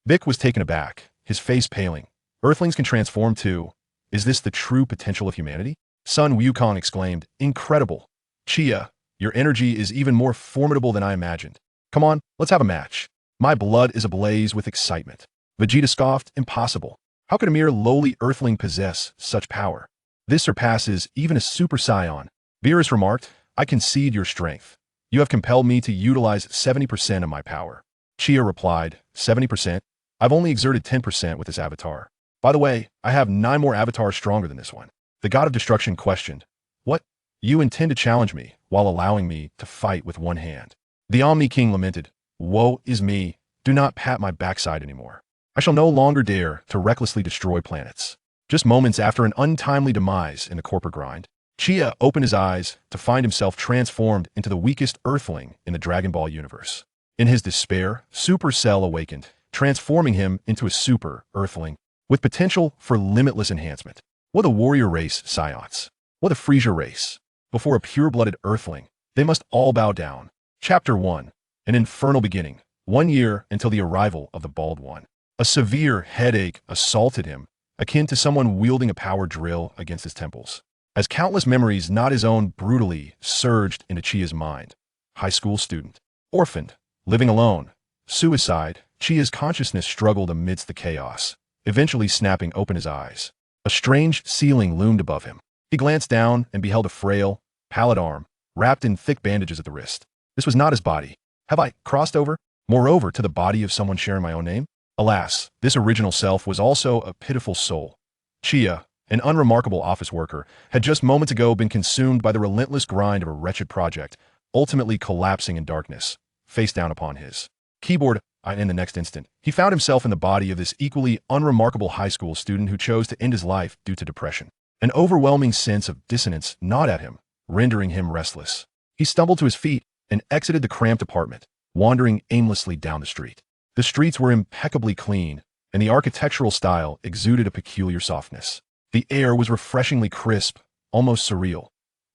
Vic was taken aback, his face paling. Earthlings can transform too. Is this the true potential of humanity? Sun Wukong exclaimed, incredible. Chia, your energy is even more formidable than I imagined. Come on, let's have a match. My blood is ablaze with excitement. Vegeta scoffed, impossible. How could a mere lowly Earthling possess such power? This surpasses even a Super Saiyan. Beerus remarked, I concede your strength. You have compelled me to utilize 70% of my power. Chia replied, 70%? I've only exerted 10% with this avatar. By the way, I have 9 more avatars stronger than this one. The god of destruction questioned, what? You intend to challenge me while allowing me to fight with one hand. The Omni King lamented, woe is me, do not pat my backside anymore. I shall no longer dare to recklessly destroy planets. Just moments after an untimely demise in the corporate grind, Chia opened his eyes to find himself transformed into the weakest Earthling in the Dragon Ball universe. In his despair, Super Cell awakened, transforming him into a Super Earthling with potential for limitless enhancement. What a warrior race, Science. What a Frieza race. Before a pure-blooded Earthling, they must all bow down. Chapter 1. An infernal beginning. 1 year until the arrival of the Bald One. A severe headache assaulted him, akin to someone wielding a power drill against his temples. As countless memories not his own brutally surged into Chia's mind. High school student. Orphaned. Living alone. Suicide. Chia's consciousness struggled amidst the chaos, eventually snapping open his eyes. A strange ceiling loomed above him. He glanced down and beheld a frail, pallid arm, wrapped in thick bandages at the wrist. This was not his body. Have I crossed over? Moreover, to the body of someone sharing my own name? Alas, this original self was also a pitiful soul. Chia, an unremarkable office worker, had just moments ago been consumed by the relentless grind of a wretched project, ultimately collapsing in darkness, face down upon his keyboard. In the next instant, he found himself in the body of this equally unremarkable high school student who chose to end his life due to depression. An overwhelming sense of dissonance gnawed at him, rendering him restless. He stumbled to his feet and exited the cramped apartment, wandering aimlessly down the street. The streets were impeccably clean, and the architectural style exuded a peculiar softness. The air was refreshingly crisp, almost surreal.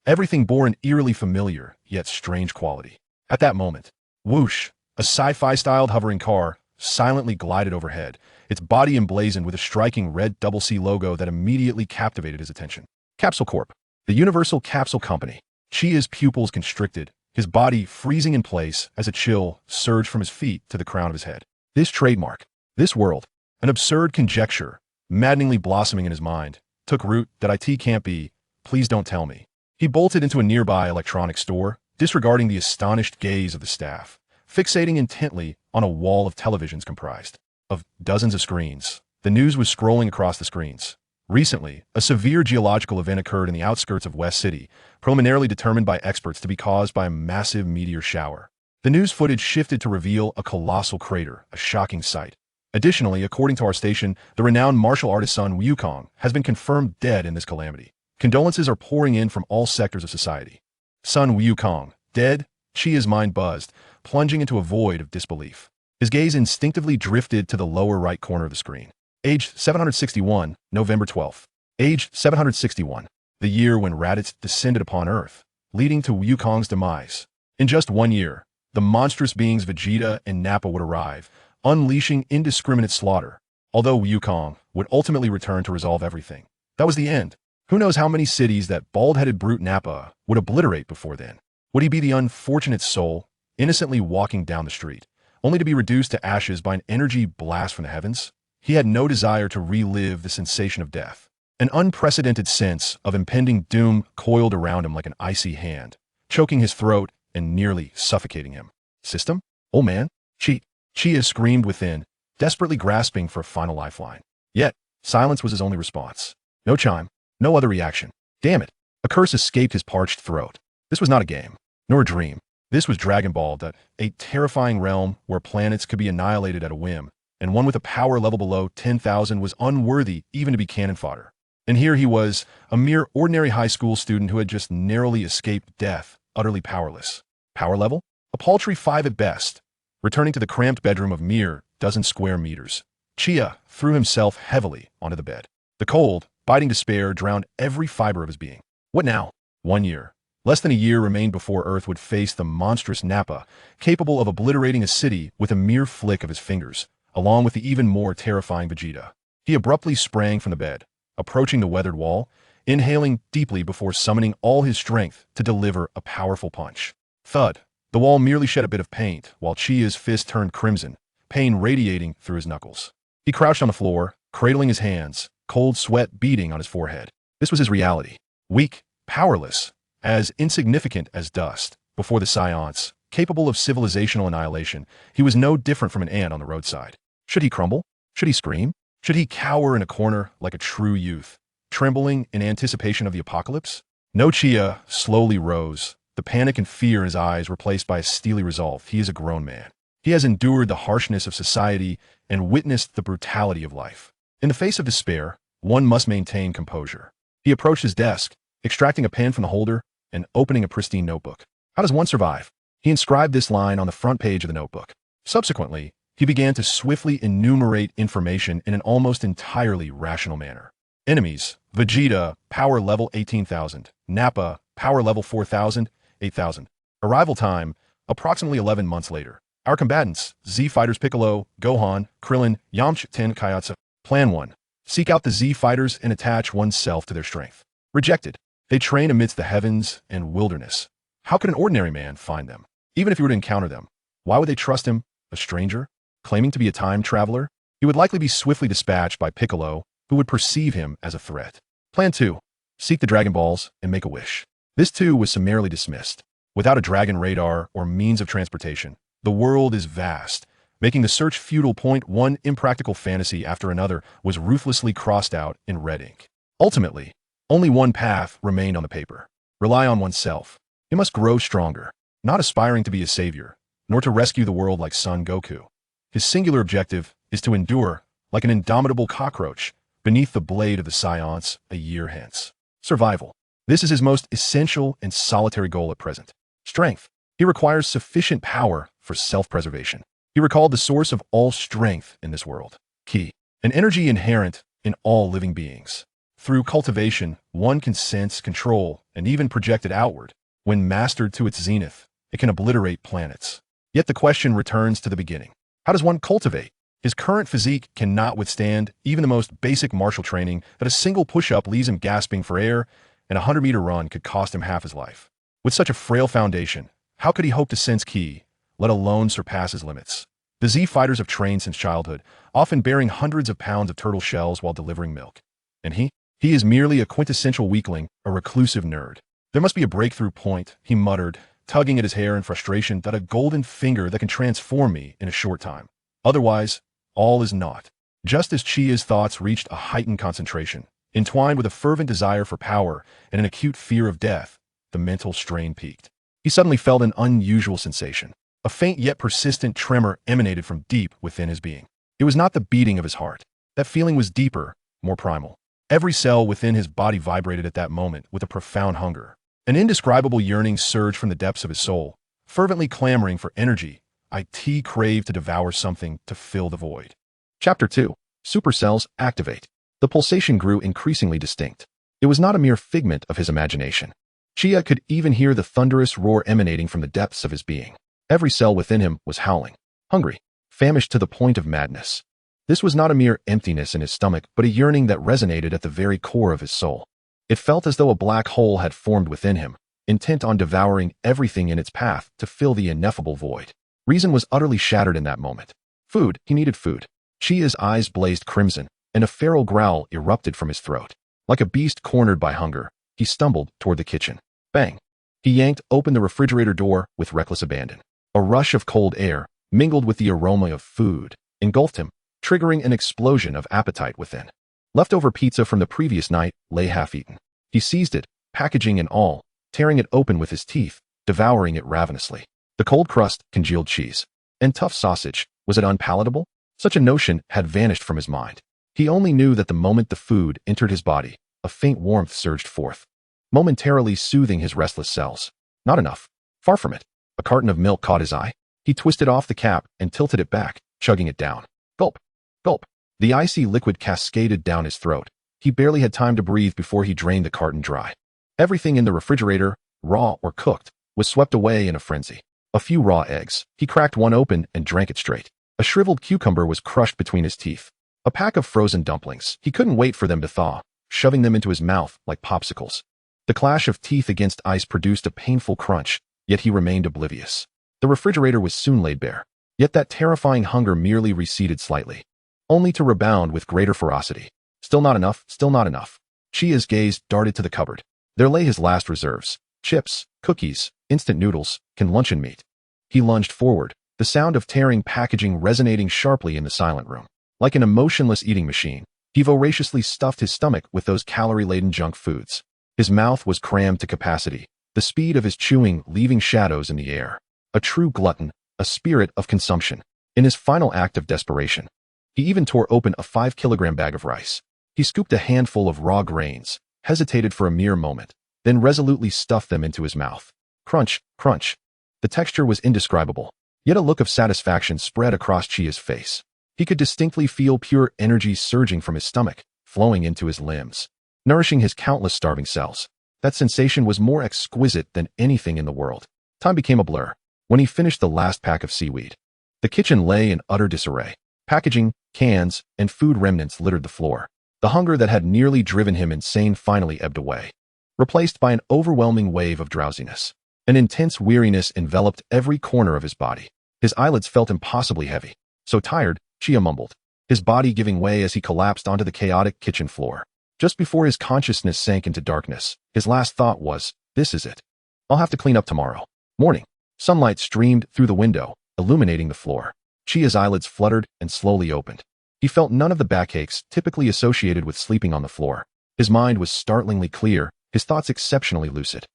Everything bore an eerily familiar, yet strange quality. At that moment, whoosh, a sci-fi-styled hovering car silently glided overhead, its body emblazoned with a striking red double C logo that immediately captivated his attention. Capsule Corp, the Universal Capsule Company. Chia's pupils constricted, his body freezing in place as a chill surged from his feet to the crown of his head. This trademark, this world, an absurd conjecture, maddeningly blossoming in his mind, took root that IT can't be, please don't tell me. He bolted into a nearby electronics store, disregarding the astonished gaze of the staff, fixating intently on a wall of televisions comprised of dozens of screens. The news was scrolling across the screens. Recently, a severe geological event occurred in the outskirts of West City, preliminarily determined by experts to be caused by a massive meteor shower. The news footage shifted to reveal a colossal crater, a shocking sight. Additionally, according to our station, the renowned martial artist Sun Wukong has been confirmed dead in this calamity. Condolences are pouring in from all sectors of society. Sun Wukong, dead? Chia's mind buzzed, plunging into a void of disbelief. His gaze instinctively drifted to the lower right corner of the screen. Age 761, November 12th. Age 761, the year when Raditz descended upon Earth, leading to Wukong's demise. In just 1 year, the monstrous beings Vegeta and Nappa would arrive, unleashing indiscriminate slaughter. Although Wukong would ultimately return to resolve everything. That was the end. Who knows how many cities that bald-headed brute Nappa would obliterate before then? Would he be the unfortunate soul, innocently walking down the street, only to be reduced to ashes by an energy blast from the heavens? He had no desire to relive the sensation of death. An unprecedented sense of impending doom coiled around him like an icy hand, choking his throat and nearly suffocating him. System? Oh man? Cheat. Chia screamed within, desperately grasping for a final lifeline. Yet, silence was his only response. No chime, no other reaction. Damn it. A curse escaped his parched throat. This was not a game, nor a dream. This was Dragon Ball, a terrifying realm where planets could be annihilated at a whim, and one with a power level below 10,000 was unworthy even to be cannon fodder. And here he was, a mere ordinary high school student who had just narrowly escaped death, utterly powerless. Power level? A paltry 5 at best. Returning to the cramped bedroom of mere dozen square meters, Chia threw himself heavily onto the bed. The cold, biting despair drowned every fiber of his being. What now? 1 year. Less than a year remained before Earth would face the monstrous Nappa, capable of obliterating a city with a mere flick of his fingers, along with the even more terrifying Vegeta. He abruptly sprang from the bed, approaching the weathered wall, inhaling deeply before summoning all his strength to deliver a powerful punch. Thud. The wall merely shed a bit of paint, while Chia's fist turned crimson, pain radiating through his knuckles. He crouched on the floor, cradling his hands, cold sweat beading on his forehead. This was his reality. Weak, powerless, as insignificant as dust. Before the Saiyans, capable of civilizational annihilation, he was no different from an ant on the roadside. Should he crumble? Should he scream? Should he cower in a corner like a true youth, trembling in anticipation of the apocalypse? No. Chia slowly rose, the panic and fear in his eyes replaced by a steely resolve. He is a grown man. He has endured the harshness of society and witnessed the brutality of life. In the face of despair, one must maintain composure. He approached his desk, extracting a pen from the holder and opening a pristine notebook. How does one survive? He inscribed this line on the front page of the notebook. Subsequently, he began to swiftly enumerate information in an almost entirely rational manner. Enemies: Vegeta, power level 18,000. Nappa, power level 4,000, 8,000. Arrival time, approximately 11 months later. Our combatants: Z Fighters Piccolo, Gohan, Krillin, Yamcha, Ten, Kaiatsu. Plan 1. Seek out the Z Fighters and attach oneself to their strength. Rejected. They train amidst the heavens and wilderness. How could an ordinary man find them? Even if he were to encounter them, why would they trust him, a stranger, claiming to be a time traveler? He would likely be swiftly dispatched by Piccolo, who would perceive him as a threat. Plan 2. Seek the Dragon Balls and make a wish. This too was summarily dismissed. Without a dragon radar or means of transportation, the world is vast, making the search futile. One impractical fantasy after another was ruthlessly crossed out in red ink. Ultimately, only one path remained on the paper. Rely on oneself. He must grow stronger, not aspiring to be a savior, nor to rescue the world like Son Goku. His singular objective is to endure, like an indomitable cockroach, beneath the blade of the Saiyans a year hence. Survival. This is his most essential and solitary goal at present. Strength. He requires sufficient power for self-preservation. He recalled the source of all strength in this world. Ki. An energy inherent in all living beings. Through cultivation, one can sense, control, and even project it outward. When mastered to its zenith, it can obliterate planets. Yet the question returns to the beginning. How does one cultivate? His current physique cannot withstand even the most basic martial training that a single push-up leaves him gasping for air, and a 100-meter run could cost him half his life. With such a frail foundation, how could he hope to sense ki, let alone surpass his limits? The Z Fighters have trained since childhood, often bearing hundreds of pounds of turtle shells while delivering milk. And he is merely a quintessential weakling, a reclusive nerd. There must be a breakthrough point, he muttered, tugging at his hair in frustration, that a golden finger that can transform me in a short time. Otherwise, all is naught. Just as Chia's thoughts reached a heightened concentration, entwined with a fervent desire for power and an acute fear of death, the mental strain peaked. He suddenly felt an unusual sensation. A faint yet persistent tremor emanated from deep within his being. It was not the beating of his heart. That feeling was deeper, more primal. Every cell within his body vibrated at that moment with a profound hunger. An indescribable yearning surged from the depths of his soul, fervently clamoring for energy. It craved to devour something to fill the void. Chapter 2. Super cells activate. The pulsation grew increasingly distinct. It was not a mere figment of his imagination. Chia could even hear the thunderous roar emanating from the depths of his being. Every cell within him was howling, hungry, famished to the point of madness. This was not a mere emptiness in his stomach, but a yearning that resonated at the very core of his soul. It felt as though a black hole had formed within him, intent on devouring everything in its path to fill the ineffable void. Reason was utterly shattered in that moment. Food, he needed food. Chia's eyes blazed crimson, and a feral growl erupted from his throat. Like a beast cornered by hunger, he stumbled toward the kitchen. Bang! He yanked open the refrigerator door with reckless abandon. A rush of cold air, mingled with the aroma of food, engulfed him, triggering an explosion of appetite within. Leftover pizza from the previous night lay half-eaten. He seized it, packaging and all, tearing it open with his teeth, devouring it ravenously. The cold crust, congealed cheese, and tough sausage, was it unpalatable? Such a notion had vanished from his mind. He only knew that the moment the food entered his body, a faint warmth surged forth, momentarily soothing his restless cells. Not enough. Far from it. A carton of milk caught his eye. He twisted off the cap and tilted it back, chugging it down. Gulp. Gulp. The icy liquid cascaded down his throat. He barely had time to breathe before he drained the carton dry. Everything in the refrigerator, raw or cooked, was swept away in a frenzy. A few raw eggs. He cracked one open and drank it straight. A shriveled cucumber was crushed between his teeth. A pack of frozen dumplings. He couldn't wait for them to thaw, shoving them into his mouth like popsicles. The clash of teeth against ice produced a painful crunch, yet he remained oblivious. The refrigerator was soon laid bare. Yet that terrifying hunger merely receded slightly, only to rebound with greater ferocity. Still not enough, still not enough. Chia's gaze darted to the cupboard. There lay his last reserves: chips, cookies, instant noodles, canned luncheon meat. He lunged forward, the sound of tearing packaging resonating sharply in the silent room. Like an emotionless eating machine, he voraciously stuffed his stomach with those calorie-laden junk foods. His mouth was crammed to capacity, the speed of his chewing leaving shadows in the air. A true glutton, a spirit of consumption. In his final act of desperation, he even tore open a 5-kilogram bag of rice. He scooped a handful of raw grains, hesitated for a mere moment, then resolutely stuffed them into his mouth. Crunch, crunch. The texture was indescribable, yet a look of satisfaction spread across Chia's face. He could distinctly feel pure energy surging from his stomach, flowing into his limbs, nourishing his countless starving cells. That sensation was more exquisite than anything in the world. Time became a blur when he finished the last pack of seaweed. The kitchen lay in utter disarray. Packaging, cans, and food remnants littered the floor. The hunger that had nearly driven him insane finally ebbed away, replaced by an overwhelming wave of drowsiness. An intense weariness enveloped every corner of his body. His eyelids felt impossibly heavy. So tired, Chia mumbled, his body giving way as he collapsed onto the chaotic kitchen floor. Just before his consciousness sank into darkness, his last thought was, "This is it. I'll have to clean up tomorrow." Morning. Sunlight streamed through the window, illuminating the floor. Chia's eyelids fluttered and slowly opened. He felt none of the backaches typically associated with sleeping on the floor. His mind was startlingly clear, his thoughts exceptionally lucid.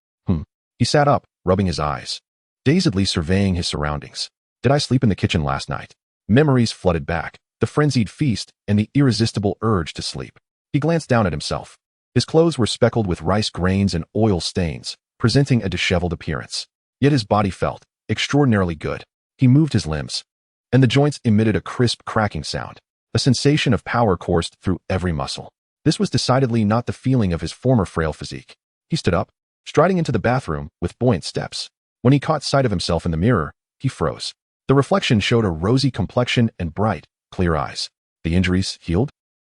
He sat up, rubbing his eyes, dazedly surveying his surroundings. Did I sleep in the kitchen last night? Memories flooded back, the frenzied feast and the irresistible urge to sleep. He glanced down at himself. His clothes were speckled with rice grains and oil stains, presenting a disheveled appearance. Yet his body felt extraordinarily good. He moved his limbs, and the joints emitted a crisp cracking sound. A sensation of power coursed through every muscle. This was decidedly not the feeling of his former frail physique. He stood up, striding into the bathroom with buoyant steps. When he caught sight of himself in the mirror, he froze. The reflection showed a rosy complexion and bright, clear eyes. The injuries healed?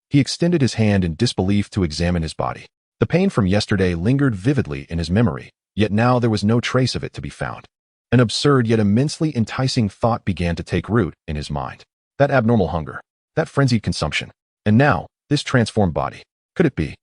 He extended his hand in disbelief to examine his body. The pain from yesterday lingered vividly in his memory, yet now there was no trace of it to be found. An absurd yet immensely enticing thought began to take root in his mind. That abnormal hunger, that frenzied consumption, and now, this transformed body. Could it be?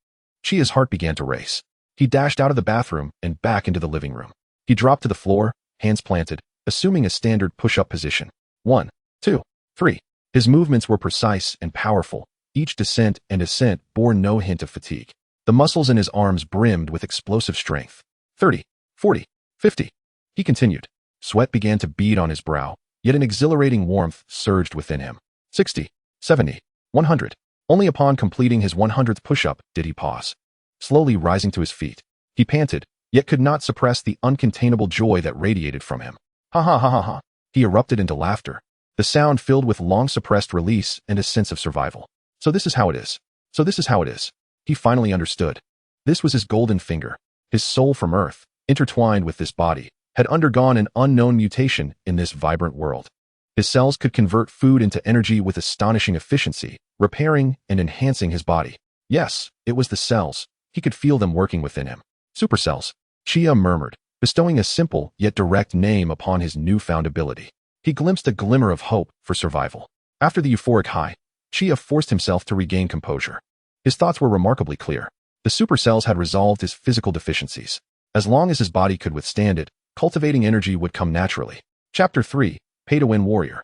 Chia's heart began to race. He dashed out of the bathroom and back into the living room. He dropped to the floor, hands planted, assuming a standard push-up position. 1, 2, 3. His movements were precise and powerful. Each descent and ascent bore no hint of fatigue. The muscles in his arms brimmed with explosive strength. 30, 40, 50. He continued. Sweat began to bead on his brow, yet an exhilarating warmth surged within him. 60, 70, 100. Only upon completing his 100th push-up did he pause. Slowly rising to his feet, he panted, yet could not suppress the uncontainable joy that radiated from him. Ha ha ha ha ha. He erupted into laughter, the sound filled with long-suppressed release and a sense of survival. So this is how it is. So this is how it is. He finally understood. This was his golden finger. His soul from Earth, intertwined with this body, had undergone an unknown mutation in this vibrant world. His cells could convert food into energy with astonishing efficiency, repairing and enhancing his body. Yes, it was the cells. He could feel them working within him. Super cells, Chia murmured, bestowing a simple yet direct name upon his newfound ability. He glimpsed a glimmer of hope for survival. After the euphoric high, Chia forced himself to regain composure. His thoughts were remarkably clear. The super cells had resolved his physical deficiencies. As long as his body could withstand it, cultivating energy would come naturally. Chapter 3, Pay-to-Win Warrior.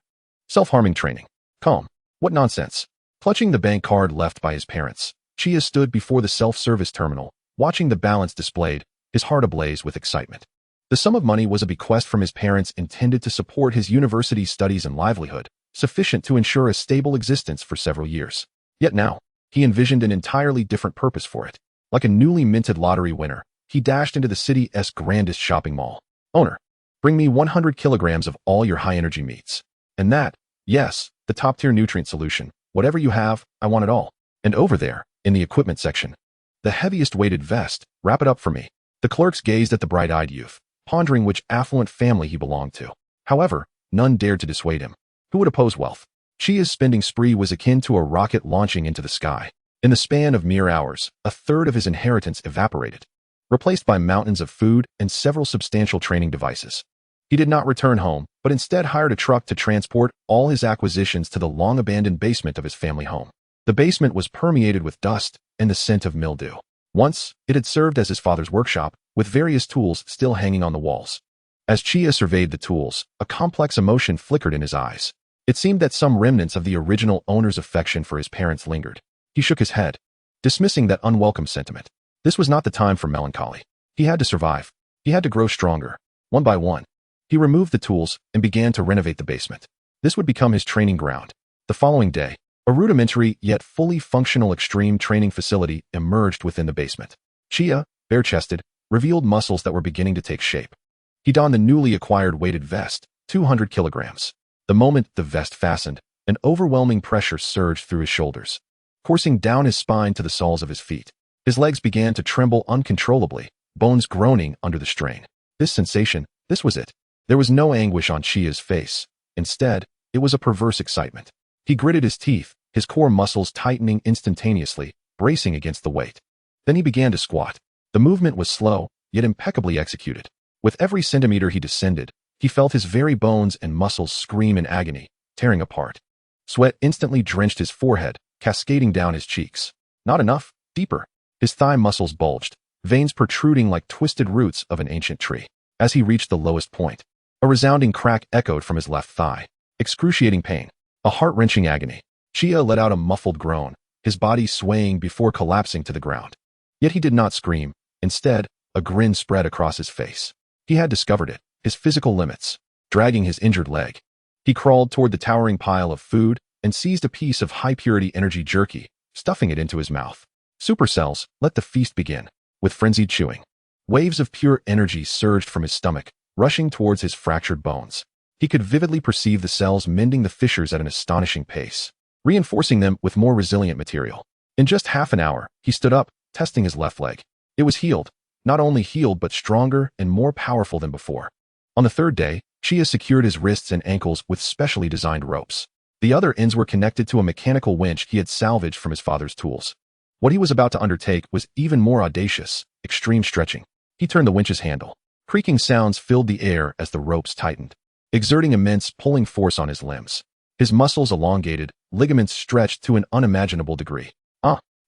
Self-harming training. Calm. What nonsense. Clutching the bank card left by his parents, Chia stood before the self-service terminal, watching the balance displayed, his heart ablaze with excitement. The sum of money was a bequest from his parents intended to support his university studies and livelihood, sufficient to ensure a stable existence for several years. Yet now, he envisioned an entirely different purpose for it. Like a newly minted lottery winner, he dashed into the city's grandest shopping mall. Owner, bring me 100 kilograms of all your high-energy meats. And that, yes, the top-tier nutrient solution. Whatever you have, I want it all. And over there, in the equipment section, the heaviest weighted vest, wrap it up for me. The clerks gazed at the bright-eyed youth, pondering which affluent family he belonged to. However, none dared to dissuade him. Who would oppose wealth? Chia's spending spree was akin to a rocket launching into the sky. In the span of mere hours, a third of his inheritance evaporated, replaced by mountains of food and several substantial training devices. He did not return home, but instead hired a truck to transport all his acquisitions to the long-abandoned basement of his family home. The basement was permeated with dust and the scent of mildew. Once, it had served as his father's workshop, with various tools still hanging on the walls. As Chia surveyed the tools, a complex emotion flickered in his eyes. It seemed that some remnants of the original owner's affection for his parents lingered. He shook his head, dismissing that unwelcome sentiment. This was not the time for melancholy. He had to survive. He had to grow stronger. One by one, he removed the tools and began to renovate the basement. This would become his training ground. The following day, a rudimentary yet fully functional extreme training facility emerged within the basement. Chia, bare-chested, revealed muscles that were beginning to take shape. He donned the newly acquired weighted vest, 200 kilograms. The moment the vest fastened, an overwhelming pressure surged through his shoulders, coursing down his spine to the soles of his feet. His legs began to tremble uncontrollably, bones groaning under the strain. This sensation, this was it. There was no anguish on Chia's face. Instead, it was a perverse excitement. He gritted his teeth, his core muscles tightening instantaneously, bracing against the weight. Then he began to squat. The movement was slow, yet impeccably executed. With every centimeter he descended, he felt his very bones and muscles scream in agony, tearing apart. Sweat instantly drenched his forehead, cascading down his cheeks. Not enough, deeper. His thigh muscles bulged, veins protruding like twisted roots of an ancient tree. As he reached the lowest point, a resounding crack echoed from his left thigh. Excruciating pain. A heart-wrenching agony. Chia let out a muffled groan, his body swaying before collapsing to the ground. Yet he did not scream. Instead, a grin spread across his face. He had discovered it, his physical limits. Dragging his injured leg, he crawled toward the towering pile of food and seized a piece of high-purity energy jerky, stuffing it into his mouth. Supercells, let the feast begin. With frenzied chewing, waves of pure energy surged from his stomach, rushing towards his fractured bones. He could vividly perceive the cells mending the fissures at an astonishing pace, reinforcing them with more resilient material. In just half an hour, he stood up, testing his left leg. It was healed, not only healed but stronger and more powerful than before. On the third day, Chia secured his wrists and ankles with specially designed ropes. The other ends were connected to a mechanical winch he had salvaged from his father's tools. What he was about to undertake was even more audacious, extreme stretching. He turned the winch's handle. Creaking sounds filled the air as the ropes tightened, exerting immense pulling force on his limbs. His muscles elongated, ligaments stretched to an unimaginable degree.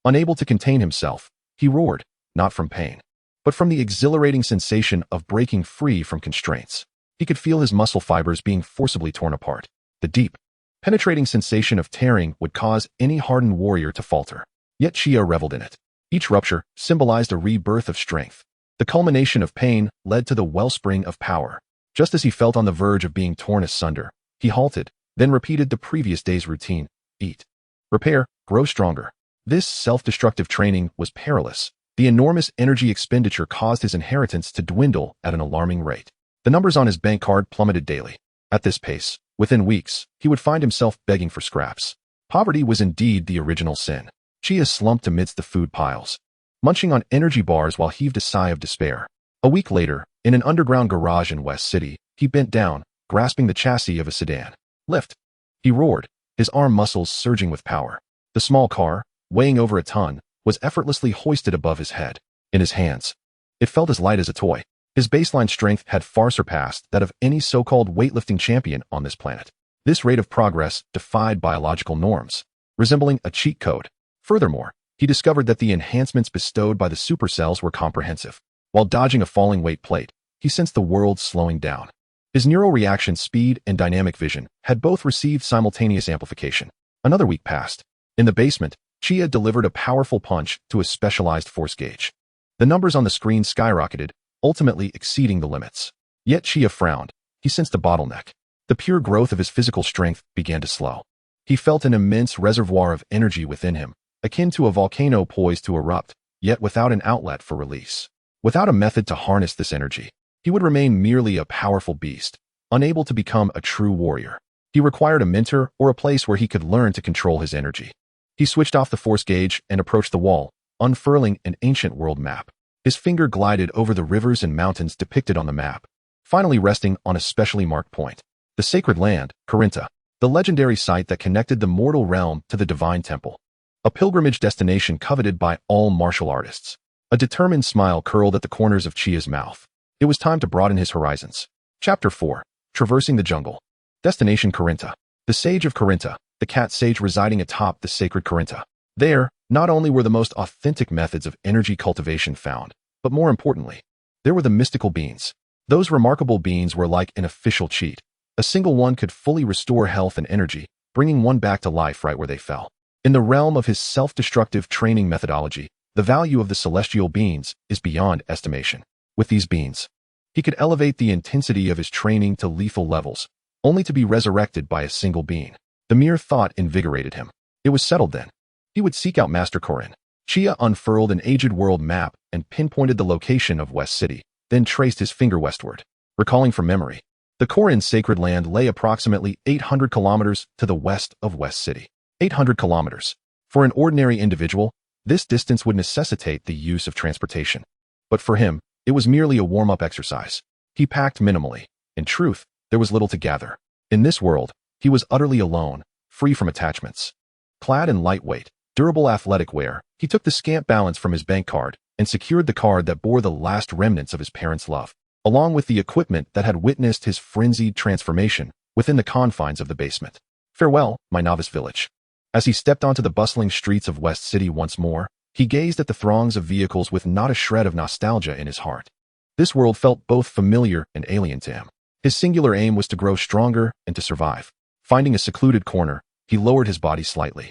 Unable to contain himself, he roared, not from pain, but from the exhilarating sensation of breaking free from constraints. He could feel his muscle fibers being forcibly torn apart. The deep, penetrating sensation of tearing would cause any hardened warrior to falter. Yet Chia reveled in it. Each rupture symbolized a rebirth of strength. The culmination of pain led to the wellspring of power. Just as he felt on the verge of being torn asunder, he halted, then repeated the previous day's routine. Eat. Repair. Grow stronger. This self-destructive training was perilous. The enormous energy expenditure caused his inheritance to dwindle at an alarming rate. The numbers on his bank card plummeted daily. At this pace, within weeks, he would find himself begging for scraps. Poverty was indeed the original sin. Chia slumped amidst the food piles, munching on energy bars while heaved a sigh of despair. A week later, in an underground garage in West City, he bent down, grasping the chassis of a sedan. Lift! He roared, his arm muscles surging with power. The small car, weighing over a ton, was effortlessly hoisted above his head. In his hands, it felt as light as a toy. His baseline strength had far surpassed that of any so-called weightlifting champion on this planet. This rate of progress defied biological norms, resembling a cheat code. Furthermore, he discovered that the enhancements bestowed by the supercells were comprehensive. While dodging a falling weight plate, he sensed the world slowing down. His neural reaction speed and dynamic vision had both received simultaneous amplification. Another week passed. In the basement, Chia delivered a powerful punch to a specialized force gauge. The numbers on the screen skyrocketed, ultimately exceeding the limits. Yet Chia frowned. He sensed a bottleneck. The pure growth of his physical strength began to slow. He felt an immense reservoir of energy within him, akin to a volcano poised to erupt, yet without an outlet for release. Without a method to harness this energy, he would remain merely a powerful beast, unable to become a true warrior. He required a mentor or a place where he could learn to control his energy. He switched off the force gauge and approached the wall, unfurling an ancient world map. His finger glided over the rivers and mountains depicted on the map, finally resting on a specially marked point. The sacred land, Corinta. the legendary site that connected the mortal realm to the divine temple. A pilgrimage destination coveted by all martial artists. A determined smile curled at the corners of Chia's mouth. It was time to broaden his horizons. Chapter 4. Traversing the Jungle. Destination Corinta. The Sage of Corinta, the cat sage residing atop the sacred Corinta. There, not only were the most authentic methods of energy cultivation found, but more importantly, there were the mystical beans. Those remarkable beans were like an official cheat. A single one could fully restore health and energy, bringing one back to life right where they fell. In the realm of his self-destructive training methodology, the value of the celestial beans is beyond estimation. With these beans, he could elevate the intensity of his training to lethal levels, only to be resurrected by a single bean. The mere thought invigorated him. It was settled then. He would seek out Master Korin. Chia unfurled an aged world map and pinpointed the location of West City, then traced his finger westward. Recalling from memory, the Korin sacred land lay approximately 800 kilometers to the west of West City. 800 kilometers. For an ordinary individual, this distance would necessitate the use of transportation. But for him, it was merely a warm-up exercise. He packed minimally. In truth, there was little to gather. In this world, he was utterly alone, free from attachments. Clad in lightweight, durable athletic wear, he took the scant balance from his bank card and secured the card that bore the last remnants of his parents' love, along with the equipment that had witnessed his frenzied transformation within the confines of the basement. Farewell, my novice village. As he stepped onto the bustling streets of West City once more, he gazed at the throngs of vehicles with not a shred of nostalgia in his heart. This world felt both familiar and alien to him. His singular aim was to grow stronger and to survive. Finding a secluded corner, he lowered his body slightly,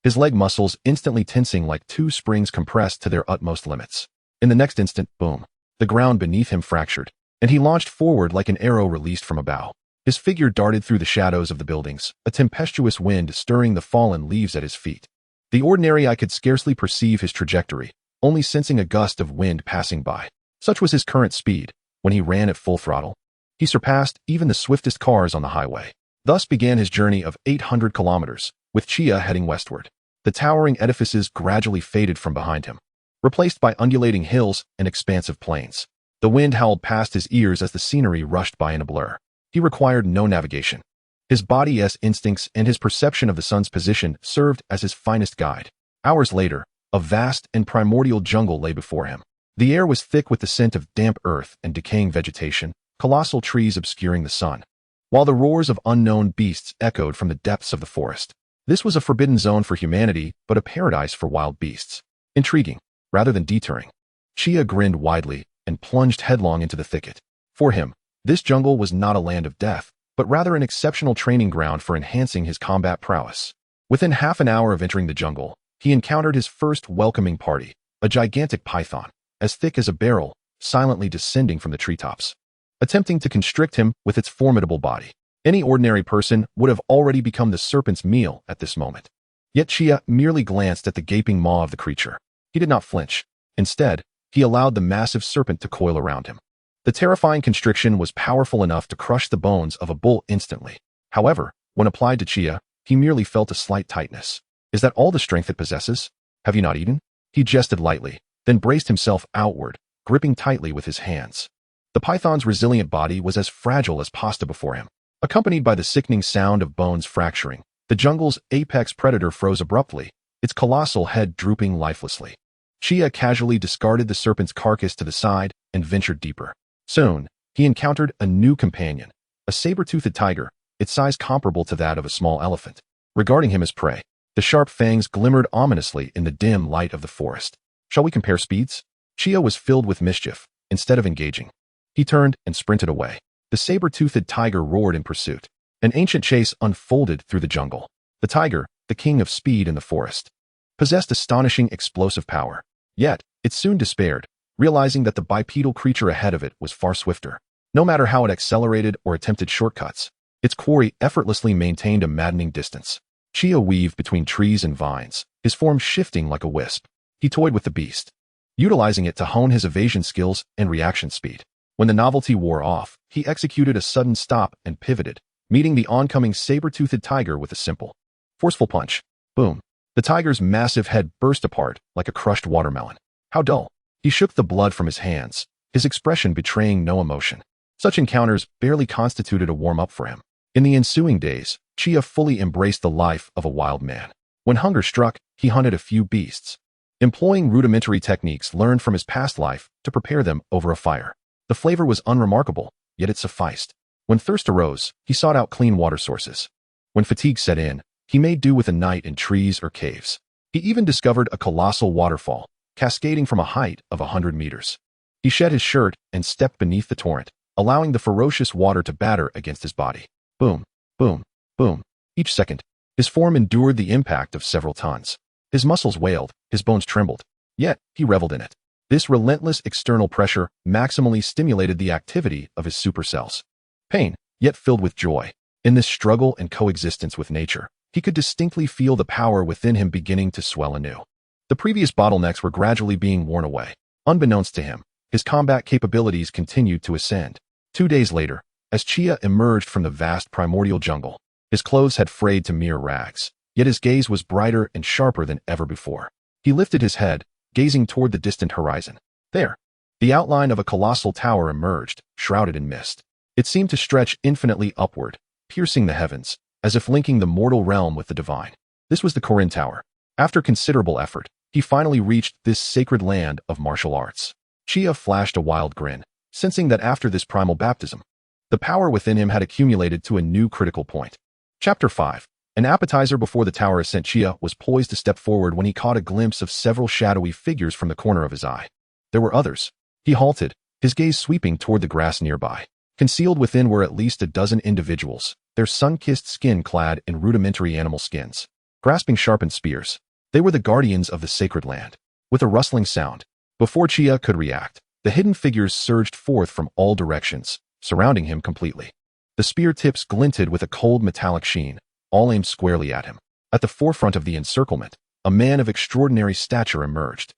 his leg muscles instantly tensing like two springs compressed to their utmost limits. In the next instant, boom, the ground beneath him fractured, and he launched forward like an arrow released from a bow. His figure darted through the shadows of the buildings, a tempestuous wind stirring the fallen leaves at his feet. The ordinary eye could scarcely perceive his trajectory, only sensing a gust of wind passing by. Such was his current speed. When he ran at full throttle, he surpassed even the swiftest cars on the highway. Thus began his journey of 800 kilometers, with Chia heading westward. The towering edifices gradually faded from behind him, replaced by undulating hills and expansive plains. The wind howled past his ears as the scenery rushed by in a blur. He required no navigation. His body's instincts and his perception of the sun's position served as his finest guide. Hours later, a vast and primordial jungle lay before him. The air was thick with the scent of damp earth and decaying vegetation, colossal trees obscuring the sun, while the roars of unknown beasts echoed from the depths of the forest. This was a forbidden zone for humanity, but a paradise for wild beasts. Intriguing, rather than deterring. Chia grinned widely and plunged headlong into the thicket. For him, this jungle was not a land of death, but rather an exceptional training ground for enhancing his combat prowess. Within half an hour of entering the jungle, he encountered his first welcoming party, a gigantic python, as thick as a barrel, silently descending from the treetops, attempting to constrict him with its formidable body. Any ordinary person would have already become the serpent's meal at this moment. Yet Chia merely glanced at the gaping maw of the creature. He did not flinch. Instead, he allowed the massive serpent to coil around him. The terrifying constriction was powerful enough to crush the bones of a bull instantly. However, when applied to Chia, he merely felt a slight tightness. Is that all the strength it possesses? Have you not eaten? He jested lightly, then braced himself outward, gripping tightly with his hands. The python's resilient body was as fragile as pasta before him. Accompanied by the sickening sound of bones fracturing, the jungle's apex predator froze abruptly, its colossal head drooping lifelessly. Chia casually discarded the serpent's carcass to the side and ventured deeper. Soon, he encountered a new companion, a saber-toothed tiger, its size comparable to that of a small elephant. Regarding him as prey, the sharp fangs glimmered ominously in the dim light of the forest. Shall we compare speeds? Chia was filled with mischief. Instead of engaging, he turned and sprinted away. The saber-toothed tiger roared in pursuit. An ancient chase unfolded through the jungle. The tiger, the king of speed in the forest, possessed astonishing explosive power. Yet, it soon despaired, realizing that the bipedal creature ahead of it was far swifter. No matter how it accelerated or attempted shortcuts, its quarry effortlessly maintained a maddening distance. Chia weaved between trees and vines, his form shifting like a wisp. He toyed with the beast, utilizing it to hone his evasion skills and reaction speed. When the novelty wore off, he executed a sudden stop and pivoted, meeting the oncoming saber-toothed tiger with a simple, forceful punch. Boom. The tiger's massive head burst apart like a crushed watermelon. How dull. He shook the blood from his hands, his expression betraying no emotion. Such encounters barely constituted a warm-up for him. In the ensuing days, Chia fully embraced the life of a wild man. When hunger struck, he hunted a few beasts, employing rudimentary techniques learned from his past life to prepare them over a fire. The flavor was unremarkable, yet it sufficed. When thirst arose, he sought out clean water sources. When fatigue set in, he made do with a night in trees or caves. He even discovered a colossal waterfall, cascading from a height of 100 meters. He shed his shirt and stepped beneath the torrent, allowing the ferocious water to batter against his body. Boom, boom, boom. Each second, his form endured the impact of several tons. His muscles wailed, his bones trembled, yet he reveled in it. This relentless external pressure maximally stimulated the activity of his supercells. Pain, yet filled with joy. In this struggle and coexistence with nature, he could distinctly feel the power within him beginning to swell anew. The previous bottlenecks were gradually being worn away. Unbeknownst to him, his combat capabilities continued to ascend. 2 days later, as Chia emerged from the vast primordial jungle, his clothes had frayed to mere rags, yet his gaze was brighter and sharper than ever before. He lifted his head, gazing toward the distant horizon. There, the outline of a colossal tower emerged, shrouded in mist. It seemed to stretch infinitely upward, piercing the heavens, as if linking the mortal realm with the divine. This was the Korin Tower. After considerable effort, he finally reached this sacred land of martial arts. Chia flashed a wild grin, sensing that after this primal baptism, the power within him had accumulated to a new critical point. Chapter 5. An appetizer before the tower ascent. Chia was poised to step forward when he caught a glimpse of several shadowy figures from the corner of his eye. There were others. He halted, his gaze sweeping toward the grass nearby. Concealed within were at least a dozen individuals, their sun-kissed skin clad in rudimentary animal skins, grasping sharpened spears. They were the guardians of the sacred land. With a rustling sound, before Chia could react, the hidden figures surged forth from all directions, surrounding him completely. The spear tips glinted with a cold metallic sheen, all aimed squarely at him. At the forefront of the encirclement, a man of extraordinary stature emerged.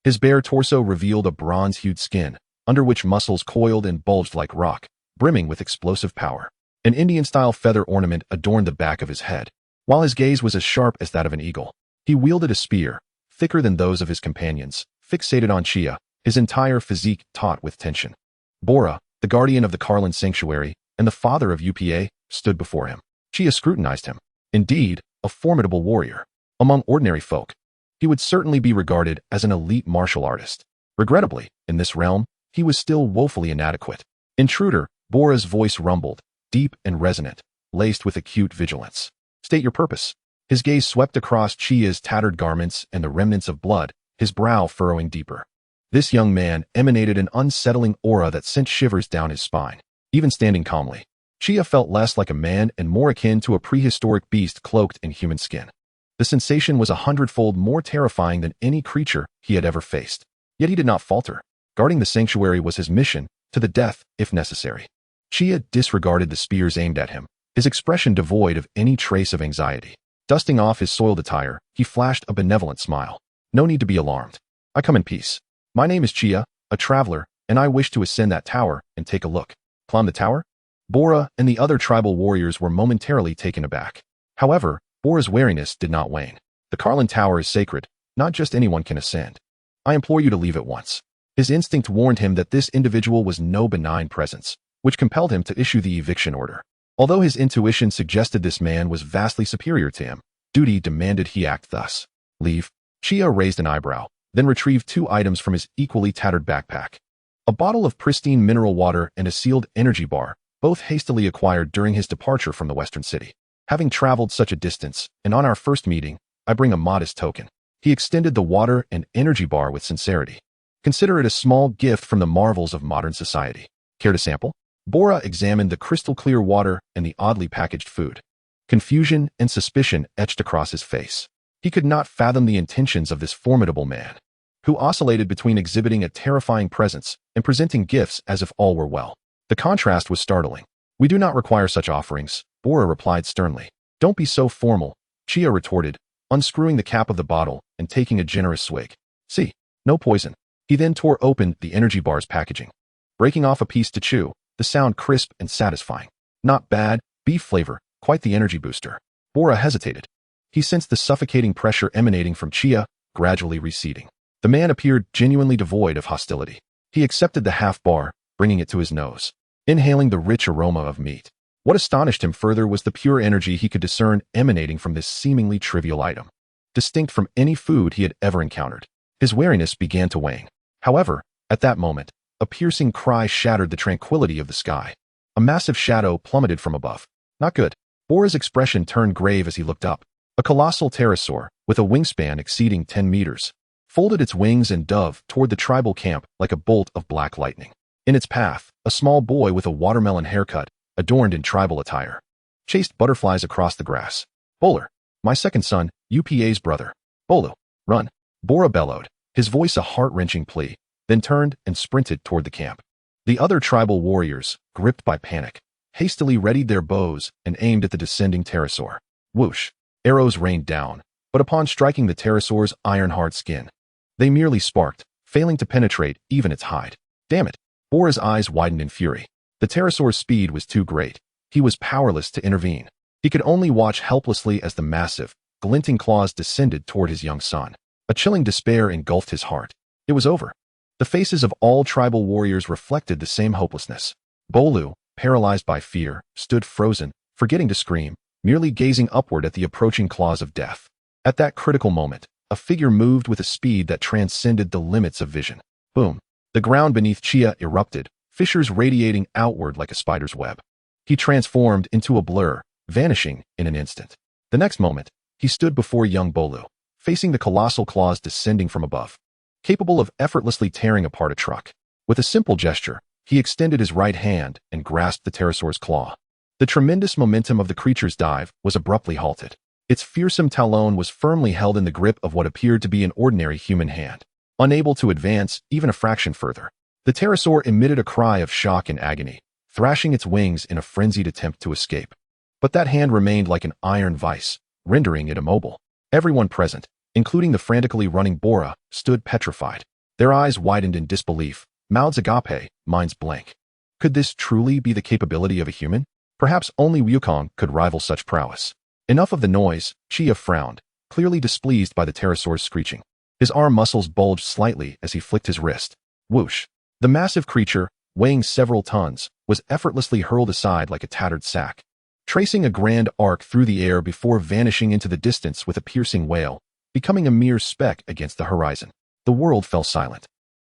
His bare torso revealed a bronze-hued skin, under which muscles coiled and bulged like rock, brimming with explosive power. An Indian-style feather ornament adorned the back of his head, while his gaze was as sharp as that of an eagle. He wielded a spear, thicker than those of his companions, fixated on Chia, his entire physique taut with tension. Bora, the guardian of the Carlin Sanctuary, and the father of UPA, stood before him. Chia scrutinized him. Indeed, a formidable warrior. Among ordinary folk, he would certainly be regarded as an elite martial artist. Regrettably, in this realm, he was still woefully inadequate. Intruder, Bora's voice rumbled, deep and resonant, laced with acute vigilance. State your purpose. His gaze swept across Chia's tattered garments and the remnants of blood, his brow furrowing deeper. This young man emanated an unsettling aura that sent shivers down his spine. Even standing calmly, Chia felt less like a man and more akin to a prehistoric beast cloaked in human skin. The sensation was 100-fold more terrifying than any creature he had ever faced. Yet he did not falter. Guarding the sanctuary was his mission, to the death, if necessary. Chia disregarded the spears aimed at him, his expression devoid of any trace of anxiety. Dusting off his soiled attire, he flashed a benevolent smile. No need to be alarmed. I come in peace. My name is Chia, a traveler, and I wish to ascend that tower and take a look. Climb the tower? Bora and the other tribal warriors were momentarily taken aback. However, Bora's wariness did not wane. The Carlin Tower is sacred. Not just anyone can ascend. I implore you to leave at once. His instinct warned him that this individual was no benign presence, which compelled him to issue the eviction order. Although his intuition suggested this man was vastly superior to him, duty demanded he act thus. Leave. Chia raised an eyebrow, then retrieved 2 items from his equally tattered backpack. A bottle of pristine mineral water and a sealed energy bar, both hastily acquired during his departure from the western city. Having traveled such a distance, and on our first meeting, I bring a modest token. He extended the water and energy bar with sincerity. Consider it a small gift from the marvels of modern society. Care to sample? Bora examined the crystal-clear water and the oddly packaged food. Confusion and suspicion etched across his face. He could not fathom the intentions of this formidable man, who oscillated between exhibiting a terrifying presence and presenting gifts as if all were well. The contrast was startling. We do not require such offerings, Bora replied sternly. Don't be so formal, Chia retorted, unscrewing the cap of the bottle and taking a generous swig. See, no poison. He then tore open the energy bar's packaging, breaking off a piece to chew, the sound crisp and satisfying. Not bad, beef flavor, quite the energy booster. Bora hesitated. He sensed the suffocating pressure emanating from Chia, gradually receding. The man appeared genuinely devoid of hostility. He accepted the half bar, bringing it to his nose, inhaling the rich aroma of meat. What astonished him further was the pure energy he could discern emanating from this seemingly trivial item, distinct from any food he had ever encountered. His wariness began to wane. However, at that moment, a piercing cry shattered the tranquility of the sky. A massive shadow plummeted from above. Not good. Bora's expression turned grave as he looked up. A colossal pterosaur, with a wingspan exceeding 10 meters, folded its wings and dove toward the tribal camp like a bolt of black lightning. In its path, a small boy with a watermelon haircut, adorned in tribal attire, chased butterflies across the grass. Bowler, my second son, UPA's brother. Bolu, run. Bora bellowed, his voice a heart-wrenching plea, then turned and sprinted toward the camp. The other tribal warriors, gripped by panic, hastily readied their bows and aimed at the descending pterosaur. Whoosh! Arrows rained down, but upon striking the pterosaur's iron-hard skin, they merely sparked, failing to penetrate even its hide. Damn it! Bora's eyes widened in fury. The pterosaur's speed was too great. He was powerless to intervene. He could only watch helplessly as the massive, glinting claws descended toward his young son. A chilling despair engulfed his heart. It was over. The faces of all tribal warriors reflected the same hopelessness. Bolu, paralyzed by fear, stood frozen, forgetting to scream, merely gazing upward at the approaching claws of death. At that critical moment, a figure moved with a speed that transcended the limits of vision. Boom! The ground beneath Chia erupted, fissures radiating outward like a spider's web. He transformed into a blur, vanishing in an instant. The next moment, he stood before young Bolu, facing the colossal claws descending from above, capable of effortlessly tearing apart a truck. With a simple gesture, he extended his right hand and grasped the pterosaur's claw. The tremendous momentum of the creature's dive was abruptly halted. Its fearsome talon was firmly held in the grip of what appeared to be an ordinary human hand. Unable to advance even a fraction further, the pterosaur emitted a cry of shock and agony, thrashing its wings in a frenzied attempt to escape. But that hand remained like an iron vice, rendering it immobile. Everyone present, including the frantically running Bora, stood petrified. Their eyes widened in disbelief, mouths agape, minds blank. Could this truly be the capability of a human? Perhaps only Wukong could rival such prowess. Enough of the noise, Chia frowned, clearly displeased by the pterosaur's screeching. His arm muscles bulged slightly as he flicked his wrist. Whoosh! The massive creature, weighing several tons, was effortlessly hurled aside like a tattered sack, tracing a grand arc through the air before vanishing into the distance with a piercing wail, becoming a mere speck against the horizon. The world fell silent.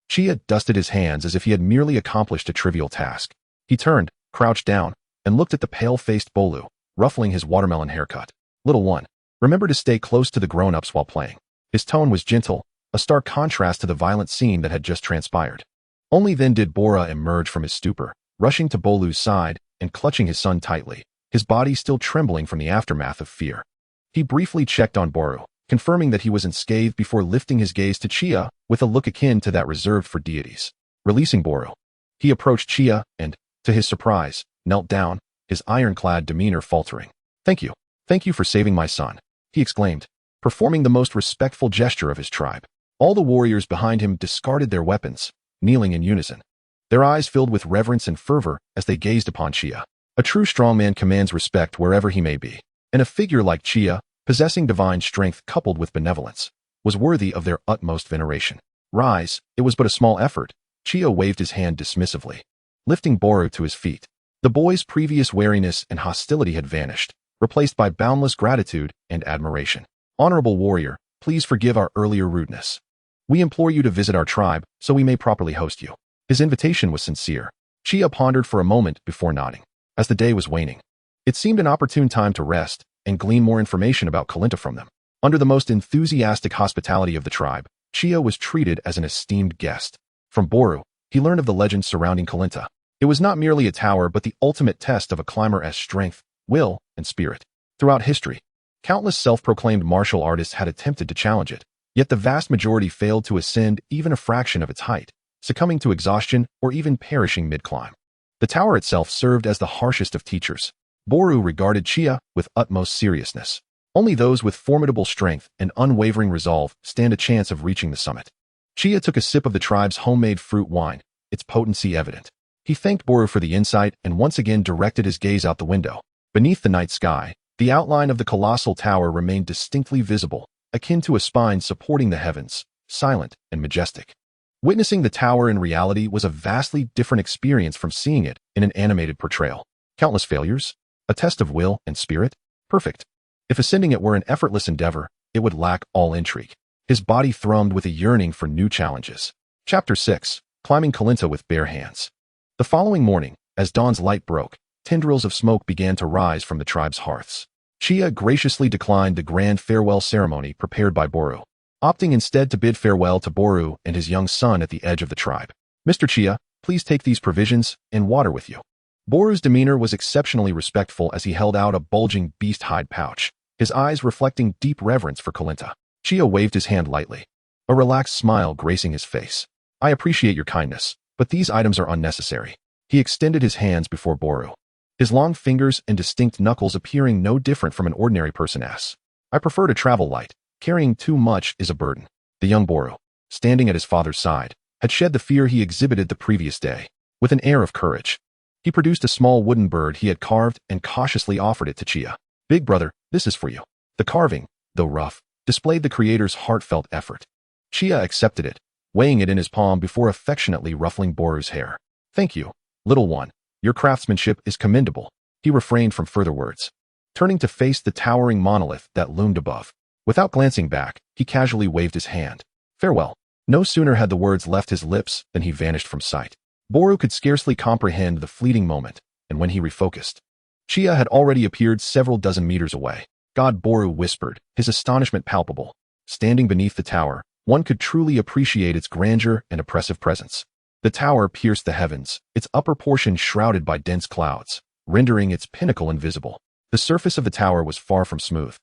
Chia dusted his hands as if he had merely accomplished a trivial task. He turned, crouched down, and looked at the pale-faced Bolu, ruffling his watermelon haircut. Little one, remember to stay close to the grown-ups while playing. His tone was gentle, a stark contrast to the violent scene that had just transpired. Only then did Bora emerge from his stupor, rushing to Bolu's side and clutching his son tightly, his body still trembling from the aftermath of fear. He briefly checked on Boru, confirming that he was unscathed before lifting his gaze to Chia with a look akin to that reserved for deities. Releasing Boru, he approached Chia and, to his surprise, knelt down, his ironclad demeanor faltering. Thank you for saving my son, he exclaimed, performing the most respectful gesture of his tribe. All the warriors behind him discarded their weapons, kneeling in unison, their eyes filled with reverence and fervor as they gazed upon Chia. A true strongman commands respect wherever he may be, and a figure like Chia, possessing divine strength coupled with benevolence, was worthy of their utmost veneration. Rise, it was but a small effort. Chia waved his hand dismissively, lifting Boru to his feet. The boy's previous wariness and hostility had vanished, replaced by boundless gratitude and admiration. Honorable warrior, please forgive our earlier rudeness. We implore you to visit our tribe so we may properly host you. His invitation was sincere. Chia pondered for a moment before nodding. As the day was waning, it seemed an opportune time to rest and glean more information about Kalinta from them. Under the most enthusiastic hospitality of the tribe, Chia was treated as an esteemed guest. From Boru, he learned of the legends surrounding Kalinta. It was not merely a tower but the ultimate test of a climber's strength, will, and spirit. Throughout history, countless self-proclaimed martial artists had attempted to challenge it, yet the vast majority failed to ascend even a fraction of its height, succumbing to exhaustion or even perishing mid-climb. The tower itself served as the harshest of teachers. Boru regarded Chia with utmost seriousness. Only those with formidable strength and unwavering resolve stand a chance of reaching the summit. Chia took a sip of the tribe's homemade fruit wine, its potency evident. He thanked Boru for the insight and once again directed his gaze out the window. Beneath the night sky, the outline of the colossal tower remained distinctly visible, akin to a spine supporting the heavens, silent and majestic. Witnessing the tower in reality was a vastly different experience from seeing it in an animated portrayal. Countless failures, A test of will and spirit? Perfect. If ascending it were an effortless endeavor, it would lack all intrigue. His body thrummed with a yearning for new challenges. Chapter 6. Climbing Kalinta with Bare Hands. The following morning, as dawn's light broke, tendrils of smoke began to rise from the tribe's hearths. Chia graciously declined the grand farewell ceremony prepared by Boru, opting instead to bid farewell to Boru and his young son at the edge of the tribe. Mr. Chia, please take these provisions and water with you. Boru's demeanor was exceptionally respectful as he held out a bulging beast hide pouch, his eyes reflecting deep reverence for Kalinta. Chia waved his hand lightly, a relaxed smile gracing his face. I appreciate your kindness, but these items are unnecessary. He extended his hands before Boru, his long fingers and distinct knuckles appearing no different from an ordinary person as. I prefer to travel light. Carrying too much is a burden. The young Boru, standing at his father's side, had shed the fear he exhibited the previous day. With an air of courage, he produced a small wooden bird he had carved and cautiously offered it to Chia. Big brother, this is for you. The carving, though rough, displayed the creator's heartfelt effort. Chia accepted it, weighing it in his palm before affectionately ruffling Boru's hair. Thank you, little one. Your craftsmanship is commendable. He refrained from further words, turning to face the towering monolith that loomed above. Without glancing back, he casually waved his hand. Farewell. No sooner had the words left his lips than he vanished from sight. Boru could scarcely comprehend the fleeting moment, and when he refocused, Chia had already appeared several dozen meters away. God, Boru whispered, his astonishment palpable. Standing beneath the tower, one could truly appreciate its grandeur and oppressive presence. The tower pierced the heavens, its upper portion shrouded by dense clouds, rendering its pinnacle invisible. The surface of the tower was far from smooth,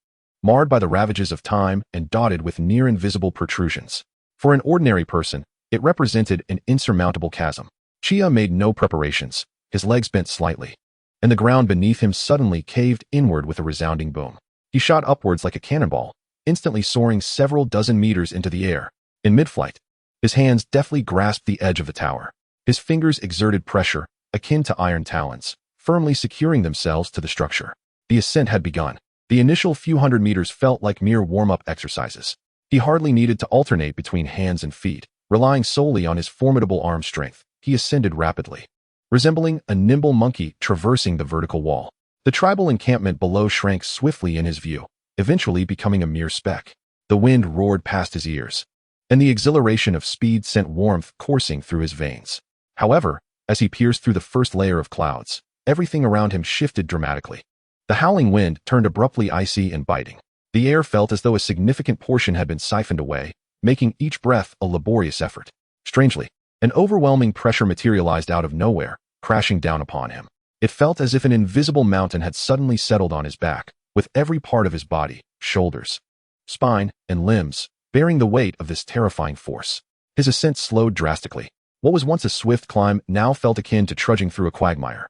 marred by the ravages of time and dotted with near-invisible protrusions. For an ordinary person, it represented an insurmountable chasm. Chia made no preparations, his legs bent slightly, and the ground beneath him suddenly caved inward with a resounding boom. He shot upwards like a cannonball, instantly soaring several dozen meters into the air. In mid-flight, his hands deftly grasped the edge of the tower. His fingers exerted pressure, akin to iron talons, firmly securing themselves to the structure. The ascent had begun. The initial few hundred meters felt like mere warm-up exercises. He hardly needed to alternate between hands and feet. Relying solely on his formidable arm strength, he ascended rapidly, resembling a nimble monkey traversing the vertical wall. The tribal encampment below shrank swiftly in his view, eventually becoming a mere speck. The wind roared past his ears, and the exhilaration of speed sent warmth coursing through his veins. However, as he pierced through the first layer of clouds, everything around him shifted dramatically. The howling wind turned abruptly icy and biting. The air felt as though a significant portion had been siphoned away, making each breath a laborious effort. Strangely, an overwhelming pressure materialized out of nowhere, crashing down upon him. It felt as if an invisible mountain had suddenly settled on his back, with every part of his body, shoulders, spine, and limbs, bearing the weight of this terrifying force. His ascent slowed drastically. What was once a swift climb now felt akin to trudging through a quagmire.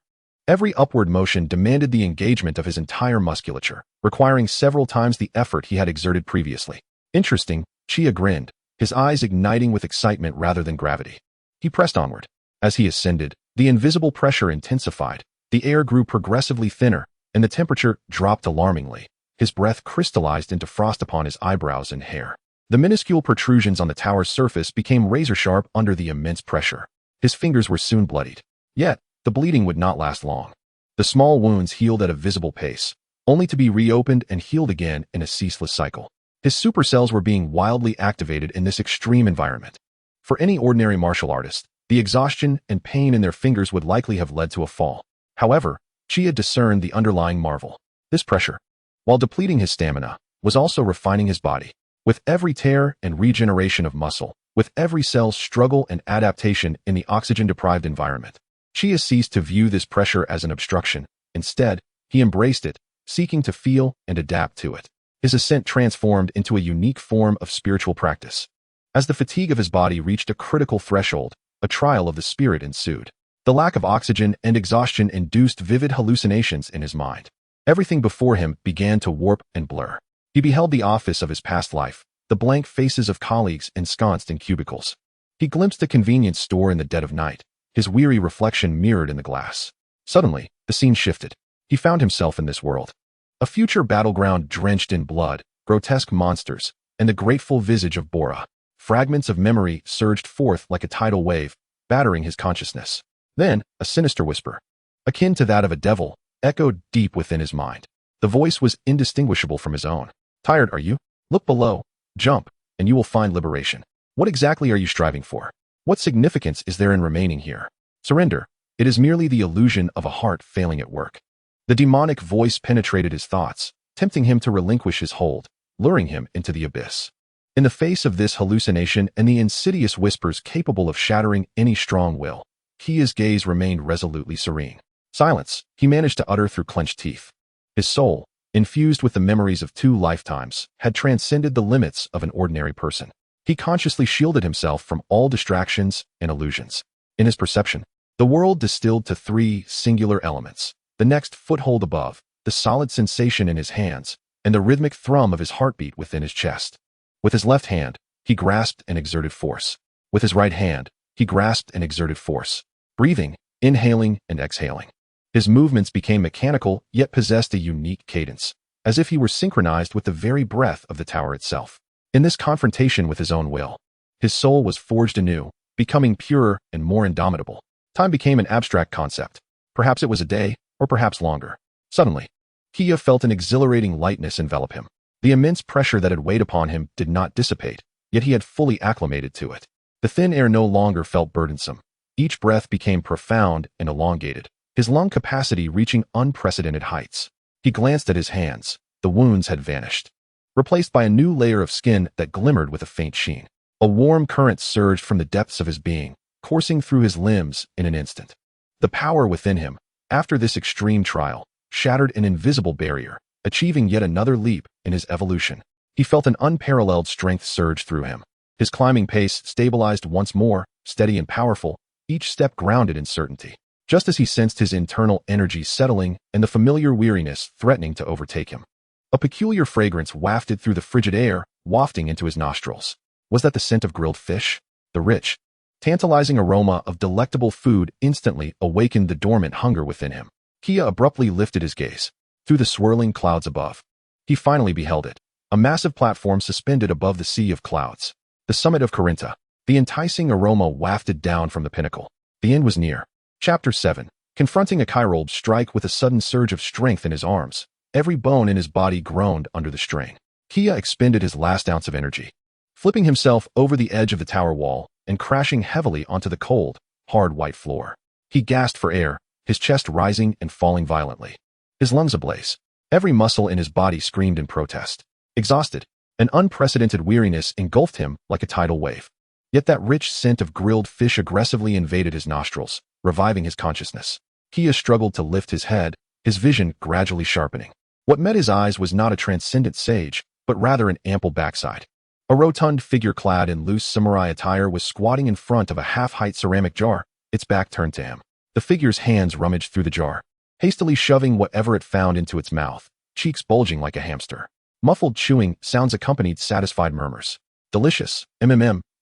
Every upward motion demanded the engagement of his entire musculature, requiring several times the effort he had exerted previously. Interesting, Chia grinned, his eyes igniting with excitement rather than gravity. He pressed onward. As he ascended, the invisible pressure intensified, the air grew progressively thinner, and the temperature dropped alarmingly. His breath crystallized into frost upon his eyebrows and hair. The minuscule protrusions on the tower's surface became razor-sharp under the immense pressure. His fingers were soon bloodied. Yet, the bleeding would not last long. The small wounds healed at a visible pace, only to be reopened and healed again in a ceaseless cycle. His supercells were being wildly activated in this extreme environment. For any ordinary martial artist, the exhaustion and pain in their fingers would likely have led to a fall. However, Chia discerned the underlying marvel. This pressure, while depleting his stamina, was also refining his body. With every tear and regeneration of muscle, with every cell's struggle and adaptation in the oxygen-deprived environment, Chia ceased to view this pressure as an obstruction. Instead, he embraced it, seeking to feel and adapt to it. His ascent transformed into a unique form of spiritual practice. As the fatigue of his body reached a critical threshold, a trial of the spirit ensued. The lack of oxygen and exhaustion induced vivid hallucinations in his mind. Everything before him began to warp and blur. He beheld the office of his past life, the blank faces of colleagues ensconced in cubicles. He glimpsed a convenience store in the dead of night, his weary reflection mirrored in the glass. Suddenly, the scene shifted. He found himself in this world. A future battleground drenched in blood, grotesque monsters, and the grateful visage of Bora. Fragments of memory surged forth like a tidal wave, battering his consciousness. Then, a sinister whisper, akin to that of a devil, echoed deep within his mind. The voice was indistinguishable from his own. Tired, are you? Look below, jump, and you will find liberation. What exactly are you striving for? What significance is there in remaining here? Surrender. It is merely the illusion of a heart failing at work. The demonic voice penetrated his thoughts, tempting him to relinquish his hold, luring him into the abyss. In the face of this hallucination and the insidious whispers capable of shattering any strong will, Chia's gaze remained resolutely serene. Silence, he managed to utter through clenched teeth. His soul, infused with the memories of 2 lifetimes, had transcended the limits of an ordinary person. He consciously shielded himself from all distractions and illusions. In his perception, the world distilled to 3 singular elements: the next foothold above, the solid sensation in his hands, and the rhythmic thrum of his heartbeat within his chest. With his left hand, he grasped and exerted force. With his right hand, he grasped and exerted force, breathing, inhaling, and exhaling. His movements became mechanical, yet possessed a unique cadence, as if he were synchronized with the very breath of the tower itself. In this confrontation with his own will, his soul was forged anew, becoming purer and more indomitable. Time became an abstract concept. Perhaps it was a day, or perhaps longer. Suddenly, Chia felt an exhilarating lightness envelop him. The immense pressure that had weighed upon him did not dissipate, yet he had fully acclimated to it. The thin air no longer felt burdensome. Each breath became profound and elongated, his lung capacity reaching unprecedented heights. He glanced at his hands. The wounds had vanished, replaced by a new layer of skin that glimmered with a faint sheen. A warm current surged from the depths of his being, coursing through his limbs in an instant. The power within him, after this extreme trial, shattered an invisible barrier, achieving yet another leap in his evolution. He felt an unparalleled strength surge through him. His climbing pace stabilized once more, steady and powerful, each step grounded in certainty. Just as he sensed his internal energy settling and the familiar weariness threatening to overtake him, a peculiar fragrance wafted through the frigid air, wafting into his nostrils. Was that the scent of grilled fish? The rich, tantalizing aroma of delectable food instantly awakened the dormant hunger within him. Chia abruptly lifted his gaze. Through the swirling clouds above, he finally beheld it, a massive platform suspended above the sea of clouds. The summit of Corinta. The enticing aroma wafted down from the pinnacle. The end was near. Chapter 7. Confronting a Chirobe strike with a sudden surge of strength in his arms. Every bone in his body groaned under the strain. Chia expended his last ounce of energy, flipping himself over the edge of the tower wall and crashing heavily onto the cold, hard white floor. He gasped for air, his chest rising and falling violently. His lungs ablaze. Every muscle in his body screamed in protest. Exhausted, an unprecedented weariness engulfed him like a tidal wave. Yet that rich scent of grilled fish aggressively invaded his nostrils, reviving his consciousness. Chia struggled to lift his head, his vision gradually sharpening. What met his eyes was not a transcendent sage, but rather an ample backside. A rotund figure clad in loose samurai attire was squatting in front of a half-height ceramic jar, its back turned to him. The figure's hands rummaged through the jar, hastily shoving whatever it found into its mouth, cheeks bulging like a hamster. Muffled chewing sounds accompanied satisfied murmurs. Delicious,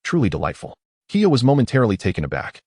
truly delightful. Chia was momentarily taken aback.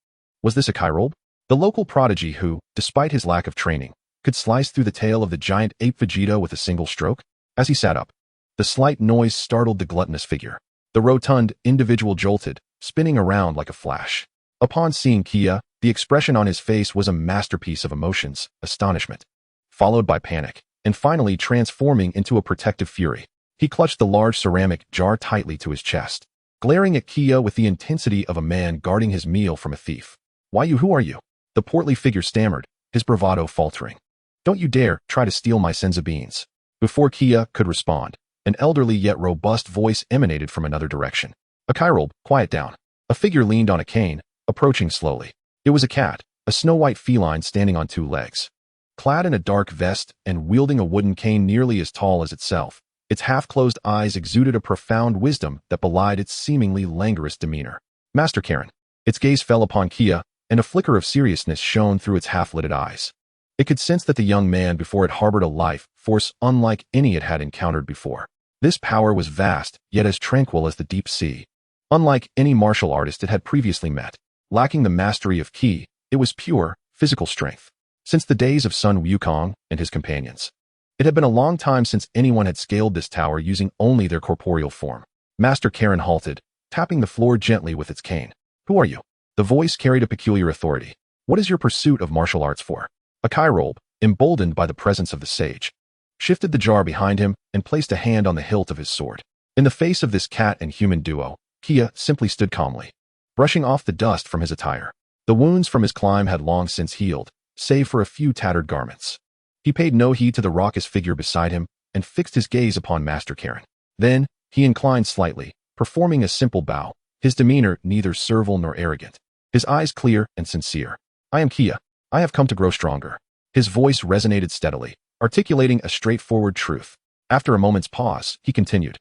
Was this a Chirobe? The local prodigy who, despite his lack of training, could slice through the tail of the giant ape Vegeta with a single stroke? As he sat up, the slight noise startled the gluttonous figure. The rotund individual jolted, spinning around like a flash. Upon seeing Chia, the expression on his face was a masterpiece of emotions, astonishment, followed by panic, and finally transforming into a protective fury. He clutched the large ceramic jar tightly to his chest, glaring at Chia with the intensity of a man guarding his meal from a thief. Who are you? The portly figure stammered, his bravado faltering. Don't you dare try to steal my senza beans. Before Chia could respond, an elderly yet robust voice emanated from another direction. A Chirobe, quiet down. A figure leaned on a cane, approaching slowly. It was a cat, a snow-white feline standing on 2 legs. Clad in a dark vest and wielding a wooden cane nearly as tall as itself, its half-closed eyes exuded a profound wisdom that belied its seemingly languorous demeanor. Master Karen. Its gaze fell upon Chia, and a flicker of seriousness shone through its half-lidded eyes. It could sense that the young man before it harbored a life force unlike any it had encountered before. This power was vast, yet as tranquil as the deep sea. Unlike any martial artist it had previously met, lacking the mastery of ki, it was pure, physical strength. Since the days of Sun Wukong and his companions, it had been a long time since anyone had scaled this tower using only their corporeal form. Master Karen halted, tapping the floor gently with its cane. Who are you? The voice carried a peculiar authority. What is your pursuit of martial arts for? A Chirobe, emboldened by the presence of the sage, shifted the jar behind him and placed a hand on the hilt of his sword. In the face of this cat and human duo, Chia simply stood calmly, brushing off the dust from his attire. The wounds from his climb had long since healed, save for a few tattered garments. He paid no heed to the raucous figure beside him and fixed his gaze upon Master Karen. Then, he inclined slightly, performing a simple bow, his demeanor neither servile nor arrogant, his eyes clear and sincere. I am Chia. I have come to grow stronger. His voice resonated steadily, articulating a straightforward truth. After a moment's pause, he continued.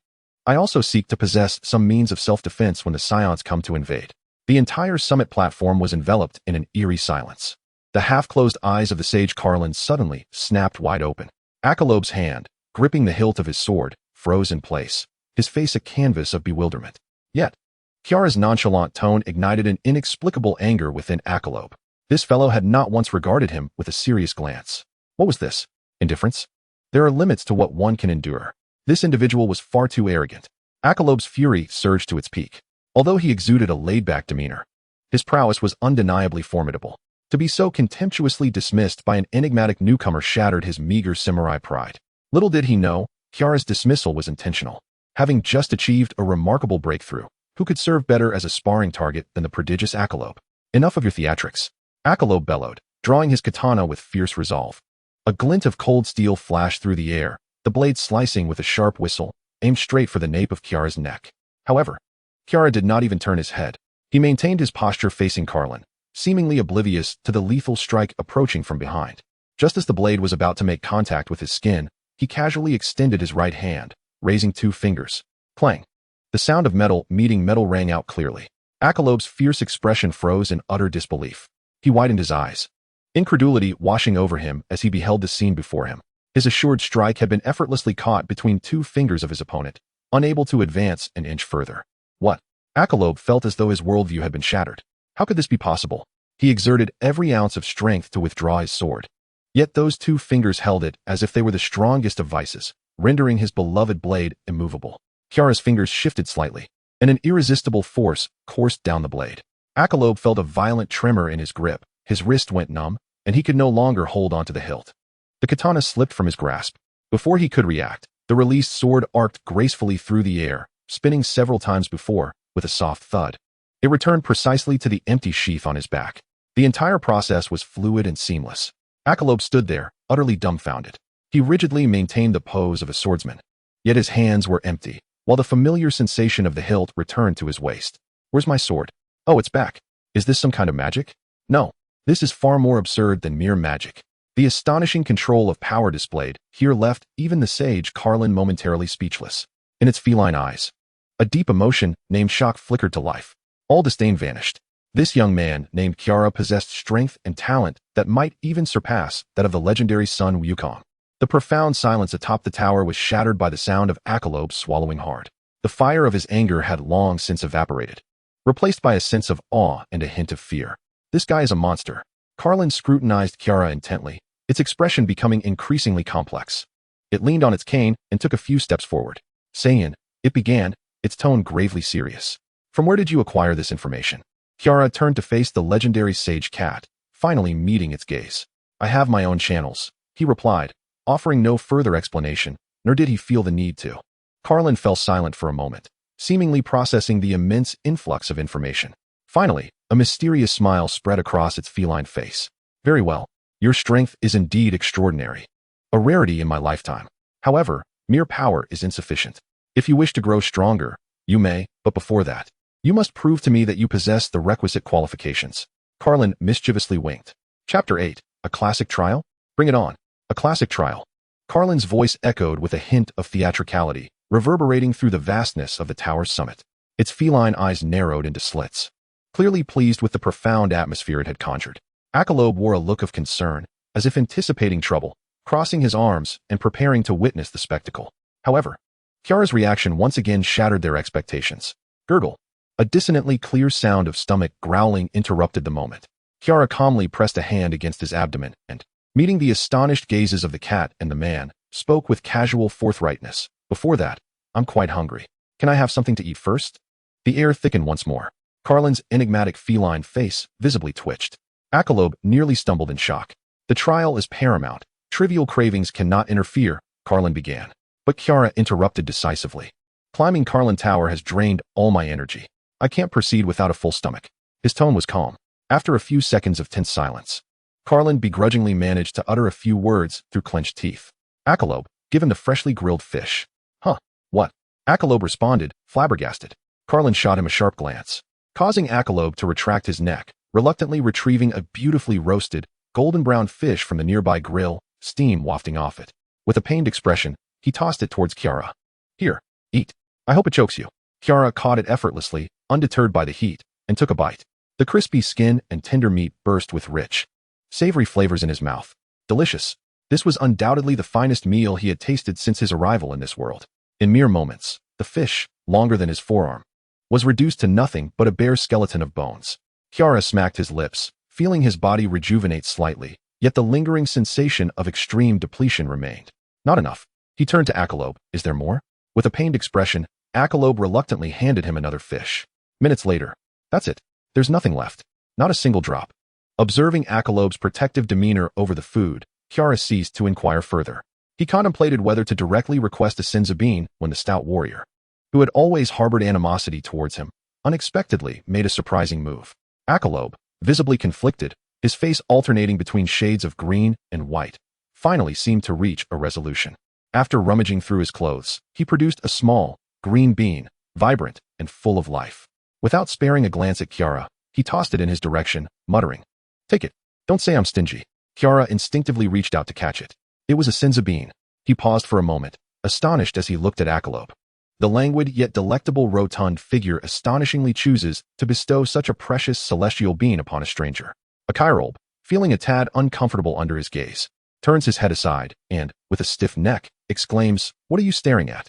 I also seek to possess some means of self-defense when the Saiyans come to invade. The entire summit platform was enveloped in an eerie silence. The half-closed eyes of the sage Carlin suddenly snapped wide open. Akalobe's hand, gripping the hilt of his sword, froze in place, his face a canvas of bewilderment. Yet, Kiara's nonchalant tone ignited an inexplicable anger within Akalobe. This fellow had not once regarded him with a serious glance. What was this? Indifference? There are limits to what one can endure. This individual was far too arrogant. Akalobe's fury surged to its peak. Although he exuded a laid-back demeanor, his prowess was undeniably formidable. To be so contemptuously dismissed by an enigmatic newcomer shattered his meager samurai pride. Little did he know, Kiara's dismissal was intentional. Having just achieved a remarkable breakthrough, who could serve better as a sparring target than the prodigious Akalobe? Enough of your theatrics. Akalobe bellowed, drawing his katana with fierce resolve. A glint of cold steel flashed through the air, the blade slicing with a sharp whistle, aimed straight for the nape of Kiara's neck. However, Kiara did not even turn his head. He maintained his posture facing Carlin, seemingly oblivious to the lethal strike approaching from behind. Just as the blade was about to make contact with his skin, he casually extended his right hand, raising 2 fingers. Clang. The sound of metal meeting metal rang out clearly. Akalobe's fierce expression froze in utter disbelief. He widened his eyes, incredulity washing over him as he beheld the scene before him. His assured strike had been effortlessly caught between 2 fingers of his opponent, unable to advance an inch further. What? Akalobe felt as though his worldview had been shattered. How could this be possible? He exerted every ounce of strength to withdraw his sword. Yet those 2 fingers held it as if they were the strongest of vices, rendering his beloved blade immovable. Kiara's fingers shifted slightly, and an irresistible force coursed down the blade. Akalobe felt a violent tremor in his grip, his wrist went numb, and he could no longer hold onto the hilt. The katana slipped from his grasp. Before he could react, the released sword arced gracefully through the air, spinning several times before, with a soft thud. It returned precisely to the empty sheath on his back. The entire process was fluid and seamless. Akalobe stood there, utterly dumbfounded. He rigidly maintained the pose of a swordsman. Yet his hands were empty, while the familiar sensation of the hilt returned to his waist. Where's my sword? Oh, it's back. Is this some kind of magic? No. This is far more absurd than mere magic. The astonishing control of power displayed here left even the sage Carlin momentarily speechless. In its feline eyes, a deep emotion named shock flickered to life. All disdain vanished. This young man named Kiara possessed strength and talent that might even surpass that of the legendary Sun Wukong. The profound silence atop the tower was shattered by the sound of Akalobe swallowing hard. The fire of his anger had long since evaporated, replaced by a sense of awe and a hint of fear. This guy is a monster. Carlin scrutinized Kiara intently, its expression becoming increasingly complex. It leaned on its cane and took a few steps forward. Saiyan, it began, its tone gravely serious. From where did you acquire this information? Kiara turned to face the legendary sage cat, finally meeting its gaze. I have my own channels, he replied, offering no further explanation, nor did he feel the need to. Carlin fell silent for a moment, seemingly processing the immense influx of information. Finally, a mysterious smile spread across its feline face. Very well. Your strength is indeed extraordinary. A rarity in my lifetime. However, mere power is insufficient. If you wish to grow stronger, you may, but before that, you must prove to me that you possess the requisite qualifications. Carlin mischievously winked. Chapter 8. A classic trial? Bring it on. A classic trial. Carlin's voice echoed with a hint of theatricality, reverberating through the vastness of the tower's summit. Its feline eyes narrowed into slits, clearly pleased with the profound atmosphere it had conjured. Akalobe wore a look of concern, as if anticipating trouble, crossing his arms and preparing to witness the spectacle. However, Kiara's reaction once again shattered their expectations. Gurgle. A dissonantly clear sound of stomach growling interrupted the moment. Kiara calmly pressed a hand against his abdomen and, meeting the astonished gazes of the cat and the man, spoke with casual forthrightness. Before that, I'm quite hungry. Can I have something to eat first? The air thickened once more. Carlin's enigmatic feline face visibly twitched. Akalobe nearly stumbled in shock. The trial is paramount, Trivial cravings cannot interfere, Carlin began. But Kiara interrupted decisively. Climbing Carlin Tower has drained all my energy. I can't proceed without a full stomach. His tone was calm. After a few seconds of tense silence, Carlin begrudgingly managed to utter a few words through clenched teeth. Akalobe, give him the freshly grilled fish. Huh, what? Akalobe responded, flabbergasted. Carlin shot him a sharp glance, causing Akalobe to retract his neck, reluctantly retrieving a beautifully roasted, golden-brown fish from the nearby grill, steam wafting off it. With a pained expression, he tossed it towards Kiara. Here, eat. I hope it chokes you. Kiara caught it effortlessly, undeterred by the heat, and took a bite. The crispy skin and tender meat burst with rich, savory flavors in his mouth. Delicious. This was undoubtedly the finest meal he had tasted since his arrival in this world. In mere moments, the fish, longer than his forearm, was reduced to nothing but a bare skeleton of bones. Kiara smacked his lips, feeling his body rejuvenate slightly, yet the lingering sensation of extreme depletion remained. Not enough. He turned to Akalobe. Is there more? With a pained expression, Akalobe reluctantly handed him another fish. Minutes later. That's it. There's nothing left. Not a single drop. Observing Akalobe's protective demeanor over the food, Kiara ceased to inquire further. He contemplated whether to directly request a Sinzabine when the stout warrior, who had always harbored animosity towards him, unexpectedly made a surprising move. Akalobe, visibly conflicted, his face alternating between shades of green and white, finally seemed to reach a resolution. After rummaging through his clothes, he produced a small, green bean, vibrant and full of life. Without sparing a glance at Kiara, he tossed it in his direction, muttering, "Take it. Don't say I'm stingy." Kiara instinctively reached out to catch it. It was a Sinzabine. He paused for a moment, astonished as he looked at Akalobe. The languid yet delectable rotund figure astonishingly chooses to bestow such a precious celestial being upon a stranger. Akairobe, feeling a tad uncomfortable under his gaze, turns his head aside and, with a stiff neck, exclaims, "What are you staring at?"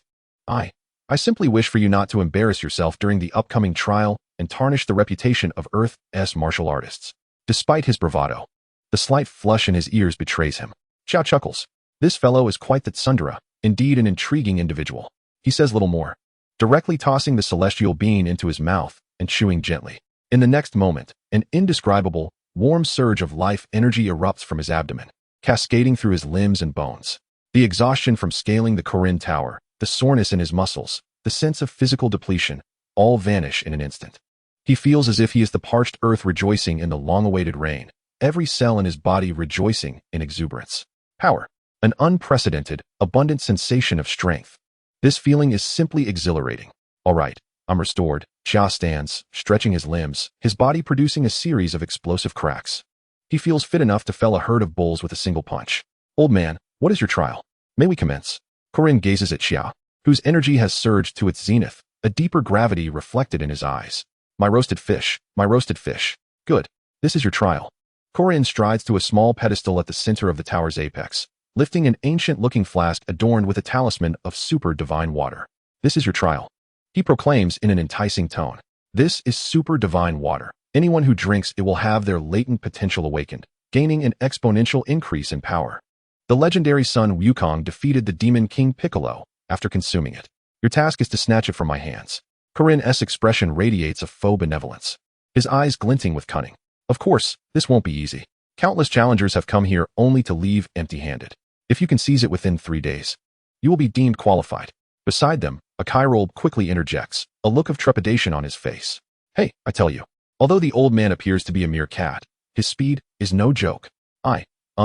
I simply wish for you not to embarrass yourself during the upcoming trial and tarnish the reputation of Earth's martial artists." Despite his bravado, the slight flush in his ears betrays him. Chia chuckles. This fellow is quite the tsundere, indeed an intriguing individual. He says little more, directly tossing the celestial being into his mouth and chewing gently. In the next moment, an indescribable, warm surge of life energy erupts from his abdomen, cascading through his limbs and bones. The exhaustion from scaling the Corinne Tower, the soreness in his muscles, the sense of physical depletion, all vanish in an instant. He feels as if he is the parched earth rejoicing in the long-awaited rain, every cell in his body rejoicing in exuberance. Power. An unprecedented, abundant sensation of strength. This feeling is simply exhilarating. All right, I'm restored. Chia stands, stretching his limbs, his body producing a series of explosive cracks. He feels fit enough to fell a herd of bulls with a single punch. Old man, what is your trial? May we commence? Corinne gazes at Chia, whose energy has surged to its zenith, a deeper gravity reflected in his eyes. My roasted fish, my roasted fish. Good. This is your trial. Corinne strides to a small pedestal at the center of the tower's apex, lifting an ancient-looking flask adorned with a talisman of super divine water. This is your trial. He proclaims in an enticing tone. This is super divine water. Anyone who drinks it will have their latent potential awakened, gaining an exponential increase in power. The legendary son Wukong defeated the demon king Piccolo after consuming it. Your task is to snatch it from my hands. Corinne's expression radiates a faux benevolence, his eyes glinting with cunning. Of course, this won't be easy. Countless challengers have come here only to leave empty-handed. If you can seize it within 3 days, you will be deemed qualified. Beside them, a Akairobe quickly interjects, a look of trepidation on his face. Hey, I tell you, although the old man appears to be a mere cat, his speed is no joke.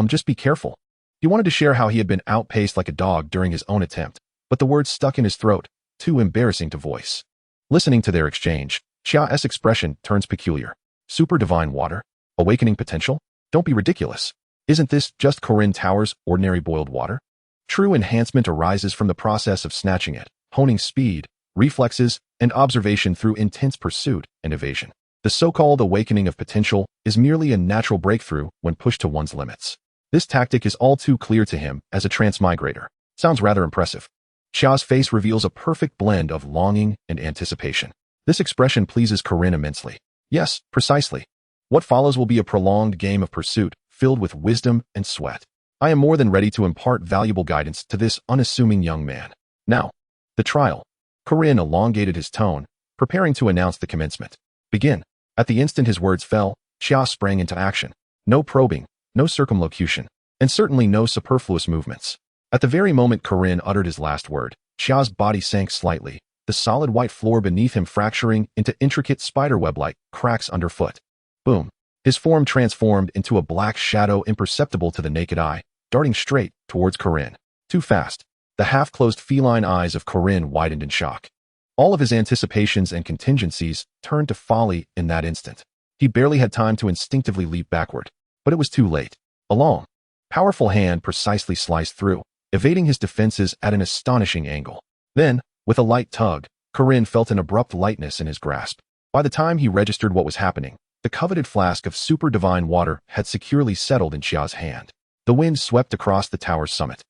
Just be careful. He wanted to share how he had been outpaced like a dog during his own attempt, but the words stuck in his throat, too embarrassing to voice. Listening to their exchange, Chia's expression turns peculiar. Super divine water? Awakening potential? Don't be ridiculous. Isn't this just Corinne Tower's ordinary boiled water? True enhancement arises from the process of snatching it, honing speed, reflexes, and observation through intense pursuit and evasion. The so-called awakening of potential is merely a natural breakthrough when pushed to one's limits. This tactic is all too clear to him as a transmigrator. Sounds rather impressive. Chia's face reveals a perfect blend of longing and anticipation. This expression pleases Corinne immensely. Yes, precisely. What follows will be a prolonged game of pursuit, filled with wisdom and sweat. I am more than ready to impart valuable guidance to this unassuming young man. Now, the trial. Corinne elongated his tone, preparing to announce the commencement. Begin. At the instant his words fell, Chia sprang into action. No probing, no circumlocution. and certainly no superfluous movements. At the very moment Corinne uttered his last word, Chia's body sank slightly, the solid white floor beneath him fracturing into intricate spiderweb-like cracks underfoot. Boom. His form transformed into a black shadow imperceptible to the naked eye, darting straight towards Corinne. Too fast. The half-closed feline eyes of Corinne widened in shock. All of his anticipations and contingencies turned to folly in that instant. He barely had time to instinctively leap backward, but it was too late. A long, powerful hand precisely sliced through, evading his defenses at an astonishing angle. Then, with a light tug, Corinne felt an abrupt lightness in his grasp. By the time he registered what was happening, the coveted flask of super divine water had securely settled in Chia's hand. The wind swept across the tower's summit,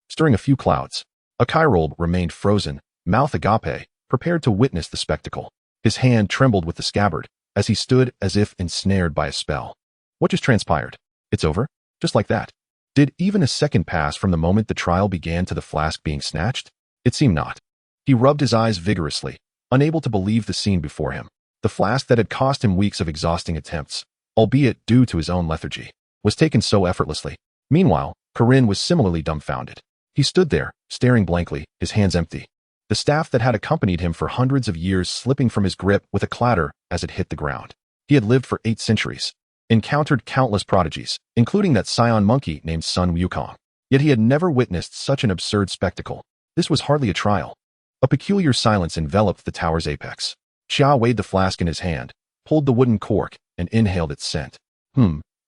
stirring a few clouds. A chirobe remained frozen, mouth agape, prepared to witness the spectacle. His hand trembled with the scabbard, as he stood as if ensnared by a spell. What just transpired? It's over? Just like that? Did even a second pass from the moment the trial began to the flask being snatched? It seemed not. He rubbed his eyes vigorously, unable to believe the scene before him. The flask that had cost him weeks of exhausting attempts, albeit due to his own lethargy, was taken so effortlessly. Meanwhile, Corinne was similarly dumbfounded. He stood there, staring blankly, his hands empty. The staff that had accompanied him for hundreds of years slipping from his grip with a clatter as it hit the ground. He had lived for 8 centuries, encountered countless prodigies, including that Saiyan monkey named Sun Wukong. Yet he had never witnessed such an absurd spectacle. This was hardly a trial. A peculiar silence enveloped the tower's apex. Chia weighed the flask in his hand, pulled the wooden cork, and inhaled its scent.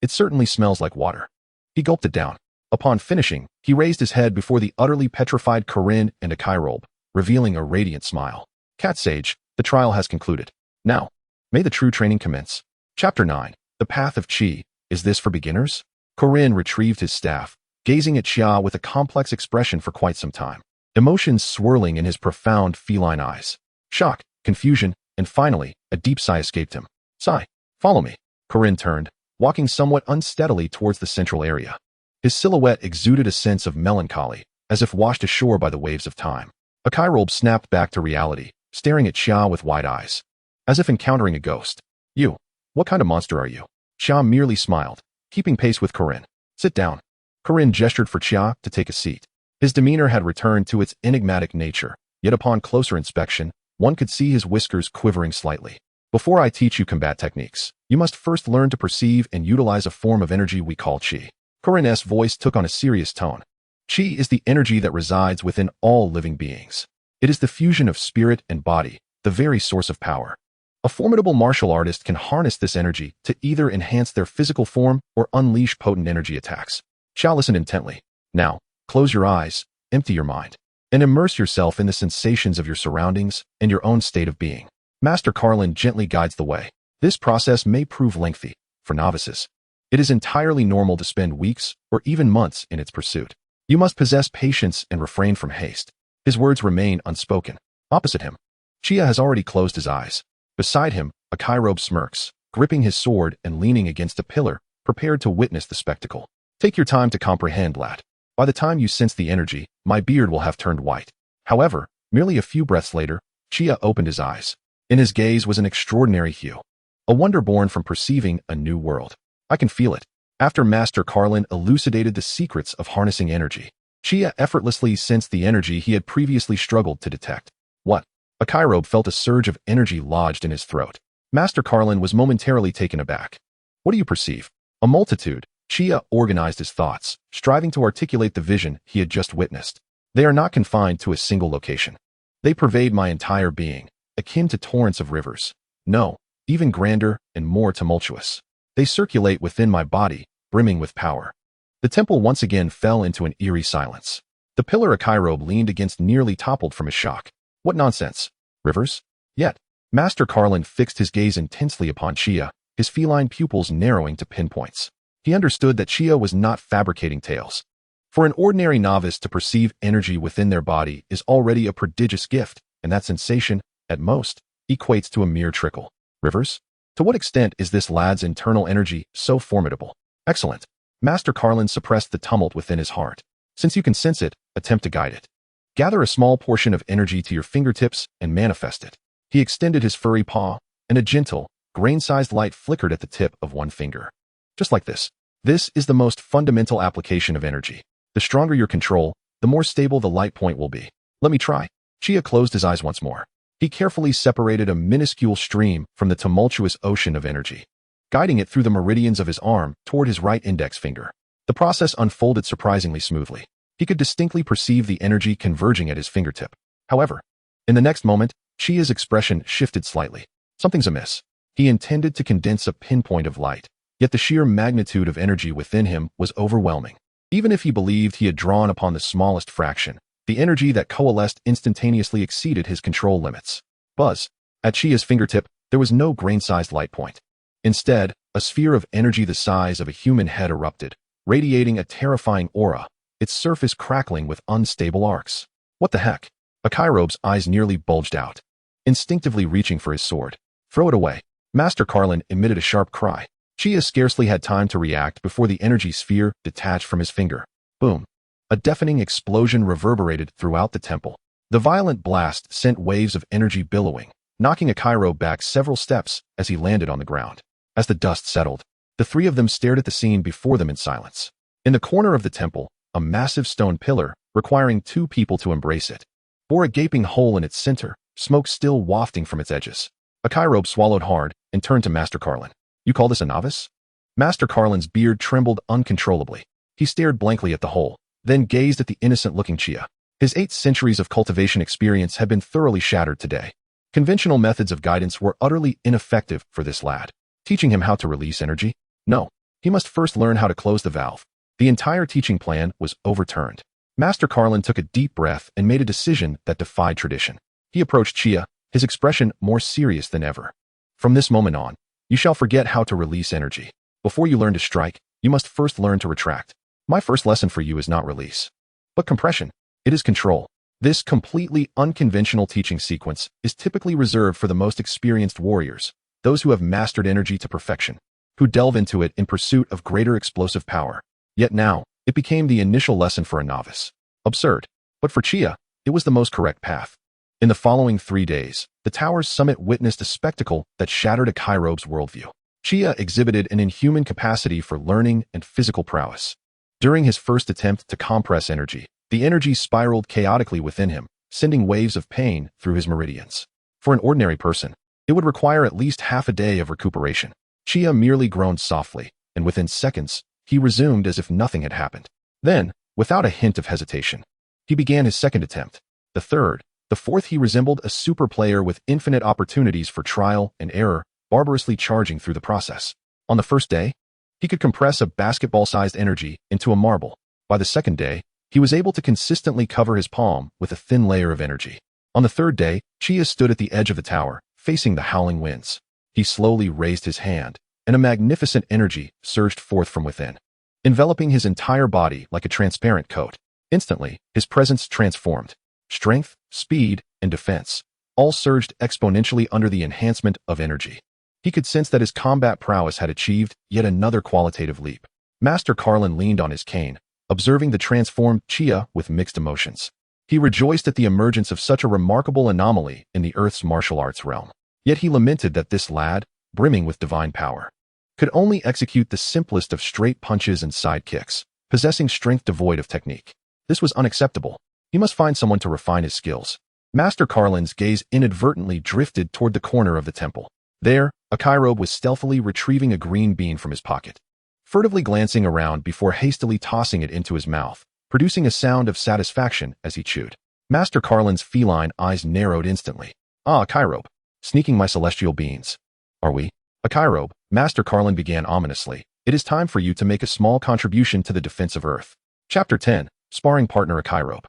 It certainly smells like water. He gulped it down. Upon finishing, he raised his head before the utterly petrified Corinne and a chirobe, revealing a radiant smile. Cat Sage, the trial has concluded. Now, may the true training commence. Chapter 9. The Path of Chi. Is this for beginners? Corinne retrieved his staff, gazing at Chia with a complex expression for quite some time. Emotions swirling in his profound feline eyes. Shock, confusion, and finally, a deep sigh escaped him. Sigh. Follow me. Corinne turned, walking somewhat unsteadily towards the central area. His silhouette exuded a sense of melancholy, as if washed ashore by the waves of time. A chirobe snapped back to reality, staring at Chia with wide eyes, as if encountering a ghost. You. What kind of monster are you? Chia merely smiled, keeping pace with Corinne. Sit down. Corinne gestured for Chia to take a seat. His demeanor had returned to its enigmatic nature, yet upon closer inspection, one could see his whiskers quivering slightly. Before I teach you combat techniques, you must first learn to perceive and utilize a form of energy we call Chi. Corinne's voice took on a serious tone. Chi is the energy that resides within all living beings. It is the fusion of spirit and body, the very source of power. A formidable martial artist can harness this energy to either enhance their physical form or unleash potent energy attacks. Chia listened intently. Now, close your eyes, empty your mind, and immerse yourself in the sensations of your surroundings and your own state of being. Master Carlin gently guides the way. This process may prove lengthy. For novices, it is entirely normal to spend weeks or even months in its pursuit. You must possess patience and refrain from haste. His words remain unspoken. Opposite him, Chia has already closed his eyes. Beside him, a chirobe smirks, gripping his sword and leaning against a pillar, prepared to witness the spectacle. Take your time to comprehend, lad. By the time you sense the energy, my beard will have turned white. However, merely a few breaths later, Chia opened his eyes. In his gaze was an extraordinary hue, a wonder born from perceiving a new world. I can feel it. After Master Carlin elucidated the secrets of harnessing energy, Chia effortlessly sensed the energy he had previously struggled to detect. What? A chirobe felt a surge of energy lodged in his throat. Master Carlin was momentarily taken aback. What do you perceive? A multitude. Chia organized his thoughts, striving to articulate the vision he had just witnessed. They are not confined to a single location. They pervade my entire being, akin to torrents of rivers. No, even grander and more tumultuous. They circulate within my body, brimming with power. The temple once again fell into an eerie silence. The pillar a chirobe leaned against nearly toppled from his shock. What nonsense? Rivers? Yet, Master Carlin fixed his gaze intensely upon Chia, his feline pupils narrowing to pinpoints. He understood that Chia was not fabricating tales. For an ordinary novice to perceive energy within their body is already a prodigious gift, and that sensation, at most, equates to a mere trickle. Rivers? To what extent is this lad's internal energy so formidable? Excellent. Master Carlin suppressed the tumult within his heart. Since you can sense it, attempt to guide it. Gather a small portion of energy to your fingertips and manifest it. He extended his furry paw, and a gentle, grain-sized light flickered at the tip of one finger. Just like this. This is the most fundamental application of energy. The stronger your control, the more stable the light point will be. Let me try. Chia closed his eyes once more. He carefully separated a minuscule stream from the tumultuous ocean of energy, guiding it through the meridians of his arm toward his right index finger. The process unfolded surprisingly smoothly. He could distinctly perceive the energy converging at his fingertip. However, in the next moment, Chia's expression shifted slightly. Something's amiss. He intended to condense a pinpoint of light, yet the sheer magnitude of energy within him was overwhelming. Even if he believed he had drawn upon the smallest fraction, the energy that coalesced instantaneously exceeded his control limits. Buzz. At Chia's fingertip, there was no grain-sized light point. Instead, a sphere of energy the size of a human head erupted, radiating a terrifying aura, its surface crackling with unstable arcs. What the heck? Akairobe's eyes nearly bulged out. Instinctively reaching for his sword. Throw it away. Master Carlin emitted a sharp cry. Chia scarcely had time to react before the energy sphere detached from his finger. Boom. A deafening explosion reverberated throughout the temple. The violent blast sent waves of energy billowing, knocking Akairobe back several steps as he landed on the ground. As the dust settled, the three of them stared at the scene before them in silence. In the corner of the temple, a massive stone pillar, requiring 2 people to embrace it, bore a gaping hole in its center, smoke still wafting from its edges. Akairobe swallowed hard and turned to Master Carlin. You call this a novice? Master Carlin's beard trembled uncontrollably. He stared blankly at the hole, then gazed at the innocent-looking Chia. His 8 centuries of cultivation experience had been thoroughly shattered today. Conventional methods of guidance were utterly ineffective for this lad. Teaching him how to release energy? No. He must first learn how to close the valve. The entire teaching plan was overturned. Master Carlin took a deep breath and made a decision that defied tradition. He approached Chia, his expression more serious than ever. From this moment on, you shall forget how to release energy. Before you learn to strike, you must first learn to retract. My first lesson for you is not release, but compression. It is control. This completely unconventional teaching sequence is typically reserved for the most experienced warriors, those who have mastered energy to perfection, who delve into it in pursuit of greater explosive power. Yet now, it became the initial lesson for a novice. Absurd. But for Chia, it was the most correct path. In the following 3 days, the tower's summit witnessed a spectacle that shattered Akairobe's worldview. Chia exhibited an inhuman capacity for learning and physical prowess. During his first attempt to compress energy, the energy spiraled chaotically within him, sending waves of pain through his meridians. For an ordinary person, it would require at least half a day of recuperation. Chia merely groaned softly, and within seconds, he resumed as if nothing had happened. Then, without a hint of hesitation, he began his second attempt. The third, the fourth, he resembled a super player with infinite opportunities for trial and error, barbarously charging through the process. On the first day, he could compress a basketball-sized energy into a marble. By the second day, he was able to consistently cover his palm with a thin layer of energy. On the third day, Chia stood at the edge of the tower, facing the howling winds. He slowly raised his hand, and a magnificent energy surged forth from within, enveloping his entire body like a transparent coat. Instantly, his presence transformed. Strength, speed, and defense all surged exponentially under the enhancement of energy. He could sense that his combat prowess had achieved yet another qualitative leap. Master Carlin leaned on his cane, observing the transformed Chia with mixed emotions. He rejoiced at the emergence of such a remarkable anomaly in the Earth's martial arts realm. Yet he lamented that this lad, brimming with divine power, could only execute the simplest of straight punches and side kicks, possessing strength devoid of technique. This was unacceptable. He must find someone to refine his skills. Master Carlin's gaze inadvertently drifted toward the corner of the temple. There, Akairobe was stealthily retrieving a green bean from his pocket, furtively glancing around before hastily tossing it into his mouth, producing a sound of satisfaction as he chewed. Master Carlin's feline eyes narrowed instantly. Ah, Akairobe, sneaking my celestial beans. Are we? Akairobe, Master Carlin began ominously. It is time for you to make a small contribution to the defense of Earth. Chapter 10, Sparring Partner Akairobe.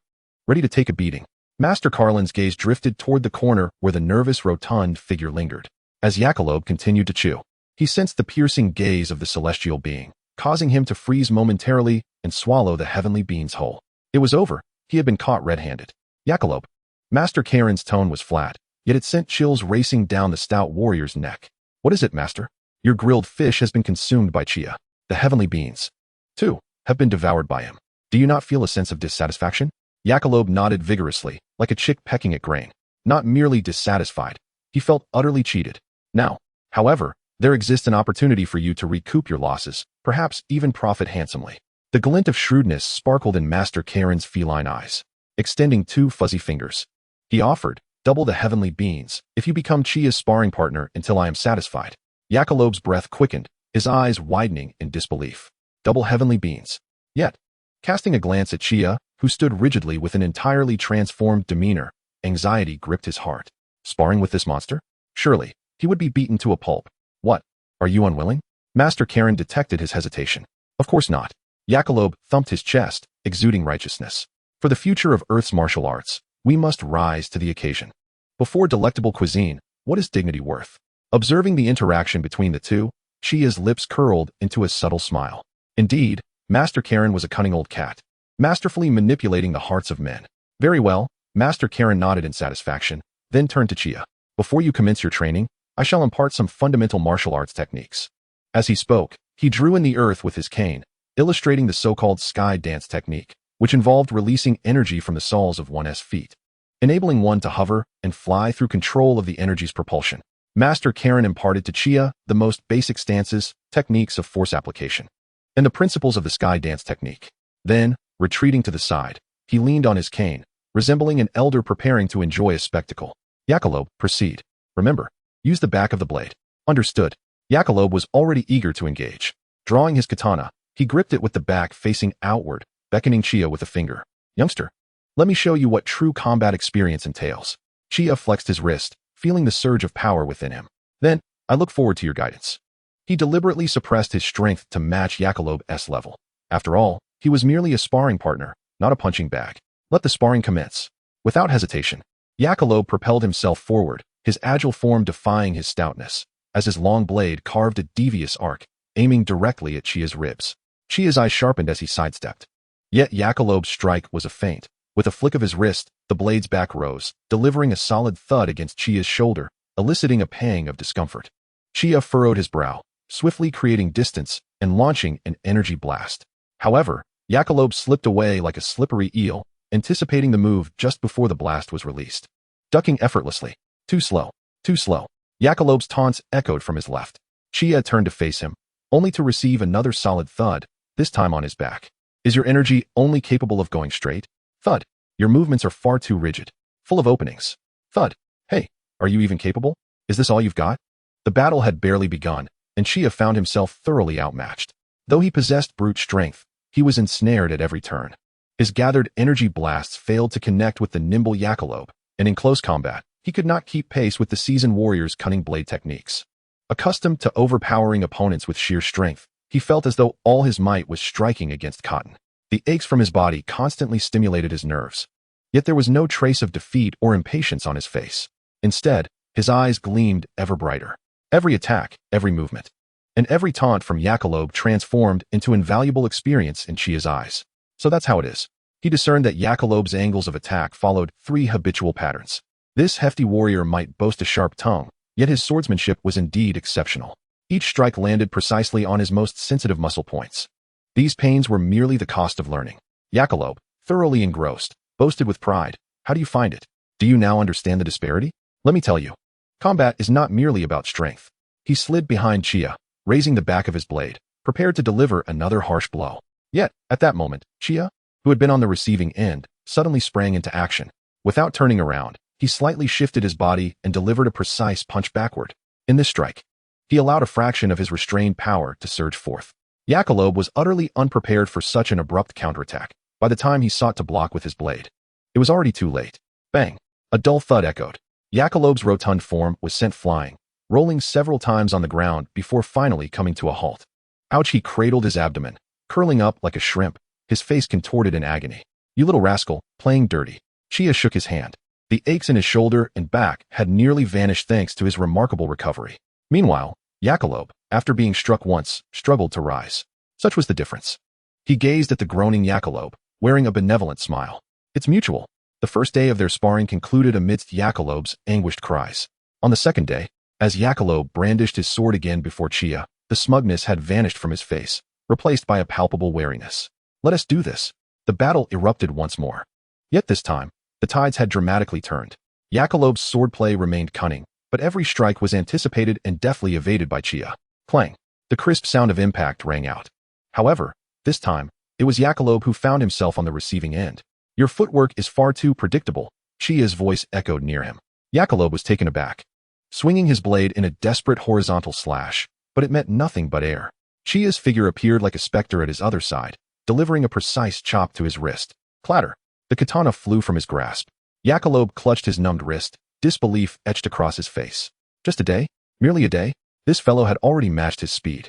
Ready to take a beating. Master Carlin's gaze drifted toward the corner where the nervous, rotund figure lingered. As Akairobe continued to chew, he sensed the piercing gaze of the celestial being, causing him to freeze momentarily and swallow the heavenly beans whole. It was over. He had been caught red-handed. Akairobe. Master Karen's tone was flat, yet it sent chills racing down the stout warrior's neck. What is it, Master? Your grilled fish has been consumed by Chia. The heavenly beans, too, have been devoured by him. Do you not feel a sense of dissatisfaction? Akairobe nodded vigorously, like a chick pecking at grain. Not merely dissatisfied, he felt utterly cheated. Now, however, there exists an opportunity for you to recoup your losses, perhaps even profit handsomely. The glint of shrewdness sparkled in Master Karen's feline eyes, extending 2 fuzzy fingers. He offered, double the heavenly beans, if you become Chia's sparring partner until I am satisfied. Yakalob's breath quickened, his eyes widening in disbelief. Double heavenly beans. Yet, casting a glance at Chia, who stood rigidly with an entirely transformed demeanor, anxiety gripped his heart. Sparring with this monster? Surely, he would be beaten to a pulp. What? Are you unwilling? Master Karen detected his hesitation. Of course not. Yakalob thumped his chest, exuding righteousness. For the future of Earth's martial arts, we must rise to the occasion. Before delectable cuisine, what is dignity worth? Observing the interaction between the two, Chia's lips curled into a subtle smile. Indeed, Master Karen was a cunning old cat, masterfully manipulating the hearts of men. Very well, Master Karen nodded in satisfaction, then turned to Chia. Before you commence your training, I shall impart some fundamental martial arts techniques. As he spoke, he drew in the earth with his cane, illustrating the so-called sky dance technique, which involved releasing energy from the soles of one's feet, enabling one to hover and fly through control of the energy's propulsion. Master Karen imparted to Chia the most basic stances, techniques of force application, and the principles of the sky dance technique. Then, retreating to the side, he leaned on his cane, resembling an elder preparing to enjoy a spectacle. Yakalob, proceed. Remember, use the back of the blade. Understood. Yakalob was already eager to engage. Drawing his katana, he gripped it with the back facing outward, beckoning Chia with a finger. Youngster, let me show you what true combat experience entails. Chia flexed his wrist, feeling the surge of power within him. Then, I look forward to your guidance. He deliberately suppressed his strength to match Yakalob's level. After all, he was merely a sparring partner, not a punching bag. Let the sparring commence. Without hesitation, Yakalob propelled himself forward, his agile form defying his stoutness, as his long blade carved a devious arc, aiming directly at Chia's ribs. Chia's eyes sharpened as he sidestepped. Yet Yakalob's strike was a feint. With a flick of his wrist, the blade's back rose, delivering a solid thud against Chia's shoulder, eliciting a pang of discomfort. Chia furrowed his brow, swiftly creating distance and launching an energy blast. However, Yakalob slipped away like a slippery eel, anticipating the move just before the blast was released. Ducking effortlessly. Too slow. Too slow. Yakalob's taunts echoed from his left. Chia turned to face him, only to receive another solid thud, this time on his back. Is your energy only capable of going straight? Thud. Your movements are far too rigid, full of openings. Thud. Hey, are you even capable? Is this all you've got? The battle had barely begun, and Chia found himself thoroughly outmatched. Though he possessed brute strength, he was ensnared at every turn. His gathered energy blasts failed to connect with the nimble Yakalob, and in close combat, he could not keep pace with the seasoned warrior's cunning blade techniques. Accustomed to overpowering opponents with sheer strength, he felt as though all his might was striking against cotton. The aches from his body constantly stimulated his nerves. Yet there was no trace of defeat or impatience on his face. Instead, his eyes gleamed ever brighter. Every attack, every movement, and every taunt from Yakalob transformed into invaluable experience in Chia's eyes. So that's how it is. He discerned that Yakalob's angles of attack followed 3 habitual patterns. This hefty warrior might boast a sharp tongue, yet his swordsmanship was indeed exceptional. Each strike landed precisely on his most sensitive muscle points. These pains were merely the cost of learning. Yakalob, thoroughly engrossed, boasted with pride. How do you find it? Do you now understand the disparity? Let me tell you. Combat is not merely about strength. He slid behind Chia, raising the back of his blade, prepared to deliver another harsh blow. Yet, at that moment, Chia, who had been on the receiving end, suddenly sprang into action. Without turning around, he slightly shifted his body and delivered a precise punch backward. In this strike, he allowed a fraction of his restrained power to surge forth. Yakalob was utterly unprepared for such an abrupt counterattack. By the time he sought to block with his blade, it was already too late. Bang! A dull thud echoed. Yakalob's rotund form was sent flying, rolling several times on the ground before finally coming to a halt. Ouch! He cradled his abdomen, curling up like a shrimp, his face contorted in agony. You little rascal, playing dirty. Chia shook his hand. The aches in his shoulder and back had nearly vanished thanks to his remarkable recovery. Meanwhile, Yakalob, after being struck once, struggled to rise. Such was the difference. He gazed at the groaning Yakalob, wearing a benevolent smile. It's mutual. The first day of their sparring concluded amidst Yakalob's anguished cries. On the second day, as Yakalob brandished his sword again before Chia, the smugness had vanished from his face, replaced by a palpable wariness. Let us do this. The battle erupted once more. Yet this time, the tides had dramatically turned. Yakalob's swordplay remained cunning, but every strike was anticipated and deftly evaded by Chia. Clang. The crisp sound of impact rang out. However, this time, it was Jackalope who found himself on the receiving end. Your footwork is far too predictable, Chia's voice echoed near him. Jackalope was taken aback, swinging his blade in a desperate horizontal slash, but it met nothing but air. Chia's figure appeared like a specter at his other side, delivering a precise chop to his wrist. Clatter. The katana flew from his grasp. Jackalope clutched his numbed wrist, disbelief etched across his face. Just a day? Merely a day? This fellow had already matched his speed.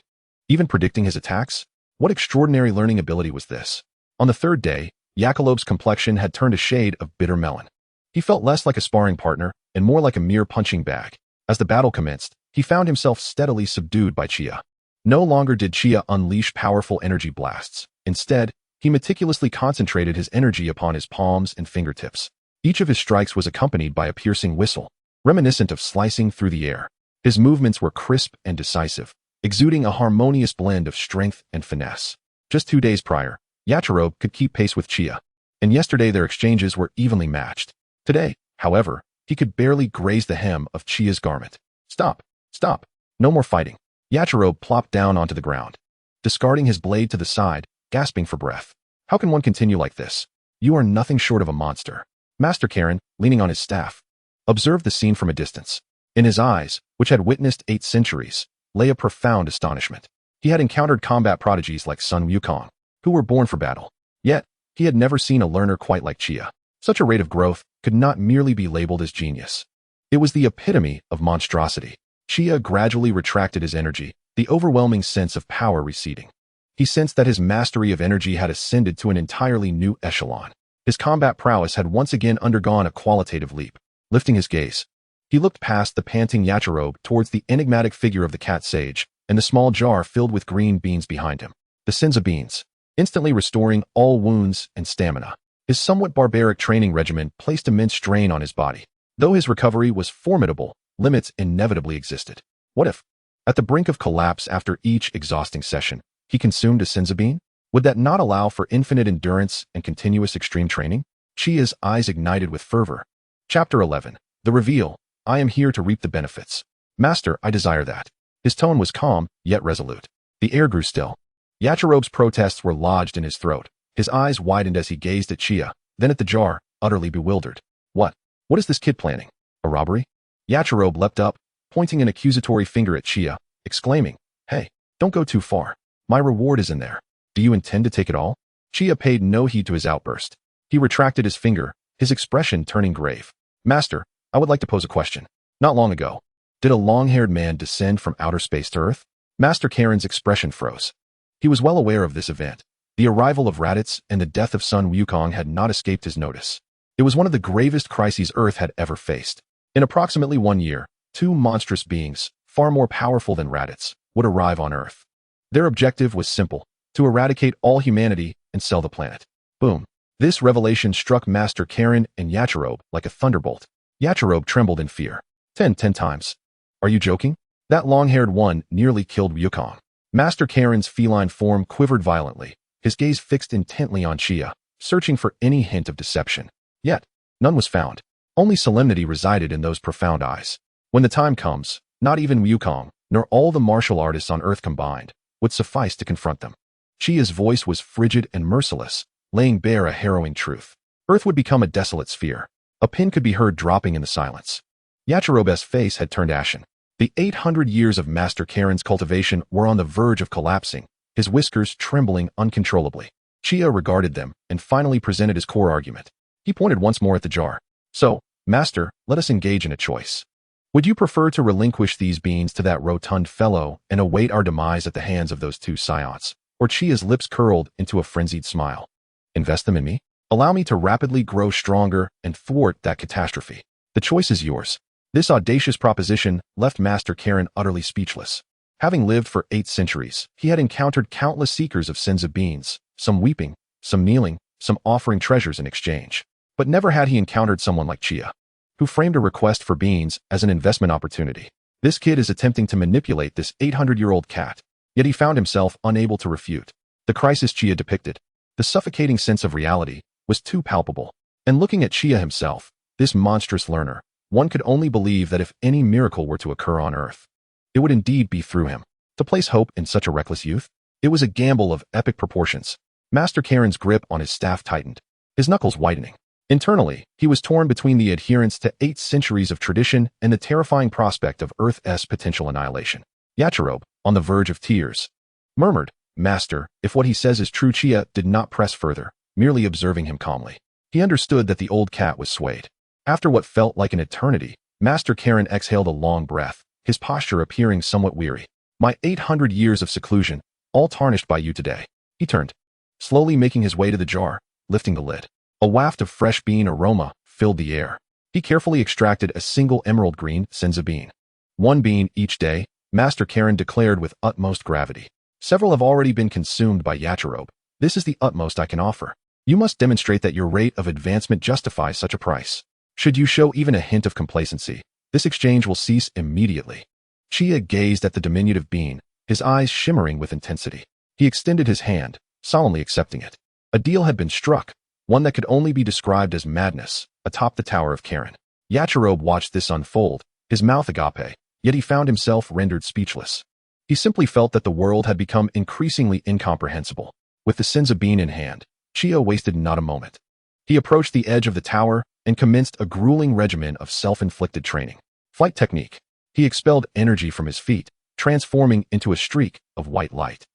Even predicting his attacks? What extraordinary learning ability was this? On the third day, Jackalope's complexion had turned a shade of bitter melon. He felt less like a sparring partner and more like a mere punching bag. As the battle commenced, he found himself steadily subdued by Chia. No longer did Chia unleash powerful energy blasts. Instead, he meticulously concentrated his energy upon his palms and fingertips. Each of his strikes was accompanied by a piercing whistle, reminiscent of slicing through the air. His movements were crisp and decisive, exuding a harmonious blend of strength and finesse. Just 2 days prior, Yachirobe could keep pace with Chia, and yesterday their exchanges were evenly matched. Today, however, he could barely graze the hem of Chia's garment. Stop! Stop! No more fighting. Yachirobe plopped down onto the ground, discarding his blade to the side, gasping for breath. How can one continue like this? You are nothing short of a monster. Master Karen, leaning on his staff, observed the scene from a distance. In his eyes, which had witnessed 8 centuries, lay a profound astonishment. He had encountered combat prodigies like Sun Wukong, who were born for battle. Yet, he had never seen a learner quite like Chia. Such a rate of growth could not merely be labeled as genius. It was the epitome of monstrosity. Chia gradually retracted his energy, the overwhelming sense of power receding. He sensed that his mastery of energy had ascended to an entirely new echelon. His combat prowess had once again undergone a qualitative leap. Lifting his gaze, he looked past the panting Yachirobe towards the enigmatic figure of the cat sage and the small jar filled with green beans behind him. The Senza beans, instantly restoring all wounds and stamina. His somewhat barbaric training regimen placed immense strain on his body. Though his recovery was formidable, limits inevitably existed. What if, at the brink of collapse after each exhausting session, he consumed a Senza bean? Would that not allow for infinite endurance and continuous extreme training? Chia's eyes ignited with fervor. Chapter 11. The Reveal. I am here to reap the benefits. Master, I desire that. His tone was calm, yet resolute. The air grew still. Yachirobe's protests were lodged in his throat. His eyes widened as he gazed at Chia, then at the jar, utterly bewildered. What? What is this kid planning? A robbery? Yachirobe leapt up, pointing an accusatory finger at Chia, exclaiming, Hey, don't go too far. My reward is in there. Do you intend to take it all? Chia paid no heed to his outburst. He retracted his finger, his expression turning grave. Master, I would like to pose a question. Not long ago, did a long-haired man descend from outer space to Earth? Master Karen's expression froze. He was well aware of this event. The arrival of Raditz and the death of Sun Wukong had not escaped his notice. It was one of the gravest crises Earth had ever faced. In approximately 1 year, 2 monstrous beings, far more powerful than Raditz, would arrive on Earth. Their objective was simple, to eradicate all humanity and sell the planet. Boom. This revelation struck Master Karen and Yachirobe like a thunderbolt. Yachirobe trembled in fear. 10 times. Are you joking? That long-haired one nearly killed Wukong. Master Karen's feline form quivered violently, his gaze fixed intently on Chia, searching for any hint of deception. Yet, none was found. Only solemnity resided in those profound eyes. When the time comes, not even Wukong, nor all the martial artists on Earth combined, would suffice to confront them. Chia's voice was frigid and merciless, laying bare a harrowing truth. Earth would become a desolate sphere. A pin could be heard dropping in the silence. Yachirobe's face had turned ashen. The 800 years of Master Karen's cultivation were on the verge of collapsing, his whiskers trembling uncontrollably. Chia regarded them and finally presented his core argument. He pointed once more at the jar. So, Master, let us engage in a choice. Would you prefer to relinquish these beans to that rotund fellow and await our demise at the hands of those 2 scions? Or Chia's lips curled into a frenzied smile. Invest them in me? Allow me to rapidly grow stronger and thwart that catastrophe. The choice is yours. This audacious proposition left Master Karen utterly speechless. Having lived for 8 centuries, he had encountered countless seekers of Senza beans, some weeping, some kneeling, some offering treasures in exchange. But never had he encountered someone like Chia, who framed a request for beans as an investment opportunity. This kid is attempting to manipulate this 800-year-old cat, yet he found himself unable to refute. The crisis Chia depicted, the suffocating sense of reality, was too palpable. And looking at Chia himself, this monstrous learner, One could only believe that if any miracle were to occur on Earth, it would indeed be through him. To place hope in such a reckless youth? It was a gamble of epic proportions. Master Karen's grip on his staff tightened, his knuckles whitening. Internally, he was torn between the adherence to 8 centuries of tradition and the terrifying prospect of Earth's potential annihilation. Yachirobe, on the verge of tears, murmured, "Master, if what he says is true." Chia did not press further, merely observing him calmly. He understood that the old cat was swayed. After what felt like an eternity, Master Karen exhaled a long breath, his posture appearing somewhat weary. "My 800 years of seclusion, all tarnished by you today." He turned, slowly making his way to the jar, lifting the lid. A waft of fresh bean aroma filled the air. He carefully extracted a single emerald green senza bean. 1 bean each day, Master Karen declared with utmost gravity. "Several have already been consumed by Yachirobe. This is the utmost I can offer. You must demonstrate that your rate of advancement justifies such a price. Should you show even a hint of complacency, this exchange will cease immediately." Chia gazed at the diminutive bean, his eyes shimmering with intensity. He extended his hand, solemnly accepting it. A deal had been struck, one that could only be described as madness, atop the Tower of Karen. Yachirobe watched this unfold, his mouth agape, yet he found himself rendered speechless. He simply felt that the world had become increasingly incomprehensible. With the senza bean in hand, Chia wasted not a moment. He approached the edge of the tower and commenced a grueling regimen of self-inflicted training. Flight technique. He expelled energy from his feet, transforming into a streak of white light.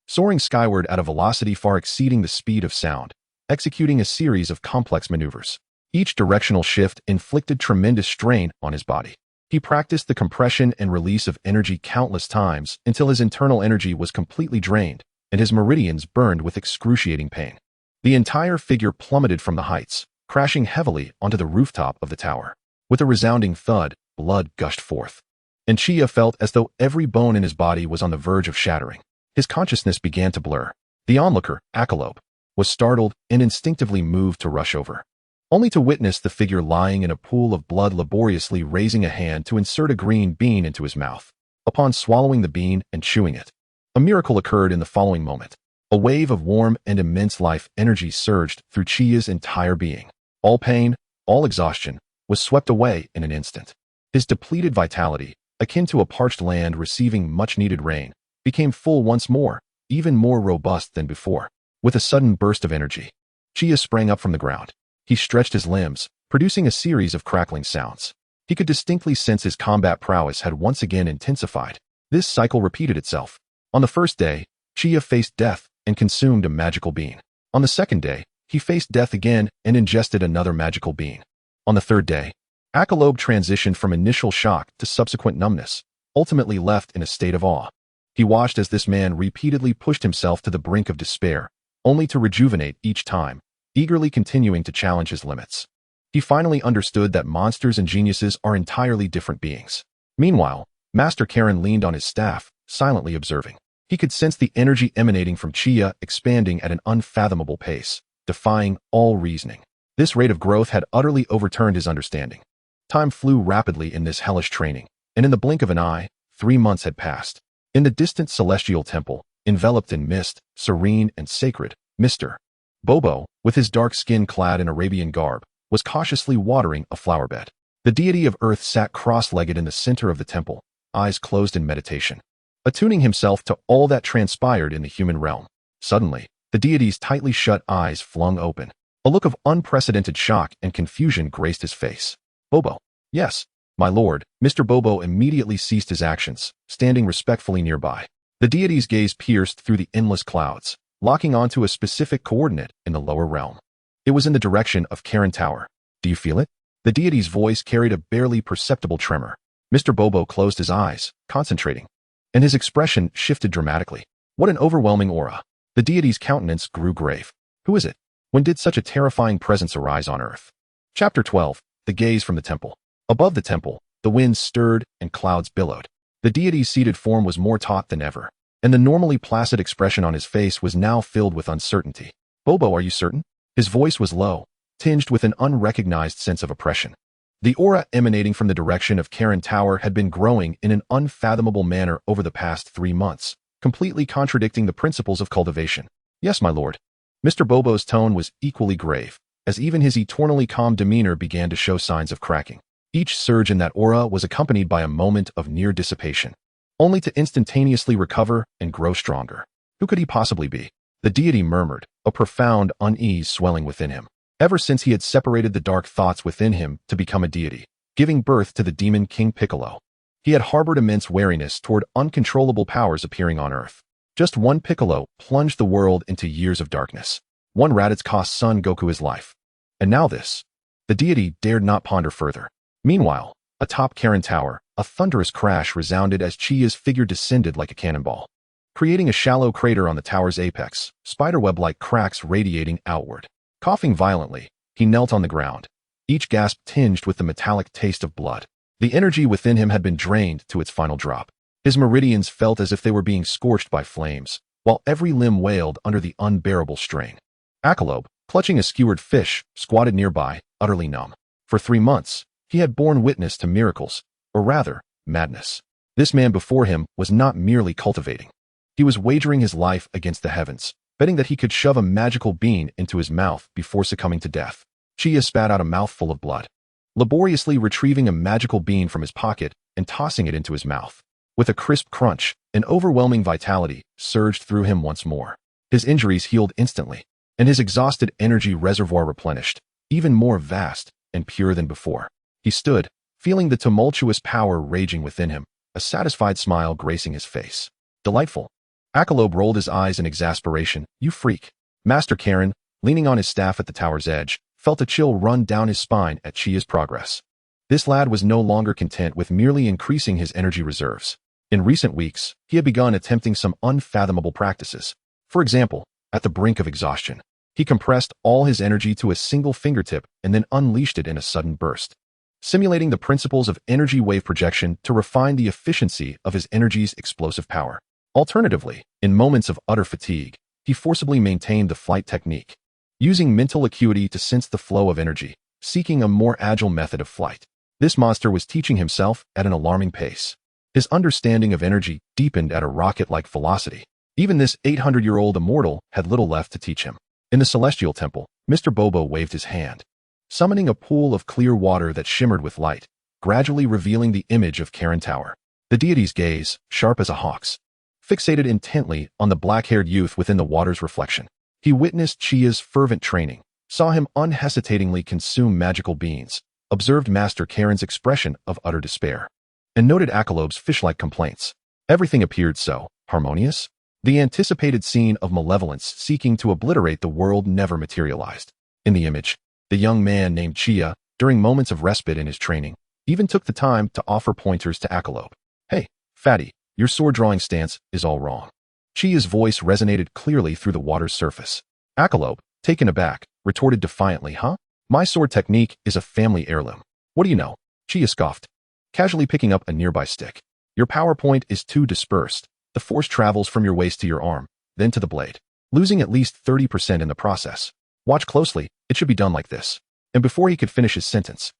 Soaring skyward at a velocity far exceeding the speed of sound, executing a series of complex maneuvers. Each directional shift inflicted tremendous strain on his body. He practiced the compression and release of energy countless times until his internal energy was completely drained and his meridians burned with excruciating pain. The entire figure plummeted from the heights, crashing heavily onto the rooftop of the tower. With a resounding thud, blood gushed forth. And Chia felt as though every bone in his body was on the verge of shattering. His consciousness began to blur. The onlooker, Akalope, was startled and instinctively moved to rush over, only to witness the figure lying in a pool of blood laboriously raising a hand to insert a green bean into his mouth. Upon swallowing the bean and chewing it, a miracle occurred in the following moment. A wave of warm and immense life energy surged through Chia's entire being. All pain, all exhaustion, was swept away in an instant. His depleted vitality, akin to a parched land receiving much-needed rain, became full once more, even more robust than before. With a sudden burst of energy, Chia sprang up from the ground. He stretched his limbs, producing a series of crackling sounds. He could distinctly sense his combat prowess had once again intensified. This cycle repeated itself. On the first day, Chia faced death and consumed a magical bean. On the second day, he faced death again and ingested another magical bean. On the third day, Akalope transitioned from initial shock to subsequent numbness, ultimately left in a state of awe. He watched as this man repeatedly pushed himself to the brink of despair, only to rejuvenate each time, eagerly continuing to challenge his limits. He finally understood that monsters and geniuses are entirely different beings. Meanwhile, Master Karen leaned on his staff, silently observing. He could sense the energy emanating from Chia expanding at an unfathomable pace, defying all reasoning. This rate of growth had utterly overturned his understanding. Time flew rapidly in this hellish training, and in the blink of an eye, 3 months had passed. In the distant celestial temple, enveloped in mist, serene and sacred, Mr. Bobo, with his dark skin clad in Arabian garb, was cautiously watering a flowerbed. The deity of Earth sat cross-legged in the center of the temple, eyes closed in meditation, attuning himself to all that transpired in the human realm. Suddenly, the deity's tightly shut eyes flung open. A look of unprecedented shock and confusion graced his face. "Bobo." "Yes, my lord." Mr. Bobo immediately ceased his actions, standing respectfully nearby. The deity's gaze pierced through the endless clouds, locking onto a specific coordinate in the lower realm. It was in the direction of Karen Tower. "Do you feel it?" The deity's voice carried a barely perceptible tremor. Mr. Bobo closed his eyes, concentrating, and his expression shifted dramatically. What an overwhelming aura. The deity's countenance grew grave. Who is it? When did such a terrifying presence arise on Earth? Chapter 12. The gaze from the temple. Above the temple, the winds stirred and clouds billowed. The deity's seated form was more taut than ever, and the normally placid expression on his face was now filled with uncertainty. "Bobo, are you certain?" His voice was low, tinged with an unrecognized sense of oppression. The aura emanating from the direction of Karen Tower had been growing in an unfathomable manner over the past 3 months, completely contradicting the principles of cultivation. "Yes, my lord." Mr. Bobo's tone was equally grave, as even his eternally calm demeanor began to show signs of cracking. Each surge in that aura was accompanied by a moment of near dissipation, only to instantaneously recover and grow stronger. Who could he possibly be? The deity murmured, a profound unease swelling within him. Ever since he had separated the dark thoughts within him to become a deity, giving birth to the demon King Piccolo, he had harbored immense wariness toward uncontrollable powers appearing on Earth. Just one Piccolo plunged the world into years of darkness. One Raditz cost son Goku his life. And now this. The deity dared not ponder further. Meanwhile, atop Karen Tower, a thunderous crash resounded as Chia's figure descended like a cannonball, creating a shallow crater on the tower's apex, spiderweb-like cracks radiating outward. Coughing violently, he knelt on the ground, each gasp tinged with the metallic taste of blood. The energy within him had been drained to its final drop. His meridians felt as if they were being scorched by flames, while every limb wailed under the unbearable strain. Piccolo, clutching a skewered fish, squatted nearby, utterly numb. For 3 months, he had borne witness to miracles, or rather, madness. This man before him was not merely cultivating. He was wagering his life against the heavens, betting that he could shove a magical bean into his mouth before succumbing to death. Chia spat out a mouthful of blood, laboriously retrieving a magical bean from his pocket and tossing it into his mouth. With a crisp crunch, an overwhelming vitality surged through him once more. His injuries healed instantly, and his exhausted energy reservoir replenished, even more vast and pure than before. He stood, feeling the tumultuous power raging within him, a satisfied smile gracing his face. Delightful. Piccolo rolled his eyes in exasperation. You freak. Master Karen, leaning on his staff at the tower's edge, felt a chill run down his spine at Chia's progress. This lad was no longer content with merely increasing his energy reserves. In recent weeks, he had begun attempting some unfathomable practices. For example, at the brink of exhaustion, he compressed all his energy to a single fingertip and then unleashed it in a sudden burst, simulating the principles of energy wave projection to refine the efficiency of his energy's explosive power. Alternatively, in moments of utter fatigue, he forcibly maintained the flight technique, using mental acuity to sense the flow of energy, seeking a more agile method of flight. This monster was teaching himself at an alarming pace. His understanding of energy deepened at a rocket-like velocity. Even this 800-year-old immortal had little left to teach him. In the Celestial Temple, Mr. Bobo waved his hand, summoning a pool of clear water that shimmered with light, gradually revealing the image of Karen Tower. The deity's gaze, sharp as a hawk's, fixated intently on the black-haired youth within the water's reflection. He witnessed Chia's fervent training, saw him unhesitatingly consume magical beans, observed Master Karen's expression of utter despair, and noted Piccolo's fish-like complaints. Everything appeared so harmonious. The anticipated scene of malevolence seeking to obliterate the world never materialized. In the image, the young man named Chia, during moments of respite in his training, even took the time to offer pointers to Piccolo. Hey, fatty, your sword-drawing stance is all wrong. Chia's voice resonated clearly through the water's surface. Piccolo, taken aback, retorted defiantly, Huh? My sword technique is a family heirloom. What do you know? Chia scoffed, casually picking up a nearby stick. Your power point is too dispersed. The force travels from your waist to your arm, then to the blade, losing at least 30% in the process. Watch closely, it should be done like this. And before he could finish his sentence,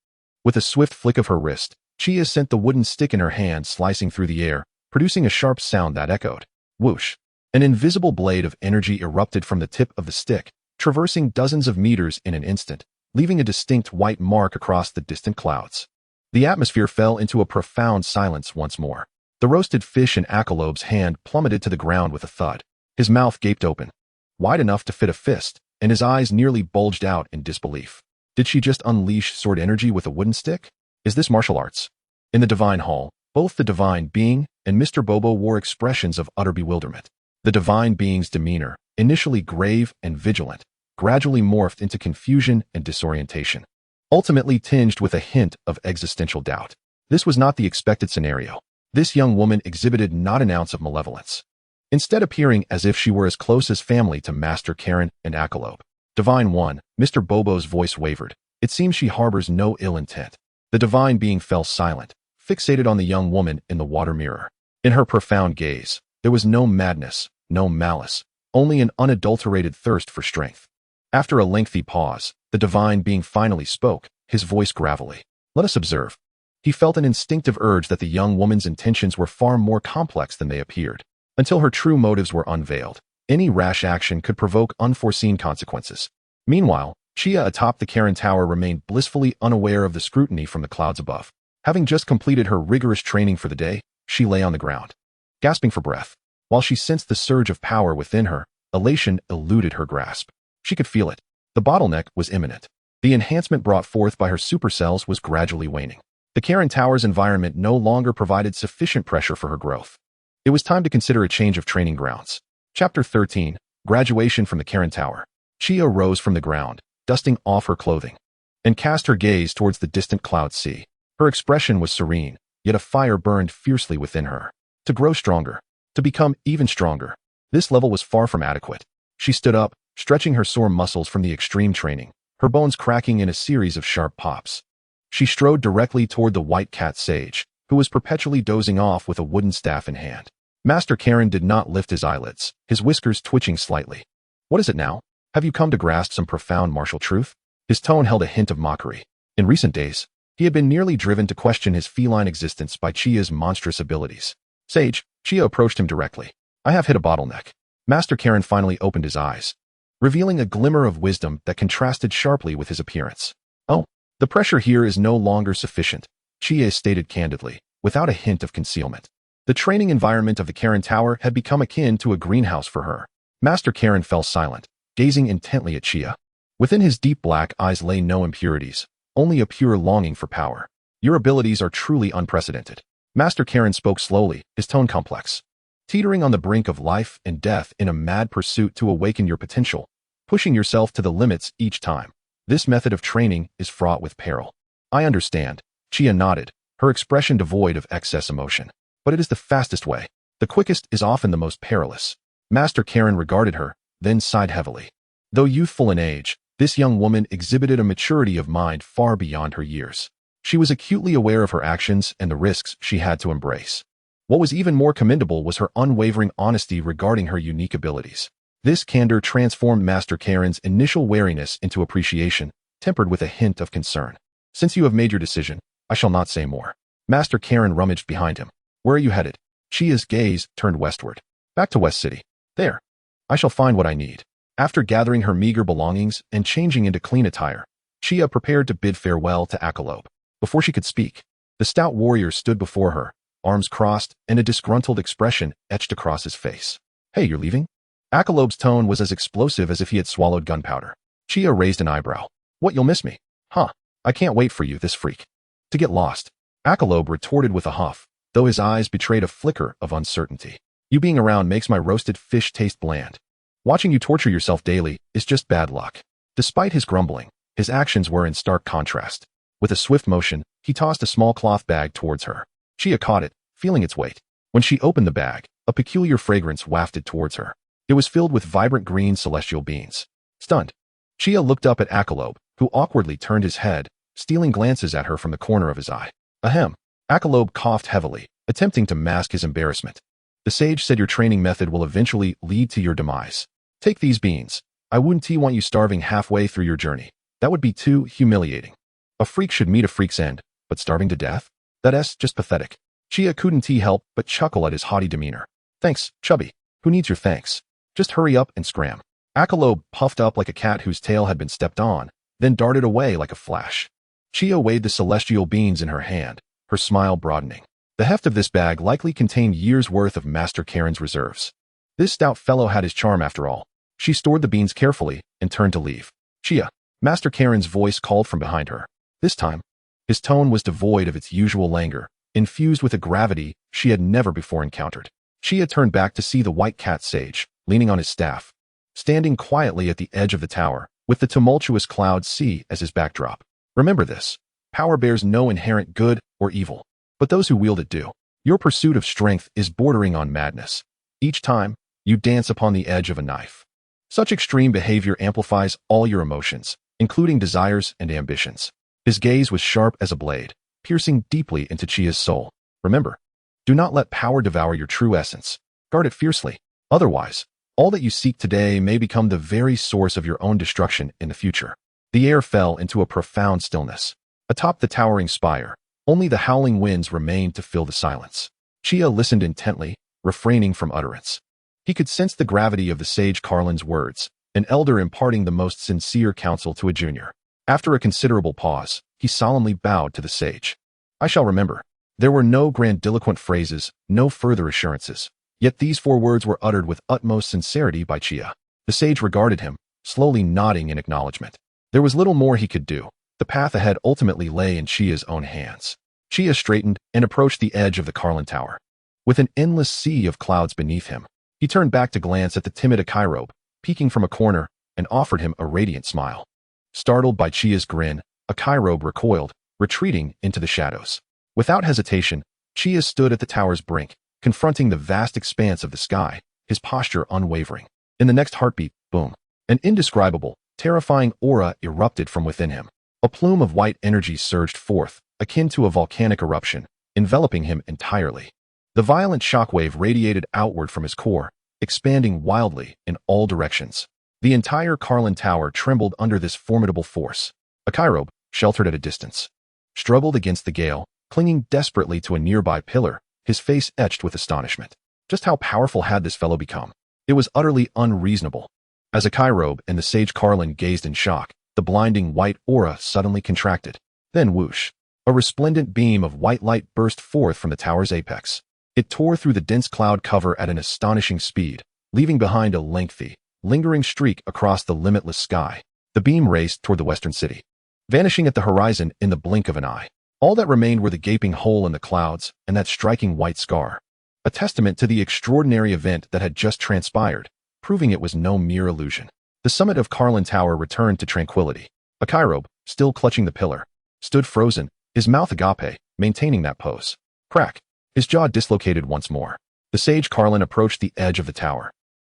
with a swift flick of her wrist, Chia sent the wooden stick in her hand slicing through the air, producing a sharp sound that echoed. Whoosh. An invisible blade of energy erupted from the tip of the stick, traversing dozens of meters in an instant, leaving a distinct white mark across the distant clouds. The atmosphere fell into a profound silence once more. The roasted fish in Piccolo's hand plummeted to the ground with a thud. His mouth gaped open, wide enough to fit a fist, and his eyes nearly bulged out in disbelief. Did she just unleash sword energy with a wooden stick? Is this martial arts? In the divine hall, both the divine being and Mr. Bobo wore expressions of utter bewilderment. The divine being's demeanor, initially grave and vigilant, gradually morphed into confusion and disorientation, ultimately tinged with a hint of existential doubt. This was not the expected scenario. This young woman exhibited not an ounce of malevolence, instead appearing as if she were as close as family to Master Karen and Piccolo. Divine One, Mr. Bobo's voice wavered. It seems she harbors no ill intent. The divine being fell silent, fixated on the young woman in the water mirror. In her profound gaze, there was no madness, no malice, only an unadulterated thirst for strength. After a lengthy pause, the divine being finally spoke, his voice gravelly. Let us observe. He felt an instinctive urge that the young woman's intentions were far more complex than they appeared. Until her true motives were unveiled, any rash action could provoke unforeseen consequences. Meanwhile, Chia atop the Karen Tower remained blissfully unaware of the scrutiny from the clouds above. Having just completed her rigorous training for the day, she lay on the ground, gasping for breath. While she sensed the surge of power within her, elation eluded her grasp. She could feel it. The bottleneck was imminent. The enhancement brought forth by her super cells was gradually waning. The Karen Tower's environment no longer provided sufficient pressure for her growth. It was time to consider a change of training grounds. Chapter 13. Graduation from the Karen Tower. Chia rose from the ground, dusting off her clothing, and cast her gaze towards the distant cloud sea. Her expression was serene, yet a fire burned fiercely within her. To grow stronger, to become even stronger. This level was far from adequate. She stood up, stretching her sore muscles from the extreme training, her bones cracking in a series of sharp pops. She strode directly toward the white cat sage, who was perpetually dozing off with a wooden staff in hand. Master Karen did not lift his eyelids, his whiskers twitching slightly. What is it now? Have you come to grasp some profound martial truth? His tone held a hint of mockery. In recent days, he had been nearly driven to question his feline existence by Chia's monstrous abilities. Sage, Chia approached him directly. I have hit a bottleneck. Master Karen finally opened his eyes, revealing a glimmer of wisdom that contrasted sharply with his appearance. Oh, the pressure here is no longer sufficient, Chia stated candidly, without a hint of concealment. The training environment of the Karen Tower had become akin to a greenhouse for her. Master Karen fell silent, gazing intently at Chia. Within his deep black eyes lay no impurities, only a pure longing for power. Your abilities are truly unprecedented. Master Karen spoke slowly, his tone complex. Teetering on the brink of life and death in a mad pursuit to awaken your potential, pushing yourself to the limits each time. This method of training is fraught with peril. I understand, Chia nodded, her expression devoid of excess emotion. But it is the fastest way. The quickest is often the most perilous. Master Karen regarded her, then sighed heavily. Though youthful in age, this young woman exhibited a maturity of mind far beyond her years. She was acutely aware of her actions and the risks she had to embrace. What was even more commendable was her unwavering honesty regarding her unique abilities. This candor transformed Master Karen's initial wariness into appreciation, tempered with a hint of concern. Since you have made your decision, I shall not say more. Master Karen rummaged behind him. Where are you headed? Chia's gaze turned westward. Back to West City. There. I shall find what I need. After gathering her meager belongings and changing into clean attire, Chia prepared to bid farewell to Piccolo. Before she could speak, the stout warrior stood before her, arms crossed and a disgruntled expression etched across his face. Hey, you're leaving? Piccolo's tone was as explosive as if he had swallowed gunpowder. Chia raised an eyebrow. What, you'll miss me? Huh. I can't wait for you, this freak. To get lost. Piccolo retorted with a huff, though his eyes betrayed a flicker of uncertainty. You being around makes my roasted fish taste bland. Watching you torture yourself daily is just bad luck. Despite his grumbling, his actions were in stark contrast. With a swift motion, he tossed a small cloth bag towards her. Chia caught it, feeling its weight. When she opened the bag, a peculiar fragrance wafted towards her. It was filled with vibrant green celestial beans. Stunned, Chia looked up at Piccolo, who awkwardly turned his head, stealing glances at her from the corner of his eye. Ahem. Piccolo coughed heavily, attempting to mask his embarrassment. The sage said your training method will eventually lead to your demise. Take these beans. I wouldn't want you starving halfway through your journey. That would be too humiliating. A freak should meet a freak's end, but starving to death? That's just pathetic. Chia couldn't help but chuckle at his haughty demeanor. Thanks, chubby. Who needs your thanks? Just hurry up and scram. Piccolo puffed up like a cat whose tail had been stepped on, then darted away like a flash. Chia weighed the celestial beans in her hand, her smile broadening. The heft of this bag likely contained years' worth of Master Karen's reserves. This stout fellow had his charm after all. She stored the beans carefully and turned to leave. Chia. Master Karen's voice called from behind her. This time, his tone was devoid of its usual languor, infused with a gravity she had never before encountered. Chia turned back to see the white cat sage, leaning on his staff, standing quietly at the edge of the tower, with the tumultuous cloud sea as his backdrop. Remember this. Power bears no inherent good or evil, but those who wield it do. Your pursuit of strength is bordering on madness. Each time, you dance upon the edge of a knife. Such extreme behavior amplifies all your emotions, including desires and ambitions. His gaze was sharp as a blade, piercing deeply into Chia's soul. Remember, do not let power devour your true essence. Guard it fiercely. Otherwise, all that you seek today may become the very source of your own destruction in the future. The air fell into a profound stillness. Atop the towering spire, only the howling winds remained to fill the silence. Chia listened intently, refraining from utterance. He could sense the gravity of the sage Carlin's words, an elder imparting the most sincere counsel to a junior. After a considerable pause, he solemnly bowed to the sage. I shall remember. There were no grandiloquent phrases, no further assurances. Yet these 4 words were uttered with utmost sincerity by Chia. The sage regarded him, slowly nodding in acknowledgement. There was little more he could do. The path ahead ultimately lay in Chia's own hands. Chia straightened and approached the edge of the Carlin Tower. With an endless sea of clouds beneath him, he turned back to glance at the timid Akairobe, peeking from a corner, and offered him a radiant smile. Startled by Chia's grin, Akairobe recoiled, retreating into the shadows. Without hesitation, Chia stood at the tower's brink, confronting the vast expanse of the sky, his posture unwavering. In the next heartbeat, boom, an indescribable, terrifying aura erupted from within him. A plume of white energy surged forth, akin to a volcanic eruption, enveloping him entirely. The violent shockwave radiated outward from his core, expanding wildly in all directions. The entire Carlin Tower trembled under this formidable force. Akairobe, sheltered at a distance, struggled against the gale, clinging desperately to a nearby pillar, his face etched with astonishment. Just how powerful had this fellow become? It was utterly unreasonable. As Akairobe and the sage Carlin gazed in shock, the blinding white aura suddenly contracted. Then whoosh! A resplendent beam of white light burst forth from the tower's apex. It tore through the dense cloud cover at an astonishing speed, leaving behind a lengthy, lingering streak across the limitless sky. The beam raced toward the western city, vanishing at the horizon in the blink of an eye. All that remained were the gaping hole in the clouds and that striking white scar, a testament to the extraordinary event that had just transpired, proving it was no mere illusion. The summit of Carlin Tower returned to tranquility. Akairobe, still clutching the pillar, stood frozen, his mouth agape, maintaining that pose. Crack! His jaw dislocated once more. The sage Carlin approached the edge of the tower.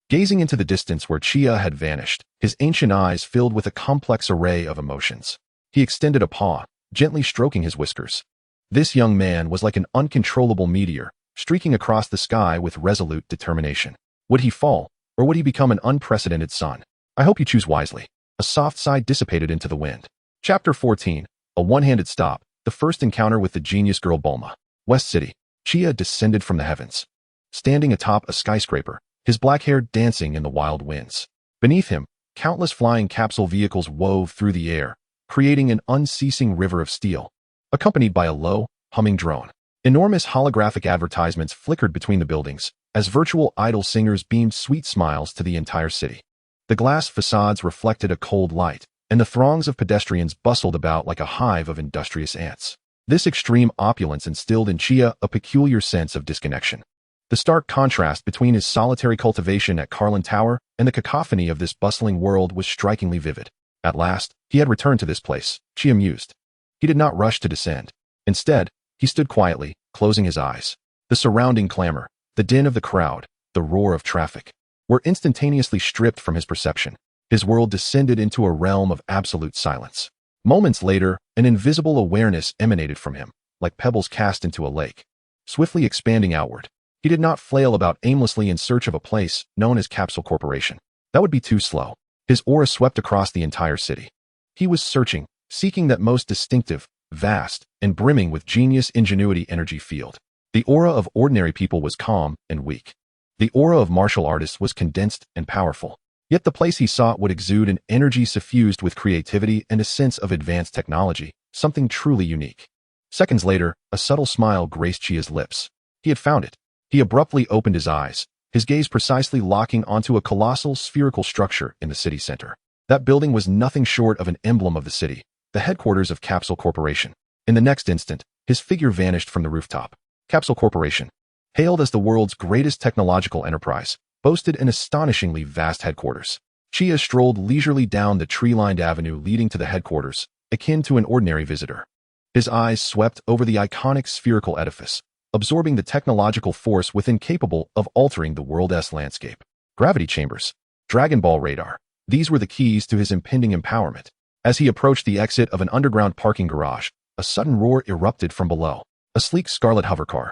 Gazing into the distance where Chia had vanished, his ancient eyes filled with a complex array of emotions. He extended a paw, gently stroking his whiskers. This young man was like an uncontrollable meteor, streaking across the sky with resolute determination. Would he fall, or would he become an unprecedented sun? I hope you choose wisely. A soft sigh dissipated into the wind. Chapter 14. A one-handed stop. The first encounter with the genius girl Bulma. West City. Chia descended from the heavens. Standing atop a skyscraper, his black hair dancing in the wild winds. Beneath him, countless flying capsule vehicles wove through the air, creating an unceasing river of steel, accompanied by a low, humming drone. Enormous holographic advertisements flickered between the buildings, as virtual idol singers beamed sweet smiles to the entire city. The glass facades reflected a cold light, and the throngs of pedestrians bustled about like a hive of industrious ants. This extreme opulence instilled in Chia a peculiar sense of disconnection. The stark contrast between his solitary cultivation at Carlin Tower and the cacophony of this bustling world was strikingly vivid. At last, he had returned to this place, Chia mused. He did not rush to descend. Instead, he stood quietly, closing his eyes. The surrounding clamor, the din of the crowd, the roar of traffic, were instantaneously stripped from his perception. His world descended into a realm of absolute silence. Moments later, an invisible awareness emanated from him, like pebbles cast into a lake, swiftly expanding outward. He did not flail about aimlessly in search of a place known as Capsule Corporation. That would be too slow. His aura swept across the entire city. He was searching, seeking that most distinctive, vast, and brimming with genius ingenuity energy field. The aura of ordinary people was calm and weak. The aura of martial artists was condensed and powerful. Yet the place he sought would exude an energy suffused with creativity and a sense of advanced technology, something truly unique. Seconds later, a subtle smile graced Chia's lips. He had found it. He abruptly opened his eyes, his gaze precisely locking onto a colossal spherical structure in the city center. That building was nothing short of an emblem of the city, the headquarters of Capsule Corporation. In the next instant, his figure vanished from the rooftop. Capsule Corporation, hailed as the world's greatest technological enterprise, boasted an astonishingly vast headquarters. Chia strolled leisurely down the tree-lined avenue leading to the headquarters, akin to an ordinary visitor. His eyes swept over the iconic spherical edifice, absorbing the technological force within capable of altering the world's landscape. Gravity chambers, Dragon Ball radar, these were the keys to his impending empowerment. As he approached the exit of an underground parking garage, a sudden roar erupted from below. A sleek scarlet hovercar,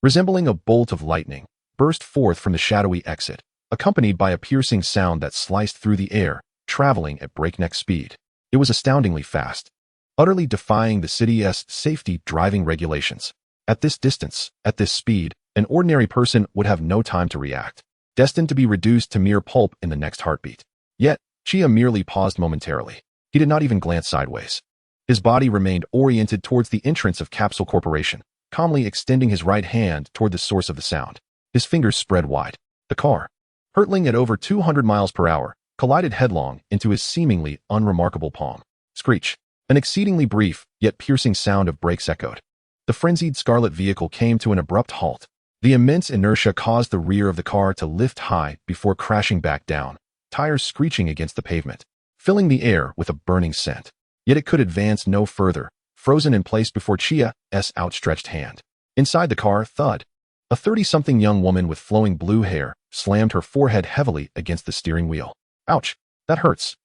resembling a bolt of lightning, burst forth from the shadowy exit, accompanied by a piercing sound that sliced through the air, traveling at breakneck speed. It was astoundingly fast, utterly defying the city's safety driving regulations. At this distance, at this speed, an ordinary person would have no time to react, destined to be reduced to mere pulp in the next heartbeat. Yet, Chia merely paused momentarily. He did not even glance sideways. His body remained oriented towards the entrance of Capsule Corporation, calmly extending his right hand toward the source of the sound. His fingers spread wide. The car, hurtling at over 200 miles per hour, collided headlong into his seemingly unremarkable palm. Screech. An exceedingly brief, yet piercing sound of brakes echoed. The frenzied scarlet vehicle came to an abrupt halt. The immense inertia caused the rear of the car to lift high before crashing back down, tires screeching against the pavement, filling the air with a burning scent. Yet it could advance no further, frozen in place before Chia's outstretched hand. Inside the car, thud. A 30-something young woman with flowing blue hair slammed her forehead heavily against the steering wheel. Ouch! That hurts,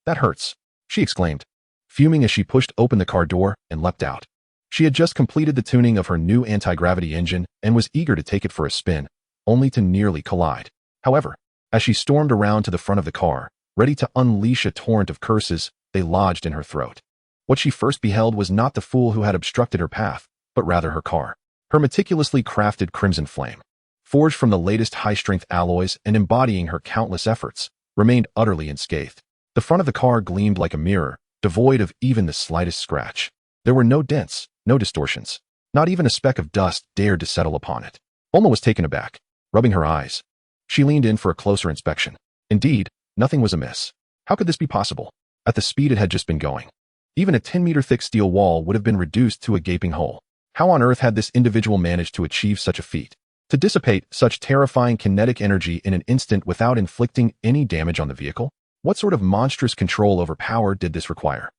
she exclaimed, fuming as she pushed open the car door and leapt out. She had just completed the tuning of her new anti-gravity engine and was eager to take it for a spin, only to nearly collide. However, as she stormed around to the front of the car, ready to unleash a torrent of curses, they lodged in her throat. What she first beheld was not the fool who had obstructed her path, but rather her car. Her meticulously crafted crimson flame, forged from the latest high-strength alloys and embodying her countless efforts, remained utterly unscathed. The front of the car gleamed like a mirror, devoid of even the slightest scratch. There were no dents, no distortions. Not even a speck of dust dared to settle upon it. Bulma was taken aback, rubbing her eyes. She leaned in for a closer inspection. Indeed, nothing was amiss. How could this be possible? At the speed it had just been going, even a 10-meter-thick steel wall would have been reduced to a gaping hole. How on earth had this individual managed to achieve such a feat? To dissipate such terrifying kinetic energy in an instant without inflicting any damage on the vehicle? What sort of monstrous control over power did this require?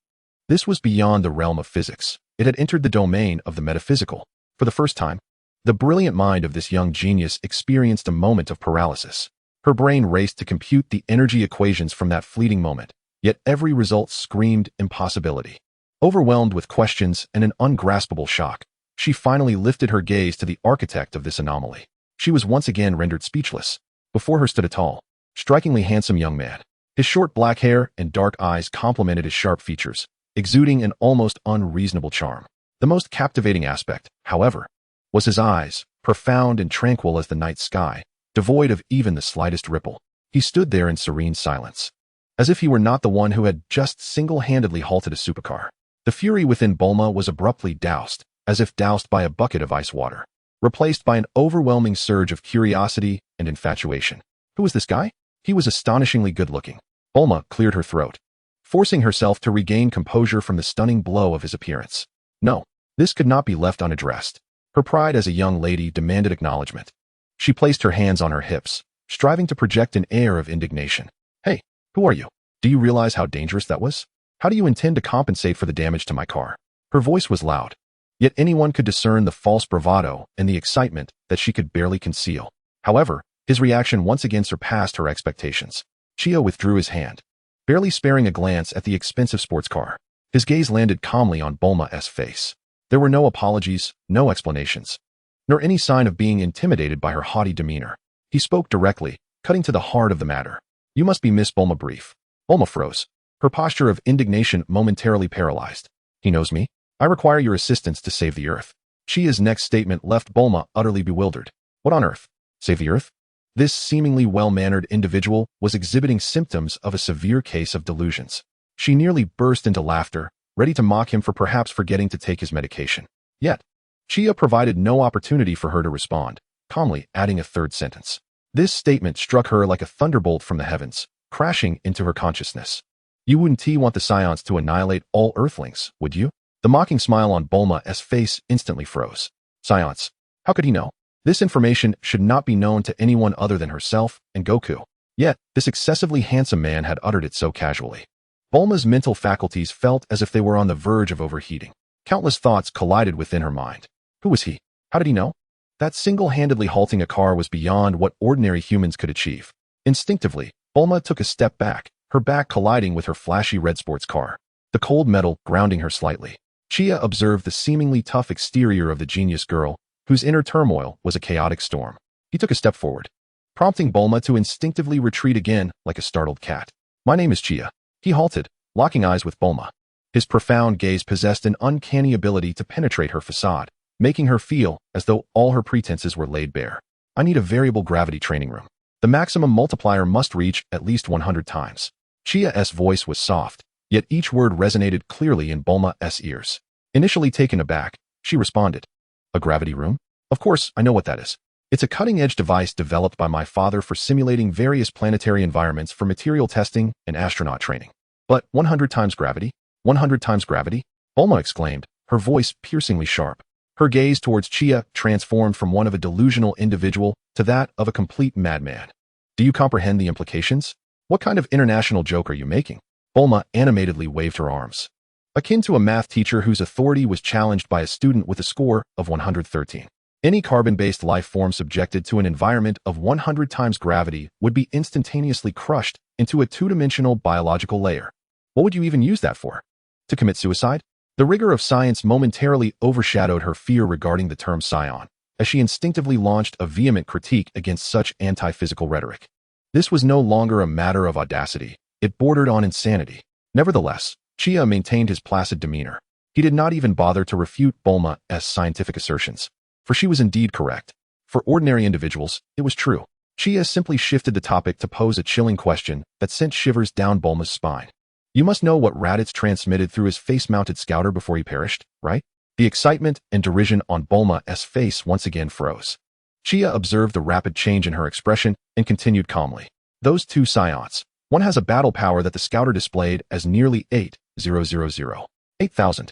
This was beyond the realm of physics. It had entered the domain of the metaphysical. For the first time, the brilliant mind of this young genius experienced a moment of paralysis. Her brain raced to compute the energy equations from that fleeting moment, yet every result screamed impossibility. Overwhelmed with questions and an ungraspable shock, she finally lifted her gaze to the architect of this anomaly. She was once again rendered speechless. Before her stood a tall, strikingly handsome young man. His short black hair and dark eyes complemented his sharp features, exuding an almost unreasonable charm. The most captivating aspect, however, was his eyes, profound and tranquil as the night sky, devoid of even the slightest ripple. He stood there in serene silence, as if he were not the one who had just single-handedly halted a supercar. The fury within Bulma was abruptly doused, as if doused by a bucket of ice water, replaced by an overwhelming surge of curiosity and infatuation. Who was this guy? He was astonishingly good-looking. Bulma cleared her throat, forcing herself to regain composure from the stunning blow of his appearance. No, this could not be left unaddressed. Her pride as a young lady demanded acknowledgement. She placed her hands on her hips, striving to project an air of indignation. Hey, who are you? Do you realize how dangerous that was? How do you intend to compensate for the damage to my car? Her voice was loud, yet anyone could discern the false bravado and the excitement that she could barely conceal. However, his reaction once again surpassed her expectations. Chia withdrew his hand, barely sparing a glance at the expensive sports car. His gaze landed calmly on Bulma's face. There were no apologies, no explanations, nor any sign of being intimidated by her haughty demeanor. He spoke directly, cutting to the heart of the matter. You must be Miss Bulma Brief. Bulma froze, her posture of indignation momentarily paralyzed. He knows me? I require your assistance to save the Earth. Chia's next statement left Bulma utterly bewildered. What on earth? Save the Earth? This seemingly well-mannered individual was exhibiting symptoms of a severe case of delusions. She nearly burst into laughter, ready to mock him for perhaps forgetting to take his medication. Yet, Chia provided no opportunity for her to respond, calmly adding a third sentence. This statement struck her like a thunderbolt from the heavens, crashing into her consciousness. You wouldn't want the Saiyans to annihilate all Earthlings, would you? The mocking smile on Bulma's face instantly froze. Saiyans. How could he know? This information should not be known to anyone other than herself and Goku. Yet, this excessively handsome man had uttered it so casually. Bulma's mental faculties felt as if they were on the verge of overheating. Countless thoughts collided within her mind. Who was he? How did he know? That single-handedly halting a car was beyond what ordinary humans could achieve. Instinctively, Bulma took a step back, her back colliding with her flashy red sports car, the cold metal grounding her slightly. Chia observed the seemingly tough exterior of the genius girl, whose inner turmoil was a chaotic storm. He took a step forward, prompting Bulma to instinctively retreat again like a startled cat. My name is Chia. He halted, locking eyes with Bulma. His profound gaze possessed an uncanny ability to penetrate her facade, making her feel as though all her pretenses were laid bare. I need a variable gravity training room. The maximum multiplier must reach at least 100 times. Chia's voice was soft, yet each word resonated clearly in Bulma's ears. Initially taken aback, she responded, "A gravity room? Of course, I know what that is. It's a cutting-edge device developed by my father for simulating various planetary environments for material testing and astronaut training. But 100 times gravity? 100 times gravity?" Bulma exclaimed, her voice piercingly sharp. Her gaze towards Chia transformed from one of a delusional individual to that of a complete madman. "Do you comprehend the implications? What kind of international joke are you making?" Bulma animatedly waved her arms. Akin to a math teacher whose authority was challenged by a student with a score of 113. Any carbon-based life form subjected to an environment of 100 times gravity would be instantaneously crushed into a two-dimensional biological layer. What would you even use that for? To commit suicide? The rigor of science momentarily overshadowed her fear regarding the term Saiyan, as she instinctively launched a vehement critique against such anti-physical rhetoric. This was no longer a matter of audacity, it bordered on insanity. Nevertheless, Chia maintained his placid demeanor. He did not even bother to refute Bulma's scientific assertions, for she was indeed correct. For ordinary individuals, it was true. Chia simply shifted the topic to pose a chilling question that sent shivers down Bulma's spine. "You must know what Raditz transmitted through his face-mounted scouter before he perished, right?" The excitement and derision on Bulma's face once again froze. Chia observed the rapid change in her expression and continued calmly. "Those two Saiyans. One has a battle power that the scouter displayed as nearly 8,000.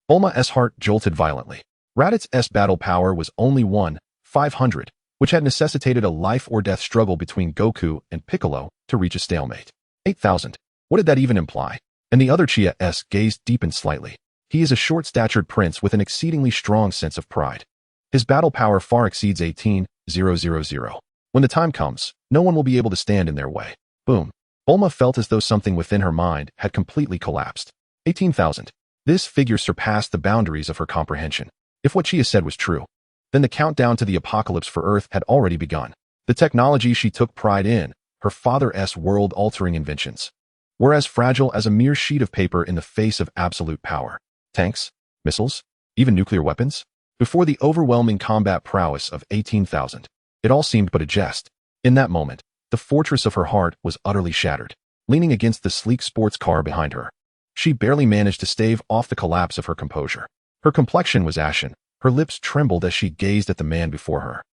Bulma's heart jolted violently. Raditz's battle power was only 1,500, which had necessitated a life-or-death struggle between Goku and Piccolo to reach a stalemate. 8,000. What did that even imply? And the other Chia's gaze deepened slightly. He is a short-statured prince with an exceedingly strong sense of pride. His battle power far exceeds 18,000. When the time comes, no one will be able to stand in their way. Boom. Bulma felt as though something within her mind had completely collapsed. 18,000. This figure surpassed the boundaries of her comprehension. If what Chia said was true, then the countdown to the apocalypse for Earth had already begun. The technology she took pride in, her father's world-altering inventions, were as fragile as a mere sheet of paper in the face of absolute power. Tanks, missiles, even nuclear weapons? Before the overwhelming combat prowess of 18,000, it all seemed but a jest. In that moment, the fortress of her heart was utterly shattered. Leaning against the sleek sports car behind her, she barely managed to stave off the collapse of her composure. Her complexion was ashen, her lips trembled as she gazed at the man before her,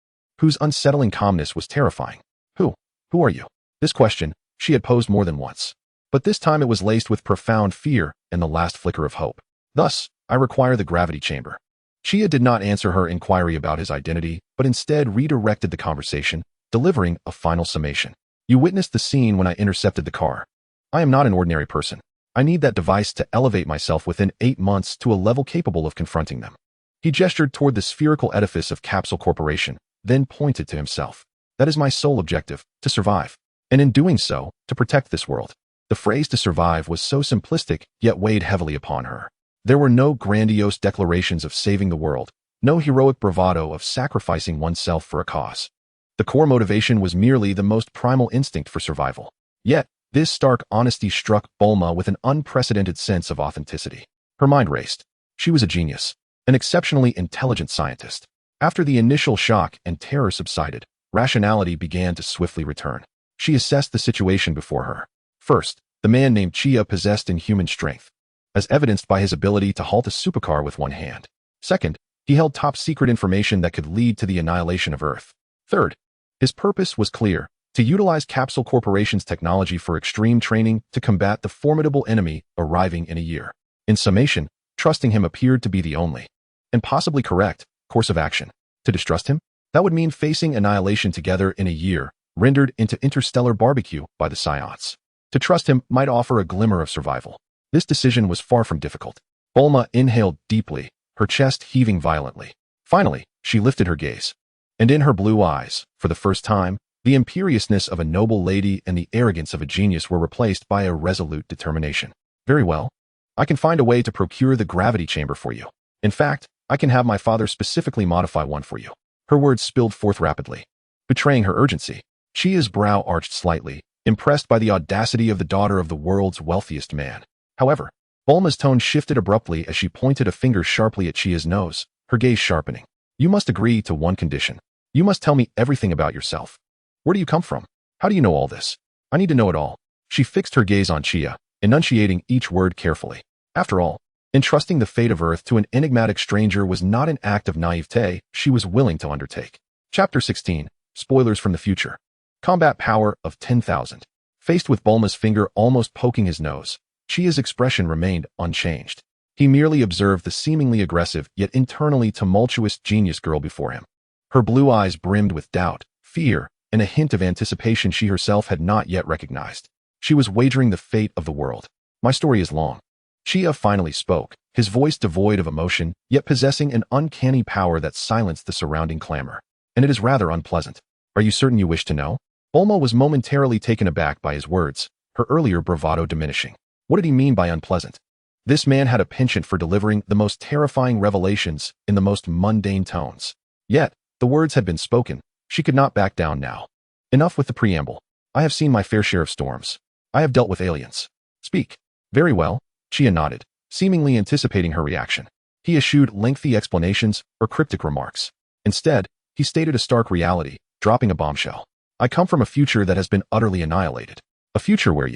whose unsettling calmness was terrifying. Who are you?" This question she had posed more than once, but this time it was laced with profound fear and the last flicker of hope. "Thus, I require the gravity chamber." Chia did not answer her inquiry about his identity, but instead redirected the conversation, delivering a final summation. "You witnessed the scene when I intercepted the car. I am not an ordinary person. I need that device to elevate myself within 8 months to a level capable of confronting them." He gestured toward the spherical edifice of Capsule Corporation, then pointed to himself. "That is my sole objective, to survive. And in doing so, to protect this world." The phrase "to survive" was so simplistic, yet weighed heavily upon her. There were no grandiose declarations of saving the world, no heroic bravado of sacrificing oneself for a cause. The core motivation was merely the most primal instinct for survival. Yet, this stark honesty struck Bulma with an unprecedented sense of authenticity. Her mind raced. She was a genius, an exceptionally intelligent scientist. After the initial shock and terror subsided, rationality began to swiftly return. She assessed the situation before her. First, the man named Chia possessed inhuman strength, as evidenced by his ability to halt a supercar with one hand. Second, he held top-secret information that could lead to the annihilation of Earth. Third, his purpose was clear: to utilize Capsule Corporation's technology for extreme training to combat the formidable enemy arriving in a year. In summation, trusting him appeared to be the only, and possibly correct, course of action. To distrust him? That would mean facing annihilation together in a year, rendered into interstellar barbecue by the Saiyans. To trust him might offer a glimmer of survival. This decision was far from difficult. Bulma inhaled deeply, her chest heaving violently. Finally, she lifted her gaze. And in her blue eyes, for the first time, the imperiousness of a noble lady and the arrogance of a genius were replaced by a resolute determination. "Very well. I can find a way to procure the gravity chamber for you. In fact, I can have my father specifically modify one for you." Her words spilled forth rapidly, betraying her urgency. Chia's brow arched slightly, impressed by the audacity of the daughter of the world's wealthiest man. However, Bulma's tone shifted abruptly as she pointed a finger sharply at Chia's nose, her gaze sharpening. "You must agree to one condition. You must tell me everything about yourself. Where do you come from? How do you know all this? I need to know it all." She fixed her gaze on Chia, enunciating each word carefully. After all, entrusting the fate of Earth to an enigmatic stranger was not an act of naivete she was willing to undertake. Chapter 16. Spoilers from the Future. Combat power of 10,000. Faced with Bulma's finger almost poking his nose, Chia's expression remained unchanged. He merely observed the seemingly aggressive yet internally tumultuous genius girl before him. Her blue eyes brimmed with doubt, fear, and a hint of anticipation she herself had not yet recognized. She was wagering the fate of the world. My story is long. Chia finally spoke, his voice devoid of emotion, yet possessing an uncanny power that silenced the surrounding clamor. And it is rather unpleasant. Are you certain you wish to know? Bulma was momentarily taken aback by his words, her earlier bravado diminishing. What did he mean by unpleasant? This man had a penchant for delivering the most terrifying revelations in the most mundane tones. Yet, the words had been spoken. She could not back down now. Enough with the preamble. I have seen my fair share of storms. I have dealt with aliens. Speak. Very well. Chia nodded, seemingly anticipating her reaction. He eschewed lengthy explanations or cryptic remarks. Instead, he stated a stark reality, dropping a bombshell. I come from a future that has been utterly annihilated. A future where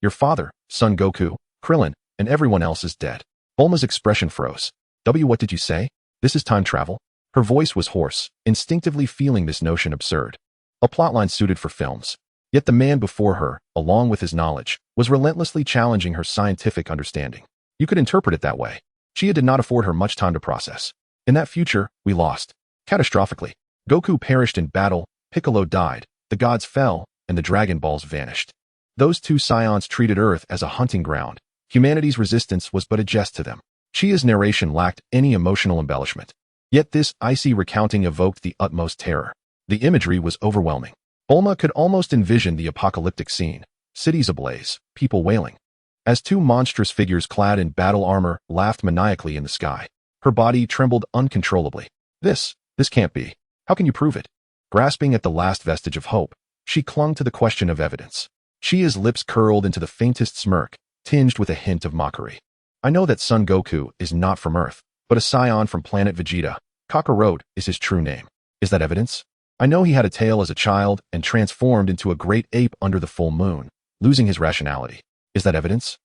your father, son Goku, Krillin, and everyone else is dead. Bulma's expression froze. What did you say? This is time travel? Her voice was hoarse, instinctively feeling this notion absurd. A plotline suited for films. Yet the man before her, along with his knowledge, was relentlessly challenging her scientific understanding. You could interpret it that way. Chia did not afford her much time to process. In that future, we lost. Catastrophically. Goku perished in battle, Piccolo died, the gods fell, and the Dragon Balls vanished. Those two Saiyans treated Earth as a hunting ground. Humanity's resistance was but a jest to them. Chia's narration lacked any emotional embellishment. Yet this icy recounting evoked the utmost terror. The imagery was overwhelming. Bulma could almost envision the apocalyptic scene, cities ablaze, people wailing. As two monstrous figures clad in battle armor laughed maniacally in the sky, her body trembled uncontrollably. This can't be. How can you prove it? Grasping at the last vestige of hope, she clung to the question of evidence. Chia's lips curled into the faintest smirk, tinged with a hint of mockery. I know that Son Goku is not from Earth, but a Saiyan from planet Vegeta. Kakarot is his true name. Is that evidence? I know he had a tail as a child and transformed into a great ape under the full moon, losing his rationality. Is that evidence?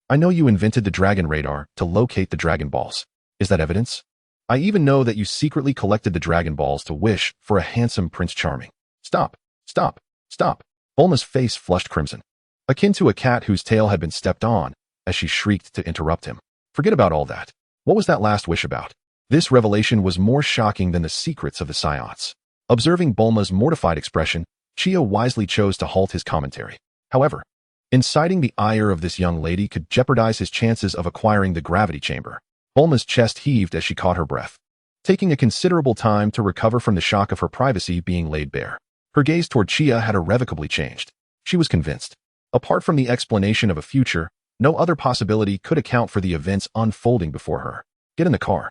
I know you invented the Dragon Radar to locate the Dragon Balls. Is that evidence? I even know that you secretly collected the Dragon Balls to wish for a handsome Prince Charming. Stop, stop, stop. Bulma's face flushed crimson, akin to a cat whose tail had been stepped on, as she shrieked to interrupt him. Forget about all that. What was that last wish about? This revelation was more shocking than the secrets of the Saiyans. Observing Bulma's mortified expression, Chia wisely chose to halt his commentary. However, inciting the ire of this young lady could jeopardize his chances of acquiring the gravity chamber. Bulma's chest heaved as she caught her breath, taking a considerable time to recover from the shock of her privacy being laid bare. Her gaze toward Chia had irrevocably changed. She was convinced. Apart from the explanation of a future, no other possibility could account for the events unfolding before her. Get in the car.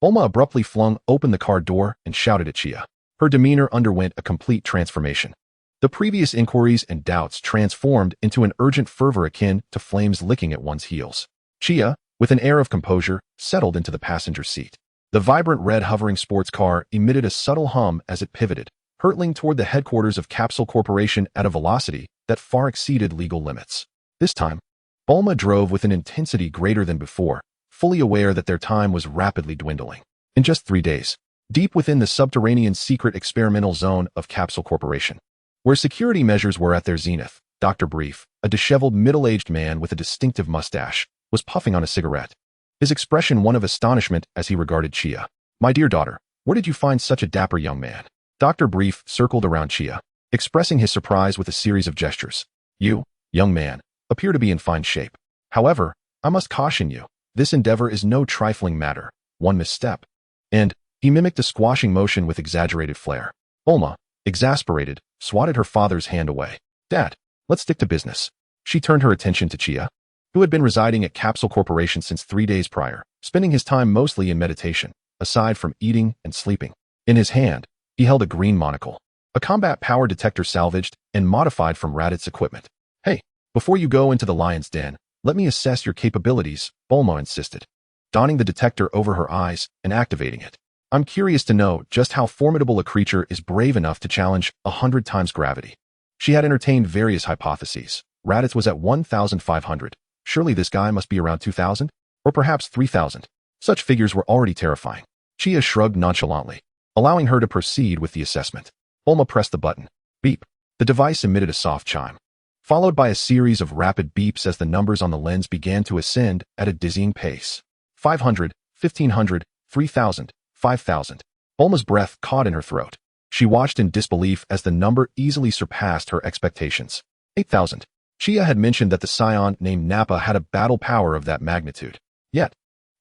Bulma abruptly flung open the car door and shouted at Chia. Her demeanor underwent a complete transformation. The previous inquiries and doubts transformed into an urgent fervor akin to flames licking at one's heels. Chia, with an air of composure, settled into the passenger seat. The vibrant red hovering sports car emitted a subtle hum as it pivoted, hurtling toward the headquarters of Capsule Corporation at a velocity that far exceeded legal limits. This time, Bulma drove with an intensity greater than before, fully aware that their time was rapidly dwindling. In just 3 days, deep within the subterranean secret experimental zone of Capsule Corporation, where security measures were at their zenith, Dr. Brief, a disheveled middle-aged man with a distinctive mustache, was puffing on a cigarette. His expression one of astonishment as he regarded Chia. My dear daughter, where did you find such a dapper young man? Dr. Brief circled around Chia, expressing his surprise with a series of gestures. You, young man, appear to be in fine shape. However, I must caution you, this endeavor is no trifling matter. One misstep. And he mimicked a squashing motion with exaggerated flair. Bulma, exasperated, swatted her father's hand away. Dad, let's stick to business. She turned her attention to Chia, who had been residing at Capsule Corporation since 3 days prior, spending his time mostly in meditation, aside from eating and sleeping. In his hand, he held a green monocle, a combat power detector salvaged and modified from Raditz equipment. Hey, before you go into the lion's den, let me assess your capabilities, Bulma insisted, donning the detector over her eyes and activating it. I'm curious to know just how formidable a creature is brave enough to challenge 100 times gravity. She had entertained various hypotheses, Raditz was at 1,500. Surely this guy must be around 2,000? Or perhaps 3,000. Such figures were already terrifying. Chia shrugged nonchalantly, allowing her to proceed with the assessment. Bulma pressed the button. Beep. The device emitted a soft chime, followed by a series of rapid beeps as the numbers on the lens began to ascend at a dizzying pace. 500, 1,500, 3,000, 5,000. Bulma's breath caught in her throat. She watched in disbelief as the number easily surpassed her expectations. 8,000. Chia had mentioned that the Saiyan named Nappa had a battle power of that magnitude. Yet,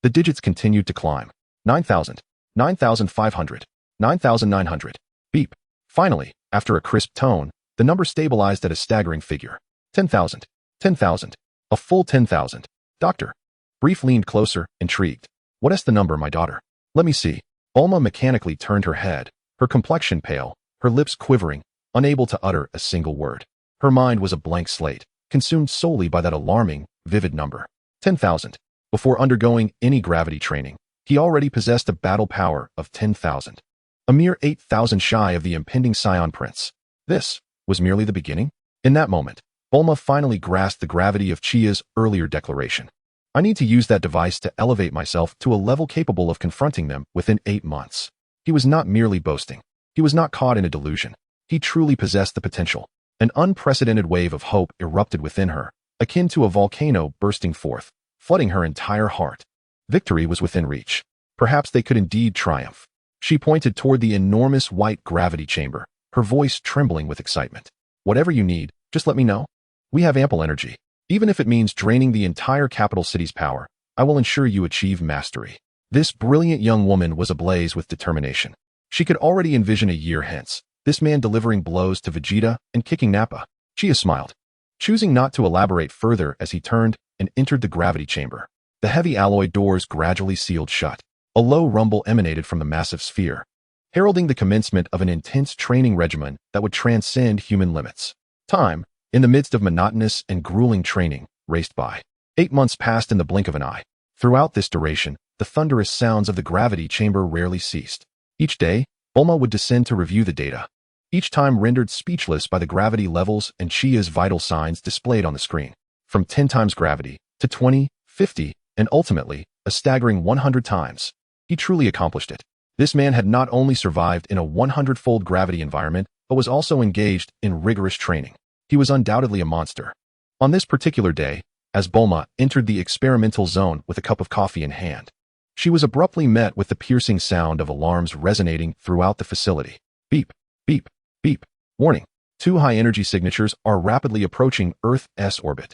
the digits continued to climb. 9,000, 9,500, 9,900. Beep. Finally, after a crisp tone, the number stabilized at a staggering figure. 10,000, 10,000, a full 10,000. Doctor. Brief leaned closer, intrigued. What is the number, my daughter? Let me see. Bulma mechanically turned her head, her complexion pale, her lips quivering, unable to utter a single word. Her mind was a blank slate, consumed solely by that alarming, vivid number. 10,000. Before undergoing any gravity training, he already possessed a battle power of 10,000. A mere 8,000 shy of the impending Saiyan Prince. This was merely the beginning? In that moment, Bulma finally grasped the gravity of Chia's earlier declaration. I need to use that device to elevate myself to a level capable of confronting them within 8 months. He was not merely boasting. He was not caught in a delusion. He truly possessed the potential. An unprecedented wave of hope erupted within her, akin to a volcano bursting forth, flooding her entire heart. Victory was within reach. Perhaps they could indeed triumph. She pointed toward the enormous white gravity chamber, her voice trembling with excitement. Whatever you need, just let me know. We have ample energy. Even if it means draining the entire capital city's power, I will ensure you achieve mastery. This brilliant young woman was ablaze with determination. She could already envision a year hence, this man delivering blows to Vegeta and kicking Nappa. Chia smiled, choosing not to elaborate further as he turned and entered the gravity chamber. The heavy alloy doors gradually sealed shut. A low rumble emanated from the massive sphere, heralding the commencement of an intense training regimen that would transcend human limits. Time, in the midst of monotonous and grueling training, raced by. 8 months passed in the blink of an eye. Throughout this duration, the thunderous sounds of the gravity chamber rarely ceased. Each day, Bulma would descend to review the data, each time rendered speechless by the gravity levels and Chia's vital signs displayed on the screen. From 10 times gravity, to 20, 50, and ultimately, a staggering 100 times. He truly accomplished it. This man had not only survived in a 100-fold gravity environment, but was also engaged in rigorous training. He was undoubtedly a monster. On this particular day, as Bulma entered the experimental zone with a cup of coffee in hand, she was abruptly met with the piercing sound of alarms resonating throughout the facility. Beep, beep, beep. Warning. 2 high-energy signatures are rapidly approaching Earth's orbit.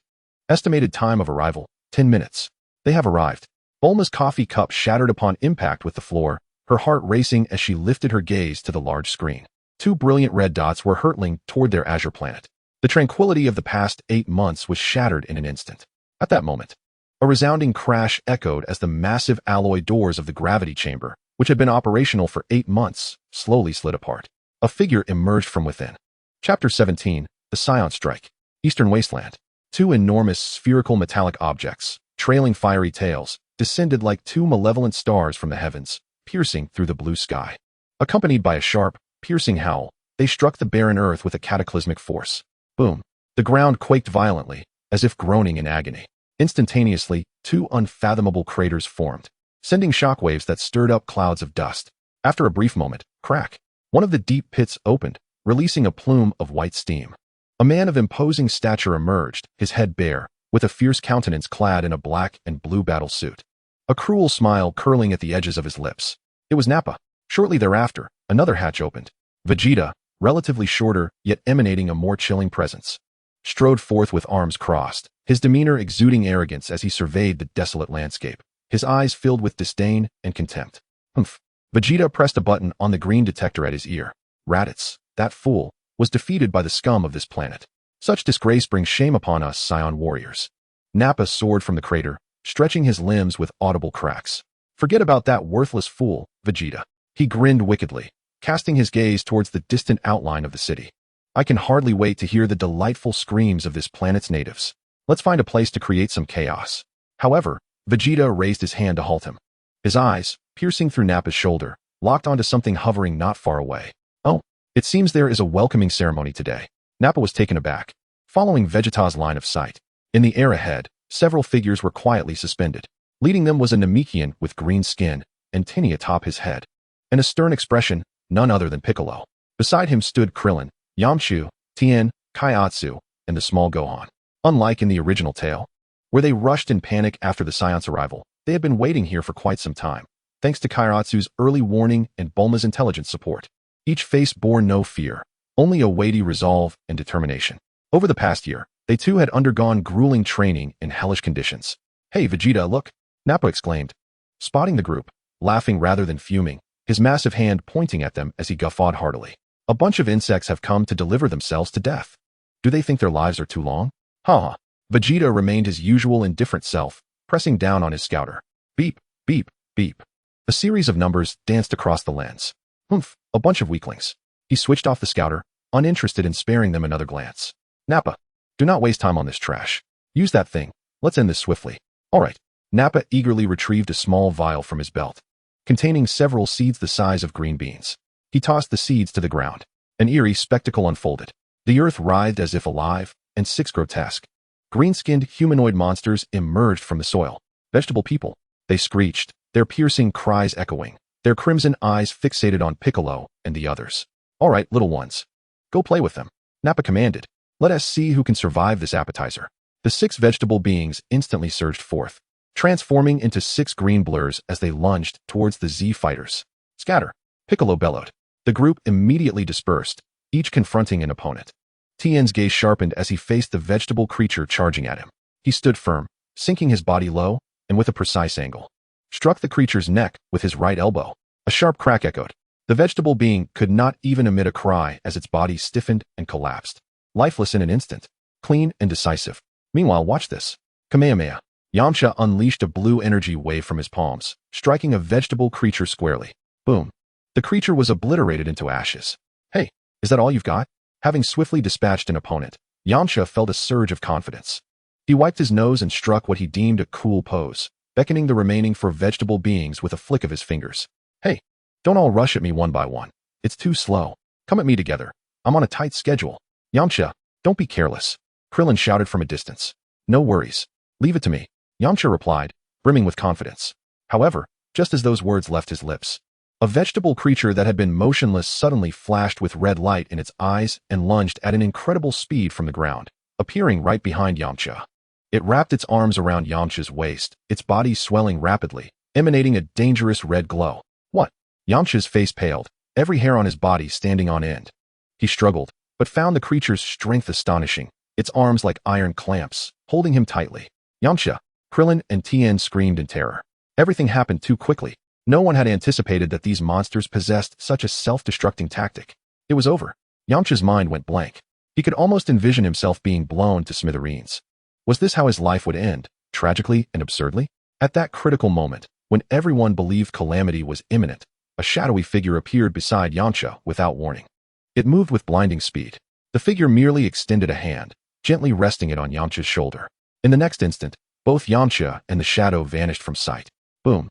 Estimated time of arrival, 10 minutes. They have arrived. Bulma's coffee cup shattered upon impact with the floor, her heart racing as she lifted her gaze to the large screen. 2 brilliant red dots were hurtling toward their azure planet. The tranquility of the past 8 months was shattered in an instant. At that moment, a resounding crash echoed as the massive alloy doors of the gravity chamber, which had been operational for 8 months, slowly slid apart. A figure emerged from within. Chapter 17, The Saiyan Strike. Eastern Wasteland. 2 enormous spherical metallic objects, trailing fiery tails, descended like 2 malevolent stars from the heavens, piercing through the blue sky. Accompanied by a sharp, piercing howl, they struck the barren earth with a cataclysmic force. Boom. The ground quaked violently, as if groaning in agony. Instantaneously, 2 unfathomable craters formed, sending shockwaves that stirred up clouds of dust. After a brief moment, crack. One of the deep pits opened, releasing a plume of white steam. A man of imposing stature emerged, his head bare, with a fierce countenance clad in a black and blue battle suit. A cruel smile curling at the edges of his lips. It was Nappa. Shortly thereafter, another hatch opened. Vegeta, relatively shorter, yet emanating a more chilling presence, strode forth with arms crossed, his demeanor exuding arrogance as he surveyed the desolate landscape, his eyes filled with disdain and contempt. Humph. Vegeta pressed a button on the green detector at his ear. Raditz, that fool, was defeated by the scum of this planet. Such disgrace brings shame upon us, Saiyan warriors. Nappa soared from the crater, stretching his limbs with audible cracks. Forget about that worthless fool, Vegeta. He grinned wickedly, casting his gaze towards the distant outline of the city. I can hardly wait to hear the delightful screams of this planet's natives. Let's find a place to create some chaos. However, Vegeta raised his hand to halt him. His eyes, piercing through Nappa's shoulder, locked onto something hovering not far away. Oh, it seems there is a welcoming ceremony today. Nappa was taken aback. following Vegeta's line of sight. In the air ahead, several figures were quietly suspended. Leading them was a Namekian with green skin and tinny atop his head, and a stern expression, none other than Piccolo. Beside him stood Krillin, Yamcha, Tien, Kaiatsu, and the small Gohan. Unlike in the original tale, where they rushed in panic after the Saiyan's arrival, they had been waiting here for quite some time, thanks to Kaiatsu's early warning and Bulma's intelligent support. Each face bore no fear, only a weighty resolve and determination. Over the past year, they too had undergone grueling training in hellish conditions. "Hey, Vegeta, look!" Nappa exclaimed, spotting the group, laughing rather than fuming, his massive hand pointing at them as he guffawed heartily. "A bunch of insects have come to deliver themselves to death. Do they think their lives are too long?" Ha! Vegeta remained his usual indifferent self, pressing down on his scouter. Beep, beep, beep. A series of numbers danced across the lens. Humph, a bunch of weaklings. He switched off the scouter, uninterested in sparing them another glance. "Nappa, do not waste time on this trash. Use that thing. Let's end this swiftly." "All right." Nappa eagerly retrieved a small vial from his belt, containing several seeds the size of green beans. He tossed the seeds to the ground. An eerie spectacle unfolded. The earth writhed as if alive, and 6 grotesque, green-skinned humanoid monsters emerged from the soil. Vegetable people. They screeched, their piercing cries echoing, their crimson eyes fixated on Piccolo and the others. "All right, little ones. Go play with them," Nappa commanded. "Let us see who can survive this appetizer." The 6 vegetable beings instantly surged forth, transforming into 6 green blurs as they lunged towards the Z fighters. "Scatter!" Piccolo bellowed. The group immediately dispersed, each confronting an opponent. Tien's gaze sharpened as he faced the vegetable creature charging at him. He stood firm, sinking his body low, and with a precise angle, struck the creature's neck with his right elbow. A sharp crack echoed. The vegetable being could not even emit a cry as its body stiffened and collapsed, lifeless in an instant, clean and decisive. Meanwhile, watch this. Kamehameha. Yamcha unleashed a blue energy wave from his palms, striking a vegetable creature squarely. Boom. The creature was obliterated into ashes. "Hey, is that all you've got?" Having swiftly dispatched an opponent, Yamcha felt a surge of confidence. He wiped his nose and struck what he deemed a cool pose, beckoning the remaining 4 vegetable beings with a flick of his fingers. "Hey, don't all rush at me one by one. It's too slow. Come at me together. I'm on a tight schedule." "Yamcha, don't be careless," Krillin shouted from a distance. "No worries. Leave it to me," Yamcha replied, brimming with confidence. However, just as those words left his lips, a vegetable creature that had been motionless suddenly flashed with red light in its eyes and lunged at an incredible speed from the ground, appearing right behind Yamcha. It wrapped its arms around Yamcha's waist, its body swelling rapidly, emanating a dangerous red glow. "What?" Yamcha's face paled, every hair on his body standing on end. He struggled, but found the creature's strength astonishing, its arms like iron clamps, holding him tightly. "Yamcha!" Krillin and Tien screamed in terror. Everything happened too quickly. No one had anticipated that these monsters possessed such a self-destructing tactic. It was over. Yamcha's mind went blank. He could almost envision himself being blown to smithereens. Was this how his life would end, tragically and absurdly? At that critical moment, when everyone believed calamity was imminent, a shadowy figure appeared beside Yamcha without warning. It moved with blinding speed. The figure merely extended a hand, gently resting it on Yamcha's shoulder. In the next instant, both Yamcha and the shadow vanished from sight. Boom.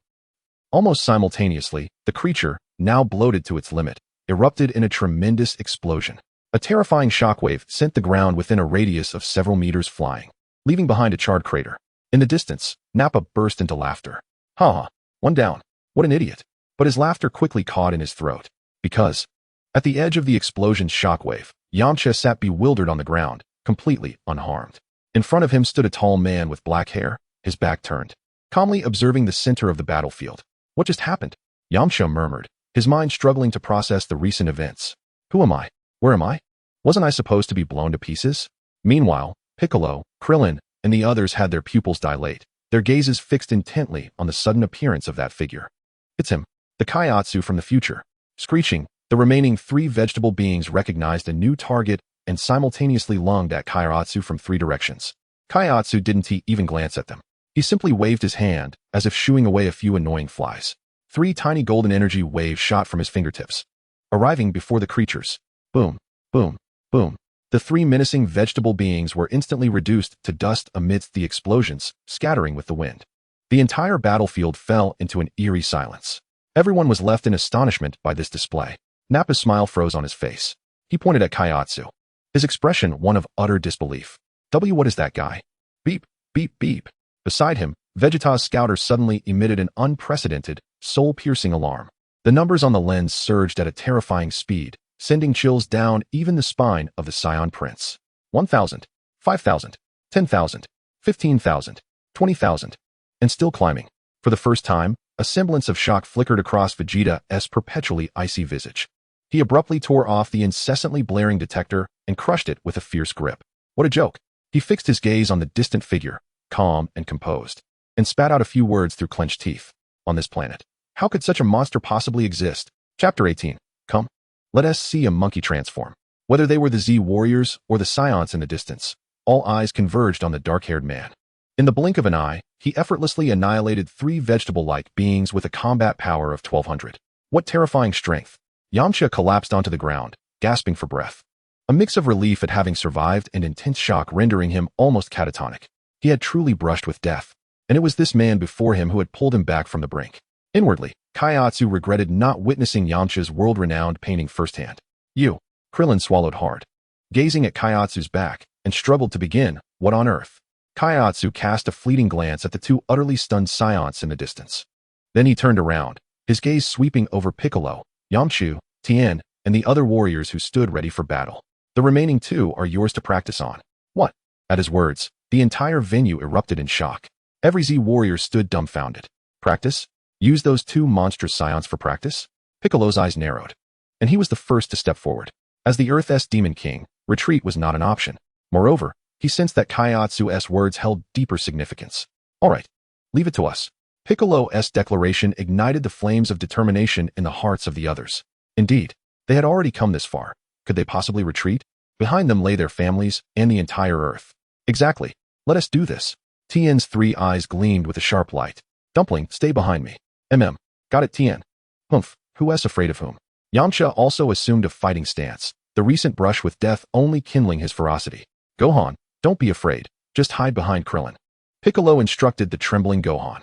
Almost simultaneously, the creature, now bloated to its limit, erupted in a tremendous explosion. A terrifying shockwave sent the ground within a radius of several meters flying, leaving behind a charred crater. In the distance, Nappa burst into laughter. "Ha ha, one down. What an idiot." But his laughter quickly caught in his throat, because, at the edge of the explosion's shockwave, Yamcha sat bewildered on the ground, completely unharmed. In front of him stood a tall man with black hair, his back turned, calmly observing the center of the battlefield. "What just happened?" Yamcha murmured, his mind struggling to process the recent events. "Who am I? Where am I? Wasn't I supposed to be blown to pieces?" Meanwhile, Piccolo, Krillin, and the others had their pupils dilate, their gazes fixed intently on the sudden appearance of that figure. "It's him, the Kaiatsu from the future." Screeching, the remaining 3 vegetable beings recognized a new target and simultaneously lunged at Kaiatsu from 3 directions. Kaiatsu didn't even glance at them. He simply waved his hand, as if shooing away a few annoying flies. 3 tiny golden energy waves shot from his fingertips, arriving before the creatures. Boom, boom, boom. The 3 menacing vegetable beings were instantly reduced to dust amidst the explosions, scattering with the wind. The entire battlefield fell into an eerie silence. Everyone was left in astonishment by this display. Nappa's smile froze on his face. He pointed at Kaiatsu. his expression one of utter disbelief. What is that guy? Beep, beep, beep. Beside him, Vegeta's scouter suddenly emitted an unprecedented, soul-piercing alarm. The numbers on the lens surged at a terrifying speed, sending chills down even the spine of the Saiyan prince. 1,000, 5,000, 10,000, 15,000, 20,000, and still climbing. For the first time, a semblance of shock flickered across Vegeta's perpetually icy visage. He abruptly tore off the incessantly blaring detector and crushed it with a fierce grip. What a joke! He fixed his gaze on the distant figure, calm and composed, and spat out a few words through clenched teeth. On this planet, how could such a monster possibly exist? Chapter 18. Come, let us see a monkey transform. Whether they were the Z warriors or the Saiyans in the distance, all eyes converged on the dark-haired man. In the blink of an eye, he effortlessly annihilated 3 vegetable-like beings with a combat power of 1,200. What terrifying strength! Yamcha collapsed onto the ground, gasping for breath. A mix of relief at having survived and intense shock rendering him almost catatonic. He had truly brushed with death, and it was this man before him who had pulled him back from the brink. Inwardly, Kaiatsu regretted not witnessing Yamcha's world-renowned painting firsthand. Krillin swallowed hard, gazing at Kaiatsu's back, and struggled to begin. What on earth? Kaiatsu cast a fleeting glance at the 2 utterly stunned Saiyans in the distance. Then he turned around, his gaze sweeping over Piccolo, Yamcha, Tien, and the other warriors who stood ready for battle. The remaining 2 are yours to practice on. What? At his words, the entire venue erupted in shock. Every Z warrior stood dumbfounded. Practice? Use those 2 monstrous Saiyans for practice? Piccolo's eyes narrowed, and he was the first to step forward. As the Earth's Demon King, retreat was not an option. Moreover, he sensed that Kaiatsu's words held deeper significance. All right, leave it to us. Piccolo's declaration ignited the flames of determination in the hearts of the others. Indeed, they had already come this far. Could they possibly retreat? Behind them lay their families and the entire Earth. Exactly. Let us do this. Tien's 3 eyes gleamed with a sharp light. Dumpling, stay behind me. Got it, Tien. Humph, who's afraid of whom? Yamcha also assumed a fighting stance, the recent brush with death only kindling his ferocity. Gohan, don't be afraid. Just hide behind Krillin. Piccolo instructed the trembling Gohan.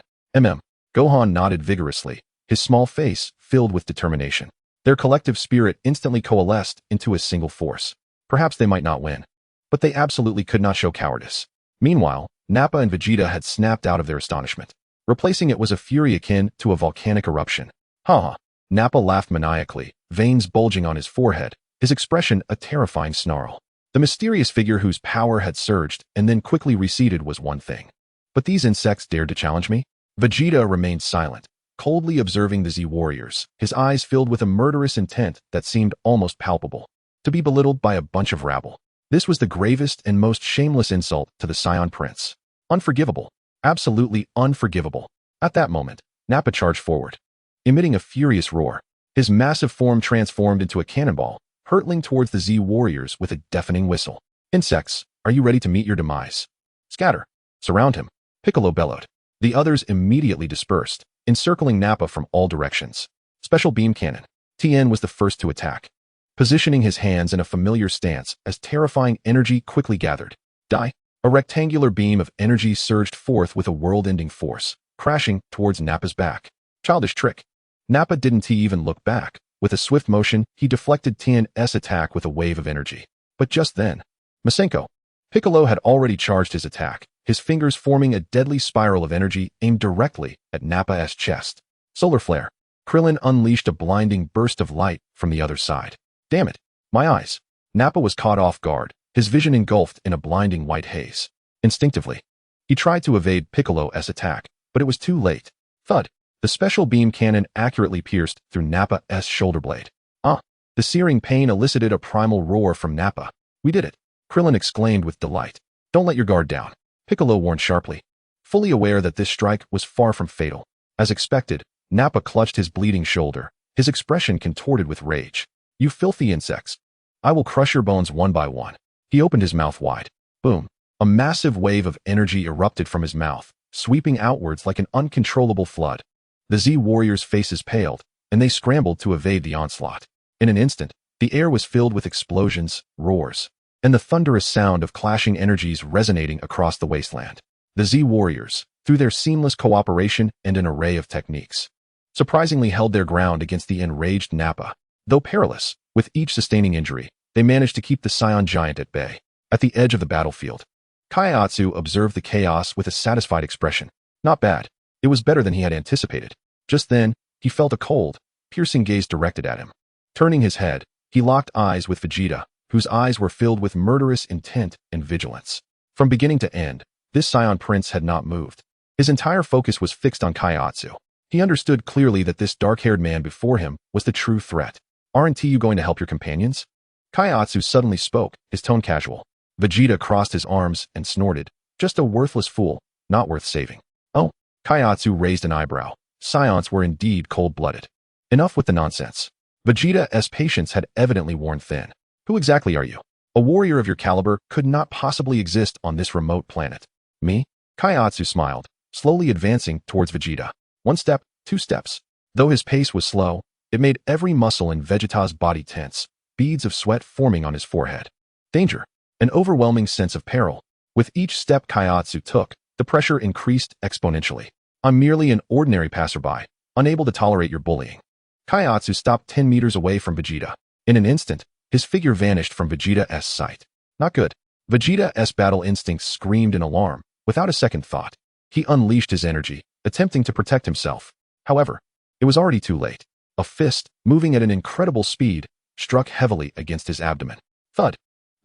Gohan nodded vigorously, his small face filled with determination. Their collective spirit instantly coalesced into a single force. Perhaps they might not win, but they absolutely could not show cowardice. Meanwhile, Nappa and Vegeta had snapped out of their astonishment. Replacing it was a fury akin to a volcanic eruption. Ha ha. Nappa laughed maniacally, veins bulging on his forehead, his expression a terrifying snarl. The mysterious figure whose power had surged and then quickly receded was one thing. But these insects dared to challenge me? Vegeta remained silent, coldly observing the Z warriors, his eyes filled with a murderous intent that seemed almost palpable. To be belittled by a bunch of rabble. This was the gravest and most shameless insult to the Saiyan prince. Unforgivable. Absolutely unforgivable. At that moment, Nappa charged forward, emitting a furious roar. His massive form transformed into a cannonball, hurtling towards the Z warriors with a deafening whistle. Insects, are you ready to meet your demise? Scatter. Surround him. Piccolo bellowed. The others immediately dispersed, encircling Nappa from all directions. Special beam cannon. Tien was the first to attack, positioning his hands in a familiar stance as terrifying energy quickly gathered. Die. A rectangular beam of energy surged forth with a world-ending force, crashing towards Nappa's back. Childish trick. Nappa didn't even look back. With a swift motion, he deflected Tien's attack with a wave of energy. But just then, Masenko. Piccolo had already charged his attack, his fingers forming a deadly spiral of energy aimed directly at Nappa's chest. Solar flare. Krillin unleashed a blinding burst of light from the other side. Damn it. My eyes. Nappa was caught off guard, his vision engulfed in a blinding white haze. Instinctively, he tried to evade Piccolo's attack, but it was too late. Thud. The special beam cannon accurately pierced through Nappa's shoulder blade. Ah! The searing pain elicited a primal roar from Nappa. We did it! Krillin exclaimed with delight. Don't let your guard down. Piccolo warned sharply, fully aware that this strike was far from fatal. As expected, Nappa clutched his bleeding shoulder, his expression contorted with rage. You filthy insects! I will crush your bones one by one. He opened his mouth wide. Boom! A massive wave of energy erupted from his mouth, sweeping outwards like an uncontrollable flood. The Z warriors' faces paled, and they scrambled to evade the onslaught. In an instant, the air was filled with explosions, roars, and the thunderous sound of clashing energies resonating across the wasteland. The Z warriors, through their seamless cooperation and an array of techniques, surprisingly held their ground against the enraged Nappa. Though perilous, with each sustaining injury, they managed to keep the Saiyan giant at bay. At the edge of the battlefield, Kaiatsu observed the chaos with a satisfied expression. Not bad. It was better than he had anticipated. Just then, he felt a cold, piercing gaze directed at him. Turning his head, he locked eyes with Vegeta, whose eyes were filled with murderous intent and vigilance. From beginning to end, this Saiyan prince had not moved. His entire focus was fixed on Kaiatsu. He understood clearly that this dark-haired man before him was the true threat. Aren't you going to help your companions? Kaiatsu suddenly spoke, his tone casual. Vegeta crossed his arms and snorted. Just a worthless fool, not worth saving. Oh, Kaiatsu raised an eyebrow. Saiyans were indeed cold-blooded. Enough with the nonsense. Vegeta's patience had evidently worn thin. Who exactly are you? A warrior of your caliber could not possibly exist on this remote planet. Me? Kaiatsu smiled, slowly advancing towards Vegeta. 1 step, 2 steps. Though his pace was slow, it made every muscle in Vegeta's body tense, beads of sweat forming on his forehead. Danger. An overwhelming sense of peril. With each step Kaiatsu took, the pressure increased exponentially. I'm merely an ordinary passerby, unable to tolerate your bullying. Kaiatsu stopped 10 meters away from Vegeta. In an instant, his figure vanished from Vegeta's sight. Not good. Vegeta's battle instincts screamed in alarm, without a second thought. He unleashed his energy, attempting to protect himself. However, it was already too late. A fist, moving at an incredible speed, struck heavily against his abdomen. Thud.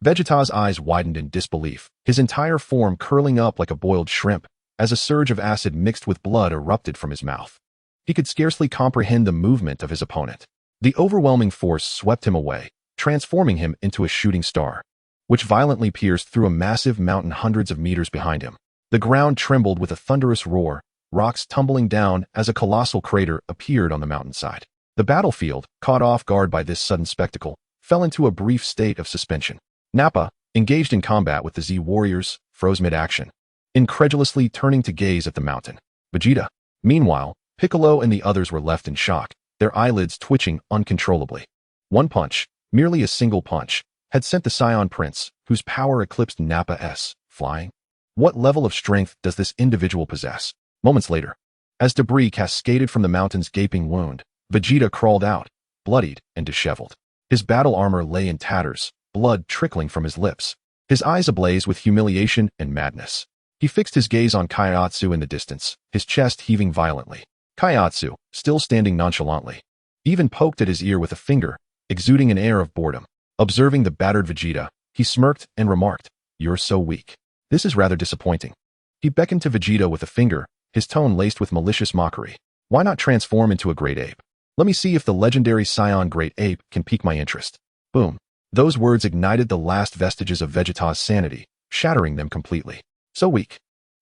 Vegeta's eyes widened in disbelief, his entire form curling up like a boiled shrimp, as a surge of acid mixed with blood erupted from his mouth. He could scarcely comprehend the movement of his opponent. The overwhelming force swept him away, transforming him into a shooting star, which violently pierced through a massive mountain hundreds of meters behind him. The ground trembled with a thunderous roar, rocks tumbling down as a colossal crater appeared on the mountainside. The battlefield, caught off guard by this sudden spectacle, fell into a brief state of suspension. Nappa, engaged in combat with the Z warriors, froze mid-action, incredulously turning to gaze at the mountain. Vegeta. Meanwhile, Piccolo and the others were left in shock, their eyelids twitching uncontrollably. One punch, merely a single punch, had sent the Saiyan prince, whose power eclipsed Nappa's, flying. What level of strength does this individual possess? Moments later, as debris cascaded from the mountain's gaping wound, Vegeta crawled out, bloodied and disheveled. His battle armor lay in tatters, blood trickling from his lips, his eyes ablaze with humiliation and madness. He fixed his gaze on Kaiatsu in the distance, his chest heaving violently. Kaiatsu, still standing nonchalantly, even poked at his ear with a finger, exuding an air of boredom. Observing the battered Vegeta, he smirked and remarked, "You're so weak. This is rather disappointing." He beckoned to Vegeta with a finger, his tone laced with malicious mockery. "Why not transform into a great ape? Let me see if the legendary Saiyan great ape can pique my interest." Boom. Those words ignited the last vestiges of Vegeta's sanity, shattering them completely. So weak.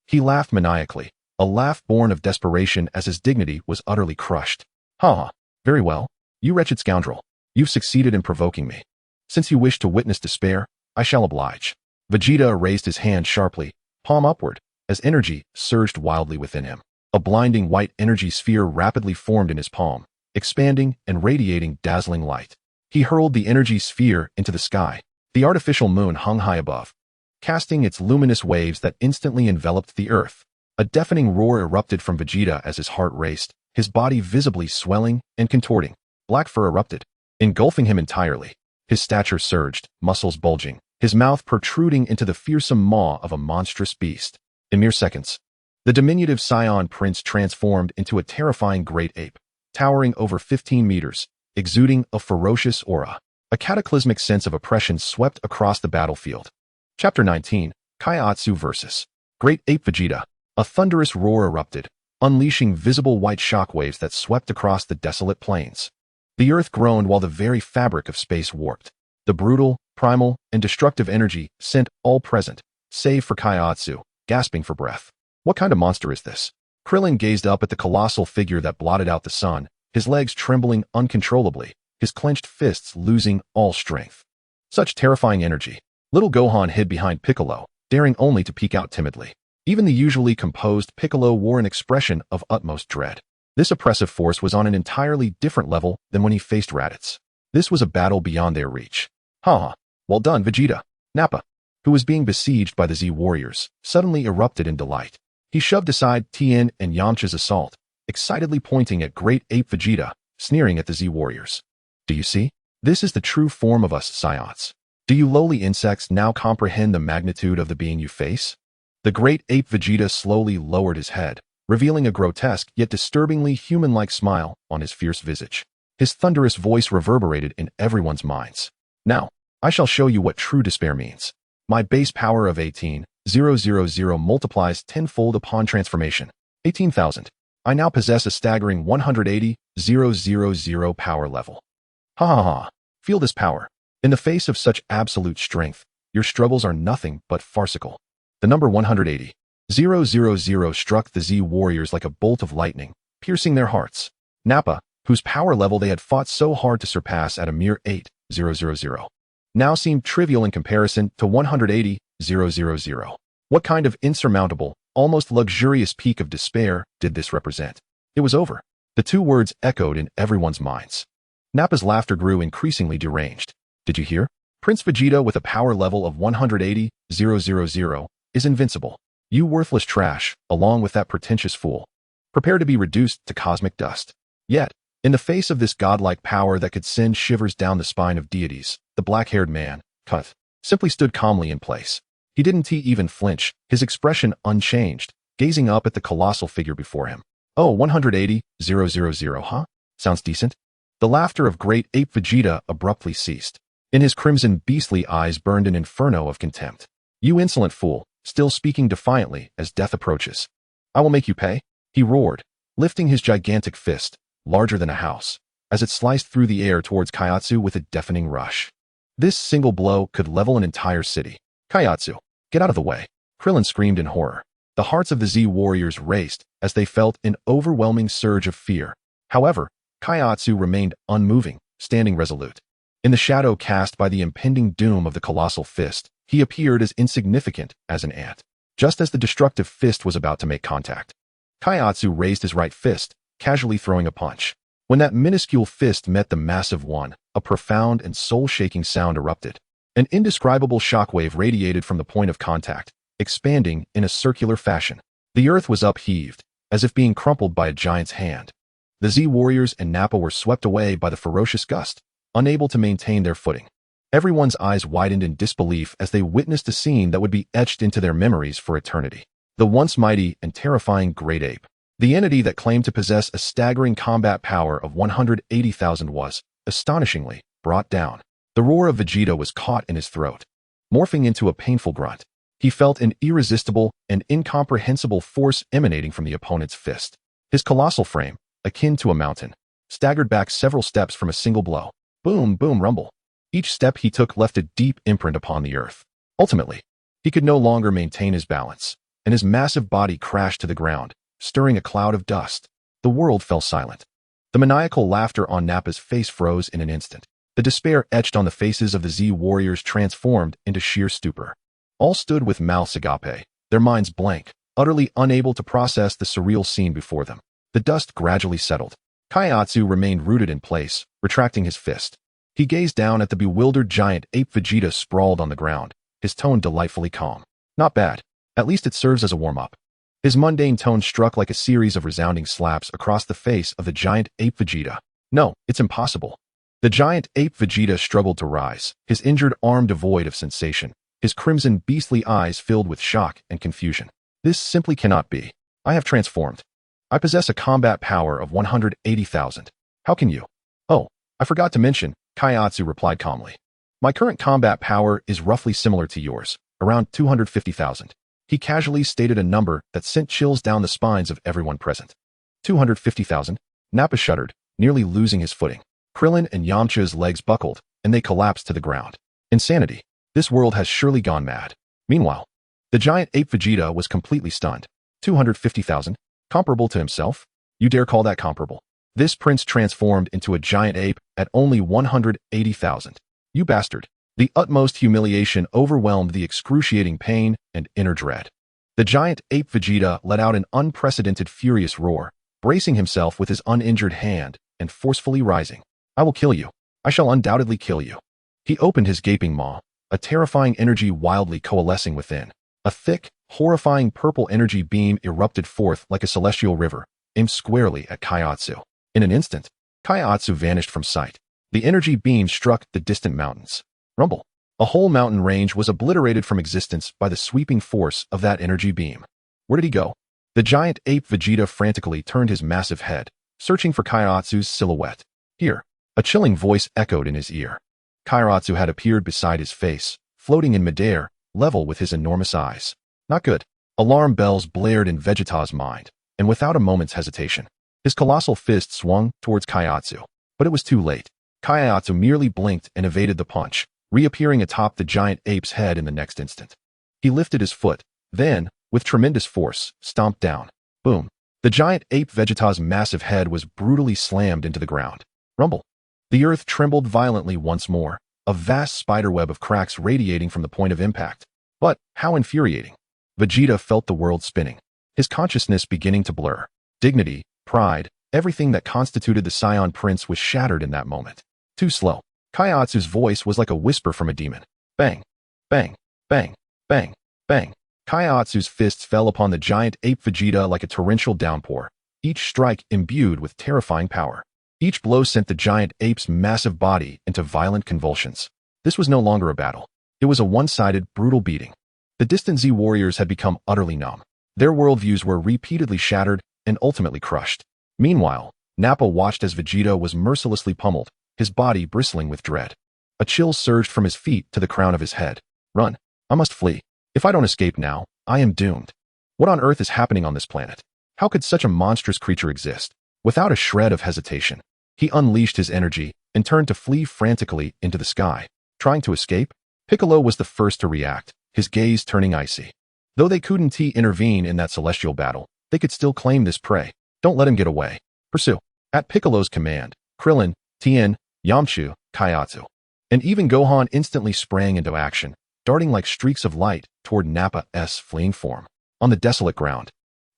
He laughed maniacally, a laugh born of desperation as his dignity was utterly crushed. "Ha ha. Very well. You wretched scoundrel. You've succeeded in provoking me. Since you wish to witness despair, I shall oblige." Vegeta raised his hand sharply, palm upward, as energy surged wildly within him. A blinding white energy sphere rapidly formed in his palm, expanding and radiating dazzling light. He hurled the energy sphere into the sky. The artificial moon hung high above, casting its luminous waves that instantly enveloped the earth. A deafening roar erupted from Vegeta as his heart raced, his body visibly swelling and contorting. Black fur erupted, engulfing him entirely. His stature surged, muscles bulging, his mouth protruding into the fearsome maw of a monstrous beast. In mere seconds, the diminutive Saiyan prince transformed into a terrifying great ape, towering over 15 meters, exuding a ferocious aura. A cataclysmic sense of oppression swept across the battlefield. Chapter 19, Kaiatsu vs. Great Ape Vegeta. A thunderous roar erupted, unleashing visible white shockwaves that swept across the desolate plains. The earth groaned while the very fabric of space warped. The brutal, primal, and destructive energy sent all present, save for Kaiatsu, gasping for breath. What kind of monster is this? Krillin gazed up at the colossal figure that blotted out the sun, his legs trembling uncontrollably, his clenched fists losing all strength. Such terrifying energy. Little Gohan hid behind Piccolo, daring only to peek out timidly. Even the usually composed Piccolo wore an expression of utmost dread. This oppressive force was on an entirely different level than when he faced Raditz. This was a battle beyond their reach. Ha! Well done, Vegeta. Nappa, who was being besieged by the Z warriors, suddenly erupted in delight. He shoved aside Tien and Yamcha's assault, excitedly pointing at Great Ape Vegeta, sneering at the Z warriors. "Do you see? This is the true form of us, Saiyans. Do you lowly insects now comprehend the magnitude of the being you face? The great ape Vegeta slowly lowered his head, revealing a grotesque yet disturbingly human-like smile on his fierce visage. His thunderous voice reverberated in everyone's minds. Now, I shall show you what true despair means. My base power of 18,000 multiplies tenfold upon transformation. 18,000. I now possess a staggering 180,000 power level. Ha ha ha. Feel this power. In the face of such absolute strength, your struggles are nothing but farcical. The number 180,000 struck the Z warriors like a bolt of lightning, piercing their hearts. Nappa, whose power level they had fought so hard to surpass at a mere 8,000, now seemed trivial in comparison to 180,000. What kind of insurmountable, almost luxurious peak of despair did this represent? It was over. The two words echoed in everyone's minds. Nappa's laughter grew increasingly deranged. Did you hear? Prince Vegeta with a power level of 180,000 is invincible. You worthless trash, along with that pretentious fool. Prepare to be reduced to cosmic dust. Yet, in the face of this godlike power that could send shivers down the spine of deities, the black-haired man, Cut, simply stood calmly in place. He didn't even flinch, his expression unchanged, gazing up at the colossal figure before him. Oh, 180,000, huh? Sounds decent. The laughter of great ape Vegeta abruptly ceased. In his crimson beastly eyes burned an inferno of contempt. You insolent fool, still speaking defiantly as death approaches. I will make you pay, he roared, lifting his gigantic fist, larger than a house, as it sliced through the air towards Kaiatsu with a deafening rush. This single blow could level an entire city. Kaiatsu, get out of the way, Krillin screamed in horror. The hearts of the Z warriors raced as they felt an overwhelming surge of fear. However, Kaiatsu remained unmoving, standing resolute. In the shadow cast by the impending doom of the colossal fist, he appeared as insignificant as an ant. Just as the destructive fist was about to make contact, Kaiatsu raised his right fist, casually throwing a punch. When that minuscule fist met the massive one, a profound and soul-shaking sound erupted. An indescribable shockwave radiated from the point of contact, expanding in a circular fashion. The earth was upheaved, as if being crumpled by a giant's hand. The Z warriors and Nappa were swept away by the ferocious gust, unable to maintain their footing. Everyone's eyes widened in disbelief as they witnessed a scene that would be etched into their memories for eternity. The once mighty and terrifying great ape, the entity that claimed to possess a staggering combat power of 180,000 was, astonishingly, brought down. The roar of Vegeta was caught in his throat. Morphing into a painful grunt, he felt an irresistible and incomprehensible force emanating from the opponent's fist. His colossal frame, akin to a mountain, staggered back several steps from a single blow. Boom, boom, rumble. Each step he took left a deep imprint upon the earth. Ultimately, he could no longer maintain his balance, and his massive body crashed to the ground, stirring a cloud of dust. The world fell silent. The maniacal laughter on Nappa's face froze in an instant. The despair etched on the faces of the Z warriors transformed into sheer stupor. All stood with mouths agape, their minds blank, utterly unable to process the surreal scene before them. The dust gradually settled. Kaiatsu remained rooted in place, retracting his fist. He gazed down at the bewildered giant ape Vegeta sprawled on the ground, his tone delightfully calm. Not bad. At least it serves as a warm-up. His mundane tone struck like a series of resounding slaps across the face of the giant ape Vegeta. No, it's impossible. The giant ape Vegeta struggled to rise, his injured arm devoid of sensation, his crimson beastly eyes filled with shock and confusion. This simply cannot be. I have transformed. I possess a combat power of 180,000. How can you? Oh, I forgot to mention, Kaiatsu replied calmly. My current combat power is roughly similar to yours, around 250,000. He casually stated a number that sent chills down the spines of everyone present. 250,000? Nappa shuddered, nearly losing his footing. Krillin and Yamcha's legs buckled, and they collapsed to the ground. Insanity. This world has surely gone mad. Meanwhile, the giant ape Vegeta was completely stunned. 250,000? Comparable to himself? You dare call that comparable? This prince transformed into a giant ape at only 180,000. You bastard. The utmost humiliation overwhelmed the excruciating pain and inner dread. The giant ape Vegeta let out an unprecedented furious roar, bracing himself with his uninjured hand and forcefully rising. I will kill you. I shall undoubtedly kill you. He opened his gaping maw, a terrifying energy wildly coalescing within. A thick, horrifying purple energy beam erupted forth like a celestial river, aimed squarely at Kaiatsu. In an instant, Kaiatsu vanished from sight. The energy beam struck the distant mountains. Rumble. A whole mountain range was obliterated from existence by the sweeping force of that energy beam. Where did he go? The giant ape Vegeta frantically turned his massive head, searching for Kairatsu's silhouette. Here, a chilling voice echoed in his ear. Kairatsu had appeared beside his face, floating in midair, level with his enormous eyes. Not good. Alarm bells blared in Vegeta's mind, and without a moment's hesitation, his colossal fist swung towards Kairatsu. But it was too late. Kairatsu merely blinked and evaded the punch, reappearing atop the giant ape's head in the next instant. He lifted his foot, then, with tremendous force, stomped down. Boom. The giant ape Vegeta's massive head was brutally slammed into the ground. Rumble. The earth trembled violently once more, a vast spiderweb of cracks radiating from the point of impact. But, how infuriating. Vegeta felt the world spinning, his consciousness beginning to blur. Dignity, pride, everything that constituted the Saiyan Prince was shattered in that moment. Too slow. Kairatsu's voice was like a whisper from a demon. Bang. Bang. Bang. Bang. Bang. Kairatsu's fists fell upon the giant ape Vegeta like a torrential downpour, each strike imbued with terrifying power. Each blow sent the giant ape's massive body into violent convulsions. This was no longer a battle. It was a one-sided, brutal beating. The distant Z warriors had become utterly numb. Their worldviews were repeatedly shattered and ultimately crushed. Meanwhile, Nappa watched as Vegeta was mercilessly pummeled, his body bristling with dread. A chill surged from his feet to the crown of his head. Run. I must flee. If I don't escape now, I am doomed. What on earth is happening on this planet? How could such a monstrous creature exist? Without a shred of hesitation, he unleashed his energy and turned to flee frantically into the sky. Trying to escape? Piccolo was the first to react, his gaze turning icy. Though they couldn't intervene in that celestial battle, they could still claim this prey. Don't let him get away. Pursue. At Piccolo's command, Krillin, Tien, Yamchu, Kairatsu, and even Gohan instantly sprang into action, darting like streaks of light toward Nappa's fleeing form. On the desolate ground,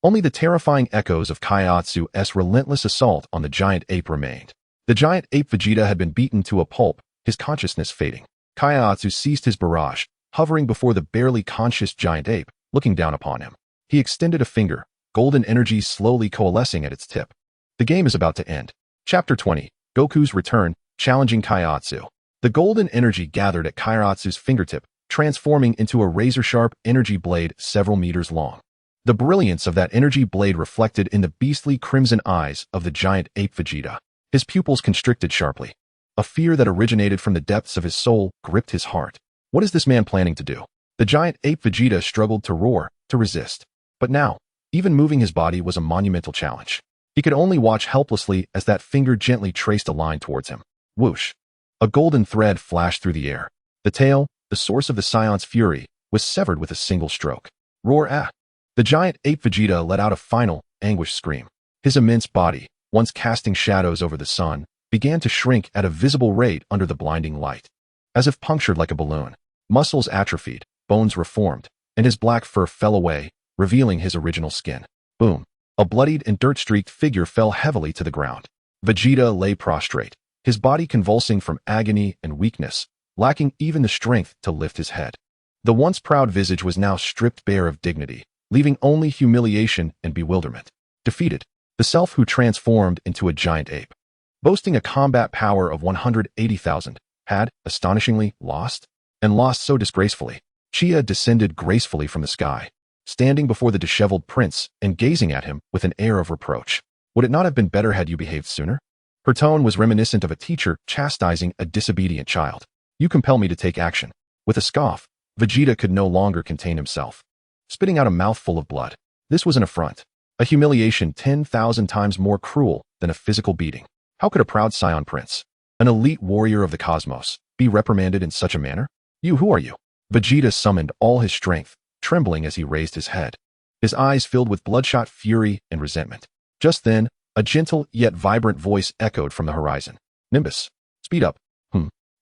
only the terrifying echoes of Kairatsu's relentless assault on the giant ape remained. The giant ape Vegeta had been beaten to a pulp, his consciousness fading. Kairatsu ceased his barrage, hovering before the barely conscious giant ape, looking down upon him. He extended a finger, golden energy slowly coalescing at its tip. The game is about to end. Chapter 20. Goku's Return, challenging Kairatsu. The golden energy gathered at Kairatsu's fingertip, transforming into a razor-sharp energy blade several meters long. The brilliance of that energy blade reflected in the beastly crimson eyes of the giant ape Vegeta. His pupils constricted sharply. A fear that originated from the depths of his soul gripped his heart. What is this man planning to do? The giant ape Vegeta struggled to roar, to resist. But now, even moving his body was a monumental challenge. He could only watch helplessly as that finger gently traced a line towards him. Whoosh. A golden thread flashed through the air. The tail, the source of the Saiyan's fury, was severed with a single stroke. Roar ah! The giant ape Vegeta let out a final, anguished scream. His immense body, once casting shadows over the sun, began to shrink at a visible rate under the blinding light. As if punctured like a balloon, muscles atrophied, bones reformed, and his black fur fell away, revealing his original skin. Boom. A bloodied and dirt-streaked figure fell heavily to the ground. Vegeta lay prostrate, his body convulsing from agony and weakness, lacking even the strength to lift his head. The once proud visage was now stripped bare of dignity, leaving only humiliation and bewilderment. Defeated, the self who transformed into a giant ape, boasting a combat power of 180,000, had, astonishingly, lost, and lost so disgracefully. Chia descended gracefully from the sky, standing before the disheveled prince and gazing at him with an air of reproach. Would it not have been better had you behaved sooner? Her tone was reminiscent of a teacher chastising a disobedient child. You compel me to take action. With a scoff, Vegeta could no longer contain himself, spitting out a mouthful of blood. This was an affront, a humiliation 10,000 times more cruel than a physical beating. How could a proud Saiyan prince, an elite warrior of the cosmos, be reprimanded in such a manner? Who are you? Vegeta summoned all his strength, trembling as he raised his head. His eyes filled with bloodshot fury and resentment. Just then, a gentle yet vibrant voice echoed from the horizon. Nimbus. Speed up.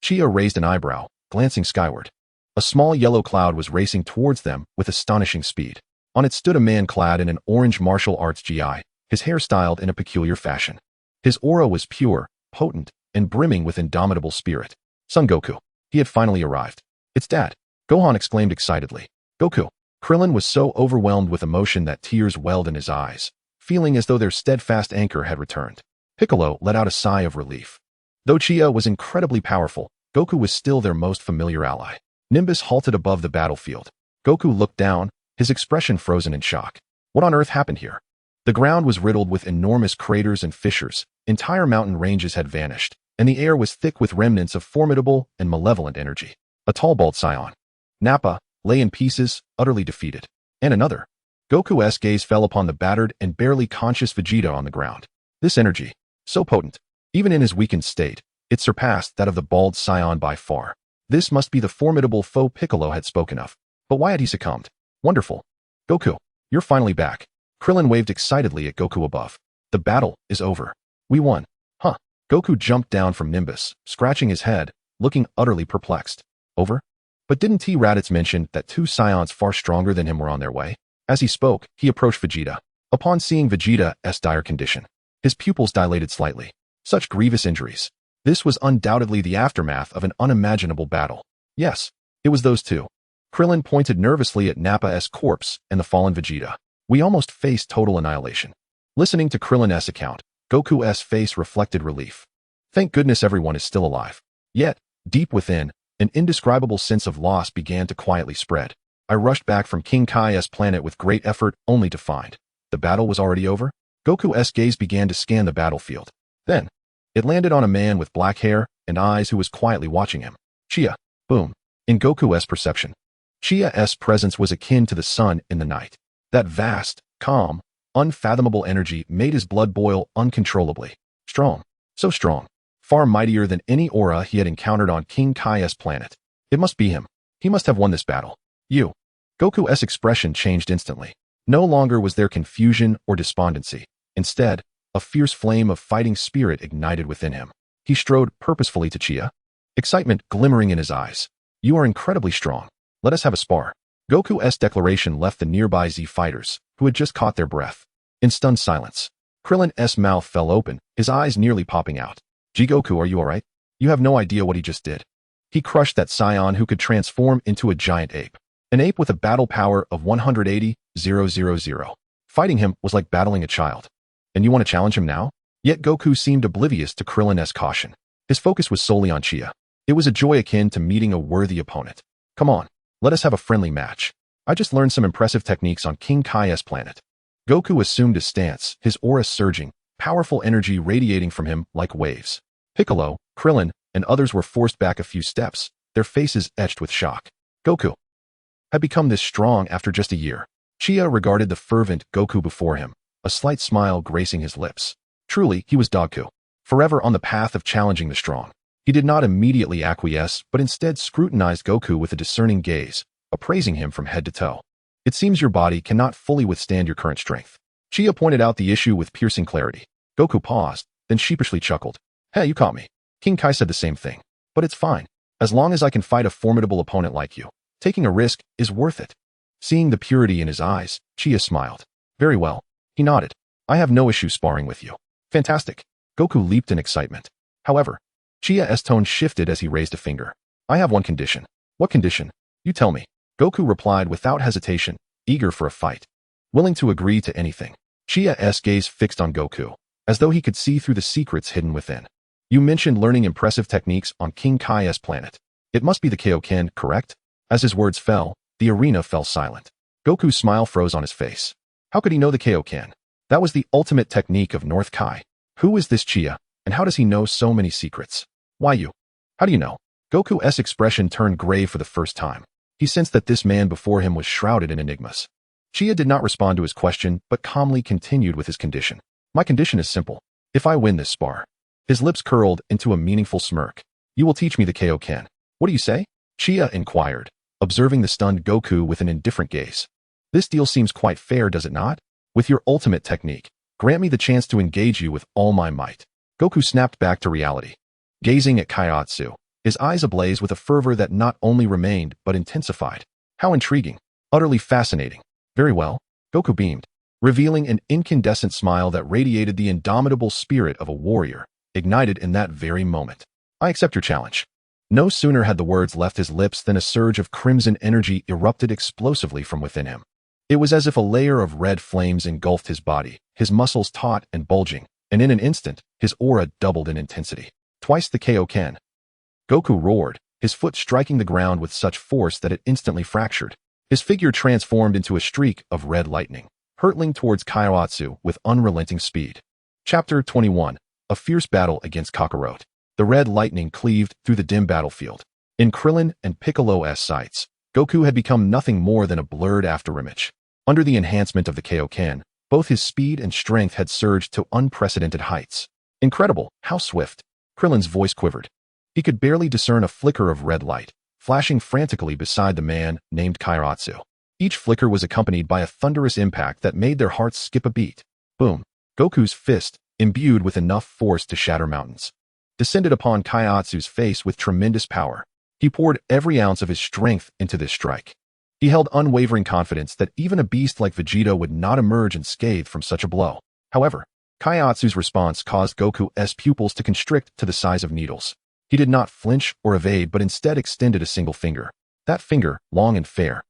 Chia raised an eyebrow, glancing skyward. A small yellow cloud was racing towards them with astonishing speed. On it stood a man clad in an orange martial arts gi, his hair styled in a peculiar fashion. His aura was pure, potent, and brimming with indomitable spirit. Son Goku. He had finally arrived. It's Dad. Gohan exclaimed excitedly. Goku. Krillin was so overwhelmed with emotion that tears welled in his eyes, feeling as though their steadfast anchor had returned. Piccolo let out a sigh of relief. Though Chia was incredibly powerful, Goku was still their most familiar ally. Nimbus halted above the battlefield. Goku looked down, his expression frozen in shock. What on earth happened here? The ground was riddled with enormous craters and fissures, entire mountain ranges had vanished, and the air was thick with remnants of formidable and malevolent energy. A tall bald Saiyan, Nappa, lay in pieces, utterly defeated. And another. Goku's gaze fell upon the battered and barely conscious Vegeta on the ground. This energy, so potent, even in his weakened state, it surpassed that of the bald Saiyan by far. This must be the formidable foe Piccolo had spoken of. But why had he succumbed? Wonderful. Goku, you're finally back. Krillin waved excitedly at Goku above. The battle is over. We won. Huh. Goku jumped down from Nimbus, scratching his head, looking utterly perplexed. Over? But didn't T-Raditz mention that two Saiyans far stronger than him were on their way? As he spoke, he approached Vegeta. Upon seeing Vegeta's dire condition, his pupils dilated slightly. Such grievous injuries. This was undoubtedly the aftermath of an unimaginable battle. Yes, it was those two. Krillin pointed nervously at Nappa's corpse and the fallen Vegeta. We almost faced total annihilation. Listening to Krillin's account, Goku's face reflected relief. Thank goodness everyone is still alive. Yet, deep within, an indescribable sense of loss began to quietly spread. I rushed back from King Kai's planet with great effort, only to find the battle was already over. Goku's gaze began to scan the battlefield. Then, it landed on a man with black hair and eyes who was quietly watching him. Chia. Boom. In Goku's perception, Chia's presence was akin to the sun in the night. That vast, calm, unfathomable energy made his blood boil uncontrollably. Strong. So strong. Far mightier than any aura he had encountered on King Kai's planet. It must be him. He must have won this battle. You. Goku's expression changed instantly. No longer was there confusion or despondency. Instead, a fierce flame of fighting spirit ignited within him. He strode purposefully to Chia, excitement glimmering in his eyes. You are incredibly strong. Let us have a spar. Goku's declaration left the nearby Z fighters, who had just caught their breath, in stunned silence. Krillin's mouth fell open, his eyes nearly popping out. Goku, are you alright? You have no idea what he just did. He crushed that Saiyan who could transform into a giant ape. An ape with a battle power of 180,000. Fighting him was like battling a child. And you want to challenge him now? Yet Goku seemed oblivious to Krillin's caution. His focus was solely on Chia. It was a joy akin to meeting a worthy opponent. Come on, let us have a friendly match. I just learned some impressive techniques on King Kai's planet. Goku assumed his stance, his aura surging, powerful energy radiating from him like waves. Piccolo, Krillin, and others were forced back a few steps, their faces etched with shock. Goku had become this strong after just a year. Chia regarded the fervent Goku before him, a slight smile gracing his lips. Truly, he was Goku, forever on the path of challenging the strong. He did not immediately acquiesce, but instead scrutinized Goku with a discerning gaze, appraising him from head to toe. It seems your body cannot fully withstand your current strength. Chia pointed out the issue with piercing clarity. Goku paused, then sheepishly chuckled. Hey, you caught me. King Kai said the same thing. But it's fine. As long as I can fight a formidable opponent like you, taking a risk is worth it. Seeing the purity in his eyes, Chia smiled. Very well. He nodded. I have no issue sparring with you. Fantastic. Goku leaped in excitement. However, Chia's tone shifted as he raised a finger. I have one condition. What condition? You tell me. Goku replied without hesitation, eager for a fight. Willing to agree to anything. Chia's gaze fixed on Goku, as though he could see through the secrets hidden within. You mentioned learning impressive techniques on King Kai's planet. It must be the Kaioken, correct? As his words fell, the arena fell silent. Goku's smile froze on his face. How could he know the Kaioken? That was the ultimate technique of North Kai. Who is this Chia, and how does he know so many secrets? Why you? How do you know? Goku's expression turned grave for the first time. He sensed that this man before him was shrouded in enigmas. Chia did not respond to his question, but calmly continued with his condition. My condition is simple. If I win this spar. His lips curled into a meaningful smirk. You will teach me the Kaioken. What do you say? Chia inquired, observing the stunned Goku with an indifferent gaze. This deal seems quite fair, does it not? With your ultimate technique, grant me the chance to engage you with all my might. Goku snapped back to reality. Gazing at Kaiotsu, his eyes ablaze with a fervor that not only remained but intensified. How intriguing. Utterly fascinating. Very well. Goku beamed, revealing an incandescent smile that radiated the indomitable spirit of a warrior, ignited in that very moment. I accept your challenge. No sooner had the words left his lips than a surge of crimson energy erupted explosively from within him. It was as if a layer of red flames engulfed his body, his muscles taut and bulging, and in an instant, his aura doubled in intensity. twice the Kaioken. Goku roared, his foot striking the ground with such force that it instantly fractured. His figure transformed into a streak of red lightning, hurtling towards Kaiotsu with unrelenting speed. Chapter 21. A fierce battle against Kakarot. The red lightning cleaved through the dim battlefield. In Krillin and Piccolo's sights, Goku had become nothing more than a blurred afterimage. Under the enhancement of the Kaioken, both his speed and strength had surged to unprecedented heights. Incredible, how swift! Krillin's voice quivered. He could barely discern a flicker of red light, flashing frantically beside the man named Kaiotsu. Each flicker was accompanied by a thunderous impact that made their hearts skip a beat. Boom! Goku's fist, imbued with enough force to shatter mountains, descended upon Kaiotsu's face with tremendous power. He poured every ounce of his strength into this strike. He held unwavering confidence that even a beast like Vegeta would not emerge unscathed from such a blow. However, Kaiotsu's response caused Goku's pupils to constrict to the size of needles. He did not flinch or evade, but instead extended a single finger. That finger, long and fair,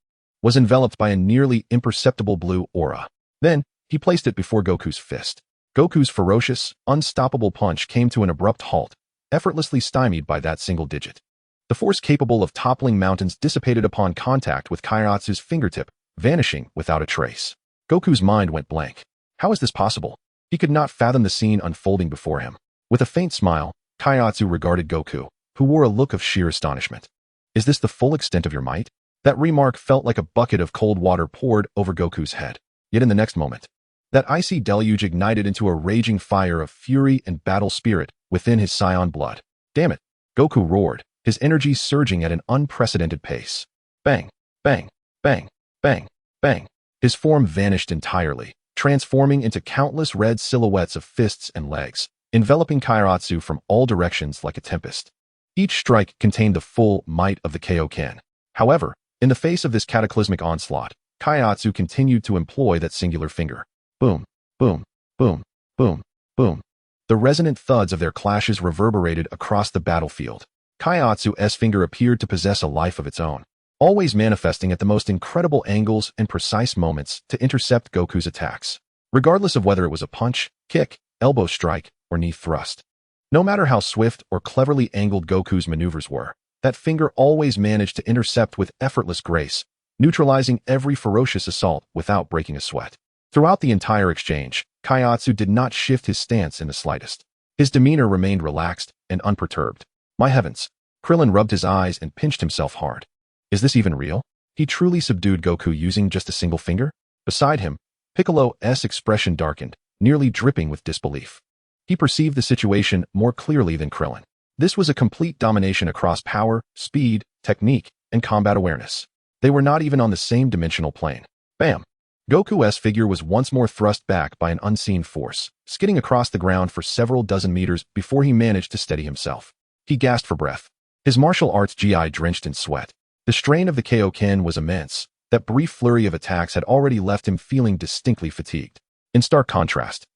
was enveloped by a nearly imperceptible blue aura. Then, he placed it before Goku's fist. Goku's ferocious, unstoppable punch came to an abrupt halt, effortlessly stymied by that single digit. The force capable of toppling mountains dissipated upon contact with Kaiotsu's fingertip, vanishing without a trace. Goku's mind went blank. How is this possible? He could not fathom the scene unfolding before him. With a faint smile, Kaiotsu regarded Goku, who wore a look of sheer astonishment. Is this the full extent of your might? That remark felt like a bucket of cold water poured over Goku's head. Yet in the next moment, that icy deluge ignited into a raging fire of fury and battle spirit within his Saiyan blood. Damn it! Goku roared, his energy surging at an unprecedented pace. Bang! Bang! Bang! Bang! Bang! His form vanished entirely, transforming into countless red silhouettes of fists and legs, enveloping Kaiotsu from all directions like a tempest. Each strike contained the full might of the Kaioken. However, in the face of this cataclysmic onslaught, Kaiotsu continued to employ that singular finger. Boom, boom, boom, boom, boom. The resonant thuds of their clashes reverberated across the battlefield. Kaiotsu's finger appeared to possess a life of its own, always manifesting at the most incredible angles and precise moments to intercept Goku's attacks, regardless of whether it was a punch, kick, elbow strike, or knee thrust. No matter how swift or cleverly angled Goku's maneuvers were, that finger always managed to intercept with effortless grace, neutralizing every ferocious assault without breaking a sweat. Throughout the entire exchange, Kaiotsu did not shift his stance in the slightest. His demeanor remained relaxed and unperturbed. My heavens! Krillin rubbed his eyes and pinched himself hard. Is this even real? He truly subdued Goku using just a single finger? Beside him, Piccolo's expression darkened, nearly dripping with disbelief. He perceived the situation more clearly than Krillin. This was a complete domination across power, speed, technique, and combat awareness. They were not even on the same dimensional plane. Bam! Goku's figure was once more thrust back by an unseen force, skidding across the ground for several dozen meters before he managed to steady himself. He gasped for breath, his martial arts GI drenched in sweat. The strain of the Kaioken was immense. That brief flurry of attacks had already left him feeling distinctly fatigued. In stark contrast,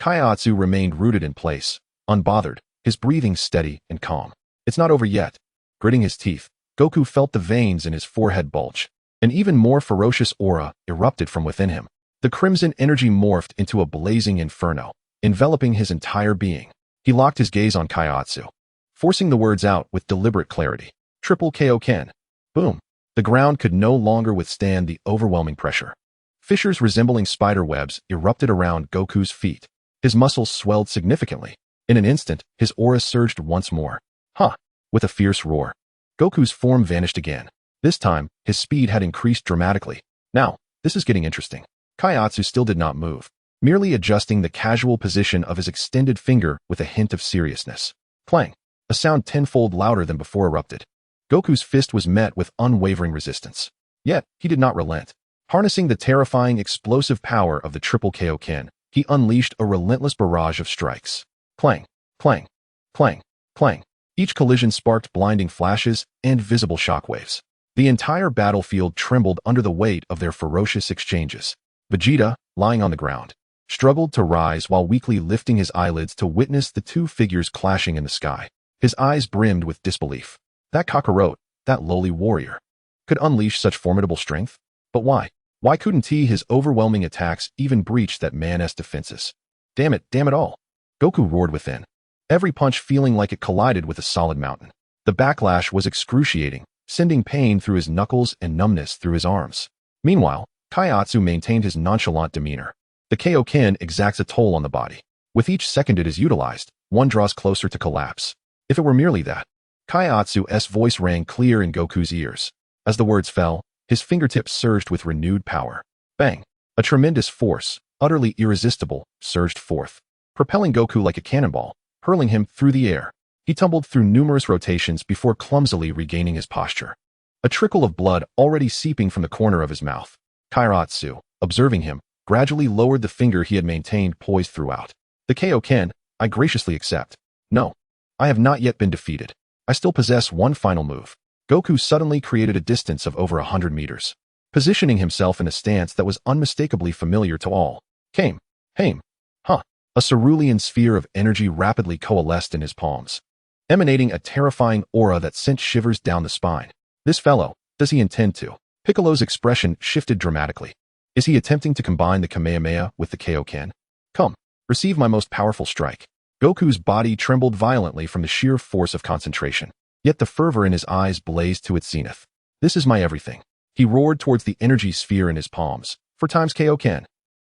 Kaiotsu remained rooted in place, unbothered, his breathing steady and calm. It's not over yet. Gritting his teeth, Goku felt the veins in his forehead bulge. An even more ferocious aura erupted from within him. The crimson energy morphed into a blazing inferno, enveloping his entire being. He locked his gaze on Kaiotsu, forcing the words out with deliberate clarity. Triple Kaioken. Boom. The ground could no longer withstand the overwhelming pressure. Fissures resembling spider webs erupted around Goku's feet. His muscles swelled significantly. In an instant, his aura surged once more. Huh! With a fierce roar, Goku's form vanished again. This time, his speed had increased dramatically. Now, this is getting interesting. Kaiotsu still did not move, merely adjusting the casual position of his extended finger with a hint of seriousness. Clang! A sound tenfold louder than before erupted. Goku's fist was met with unwavering resistance. Yet, he did not relent. Harnessing the terrifying explosive power of the triple Kaioken, he unleashed a relentless barrage of strikes. Clang, clang, clang, clang. Each collision sparked blinding flashes and visible shockwaves. The entire battlefield trembled under the weight of their ferocious exchanges. Vegeta, lying on the ground, struggled to rise while weakly lifting his eyelids to witness the two figures clashing in the sky. His eyes brimmed with disbelief. That Kakarot, that lowly warrior, could unleash such formidable strength? But why? Why couldn't his overwhelming attacks even breach that man's defenses? Damn it all. Goku roared within. every punch feeling like it collided with a solid mountain. The backlash was excruciating, sending pain through his knuckles and numbness through his arms. Meanwhile, Kaiatsu maintained his nonchalant demeanor. The Kaioken exacts a toll on the body. With each second it is utilized, one draws closer to collapse. If it were merely that. Kaiatsu's voice rang clear in Goku's ears. As the words fell, his fingertips surged with renewed power. Bang! A tremendous force, utterly irresistible, surged forth, propelling Goku like a cannonball, hurling him through the air. He tumbled through numerous rotations before clumsily regaining his posture. A trickle of blood already seeping from the corner of his mouth. Kaiatsu, observing him, gradually lowered the finger he had maintained poised throughout. The Kaioken, I graciously accept. No. I have not yet been defeated. I still possess one final move. Goku suddenly created a distance of over 100 meters, positioning himself in a stance that was unmistakably familiar to all. Came. Haim. Huh. A cerulean sphere of energy rapidly coalesced in his palms, emanating a terrifying aura that sent shivers down the spine. This fellow, does he intend to? Piccolo's expression shifted dramatically. Is he attempting to combine the Kamehameha with the Kaioken? Come, receive my most powerful strike. Goku's body trembled violently from the sheer force of concentration, yet the fervor in his eyes blazed to its zenith. This is my everything. He roared towards the energy sphere in his palms, 4x Kaioken.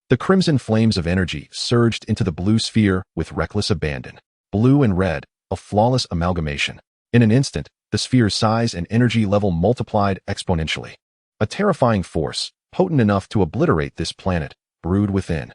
The crimson flames of energy surged into the blue sphere with reckless abandon. Blue and red, a flawless amalgamation. In an instant, the sphere's size and energy level multiplied exponentially. A terrifying force, potent enough to obliterate this planet, brewed within.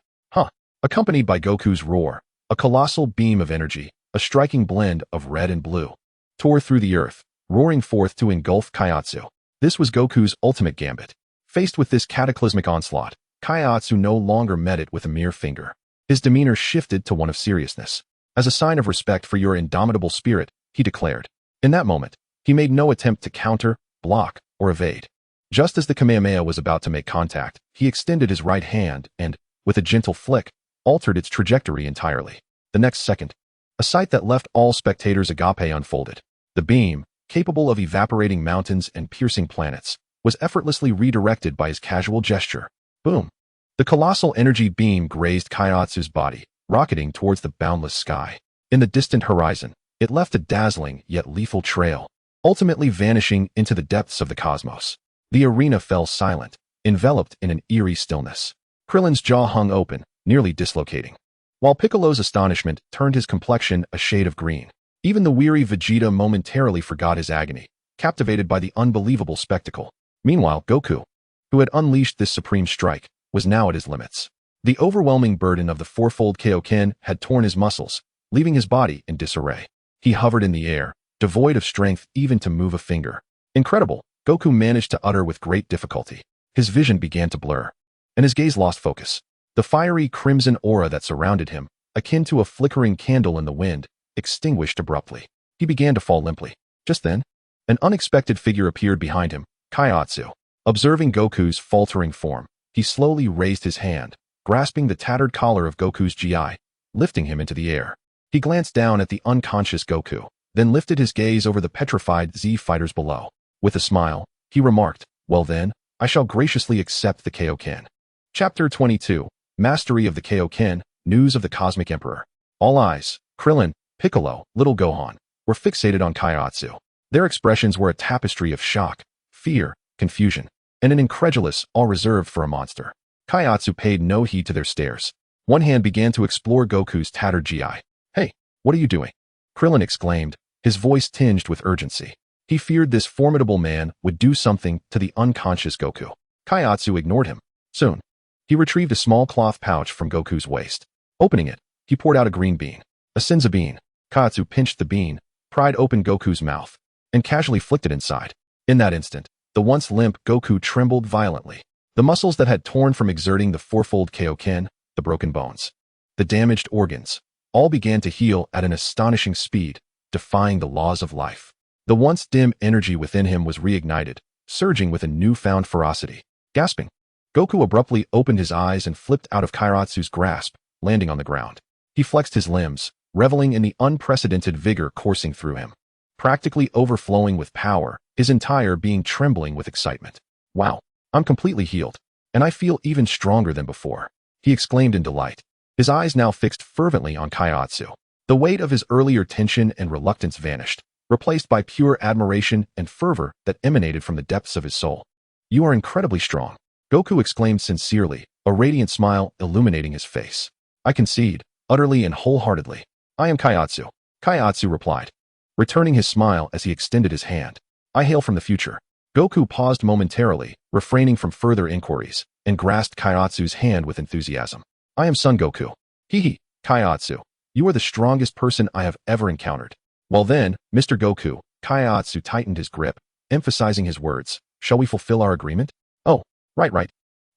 Accompanied by Goku's roar, a colossal beam of energy, a striking blend of red and blue, tore through the earth, roaring forth to engulf Kaiatsu. This was Goku's ultimate gambit. Faced with this cataclysmic onslaught, Kaiatsu no longer met it with a mere finger. His demeanor shifted to one of seriousness. As a sign of respect for your indomitable spirit, he declared. In that moment, he made no attempt to counter, block, or evade. Just as the Kamehameha was about to make contact, he extended his right hand and, with a gentle flick, altered its trajectory entirely. The next second, a sight that left all spectators agape unfolded. The beam, capable of evaporating mountains and piercing planets, was effortlessly redirected by his casual gesture. Boom! The colossal energy beam grazed Kaiatsu's body, rocketing towards the boundless sky. In the distant horizon, it left a dazzling yet lethal trail, ultimately vanishing into the depths of the cosmos. The arena fell silent, enveloped in an eerie stillness. Krillin's jaw hung open, nearly dislocating, while Piccolo's astonishment turned his complexion a shade of green. Even the weary Vegeta momentarily forgot his agony, captivated by the unbelievable spectacle. Meanwhile, Goku, who had unleashed this supreme strike, was now at his limits. The overwhelming burden of the fourfold Kaioken had torn his muscles, leaving his body in disarray. He hovered in the air, devoid of strength even to move a finger. Incredible, Goku managed to utter with great difficulty. His vision began to blur, and his gaze lost focus. The fiery crimson aura that surrounded him, akin to a flickering candle in the wind, extinguished abruptly. He began to fall limply. Just then, an unexpected figure appeared behind him, Kaiatsu. Observing Goku's faltering form, he slowly raised his hand, grasping the tattered collar of Goku's GI, lifting him into the air. He glanced down at the unconscious Goku, then lifted his gaze over the petrified Z fighters below. With a smile, he remarked, "Well then, I shall graciously accept the Kaioken." Chapter 22. Mastery of the Kaioken, News of the Cosmic Emperor. All eyes, Krillin, Piccolo, Little Gohan, were fixated on Kaiatsu. Their expressions were a tapestry of shock, fear, confusion, and an incredulous awe reserved for a monster. Kaiatsu paid no heed to their stares. One hand began to explore Goku's tattered GI. "Hey, what are you doing?" Krillin exclaimed, his voice tinged with urgency. He feared this formidable man would do something to the unconscious Goku. Kaiatsu ignored him. Soon, he retrieved a small cloth pouch from Goku's waist. Opening it, he poured out a green bean. A Senza bean. Kaiatsu pinched the bean, pried open Goku's mouth, and casually flicked it inside. In that instant, the once limp Goku trembled violently. The muscles that had torn from exerting the fourfold Kaioken, the broken bones, the damaged organs, all began to heal at an astonishing speed, defying the laws of life. The once dim energy within him was reignited, surging with a newfound ferocity. Gasping, Goku abruptly opened his eyes and flipped out of Kaiatsu's grasp, landing on the ground. He flexed his limbs, reveling in the unprecedented vigor coursing through him. Practically overflowing with power, his entire being trembling with excitement. "Wow, I'm completely healed, and I feel even stronger than before," he exclaimed in delight, his eyes now fixed fervently on Kaiatsu. The weight of his earlier tension and reluctance vanished, replaced by pure admiration and fervor that emanated from the depths of his soul. "You are incredibly strong," Goku exclaimed sincerely, a radiant smile illuminating his face. "I concede, utterly and wholeheartedly. I am Kaiatsu," Kaiatsu replied, returning his smile as he extended his hand. "I hail from the future." Goku paused momentarily, refraining from further inquiries, and grasped Kaiatsu's hand with enthusiasm. "I am Son Goku." "Hee, Kaiatsu. You are the strongest person I have ever encountered." "Well then, Mr. Goku," Kaiatsu tightened his grip, emphasizing his words. "Shall we fulfill our agreement?" "Oh, right.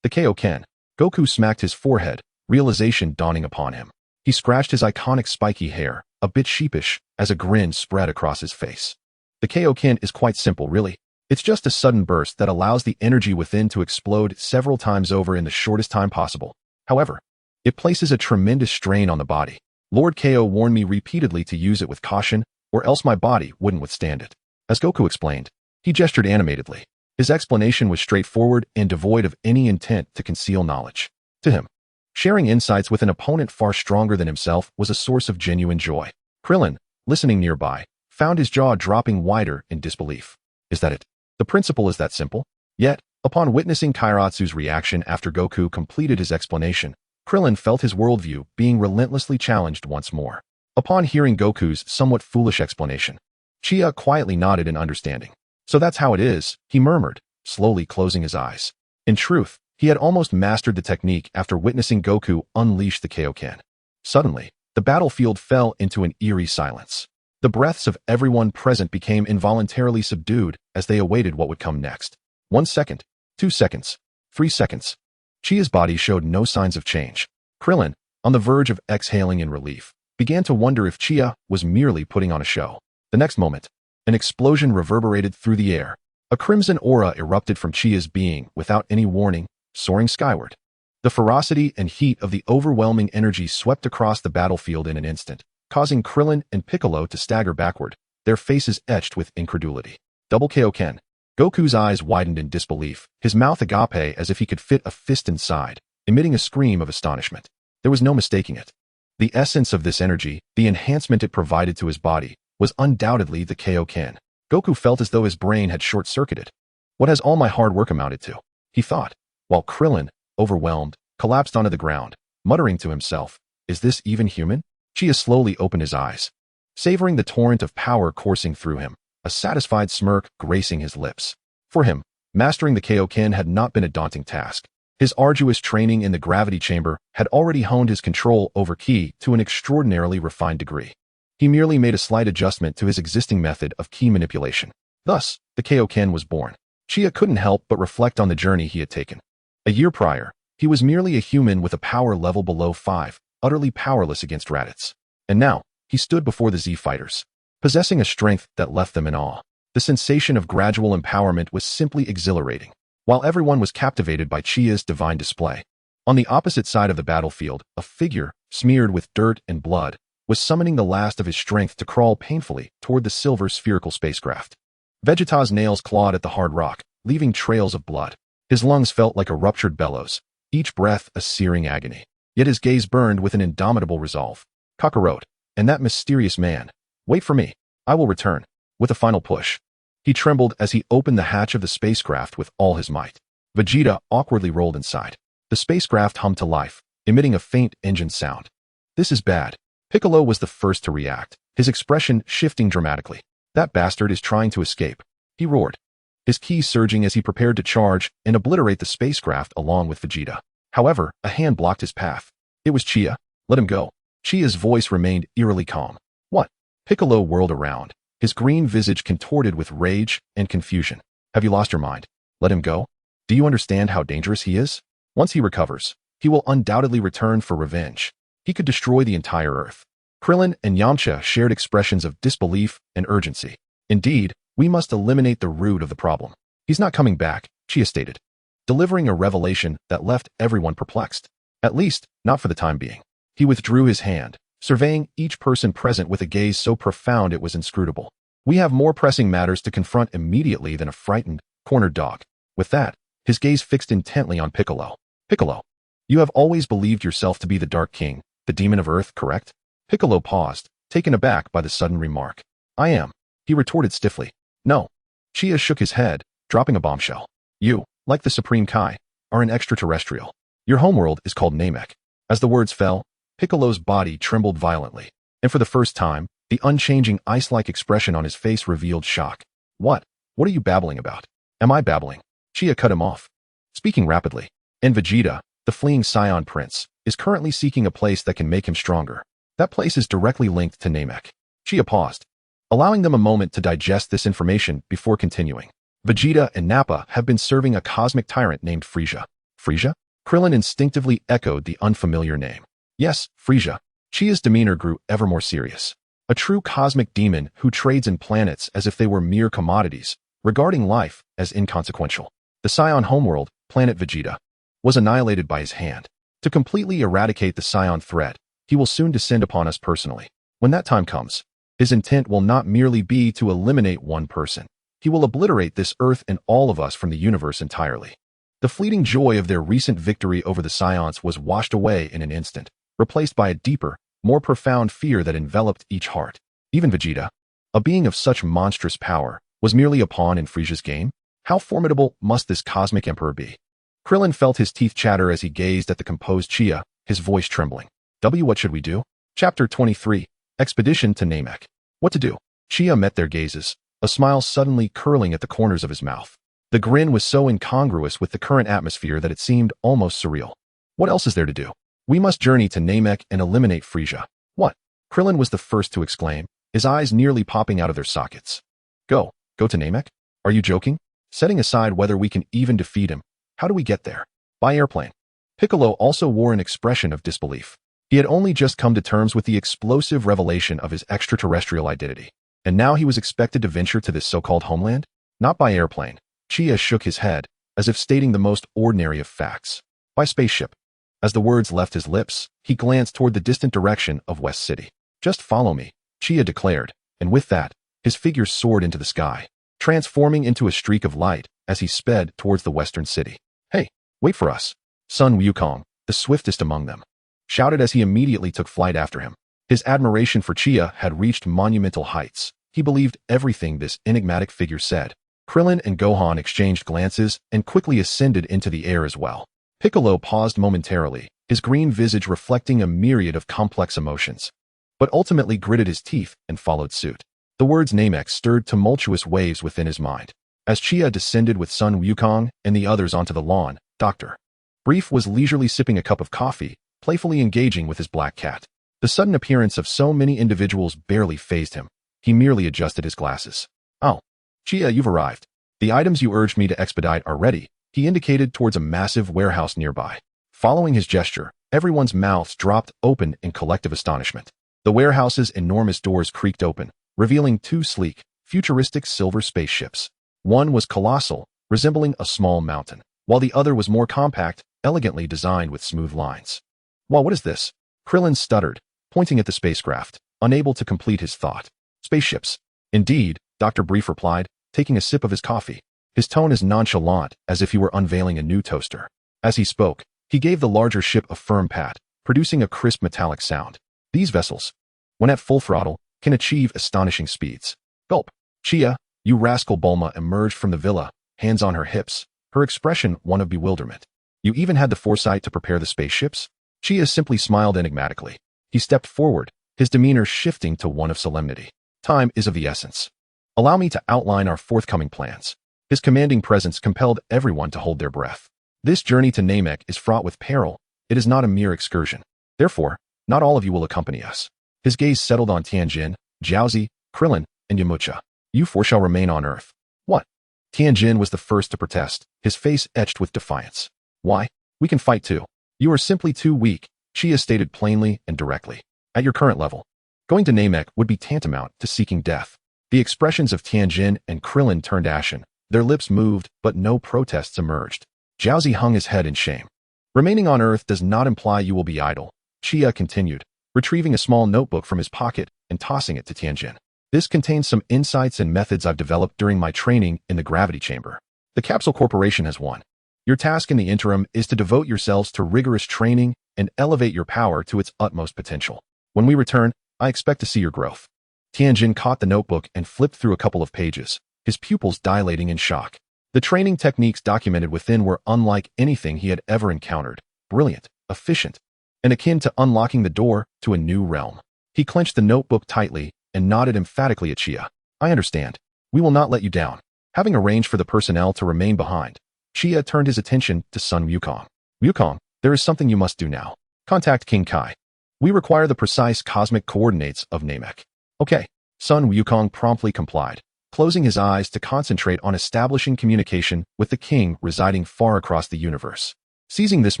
The Kaioken." Goku smacked his forehead, realization dawning upon him. He scratched his iconic spiky hair, a bit sheepish, as a grin spread across his face. "The Kaioken is quite simple, really. It's just a sudden burst that allows the energy within to explode several times over in the shortest time possible. However, it places a tremendous strain on the body. Lord Ko warned me repeatedly to use it with caution, or else my body wouldn't withstand it." As Goku explained, he gestured animatedly. His explanation was straightforward and devoid of any intent to conceal knowledge. To him, sharing insights with an opponent far stronger than himself was a source of genuine joy. Krillin, listening nearby, found his jaw dropping wider in disbelief. Is that it? The principle is that simple? Yet, upon witnessing Kairatsu's reaction after Goku completed his explanation, Krillin felt his worldview being relentlessly challenged once more. Upon hearing Goku's somewhat foolish explanation, Chia quietly nodded in understanding. "So that's how it is," he murmured, slowly closing his eyes. In truth, he had almost mastered the technique after witnessing Goku unleash the Kaioken. Suddenly, the battlefield fell into an eerie silence. The breaths of everyone present became involuntarily subdued as they awaited what would come next. 1 second, 2 seconds, 3 seconds. Chia's body showed no signs of change. Krillin, on the verge of exhaling in relief, began to wonder if Chia was merely putting on a show. The next moment, an explosion reverberated through the air. A crimson aura erupted from Chia's being without any warning, soaring skyward. The ferocity and heat of the overwhelming energy swept across the battlefield in an instant, causing Krillin and Piccolo to stagger backward, their faces etched with incredulity. Double Kaioken. Goku's eyes widened in disbelief, his mouth agape as if he could fit a fist inside, emitting a scream of astonishment. There was no mistaking it. The essence of this energy, the enhancement it provided to his body, was undoubtedly the Kaioken. Goku felt as though his brain had short-circuited. What has all my hard work amounted to? He thought, while Krillin, overwhelmed, collapsed onto the ground, muttering to himself, "Is this even human?" Chia slowly opened his eyes, savoring the torrent of power coursing through him, a satisfied smirk gracing his lips. For him, mastering the Kaioken had not been a daunting task. His arduous training in the gravity chamber had already honed his control over ki to an extraordinarily refined degree. He merely made a slight adjustment to his existing method of ki manipulation. Thus, the Kaioken was born. Chia couldn't help but reflect on the journey he had taken. A year prior, he was merely a human with a power level below 5, utterly powerless against Raditz. And now, he stood before the Z fighters, possessing a strength that left them in awe. The sensation of gradual empowerment was simply exhilarating, while everyone was captivated by Chia's divine display. On the opposite side of the battlefield, a figure, smeared with dirt and blood, was summoning the last of his strength to crawl painfully toward the silver spherical spacecraft. Vegeta's nails clawed at the hard rock, leaving trails of blood. His lungs felt like a ruptured bellows, each breath a searing agony. Yet his gaze burned with an indomitable resolve. Kakarot, and that mysterious man. Wait for me. I will return. With a final push. He trembled as he opened the hatch of the spacecraft with all his might. Vegeta awkwardly rolled inside. The spacecraft hummed to life, emitting a faint engine sound. This is bad. Piccolo was the first to react, his expression shifting dramatically. That bastard is trying to escape. He roared, his ki surging as he prepared to charge and obliterate the spacecraft along with Vegeta. However, a hand blocked his path. It was Chia. Let him go. Chia's voice remained eerily calm. What? Piccolo whirled around, his green visage contorted with rage and confusion. Have you lost your mind? Let him go? Do you understand how dangerous he is? Once he recovers, he will undoubtedly return for revenge. He could destroy the entire Earth. Krillin and Yamcha shared expressions of disbelief and urgency. Indeed, we must eliminate the root of the problem. He's not coming back, Chia stated, delivering a revelation that left everyone perplexed. At least, not for the time being. He withdrew his hand, surveying each person present with a gaze so profound it was inscrutable. We have more pressing matters to confront immediately than a frightened, cornered dog. With that, his gaze fixed intently on Piccolo. Piccolo, you have always believed yourself to be the Dark King, the demon of Earth, correct? Piccolo paused, taken aback by the sudden remark. I am, he retorted stiffly. No. Chia shook his head, dropping a bombshell. You, like the Supreme Kai, are an extraterrestrial. Your homeworld is called Namek. As the words fell, Piccolo's body trembled violently, and for the first time, the unchanging ice-like expression on his face revealed shock. What? What are you babbling about? Am I babbling? Chia cut him off. Speaking rapidly. And Vegeta, the fleeing Saiyan prince, is currently seeking a place that can make him stronger. That place is directly linked to Namek. Chia paused, allowing them a moment to digest this information before continuing. Vegeta and Nappa have been serving a cosmic tyrant named Frieza. Frieza? Krillin instinctively echoed the unfamiliar name. Yes, Frieza. Chia's demeanor grew ever more serious. A true cosmic demon who trades in planets as if they were mere commodities, regarding life as inconsequential. The Saiyan homeworld, planet Vegeta, was annihilated by his hand. To completely eradicate the Saiyan threat, he will soon descend upon us personally. When that time comes, his intent will not merely be to eliminate one person. He will obliterate this Earth and all of us from the universe entirely. The fleeting joy of their recent victory over the Saiyans was washed away in an instant, replaced by a deeper, more profound fear that enveloped each heart. Even Vegeta, a being of such monstrous power, was merely a pawn in Frieza's game. How formidable must this cosmic emperor be? Krillin felt his teeth chatter as he gazed at the composed Chia, his voice trembling. What should we do? Chapter 23, Expedition to Namek. What to do? Chia met their gazes, a smile suddenly curling at the corners of his mouth. The grin was so incongruous with the current atmosphere that it seemed almost surreal. What else is there to do? We must journey to Namek and eliminate Frieza. What? Krillin was the first to exclaim, his eyes nearly popping out of their sockets. Go to Namek? Are you joking? Setting aside whether we can even defeat him, how do we get there? By airplane. Piccolo also wore an expression of disbelief. He had only just come to terms with the explosive revelation of his extraterrestrial identity, and now he was expected to venture to this so-called homeland? Not by airplane. Chia shook his head, as if stating the most ordinary of facts. By spaceship. As the words left his lips, he glanced toward the distant direction of West City. Just follow me, Chia declared, and with that, his figure soared into the sky, transforming into a streak of light as he sped towards the western city. Hey, wait for us. Sun Wukong, the swiftest among them, shouted as he immediately took flight after him. His admiration for Chia had reached monumental heights. He believed everything this enigmatic figure said. Krillin and Gohan exchanged glances and quickly ascended into the air as well. Piccolo paused momentarily, his green visage reflecting a myriad of complex emotions, but ultimately gritted his teeth and followed suit. The words Namek stirred tumultuous waves within his mind. As Chia descended with Sun Wukong and the others onto the lawn, Dr. Brief was leisurely sipping a cup of coffee, playfully engaging with his black cat. The sudden appearance of so many individuals barely fazed him. He merely adjusted his glasses. Oh, Chia, you've arrived. The items you urged me to expedite are ready. He indicated towards a massive warehouse nearby. Following his gesture, everyone's mouths dropped open in collective astonishment. The warehouse's enormous doors creaked open, revealing two sleek, futuristic silver spaceships. One was colossal, resembling a small mountain, while the other was more compact, elegantly designed with smooth lines. Well, what is this? Krillin stuttered, pointing at the spacecraft, unable to complete his thought. Spaceships. Indeed, Dr. Brief replied, taking a sip of his coffee. His tone as nonchalant as if he were unveiling a new toaster. As he spoke, he gave the larger ship a firm pat, producing a crisp metallic sound. These vessels, when at full throttle, can achieve astonishing speeds. Gulp. Chia, you rascal. Bulma emerged from the villa, hands on her hips, her expression one of bewilderment. You even had the foresight to prepare the spaceships? Chia simply smiled enigmatically. He stepped forward, his demeanor shifting to one of solemnity. Time is of the essence. Allow me to outline our forthcoming plans. His commanding presence compelled everyone to hold their breath. This journey to Namek is fraught with peril. It is not a mere excursion. Therefore, not all of you will accompany us. His gaze settled on Tianjin, Jiaozi, Krillin, and Yamcha. You four shall remain on Earth. What? Tianjin was the first to protest, his face etched with defiance. Why? We can fight too. You are simply too weak, Chia stated plainly and directly. At your current level, going to Namek would be tantamount to seeking death. The expressions of Tianjin and Krillin turned ashen. Their lips moved, but no protests emerged. Jiaozi hung his head in shame. Remaining on Earth does not imply you will be idle, Chia continued, retrieving a small notebook from his pocket and tossing it to Tianjin. This contains some insights and methods I've developed during my training in the gravity chamber. The Capsule Corporation has won. Your task in the interim is to devote yourselves to rigorous training and elevate your power to its utmost potential. When we return, I expect to see your growth. Tianjin caught the notebook and flipped through a couple of pages, his pupils dilating in shock. The training techniques documented within were unlike anything he had ever encountered. Brilliant, efficient, and akin to unlocking the door to a new realm. He clenched the notebook tightly and nodded emphatically at Chia. I understand. We will not let you down. Having arranged for the personnel to remain behind, Chia turned his attention to Sun Wukong. Wukong, there is something you must do now. Contact King Kai. We require the precise cosmic coordinates of Namek. Okay. Sun Wukong promptly complied, closing his eyes to concentrate on establishing communication with the king residing far across the universe. Seizing this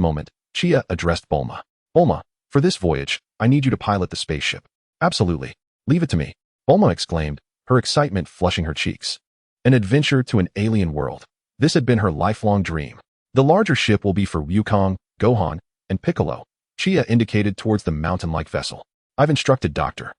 moment, Chia addressed Bulma. Bulma, for this voyage, I need you to pilot the spaceship. Absolutely. Leave it to me. Bulma exclaimed, her excitement flushing her cheeks. An adventure to an alien world. This had been her lifelong dream. The larger ship will be for Wukong, Gohan, and Piccolo. Chia indicated towards the mountain-like vessel. I've instructed Dr.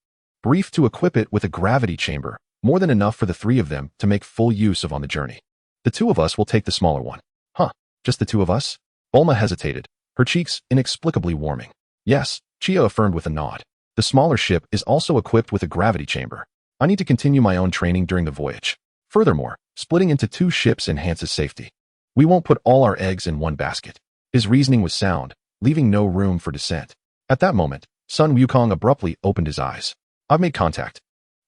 Brief to equip it with a gravity chamber, more than enough for the three of them to make full use of on the journey. The two of us will take the smaller one. Huh, just the two of us? Bulma hesitated, her cheeks inexplicably warming. Yes, Chia affirmed with a nod. The smaller ship is also equipped with a gravity chamber. I need to continue my own training during the voyage. Furthermore, splitting into two ships enhances safety. We won't put all our eggs in one basket. His reasoning was sound, leaving no room for dissent. At that moment, Sun Wukong abruptly opened his eyes. I've made contact.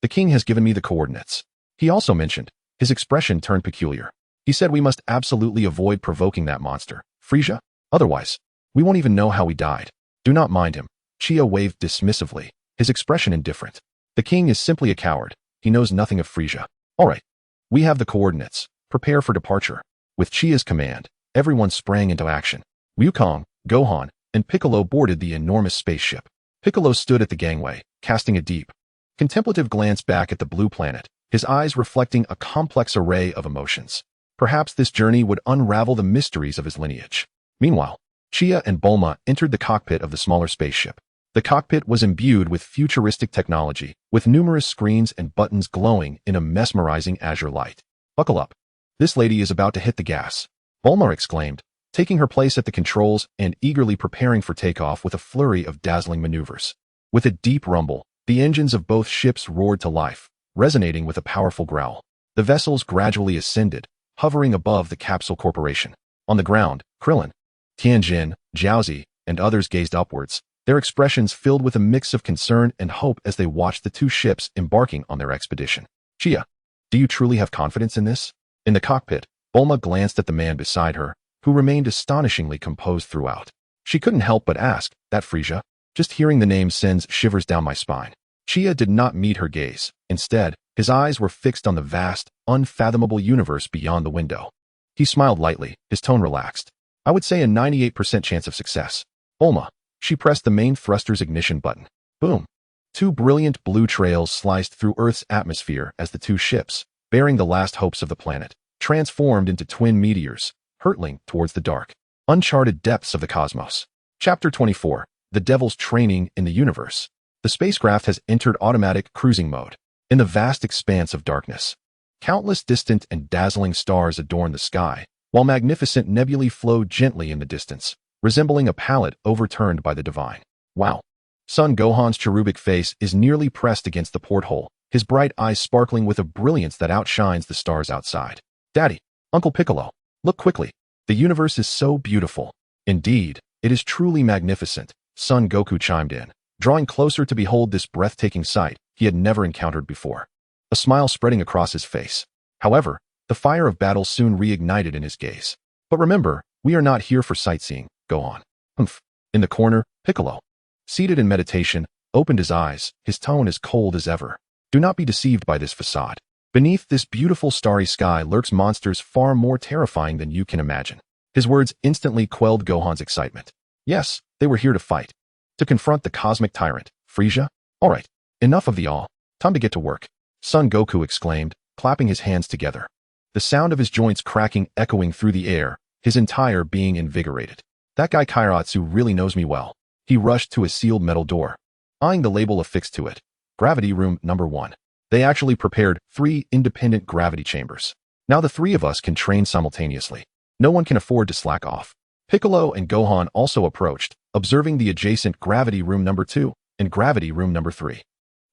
The king has given me the coordinates. He also mentioned. His expression turned peculiar. He said we must absolutely avoid provoking that monster, Frisia. Otherwise, we won't even know how we died. Do not mind him. Chia waved dismissively, his expression indifferent. The king is simply a coward. He knows nothing of Frisia. All right. We have the coordinates. Prepare for departure. With Chia's command, everyone sprang into action. Wukong, Gohan, and Piccolo boarded the enormous spaceship. Piccolo stood at the gangway, casting a deep, contemplative glance back at the blue planet, his eyes reflecting a complex array of emotions. Perhaps this journey would unravel the mysteries of his lineage. Meanwhile, Chia and Bulma entered the cockpit of the smaller spaceship. The cockpit was imbued with futuristic technology, with numerous screens and buttons glowing in a mesmerizing azure light. Buckle up. This lady is about to hit the gas, Bulma exclaimed, taking her place at the controls and eagerly preparing for takeoff with a flurry of dazzling maneuvers. With a deep rumble, the engines of both ships roared to life, resonating with a powerful growl. The vessels gradually ascended, hovering above the capsule corporation. On the ground, Krillin, Tianjin, Jiaozi, and others gazed upwards, their expressions filled with a mix of concern and hope as they watched the two ships embarking on their expedition. Chia, do you truly have confidence in this? In the cockpit, Bulma glanced at the man beside her, who remained astonishingly composed throughout. She couldn't help but ask, that Frisia? Just hearing the name sends shivers down my spine. Chia did not meet her gaze. Instead, his eyes were fixed on the vast, unfathomable universe beyond the window. He smiled lightly, his tone relaxed. I would say a 98% chance of success. Bulma. She pressed the main thruster's ignition button. Boom. Two brilliant blue trails sliced through Earth's atmosphere as the two ships, bearing the last hopes of the planet, transformed into twin meteors, hurtling towards the dark, uncharted depths of the cosmos. Chapter 24. The Devil's Training in the Universe. The spacecraft has entered automatic cruising mode. In the vast expanse of darkness, countless distant and dazzling stars adorn the sky, while magnificent nebulae flow gently in the distance, resembling a palette overturned by the divine. Wow. Son Gohan's cherubic face is nearly pressed against the porthole, his bright eyes sparkling with a brilliance that outshines the stars outside. Daddy, Uncle Piccolo, look quickly. The universe is so beautiful. Indeed, it is truly magnificent, Son Goku chimed in, drawing closer to behold this breathtaking sight he had never encountered before. A smile spreading across his face. However, the fire of battle soon reignited in his gaze. But remember, we are not here for sightseeing, go on. Humph. In the corner, Piccolo, seated in meditation, opened his eyes, his tone as cold as ever. Do not be deceived by this facade. Beneath this beautiful starry sky lurks monsters far more terrifying than you can imagine. His words instantly quelled Gohan's excitement. Yes, they were here to fight. To confront the cosmic tyrant, Frisia? All right, enough of the awe. Time to get to work. Son Goku exclaimed, clapping his hands together. The sound of his joints cracking echoing through the air, his entire being invigorated. That guy Kairatsu really knows me well. He rushed to a sealed metal door, eyeing the label affixed to it. Gravity Room Number 1. They actually prepared 3 independent gravity chambers. Now the 3 of us can train simultaneously. No one can afford to slack off. Piccolo and Gohan also approached, observing the adjacent Gravity Room Number 2 and Gravity Room Number 3.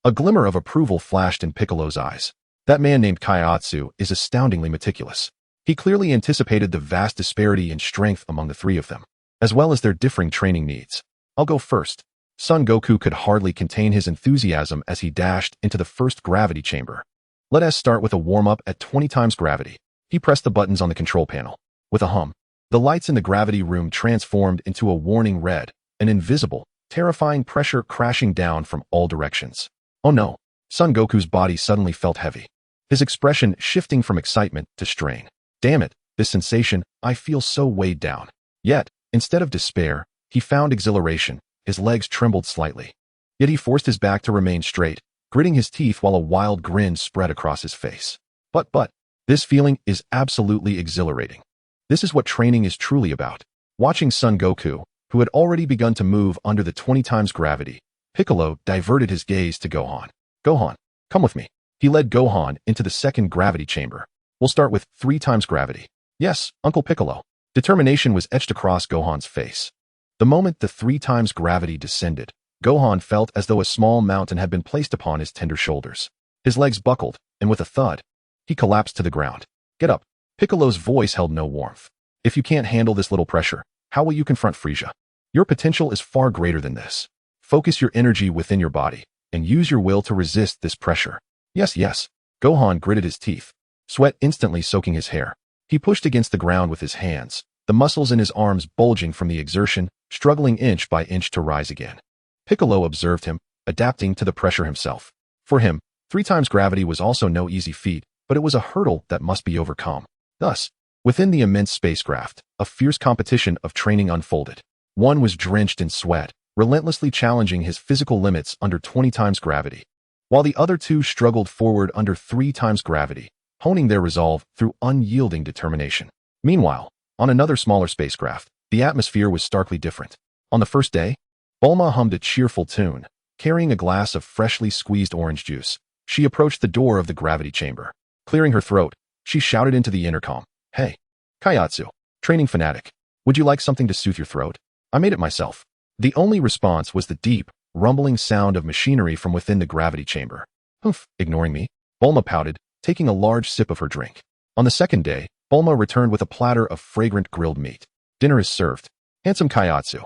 A glimmer of approval flashed in Piccolo's eyes. That man named Kaiatsu is astoundingly meticulous. He clearly anticipated the vast disparity in strength among the three of them, as well as their differing training needs. I'll go first. Son Goku could hardly contain his enthusiasm as he dashed into the first gravity chamber. Let us start with a warm-up at 20 times gravity. He pressed the buttons on the control panel. With a hum, the lights in the gravity room transformed into a warning red, an invisible, terrifying pressure crashing down from all directions. Oh no! Son Goku's body suddenly felt heavy, his expression shifting from excitement to strain. Damn it, this sensation, I feel so weighed down. Yet, instead of despair, he found exhilaration. His legs trembled slightly. Yet he forced his back to remain straight, gritting his teeth while a wild grin spread across his face. But, this feeling is absolutely exhilarating. This is what training is truly about. Watching Son Goku, who had already begun to move under the 20 times gravity, Piccolo diverted his gaze to Gohan. Gohan, come with me. He led Gohan into the second gravity chamber. We'll start with 3 times gravity. Yes, Uncle Piccolo. Determination was etched across Gohan's face. The moment the 3 times gravity descended, Gohan felt as though a small mountain had been placed upon his tender shoulders. His legs buckled, and with a thud, he collapsed to the ground. Get up. Piccolo's voice held no warmth. If you can't handle this little pressure, how will you confront Frieza? Your potential is far greater than this. Focus your energy within your body, and use your will to resist this pressure. Yes. Gohan gritted his teeth, sweat instantly soaking his hair. He pushed against the ground with his hands, the muscles in his arms bulging from the exertion, struggling inch by inch to rise again. Piccolo observed him, adapting to the pressure himself. For him, 3 times gravity was also no easy feat, but it was a hurdle that must be overcome. Thus, within the immense spacecraft, a fierce competition of training unfolded. One was drenched in sweat, relentlessly challenging his physical limits under 20 times gravity, while the other 2 struggled forward under 3 times gravity, honing their resolve through unyielding determination. Meanwhile, on another smaller spacecraft, the atmosphere was starkly different. On the first day, Bulma hummed a cheerful tune. Carrying a glass of freshly squeezed orange juice, she approached the door of the gravity chamber. Clearing her throat, she shouted into the intercom, "Hey, Kaiatsu, training fanatic, would you like something to soothe your throat? I made it myself." The only response was the deep, rumbling sound of machinery from within the gravity chamber. "Humph, ignoring me?" Bulma pouted, taking a large sip of her drink. On the second day, Bulma returned with a platter of fragrant grilled meat. "Dinner is served. Handsome Kaiatsu.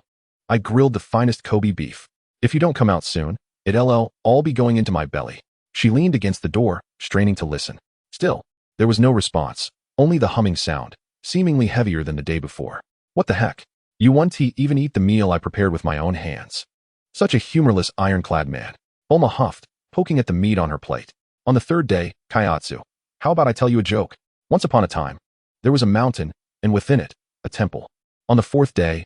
I grilled the finest Kobe beef. If you don't come out soon, it'll all be going into my belly." She leaned against the door, straining to listen. Still, there was no response, only the humming sound, seemingly heavier than the day before. "What the heck? You won't even eat the meal I prepared with my own hands." Such a humorless ironclad man. Bulma huffed, poking at the meat on her plate. On the third day, Kaiatsu, how about I tell you a joke? Once upon a time, there was a mountain, and within it, a temple. On the fourth day,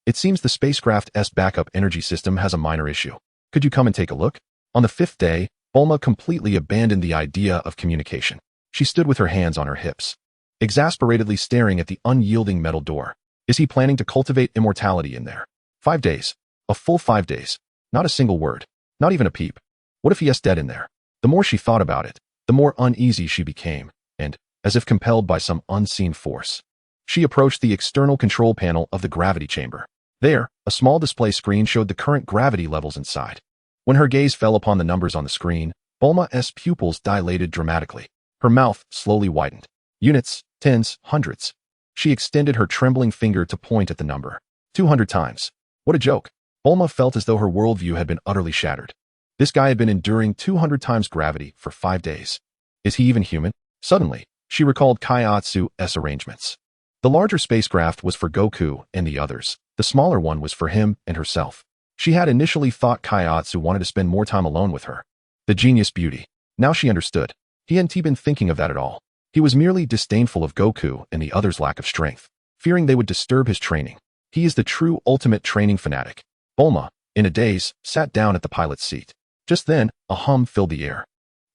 it seems the spacecraft's backup energy system has a minor issue. Could you come and take a look? On the fifth day, Bulma completely abandoned the idea of communication. She stood with her hands on her hips, exasperatedly staring at the unyielding metal door. Is he planning to cultivate immortality in there? 5 days. A full 5 days. Not a single word. Not even a peep. What if he is dead in there? The more she thought about it, the more uneasy she became, and, as if compelled by some unseen force, she approached the external control panel of the gravity chamber. There, a small display screen showed the current gravity levels inside. When her gaze fell upon the numbers on the screen, Bulma's pupils dilated dramatically. Her mouth slowly widened. Units, tens, hundreds. She extended her trembling finger to point at the number. 200 times. What a joke. Bulma felt as though her worldview had been utterly shattered. This guy had been enduring 200 times gravity for 5 days. Is he even human? Suddenly, she recalled Kaiatsu's arrangements. The larger spacecraft was for Goku and the others. The smaller one was for him and herself. She had initially thought Kaiatsu wanted to spend more time alone with her. The genius beauty. Now she understood. He hadn't been thinking of that at all. He was merely disdainful of Goku and the others' lack of strength, fearing they would disturb his training. He is the true ultimate training fanatic. Bulma, in a daze, sat down at the pilot's seat. Just then, a hum filled the air.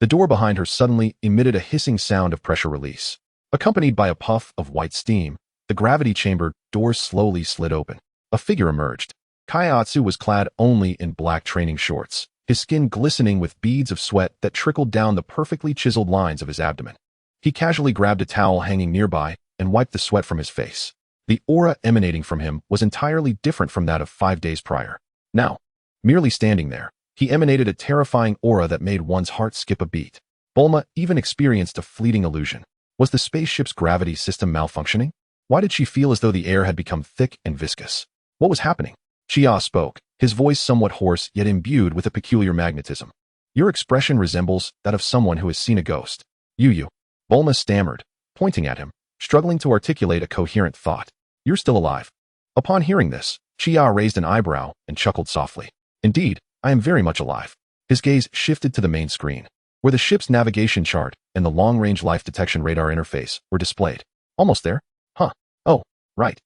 The door behind her suddenly emitted a hissing sound of pressure release. Accompanied by a puff of white steam, the gravity chamber doors slowly slid open. A figure emerged. Kaiatsu was clad only in black training shorts, his skin glistening with beads of sweat that trickled down the perfectly chiseled lines of his abdomen. He casually grabbed a towel hanging nearby and wiped the sweat from his face. The aura emanating from him was entirely different from that of 5 days prior. Now, merely standing there, He emanated a terrifying aura that made one's heart skip a beat. Bulma even experienced a fleeting illusion. Was the spaceship's gravity system malfunctioning? Why did she feel as though the air had become thick and viscous? What was happening? Chia spoke, his voice somewhat hoarse yet imbued with a peculiar magnetism. Your expression resembles that of someone who has seen a ghost. You. Bulma stammered, pointing at him, struggling to articulate a coherent thought. You're still alive. Upon hearing this, Chia raised an eyebrow and chuckled softly. Indeed, I am very much alive. His gaze shifted to the main screen, where the ship's navigation chart and the long-range life detection radar interface were displayed. Almost there? Huh. Oh, right.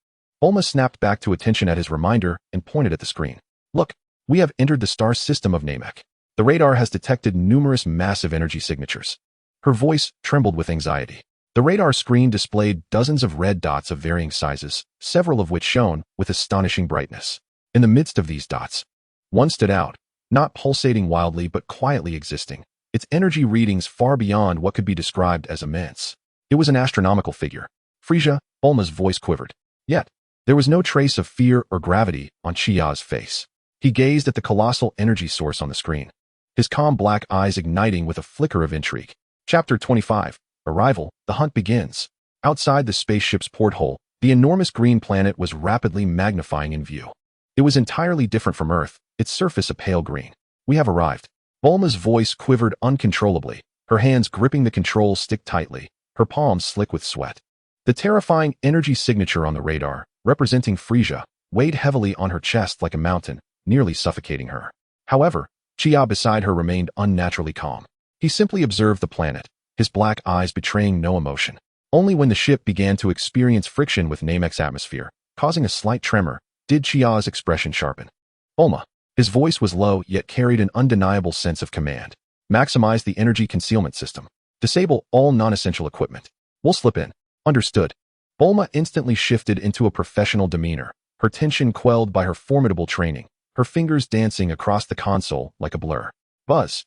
Bulma snapped back to attention at his reminder and pointed at the screen. Look, we have entered the star system of Namek. The radar has detected numerous massive energy signatures. Her voice trembled with anxiety. The radar screen displayed dozens of red dots of varying sizes, several of which shone with astonishing brightness. In the midst of these dots, one stood out, not pulsating wildly but quietly existing, its energy readings far beyond what could be described as immense. It was an astronomical figure. Frisia, Bulma's voice quivered. Yet, there was no trace of fear or gravity on Chia's face. He gazed at the colossal energy source on the screen, his calm black eyes igniting with a flicker of intrigue. Chapter 25. Arrival, the hunt begins. Outside the spaceship's porthole, the enormous green planet was rapidly magnifying in view. It was entirely different from Earth, its surface a pale green. We have arrived. Bulma's voice quivered uncontrollably, her hands gripping the control stick tightly, her palms slick with sweat. The terrifying energy signature on the radar, representing Frisia, weighed heavily on her chest like a mountain, nearly suffocating her. However, Chia beside her remained unnaturally calm. He simply observed the planet, his black eyes betraying no emotion. Only when the ship began to experience friction with Namek's atmosphere, causing a slight tremor, did Chia's expression sharpen. Bulma. His voice was low yet carried an undeniable sense of command. Maximize the energy concealment system. Disable all non-essential equipment. We'll slip in. Understood. Bulma instantly shifted into a professional demeanor, her tension quelled by her formidable training, her fingers dancing across the console like a blur. Buzz.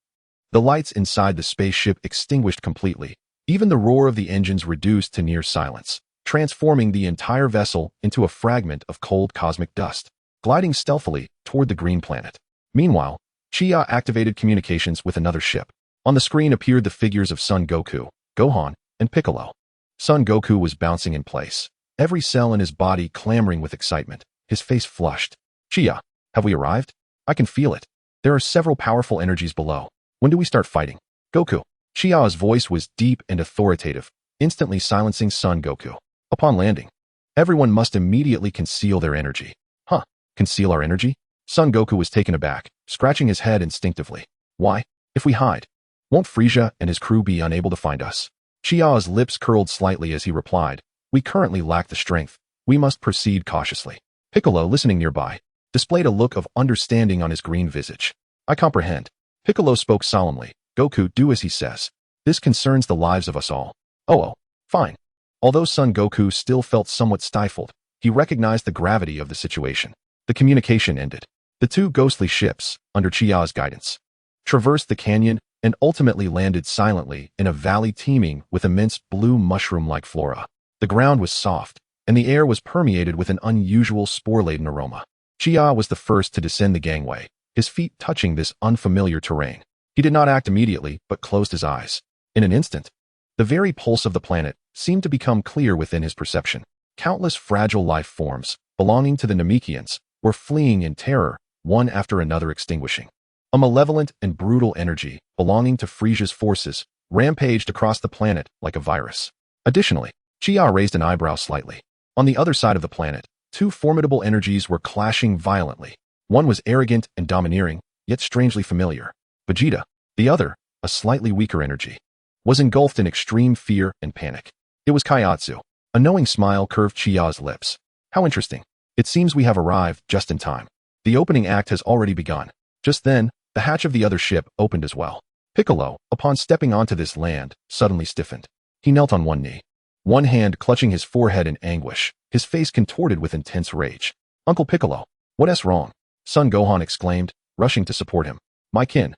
The lights inside the spaceship extinguished completely. Even the roar of the engines reduced to near silence, transforming the entire vessel into a fragment of cold cosmic dust, gliding stealthily toward the green planet. Meanwhile, Chia activated communications with another ship. On the screen appeared the figures of Son Goku, Gohan, and Piccolo. Son Goku was bouncing in place, every cell in his body clamoring with excitement, his face flushed. Chia, have we arrived? I can feel it. There are several powerful energies below. When do we start fighting? Goku. Chia's voice was deep and authoritative, instantly silencing Son Goku. Upon landing, everyone must immediately conceal their energy. Huh? Conceal our energy? Son Goku was taken aback, scratching his head instinctively. Why? If we hide, won't Frisia and his crew be unable to find us? Chia's lips curled slightly as he replied, we currently lack the strength. We must proceed cautiously. Piccolo, listening nearby, displayed a look of understanding on his green visage. I comprehend. Piccolo spoke solemnly. Goku, do as he says. This concerns the lives of us all. Oh, fine. Although Son Goku still felt somewhat stifled, he recognized the gravity of the situation. The communication ended. The two ghostly ships, under Chia's guidance, traversed the canyon and ultimately landed silently in a valley teeming with immense blue mushroom-like flora. The ground was soft, and the air was permeated with an unusual spore-laden aroma. Chia was the first to descend the gangway, his feet touching this unfamiliar terrain. He did not act immediately, but closed his eyes. In an instant, the very pulse of the planet seemed to become clear within his perception. Countless fragile life forms, belonging to the Namekians, were fleeing in terror, one after another extinguishing. A malevolent and brutal energy, belonging to Frisia's forces, rampaged across the planet like a virus. Additionally, Chia raised an eyebrow slightly. On the other side of the planet, two formidable energies were clashing violently. One was arrogant and domineering, yet strangely familiar. Vegeta, the other, a slightly weaker energy, was engulfed in extreme fear and panic. It was Kaiatsu. A knowing smile curved Chia's lips. How interesting. It seems we have arrived just in time. The opening act has already begun. Just then, the hatch of the other ship opened as well. Piccolo, upon stepping onto this land, suddenly stiffened. He knelt on one knee, one hand clutching his forehead in anguish, his face contorted with intense rage. Uncle Piccolo, what's wrong? Son Gohan exclaimed, rushing to support him. My kin.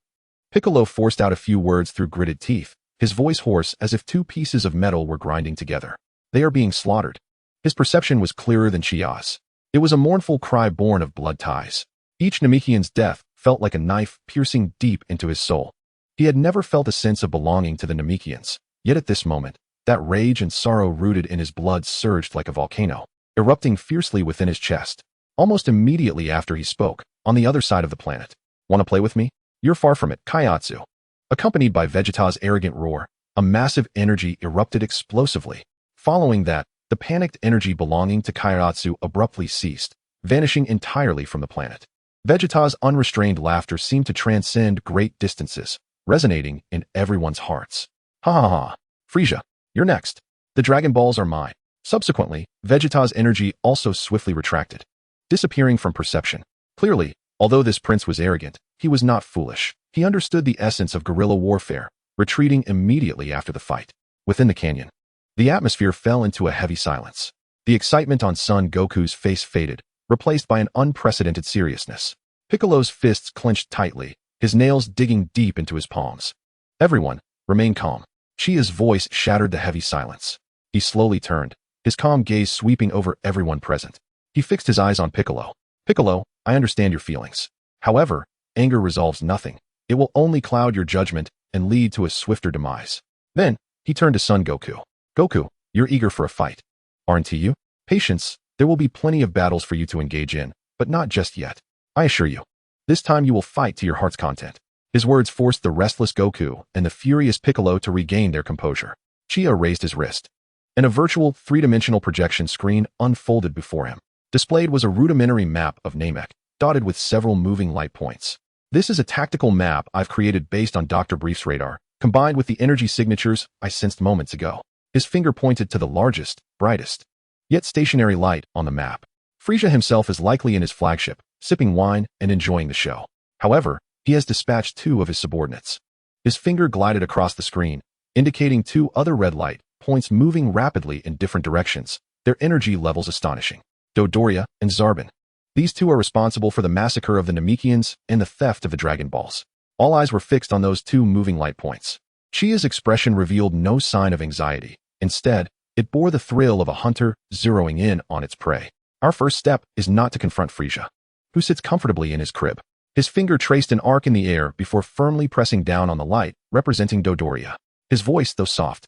Piccolo forced out a few words through gritted teeth, his voice hoarse as if two pieces of metal were grinding together. They are being slaughtered. His perception was clearer than Chia's. It was a mournful cry born of blood ties. Each Namekian's death felt like a knife piercing deep into his soul. He had never felt a sense of belonging to the Namekians, yet at this moment, that rage and sorrow rooted in his blood surged like a volcano, erupting fiercely within his chest. Almost immediately after he spoke, on the other side of the planet. Want to play with me? You're far from it, Kaiatsu. Accompanied by Vegeta's arrogant roar, a massive energy erupted explosively. Following that, the panicked energy belonging to Kaiatsu abruptly ceased, vanishing entirely from the planet. Vegeta's unrestrained laughter seemed to transcend great distances, resonating in everyone's hearts. Ha ha ha. Frieza, you're next. The Dragon Balls are mine. Subsequently, Vegeta's energy also swiftly retracted, disappearing from perception. Clearly, although this prince was arrogant, he was not foolish. He understood the essence of guerrilla warfare, retreating immediately after the fight. Within the canyon, the atmosphere fell into a heavy silence. The excitement on Son Goku's face faded, replaced by an unprecedented seriousness. Piccolo's fists clenched tightly, his nails digging deep into his palms. Everyone, remain calm. Chia's voice shattered the heavy silence. He slowly turned, his calm gaze sweeping over everyone present. He fixed his eyes on Piccolo. Piccolo, I understand your feelings. However, anger resolves nothing. It will only cloud your judgment and lead to a swifter demise. Then, he turned to Son Goku. Goku, you're eager for a fight, aren't you? Patience, there will be plenty of battles for you to engage in, but not just yet. I assure you. This time you will fight to your heart's content. His words forced the restless Goku and the furious Piccolo to regain their composure. Chia raised his wrist, and a virtual three-dimensional projection screen unfolded before him. Displayed was a rudimentary map of Namek, dotted with several moving light points. This is a tactical map I've created based on Dr. Brief's radar, combined with the energy signatures I sensed moments ago. His finger pointed to the largest, brightest, yet stationary light on the map. Frieza himself is likely in his flagship, sipping wine and enjoying the show. However, he has dispatched two of his subordinates. His finger glided across the screen, indicating two other red light points moving rapidly in different directions, their energy levels astonishing. Dodoria and Zarbon. These two are responsible for the massacre of the Namekians and the theft of the Dragon Balls. All eyes were fixed on those two moving light points. Chia's expression revealed no sign of anxiety. Instead, it bore the thrill of a hunter zeroing in on its prey. Our first step is not to confront Frieza, who sits comfortably in his crib. His finger traced an arc in the air before firmly pressing down on the light, representing Dodoria. His voice, though soft,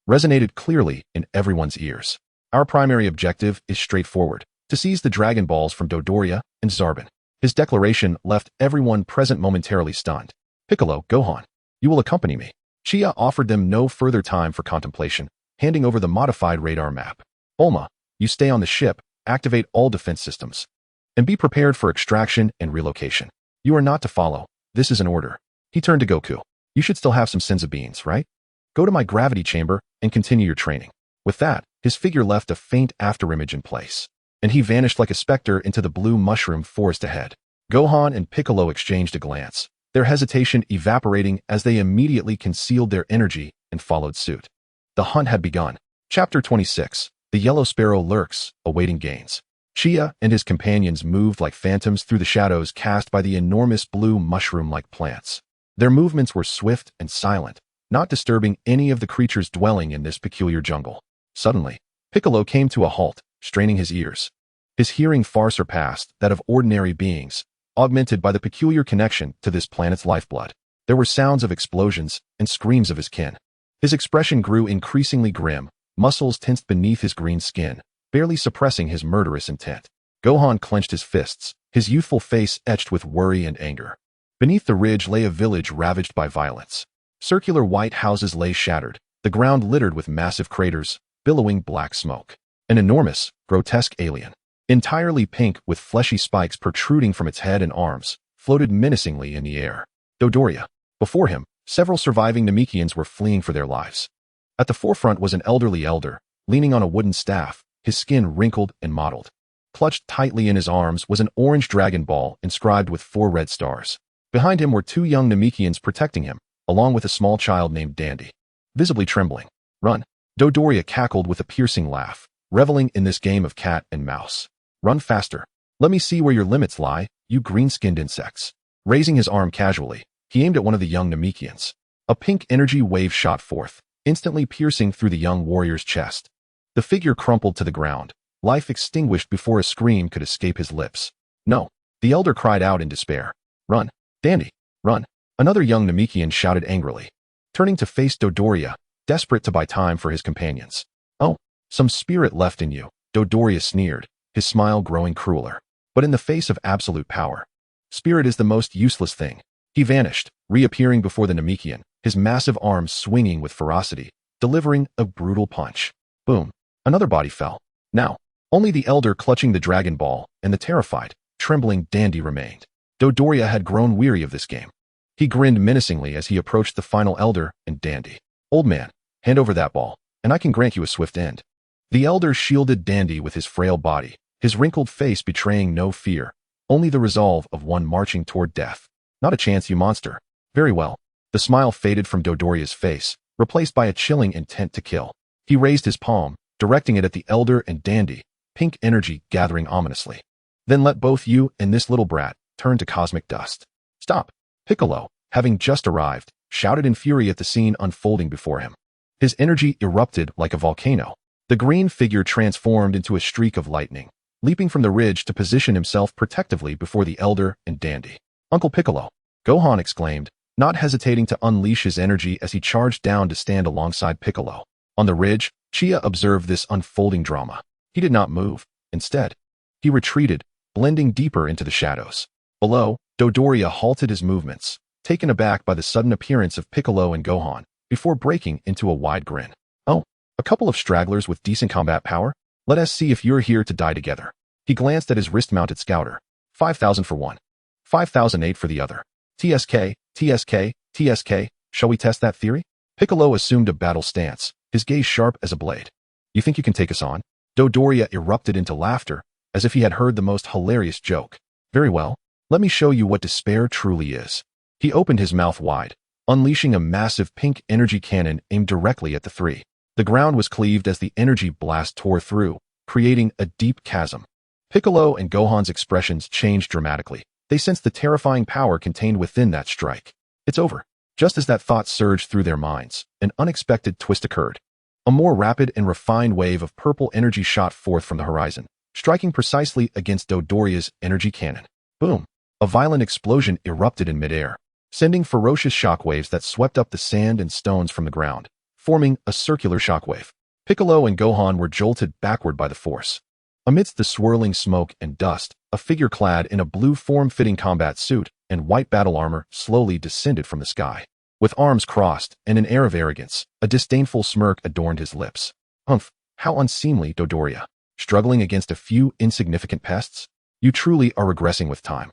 resonated clearly in everyone's ears. Our primary objective is straightforward: to seize the Dragon Balls from Dodoria and Zarbon. His declaration left everyone present momentarily stunned. Piccolo, Gohan, you will accompany me. Chia offered them no further time for contemplation, handing over the modified radar map. Bulma, you stay on the ship, activate all defense systems, and be prepared for extraction and relocation. You are not to follow. This is an order. He turned to Goku. You should still have some senzu beans, right? Go to my gravity chamber and continue your training. With that, his figure left a faint afterimage in place, and he vanished like a specter into the blue mushroom forest ahead. Gohan and Piccolo exchanged a glance, their hesitation evaporating as they immediately concealed their energy and followed suit. The hunt had begun. Chapter 26. The Yellow Sparrow lurks, awaiting gains. Chia and his companions moved like phantoms through the shadows cast by the enormous blue mushroom-like plants. Their movements were swift and silent, not disturbing any of the creatures dwelling in this peculiar jungle. Suddenly, Piccolo came to a halt, straining his ears. His hearing far surpassed that of ordinary beings, augmented by the peculiar connection to this planet's lifeblood. There were sounds of explosions and screams of his kin. His expression grew increasingly grim, muscles tensed beneath his green skin, barely suppressing his murderous intent. Gohan clenched his fists, his youthful face etched with worry and anger. Beneath the ridge lay a village ravaged by violence. Circular white houses lay shattered, the ground littered with massive craters, billowing black smoke. An enormous, grotesque alien, entirely pink with fleshy spikes protruding from its head and arms, floated menacingly in the air. Dodoria. Before him, several surviving Namekians were fleeing for their lives. At the forefront was an elderly elder, leaning on a wooden staff, his skin wrinkled and mottled. Clutched tightly in his arms was an orange Dragon Ball inscribed with 4 red stars. Behind him were 2 young Namekians protecting him, along with a small child named Dandy, visibly trembling. Run! Dodoria cackled with a piercing laugh, reveling in this game of cat and mouse. Run faster. Let me see where your limits lie, you green-skinned insects. Raising his arm casually, he aimed at one of the young Namekians. A pink energy wave shot forth, instantly piercing through the young warrior's chest. The figure crumpled to the ground, life extinguished before a scream could escape his lips. No, the elder cried out in despair. Run! Dandy, run. Another young Namekian shouted angrily, turning to face Dodoria, desperate to buy time for his companions. Oh, some spirit left in you, Dodoria sneered, his smile growing crueler. But in the face of absolute power, spirit is the most useless thing. He vanished, reappearing before the Namekian, his massive arms swinging with ferocity, delivering a brutal punch. Boom. Another body fell. Now, only the elder clutching the Dragon Ball and the terrified, trembling Dandy remained. Dodoria had grown weary of this game. He grinned menacingly as he approached the final elder and Dandy. Old man, hand over that ball, and I can grant you a swift end. The elder shielded Dandy with his frail body, his wrinkled face betraying no fear, only the resolve of one marching toward death. Not a chance, you monster. Very well. The smile faded from Dodoria's face, replaced by a chilling intent to kill. He raised his palm, directing it at the elder and Dandy, pink energy gathering ominously. Then let both you and this little brat turn to cosmic dust. Stop. Piccolo, having just arrived, shouted in fury at the scene unfolding before him. His energy erupted like a volcano. The green figure transformed into a streak of lightning, leaping from the ridge to position himself protectively before the elder and Dandy. Uncle Piccolo, Gohan exclaimed, not hesitating to unleash his energy as he charged down to stand alongside Piccolo. On the ridge, Chia observed this unfolding drama. He did not move. Instead, he retreated, blending deeper into the shadows. Below, Dodoria halted his movements, taken aback by the sudden appearance of Piccolo and Gohan, before breaking into a wide grin. Oh, a couple of stragglers with decent combat power? Let us see if you're here to die together. He glanced at his wrist-mounted scouter. 5,000 for one. 5,008 for the other. TSK, TSK, TSK, shall we test that theory? Piccolo assumed a battle stance, his gaze sharp as a blade. You think you can take us on? Dodoria erupted into laughter, as if he had heard the most hilarious joke. Very well, let me show you what despair truly is. He opened his mouth wide, unleashing a massive pink energy cannon aimed directly at the three. The ground was cleaved as the energy blast tore through, creating a deep chasm. Piccolo and Gohan's expressions changed dramatically. They sensed the terrifying power contained within that strike. It's over. Just as that thought surged through their minds, an unexpected twist occurred. A more rapid and refined wave of purple energy shot forth from the horizon, striking precisely against Dodoria's energy cannon. Boom! A violent explosion erupted in midair, sending ferocious shockwaves that swept up the sand and stones from the ground, forming a circular shockwave. Piccolo and Gohan were jolted backward by the force. Amidst the swirling smoke and dust, a figure clad in a blue form-fitting combat suit and white battle armor slowly descended from the sky. With arms crossed and an air of arrogance, a disdainful smirk adorned his lips. Humph, how unseemly, Dodoria. Struggling against a few insignificant pests? You truly are regressing with time.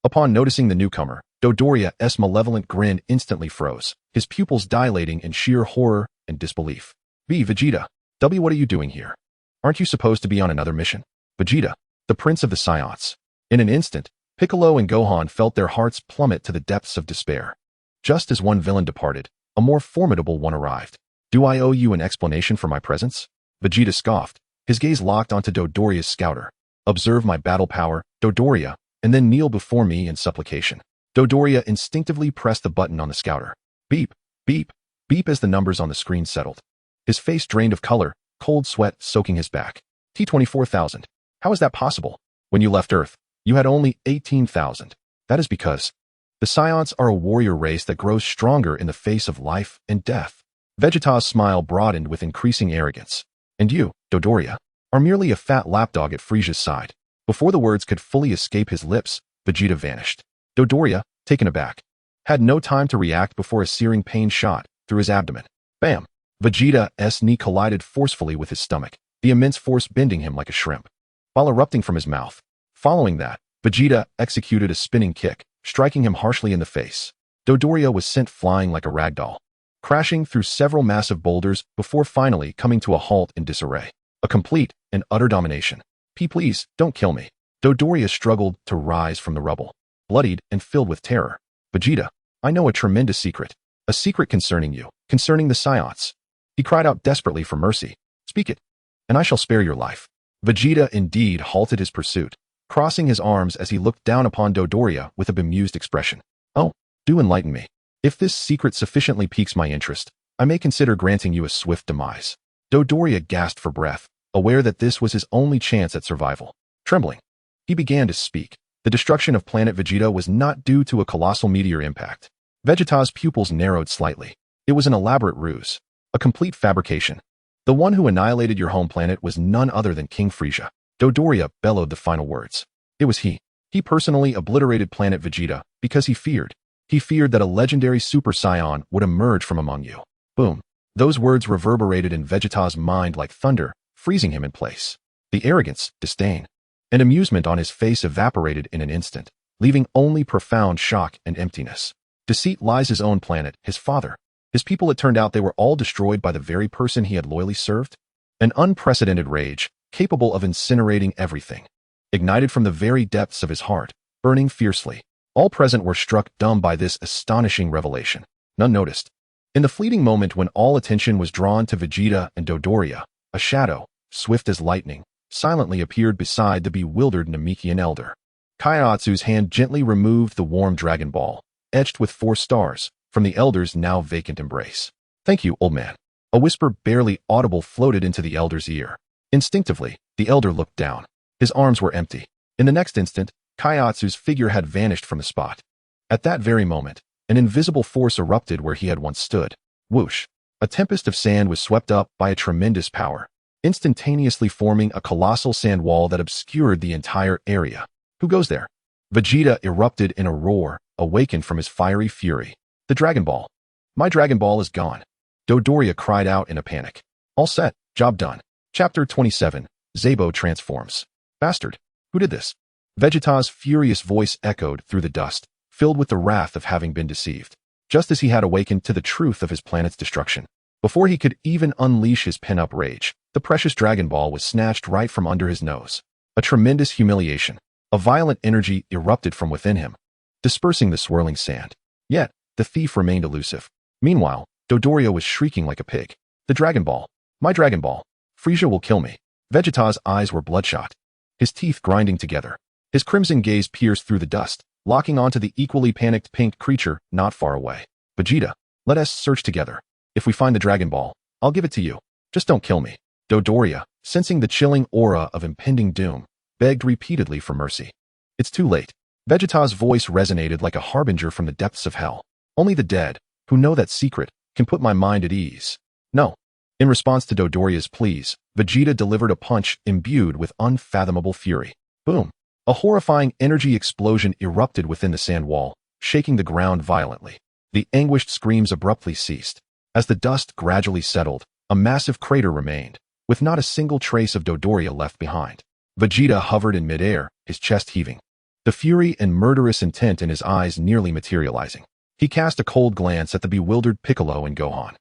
Upon noticing the newcomer, Dodoria's malevolent grin instantly froze, his pupils dilating in sheer horror and disbelief. Vegeta, what are you doing here? Aren't you supposed to be on another mission? Vegeta, the prince of the Saiyans. In an instant, Piccolo and Gohan felt their hearts plummet to the depths of despair. Just as one villain departed, a more formidable one arrived. Do I owe you an explanation for my presence? Vegeta scoffed, his gaze locked onto Dodoria's scouter. Observe my battle power, Dodoria, and then kneel before me in supplication. Dodoria instinctively pressed the button on the scouter. Beep, beep, beep as the numbers on the screen settled. His face drained of color, cold sweat soaking his back. T-24,000. How is that possible? When you left Earth, you had only 18,000. That is because the Saiyans are a warrior race that grows stronger in the face of life and death. Vegeta's smile broadened with increasing arrogance. And you, Dodoria, are merely a fat lapdog at Frieza's side. Before the words could fully escape his lips, Vegeta vanished. Dodoria, taken aback, had no time to react before a searing pain shot through his abdomen. Bam! Vegeta's knee collided forcefully with his stomach, the immense force bending him like a shrimp, while erupting from his mouth. Following that, Vegeta executed a spinning kick, striking him harshly in the face. Dodoria was sent flying like a ragdoll, crashing through several massive boulders before finally coming to a halt in disarray. A complete and utter domination. Please, don't kill me. Dodoria struggled to rise from the rubble, bloodied and filled with terror. Vegeta, I know a tremendous secret. A secret concerning you, concerning the Saiyans. He cried out desperately for mercy. Speak it, and I shall spare your life. Vegeta indeed halted his pursuit, crossing his arms as he looked down upon Dodoria with a bemused expression. Oh, do enlighten me. If this secret sufficiently piques my interest, I may consider granting you a swift demise. Dodoria gasped for breath, aware that this was his only chance at survival. Trembling, he began to speak, The destruction of planet Vegeta was not due to a colossal meteor impact. Vegeta's pupils narrowed slightly. It was an elaborate ruse, a complete fabrication. The one who annihilated your home planet was none other than King Frieza. Dodoria bellowed the final words. It was he. He personally obliterated planet Vegeta because he feared. He feared that a legendary Super Saiyan would emerge from among you. Boom. Those words reverberated in Vegeta's mind like thunder, freezing him in place. The arrogance, disdain, and amusement on his face evaporated in an instant, leaving only profound shock and emptiness. Deceit lies his own planet, his father. His people, it turned out they were all destroyed by the very person he had loyally served. An unprecedented rage, capable of incinerating everything, ignited from the very depths of his heart, burning fiercely. All present were struck dumb by this astonishing revelation. None noticed. In the fleeting moment when all attention was drawn to Vegeta and Dodoria, a shadow, swift as lightning, silently appeared beside the bewildered Namekian elder. Kaiatsu's hand gently removed the warm Dragon Ball, etched with 4 stars, from the elder's now vacant embrace. Thank you, old man. A whisper barely audible floated into the elder's ear. Instinctively, the elder looked down. His arms were empty. In the next instant, Kaiatsu's figure had vanished from the spot. At that very moment, an invisible force erupted where he had once stood. Whoosh! A tempest of sand was swept up by a tremendous power, instantaneously forming a colossal sand wall that obscured the entire area. Who goes there? Vegeta erupted in a roar, awakened from his fiery fury. The Dragon Ball. My Dragon Ball is gone. Dodoria cried out in a panic. All set, job done. Chapter 27, Zabo transforms. Bastard. Who did this? Vegeta's furious voice echoed through the dust, filled with the wrath of having been deceived. Just as he had awakened to the truth of his planet's destruction. Before he could even unleash his pent-up rage, the precious Dragon Ball was snatched right from under his nose. A tremendous humiliation. A violent energy erupted from within him, dispersing the swirling sand. Yet, the thief remained elusive. Meanwhile, Dodoria was shrieking like a pig. The Dragon Ball. My Dragon Ball. Frieza will kill me. Vegeta's eyes were bloodshot, his teeth grinding together. His crimson gaze pierced through the dust, locking onto the equally panicked pink creature not far away. Vegeta, let us search together. If we find the Dragon Ball, I'll give it to you. Just don't kill me. Dodoria, sensing the chilling aura of impending doom, begged repeatedly for mercy. It's too late. Vegeta's voice resonated like a harbinger from the depths of hell. Only the dead, who know that secret, can put my mind at ease. No. In response to Dodoria's pleas, Vegeta delivered a punch imbued with unfathomable fury. Boom. A horrifying energy explosion erupted within the sand wall, shaking the ground violently. The anguished screams abruptly ceased. As the dust gradually settled, a massive crater remained, with not a single trace of Dodoria left behind. Vegeta hovered in midair, his chest heaving, the fury and murderous intent in his eyes nearly materializing. He cast a cold glance at the bewildered Piccolo and Gohan.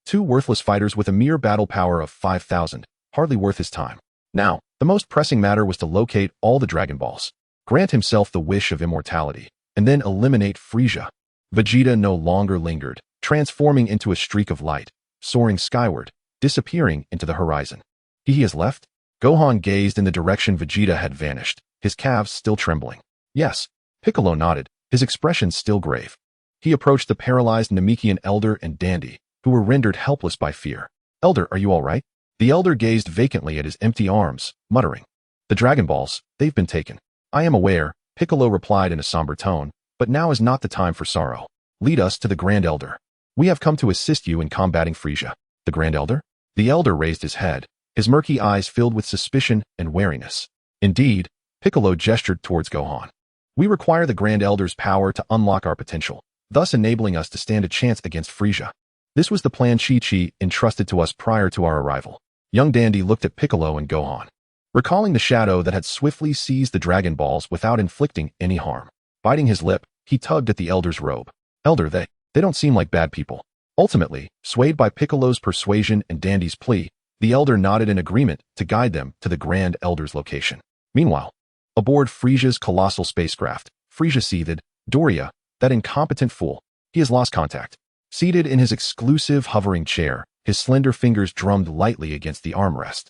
2 worthless fighters with a mere battle power of 5,000, hardly worth his time. Now, the most pressing matter was to locate all the Dragon Balls, grant himself the wish of immortality, and then eliminate Frieza. Vegeta no longer lingered, transforming into a streak of light, soaring skyward, disappearing into the horizon. He has left? Gohan gazed in the direction Vegeta had vanished, his calves still trembling. Yes. Piccolo nodded, his expression still grave. He approached the paralyzed Namekian elder and Dandy, who were rendered helpless by fear. Elder, are you all right? The elder gazed vacantly at his empty arms, muttering. The Dragon Balls, they've been taken. I am aware, Piccolo replied in a somber tone, but now is not the time for sorrow. Lead us to the Grand Elder. We have come to assist you in combating Frieza. The Grand Elder? The elder raised his head, his murky eyes filled with suspicion and wariness. Indeed, Piccolo gestured towards Gohan. We require the Grand Elder's power to unlock our potential, thus enabling us to stand a chance against Frieza. This was the plan Chi-Chi entrusted to us prior to our arrival. Young Dandy looked at Piccolo and Gohan, recalling the shadow that had swiftly seized the Dragon Balls without inflicting any harm. Biting his lip, he tugged at the elder's robe. Elder, they don't seem like bad people. Ultimately, swayed by Piccolo's persuasion and Dandy's plea, the elder nodded in agreement to guide them to the Grand Elder's location. Meanwhile, aboard Frieza's colossal spacecraft, Frieza seethed. Doria, that incompetent fool. He has lost contact. Seated in his exclusive hovering chair, his slender fingers drummed lightly against the armrest,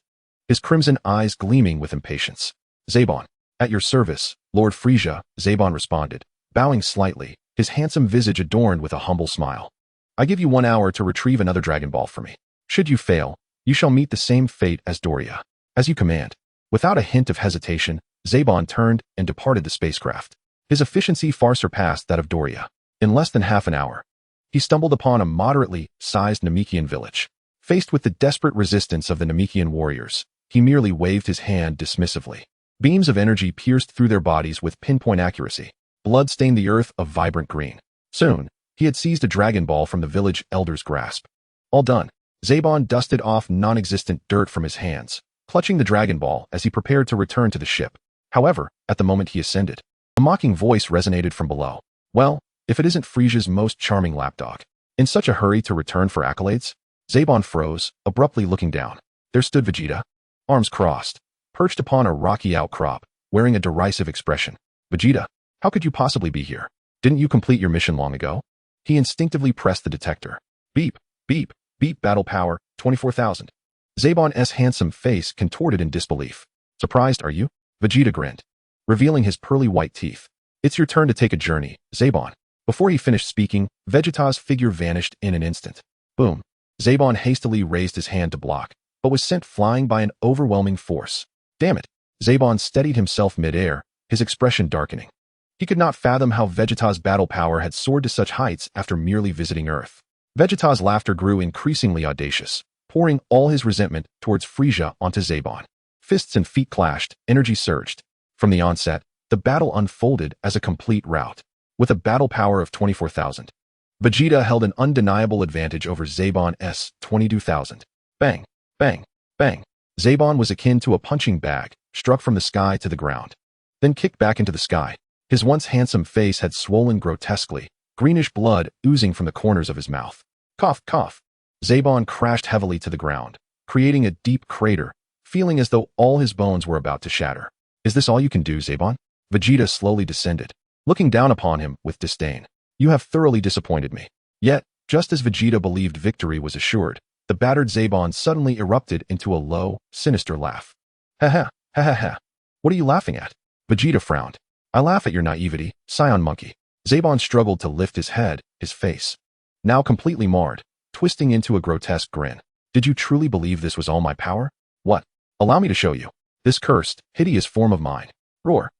his crimson eyes gleaming with impatience. Zabon, at your service, Lord Frieza, Zabon responded, bowing slightly, his handsome visage adorned with a humble smile. I give you 1 hour to retrieve another Dragon Ball for me. Should you fail, you shall meet the same fate as Doria. As you command. Without a hint of hesitation, Zabon turned and departed the spacecraft. His efficiency far surpassed that of Doria. In less than half an hour, he stumbled upon a moderately sized Namekian village. Faced with the desperate resistance of the Namekian warriors, he merely waved his hand dismissively. Beams of energy pierced through their bodies with pinpoint accuracy. Blood stained the earth a vibrant green. Soon, he had seized a Dragon Ball from the village elder's grasp. All done. Zabon dusted off non-existent dirt from his hands, clutching the Dragon Ball as he prepared to return to the ship. However, at the moment he ascended, a mocking voice resonated from below. Well, if it isn't Frisia's most charming lapdog. In such a hurry to return for accolades? Zabon froze, abruptly looking down. There stood Vegeta, arms crossed, perched upon a rocky outcrop, wearing a derisive expression. Vegeta, how could you possibly be here? Didn't you complete your mission long ago? He instinctively pressed the detector. Beep, beep, beep, battle power, 24,000. Zabon's handsome face contorted in disbelief. Surprised, are you? Vegeta grinned, revealing his pearly white teeth. It's your turn to take a journey, Zabon. Before he finished speaking, Vegeta's figure vanished in an instant. Boom. Zabon hastily raised his hand to block, but was sent flying by an overwhelming force. Damn it. Zabon steadied himself mid-air, his expression darkening. He could not fathom how Vegeta's battle power had soared to such heights after merely visiting Earth. Vegeta's laughter grew increasingly audacious, pouring all his resentment towards Frisia onto Zabon. Fists and feet clashed, energy surged. From the onset, the battle unfolded as a complete rout. With a battle power of 24,000, Vegeta held an undeniable advantage over Zabon's 22,000. Bang, bang, bang. Zabon was akin to a punching bag, struck from the sky to the ground, then kicked back into the sky. His once handsome face had swollen grotesquely, greenish blood oozing from the corners of his mouth. Cough, cough. Zabon crashed heavily to the ground, creating a deep crater, feeling as though all his bones were about to shatter. Is this all you can do, Zabon? Vegeta slowly descended, looking down upon him with disdain. You have thoroughly disappointed me. Yet, just as Vegeta believed victory was assured, the battered Zabon suddenly erupted into a low, sinister laugh. Ha ha, ha ha ha. What are you laughing at? Vegeta frowned. I laugh at your naivety, Saiyan monkey. Zabon struggled to lift his head, his face, now completely marred, twisting into a grotesque grin. Did you truly believe this was all my power? What? Allow me to show you. This cursed, hideous form of mine. Roar.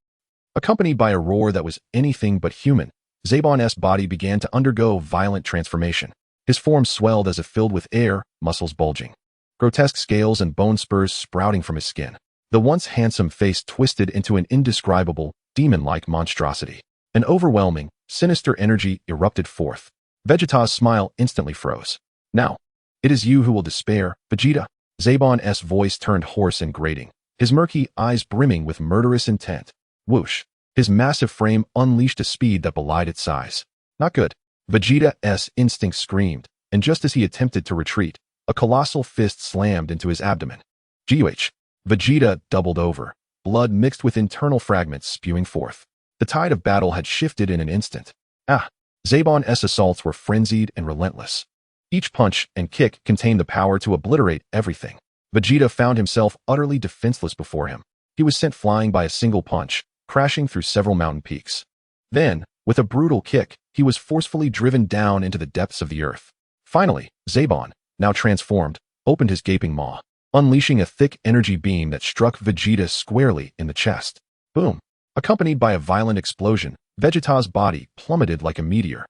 Accompanied by a roar that was anything but human, Zabon's body began to undergo violent transformation. His form swelled as if filled with air, muscles bulging, grotesque scales and bone spurs sprouting from his skin. The once handsome face twisted into an indescribable, demon-like monstrosity. An overwhelming, sinister energy erupted forth. Vegeta's smile instantly froze. Now, it is you who will despair, Vegeta. Zabon's voice turned hoarse and grating, his murky eyes brimming with murderous intent. Whoosh. His massive frame unleashed a speed that belied its size. Not good. Vegeta's instinct screamed, and just as he attempted to retreat, a colossal fist slammed into his abdomen. G.U.H. Vegeta doubled over, blood mixed with internal fragments spewing forth. The tide of battle had shifted in an instant. Zabon's assaults were frenzied and relentless. Each punch and kick contained the power to obliterate everything. Vegeta found himself utterly defenseless before him. He was sent flying by a single punch, crashing through several mountain peaks. Then, with a brutal kick, he was forcefully driven down into the depths of the earth. Finally, Zabon, now transformed, opened his gaping maw, unleashing a thick energy beam that struck Vegeta squarely in the chest. Boom. Accompanied by a violent explosion, Vegeta's body plummeted like a meteor,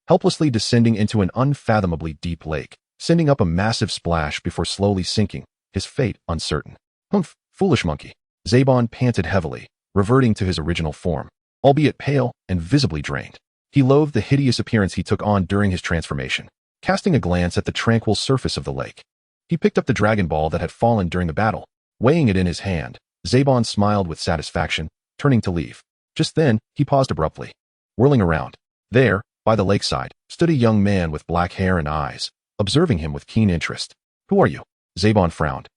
helplessly descending into an unfathomably deep lake, sending up a massive splash before slowly sinking, his fate uncertain. Humph, foolish monkey. Zabon panted heavily, reverting to his original form, albeit pale and visibly drained. He loathed the hideous appearance he took on during his transformation. Casting a glance at the tranquil surface of the lake, he picked up the Dragon Ball that had fallen during the battle. Weighing it in his hand, Zabon smiled with satisfaction, turning to leave. Just then, he paused abruptly. Whirling around, there, by the lakeside, stood a young man with black hair and eyes, observing him with keen interest. Who are you? Zabon frowned.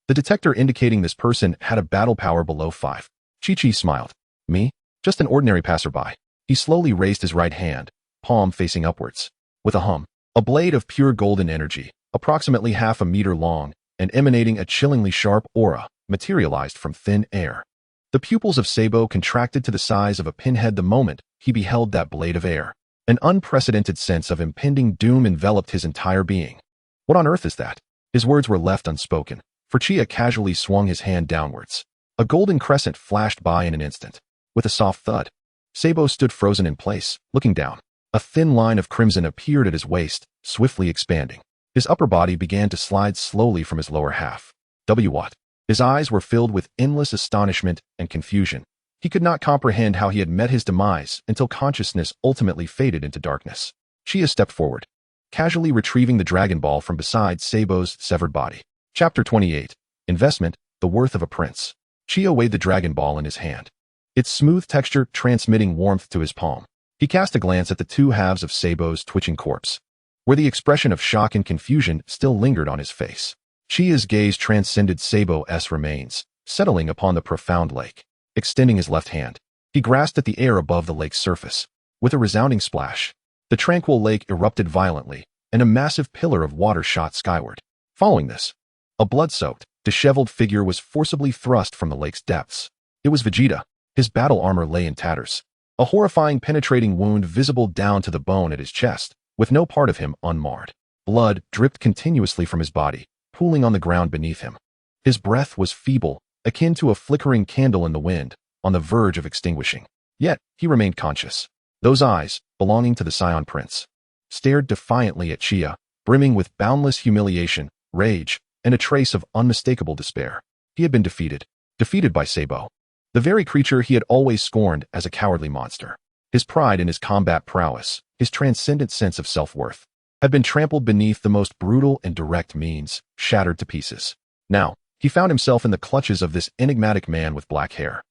The detector indicating this person had a battle power below 5. Chi-Chi smiled. Me? Just an ordinary passerby. He slowly raised his right hand, palm facing upwards. With a hum, a blade of pure golden energy, approximately half a meter long, and emanating a chillingly sharp aura, materialized from thin air. The pupils of Sabo contracted to the size of a pinhead the moment he beheld that blade of air. An unprecedented sense of impending doom enveloped his entire being. What on earth is that? His words were left unspoken, for Chia casually swung his hand downwards. A golden crescent flashed by in an instant. With a soft thud, Sabo stood frozen in place, looking down. A thin line of crimson appeared at his waist, swiftly expanding. His upper body began to slide slowly from his lower half. What? His eyes were filled with endless astonishment and confusion. He could not comprehend how he had met his demise until consciousness ultimately faded into darkness. Chia stepped forward, casually retrieving the Dragon Ball from beside Sabo's severed body. Chapter 28. Investment, the Worth of a Prince. Chia weighed the Dragon Ball in his hand, its smooth texture transmitting warmth to his palm. He cast a glance at the two halves of Sabo's twitching corpse, where the expression of shock and confusion still lingered on his face. Chia's gaze transcended Sabo's remains, settling upon the profound lake. Extending his left hand, he grasped at the air above the lake's surface. With a resounding splash, the tranquil lake erupted violently, and a massive pillar of water shot skyward. Following this, a blood-soaked, disheveled figure was forcibly thrust from the lake's depths. It was Vegeta. His battle armor lay in tatters, a horrifying penetrating wound visible down to the bone at his chest, with no part of him unmarred. Blood dripped continuously from his body, pooling on the ground beneath him. His breath was feeble, akin to a flickering candle in the wind, on the verge of extinguishing. Yet, he remained conscious. Those eyes, belonging to the Saiyan Prince, stared defiantly at Chia, brimming with boundless humiliation, rage, and a trace of unmistakable despair. He had been defeated by Sabo, the very creature he had always scorned as a cowardly monster. His pride in his combat prowess, his transcendent sense of self-worth, had been trampled beneath the most brutal and direct means, shattered to pieces. Now, he found himself in the clutches of this enigmatic man with black hair.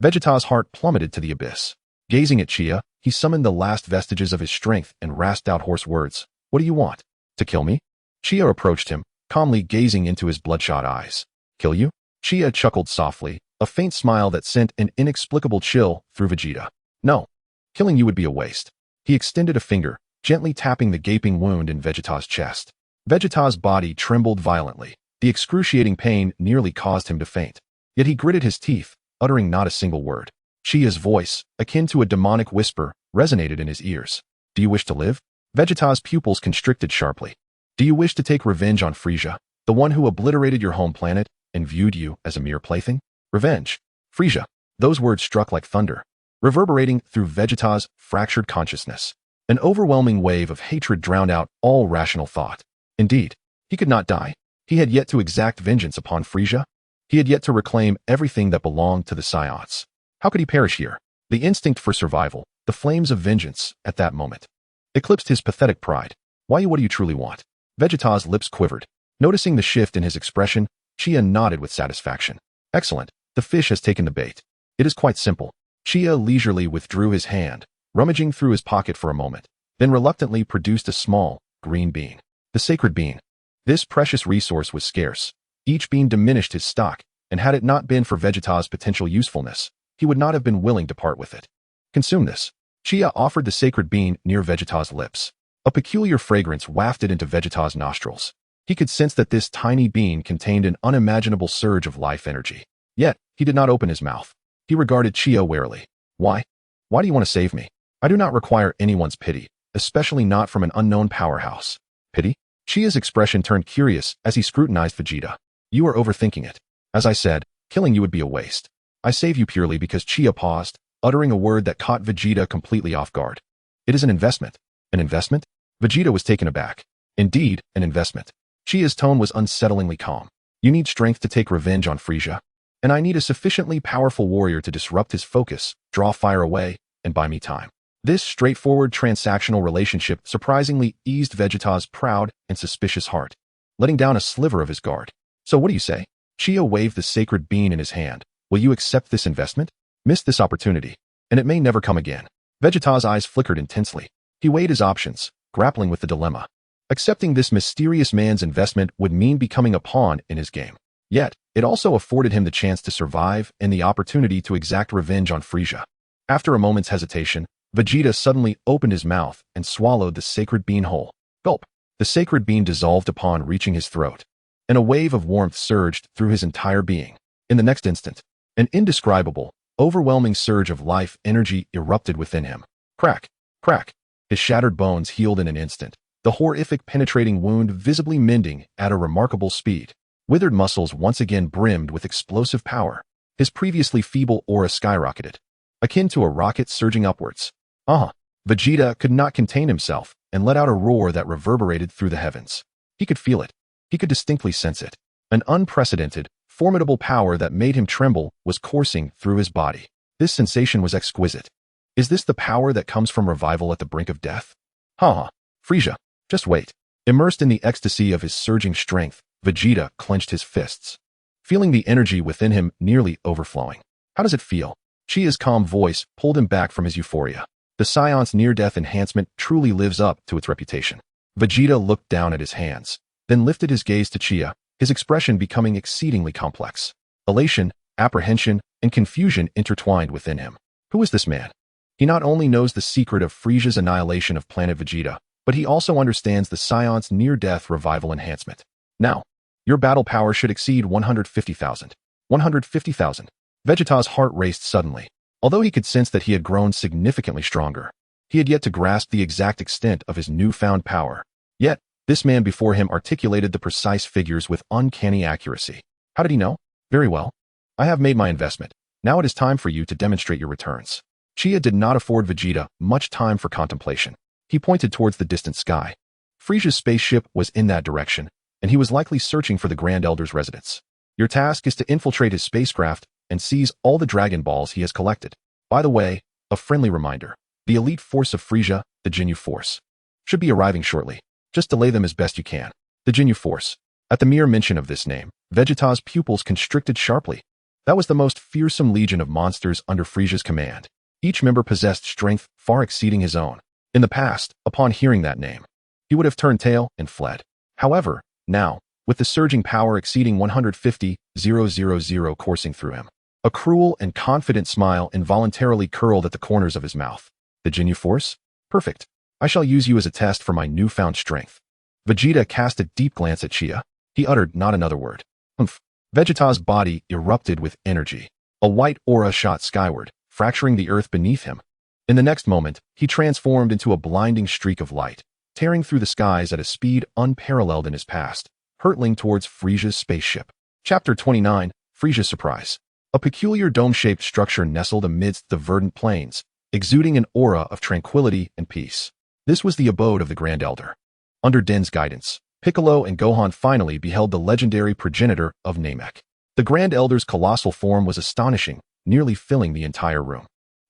Vegeta's heart plummeted to the abyss. Gazing at Chia, he summoned the last vestiges of his strength and rasped out hoarse words. What do you want? To kill me? Chia approached him, calmly gazing into his bloodshot eyes. Kill you? Chia chuckled softly, a faint smile that sent an inexplicable chill through Vegeta. No. Killing you would be a waste. He extended a finger, gently tapping the gaping wound in Vegeta's chest. Vegeta's body trembled violently. The excruciating pain nearly caused him to faint. Yet he gritted his teeth, uttering not a single word. Chia's voice, akin to a demonic whisper, resonated in his ears. Do you wish to live? Vegeta's pupils constricted sharply. Do you wish to take revenge on Frieza, the one who obliterated your home planet and viewed you as a mere plaything? Revenge. Frieza. Those words struck like thunder, reverberating through Vegeta's fractured consciousness. An overwhelming wave of hatred drowned out all rational thought. Indeed, he could not die. He had yet to exact vengeance upon Frieza. He had yet to reclaim everything that belonged to the Saiyans. How could he perish here? The instinct for survival, the flames of vengeance, at that moment, eclipsed his pathetic pride. Why, what do you truly want? Vegeta's lips quivered. Noticing the shift in his expression, Chia nodded with satisfaction. Excellent. The fish has taken the bait. It is quite simple. Chia leisurely withdrew his hand, rummaging through his pocket for a moment, then reluctantly produced a small, green bean. The sacred bean. This precious resource was scarce. Each bean diminished his stock, and had it not been for Vegeta's potential usefulness, he would not have been willing to part with it. Consume this. Chia offered the sacred bean near Vegeta's lips. A peculiar fragrance wafted into Vegeta's nostrils. He could sense that this tiny bean contained an unimaginable surge of life energy. Yet, he did not open his mouth. He regarded Chia warily. Why? Why do you want to save me? I do not require anyone's pity, especially not from an unknown powerhouse. Pity? Chia's expression turned curious as he scrutinized Vegeta. You are overthinking it. As I said, killing you would be a waste. I save you purely because Chia paused, uttering a word that caught Vegeta completely off guard. It is an investment. An investment? Vegeta was taken aback. Indeed, an investment. Chia's tone was unsettlingly calm. You need strength to take revenge on Frieza, and I need a sufficiently powerful warrior to disrupt his focus, draw fire away, and buy me time. This straightforward transactional relationship surprisingly eased Vegeta's proud and suspicious heart, letting down a sliver of his guard. So what do you say? Chia waved the sacred bean in his hand. Will you accept this investment? Miss this opportunity, and it may never come again. Vegeta's eyes flickered intensely. He weighed his options, grappling with the dilemma. Accepting this mysterious man's investment would mean becoming a pawn in his game. Yet, it also afforded him the chance to survive and the opportunity to exact revenge on Frieza. After a moment's hesitation, Vegeta suddenly opened his mouth and swallowed the sacred bean whole. Gulp! The sacred bean dissolved upon reaching his throat, and a wave of warmth surged through his entire being. In the next instant, an indescribable, overwhelming surge of life energy erupted within him. Crack! Crack! His shattered bones healed in an instant, the horrific penetrating wound visibly mending at a remarkable speed. Withered muscles once again brimmed with explosive power. His previously feeble aura skyrocketed, akin to a rocket surging upwards. Vegeta could not contain himself and let out a roar that reverberated through the heavens. He could feel it. He could distinctly sense it. An unprecedented, formidable power that made him tremble was coursing through his body. This sensation was exquisite. Is this the power that comes from revival at the brink of death? Frieza, just wait. Immersed in the ecstasy of his surging strength, Vegeta clenched his fists, feeling the energy within him nearly overflowing. How does it feel? Chia's calm voice pulled him back from his euphoria. The Saiyan's near-death enhancement truly lives up to its reputation. Vegeta looked down at his hands, then lifted his gaze to Chia, his expression becoming exceedingly complex. Elation, apprehension, and confusion intertwined within him. Who is this man? He not only knows the secret of Frieza's annihilation of planet Vegeta, but he also understands the Saiyan's near-death revival enhancement. Now, your battle power should exceed 150,000. 150,000. Vegeta's heart raced suddenly. Although he could sense that he had grown significantly stronger, he had yet to grasp the exact extent of his newfound power. Yet, this man before him articulated the precise figures with uncanny accuracy. How did he know? Very well. I have made my investment. Now it is time for you to demonstrate your returns. Chia did not afford Vegeta much time for contemplation. He pointed towards the distant sky. Frieza's spaceship was in that direction, and he was likely searching for the Grand Elder's residence. Your task is to infiltrate his spacecraft and seize all the Dragon Balls he has collected. By the way, a friendly reminder. The elite force of Frieza, the Ginyu Force, should be arriving shortly. Just delay them as best you can. The Ginyu Force. At the mere mention of this name, Vegeta's pupils constricted sharply. That was the most fearsome legion of monsters under Frieza's command. Each member possessed strength far exceeding his own. In the past, upon hearing that name, he would have turned tail and fled. However, now, with the surging power exceeding 150,000 coursing through him, a cruel and confident smile involuntarily curled at the corners of his mouth. The Ginyu Force? Perfect. I shall use you as a test for my newfound strength. Vegeta cast a deep glance at Chia. He uttered not another word. Humph. Vegeta's body erupted with energy. A white aura shot skyward, fracturing the earth beneath him. In the next moment, he transformed into a blinding streak of light, tearing through the skies at a speed unparalleled in his past, hurtling towards Frieza's spaceship. Chapter 29, Frieza's Surprise. A peculiar dome-shaped structure nestled amidst the verdant plains, exuding an aura of tranquility and peace. This was the abode of the Grand Elder. Under Din's guidance, Piccolo and Gohan finally beheld the legendary progenitor of Namek. The Grand Elder's colossal form was astonishing, nearly filling the entire room.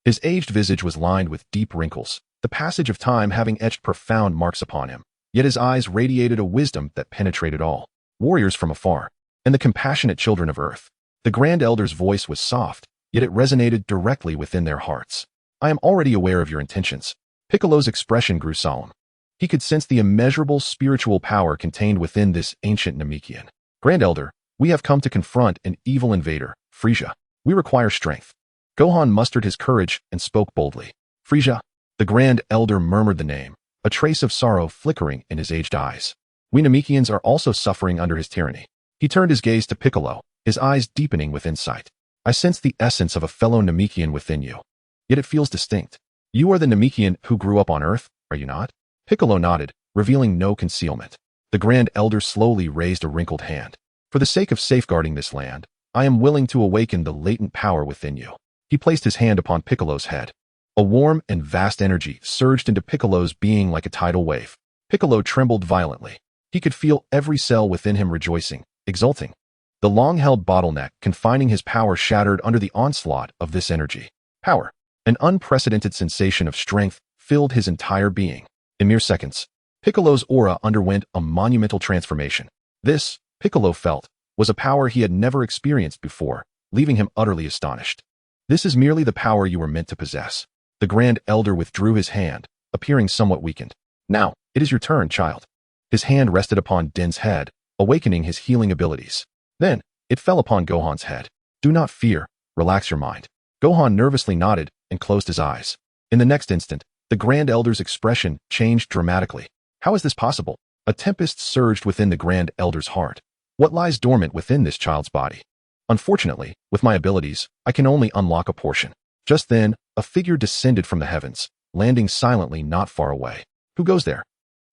His aged visage was lined with deep wrinkles, the passage of time having etched profound marks upon him. Yet his eyes radiated a wisdom that penetrated all warriors from afar, and the compassionate children of Earth. The Grand Elder's voice was soft, yet it resonated directly within their hearts. I am already aware of your intentions. Piccolo's expression grew solemn. He could sense the immeasurable spiritual power contained within this ancient Namekian. Grand Elder, we have come to confront an evil invader, Frieza. We require strength. Gohan mustered his courage and spoke boldly. Frieza. The Grand Elder murmured the name, a trace of sorrow flickering in his aged eyes. We Namekians are also suffering under his tyranny. He turned his gaze to Piccolo, his eyes deepening with insight. I sense the essence of a fellow Namekian within you. Yet it feels distinct. You are the Namekian who grew up on Earth, are you not? Piccolo nodded, revealing no concealment. The Grand Elder slowly raised a wrinkled hand. For the sake of safeguarding this land, I am willing to awaken the latent power within you. He placed his hand upon Piccolo's head. A warm and vast energy surged into Piccolo's being like a tidal wave. Piccolo trembled violently. He could feel every cell within him rejoicing, exulting. The long-held bottleneck confining his power shattered under the onslaught of this energy. Power. An unprecedented sensation of strength filled his entire being. In mere seconds, Piccolo's aura underwent a monumental transformation. This, Piccolo felt, was a power he had never experienced before, leaving him utterly astonished. This is merely the power you were meant to possess. The Grand Elder withdrew his hand, appearing somewhat weakened. Now, it is your turn, child. His hand rested upon Din's head, awakening his healing abilities. Then, it fell upon Gohan's head. Do not fear, relax your mind. Gohan nervously nodded and closed his eyes. In the next instant, the Grand Elder's expression changed dramatically. How is this possible? A tempest surged within the Grand Elder's heart. What lies dormant within this child's body? Unfortunately, with my abilities, I can only unlock a portion. Just then, a figure descended from the heavens, landing silently not far away. Who goes there?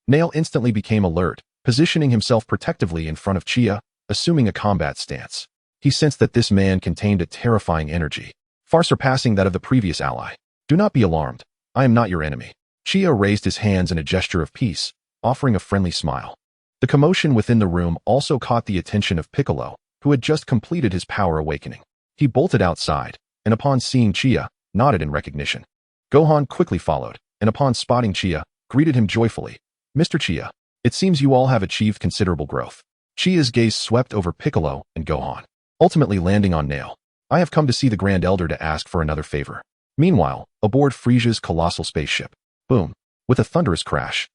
Nail instantly became alert, positioning himself protectively in front of Chia, assuming a combat stance. He sensed that this man contained a terrifying energy, far surpassing that of the previous ally. Do not be alarmed. I am not your enemy. Chia raised his hands in a gesture of peace, offering a friendly smile. The commotion within the room also caught the attention of Piccolo, who had just completed his power awakening. He bolted outside, and upon seeing Chia, nodded in recognition. Gohan quickly followed, and upon spotting Chia, greeted him joyfully. Mr. Chia, it seems you all have achieved considerable growth. Chia's gaze swept over Piccolo and Gohan, ultimately landing on Nail. I have come to see the Grand Elder to ask for another favor. Meanwhile, aboard Frisia's colossal spaceship. Boom. With a thunderous crash,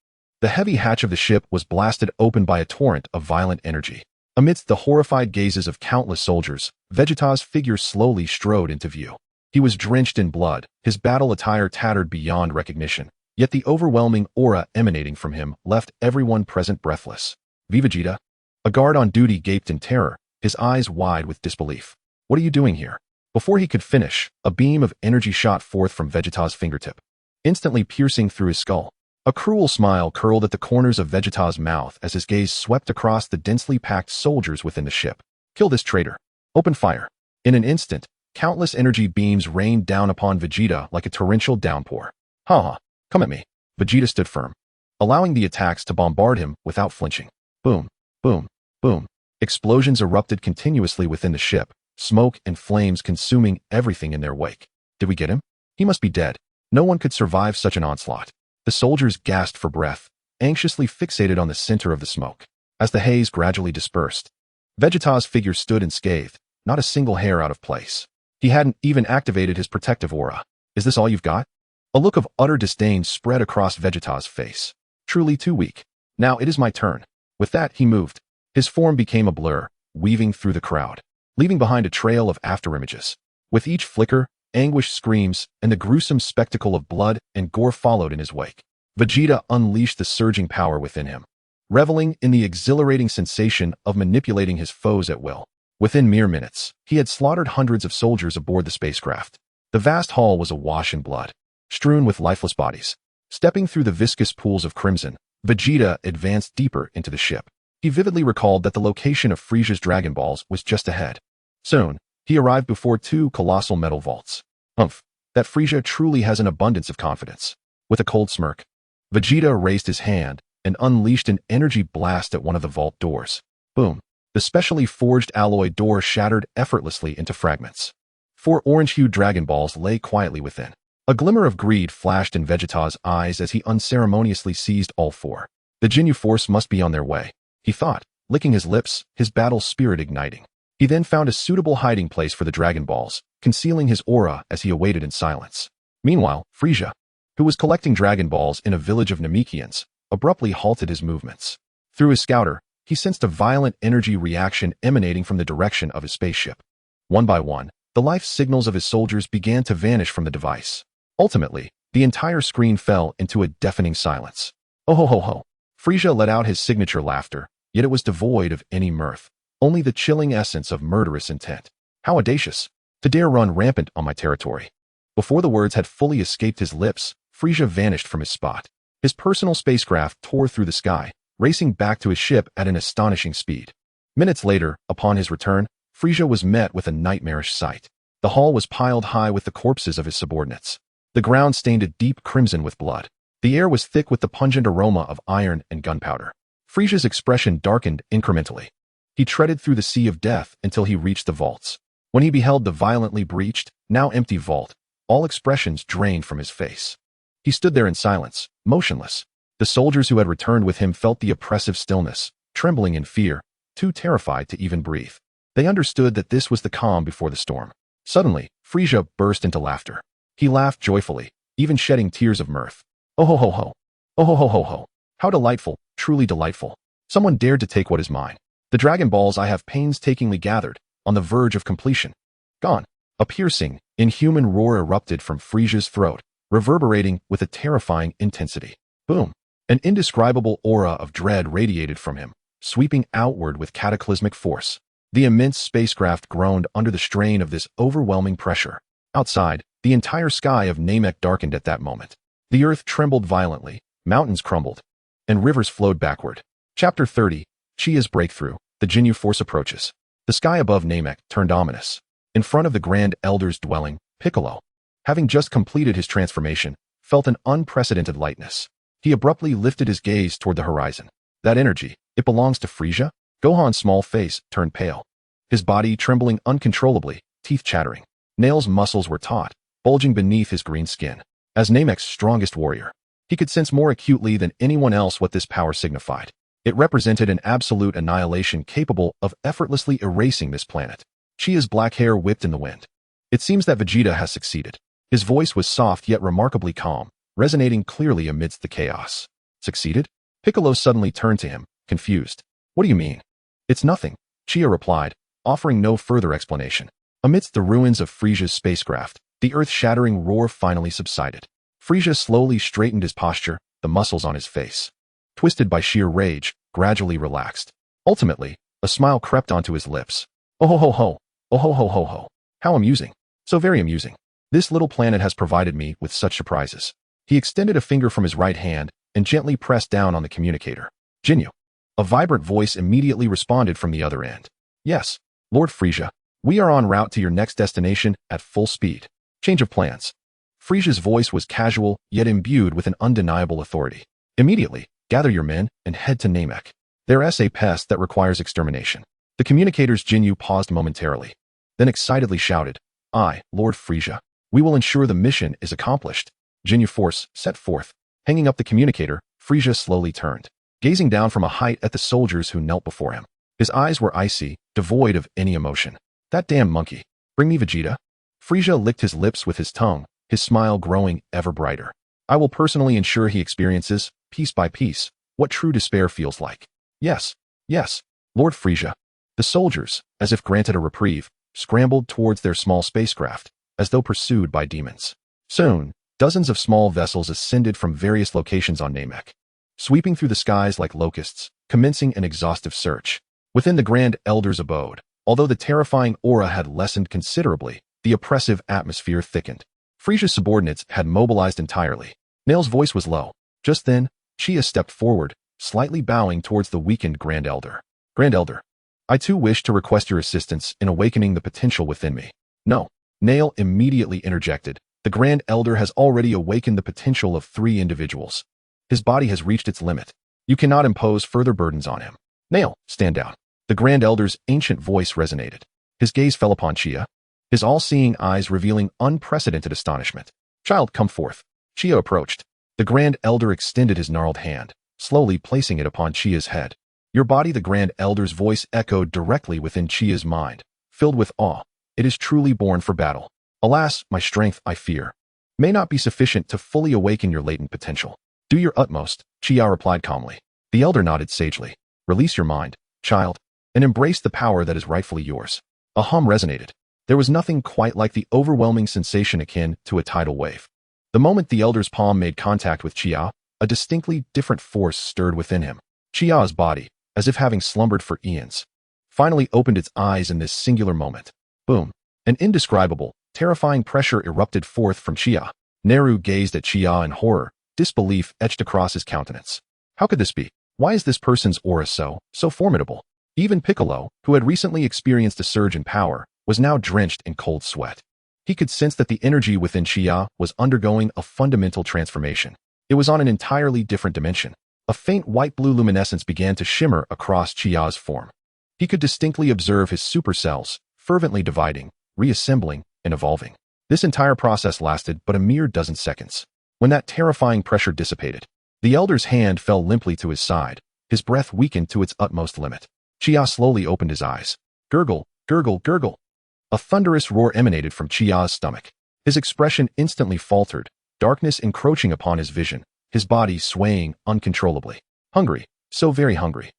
the heavy hatch of the ship was blasted open by a torrent of violent energy. Amidst the horrified gazes of countless soldiers, Vegeta's figure slowly strode into view. He was drenched in blood, his battle attire tattered beyond recognition, yet the overwhelming aura emanating from him left everyone present breathless. Vegeta? A guard on duty gaped in terror, his eyes wide with disbelief. What are you doing here? Before he could finish, a beam of energy shot forth from Vegeta's fingertip, instantly piercing through his skull. A cruel smile curled at the corners of Vegeta's mouth as his gaze swept across the densely packed soldiers within the ship. Kill this traitor. Open fire. In an instant, countless energy beams rained down upon Vegeta like a torrential downpour. Haha, come at me. Vegeta stood firm, allowing the attacks to bombard him without flinching. Boom, boom, boom. Explosions erupted continuously within the ship, smoke and flames consuming everything in their wake. Did we get him? He must be dead. No one could survive such an onslaught. The soldiers gasped for breath, anxiously fixated on the center of the smoke. As the haze gradually dispersed, Vegeta's figure stood unscathed, not a single hair out of place. He hadn't even activated his protective aura. Is this all you've got? A look of utter disdain spread across Vegeta's face. Truly too weak. Now it is my turn. With that, he moved. His form became a blur, weaving through the crowd, leaving behind a trail of afterimages. With each flicker, anguished screams and the gruesome spectacle of blood and gore followed in his wake. Vegeta unleashed the surging power within him, reveling in the exhilarating sensation of manipulating his foes at will. Within mere minutes, he had slaughtered hundreds of soldiers aboard the spacecraft. The vast hall was awash in blood, strewn with lifeless bodies. Stepping through the viscous pools of crimson, Vegeta advanced deeper into the ship. He vividly recalled that the location of Frisia's Dragon Balls was just ahead. Soon, he arrived before two colossal metal vaults. That Frisia truly has an abundance of confidence. With a cold smirk, Vegeta raised his hand and unleashed an energy blast at one of the vault doors. Boom. The specially forged alloy door shattered effortlessly into fragments. 4 orange-hued Dragon Balls lay quietly within. A glimmer of greed flashed in Vegeta's eyes as he unceremoniously seized all 4. The Ginyu Force must be on their way, he thought, licking his lips, his battle spirit igniting. He then found a suitable hiding place for the Dragon Balls, concealing his aura as he awaited in silence. Meanwhile, Frisia, who was collecting Dragon Balls in a village of Namekians, abruptly halted his movements. Through his scouter, he sensed a violent energy reaction emanating from the direction of his spaceship. One by one, the life signals of his soldiers began to vanish from the device. Ultimately, the entire screen fell into a deafening silence. Oh ho ho ho. Frisia let out his signature laughter, yet it was devoid of any mirth, only the chilling essence of murderous intent. How audacious, to dare run rampant on my territory. Before the words had fully escaped his lips, Frisia vanished from his spot. His personal spacecraft tore through the sky, racing back to his ship at an astonishing speed. Minutes later, upon his return, Frisia was met with a nightmarish sight. The hall was piled high with the corpses of his subordinates. The ground stained a deep crimson with blood. The air was thick with the pungent aroma of iron and gunpowder. Frisia's expression darkened incrementally. He treaded through the sea of death until he reached the vaults. When he beheld the violently breached, now empty vault, all expressions drained from his face. He stood there in silence, motionless. The soldiers who had returned with him felt the oppressive stillness, trembling in fear, too terrified to even breathe. They understood that this was the calm before the storm. Suddenly, Frisia burst into laughter. He laughed joyfully, even shedding tears of mirth. Oh ho ho ho. Oh ho ho ho ho. How delightful, truly delightful. Someone dared to take what is mine. The Dragon Balls I have painstakingly gathered, on the verge of completion. Gone. A piercing, inhuman roar erupted from Frisia's throat, reverberating with a terrifying intensity. Boom. An indescribable aura of dread radiated from him, sweeping outward with cataclysmic force. The immense spacecraft groaned under the strain of this overwhelming pressure. Outside, the entire sky of Namek darkened at that moment. The earth trembled violently, mountains crumbled, and rivers flowed backward. Chapter 30, Chia's Breakthrough, the Ginyu Force approaches. The sky above Namek turned ominous. In front of the Grand Elder's dwelling, Piccolo, having just completed his transformation, felt an unprecedented lightness. He abruptly lifted his gaze toward the horizon. That energy, it belongs to Frisia? Gohan's small face turned pale. His body trembling uncontrollably, teeth chattering. Nail's muscles were taut, bulging beneath his green skin. As Namek's strongest warrior, he could sense more acutely than anyone else what this power signified. It represented an absolute annihilation capable of effortlessly erasing this planet. Chia's black hair whipped in the wind. It seems that Vegeta has succeeded. His voice was soft yet remarkably calm, resonating clearly amidst the chaos. Succeeded? Piccolo suddenly turned to him, confused. What do you mean? It's nothing, Chia replied, offering no further explanation. Amidst the ruins of Frisia's spacecraft, the earth-shattering roar finally subsided. Frisia slowly straightened his posture, the muscles on his face, twisted by sheer rage, gradually relaxed. Ultimately, a smile crept onto his lips. Oh ho ho ho, oh ho ho ho ho. How amusing. So very amusing. This little planet has provided me with such surprises. He extended a finger from his right hand and gently pressed down on the communicator. Jinyu. A vibrant voice immediately responded from the other end. Yes, Lord Frisia, we are en route to your next destination at full speed. Change of plans. Frisia's voice was casual, yet imbued with an undeniable authority. Immediately, gather your men and head to Namek. There's a pest that requires extermination. The communicator's Jinyu paused momentarily, then excitedly shouted, I, Lord Frisia, we will ensure the mission is accomplished. Jinyu force, set forth. Hanging up the communicator, Frisia slowly turned, gazing down from a height at the soldiers who knelt before him. His eyes were icy, devoid of any emotion. That damn monkey. Bring me Vegeta. Frisia licked his lips with his tongue, his smile growing ever brighter. I will personally ensure he experiences, piece by piece, what true despair feels like. Yes, yes, Lord Frisia. The soldiers, as if granted a reprieve, scrambled towards their small spacecraft, as though pursued by demons. Soon, dozens of small vessels ascended from various locations on Namek, sweeping through the skies like locusts, commencing an exhaustive search. Within the Grand Elder's abode, although the terrifying aura had lessened considerably, the oppressive atmosphere thickened. Frisia's subordinates had mobilized entirely. Nail's voice was low. Just then, Chia stepped forward, slightly bowing towards the weakened Grand Elder. Grand Elder, I too wish to request your assistance in awakening the potential within me. No. Nail immediately interjected. The Grand Elder has already awakened the potential of 3 individuals. His body has reached its limit. You cannot impose further burdens on him. Nail, stand down. The Grand Elder's ancient voice resonated. His gaze fell upon Chia, his all-seeing eyes revealing unprecedented astonishment. Child, come forth. Chia approached. The Grand Elder extended his gnarled hand, slowly placing it upon Chia's head. Your body, the Grand Elder's voice echoed directly within Chia's mind, filled with awe. It is truly born for battle. Alas, my strength, I fear, may not be sufficient to fully awaken your latent potential. Do your utmost, Chia replied calmly. The Elder nodded sagely. Release your mind, child, and embrace the power that is rightfully yours. A hum resonated. There was nothing quite like the overwhelming sensation akin to a tidal wave. The moment the Elder's palm made contact with Chia, a distinctly different force stirred within him. Chia's body, as if having slumbered for eons, finally opened its eyes in this singular moment. Boom. An indescribable, terrifying pressure erupted forth from Chia. Neru gazed at Chia in horror, disbelief etched across his countenance. How could this be? Why is this person's aura so formidable? Even Piccolo, who had recently experienced a surge in power, was now drenched in cold sweat. He could sense that the energy within Chia was undergoing a fundamental transformation. It was on an entirely different dimension. A faint white-blue luminescence began to shimmer across Chia's form. He could distinctly observe his supercells, fervently dividing, reassembling, and evolving. This entire process lasted but a mere dozen seconds. When that terrifying pressure dissipated, the Elder's hand fell limply to his side, his breath weakened to its utmost limit. Chia slowly opened his eyes. Gurgle, gurgle, gurgle. A thunderous roar emanated from Chia's stomach. His expression instantly faltered, darkness encroaching upon his vision, his body swaying uncontrollably. Hungry, so very hungry.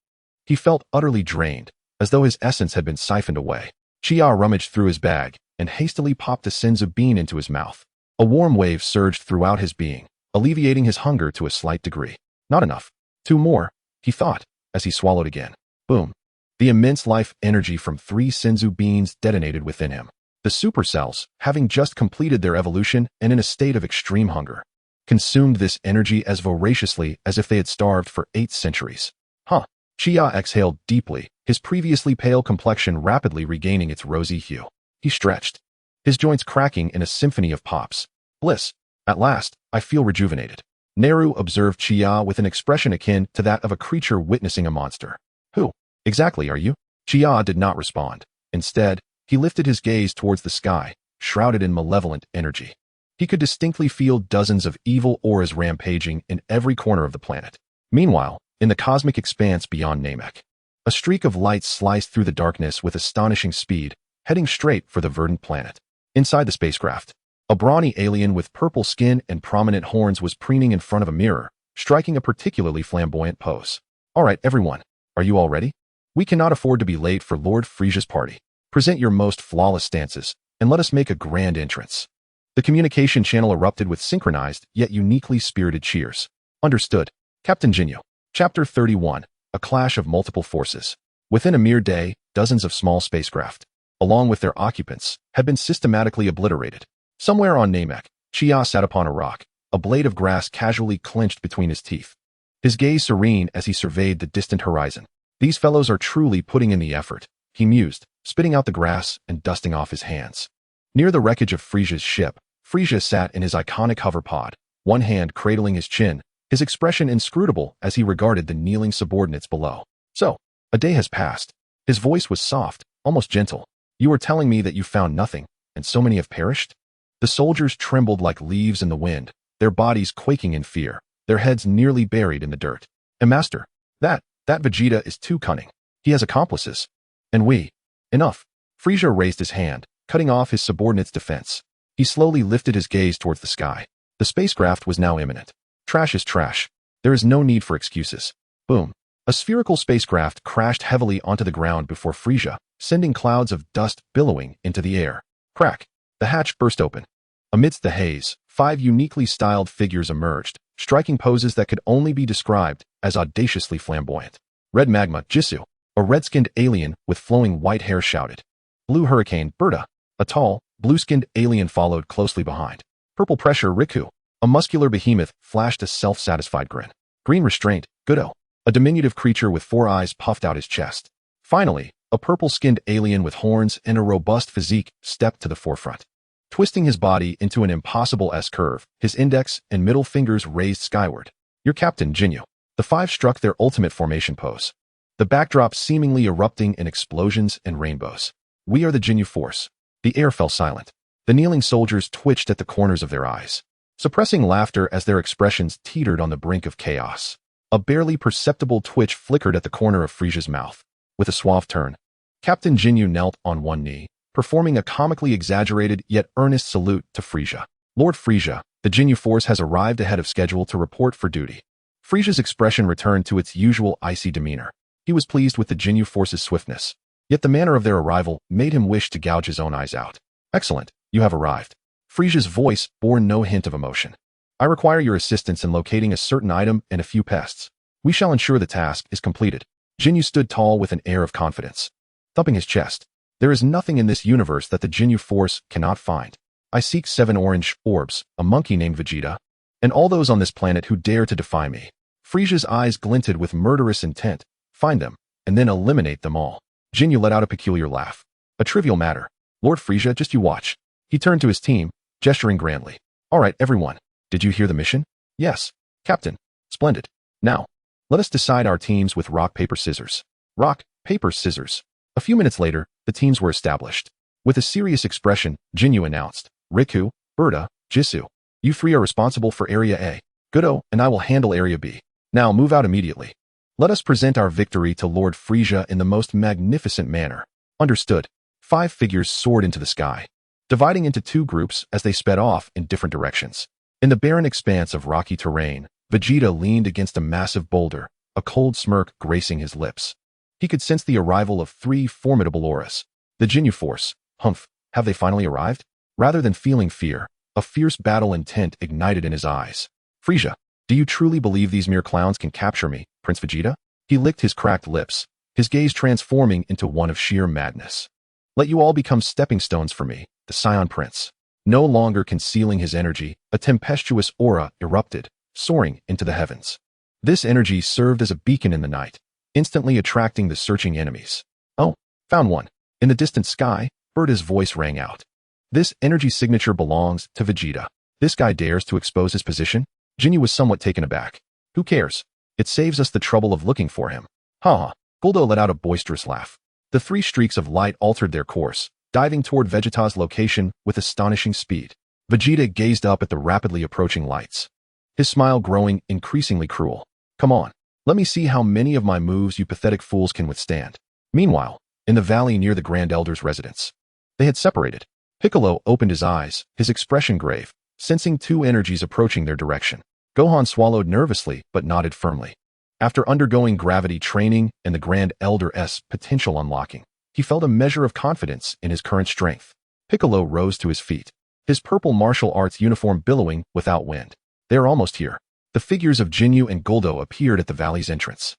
He felt utterly drained, as though his essence had been siphoned away. Chia rummaged through his bag and hastily popped a senzu bean into his mouth. A warm wave surged throughout his being, alleviating his hunger to a slight degree. Not enough. 2 more, he thought, as he swallowed again. Boom. The immense life energy from 3 senzu beans detonated within him. The supercells, having just completed their evolution and in a state of extreme hunger, consumed this energy as voraciously as if they had starved for 8 centuries. Huh. Chia exhaled deeply, his previously pale complexion rapidly regaining its rosy hue. He stretched, his joints cracking in a symphony of pops. Bliss. At last, I feel rejuvenated. Nehru observed Chia with an expression akin to that of a creature witnessing a monster. Who exactly are you? Chia did not respond. Instead, he lifted his gaze towards the sky, shrouded in malevolent energy. He could distinctly feel dozens of evil auras rampaging in every corner of the planet. Meanwhile, in the cosmic expanse beyond Namek, a streak of light sliced through the darkness with astonishing speed, heading straight for the verdant planet. Inside the spacecraft, a brawny alien with purple skin and prominent horns was preening in front of a mirror, striking a particularly flamboyant pose. All right, everyone, are you all ready? We cannot afford to be late for Lord Frisia's party. Present your most flawless stances, and let us make a grand entrance. The communication channel erupted with synchronized, yet uniquely spirited cheers. Understood. Captain Jinyu. Chapter 31. A clash of multiple forces. Within a mere day, dozens of small spacecraft, along with their occupants, had been systematically obliterated. Somewhere on Namek, Chia sat upon a rock, a blade of grass casually clenched between his teeth. His gaze serene as he surveyed the distant horizon. These fellows are truly putting in the effort, he mused, spitting out the grass and dusting off his hands. Near the wreckage of Frisia's ship, Frisia sat in his iconic hoverpod, one hand cradling his chin, his expression inscrutable as he regarded the kneeling subordinates below. So, a day has passed. His voice was soft, almost gentle. You are telling me that you found nothing, and so many have perished? The soldiers trembled like leaves in the wind, their bodies quaking in fear, their heads nearly buried in the dirt. And master, that Vegeta is too cunning. He has accomplices. And we. Enough. Frisia raised his hand, cutting off his subordinate's defense. He slowly lifted his gaze towards the sky. The spacecraft was now imminent. Trash is trash. There is no need for excuses. Boom. A spherical spacecraft crashed heavily onto the ground before Frisia, sending clouds of dust billowing into the air. Crack. The hatch burst open. Amidst the haze, 5 uniquely styled figures emerged, striking poses that could only be described as audaciously flamboyant. Red Magma, Jisoo, a red-skinned alien with flowing white hair shouted. Blue Hurricane, Berta, a tall, blue-skinned alien followed closely behind. Purple Pressure, Riku, a muscular behemoth, flashed a self-satisfied grin. Green Restraint, Goodo, a diminutive creature with 4 eyes puffed out his chest. Finally, a purple-skinned alien with horns and a robust physique stepped to the forefront. Twisting his body into an impossible S-curve, his index and middle fingers raised skyward. Your Captain, Jinyu. The 5 struck their ultimate formation pose. The backdrop seemingly erupting in explosions and rainbows. We are the Jinyu Force. The air fell silent. The kneeling soldiers twitched at the corners of their eyes, suppressing laughter as their expressions teetered on the brink of chaos. A barely perceptible twitch flickered at the corner of Frisia's mouth. With a suave turn, Captain Jinyu knelt on one knee, performing a comically exaggerated yet earnest salute to Frisia. Lord Frisia, the Jinyu Force has arrived ahead of schedule to report for duty. Frisia's expression returned to its usual icy demeanor. He was pleased with the Jinyu Force's swiftness, yet the manner of their arrival made him wish to gouge his own eyes out. Excellent, you have arrived. Frisia's voice bore no hint of emotion. I require your assistance in locating a certain item and a few pests. We shall ensure the task is completed. Jinyu stood tall with an air of confidence, thumping his chest. There is nothing in this universe that the Jinyu Force cannot find. I seek 7 orange orbs, a monkey named Vegeta, and all those on this planet who dare to defy me. Frisia's eyes glinted with murderous intent. Find them, and then eliminate them all. Jinyu let out a peculiar laugh. A trivial matter. Lord Frisia, just you watch. He turned to his team, gesturing grandly. All right, everyone. Did you hear the mission? Yes, Captain. Splendid. Now, let us decide our teams with rock, paper, scissors. Rock, paper, scissors. A few minutes later, the teams were established. With a serious expression, Jinyu announced, Riku, Berta, Jisoo, you 3 are responsible for Area A. Goodo and I will handle Area B. Now move out immediately. Let us present our victory to Lord Frisia in the most magnificent manner. Understood. 5 figures soared into the sky, dividing into 2 groups as they sped off in different directions. In the barren expanse of rocky terrain, Vegeta leaned against a massive boulder, a cold smirk gracing his lips. He could sense the arrival of 3 formidable auras. The Jinyu Force. Humph, have they finally arrived? Rather than feeling fear, a fierce battle intent ignited in his eyes. Frisia, do you truly believe these mere clowns can capture me, Prince Vegeta? He licked his cracked lips, his gaze transforming into one of sheer madness. Let you all become stepping stones for me, the Saiyan Prince. No longer concealing his energy, a tempestuous aura erupted, soaring into the heavens. This energy served as a beacon in the night, instantly attracting the searching enemies. Oh, found one. In the distant sky, Berta's voice rang out. This energy signature belongs to Vegeta. This guy dares to expose his position? Jinyu was somewhat taken aback. Who cares? It saves us the trouble of looking for him. Ha ha. Guldo let out a boisterous laugh. The 3 streaks of light altered their course, diving toward Vegeta's location with astonishing speed. Vegeta gazed up at the rapidly approaching lights, his smile growing increasingly cruel. Come on, let me see how many of my moves you pathetic fools can withstand. Meanwhile, in the valley near the Grand Elder's residence, they had separated. Piccolo opened his eyes, his expression grave, sensing 2 energies approaching their direction. Gohan swallowed nervously but nodded firmly. After undergoing gravity training and the Grand Elder's potential unlocking, he felt a measure of confidence in his current strength. Piccolo rose to his feet, his purple martial arts uniform billowing without wind. They are almost here. The figures of Jinyu and Guldo appeared at the valley's entrance.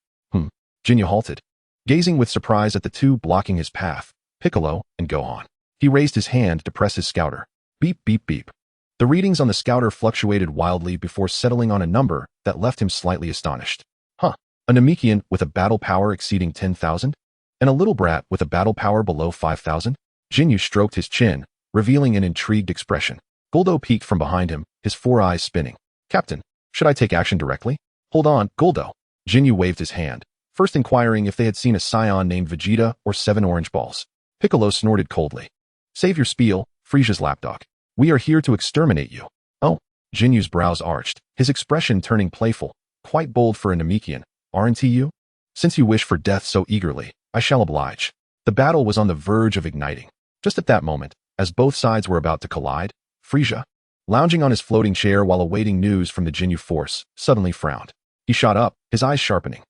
Jinyu halted, gazing with surprise at the 2 blocking his path, Piccolo and Gohan. He raised his hand to press his scouter. Beep, beep, beep. The readings on the scouter fluctuated wildly before settling on a number that left him slightly astonished. A Namekian with a battle power exceeding 10,000? And a little brat with a battle power below 5,000? Jinyu stroked his chin, revealing an intrigued expression. Guldo peeked from behind him, his 4 eyes spinning. Captain, should I take action directly? Hold on, Guldo. Jinyu waved his hand, first inquiring if they had seen a Saiyan named Vegeta or 7 orange balls. Piccolo snorted coldly. Save your spiel, Frisia's lapdog. We are here to exterminate you. Oh, Jinyu's brows arched, his expression turning playful, quite bold for a Namekian. Aren't you? Since you wish for death so eagerly, I shall oblige. The battle was on the verge of igniting. Just at that moment, as both sides were about to collide, Frisia, lounging on his floating chair while awaiting news from the Jinyu force, suddenly frowned. He shot up, his eyes sharpening.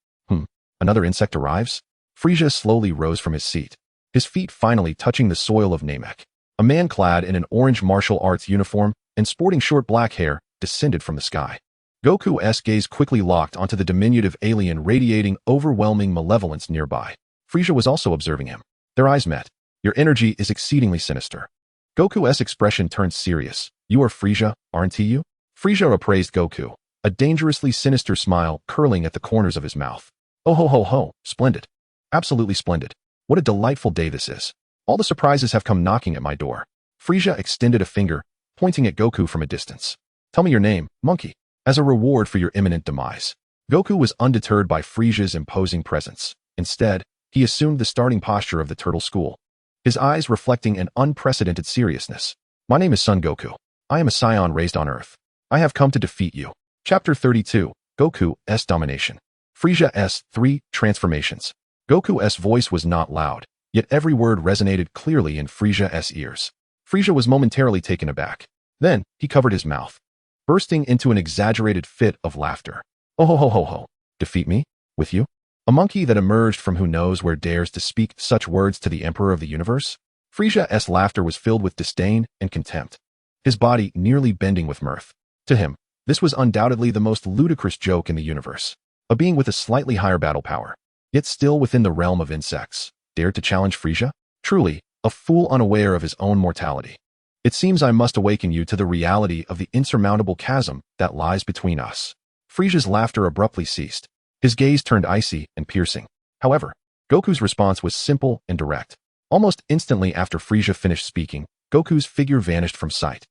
Another insect arrives? Frisia slowly rose from his seat, his feet finally touching the soil of Namek. A man clad in an orange martial arts uniform and sporting short black hair descended from the sky. Goku's gaze quickly locked onto the diminutive alien radiating overwhelming malevolence nearby. Frisia was also observing him. Their eyes met. Your energy is exceedingly sinister. Goku's expression turned serious. You are Frisia, aren't you? Frisia appraised Goku, a dangerously sinister smile curling at the corners of his mouth. Oh ho ho ho, splendid. Absolutely splendid. What a delightful day this is. All the surprises have come knocking at my door. Frisia extended a finger, pointing at Goku from a distance. Tell me your name, monkey. As a reward for your imminent demise. Goku was undeterred by Frisia's imposing presence. Instead, he assumed the starting posture of the turtle school, his eyes reflecting an unprecedented seriousness. My name is Son Goku. I am a Saiyan raised on Earth. I have come to defeat you. Chapter 32, Goku's Domination. Frisia's 3 Transformations. Goku's voice was not loud, yet every word resonated clearly in Frisia's ears. Frisia was momentarily taken aback. Then, he covered his mouth, bursting into an exaggerated fit of laughter. Oh ho ho ho ho. Defeat me? With you? A monkey that emerged from who knows where dares to speak such words to the Emperor of the Universe? Frisia's laughter was filled with disdain and contempt, his body nearly bending with mirth. To him, this was undoubtedly the most ludicrous joke in the universe. A being with a slightly higher battle power, yet still within the realm of insects, dared to challenge Frisia? Truly, a fool unaware of his own mortality. It seems I must awaken you to the reality of the insurmountable chasm that lies between us. Frisia's laughter abruptly ceased. His gaze turned icy and piercing. However, Goku's response was simple and direct. Almost instantly after Frisia finished speaking, Goku's figure vanished from sight.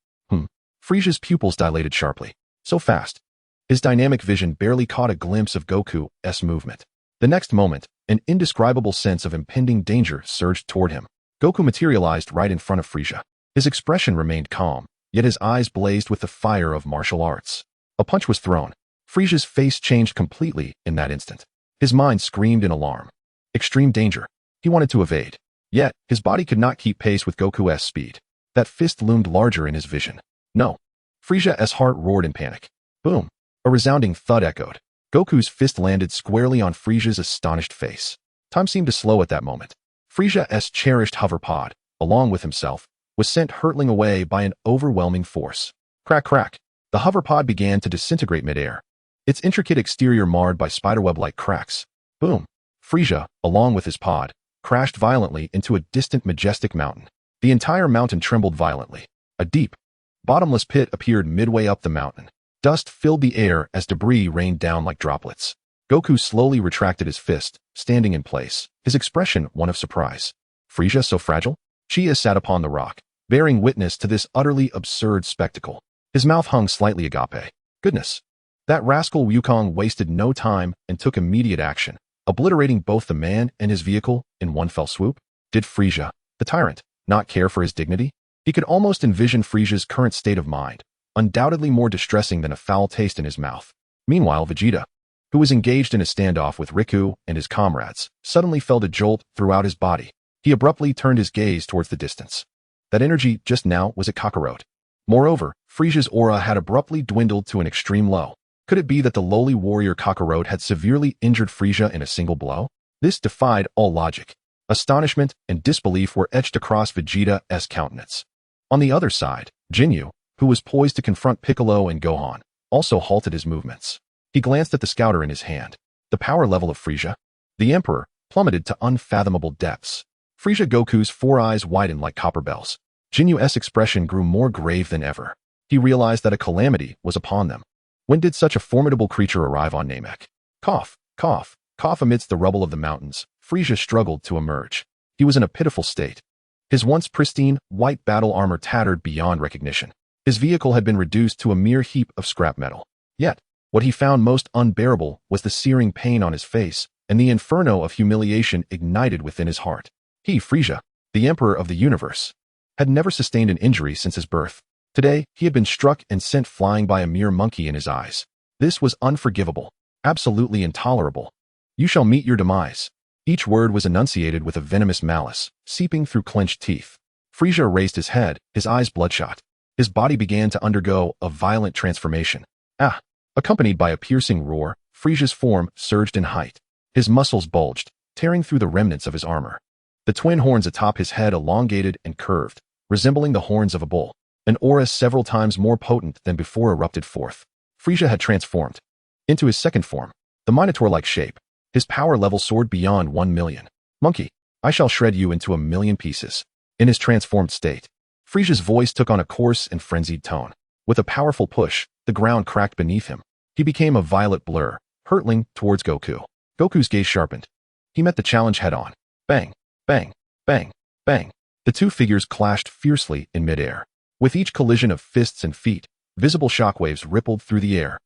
Frisia's pupils dilated sharply. So fast. His dynamic vision barely caught a glimpse of Goku's movement. The next moment, an indescribable sense of impending danger surged toward him. Goku materialized right in front of Frisia. His expression remained calm, yet his eyes blazed with the fire of martial arts. A punch was thrown. Frisia's face changed completely in that instant. His mind screamed in alarm. Extreme danger. He wanted to evade. Yet, his body could not keep pace with Goku's speed. That fist loomed larger in his vision. No. Frisia's heart roared in panic. Boom. A resounding thud echoed. Goku's fist landed squarely on Frisia's astonished face. Time seemed to slow at that moment. Frisia's cherished hover pod, along with himself, was sent hurtling away by an overwhelming force. Crack, crack. The hover pod began to disintegrate midair, its intricate exterior marred by spiderweb-like cracks. Boom. Frisia, along with his pod, crashed violently into a distant majestic mountain. The entire mountain trembled violently. A deep, bottomless pit appeared midway up the mountain. Dust filled the air as debris rained down like droplets. Goku slowly retracted his fist, standing in place, his expression one of surprise. Frieza so fragile? Chia sat upon the rock, bearing witness to this utterly absurd spectacle. His mouth hung slightly agape. Goodness. That rascal Wukong wasted no time and took immediate action, obliterating both the man and his vehicle in one fell swoop. Did Frieza, the tyrant, not care for his dignity? He could almost envision Frieza's current state of mind, undoubtedly more distressing than a foul taste in his mouth. Meanwhile, Vegeta, who was engaged in a standoff with Riku and his comrades, suddenly felt a jolt throughout his body. He abruptly turned his gaze towards the distance. That energy just now was at Kakarot. Moreover, Frieza's aura had abruptly dwindled to an extreme low. Could it be that the lowly warrior Kakarot had severely injured Frieza in a single blow? This defied all logic. Astonishment and disbelief were etched across Vegeta's countenance. On the other side, Jinyu, who was poised to confront Piccolo and Gohan, also halted his movements. He glanced at the scouter in his hand. The power level of Frieza, the Emperor, plummeted to unfathomable depths. Frieza Goku's four eyes widened like copper bells. Jinyu's expression grew more grave than ever. He realized that a calamity was upon them. When did such a formidable creature arrive on Namek? Cough, cough, cough. Amidst the rubble of the mountains, Frieza struggled to emerge. He was in a pitiful state. His once pristine, white battle armor tattered beyond recognition. His vehicle had been reduced to a mere heap of scrap metal. Yet, what he found most unbearable was the searing pain on his face and the inferno of humiliation ignited within his heart. He, Frieza, the Emperor of the universe, had never sustained an injury since his birth. Today, he had been struck and sent flying by a mere monkey in his eyes. This was unforgivable, absolutely intolerable. You shall meet your demise. Each word was enunciated with a venomous malice, seeping through clenched teeth. Frieza raised his head, his eyes bloodshot. His body began to undergo a violent transformation. Ah! Accompanied by a piercing roar, Frieza's form surged in height. His muscles bulged, tearing through the remnants of his armor. The twin horns atop his head elongated and curved, resembling the horns of a bull. An aura several times more potent than before erupted forth. Frieza had transformed into his second form, the Minotaur-like shape. His power level soared beyond 1 million. Monkey, I shall shred you into 1,000,000 pieces. In his transformed state, Frieza's voice took on a coarse and frenzied tone. With a powerful push, the ground cracked beneath him. He became a violet blur, hurtling towards Goku. Goku's gaze sharpened. He met the challenge head-on. Bang, bang, bang, bang. The two figures clashed fiercely in midair. With each collision of fists and feet, visible shockwaves rippled through the air.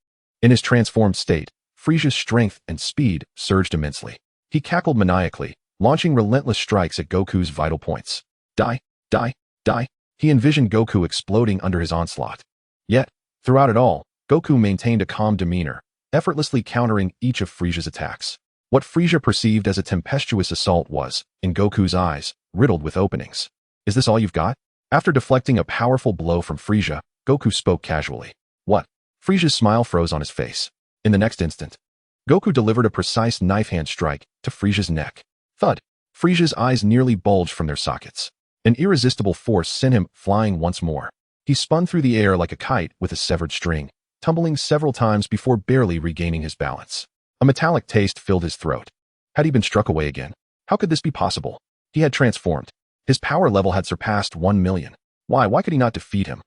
In his transformed state, Frieza's strength and speed surged immensely. He cackled maniacally, launching relentless strikes at Goku's vital points. Die, die, die. He envisioned Goku exploding under his onslaught. Yet, throughout it all, Goku maintained a calm demeanor, effortlessly countering each of Frieza's attacks. What Frieza perceived as a tempestuous assault was, in Goku's eyes, riddled with openings. Is this all you've got? After deflecting a powerful blow from Frieza, Goku spoke casually. What? Frieza's smile froze on his face. In the next instant, Goku delivered a precise knife-hand strike to Frieza's neck. Thud! Frieza's eyes nearly bulged from their sockets. An irresistible force sent him flying once more. He spun through the air like a kite with a severed string, tumbling several times before barely regaining his balance. A metallic taste filled his throat. Had he been struck away again? How could this be possible? He had transformed. His power level had surpassed 1 million. Why could he not defeat him?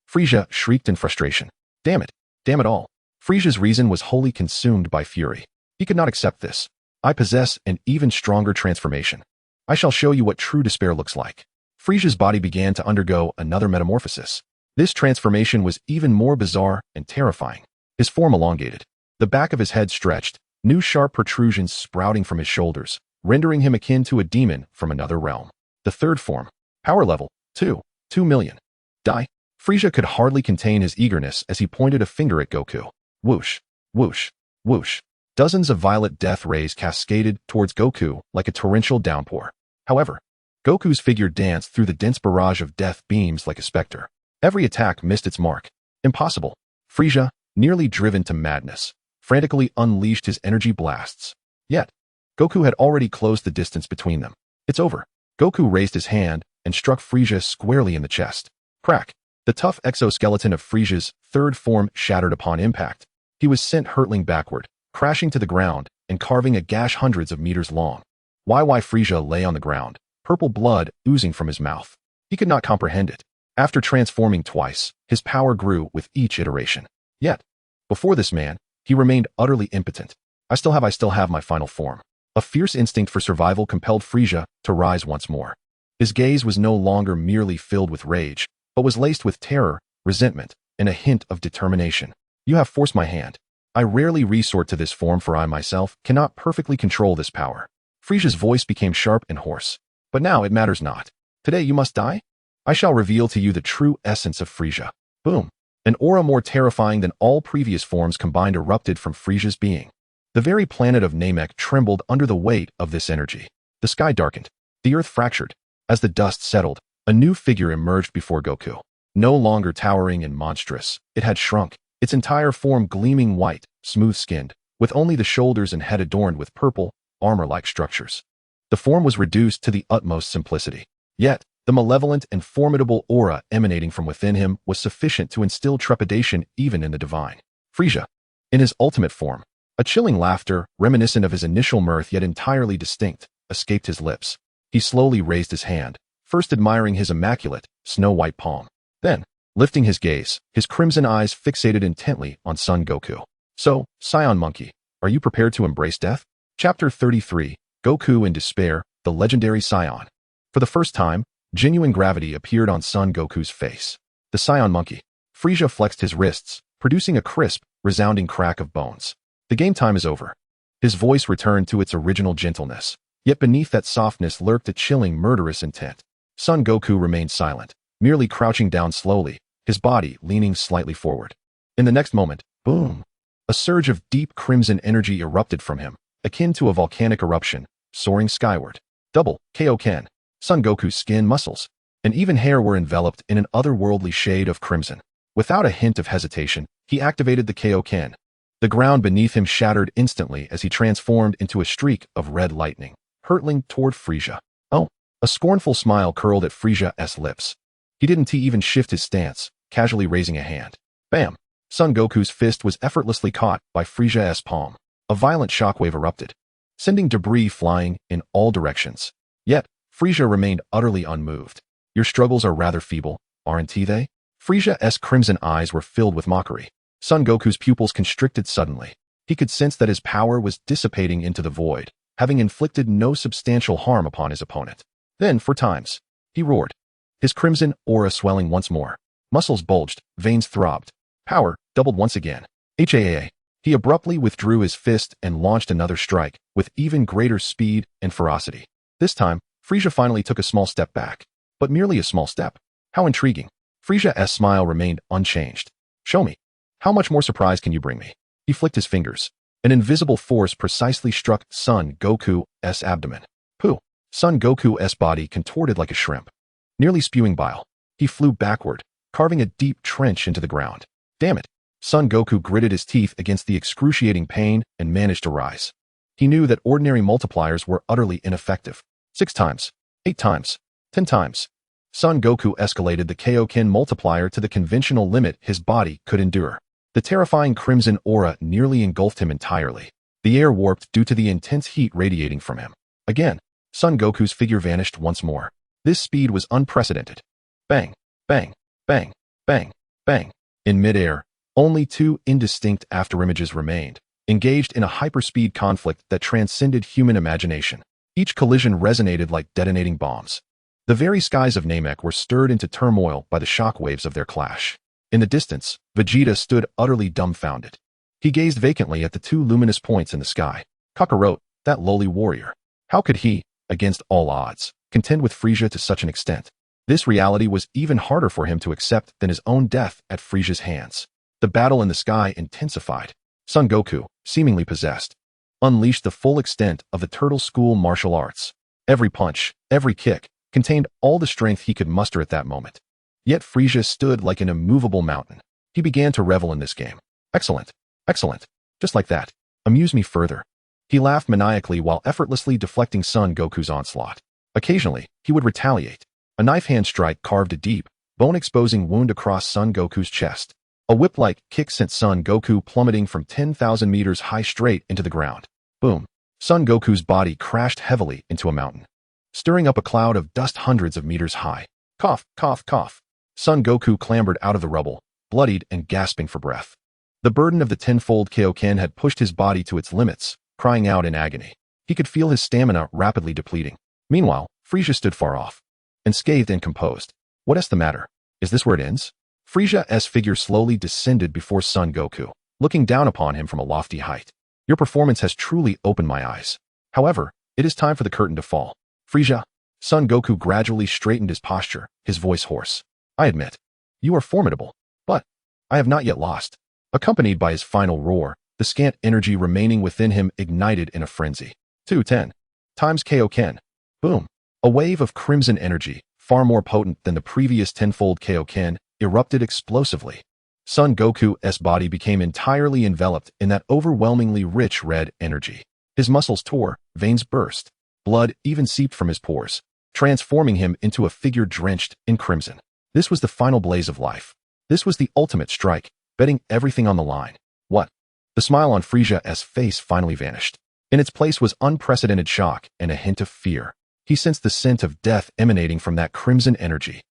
Frieza shrieked in frustration. Damn it all. Frieza's reason was wholly consumed by fury. He could not accept this. I possess an even stronger transformation. I shall show you what true despair looks like. Frieza's body began to undergo another metamorphosis. This transformation was even more bizarre and terrifying. His form elongated. The back of his head stretched, new sharp protrusions sprouting from his shoulders, rendering him akin to a demon from another realm. The third form. Power level, 2 million. Die. Frieza could hardly contain his eagerness as he pointed a finger at Goku. Whoosh, whoosh, whoosh. Dozens of violet death rays cascaded towards Goku like a torrential downpour. However, Goku's figure danced through the dense barrage of death beams like a specter. Every attack missed its mark. Impossible. Frieza, nearly driven to madness, frantically unleashed his energy blasts. Yet, Goku had already closed the distance between them. It's over. Goku raised his hand and struck Frieza squarely in the chest. Crack! The tough exoskeleton of Frieza's third form shattered upon impact. He was sent hurtling backward, crashing to the ground and carving a gash hundreds of meters long. Why Frieza lay on the ground, purple blood oozing from his mouth. He could not comprehend it. After transforming twice, his power grew with each iteration. Yet, before this man, he remained utterly impotent. I still have my final form. A fierce instinct for survival compelled Frieza to rise once more. His gaze was no longer merely filled with rage, but was laced with terror, resentment, and a hint of determination. You have forced my hand. I rarely resort to this form, for I myself cannot perfectly control this power. Frieza's voice became sharp and hoarse. But now it matters not. Today you must die? I shall reveal to you the true essence of Frieza. Boom. An aura more terrifying than all previous forms combined erupted from Frieza's being. The very planet of Namek trembled under the weight of this energy. The sky darkened. The earth fractured. As the dust settled, a new figure emerged before Goku. No longer towering and monstrous, it had shrunk, its entire form gleaming white, smooth-skinned, with only the shoulders and head adorned with purple, armor-like structures. The form was reduced to the utmost simplicity. Yet, the malevolent and formidable aura emanating from within him was sufficient to instill trepidation even in the divine. Frieza, in his ultimate form, a chilling laughter, reminiscent of his initial mirth yet entirely distinct, escaped his lips. He slowly raised his hand, first admiring his immaculate, snow-white palm. Then, lifting his gaze, his crimson eyes fixated intently on Son Goku. So, Saiyan Monkey, are you prepared to embrace death? Chapter 33, Goku in Despair, the Legendary Saiyan. For the first time, genuine gravity appeared on Son Goku's face. The Saiyan Monkey. Frieza flexed his wrists, producing a crisp, resounding crack of bones. The game time is over. His voice returned to its original gentleness. Yet beneath that softness lurked a chilling, murderous intent. Son Goku remained silent, merely crouching down slowly, his body leaning slightly forward. In the next moment, boom! A surge of deep crimson energy erupted from him, akin to a volcanic eruption, soaring skyward. Double, Kaioken. Son Goku's skin, muscles, and even hair were enveloped in an otherworldly shade of crimson. Without a hint of hesitation, he activated the Kaioken. The ground beneath him shattered instantly as he transformed into a streak of red lightning, hurtling toward Frieza. Oh, a scornful smile curled at Frieza's lips. He didn't even shift his stance, casually raising a hand. Bam! Son Goku's fist was effortlessly caught by Frieza's palm. A violent shockwave erupted, sending debris flying in all directions. Yet, Frieza remained utterly unmoved. Your struggles are rather feeble, aren't they? Frieza's crimson eyes were filled with mockery. Son Goku's pupils constricted suddenly. He could sense that his power was dissipating into the void, having inflicted no substantial harm upon his opponent. Then, for times, he roared, his crimson aura swelling once more. Muscles bulged, veins throbbed. Power doubled once again. HAA. He abruptly withdrew his fist and launched another strike, with even greater speed and ferocity. This time, Frieza finally took a small step back. But merely a small step. How intriguing. Frieza's smile remained unchanged. Show me. How much more surprise can you bring me? He flicked his fingers. An invisible force precisely struck Son Goku's abdomen. Pooh! Son Goku's body contorted like a shrimp. Nearly spewing bile, he flew backward, carving a deep trench into the ground. Damn it! Son Goku gritted his teeth against the excruciating pain and managed to rise. He knew that ordinary multipliers were utterly ineffective. 6 times, 8 times, 10 times. Son Goku escalated the Kaioken multiplier to the conventional limit his body could endure. The terrifying crimson aura nearly engulfed him entirely. The air warped due to the intense heat radiating from him. Again, Son Goku's figure vanished once more. This speed was unprecedented. Bang, bang, bang, bang, bang. In midair, only 2 indistinct afterimages remained, engaged in a hyperspeed conflict that transcended human imagination. Each collision resonated like detonating bombs. The very skies of Namek were stirred into turmoil by the shockwaves of their clash. In the distance, Vegeta stood utterly dumbfounded. He gazed vacantly at the 2 luminous points in the sky. Kakarot, that lowly warrior. How could he, against all odds, contend with Frieza to such an extent? This reality was even harder for him to accept than his own death at Frieza's hands. The battle in the sky intensified. Son Goku, seemingly possessed, unleashed the full extent of the Turtle School martial arts. Every punch, every kick, contained all the strength he could muster at that moment. Yet Frieza stood like an immovable mountain. He began to revel in this game. Excellent. Excellent. Just like that. Amuse me further. He laughed maniacally while effortlessly deflecting Son Goku's onslaught. Occasionally, he would retaliate. A knife hand strike carved a deep, bone-exposing wound across Son Goku's chest. A whip-like kick sent Son Goku plummeting from 10,000 meters high straight into the ground. Boom. Son Goku's body crashed heavily into a mountain, stirring up a cloud of dust hundreds of meters high. Cough, cough, cough. Son Goku clambered out of the rubble, bloodied and gasping for breath. The burden of the tenfold Kaioken had pushed his body to its limits, crying out in agony. He could feel his stamina rapidly depleting. Meanwhile, Frieza stood far off, unscathed and composed. What's the matter? Is this where it ends? Frieza's figure slowly descended before Son Goku, looking down upon him from a lofty height. Your performance has truly opened my eyes. However, it is time for the curtain to fall. Frieza. Son Goku gradually straightened his posture, his voice hoarse. I admit, you are formidable, but I have not yet lost. Accompanied by his final roar, the scant energy remaining within him ignited in a frenzy. 210 times Kaioken. Boom. A wave of crimson energy, far more potent than the previous tenfold Kaioken, erupted explosively. Son Goku's body became entirely enveloped in that overwhelmingly rich red energy. His muscles tore, veins burst. Blood even seeped from his pores, transforming him into a figure drenched in crimson. This was the final blaze of life. This was the ultimate strike, betting everything on the line. What? The smile on Frieza's face finally vanished. In its place was unprecedented shock and a hint of fear. He sensed the scent of death emanating from that crimson energy.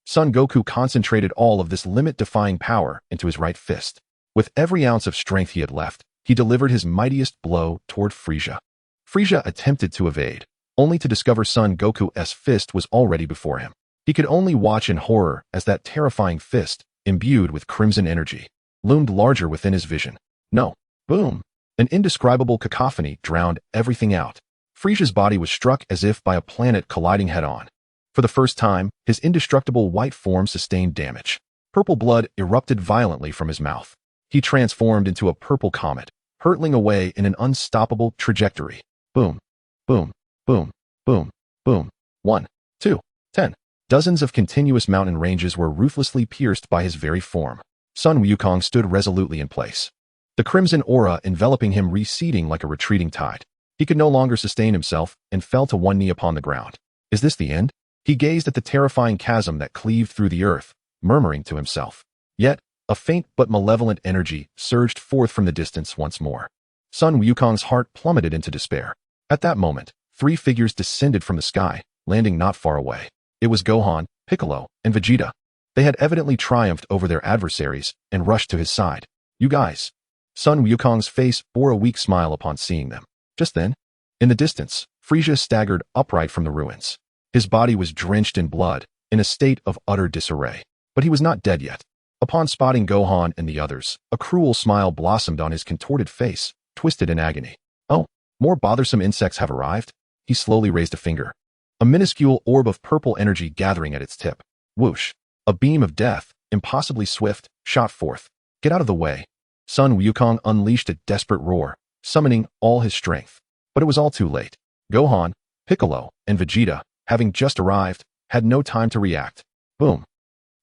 Son Goku concentrated all of this limit-defying power into his right fist. With every ounce of strength he had left, he delivered his mightiest blow toward Frieza. Frieza attempted to evade, only to discover Son Goku's fist was already before him. He could only watch in horror as that terrifying fist, imbued with crimson energy, loomed larger within his vision. No. Boom. An indescribable cacophony drowned everything out. Frieza's body was struck as if by a planet colliding head-on. For the first time, his indestructible white form sustained damage. Purple blood erupted violently from his mouth. He transformed into a purple comet, hurtling away in an unstoppable trajectory. Boom. Boom. Boom. Boom. Boom. 1, 2, 10. Dozens of continuous mountain ranges were ruthlessly pierced by his very form. Sun Wukong stood resolutely in place, the crimson aura enveloping him receding like a retreating tide. He could no longer sustain himself and fell to one knee upon the ground. Is this the end? He gazed at the terrifying chasm that cleaved through the earth, murmuring to himself. Yet, a faint but malevolent energy surged forth from the distance once more. Sun Wukong's heart plummeted into despair. At that moment, 3 figures descended from the sky, landing not far away. It was Gohan, Piccolo, and Vegeta. They had evidently triumphed over their adversaries and rushed to his side. You guys. Sun Wukong's face bore a weak smile upon seeing them. Just then, in the distance, Frieza staggered upright from the ruins. His body was drenched in blood, in a state of utter disarray. But he was not dead yet. Upon spotting Gohan and the others, a cruel smile blossomed on his contorted face, twisted in agony. Oh, more bothersome insects have arrived? He slowly raised a finger. A minuscule orb of purple energy gathering at its tip. Whoosh. A beam of death, impossibly swift, shot forth. Get out of the way. Sun Wukong unleashed a desperate roar, summoning all his strength. But it was all too late. Gohan, Piccolo, and Vegeta, having just arrived, had no time to react. Boom.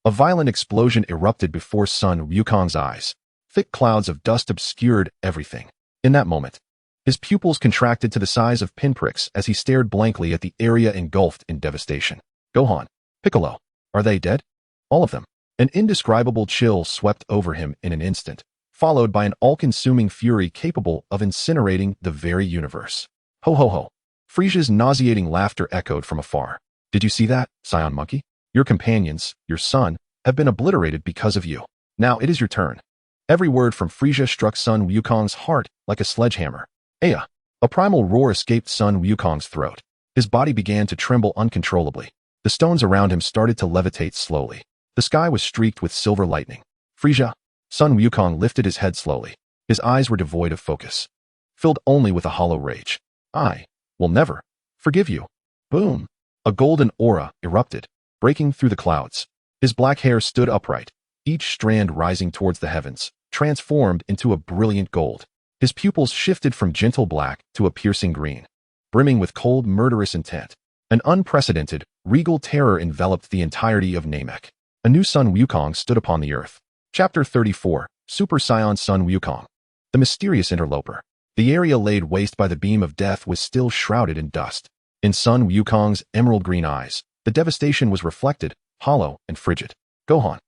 A violent explosion erupted before Sun Wukong's eyes. Thick clouds of dust obscured everything. In that moment, his pupils contracted to the size of pinpricks as he stared blankly at the area engulfed in devastation. Gohan, Piccolo, are they dead? All of them. An indescribable chill swept over him in an instant, followed by an all-consuming fury capable of incinerating the very universe. Ho ho ho. Frieza's nauseating laughter echoed from afar. Did you see that, Saiyan Monkey? Your companions, your son, have been obliterated because of you. Now it is your turn. Every word from Frieza struck Sun Wukong's heart like a sledgehammer. Aya! A primal roar escaped Sun Wukong's throat. His body began to tremble uncontrollably. The stones around him started to levitate slowly. The sky was streaked with silver lightning. Frieza! Sun Wukong lifted his head slowly. His eyes were devoid of focus, filled only with a hollow rage. I will never forgive you. Boom! A golden aura erupted, breaking through the clouds. His black hair stood upright, each strand rising towards the heavens, transformed into a brilliant gold. His pupils shifted from gentle black to a piercing green, brimming with cold, murderous intent. An unprecedented, regal terror enveloped the entirety of Namek. A new Sun Wukong stood upon the earth. Chapter 34, Super Saiyan Sun Wukong. The mysterious interloper. The area laid waste by the beam of death was still shrouded in dust. In Sun Wukong's emerald green eyes, the devastation was reflected, hollow and frigid. Gohan.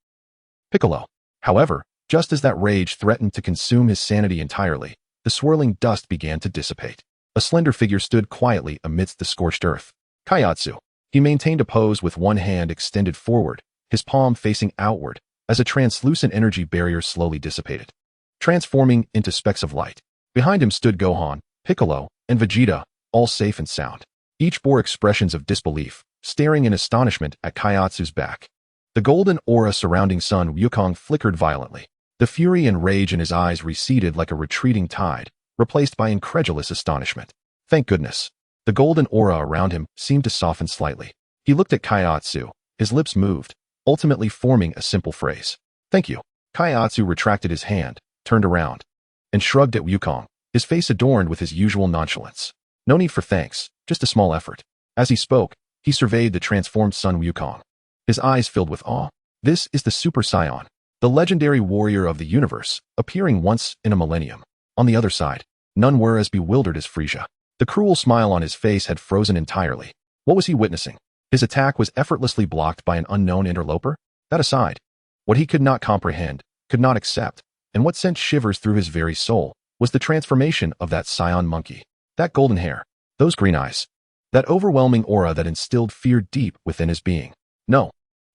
Piccolo. However, just as that rage threatened to consume his sanity entirely, the swirling dust began to dissipate. A slender figure stood quietly amidst the scorched earth. Kaiatsu. He maintained a pose with one hand extended forward, his palm facing outward, as a translucent energy barrier slowly dissipated, transforming into specks of light. Behind him stood Gohan, Piccolo, and Vegeta, all safe and sound. Each bore expressions of disbelief, staring in astonishment at Kaiatsu's back. The golden aura surrounding Sun Wukong flickered violently. The fury and rage in his eyes receded like a retreating tide, replaced by incredulous astonishment. Thank goodness. The golden aura around him seemed to soften slightly. He looked at Kaiatsu. His lips moved, ultimately forming a simple phrase. Thank you. Kaiatsu retracted his hand, turned around, and shrugged at Wukong, his face adorned with his usual nonchalance. No need for thanks, just a small effort. As he spoke, he surveyed the transformed Sun Wukong. His eyes filled with awe. This is the Super Saiyan, the legendary warrior of the universe, appearing once in a millennium. On the other side, none were as bewildered as Frieza. The cruel smile on his face had frozen entirely. What was he witnessing? His attack was effortlessly blocked by an unknown interloper? That aside, what he could not comprehend, could not accept, and what sent shivers through his very soul, was the transformation of that Saiyan monkey. That golden hair, those green eyes, that overwhelming aura that instilled fear deep within his being. No,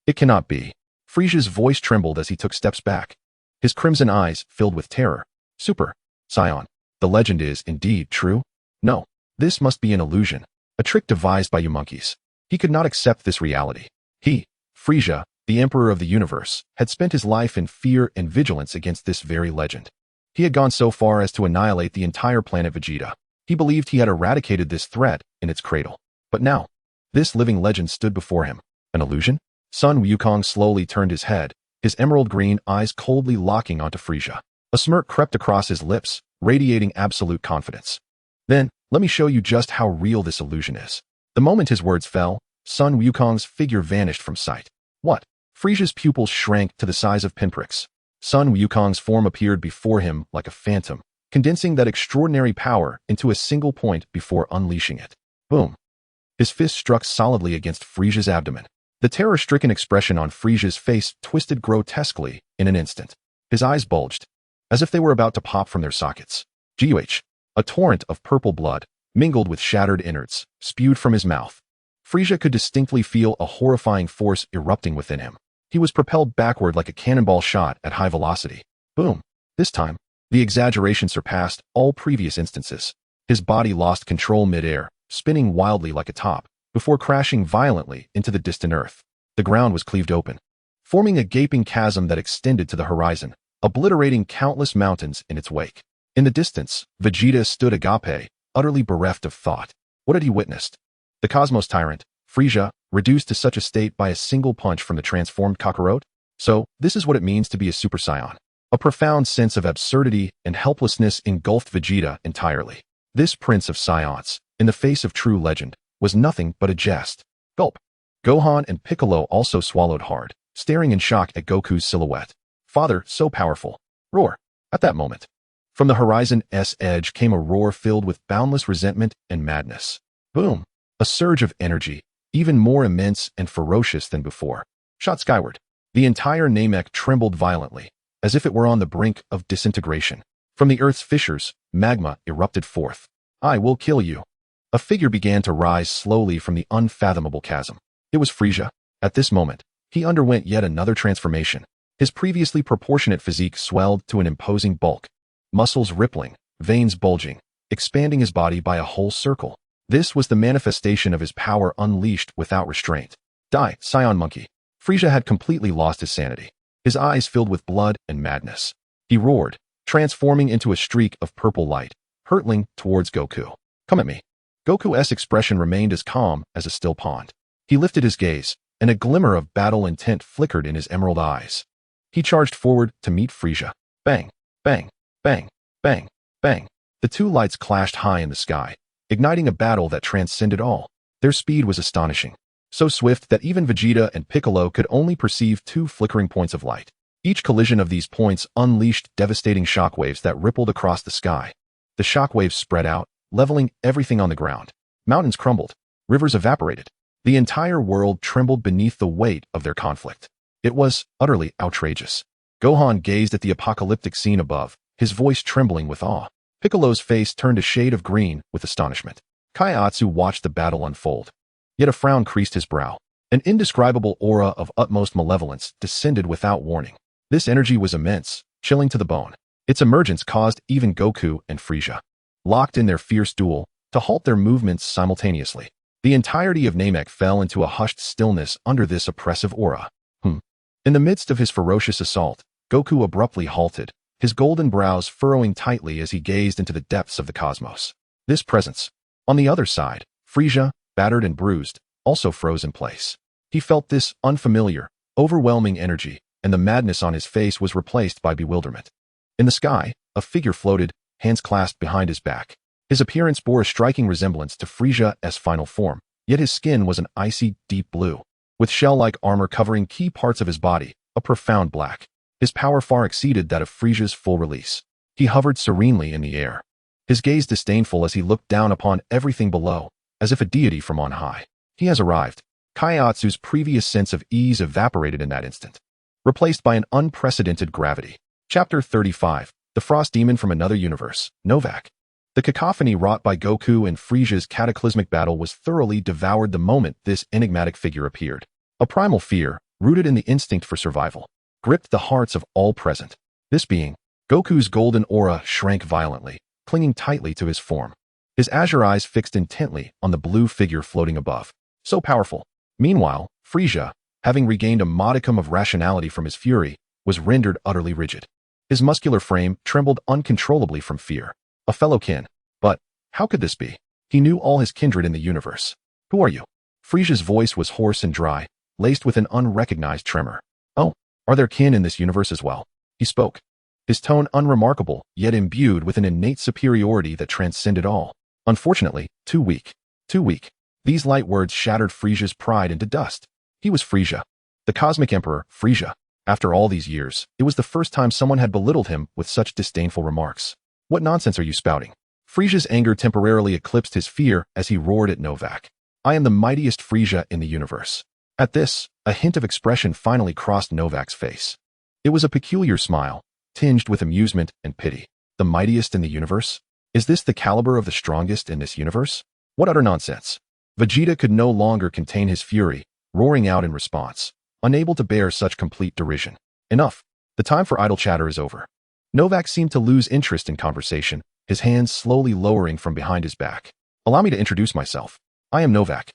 it cannot be. Frieza's voice trembled as he took steps back. His crimson eyes filled with terror. Super Saiyan, the legend is indeed true? No, this must be an illusion, a trick devised by you monkeys. He could not accept this reality. He, Frieza, the emperor of the universe, had spent his life in fear and vigilance against this very legend. He had gone so far as to annihilate the entire planet Vegeta. He believed he had eradicated this threat in its cradle. But now, this living legend stood before him. An illusion? Sun Wukong slowly turned his head, his emerald green eyes coldly locking onto Frieza. A smirk crept across his lips, radiating absolute confidence. Then, let me show you just how real this illusion is. The moment his words fell, Sun Wukong's figure vanished from sight. What? Frieza's pupils shrank to the size of pinpricks. Sun Wukong's form appeared before him like a phantom, condensing that extraordinary power into a single point before unleashing it. Boom. His fist struck solidly against Frieza's abdomen. The terror-stricken expression on Frieza's face twisted grotesquely in an instant. His eyes bulged, as if they were about to pop from their sockets. Guh! A torrent of purple blood, mingled with shattered innards, spewed from his mouth. Frieza could distinctly feel a horrifying force erupting within him. He was propelled backward like a cannonball shot at high velocity. Boom. This time, the exaggeration surpassed all previous instances. His body lost control mid-air, spinning wildly like a top, before crashing violently into the distant earth. The ground was cleaved open, forming a gaping chasm that extended to the horizon, obliterating countless mountains in its wake. In the distance, Vegeta stood agape, utterly bereft of thought. What had he witnessed? The cosmos tyrant, Frieza, reduced to such a state by a single punch from the transformed Kakarot? So, this is what it means to be a Super Saiyan. A profound sense of absurdity and helplessness engulfed Vegeta entirely. This prince of Saiyans, in the face of true legend, was nothing but a jest. Gulp. Gohan and Piccolo also swallowed hard, staring in shock at Goku's silhouette. Father, so powerful. Roar. At that moment, from the horizon's edge came a roar filled with boundless resentment and madness. Boom. A surge of energy, even more immense and ferocious than before, shot skyward. The entire Namek trembled violently, as if it were on the brink of disintegration. From the earth's fissures, magma erupted forth. I will kill you. A figure began to rise slowly from the unfathomable chasm. It was Frieza. At this moment, he underwent yet another transformation. His previously proportionate physique swelled to an imposing bulk, muscles rippling, veins bulging, expanding his body by a whole circle. This was the manifestation of his power unleashed without restraint. Die, Saiyan monkey. Frieza had completely lost his sanity. His eyes filled with blood and madness. He roared, transforming into a streak of purple light, hurtling towards Goku. Come at me. Goku's expression remained as calm as a still pond. He lifted his gaze, and a glimmer of battle intent flickered in his emerald eyes. He charged forward to meet Frieza. Bang, bang, bang, bang, bang. The two lights clashed high in the sky, igniting a battle that transcended all. Their speed was astonishing, so swift that even Vegeta and Piccolo could only perceive two flickering points of light. Each collision of these points unleashed devastating shockwaves that rippled across the sky. The shockwaves spread out, leveling everything on the ground. Mountains crumbled, rivers evaporated. The entire world trembled beneath the weight of their conflict. It was utterly outrageous. Gohan gazed at the apocalyptic scene above, his voice trembling with awe. Piccolo's face turned a shade of green with astonishment. Kaiatsu watched the battle unfold. Yet a frown creased his brow. An indescribable aura of utmost malevolence descended without warning. This energy was immense, chilling to the bone. Its emergence caused even Goku and Frieza, locked in their fierce duel, to halt their movements simultaneously. The entirety of Namek fell into a hushed stillness under this oppressive aura. In the midst of his ferocious assault, Goku abruptly halted, his golden brows furrowing tightly as he gazed into the depths of the cosmos. This presence. On the other side, Frieza, battered and bruised, also froze in place. He felt this unfamiliar, overwhelming energy, and the madness on his face was replaced by bewilderment. In the sky, a figure floated, hands clasped behind his back. His appearance bore a striking resemblance to Frieza's final form, yet his skin was an icy, deep blue, with shell-like armor covering key parts of his body, a profound black. His power far exceeded that of Frieza's full release. He hovered serenely in the air, his gaze disdainful as he looked down upon everything below, as if a deity from on high. He has arrived. Kaiotsu's previous sense of ease evaporated in that instant, replaced by an unprecedented gravity. Chapter 35. The Frost Demon from Another Universe, Novak. The cacophony wrought by Goku and Frieza's cataclysmic battle was thoroughly devoured the moment this enigmatic figure appeared. A primal fear, rooted in the instinct for survival, gripped the hearts of all present. This being, Goku's golden aura shrank violently, clinging tightly to his form. His azure eyes fixed intently on the blue figure floating above. So powerful. Meanwhile, Frieza, having regained a modicum of rationality from his fury, was rendered utterly rigid. His muscular frame trembled uncontrollably from fear. A fellow kin. But how could this be? He knew all his kindred in the universe. Who are you? Frieza's voice was hoarse and dry, laced with an unrecognized tremor. Oh, are there kin in this universe as well? He spoke, his tone unremarkable, yet imbued with an innate superiority that transcended all. Unfortunately, too weak. Too weak. These light words shattered Frieza's pride into dust. He was Frieza, the Cosmic Emperor, Frieza. After all these years, it was the first time someone had belittled him with such disdainful remarks. What nonsense are you spouting? Frieza's anger temporarily eclipsed his fear as he roared at Novak. I am the mightiest Frieza in the universe. At this, a hint of expression finally crossed Novak's face. It was a peculiar smile, tinged with amusement and pity. The mightiest in the universe? Is this the caliber of the strongest in this universe? What utter nonsense! Vegeta could no longer contain his fury, roaring out in response, unable to bear such complete derision. Enough. The time for idle chatter is over. Novak seemed to lose interest in conversation, his hands slowly lowering from behind his back. Allow me to introduce myself. I am Novak.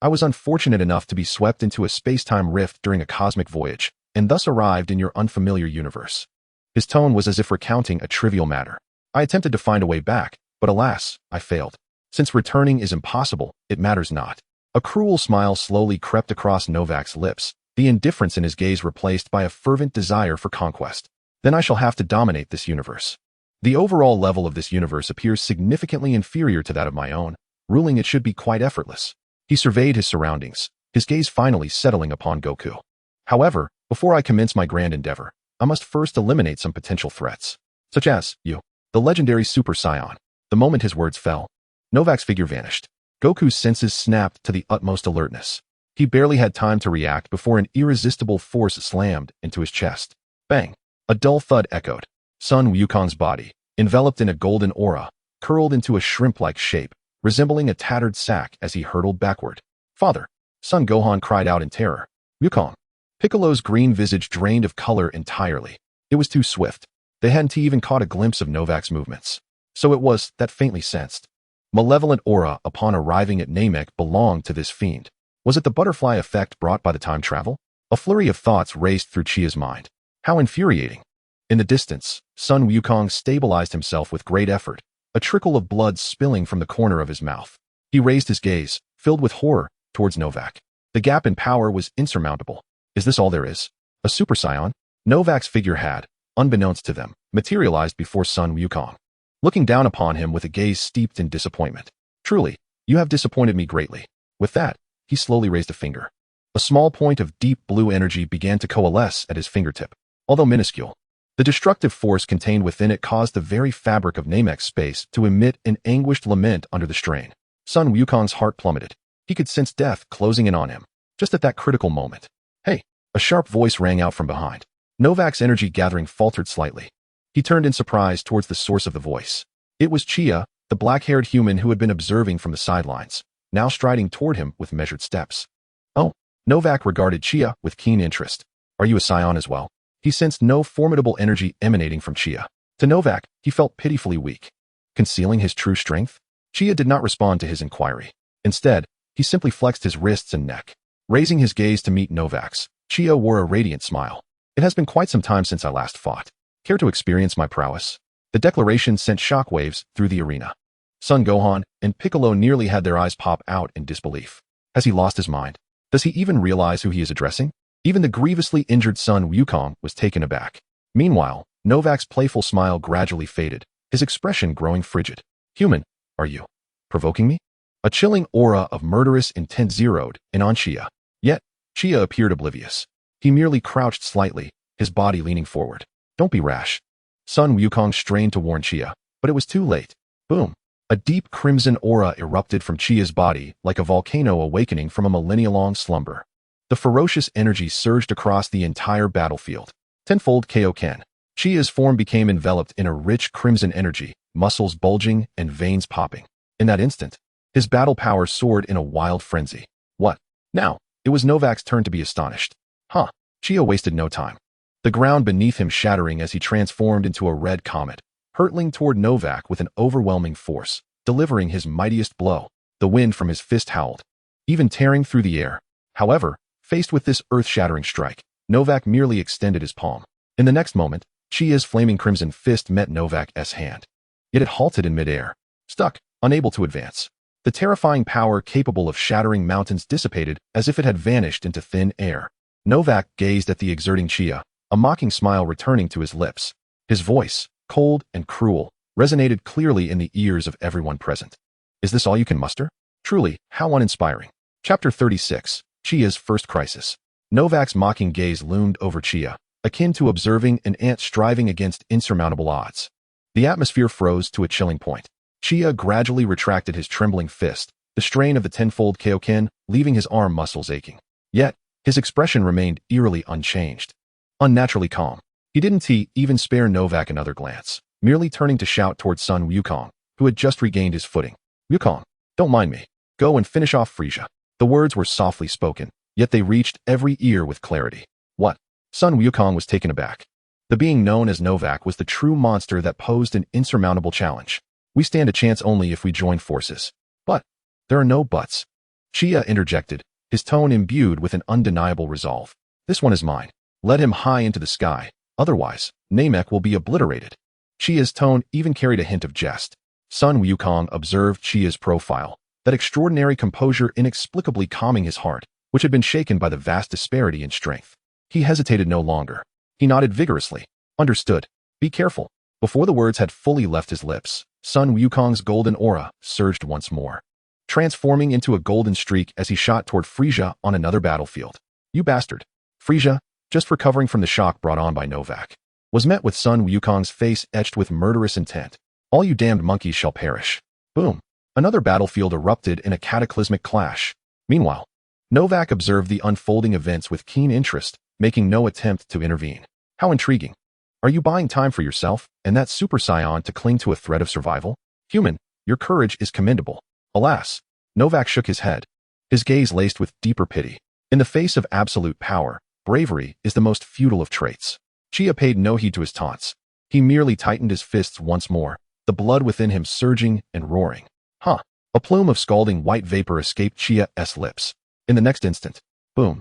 I was unfortunate enough to be swept into a space-time rift during a cosmic voyage, and thus arrived in your unfamiliar universe. His tone was as if recounting a trivial matter. I attempted to find a way back, but alas, I failed. Since returning is impossible, it matters not. A cruel smile slowly crept across Novak's lips, the indifference in his gaze replaced by a fervent desire for conquest. Then I shall have to dominate this universe. The overall level of this universe appears significantly inferior to that of my own. Ruling it should be quite effortless. He surveyed his surroundings, his gaze finally settling upon Goku. However, before I commence my grand endeavor, I must first eliminate some potential threats, such as you, the legendary Super Saiyan. The moment his words fell, Novak's figure vanished. Goku's senses snapped to the utmost alertness. He barely had time to react before an irresistible force slammed into his chest. Bang! A dull thud echoed. Sun Wukong's body, enveloped in a golden aura, curled into a shrimp-like shape, resembling a tattered sack as he hurtled backward. Father! Son Gohan cried out in terror. Wukong! Piccolo's green visage drained of color entirely. It was too swift. They hadn't even caught a glimpse of Novak's movements. So it was that faintly sensed malevolent aura upon arriving at Namek belonged to this fiend. Was it the butterfly effect brought by the time travel? A flurry of thoughts raced through Chia's mind. How infuriating. In the distance, Sun Wukong stabilized himself with great effort, a trickle of blood spilling from the corner of his mouth. He raised his gaze, filled with horror, towards Novak. The gap in power was insurmountable. Is this all there is? A Super Saiyan? Novak's figure had, unbeknownst to them, materialized before Sun Wukong, looking down upon him with a gaze steeped in disappointment. Truly, you have disappointed me greatly. With that, he slowly raised a finger. A small point of deep blue energy began to coalesce at his fingertip. Although minuscule, the destructive force contained within it caused the very fabric of Namek's space to emit an anguished lament under the strain. Sun Wukong's heart plummeted. He could sense death closing in on him, just at that critical moment. Hey! A sharp voice rang out from behind. Novak's energy gathering faltered slightly. He turned in surprise towards the source of the voice. It was Chia, the black-haired human who had been observing from the sidelines, now striding toward him with measured steps. Oh, Novak regarded Chia with keen interest. Are you a Saiyan as well? He sensed no formidable energy emanating from Chia. To Novak, he felt pitifully weak. Concealing his true strength? Chia did not respond to his inquiry. Instead, he simply flexed his wrists and neck. Raising his gaze to meet Novak's, Chia wore a radiant smile. It has been quite some time since I last fought. Care to experience my prowess? The declaration sent shockwaves through the arena. Son Gohan and Piccolo nearly had their eyes pop out in disbelief. Has he lost his mind? Does he even realize who he is addressing? Even the grievously injured Son Wukong was taken aback. Meanwhile, Novak's playful smile gradually faded, his expression growing frigid. Human, are you provoking me? A chilling aura of murderous intent zeroed in on Chia. Yet, Chia appeared oblivious. He merely crouched slightly, his body leaning forward. Don't be rash. Son Wukong strained to warn Chia, but it was too late. Boom. A deep crimson aura erupted from Chia's body like a volcano awakening from a millennia-long slumber. The ferocious energy surged across the entire battlefield. Tenfold Kaioken. Chia's form became enveloped in a rich crimson energy, muscles bulging and veins popping. In that instant, his battle power soared in a wild frenzy. What? Now, it was Novak's turn to be astonished. Huh. Chia wasted no time. The ground beneath him shattering as he transformed into a red comet, hurtling toward Novak with an overwhelming force, delivering his mightiest blow. The wind from his fist howled, even tearing through the air. However, faced with this earth-shattering strike, Novak merely extended his palm. In the next moment, Chia's flaming crimson fist met Novak's hand. Yet it halted in midair, stuck, unable to advance. The terrifying power capable of shattering mountains dissipated as if it had vanished into thin air. Novak gazed at the exerting Chia, a mocking smile returning to his lips. His voice, cold and cruel, resonated clearly in the ears of everyone present. Is this all you can muster? Truly, how uninspiring. Chapter 36, Chia's First Crisis. Novak's mocking gaze loomed over Chia, akin to observing an ant striving against insurmountable odds. The atmosphere froze to a chilling point. Chia gradually retracted his trembling fist, the strain of the tenfold Kaioken leaving his arm muscles aching. Yet, his expression remained eerily unchanged. Unnaturally calm. He didn't even spare Novak another glance, merely turning to shout towards Son Wukong, who had just regained his footing. Wukong, don't mind me. Go and finish off Frieza. The words were softly spoken, yet they reached every ear with clarity. What? Son Wukong was taken aback. The being known as Novak was the true monster that posed an insurmountable challenge. We stand a chance only if we join forces. But there are no buts. Chia interjected, his tone imbued with an undeniable resolve. This one is mine. Let him high into the sky. Otherwise, Namek will be obliterated. Chia's tone even carried a hint of jest. Son Wukong observed Chia's profile, that extraordinary composure inexplicably calming his heart, which had been shaken by the vast disparity in strength. He hesitated no longer. He nodded vigorously. Understood. Be careful. Before the words had fully left his lips, Son Wukong's golden aura surged once more, transforming into a golden streak as he shot toward Frieza on another battlefield. You bastard. Frieza, just recovering from the shock brought on by Novak, was met with Son Wukong's face etched with murderous intent. All you damned monkeys shall perish. Boom. Another battlefield erupted in a cataclysmic clash. Meanwhile, Novak observed the unfolding events with keen interest, making no attempt to intervene. How intriguing. Are you buying time for yourself and that Super Saiyan to cling to a thread of survival? Human, your courage is commendable. Alas, Novak shook his head, his gaze laced with deeper pity. In the face of absolute power, bravery is the most futile of traits. Chia paid no heed to his taunts. He merely tightened his fists once more, the blood within him surging and roaring. Huh. A plume of scalding white vapor escaped Chia's lips. In the next instant, boom.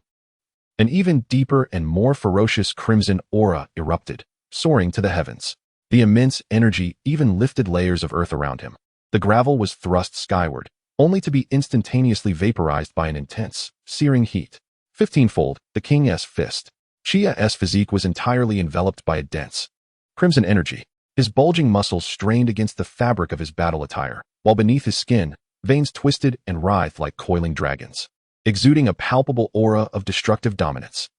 An even deeper and more ferocious crimson aura erupted, soaring to the heavens. The immense energy even lifted layers of earth around him. The gravel was thrust skyward, only to be instantaneously vaporized by an intense, searing heat. 15-fold, the king's fist. Chia's physique was entirely enveloped by a dense, crimson energy. His bulging muscles strained against the fabric of his battle attire, while beneath his skin, veins twisted and writhed like coiling dragons, exuding a palpable aura of destructive dominance.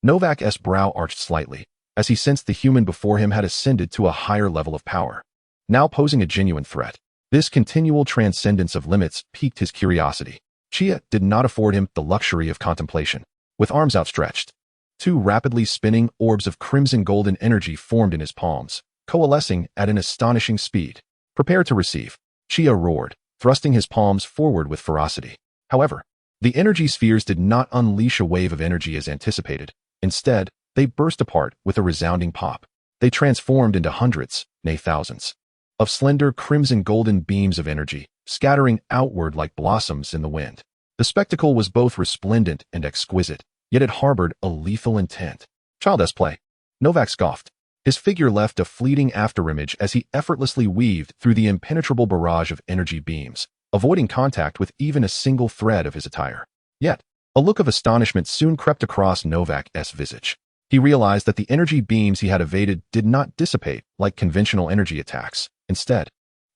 Novak's brow arched slightly, as he sensed the human before him had ascended to a higher level of power, now posing a genuine threat. This continual transcendence of limits piqued his curiosity. Chia did not afford him the luxury of contemplation. With arms outstretched, two rapidly spinning orbs of crimson golden energy formed in his palms, coalescing at an astonishing speed. Prepare to receive. Chia roared, thrusting his palms forward with ferocity. However, The energy spheres did not unleash a wave of energy as anticipated. Instead, they burst apart with a resounding pop. They transformed into hundreds, nay thousands, of slender crimson-golden beams of energy, scattering outward like blossoms in the wind. The spectacle was both resplendent and exquisite, yet it harbored a lethal intent. Child's play. Novak scoffed. His figure left a fleeting afterimage as he effortlessly weaved through the impenetrable barrage of energy beams, avoiding contact with even a single thread of his attire. Yet, a look of astonishment soon crept across Novak's visage. He realized that the energy beams he had evaded did not dissipate like conventional energy attacks. Instead,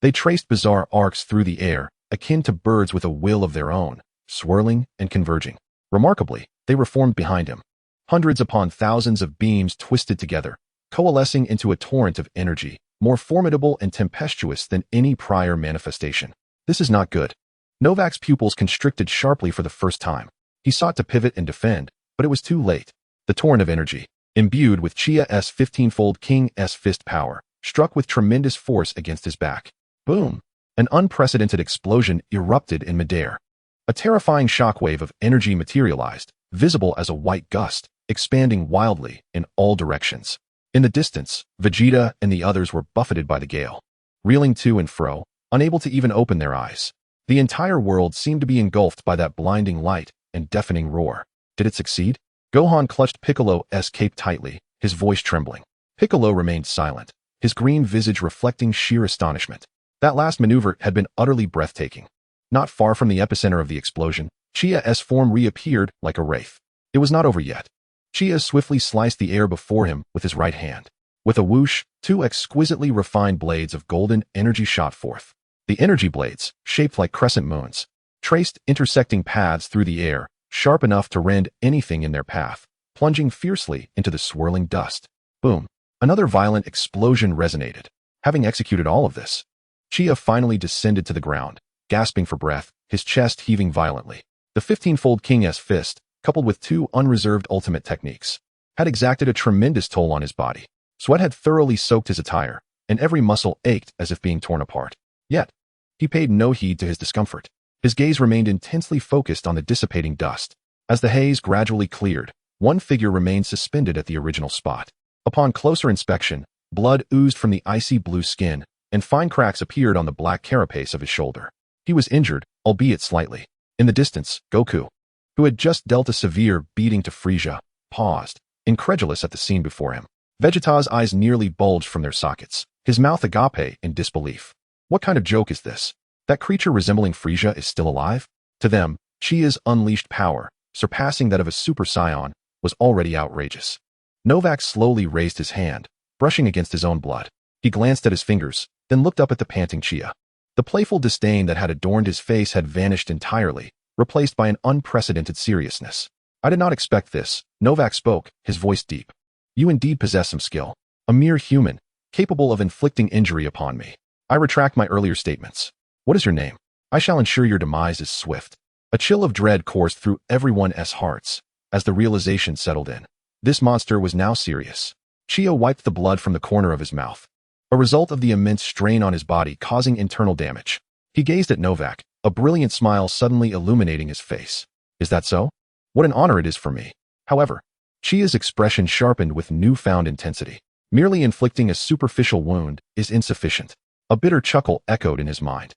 they traced bizarre arcs through the air, akin to birds with a will of their own, swirling and converging. Remarkably, they reformed behind him. Hundreds upon thousands of beams twisted together, coalescing into a torrent of energy, more formidable and tempestuous than any prior manifestation. This is not good. Novak's pupils constricted sharply for the first time. He sought to pivot and defend, but it was too late. The torrent of energy, imbued with Chia's 15-fold King's fist power, struck with tremendous force against his back. Boom! An unprecedented explosion erupted in midair. A terrifying shockwave of energy materialized, visible as a white gust, expanding wildly in all directions. In the distance, Vegeta and the others were buffeted by the gale, reeling to and fro, unable to even open their eyes. The entire world seemed to be engulfed by that blinding light and deafening roar. Did it succeed? Gohan clutched Piccolo's cape tightly, his voice trembling. Piccolo remained silent, his green visage reflecting sheer astonishment. That last maneuver had been utterly breathtaking. Not far from the epicenter of the explosion, Chia's form reappeared like a wraith. It was not over yet. Chia swiftly sliced the air before him with his right hand. With a whoosh, two exquisitely refined blades of golden energy shot forth. The energy blades, shaped like crescent moons, traced intersecting paths through the air, sharp enough to rend anything in their path, plunging fiercely into the swirling dust. Boom! Another violent explosion resonated. Having executed all of this, Chia finally descended to the ground, gasping for breath, his chest heaving violently. The 15-fold King's fist, coupled with two unreserved ultimate techniques, had exacted a tremendous toll on his body. Sweat had thoroughly soaked his attire, and every muscle ached as if being torn apart. Yet, he paid no heed to his discomfort. His gaze remained intensely focused on the dissipating dust. As the haze gradually cleared, one figure remained suspended at the original spot. Upon closer inspection, blood oozed from the icy blue skin, and fine cracks appeared on the black carapace of his shoulder. He was injured, albeit slightly. In the distance, Goku, who had just dealt a severe beating to Frieza, paused, incredulous at the scene before him. Vegeta's eyes nearly bulged from their sockets, his mouth agape in disbelief. What kind of joke is this? That creature resembling Frieza is still alive? To them, Chia's unleashed power, surpassing that of a Super Saiyan, was already outrageous. Novak slowly raised his hand, brushing against his own blood. He glanced at his fingers, then looked up at the panting Chia. The playful disdain that had adorned his face had vanished entirely, replaced by an unprecedented seriousness. I did not expect this, Novak spoke, his voice deep. You indeed possess some skill. A mere human, capable of inflicting injury upon me. I retract my earlier statements. What is your name? I shall ensure your demise is swift. A chill of dread coursed through everyone's hearts as the realization settled in. This monster was now serious. Chia wiped the blood from the corner of his mouth, a result of the immense strain on his body causing internal damage. He gazed at Novak, a brilliant smile suddenly illuminating his face. Is that so? What an honor it is for me. However, Chia's expression sharpened with newfound intensity. Merely inflicting a superficial wound is insufficient. A bitter chuckle echoed in his mind.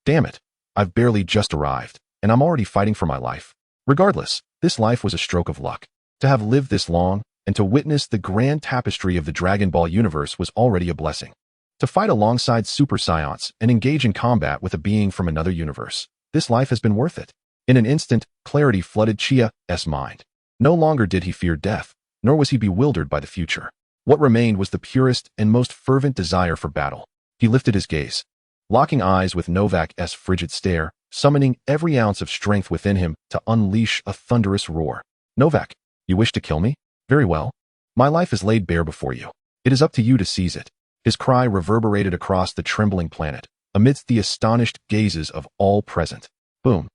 Damn it, I've barely just arrived, and I'm already fighting for my life. Regardless, this life was a stroke of luck. To have lived this long, and to witness the grand tapestry of the Dragon Ball universe was already a blessing. To fight alongside Super Saiyans and engage in combat with a being from another universe, this life has been worth it. In an instant, clarity flooded Chia's mind. No longer did he fear death, nor was he bewildered by the future. What remained was the purest and most fervent desire for battle. He lifted his gaze, locking eyes with Novak's frigid stare, summoning every ounce of strength within him to unleash a thunderous roar. Novak, you wish to kill me? Very well. My life is laid bare before you. It is up to you to seize it. His cry reverberated across the trembling planet, amidst the astonished gazes of all present. Boom.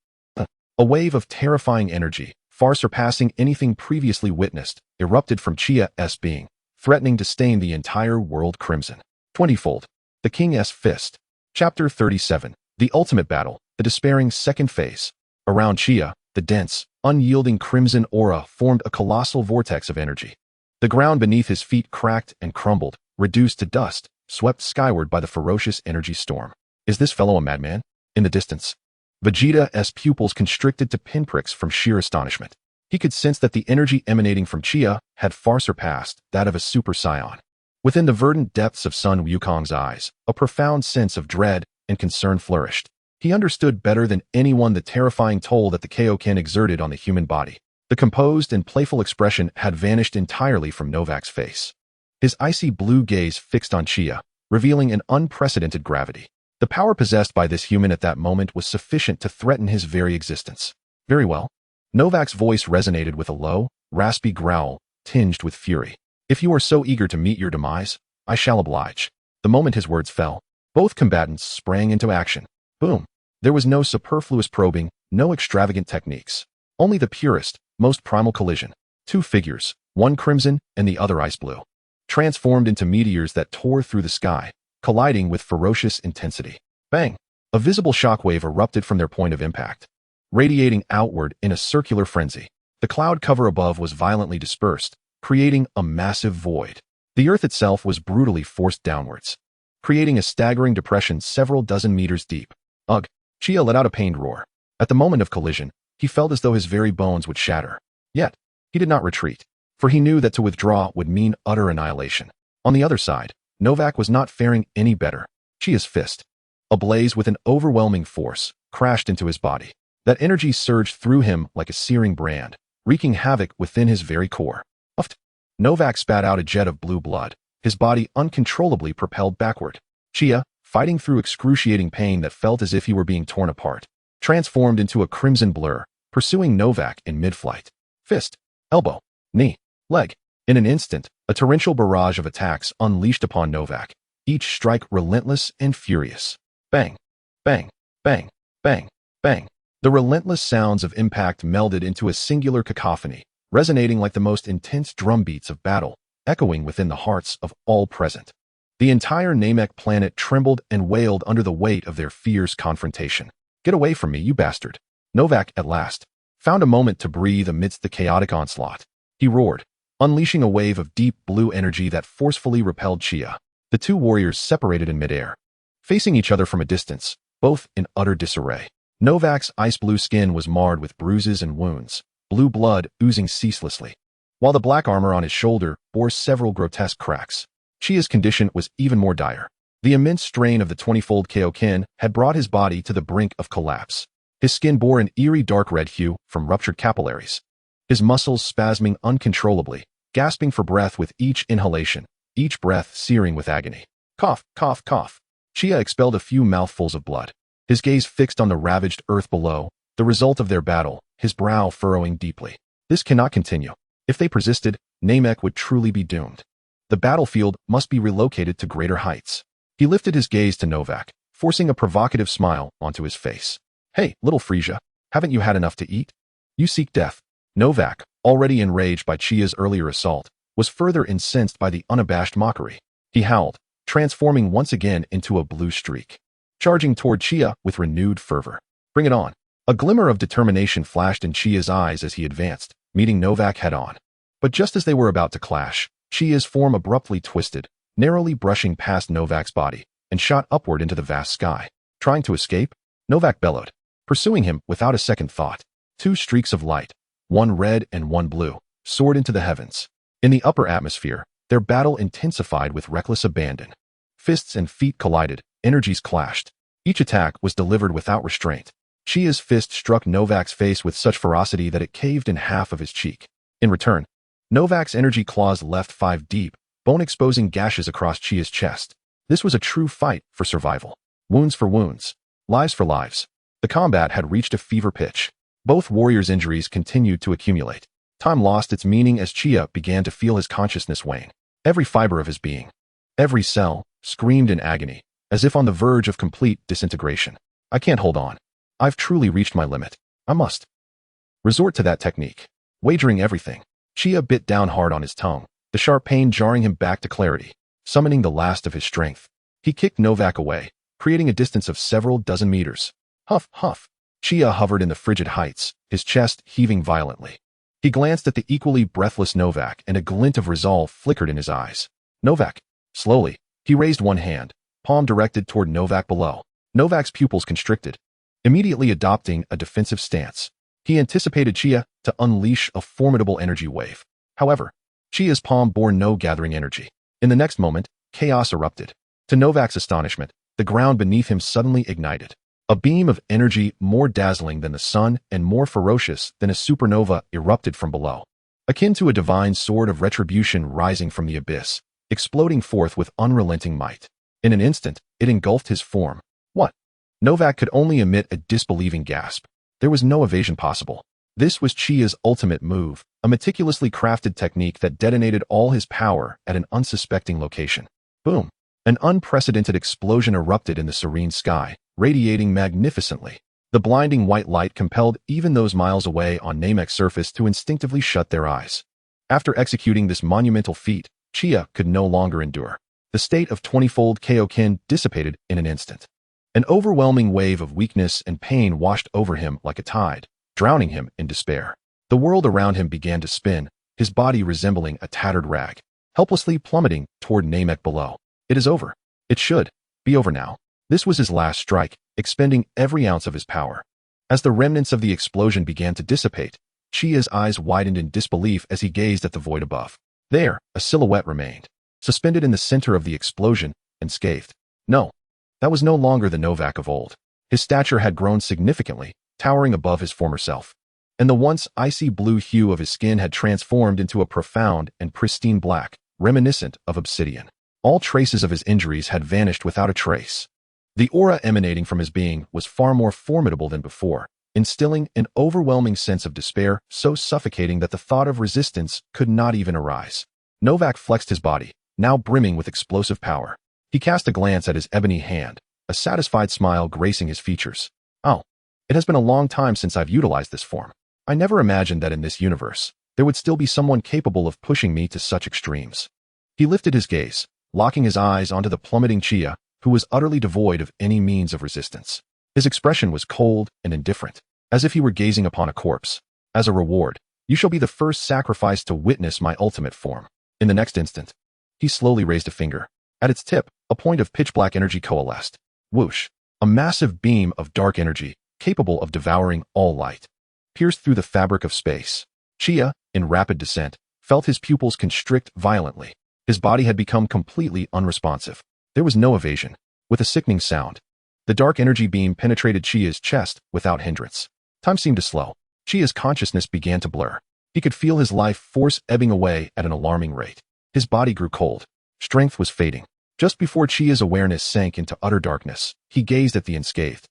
A wave of terrifying energy, far surpassing anything previously witnessed, erupted from Chia's being, threatening to stain the entire world crimson. 20-fold. The King's Fist. Chapter 37. The Ultimate Battle, the Despairing Second Phase. Around Chia, The dense, unyielding crimson aura formed a colossal vortex of energy. The ground beneath his feet cracked and crumbled, reduced to dust, swept skyward by the ferocious energy storm. Is this fellow a madman? In the distance, Vegeta's pupils constricted to pinpricks from sheer astonishment. He could sense that the energy emanating from Chia had far surpassed that of a Super Saiyan. Within the verdant depths of Sun Wukong's eyes, a profound sense of dread and concern flourished. He understood better than anyone the terrifying toll that the Kaioken exerted on the human body. The composed and playful expression had vanished entirely from Novak's face. His icy blue gaze fixed on Chia, revealing an unprecedented gravity. The power possessed by this human at that moment was sufficient to threaten his very existence. Very well. Novak's voice resonated with a low, raspy growl, tinged with fury. If you are so eager to meet your demise, I shall oblige. The moment his words fell, both combatants sprang into action. Boom. There was no superfluous probing, no extravagant techniques. Only the purest, most primal collision. Two figures, one crimson and the other ice blue, transformed into meteors that tore through the sky, colliding with ferocious intensity. Bang! A visible shockwave erupted from their point of impact, radiating outward in a circular frenzy. The cloud cover above was violently dispersed, creating a massive void. The earth itself was brutally forced downwards, creating a staggering depression several dozen meters deep. Ugh! Chia let out a pained roar. At the moment of collision, he felt as though his very bones would shatter. Yet, he did not retreat, for he knew that to withdraw would mean utter annihilation. On the other side, Novak was not faring any better. Chia's fist, ablaze with an overwhelming force, crashed into his body. That energy surged through him like a searing brand, wreaking havoc within his very core. Uft! Novak spat out a jet of blue blood, his body uncontrollably propelled backward. Chia, fighting through excruciating pain that felt as if he were being torn apart, transformed into a crimson blur, pursuing Novak in mid-flight. Fist, elbow, knee, leg. In an instant, a torrential barrage of attacks unleashed upon Novak, each strike relentless and furious. Bang, bang, bang, bang, bang. The relentless sounds of impact melded into a singular cacophony, resonating like the most intense drum beats of battle, echoing within the hearts of all present. The entire Namek planet trembled and wailed under the weight of their fierce confrontation. Get away from me, you bastard! Novak, at last, found a moment to breathe amidst the chaotic onslaught. He roared, unleashing a wave of deep blue energy that forcefully repelled Chia. The two warriors separated in midair, facing each other from a distance, both in utter disarray. Novak's ice blue skin was marred with bruises and wounds, blue blood oozing ceaselessly, while the black armor on his shoulder bore several grotesque cracks. Chia's condition was even more dire. The immense strain of the 20-fold Kaioken had brought his body to the brink of collapse. His skin bore an eerie dark red hue from ruptured capillaries, his muscles spasming uncontrollably, gasping for breath with each inhalation, each breath searing with agony. Cough, cough, cough. Chia expelled a few mouthfuls of blood, his gaze fixed on the ravaged earth below, the result of their battle, his brow furrowing deeply. This cannot continue. If they persisted, Namek would truly be doomed. The battlefield must be relocated to greater heights. He lifted his gaze to Novak, forcing a provocative smile onto his face. Hey, little Frisia, haven't you had enough to eat? You seek death. Novak, already enraged by Chia's earlier assault, was further incensed by the unabashed mockery. He howled, transforming once again into a blue streak, charging toward Chia with renewed fervor. Bring it on. A glimmer of determination flashed in Chia's eyes as he advanced, meeting Novak head-on. But just as they were about to clash, Chia's form abruptly twisted, narrowly brushing past Novak's body, and shot upward into the vast sky. Trying to escape? Novak bellowed, pursuing him without a second thought. Two streaks of light, one red and one blue, soared into the heavens. In the upper atmosphere, their battle intensified with reckless abandon. Fists and feet collided, energies clashed. Each attack was delivered without restraint. Chia's fist struck Novak's face with such ferocity that it caved in half of his cheek. In return, Novak's energy claws left 5 deep, bone-exposing gashes across Chia's chest. This was a true fight for survival. Wounds for wounds, lives for lives. The combat had reached a fever pitch. Both warriors' injuries continued to accumulate. Time lost its meaning as Chia began to feel his consciousness wane. Every fiber of his being, every cell, screamed in agony, as if on the verge of complete disintegration. I can't hold on. I've truly reached my limit. I must resort to that technique. Wagering everything. Chia bit down hard on his tongue, the sharp pain jarring him back to clarity. Summoning the last of his strength, he kicked Novak away, creating a distance of several dozen meters. Huff, huff. Chia hovered in the frigid heights, his chest heaving violently. He glanced at the equally breathless Novak, and a glint of resolve flickered in his eyes. Novak. Slowly, he raised one hand, palm directed toward Novak below. Novak's pupils constricted, immediately adopting a defensive stance. He anticipated Chia to unleash a formidable energy wave. However, Chia's palm bore no gathering energy. In the next moment, chaos erupted. To Novak's astonishment, the ground beneath him suddenly ignited. A beam of energy more dazzling than the sun and more ferocious than a supernova erupted from below. Akin to a divine sword of retribution rising from the abyss, exploding forth with unrelenting might. In an instant, it engulfed his form. What? Novak could only emit a disbelieving gasp. There was no evasion possible. This was Chia's ultimate move, a meticulously crafted technique that detonated all his power at an unsuspecting location. Boom! An unprecedented explosion erupted in the serene sky, radiating magnificently. The blinding white light compelled even those miles away on Namek's surface to instinctively shut their eyes. After executing this monumental feat, Chia could no longer endure. The state of 20-fold Kaioken dissipated in an instant. An overwhelming wave of weakness and pain washed over him like a tide, drowning him in despair. The world around him began to spin, his body resembling a tattered rag, helplessly plummeting toward Namek below. It is over. It should be over now. This was his last strike, expending every ounce of his power. As the remnants of the explosion began to dissipate, Chia's eyes widened in disbelief as he gazed at the void above. There, a silhouette remained, suspended in the center of the explosion, and scathed. No, that was no longer the Novak of old. His stature had grown significantly, towering above his former self. And the once icy blue hue of his skin had transformed into a profound and pristine black, reminiscent of obsidian. All traces of his injuries had vanished without a trace. The aura emanating from his being was far more formidable than before, instilling an overwhelming sense of despair so suffocating that the thought of resistance could not even arise. Novak flexed his body, now brimming with explosive power. He cast a glance at his ebony hand, a satisfied smile gracing his features. Oh, it has been a long time since I've utilized this form. I never imagined that in this universe, there would still be someone capable of pushing me to such extremes. He lifted his gaze, locking his eyes onto the plummeting Chia, who was utterly devoid of any means of resistance. His expression was cold and indifferent, as if he were gazing upon a corpse. As a reward, you shall be the first sacrifice to witness my ultimate form. In the next instant, he slowly raised a finger. At its tip, a point of pitch-black energy coalesced. Whoosh! A massive beam of dark energy, capable of devouring all light, pierced through the fabric of space. Chia, in rapid descent, felt his pupils constrict violently. His body had become completely unresponsive. There was no evasion. With a sickening sound, the dark energy beam penetrated Chia's chest without hindrance. Time seemed to slow. Chia's consciousness began to blur. He could feel his life force ebbing away at an alarming rate. His body grew cold. Strength was fading. Just before Chia's awareness sank into utter darkness, he gazed at the unscathed,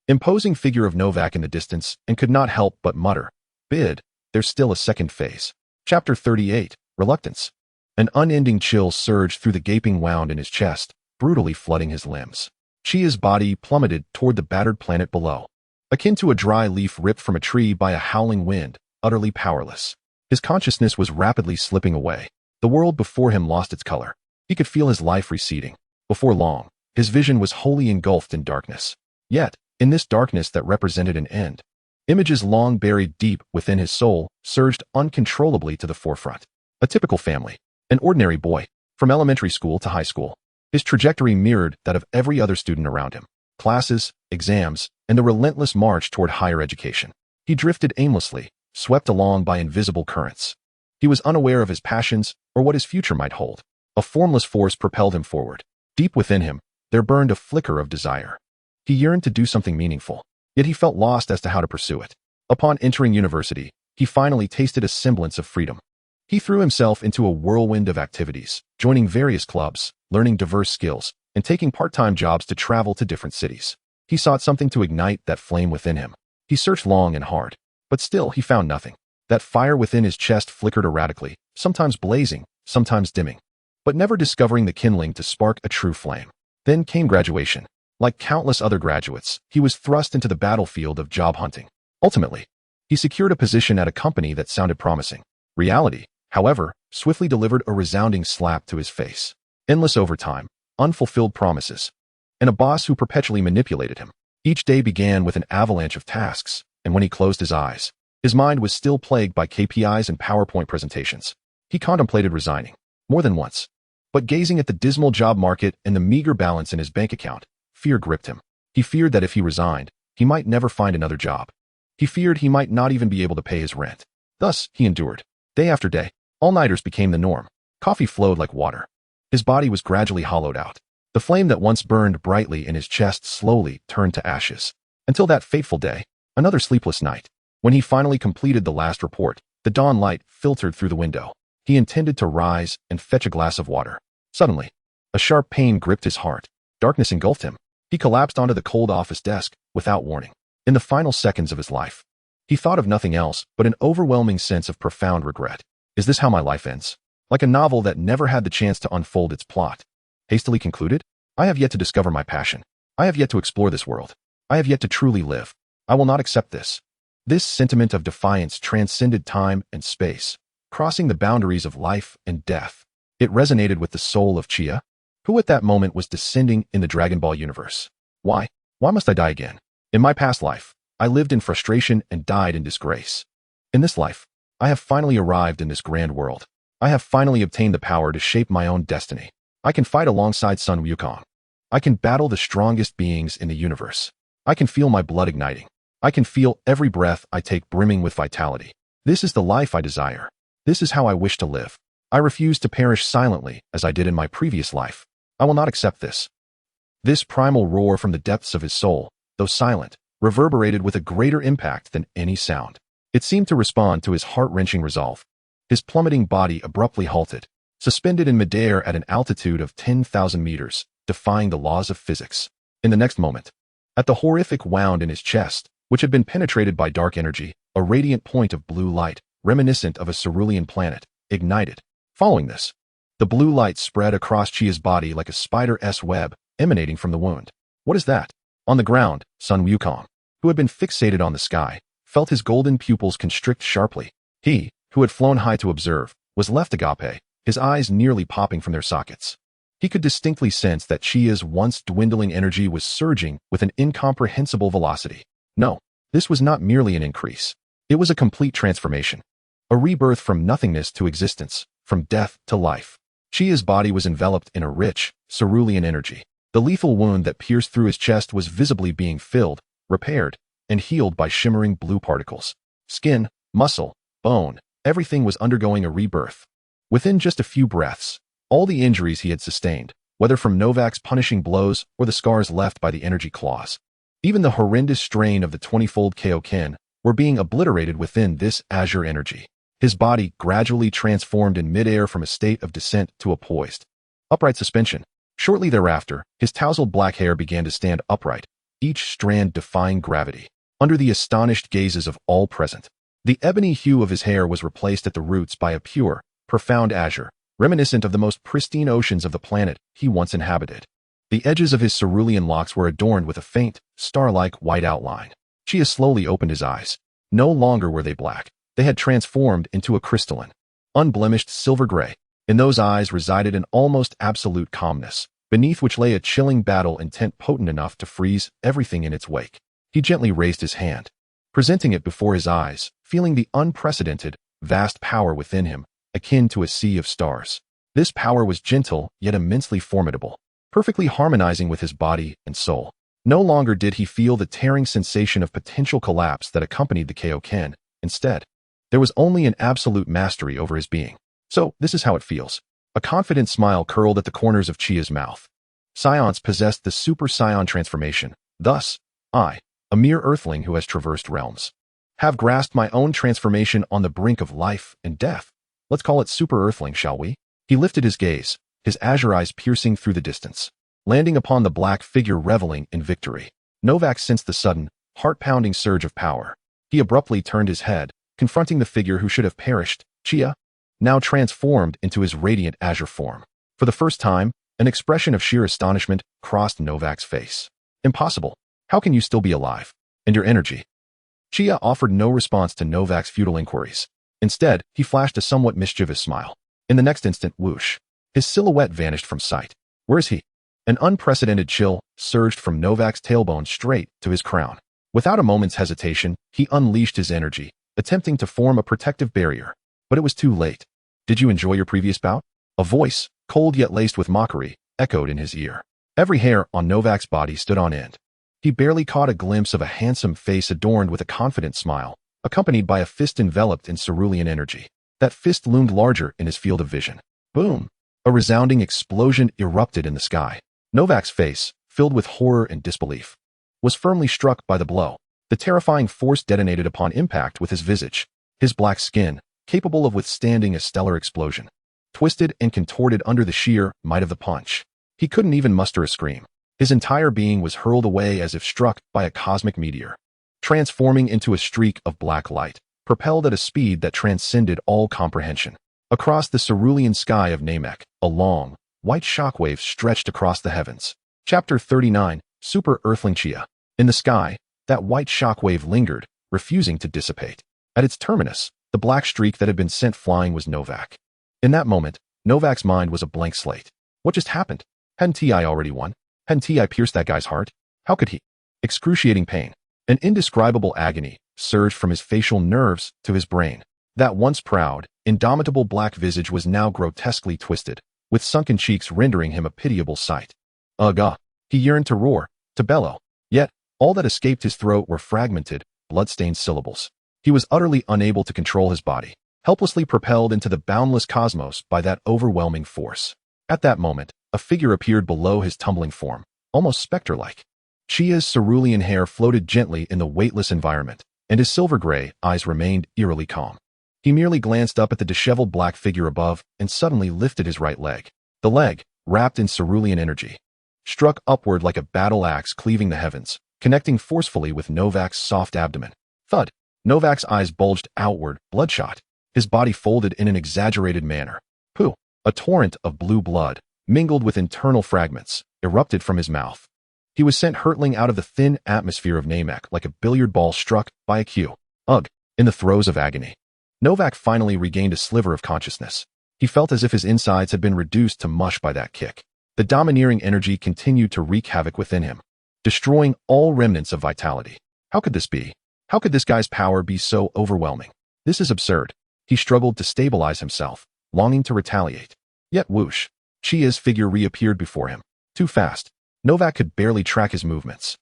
imposing figure of Novak in the distance and could not help but mutter, "Bid, there's still a second phase." Chapter 38, Reluctance. An unending chill surged through the gaping wound in his chest, brutally flooding his limbs. Chia's body plummeted toward the battered planet below, akin to a dry leaf ripped from a tree by a howling wind, utterly powerless. His consciousness was rapidly slipping away. The world before him lost its color. He could feel his life receding. Before long, his vision was wholly engulfed in darkness. Yet, in this darkness that represented an end, images long buried deep within his soul surged uncontrollably to the forefront. A typical family. An ordinary boy, from elementary school to high school. His trajectory mirrored that of every other student around him. Classes, exams, and the relentless march toward higher education. He drifted aimlessly, swept along by invisible currents. He was unaware of his passions or what his future might hold. A formless force propelled him forward. Deep within him, there burned a flicker of desire. He yearned to do something meaningful, yet he felt lost as to how to pursue it. Upon entering university, he finally tasted a semblance of freedom. He threw himself into a whirlwind of activities, joining various clubs, learning diverse skills, and taking part-time jobs to travel to different cities. He sought something to ignite that flame within him. He searched long and hard, but still he found nothing. That fire within his chest flickered erratically, sometimes blazing, sometimes dimming, but never discovering the kindling to spark a true flame. Then came graduation. Like countless other graduates, he was thrust into the battlefield of job hunting. Ultimately, he secured a position at a company that sounded promising. Reality, however, swiftly delivered a resounding slap to his face. Endless overtime, unfulfilled promises, and a boss who perpetually manipulated him. Each day began with an avalanche of tasks, and when he closed his eyes, His mind was still plagued by KPIs and PowerPoint presentations. He contemplated resigning, more than once. But gazing at the dismal job market and the meager balance in his bank account, fear gripped him. He feared that if he resigned, he might never find another job. He feared he might not even be able to pay his rent. Thus, he endured. Day after day, all-nighters became the norm. Coffee flowed like water. His body was gradually hollowed out. The flame that once burned brightly in his chest slowly turned to ashes. Until that fateful day, another sleepless night. When he finally completed the last report, the dawn light filtered through the window. He intended to rise and fetch a glass of water. Suddenly, a sharp pain gripped his heart. Darkness engulfed him. He collapsed onto the cold office desk without warning. In the final seconds of his life, he thought of nothing else but an overwhelming sense of profound regret. Is this how my life ends? Like a novel that never had the chance to unfold its plot. Hastily concluded, I have yet to discover my passion. I have yet to explore this world. I have yet to truly live. I will not accept this. This sentiment of defiance transcended time and space, crossing the boundaries of life and death. It resonated with the soul of Chia, who at that moment was descending in the Dragon Ball universe. Why? Why must I die again? In my past life, I lived in frustration and died in disgrace. In this life, I have finally arrived in this grand world. I have finally obtained the power to shape my own destiny. I can fight alongside Sun Wukong. I can battle the strongest beings in the universe. I can feel my blood igniting. I can feel every breath I take brimming with vitality. This is the life I desire. This is how I wish to live. I refuse to perish silently as I did in my previous life. I will not accept this. This primal roar from the depths of his soul, though silent, reverberated with a greater impact than any sound. It seemed to respond to his heart-wrenching resolve. His plummeting body abruptly halted, suspended in midair at an altitude of 10,000 meters, defying the laws of physics. In the next moment, at the horrific wound in his chest, which had been penetrated by dark energy, a radiant point of blue light, reminiscent of a cerulean planet, ignited. Following this, the blue light spread across Chia's body like a spider's web emanating from the wound. What is that? On the ground, Sun Wukong, who had been fixated on the sky, felt his golden pupils constrict sharply. He, who had flown high to observe, was left agape, his eyes nearly popping from their sockets. He could distinctly sense that Chia's once dwindling energy was surging with an incomprehensible velocity. No, this was not merely an increase. It was a complete transformation. A rebirth from nothingness to existence, from death to life. Chia's body was enveloped in a rich, cerulean energy. The lethal wound that pierced through his chest was visibly being filled, repaired, and healed by shimmering blue particles. Skin, muscle, bone, everything was undergoing a rebirth. Within just a few breaths, all the injuries he had sustained, whether from Novak's punishing blows or the scars left by the energy claws, even the horrendous strain of the 20-fold Kaioken, were being obliterated within this azure energy. His body gradually transformed in midair from a state of descent to a poised, upright suspension. Shortly thereafter, his tousled black hair began to stand upright, each strand defying gravity, under the astonished gazes of all present. The ebony hue of his hair was replaced at the roots by a pure, profound azure, reminiscent of the most pristine oceans of the planet he once inhabited. The edges of his cerulean locks were adorned with a faint, star-like white outline. Chia slowly opened his eyes. No longer were they black. They had transformed into a crystalline, unblemished silver gray. In those eyes resided an almost absolute calmness, beneath which lay a chilling battle intent potent enough to freeze everything in its wake. He gently raised his hand, presenting it before his eyes, feeling the unprecedented, vast power within him, akin to a sea of stars. This power was gentle, yet immensely formidable, perfectly harmonizing with his body and soul. No longer did he feel the tearing sensation of potential collapse that accompanied the Kaioken. Instead, there was only an absolute mastery over his being. So, this is how it feels. A confident smile curled at the corners of Chia's mouth. Scions possessed the Super Saiyan transformation. Thus, I, a mere Earthling who has traversed realms, have grasped my own transformation on the brink of life and death. Let's call it Super Earthling, shall we? He lifted his gaze, his azure eyes piercing through the distance, landing upon the black figure reveling in victory. Novak sensed the sudden, heart-pounding surge of power. He abruptly turned his head, confronting the figure who should have perished, Chia, now transformed into his radiant azure form. For the first time, an expression of sheer astonishment crossed Novak's face. Impossible. How can you still be alive? And your energy? Chia offered no response to Novak's futile inquiries. Instead, he flashed a somewhat mischievous smile. In the next instant, whoosh, his silhouette vanished from sight. Where is he? An unprecedented chill surged from Novak's tailbone straight to his crown. Without a moment's hesitation, he unleashed his energy, attempting to form a protective barrier. But it was too late. Did you enjoy your previous bout? A voice, cold yet laced with mockery, echoed in his ear. Every hair on Novak's body stood on end. He barely caught a glimpse of a handsome face adorned with a confident smile, accompanied by a fist enveloped in cerulean energy. That fist loomed larger in his field of vision. Boom! A resounding explosion erupted in the sky. Novak's face, filled with horror and disbelief, was firmly struck by the blow. The terrifying force detonated upon impact with his visage. His black skin, capable of withstanding a stellar explosion, twisted and contorted under the sheer might of the punch. He couldn't even muster a scream. His entire being was hurled away as if struck by a cosmic meteor, transforming into a streak of black light, propelled at a speed that transcended all comprehension. Across the cerulean sky of Namek, a long, white shockwave stretched across the heavens. Chapter 39, Super Earthling Chia. In the sky, that white shockwave lingered, refusing to dissipate. At its terminus, the black streak that had been sent flying was Novak. In that moment, Novak's mind was a blank slate. What just happened? Hadn't Ti already won? Hadn't Ti pierced that guy's heart? How could he? Excruciating pain, an indescribable agony, surged from his facial nerves to his brain. That once proud, indomitable black visage was now grotesquely twisted, with sunken cheeks rendering him a pitiable sight. Ugh! He yearned to roar, to bellow. Yet, all that escaped his throat were fragmented, blood-stained syllables. He was utterly unable to control his body, helplessly propelled into the boundless cosmos by that overwhelming force. At that moment, a figure appeared below his tumbling form, almost spectre-like. Chia's cerulean hair floated gently in the weightless environment, and his silver-gray eyes remained eerily calm. He merely glanced up at the disheveled black figure above and suddenly lifted his right leg. The leg, wrapped in cerulean energy, struck upward like a battle axe cleaving the heavens, connecting forcefully with Novak's soft abdomen. Thud! Novak's eyes bulged outward, bloodshot. His body folded in an exaggerated manner. Pooh! A torrent of blue blood, mingled with internal fragments, erupted from his mouth. He was sent hurtling out of the thin atmosphere of Namek like a billiard ball struck by a cue. Ugh! In the throes of agony, Novak finally regained a sliver of consciousness. He felt as if his insides had been reduced to mush by that kick. The domineering energy continued to wreak havoc within him, destroying all remnants of vitality. How could this be? How could this guy's power be so overwhelming? This is absurd. He struggled to stabilize himself, longing to retaliate. Yet whoosh! Chia's figure reappeared before him. Too fast. Novak could barely track his movements.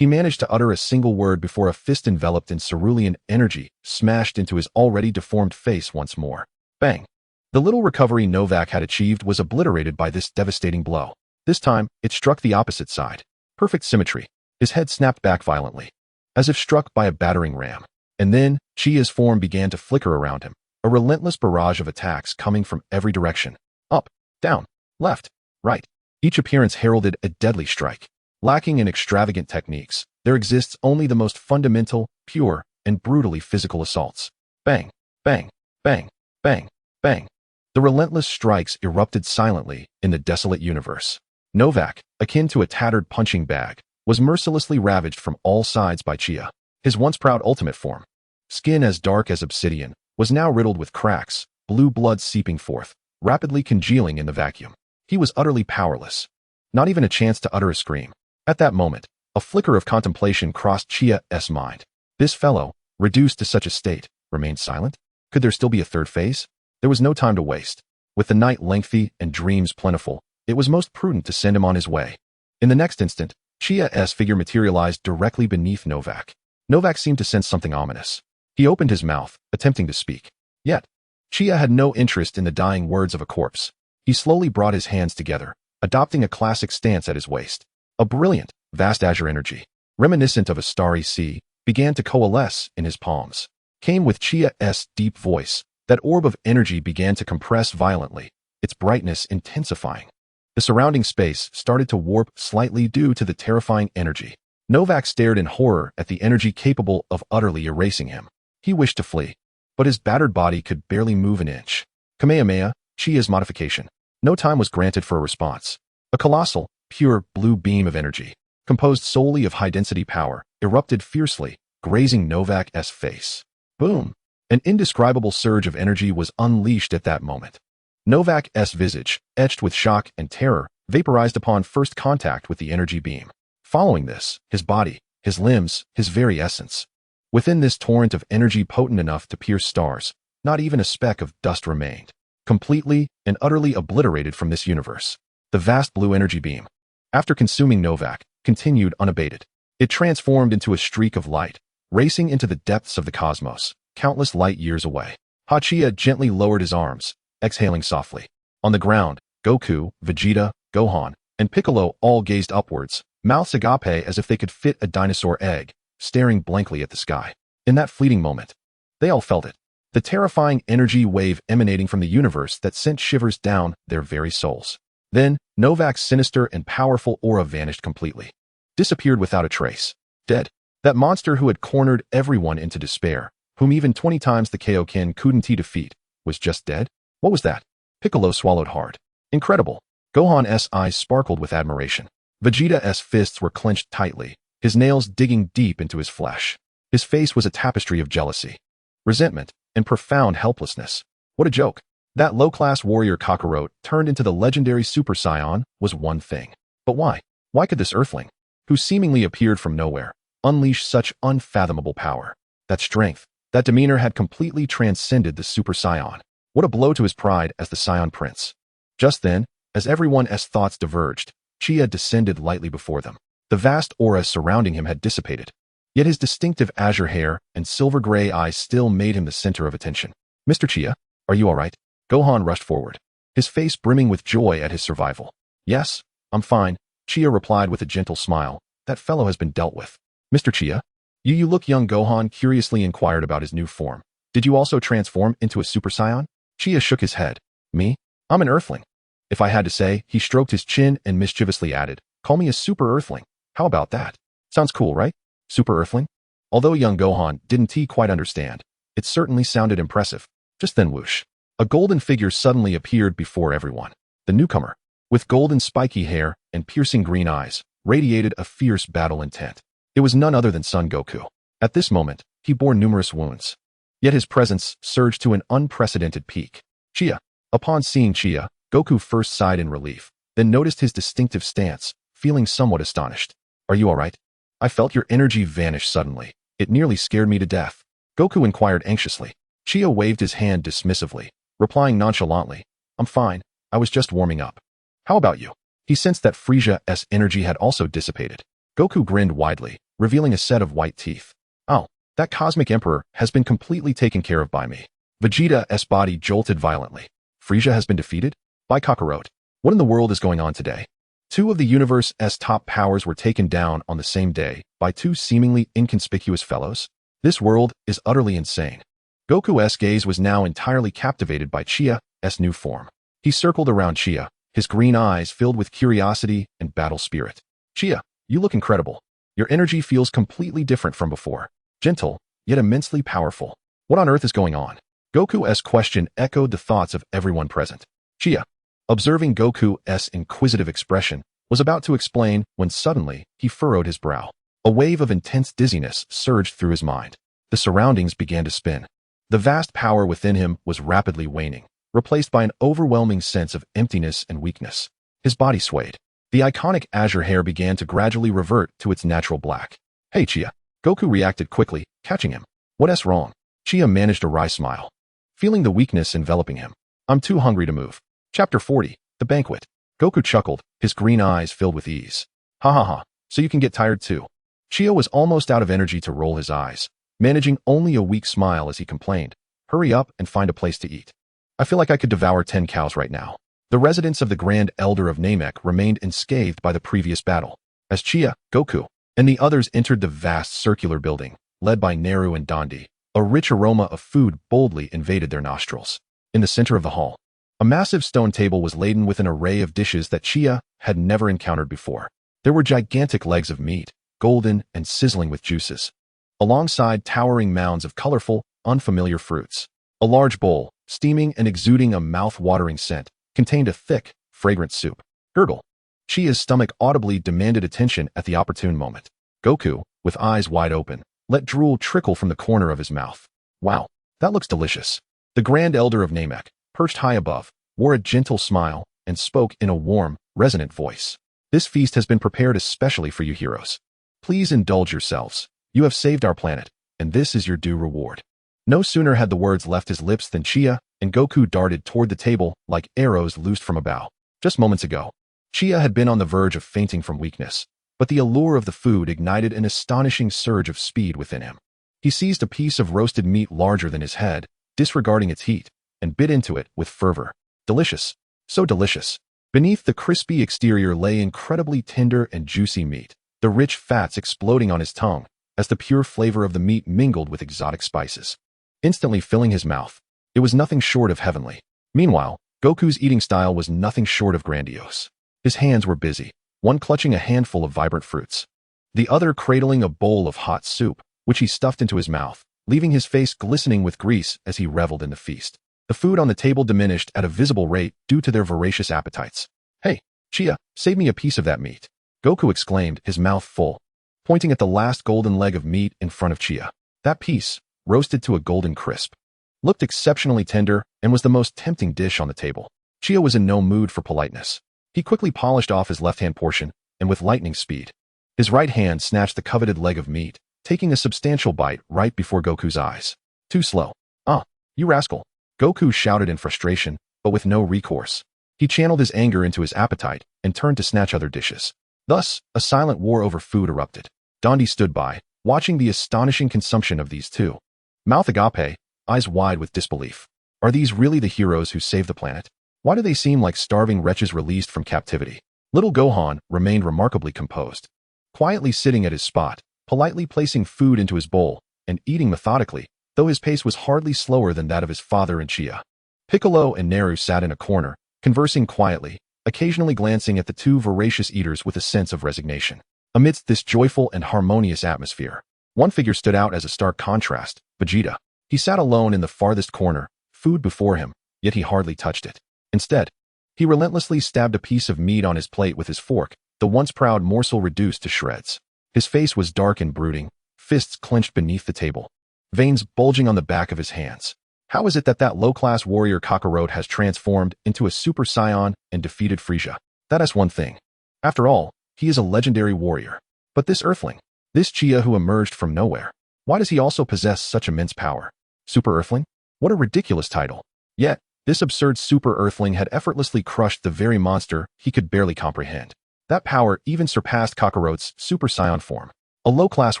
He managed to utter a single word before a fist enveloped in cerulean energy smashed into his already deformed face once more. Bang! The little recovery Novak had achieved was obliterated by this devastating blow. This time, it struck the opposite side. Perfect symmetry. His head snapped back violently, as if struck by a battering ram. And then, Chia's form began to flicker around him, a relentless barrage of attacks coming from every direction. Up, down, left, right. Each appearance heralded a deadly strike. Lacking in extravagant techniques, there exists only the most fundamental, pure, and brutally physical assaults. Bang, bang, bang, bang, bang. The relentless strikes erupted silently in the desolate universe. Novak, akin to a tattered punching bag, was mercilessly ravaged from all sides by Chia. His once proud ultimate form, skin as dark as obsidian, was now riddled with cracks, blue blood seeping forth, rapidly congealing in the vacuum. He was utterly powerless. Not even a chance to utter a scream. At that moment, a flicker of contemplation crossed Chia's mind. This fellow, reduced to such a state, remained silent? Could there still be a third phase? There was no time to waste. With the night lengthy and dreams plentiful, it was most prudent to send him on his way. In the next instant, Chia's figure materialized directly beneath Novak. Novak seemed to sense something ominous. He opened his mouth, attempting to speak. Yet, Chia had no interest in the dying words of a corpse. He slowly brought his hands together, adopting a classic stance at his waist. A brilliant, vast azure energy, reminiscent of a starry sea, began to coalesce in his palms. Came with Chia's deep voice. That orb of energy began to compress violently, its brightness intensifying. The surrounding space started to warp slightly due to the terrifying energy. Novak stared in horror at the energy capable of utterly erasing him. He wished to flee, but his battered body could barely move an inch. Kamehameha, Chia's modification. No time was granted for a response. A colossal, pure blue beam of energy, composed solely of high-density power, erupted fiercely, grazing Novak's face. Boom! An indescribable surge of energy was unleashed at that moment. Novak's visage, etched with shock and terror, vaporized upon first contact with the energy beam. Following this, his body, his limbs, his very essence, Within this torrent of energy potent enough to pierce stars, not even a speck of dust remained. Completely and utterly obliterated from this universe. The vast blue energy beam, after consuming Novak, continued unabated. It transformed into a streak of light, racing into the depths of the cosmos, countless light years away. Chia gently lowered his arms, exhaling softly. On the ground, Goku, Vegeta, Gohan, and Piccolo all gazed upwards, mouths agape as if they could fit a dinosaur egg, staring blankly at the sky. In that fleeting moment, they all felt it. The terrifying energy wave emanating from the universe that sent shivers down their very souls. Then, Novak's sinister and powerful aura vanished completely. Disappeared without a trace. Dead. That monster who had cornered everyone into despair, whom even 20 times the Kaioken couldn't defeat, was just dead? What was that? Piccolo swallowed hard. Incredible. Gohan's eyes sparkled with admiration. Vegeta's fists were clenched tightly, his nails digging deep into his flesh. His face was a tapestry of jealousy, resentment, and profound helplessness. What a joke. That low-class warrior Kakarot turned into the legendary Super Saiyan was one thing. But why? Why could this Earthling, who seemingly appeared from nowhere, unleash such unfathomable power? That strength, that demeanor had completely transcended the Super Saiyan. What a blow to his pride as the Saiyan Prince. Just then, as everyone's thoughts diverged, Chia descended lightly before them. The vast aura surrounding him had dissipated. Yet his distinctive azure hair and silver-gray eyes still made him the center of attention. Mr. Chia, are you all right? Gohan rushed forward, his face brimming with joy at his survival. Yes, I'm fine, Chia replied with a gentle smile. That fellow has been dealt with. Mr. Chia? You look young. Gohan curiously inquired about his new form. Did you also transform into a Super Saiyan? Chia shook his head. Me? I'm an Earthling. If I had to say, he stroked his chin and mischievously added, call me a Super Earthling. How about that? Sounds cool, right? Super Earthling? Although young Gohan didn't quite understand, it certainly sounded impressive. Just then whoosh. A golden figure suddenly appeared before everyone. The newcomer, with golden spiky hair and piercing green eyes, radiated a fierce battle intent. It was none other than Son Goku. At this moment, he bore numerous wounds. Yet his presence surged to an unprecedented peak. Chia. Upon seeing Chia, Goku first sighed in relief, then noticed his distinctive stance, feeling somewhat astonished. Are you all right? I felt your energy vanish suddenly. It nearly scared me to death. Goku inquired anxiously. Chia waved his hand dismissively, replying nonchalantly, I'm fine, I was just warming up. How about you? He sensed that Frieza's energy had also dissipated. Goku grinned widely, revealing a set of white teeth. Oh, that cosmic emperor has been completely taken care of by me. Vegeta's body jolted violently. Frieza has been defeated? By Kakarot. What in the world is going on today? Two of the universe's top powers were taken down on the same day by two seemingly inconspicuous fellows. This world is utterly insane. Goku's gaze was now entirely captivated by Chia's new form. He circled around Chia, his green eyes filled with curiosity and battle spirit. Chia, you look incredible. Your energy feels completely different from before. Gentle, yet immensely powerful. What on earth is going on? Goku's question echoed the thoughts of everyone present. Chia, observing Goku's inquisitive expression, was about to explain when suddenly he furrowed his brow. A wave of intense dizziness surged through his mind. The surroundings began to spin. The vast power within him was rapidly waning, replaced by an overwhelming sense of emptiness and weakness. His body swayed. The iconic azure hair began to gradually revert to its natural black. Hey, Chia. Goku reacted quickly, catching him. What's wrong? Chia managed a wry smile, feeling the weakness enveloping him. I'm too hungry to move. Chapter 40, The Banquet. Goku chuckled, his green eyes filled with ease. Ha ha ha, so you can get tired too. Chia was almost out of energy to roll his eyes, managing only a weak smile as he complained. Hurry up and find a place to eat. I feel like I could devour 10 cows right now. The residents of the Grand Elder of Namek remained unscathed by the previous battle. As Chia, Goku, and the others entered the vast circular building, led by Neru and Dondi, a rich aroma of food boldly invaded their nostrils. In the center of the hall, a massive stone table was laden with an array of dishes that Chia had never encountered before. There were gigantic legs of meat, golden and sizzling with juices, alongside towering mounds of colorful, unfamiliar fruits. A large bowl, steaming and exuding a mouth-watering scent, contained a thick, fragrant soup. Gurgle. Chia's stomach audibly demanded attention at the opportune moment. Goku, with eyes wide open, let drool trickle from the corner of his mouth. Wow, that looks delicious. The Grand Elder of Namek, perched high above, wore a gentle smile and spoke in a warm, resonant voice. This feast has been prepared especially for you heroes. Please indulge yourselves. You have saved our planet, and this is your due reward." No sooner had the words left his lips than Chia and Goku darted toward the table like arrows loosed from a bow. Just moments ago, Chia had been on the verge of fainting from weakness, but the allure of the food ignited an astonishing surge of speed within him. He seized a piece of roasted meat larger than his head, disregarding its heat, and bit into it with fervor. Delicious. So delicious. Beneath the crispy exterior lay incredibly tender and juicy meat, the rich fats exploding on his tongue as the pure flavor of the meat mingled with exotic spices, instantly filling his mouth. It was nothing short of heavenly. Meanwhile, Goku's eating style was nothing short of grandiose. His hands were busy, one clutching a handful of vibrant fruits, the other cradling a bowl of hot soup, which he stuffed into his mouth, leaving his face glistening with grease as he reveled in the feast. The food on the table diminished at a visible rate due to their voracious appetites. "Hey, Chia, save me a piece of that meat," Goku exclaimed, his mouth full, pointing at the last golden leg of meat in front of Chia. That piece, roasted to a golden crisp, looked exceptionally tender and was the most tempting dish on the table. Chia was in no mood for politeness. He quickly polished off his left-hand portion, and with lightning speed, his right hand snatched the coveted leg of meat, taking a substantial bite right before Goku's eyes. "Too slow. Ah, you rascal," Goku shouted in frustration, but with no recourse. He channeled his anger into his appetite and turned to snatch other dishes. Thus, a silent war over food erupted. Dondi stood by, watching the astonishing consumption of these two. Mouth agape, eyes wide with disbelief. Are these really the heroes who saved the planet? Why do they seem like starving wretches released from captivity? Little Gohan remained remarkably composed, quietly sitting at his spot, politely placing food into his bowl, and eating methodically, though his pace was hardly slower than that of his father and Chia. Piccolo and Neru sat in a corner, conversing quietly, occasionally glancing at the two voracious eaters with a sense of resignation. Amidst this joyful and harmonious atmosphere, one figure stood out as a stark contrast: Vegeta. He sat alone in the farthest corner, food before him, yet he hardly touched it. Instead, he relentlessly stabbed a piece of meat on his plate with his fork, the once proud morsel reduced to shreds. His face was dark and brooding, fists clenched beneath the table, veins bulging on the back of his hands. How is it that low-class warrior Kakarot has transformed into a Super Saiyan and defeated Frieza? That is one thing. After all, he is a legendary warrior. But this Earthling, this Chia who emerged from nowhere, why does he also possess such immense power? Super Earthling? What a ridiculous title. Yet, this absurd Super Earthling had effortlessly crushed the very monster he could barely comprehend. That power even surpassed Kakarot's Super Saiyan form. A low-class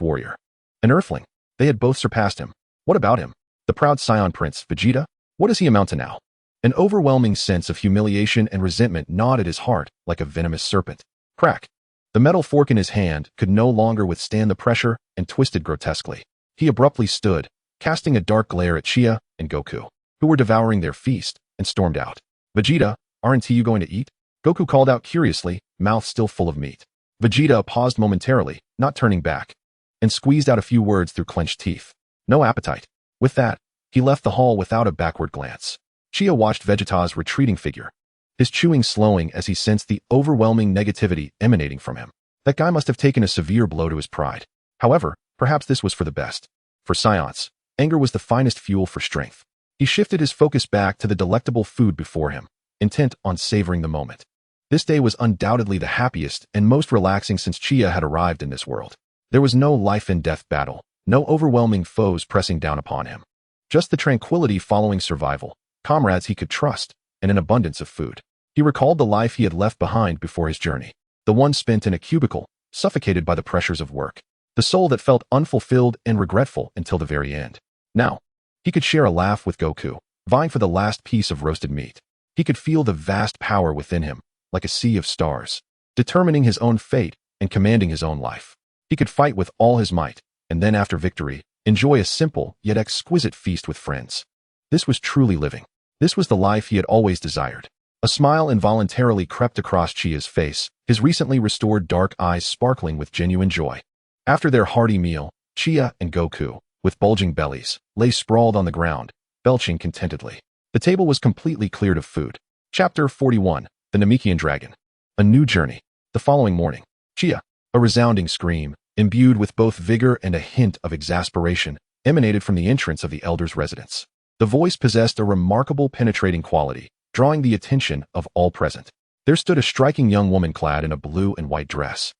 warrior. An Earthling. They had both surpassed him. What about him? The proud Saiyan Prince, Vegeta? What does he amount to now? An overwhelming sense of humiliation and resentment gnawed at his heart like a venomous serpent. Crack. The metal fork in his hand could no longer withstand the pressure and twisted grotesquely. He abruptly stood, casting a dark glare at Chia and Goku, who were devouring their feast, and stormed out. "Vegeta, aren't you going to eat?" Goku called out curiously, mouth still full of meat. Vegeta paused momentarily, not turning back, and squeezed out a few words through clenched teeth. No appetite. With that, he left the hall without a backward glance. Chia watched Vegeta's retreating figure, his chewing slowing as he sensed the overwhelming negativity emanating from him. That guy must have taken a severe blow to his pride. However, perhaps this was for the best. For Science, anger was the finest fuel for strength. He shifted his focus back to the delectable food before him, intent on savoring the moment. This day was undoubtedly the happiest and most relaxing since Chia had arrived in this world. There was no life-and-death battle, no overwhelming foes pressing down upon him. Just the tranquility following survival, comrades he could trust, and an abundance of food. He recalled the life he had left behind before his journey, the one spent in a cubicle, suffocated by the pressures of work, the soul that felt unfulfilled and regretful until the very end. Now, he could share a laugh with Goku, vying for the last piece of roasted meat. He could feel the vast power within him, like a sea of stars, determining his own fate and commanding his own life. He could fight with all his might, and then after victory, enjoy a simple yet exquisite feast with friends. This was truly living. This was the life he had always desired. A smile involuntarily crept across Chia's face, his recently restored dark eyes sparkling with genuine joy. After their hearty meal, Chia and Goku, with bulging bellies, lay sprawled on the ground, belching contentedly. The table was completely cleared of food. Chapter 41, The Namekian Dragon. A new journey. The following morning, Chia, a resounding scream, imbued with both vigor and a hint of exasperation, emanated from the entrance of the elder's residence. The voice possessed a remarkable penetrating quality, drawing the attention of all present. There stood a striking young woman clad in a blue and white dress,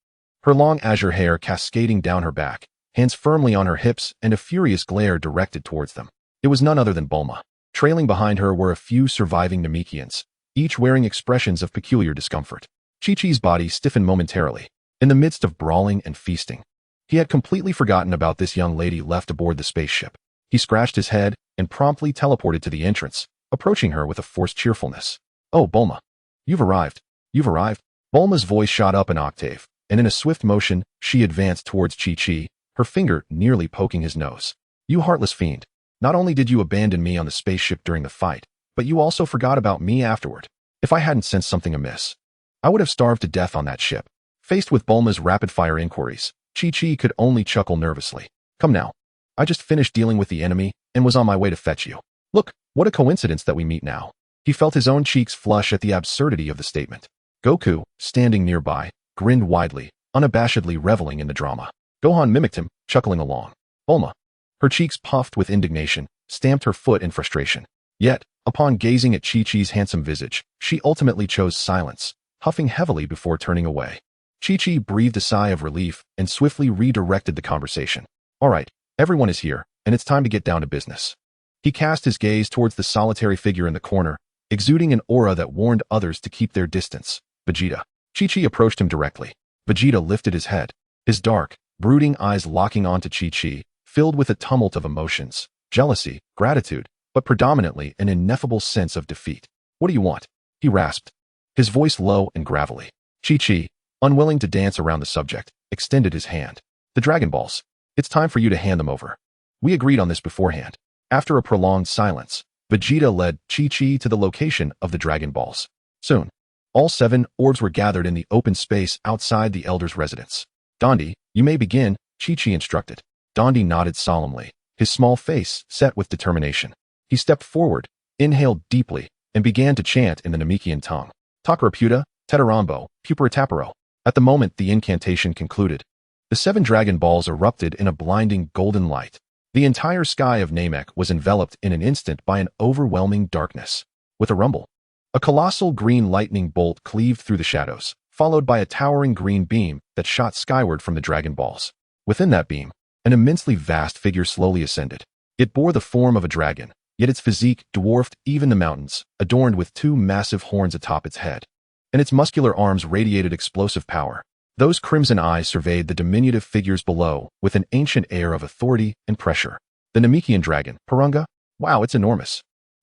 her long azure hair cascading down her back, hands firmly on her hips and a furious glare directed towards them. It was none other than Bulma. Trailing behind her were a few surviving Namekians, each wearing expressions of peculiar discomfort. Chi-Chi's body stiffened momentarily, in the midst of brawling and feasting. He had completely forgotten about this young lady left aboard the spaceship. He scratched his head and promptly teleported to the entrance, approaching her with a forced cheerfulness. "Oh, Bulma. You've arrived. You've arrived." Bulma's voice shot up an octave, and in a swift motion, she advanced towards Chi-Chi, her finger nearly poking his nose. "You heartless fiend. Not only did you abandon me on the spaceship during the fight, but you also forgot about me afterward. If I hadn't sensed something amiss, I would have starved to death on that ship." Faced with Bulma's rapid-fire inquiries, Chi-Chi could only chuckle nervously. "Come now. I just finished dealing with the enemy and was on my way to fetch you. Look, what a coincidence that we meet now." He felt his own cheeks flush at the absurdity of the statement. Goku, standing nearby, grinned widely, unabashedly reveling in the drama. Gohan mimicked him, chuckling along. Bulma, her cheeks puffed with indignation, stamped her foot in frustration. Yet, upon gazing at Chi-Chi's handsome visage, she ultimately chose silence, huffing heavily before turning away. Chi-Chi breathed a sigh of relief and swiftly redirected the conversation. "All right, everyone is here, and it's time to get down to business." He cast his gaze towards the solitary figure in the corner, exuding an aura that warned others to keep their distance. Vegeta. Chi-Chi approached him directly. Vegeta lifted his head, his dark, brooding eyes locking onto Chi-Chi, filled with a tumult of emotions, jealousy, gratitude, but predominantly an ineffable sense of defeat. "What do you want?" he rasped, his voice low and gravelly. Chi-Chi, unwilling to dance around the subject, extended his hand. "The Dragon Balls. It's time for you to hand them over. We agreed on this beforehand." After a prolonged silence, Vegeta led Chi-Chi to the location of the Dragon Balls. Soon, all 7 orbs were gathered in the open space outside the Elder's residence. "Dondi, you may begin," Chi-Chi instructed. Dondi nodded solemnly, his small face set with determination. He stepped forward, inhaled deeply, and began to chant in the Namekian tongue. "Takaraputa, Tetarambo, Puperataparo." At the moment the incantation concluded, the 7 Dragon Balls erupted in a blinding golden light. The entire sky of Namek was enveloped in an instant by an overwhelming darkness. With a rumble, a colossal green lightning bolt cleaved through the shadows, followed by a towering green beam that shot skyward from the Dragon Balls. Within that beam, an immensely vast figure slowly ascended. It bore the form of a dragon, yet its physique dwarfed even the mountains, adorned with 2 massive horns atop its head. And its muscular arms radiated explosive power. Those crimson eyes surveyed the diminutive figures below with an ancient air of authority and pressure. "The Namekian dragon, Porunga? Wow, it's enormous!"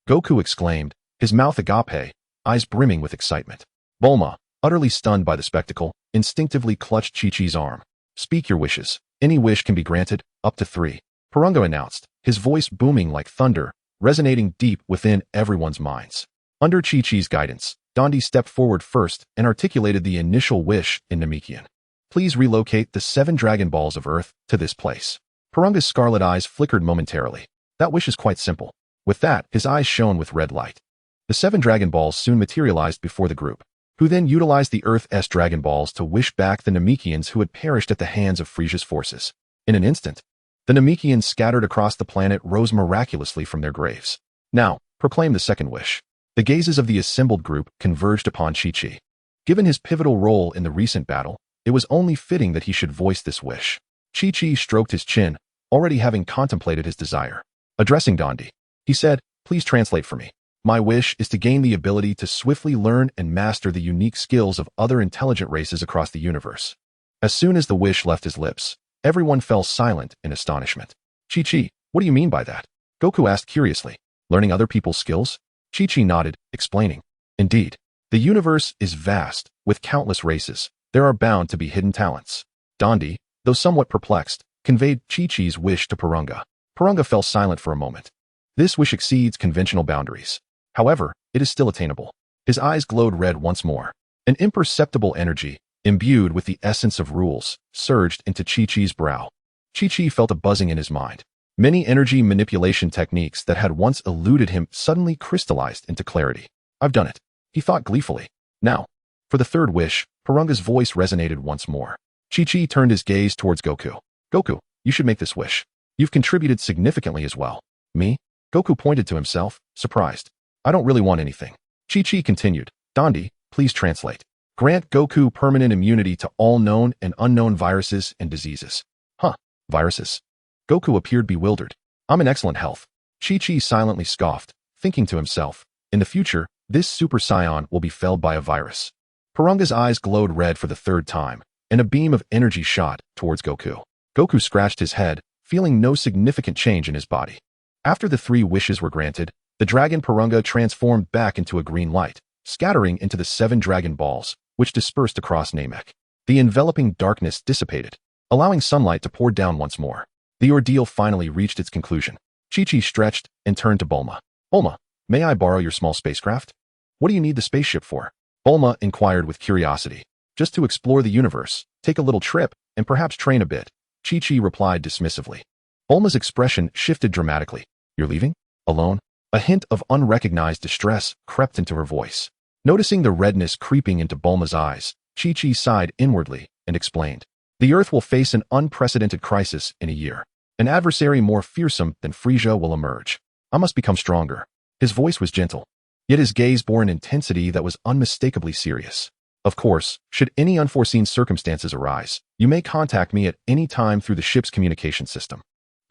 Goku exclaimed, his mouth agape, eyes brimming with excitement. Bulma, utterly stunned by the spectacle, instinctively clutched Chi-Chi's arm. "Speak your wishes. Any wish can be granted, up to 3. Porunga announced, his voice booming like thunder, resonating deep within everyone's minds. Under Chi-Chi's guidance, Dondi stepped forward first and articulated the initial wish in Namekian. "Please relocate the 7 Dragon Balls of Earth to this place." Porunga's scarlet eyes flickered momentarily. That wish is quite simple. With that, his eyes shone with red light. The 7 Dragon Balls soon materialized before the group, who then utilized the Earth's Dragon Balls to wish back the Namekians who had perished at the hands of Frisia's forces. In an instant, the Namekians scattered across the planet rose miraculously from their graves. "Now, proclaim the second wish." The gazes of the assembled group converged upon Chi-Chi. Given his pivotal role in the recent battle, it was only fitting that he should voice this wish. Chi-Chi stroked his chin, already having contemplated his desire. Addressing Dondi, he said, "Please translate for me. My wish is to gain the ability to swiftly learn and master the unique skills of other intelligent races across the universe." As soon as the wish left his lips, everyone fell silent in astonishment. "Chi-Chi, what do you mean by that?" Goku asked curiously. "Learning other people's skills?" Chi-Chi nodded, explaining. "Indeed, the universe is vast, with countless races. There are bound to be hidden talents." Dondi, though somewhat perplexed, conveyed Chi-Chi's wish to Porunga. Porunga fell silent for a moment. This wish exceeds conventional boundaries. However, it is still attainable. His eyes glowed red once more. An imperceptible energy, imbued with the essence of rules, surged into Chi-Chi's brow. Chi-Chi felt a buzzing in his mind. Many energy manipulation techniques that had once eluded him suddenly crystallized into clarity. "I've done it," he thought gleefully. "Now, for the third wish," Porunga's voice resonated once more. Chi-Chi turned his gaze towards Goku. "Goku, you should make this wish. You've contributed significantly as well." "Me?" Goku pointed to himself, surprised. "I don't really want anything." Chi-Chi continued. "Dondi, please translate. Grant Goku permanent immunity to all known and unknown viruses and diseases." "Huh. Viruses? Goku appeared bewildered. I'm in excellent health. Chi-Chi silently scoffed, thinking to himself, in the future, this Super Saiyan will be felled by a virus. Piranga's eyes glowed red for the third time, and a beam of energy shot towards Goku. Goku scratched his head, feeling no significant change in his body. After the 3 wishes were granted, the dragon Piranga transformed back into a green light, scattering into the 7 dragon balls, which dispersed across Namek. The enveloping darkness dissipated, allowing sunlight to pour down once more. The ordeal finally reached its conclusion. Chi-Chi stretched and turned to Bulma. Bulma, may I borrow your small spacecraft? What do you need the spaceship for? Bulma inquired with curiosity. Just to explore the universe, take a little trip, and perhaps train a bit. Chi-Chi replied dismissively. Bulma's expression shifted dramatically. You're leaving? Alone? A hint of unrecognized distress crept into her voice. Noticing the redness creeping into Bulma's eyes, Chi-Chi sighed inwardly and explained. The Earth will face an unprecedented crisis in a year. An adversary more fearsome than Frisia will emerge. I must become stronger. His voice was gentle, yet his gaze bore an intensity that was unmistakably serious. Of course, should any unforeseen circumstances arise, you may contact me at any time through the ship's communication system.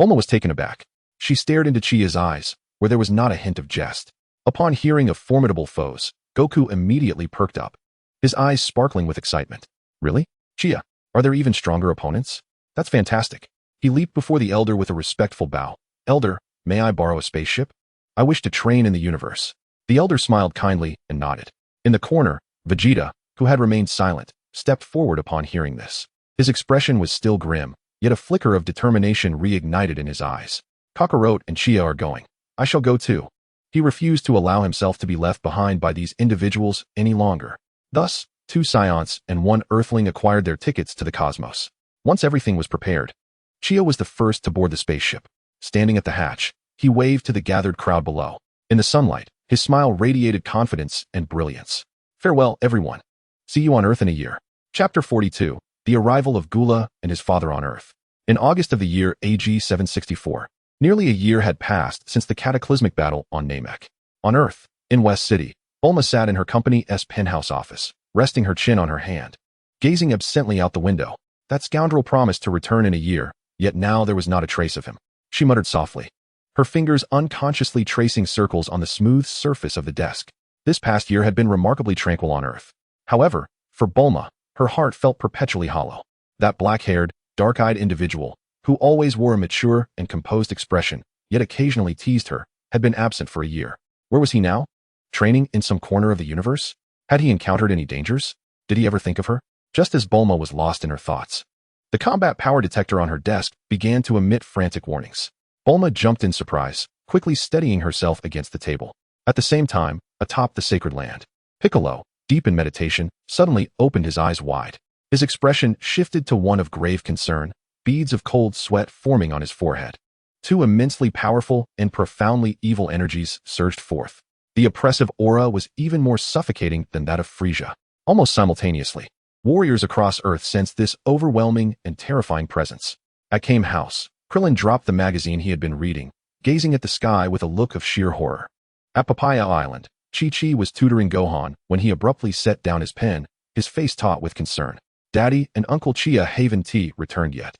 Bulma was taken aback. She stared into Chia's eyes, where there was not a hint of jest. Upon hearing of formidable foes, Goku immediately perked up, his eyes sparkling with excitement. Really? Chia, are there even stronger opponents? That's fantastic. He leaped before the elder with a respectful bow. Elder, may I borrow a spaceship? I wish to train in the universe. The elder smiled kindly and nodded. In the corner, Vegeta, who had remained silent, stepped forward upon hearing this. His expression was still grim, yet a flicker of determination reignited in his eyes. Kakarot and Chia are going. I shall go too. He refused to allow himself to be left behind by these individuals any longer. Thus, 2 Saiyans and 1 Earthling acquired their tickets to the cosmos. Once everything was prepared, Chia was the first to board the spaceship. Standing at the hatch, he waved to the gathered crowd below. In the sunlight, his smile radiated confidence and brilliance. Farewell, everyone. See you on Earth in a year. Chapter 42, The Arrival of Gula and His Father on Earth. In August of the year AG 764, nearly a year had passed since the cataclysmic battle on Namek. On Earth, in West City, Bulma sat in her company's penthouse office, resting her chin on her hand, gazing absently out the window. That scoundrel promised to return in a year, yet now there was not a trace of him. She muttered softly, her fingers unconsciously tracing circles on the smooth surface of the desk. This past year had been remarkably tranquil on Earth. However, for Bulma, her heart felt perpetually hollow. That black-haired, dark-eyed individual, who always wore a mature and composed expression, yet occasionally teased her, had been absent for a year. Where was he now? Training in some corner of the universe? Had he encountered any dangers? Did he ever think of her? Just as Bulma was lost in her thoughts, the combat power detector on her desk began to emit frantic warnings. Bulma jumped in surprise, quickly steadying herself against the table. At the same time, atop the sacred land, Piccolo, deep in meditation, suddenly opened his eyes wide. His expression shifted to one of grave concern, beads of cold sweat forming on his forehead. 2 immensely powerful and profoundly evil energies surged forth. The oppressive aura was even more suffocating than that of Frisia. Almost simultaneously, warriors across Earth sensed this overwhelming and terrifying presence. At Kame House, Krillin dropped the magazine he had been reading, gazing at the sky with a look of sheer horror. At Papaya Island, Chi-Chi was tutoring Gohan when he abruptly set down his pen, his face taut with concern. Daddy and Uncle Chia haven't returned yet.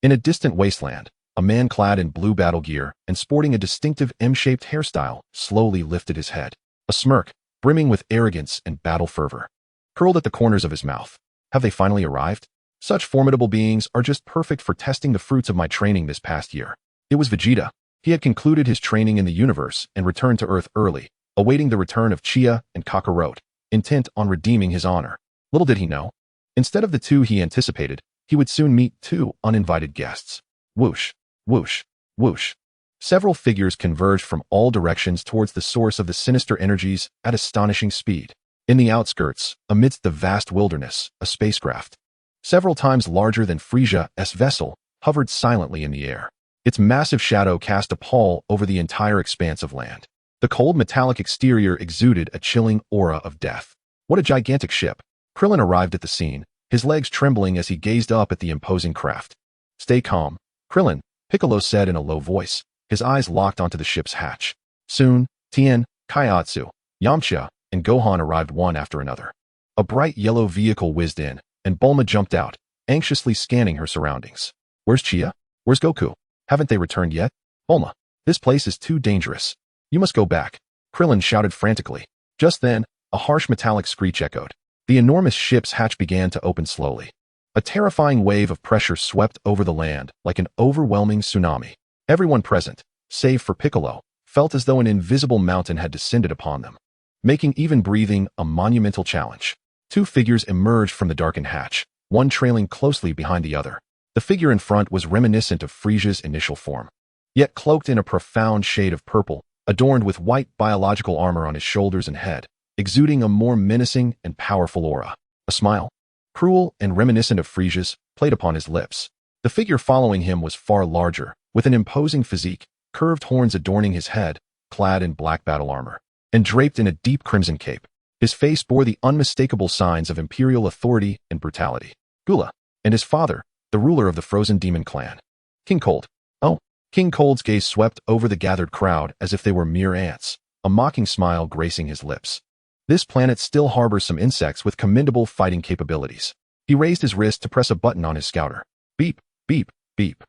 In a distant wasteland, a man clad in blue battle gear and sporting a distinctive M-shaped hairstyle slowly lifted his head. A smirk, brimming with arrogance and battle fervor, curled at the corners of his mouth. Have they finally arrived? Such formidable beings are just perfect for testing the fruits of my training this past year. It was Vegeta. He had concluded his training in the universe and returned to Earth early, awaiting the return of Chia and Kakarot, intent on redeeming his honor. Little did he know, instead of the 2 he anticipated, he would soon meet 2 uninvited guests. Whoosh, whoosh, whoosh. Several figures converged from all directions towards the source of the sinister energies at astonishing speed. In the outskirts, amidst the vast wilderness, a spacecraft, several times larger than Frisia's vessel, hovered silently in the air. Its massive shadow cast a pall over the entire expanse of land. The cold metallic exterior exuded a chilling aura of death. What a gigantic ship! Krillin arrived at the scene, his legs trembling as he gazed up at the imposing craft. Stay calm, Krillin, Piccolo said in a low voice, his eyes locked onto the ship's hatch. Soon, Tien, Kaiatsu, Yamcha, and Gohan arrived one after another. A bright yellow vehicle whizzed in, and Bulma jumped out, anxiously scanning her surroundings. Where's Chia? Where's Goku? Haven't they returned yet? Bulma, this place is too dangerous. You must go back. Krillin shouted frantically. Just then, a harsh metallic screech echoed. The enormous ship's hatch began to open slowly. A terrifying wave of pressure swept over the land like an overwhelming tsunami. Everyone present, save for Piccolo, felt as though an invisible mountain had descended upon them, making even breathing a monumental challenge. Two figures emerged from the darkened hatch, one trailing closely behind the other. The figure in front was reminiscent of Frisia's initial form, yet cloaked in a profound shade of purple, adorned with white biological armor on his shoulders and head, exuding a more menacing and powerful aura. A smile, cruel and reminiscent of Frisia's, played upon his lips. The figure following him was far larger, with an imposing physique, curved horns adorning his head, clad in black battle armor, and draped in a deep crimson cape. His face bore the unmistakable signs of imperial authority and brutality. Gula, and his father, the ruler of the frozen demon clan. King Cold. Oh, King Cold's gaze swept over the gathered crowd as if they were mere ants, a mocking smile gracing his lips. This planet still harbors some insects with commendable fighting capabilities. He raised his wrist to press a button on his scouter. Beep, beep, beep.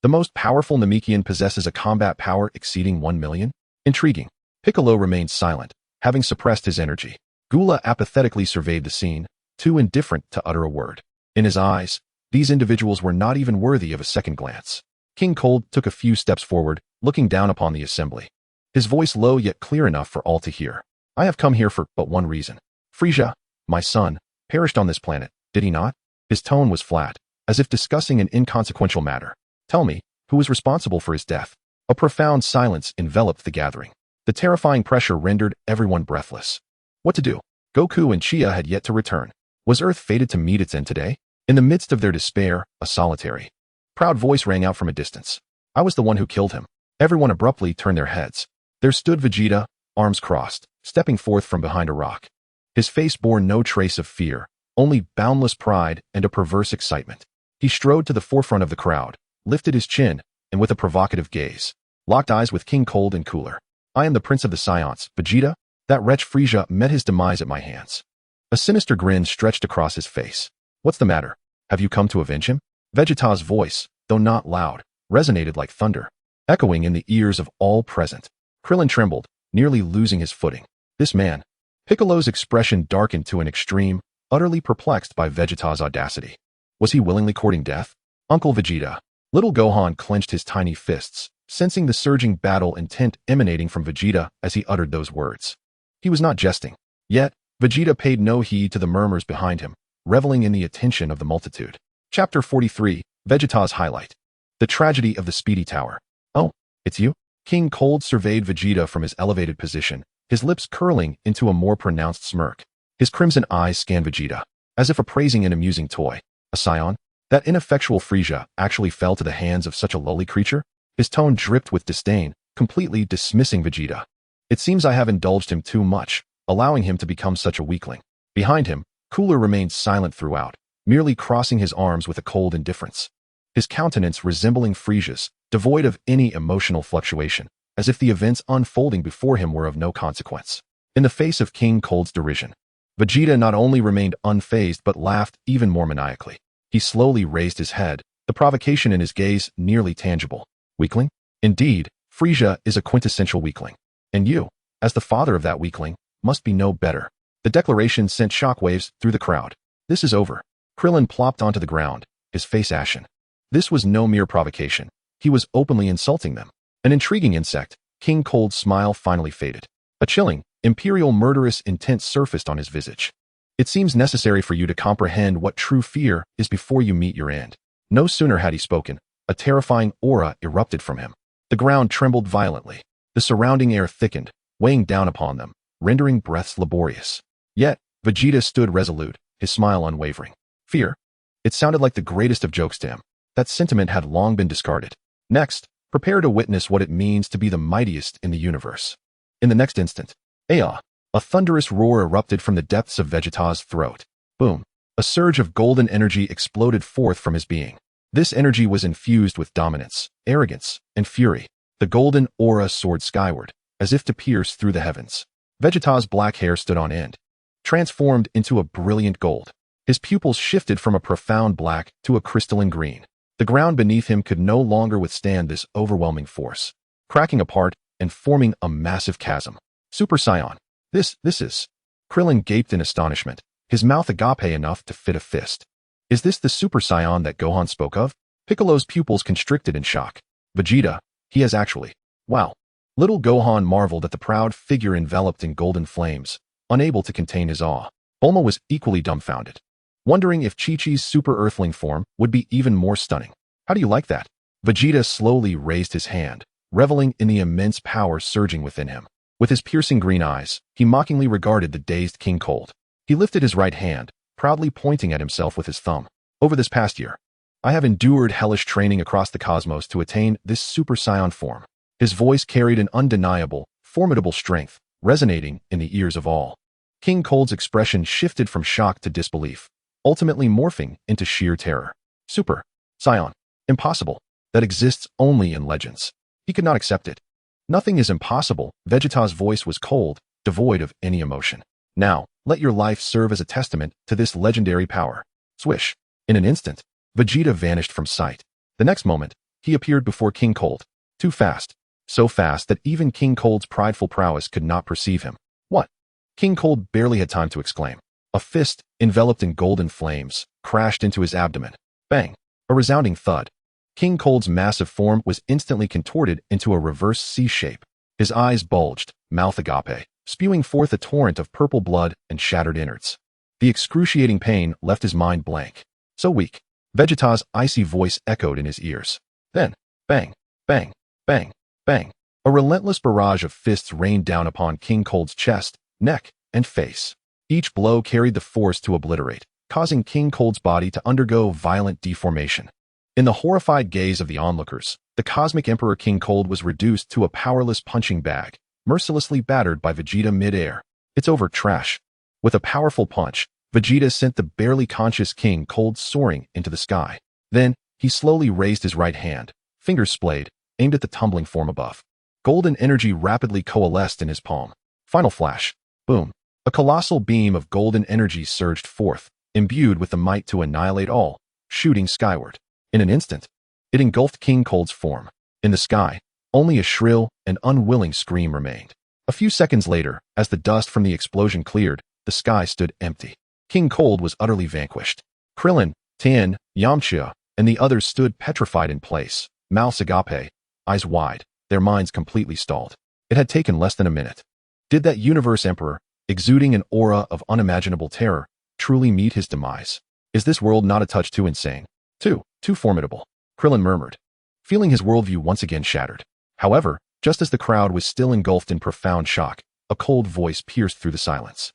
The most powerful Namekian possesses a combat power exceeding 1 million? Intriguing. Piccolo remained silent, having suppressed his energy. Gula apathetically surveyed the scene, too indifferent to utter a word. In his eyes, these individuals were not even worthy of a second glance. King Cold took a few steps forward, looking down upon the assembly. His voice low yet clear enough for all to hear. I have come here for but one reason. Frisia, my son, perished on this planet, did he not? His tone was flat, as if discussing an inconsequential matter. Tell me, who was responsible for his death? A profound silence enveloped the gathering. The terrifying pressure rendered everyone breathless. What to do? Goku and Chia had yet to return. Was Earth fated to meet its end today? In the midst of their despair, a solitary, proud voice rang out from a distance. I was the one who killed him. Everyone abruptly turned their heads. There stood Vegeta, arms crossed, stepping forth from behind a rock. His face bore no trace of fear, only boundless pride and a perverse excitement. He strode to the forefront of the crowd, lifted his chin, and with a provocative gaze, locked eyes with King Cold and Cooler. I am the Prince of the Saiyans, Vegeta. That wretch Frisia met his demise at my hands. A sinister grin stretched across his face. What's the matter? Have you come to avenge him? Vegeta's voice, though not loud, resonated like thunder, echoing in the ears of all present. Krillin trembled, nearly losing his footing. This man. Piccolo's expression darkened to an extreme, utterly perplexed by Vegeta's audacity. Was he willingly courting death? Uncle Vegeta. Little Gohan clenched his tiny fists, sensing the surging battle intent emanating from Vegeta as he uttered those words. He was not jesting. Yet, Vegeta paid no heed to the murmurs behind him, reveling in the attention of the multitude. Chapter 43, Vegeta's Highlight. The Tragedy of the Speedy Tower. Oh, it's you? King Cold surveyed Vegeta from his elevated position, his lips curling into a more pronounced smirk. His crimson eyes scanned Vegeta, as if appraising an amusing toy. A Saiyan? That ineffectual Frisia actually fell to the hands of such a lowly creature? His tone dripped with disdain, completely dismissing Vegeta. It seems I have indulged him too much, allowing him to become such a weakling. Behind him, Cooler remained silent throughout, merely crossing his arms with a cold indifference. His countenance resembling Frisia's, devoid of any emotional fluctuation, as if the events unfolding before him were of no consequence. In the face of King Cold's derision, Vegeta not only remained unfazed but laughed even more maniacally. He slowly raised his head, the provocation in his gaze nearly tangible. Weakling? Indeed, Frisia is a quintessential weakling. And you, as the father of that weakling, must be no better. The declaration sent shockwaves through the crowd. This is over. Krillin plopped onto the ground, his face ashen. This was no mere provocation. He was openly insulting them. An intriguing insect, King Cold's smile finally faded. A chilling, imperial murderous intent surfaced on his visage. It seems necessary for you to comprehend what true fear is before you meet your end. No sooner had he spoken, a terrifying aura erupted from him. The ground trembled violently. The surrounding air thickened, weighing down upon them, rendering breaths laborious. Yet, Vegeta stood resolute, his smile unwavering. Fear? It sounded like the greatest of jokes to him. That sentiment had long been discarded. Next, prepare to witness what it means to be the mightiest in the universe. In the next instant, Aya! A thunderous roar erupted from the depths of Vegeta's throat. Boom! A surge of golden energy exploded forth from his being. This energy was infused with dominance, arrogance, and fury. The golden aura soared skyward, as if to pierce through the heavens. Vegeta's black hair stood on end, transformed into a brilliant gold. His pupils shifted from a profound black to a crystalline green. The ground beneath him could no longer withstand this overwhelming force, cracking apart and forming a massive chasm. Super Saiyan. This is... Krillin gaped in astonishment, his mouth agape enough to fit a fist. Is this the Super Saiyan that Gohan spoke of? Piccolo's pupils constricted in shock. Vegeta, he has actually... Wow. Little Gohan marveled at the proud figure enveloped in golden flames, unable to contain his awe. Bulma was equally dumbfounded, wondering if Chi-Chi's Super Earthling form would be even more stunning. How do you like that? Vegeta slowly raised his hand, reveling in the immense power surging within him. With his piercing green eyes, he mockingly regarded the dazed King Cold. He lifted his right hand, proudly pointing at himself with his thumb. Over this past year, I have endured hellish training across the cosmos to attain this Super Saiyan form. His voice carried an undeniable, formidable strength, resonating in the ears of all. King Cold's expression shifted from shock to disbelief, ultimately morphing into sheer terror. Super Saiyan. Impossible. That exists only in legends. He could not accept it. Nothing is impossible. Vegeta's voice was cold, devoid of any emotion. Now, let your life serve as a testament to this legendary power. Swish. In an instant, Vegeta vanished from sight. The next moment, he appeared before King Cold. Too fast. So fast that even King Cold's prideful prowess could not perceive him. What? King Cold barely had time to exclaim. A fist, enveloped in golden flames, crashed into his abdomen. Bang! A resounding thud. King Cold's massive form was instantly contorted into a reverse C shape. His eyes bulged, mouth agape, spewing forth a torrent of purple blood and shattered innards. The excruciating pain left his mind blank. So weak. Vegeta's icy voice echoed in his ears. Then, bang, bang, bang, bang. A relentless barrage of fists rained down upon King Cold's chest, neck, and face. Each blow carried the force to obliterate, causing King Cold's body to undergo violent deformation. In the horrified gaze of the onlookers, the Cosmic Emperor King Cold was reduced to a powerless punching bag, mercilessly battered by Vegeta mid-air. It's over, trash. With a powerful punch, Vegeta sent the barely conscious King Cold soaring into the sky. Then, he slowly raised his right hand, fingers splayed, aimed at the tumbling form above. Golden energy rapidly coalesced in his palm. Final flash. Boom. A colossal beam of golden energy surged forth, imbued with the might to annihilate all, shooting skyward. In an instant, it engulfed King Cold's form. In the sky, only a shrill and unwilling scream remained. A few seconds later, as the dust from the explosion cleared, the sky stood empty. King Cold was utterly vanquished. Krillin, Tien, Yamcha, and the others stood petrified in place, mouths agape, eyes wide, their minds completely stalled. It had taken less than a minute. Did that universe emperor, exuding an aura of unimaginable terror, truly meet his demise? Is this world not a touch too insane? Too formidable? Krillin murmured, feeling his worldview once again shattered. However, just as the crowd was still engulfed in profound shock, a cold voice pierced through the silence.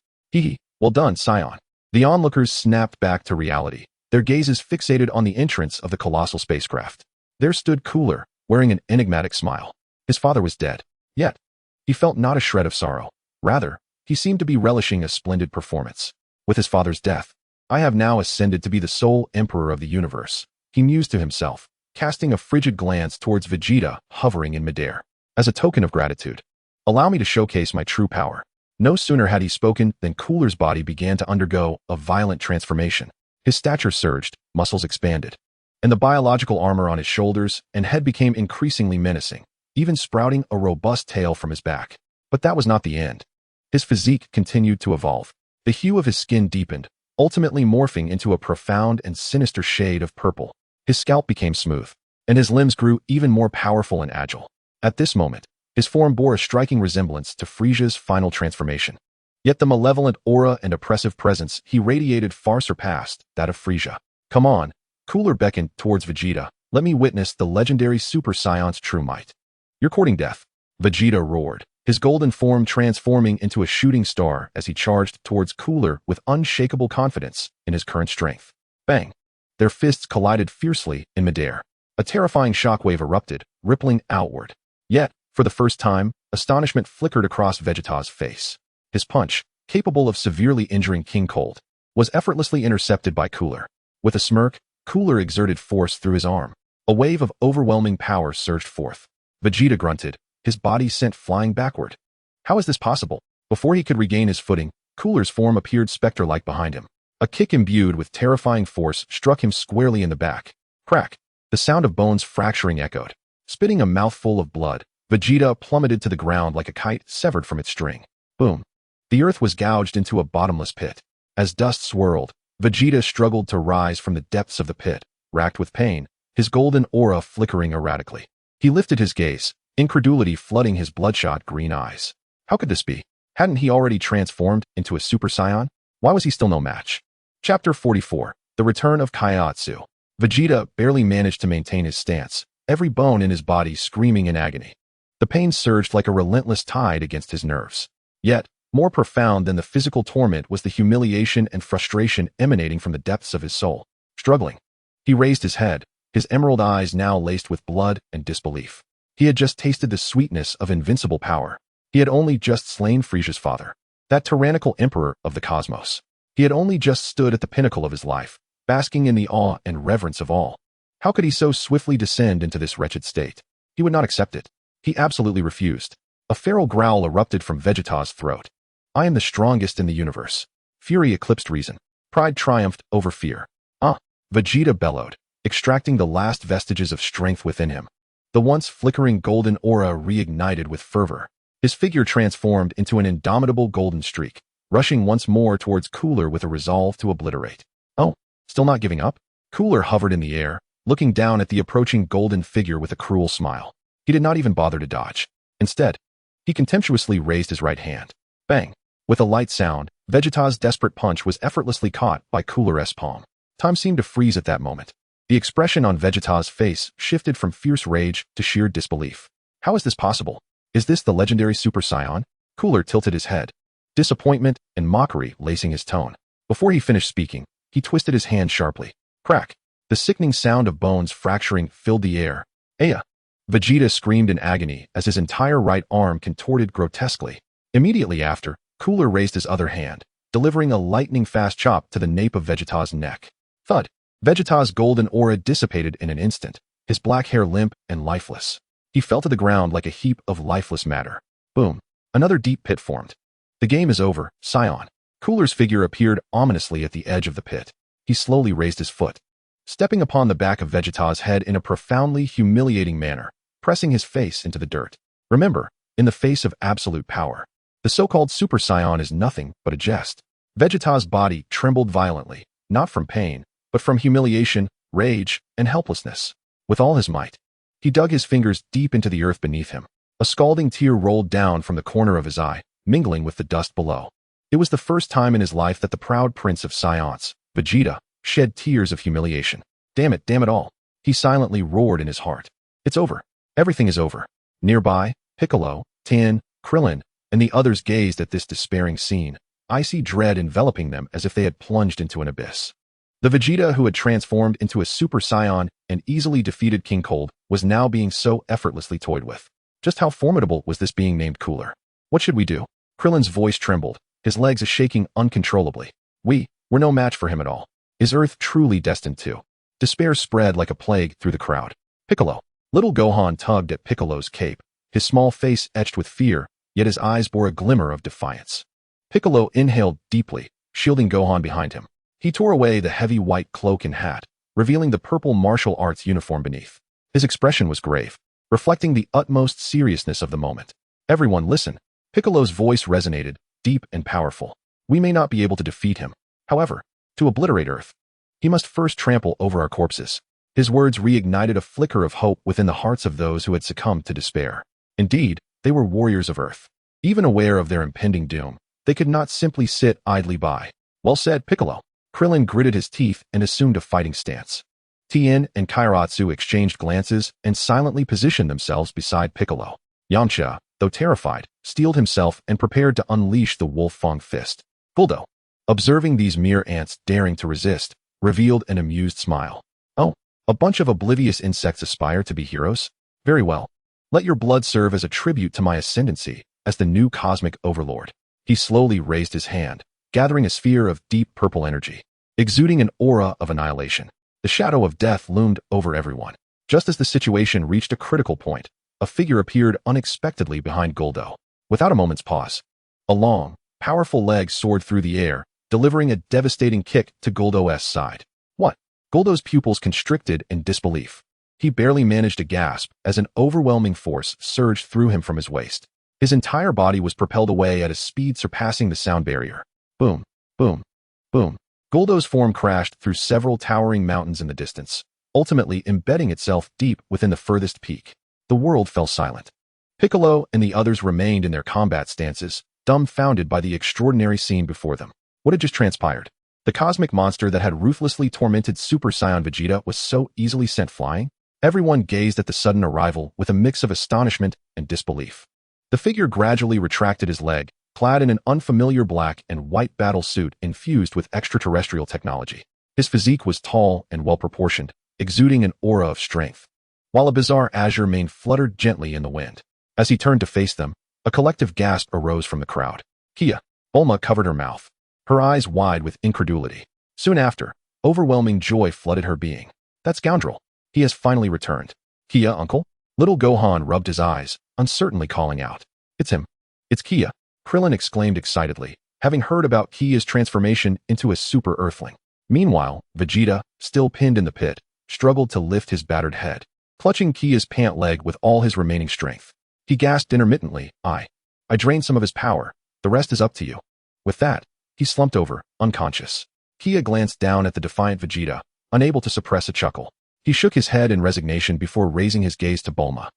Well done, Saiyan. The onlookers snapped back to reality, their gazes fixated on the entrance of the colossal spacecraft. There stood Cooler, wearing an enigmatic smile. His father was dead. Yet, he felt not a shred of sorrow. Rather, he seemed to be relishing a splendid performance. With his father's death, I have now ascended to be the sole emperor of the universe, he mused to himself, casting a frigid glance towards Vegeta hovering in midair. As a token of gratitude, allow me to showcase my true power. No sooner had he spoken than Cooler's body began to undergo a violent transformation. His stature surged, muscles expanded, and the biological armor on his shoulders and head became increasingly menacing, even sprouting a robust tail from his back. But that was not the end. His physique continued to evolve. The hue of his skin deepened, ultimately morphing into a profound and sinister shade of purple. His scalp became smooth, and his limbs grew even more powerful and agile. At this moment, his form bore a striking resemblance to Frisia's final transformation. Yet the malevolent aura and oppressive presence he radiated far surpassed that of Frisia. Come on, Cooler beckoned towards Vegeta. Let me witness the legendary Super Saiyan's true might. You're courting death. Vegeta roared, his golden form transforming into a shooting star as he charged towards Cooler with unshakable confidence in his current strength. Bang! Their fists collided fiercely in midair. A terrifying shockwave erupted, rippling outward. Yet, for the first time, astonishment flickered across Vegeta's face. His punch, capable of severely injuring King Cold, was effortlessly intercepted by Cooler. With a smirk, Cooler exerted force through his arm. A wave of overwhelming power surged forth. Vegeta grunted, his body sent flying backward. How is this possible? Before he could regain his footing, Cooler's form appeared specter-like behind him. A kick imbued with terrifying force struck him squarely in the back. Crack! The sound of bones fracturing echoed. Spitting a mouthful of blood, Vegeta plummeted to the ground like a kite severed from its string. Boom. The earth was gouged into a bottomless pit. As dust swirled, Vegeta struggled to rise from the depths of the pit, racked with pain, his golden aura flickering erratically. He lifted his gaze, incredulity flooding his bloodshot green eyes. How could this be? Hadn't he already transformed into a Super Saiyan? Why was he still no match? Chapter 44. The Return of Kaiatsu. Vegeta barely managed to maintain his stance, every bone in his body screaming in agony. The pain surged like a relentless tide against his nerves. Yet, more profound than the physical torment was the humiliation and frustration emanating from the depths of his soul. Struggling, he raised his head, his emerald eyes now laced with blood and disbelief. He had just tasted the sweetness of invincible power. He had only just slain Frisia's father, that tyrannical emperor of the cosmos. He had only just stood at the pinnacle of his life, basking in the awe and reverence of all. How could he so swiftly descend into this wretched state? He would not accept it. He absolutely refused. A feral growl erupted from Vegeta's throat. I am the strongest in the universe. Fury eclipsed reason. Pride triumphed over fear. Vegeta bellowed, extracting the last vestiges of strength within him. The once flickering golden aura reignited with fervor. His figure transformed into an indomitable golden streak, rushing once more towards Cooler with a resolve to obliterate. Oh, still not giving up? Cooler hovered in the air, looking down at the approaching golden figure with a cruel smile. He did not even bother to dodge. Instead, he contemptuously raised his right hand. Bang! With a light sound, Vegeta's desperate punch was effortlessly caught by Cooler's palm. Time seemed to freeze at that moment. The expression on Vegeta's face shifted from fierce rage to sheer disbelief. How is this possible? Is this the legendary Super Saiyan? Cooler tilted his head, disappointment and mockery lacing his tone. Before he finished speaking, he twisted his hand sharply. Crack! The sickening sound of bones fracturing filled the air. Aya! Vegeta screamed in agony as his entire right arm contorted grotesquely. Immediately after, Cooler raised his other hand, delivering a lightning-fast chop to the nape of Vegeta's neck. Thud! Vegeta's golden aura dissipated in an instant, his black hair limp and lifeless. He fell to the ground like a heap of lifeless matter. Boom! Another deep pit formed. The game is over, Saiyan. Cooler's figure appeared ominously at the edge of the pit. He slowly raised his foot, stepping upon the back of Vegeta's head in a profoundly humiliating manner, pressing his face into the dirt. Remember, in the face of absolute power, the so-called Super Saiyan is nothing but a jest. Vegeta's body trembled violently, not from pain, but from humiliation, rage, and helplessness. With all his might, he dug his fingers deep into the earth beneath him. A scalding tear rolled down from the corner of his eye, mingling with the dust below. It was the first time in his life that the proud prince of Saiyans, Vegeta, shed tears of humiliation. Damn it all. He silently roared in his heart. It's over. Everything is over. Nearby, Piccolo, Tien, Krillin, and the others gazed at this despairing scene, icy dread enveloping them as if they had plunged into an abyss. The Vegeta who had transformed into a Super Saiyan and easily defeated King Cold was now being so effortlessly toyed with. Just how formidable was this being named Cooler? What should we do? Krillin's voice trembled, his legs shaking uncontrollably. We're no match for him at all. Is Earth truly destined to? Despair spread like a plague through the crowd. Piccolo. Little Gohan tugged at Piccolo's cape, his small face etched with fear, yet his eyes bore a glimmer of defiance. Piccolo inhaled deeply, shielding Gohan behind him. He tore away the heavy white cloak and hat, revealing the purple martial arts uniform beneath. His expression was grave, reflecting the utmost seriousness of the moment. Everyone listen. Piccolo's voice resonated, deep and powerful. We may not be able to defeat him. However, to obliterate Earth, he must first trample over our corpses. His words reignited a flicker of hope within the hearts of those who had succumbed to despair. Indeed, they were warriors of Earth. Even aware of their impending doom, they could not simply sit idly by. Well said, Piccolo. Krillin gritted his teeth and assumed a fighting stance. Tien and Kairatsu exchanged glances and silently positioned themselves beside Piccolo. Yamcha, though terrified, steeled himself and prepared to unleash the wolf-fang fist. Guldo, observing these mere ants daring to resist, revealed an amused smile. Oh, a bunch of oblivious insects aspire to be heroes? Very well. Let your blood serve as a tribute to my ascendancy as the new cosmic overlord. He slowly raised his hand, gathering a sphere of deep purple energy, exuding an aura of annihilation. The shadow of death loomed over everyone. Just as the situation reached a critical point, a figure appeared unexpectedly behind Guldo. Without a moment's pause, a long, powerful leg soared through the air, delivering a devastating kick to Guldo's side. What? Guldo's pupils constricted in disbelief. He barely managed to gasp as an overwhelming force surged through him from his waist. His entire body was propelled away at a speed surpassing the sound barrier. Boom, boom, boom. Goldo's form crashed through several towering mountains in the distance, ultimately embedding itself deep within the furthest peak. The world fell silent. Piccolo and the others remained in their combat stances, dumbfounded by the extraordinary scene before them. What had just transpired? The cosmic monster that had ruthlessly tormented Super Saiyan Vegeta was so easily sent flying? Everyone gazed at the sudden arrival with a mix of astonishment and disbelief. The figure gradually retracted his leg, clad in an unfamiliar black and white battle suit infused with extraterrestrial technology. His physique was tall and well-proportioned, exuding an aura of strength, while a bizarre azure mane fluttered gently in the wind. As he turned to face them, a collective gasp arose from the crowd. Chia. Bulma covered her mouth, her eyes wide with incredulity. Soon after, overwhelming joy flooded her being. That scoundrel. He has finally returned. Chia, uncle? Little Gohan rubbed his eyes, uncertainly calling out. It's him. It's Chia, Krillin exclaimed excitedly, having heard about Kia's transformation into a Super Earthling. Meanwhile, Vegeta, still pinned in the pit, struggled to lift his battered head, clutching Kia's pant leg with all his remaining strength. He gasped intermittently, I drained some of his power. The rest is up to you. With that, he slumped over, unconscious. Chia glanced down at the defiant Vegeta, unable to suppress a chuckle. He shook his head in resignation before raising his gaze to Bulma,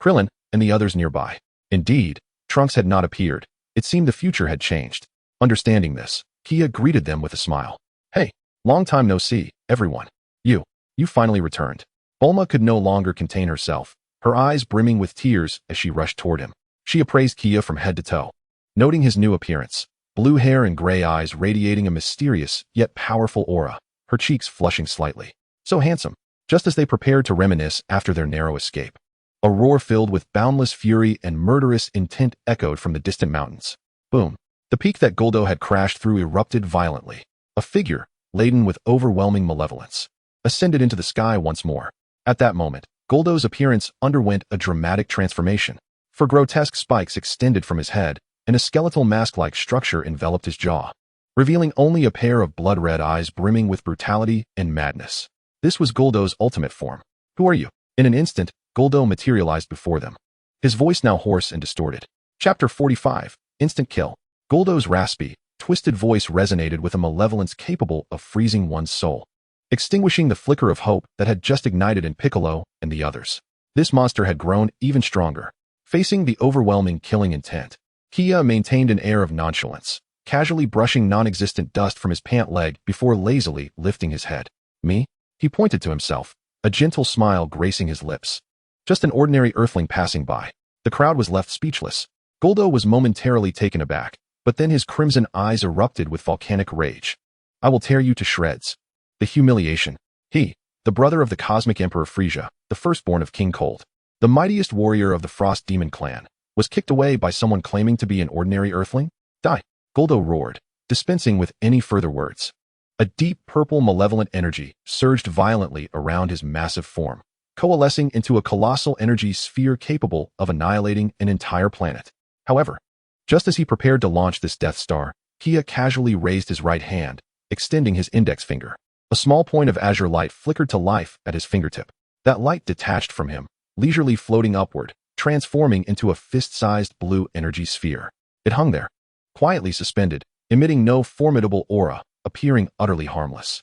Krillin, and the others nearby. Indeed, Trunks had not appeared. It seemed the future had changed. Understanding this, Chia greeted them with a smile. Hey, long time no see, everyone. You finally returned. Bulma could no longer contain herself, her eyes brimming with tears as she rushed toward him. She appraised Chia from head to toe, noting his new appearance, blue hair and gray eyes radiating a mysterious yet powerful aura, her cheeks flushing slightly. So handsome. Just as they prepared to reminisce after their narrow escape, a roar filled with boundless fury and murderous intent echoed from the distant mountains. Boom. The peak that Goldo had crashed through erupted violently. A figure, laden with overwhelming malevolence, ascended into the sky once more. At that moment, Goldo's appearance underwent a dramatic transformation, for grotesque spikes extended from his head, and a skeletal mask-like structure enveloped his jaw, revealing only a pair of blood-red eyes brimming with brutality and madness. This was Goldo's ultimate form. Who are you? In an instant, Goldo materialized before them, his voice now hoarse and distorted. Chapter 45, Instant Kill. Goldo's raspy, twisted voice resonated with a malevolence capable of freezing one's soul, extinguishing the flicker of hope that had just ignited in Piccolo and the others. This monster had grown even stronger. Facing the overwhelming killing intent, Chia maintained an air of nonchalance, casually brushing non-existent dust from his pant leg before lazily lifting his head. Me? He pointed to himself, a gentle smile gracing his lips. Just an ordinary Earthling passing by. The crowd was left speechless. Goldo was momentarily taken aback, but then his crimson eyes erupted with volcanic rage. I will tear you to shreds. The humiliation. He, the brother of the cosmic emperor Frisia, the firstborn of King Cold, the mightiest warrior of the Frost Demon clan, was kicked away by someone claiming to be an ordinary Earthling? Die! Goldo roared, dispensing with any further words. A deep purple malevolent energy surged violently around his massive form, coalescing into a colossal energy sphere capable of annihilating an entire planet. However, just as he prepared to launch this Death Star, Chia casually raised his right hand, extending his index finger. A small point of azure light flickered to life at his fingertip. That light detached from him, leisurely floating upward, transforming into a fist-sized blue energy sphere. It hung there, quietly suspended, emitting no formidable aura, appearing utterly harmless.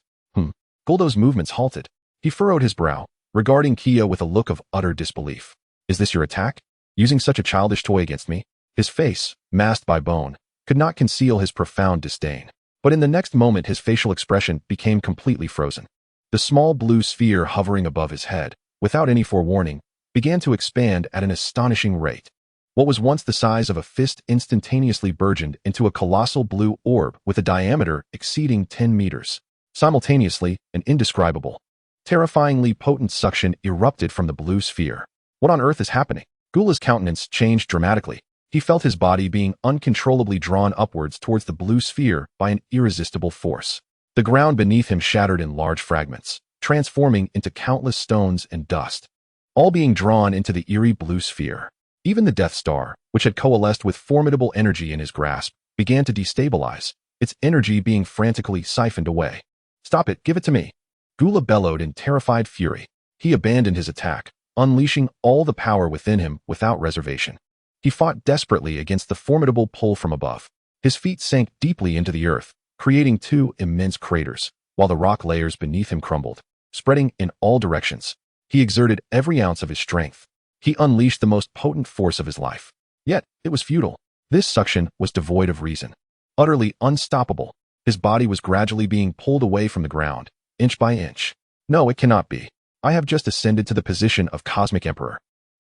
Goldo's movements halted. He furrowed his brow, regarding Chia with a look of utter disbelief. Is this your attack? Using such a childish toy against me? His face, masked by bone, could not conceal his profound disdain. But in the next moment his facial expression became completely frozen. The small blue sphere hovering above his head, without any forewarning, began to expand at an astonishing rate. What was once the size of a fist instantaneously burgeoned into a colossal blue orb with a diameter exceeding 10 meters. Simultaneously, an indescribable, terrifyingly potent suction erupted from the blue sphere. What on earth is happening? Gula's countenance changed dramatically. He felt his body being uncontrollably drawn upwards towards the blue sphere by an irresistible force. The ground beneath him shattered in large fragments, transforming into countless stones and dust, all being drawn into the eerie blue sphere. Even the Death Star, which had coalesced with formidable energy in his grasp, began to destabilize, its energy being frantically siphoned away. Stop it, give it to me. Gula bellowed in terrified fury. He abandoned his attack, unleashing all the power within him without reservation. He fought desperately against the formidable pull from above. His feet sank deeply into the earth, creating two immense craters, while the rock layers beneath him crumbled, spreading in all directions. He exerted every ounce of his strength. He unleashed the most potent force of his life. Yet, it was futile. This suction was devoid of reason. Utterly unstoppable, his body was gradually being pulled away from the ground, inch by inch. No, it cannot be. I have just ascended to the position of Cosmic Emperor.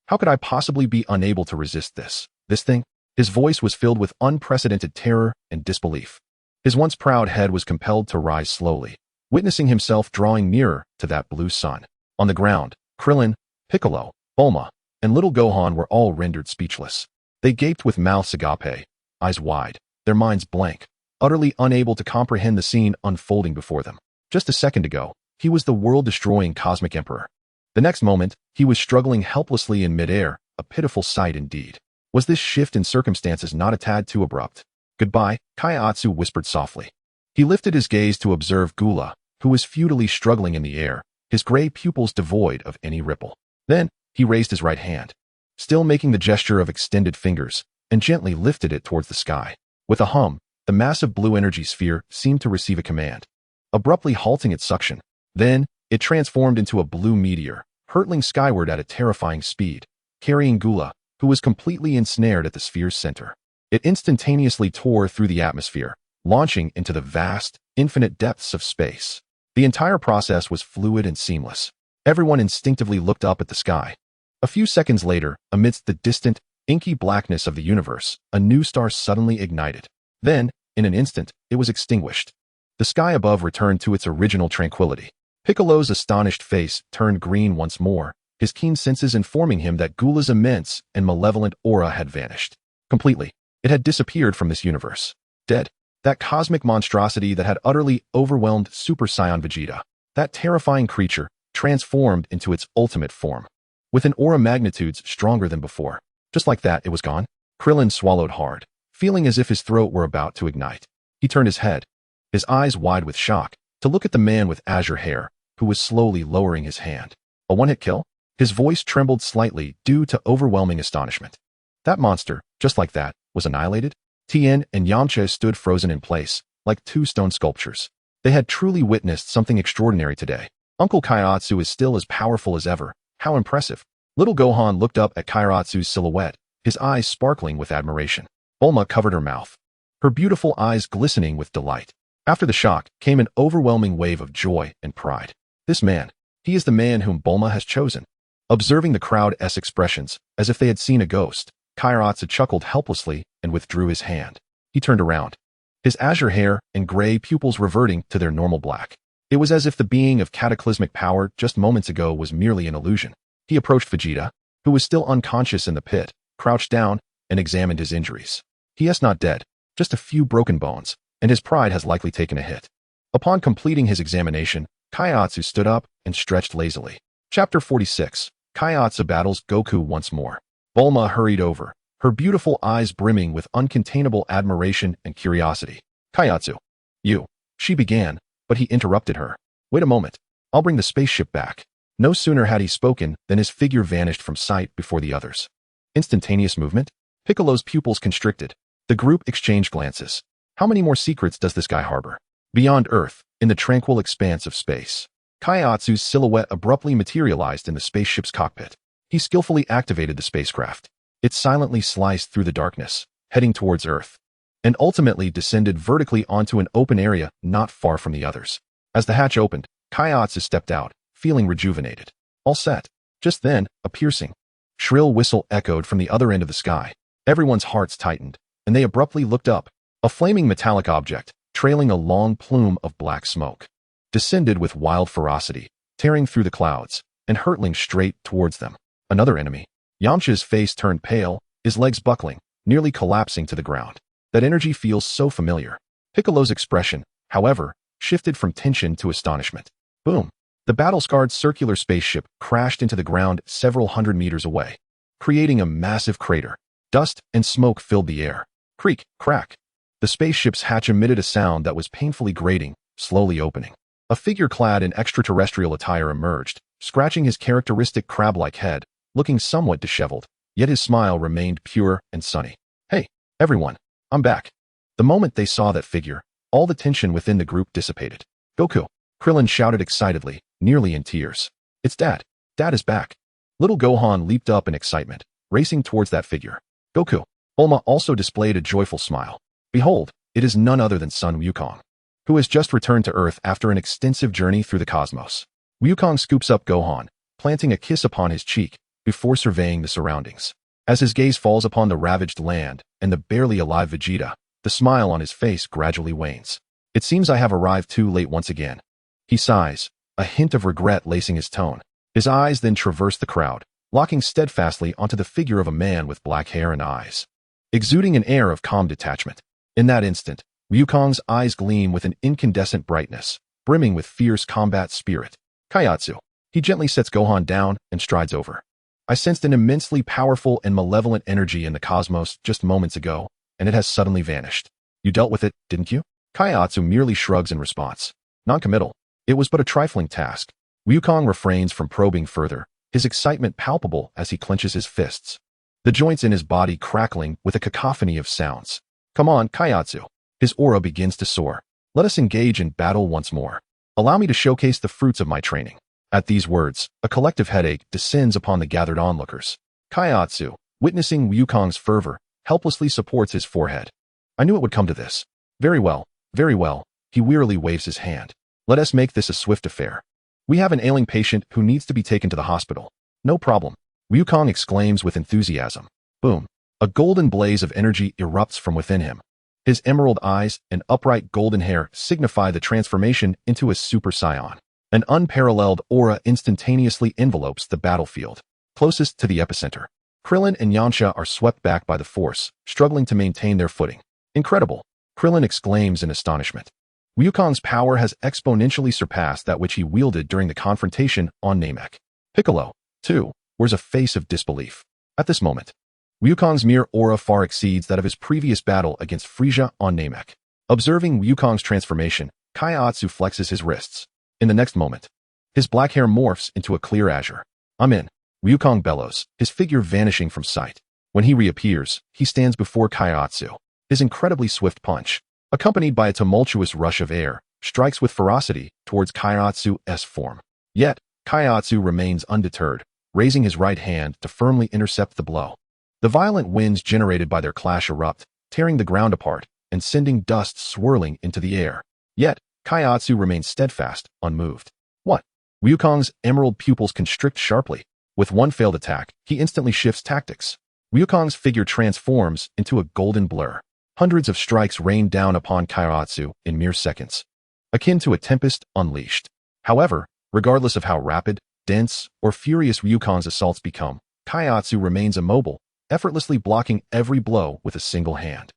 How could I possibly be unable to resist this thing? His voice was filled with unprecedented terror and disbelief. His once proud head was compelled to rise slowly, witnessing himself drawing nearer to that blue sun. On the ground, Krillin, Piccolo, Bulma, and little Gohan were all rendered speechless. They gaped with mouths agape, eyes wide, their minds blank, utterly unable to comprehend the scene unfolding before them. Just a second ago, he was the world-destroying Cosmic Emperor. The next moment, he was struggling helplessly in midair, a pitiful sight indeed. Was this shift in circumstances not a tad too abrupt? Goodbye, Kaiatsu whispered softly. He lifted his gaze to observe Gula, who was futilely struggling in the air, his gray pupils devoid of any ripple. Then, he raised his right hand, still making the gesture of extended fingers, and gently lifted it towards the sky. With a hum, the massive blue energy sphere seemed to receive a command, abruptly halting its suction. Then, it transformed into a blue meteor, hurtling skyward at a terrifying speed, carrying Gula, who was completely ensnared at the sphere's center. It instantaneously tore through the atmosphere, launching into the vast, infinite depths of space. The entire process was fluid and seamless. Everyone instinctively looked up at the sky. A few seconds later, amidst the distant, inky blackness of the universe, a new star suddenly ignited. Then, in an instant, it was extinguished. The sky above returned to its original tranquility. Piccolo's astonished face turned green once more, his keen senses informing him that Gula's immense and malevolent aura had vanished. Completely. It had disappeared from this universe. Dead. That cosmic monstrosity that had utterly overwhelmed Super Saiyan Vegeta. That terrifying creature, transformed into its ultimate form, with an aura magnitudes stronger than before. Just like that, it was gone. Krillin swallowed hard, feeling as if his throat were about to ignite. He turned his head, his eyes wide with shock, to look at the man with azure hair, who was slowly lowering his hand. A one-hit kill? His voice trembled slightly due to overwhelming astonishment. That monster, just like that, was annihilated? Tien and Yamcha stood frozen in place, like two stone sculptures. They had truly witnessed something extraordinary today. Uncle Kaiatsu is still as powerful as ever. How impressive. Little Gohan looked up at Kaiatsu's silhouette, his eyes sparkling with admiration. Bulma covered her mouth, her beautiful eyes glistening with delight. After the shock came an overwhelming wave of joy and pride. This man, he is the man whom Bulma has chosen. Observing the crowd's expressions, as if they had seen a ghost, Kaiatsu chuckled helplessly and withdrew his hand. He turned around, his azure hair and gray pupils reverting to their normal black. It was as if the being of cataclysmic power just moments ago was merely an illusion. He approached Vegeta, who was still unconscious in the pit, crouched down, and examined his injuries. He is not dead, just a few broken bones, and his pride has likely taken a hit. Upon completing his examination, Kaiatsu stood up and stretched lazily. Chapter 46. Kaiatsu battles Goku once more. Bulma hurried over, her beautiful eyes brimming with uncontainable admiration and curiosity. Kaiatsu. You. She began, but he interrupted her. Wait a moment. I'll bring the spaceship back. No sooner had he spoken than his figure vanished from sight before the others. Instantaneous movement? Piccolo's pupils constricted. The group exchanged glances. How many more secrets does this guy harbor? Beyond Earth, in the tranquil expanse of space, Kaiatsu's silhouette abruptly materialized in the spaceship's cockpit. He skillfully activated the spacecraft. It silently sliced through the darkness, heading towards Earth, and ultimately descended vertically onto an open area not far from the others. As the hatch opened, Kaiatsu stepped out, feeling rejuvenated. All set. Just then, a piercing, shrill whistle echoed from the other end of the sky. Everyone's hearts tightened, and they abruptly looked up. A flaming metallic object, trailing a long plume of black smoke, descended with wild ferocity, tearing through the clouds, and hurtling straight towards them. Another enemy. Yamcha's face turned pale, his legs buckling, nearly collapsing to the ground. That energy feels so familiar. Piccolo's expression, however, shifted from tension to astonishment. Boom. The battle-scarred circular spaceship crashed into the ground several hundred meters away, creating a massive crater. Dust and smoke filled the air. Creak, crack. The spaceship's hatch emitted a sound that was painfully grating, slowly opening. A figure clad in extraterrestrial attire emerged, scratching his characteristic crab-like head, looking somewhat disheveled, yet his smile remained pure and sunny. "Hey, everyone, I'm back." The moment they saw that figure, all the tension within the group dissipated. "Goku!" Krillin shouted excitedly, nearly in tears. "It's Dad! Dad is back!" Little Gohan leaped up in excitement, racing towards that figure. "Goku!" Bulma also displayed a joyful smile. "Behold, it is none other than son Wukong, who has just returned to Earth after an extensive journey through the cosmos." Wukong scoops up Gohan, planting a kiss upon his cheek, before surveying the surroundings. As his gaze falls upon the ravaged land and the barely alive Vegeta, the smile on his face gradually wanes. "It seems I have arrived too late once again." He sighs, a hint of regret lacing his tone. His eyes then traverse the crowd, locking steadfastly onto the figure of a man with black hair and eyes, exuding an air of calm detachment. In that instant, Wukong's eyes gleam with an incandescent brightness, brimming with fierce combat spirit. "Kaiatsu." He gently sets Gohan down and strides over. "I sensed an immensely powerful and malevolent energy in the cosmos just moments ago, and it has suddenly vanished. You dealt with it, didn't you?" Kaiatsu merely shrugs in response. Non-committal. It was but a trifling task. Wukong refrains from probing further, his excitement palpable as he clenches his fists, the joints in his body crackling with a cacophony of sounds. "Come on, Kaiatsu." His aura begins to soar. "Let us engage in battle once more. Allow me to showcase the fruits of my training." At these words, a collective headache descends upon the gathered onlookers. Kaiatsu, witnessing Wukong's fervor, helplessly supports his forehead. "I knew it would come to this." Very well, very well." He wearily waves his hand. "Let us make this a swift affair. We have an ailing patient who needs to be taken to the hospital." "No problem." Wukong exclaims with enthusiasm. Boom. A golden blaze of energy erupts from within him. His emerald eyes and upright golden hair signify the transformation into a Super Saiyan. An unparalleled aura instantaneously envelopes the battlefield. Closest to the epicenter, Krillin and Yamcha are swept back by the force, struggling to maintain their footing. "Incredible!" Krillin exclaims in astonishment. Wukong's power has exponentially surpassed that which he wielded during the confrontation on Namek. Piccolo, too, wears a face of disbelief. At this moment, Wukong's mere aura far exceeds that of his previous battle against Frieza on Namek. Observing Wukong's transformation, Kaiatsu flexes his wrists. In the next moment, his black hair morphs into a clear azure. "I'm in." Wukong bellows, his figure vanishing from sight. When he reappears, he stands before Kaiatsu. His incredibly swift punch, accompanied by a tumultuous rush of air, strikes with ferocity towards Kaiatsu's form. Yet, Kaiatsu remains undeterred, raising his right hand to firmly intercept the blow. The violent winds generated by their clash erupt, tearing the ground apart and sending dust swirling into the air. Yet, Kaiatsu remains steadfast, unmoved. "What?" Wukong's emerald pupils constrict sharply. With one failed attack, he instantly shifts tactics. Wukong's figure transforms into a golden blur. Hundreds of strikes rain down upon Kaiatsu in mere seconds, akin to a tempest unleashed. However, regardless of how rapid, dense, or furious Wukong's assaults become, Kaiatsu remains immobile, effortlessly blocking every blow with a single hand.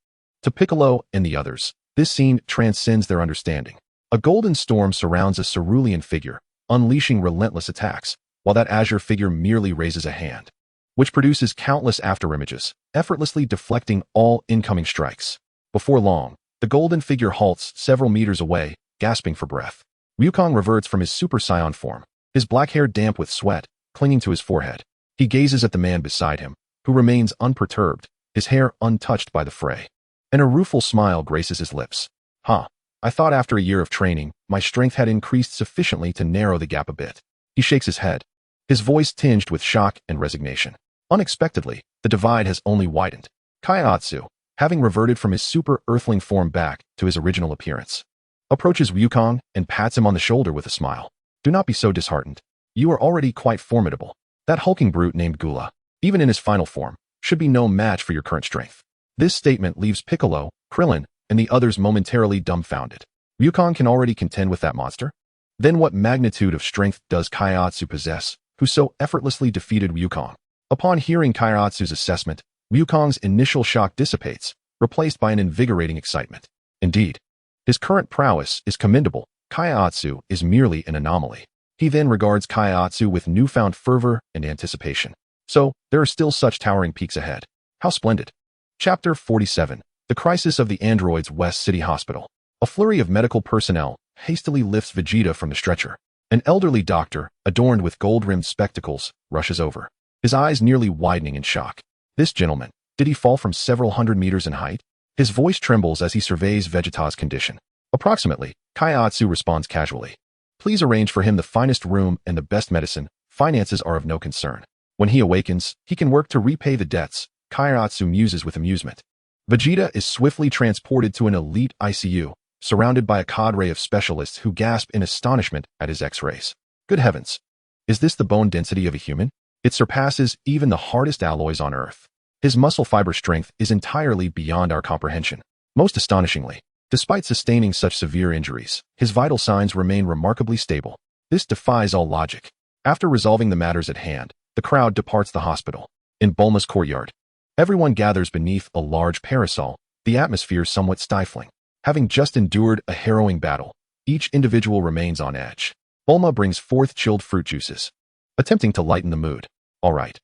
To Piccolo and the others, this scene transcends their understanding. A golden storm surrounds a cerulean figure, unleashing relentless attacks, while that azure figure merely raises a hand, which produces countless afterimages, effortlessly deflecting all incoming strikes. Before long, the golden figure halts several meters away, gasping for breath. Wukong reverts from his Super Saiyan form, his black hair damp with sweat, clinging to his forehead. He gazes at the man beside him, who remains unperturbed, his hair untouched by the fray. And a rueful smile graces his lips. "Huh. I thought after a year of training, my strength had increased sufficiently to narrow the gap a bit." He shakes his head, his voice tinged with shock and resignation. Unexpectedly, the divide has only widened. Kaiatsu, having reverted from his Super Earthling form back to his original appearance, approaches Wukong and pats him on the shoulder with a smile. "Do not be so disheartened. You are already quite formidable. That hulking brute named Gula, even in his final form, should be no match for your current strength." This statement leaves Piccolo, Krillin, and the others momentarily dumbfounded. Wukong can already contend with that monster? Then what magnitude of strength does Kaiatsu possess, who so effortlessly defeated Wukong? Upon hearing Kaiatsu's assessment, Wukong's initial shock dissipates, replaced by an invigorating excitement. Indeed, his current prowess is commendable. Kaiatsu is merely an anomaly. He then regards Kaiatsu with newfound fervor and anticipation. So, there are still such towering peaks ahead. How splendid. Chapter 47. The Crisis of the Android's West City Hospital. A flurry of medical personnel hastily lifts Vegeta from the stretcher. An elderly doctor, adorned with gold-rimmed spectacles, rushes over, his eyes nearly widening in shock. This gentleman, did he fall from several hundred meters in height? His voice trembles as he surveys Vegeta's condition. Approximately, Kaiatsu responds casually. Please arrange for him the finest room and the best medicine. Finances are of no concern. When he awakens, he can work to repay the debts. Kaiatsu muses with amusement. Vegeta is swiftly transported to an elite ICU, surrounded by a cadre of specialists who gasp in astonishment at his X-rays. Good heavens! Is this the bone density of a human? It surpasses even the hardest alloys on Earth. His muscle fiber strength is entirely beyond our comprehension. Most astonishingly, despite sustaining such severe injuries, his vital signs remain remarkably stable. This defies all logic. After resolving the matters at hand, the crowd departs the hospital. In Bulma's courtyard, everyone gathers beneath a large parasol, the atmosphere somewhat stifling. Having just endured a harrowing battle, each individual remains on edge. Bulma brings forth chilled fruit juices, attempting to lighten the mood. All right.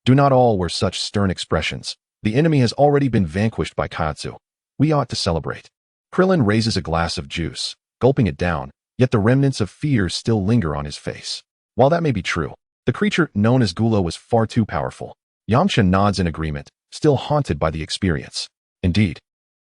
Do not all wear such stern expressions. The enemy has already been vanquished by Kaiatsu. We ought to celebrate. Krillin raises a glass of juice, gulping it down, yet the remnants of fear still linger on his face. While that may be true, the creature known as Gula was far too powerful. Yamcha nods in agreement, still haunted by the experience. Indeed,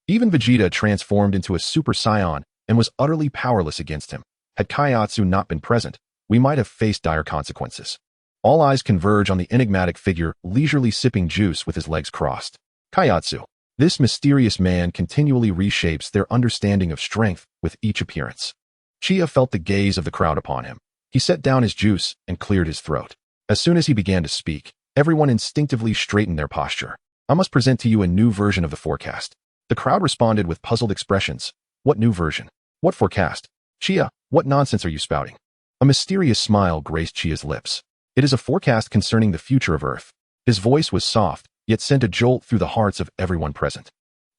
even Vegeta transformed into a Super Saiyan and was utterly powerless against him. Had Kaiatsu not been present, we might have faced dire consequences. All eyes converge on the enigmatic figure leisurely sipping juice with his legs crossed. Kaiatsu. This mysterious man continually reshapes their understanding of strength with each appearance. Chia felt the gaze of the crowd upon him. He set down his juice and cleared his throat. As soon as he began to speak, everyone instinctively straightened their posture. I must present to you a new version of the forecast. The crowd responded with puzzled expressions. What new version? What forecast? Chia, what nonsense are you spouting? A mysterious smile graced Chia's lips. It is a forecast concerning the future of Earth. His voice was soft, yet sent a jolt through the hearts of everyone present.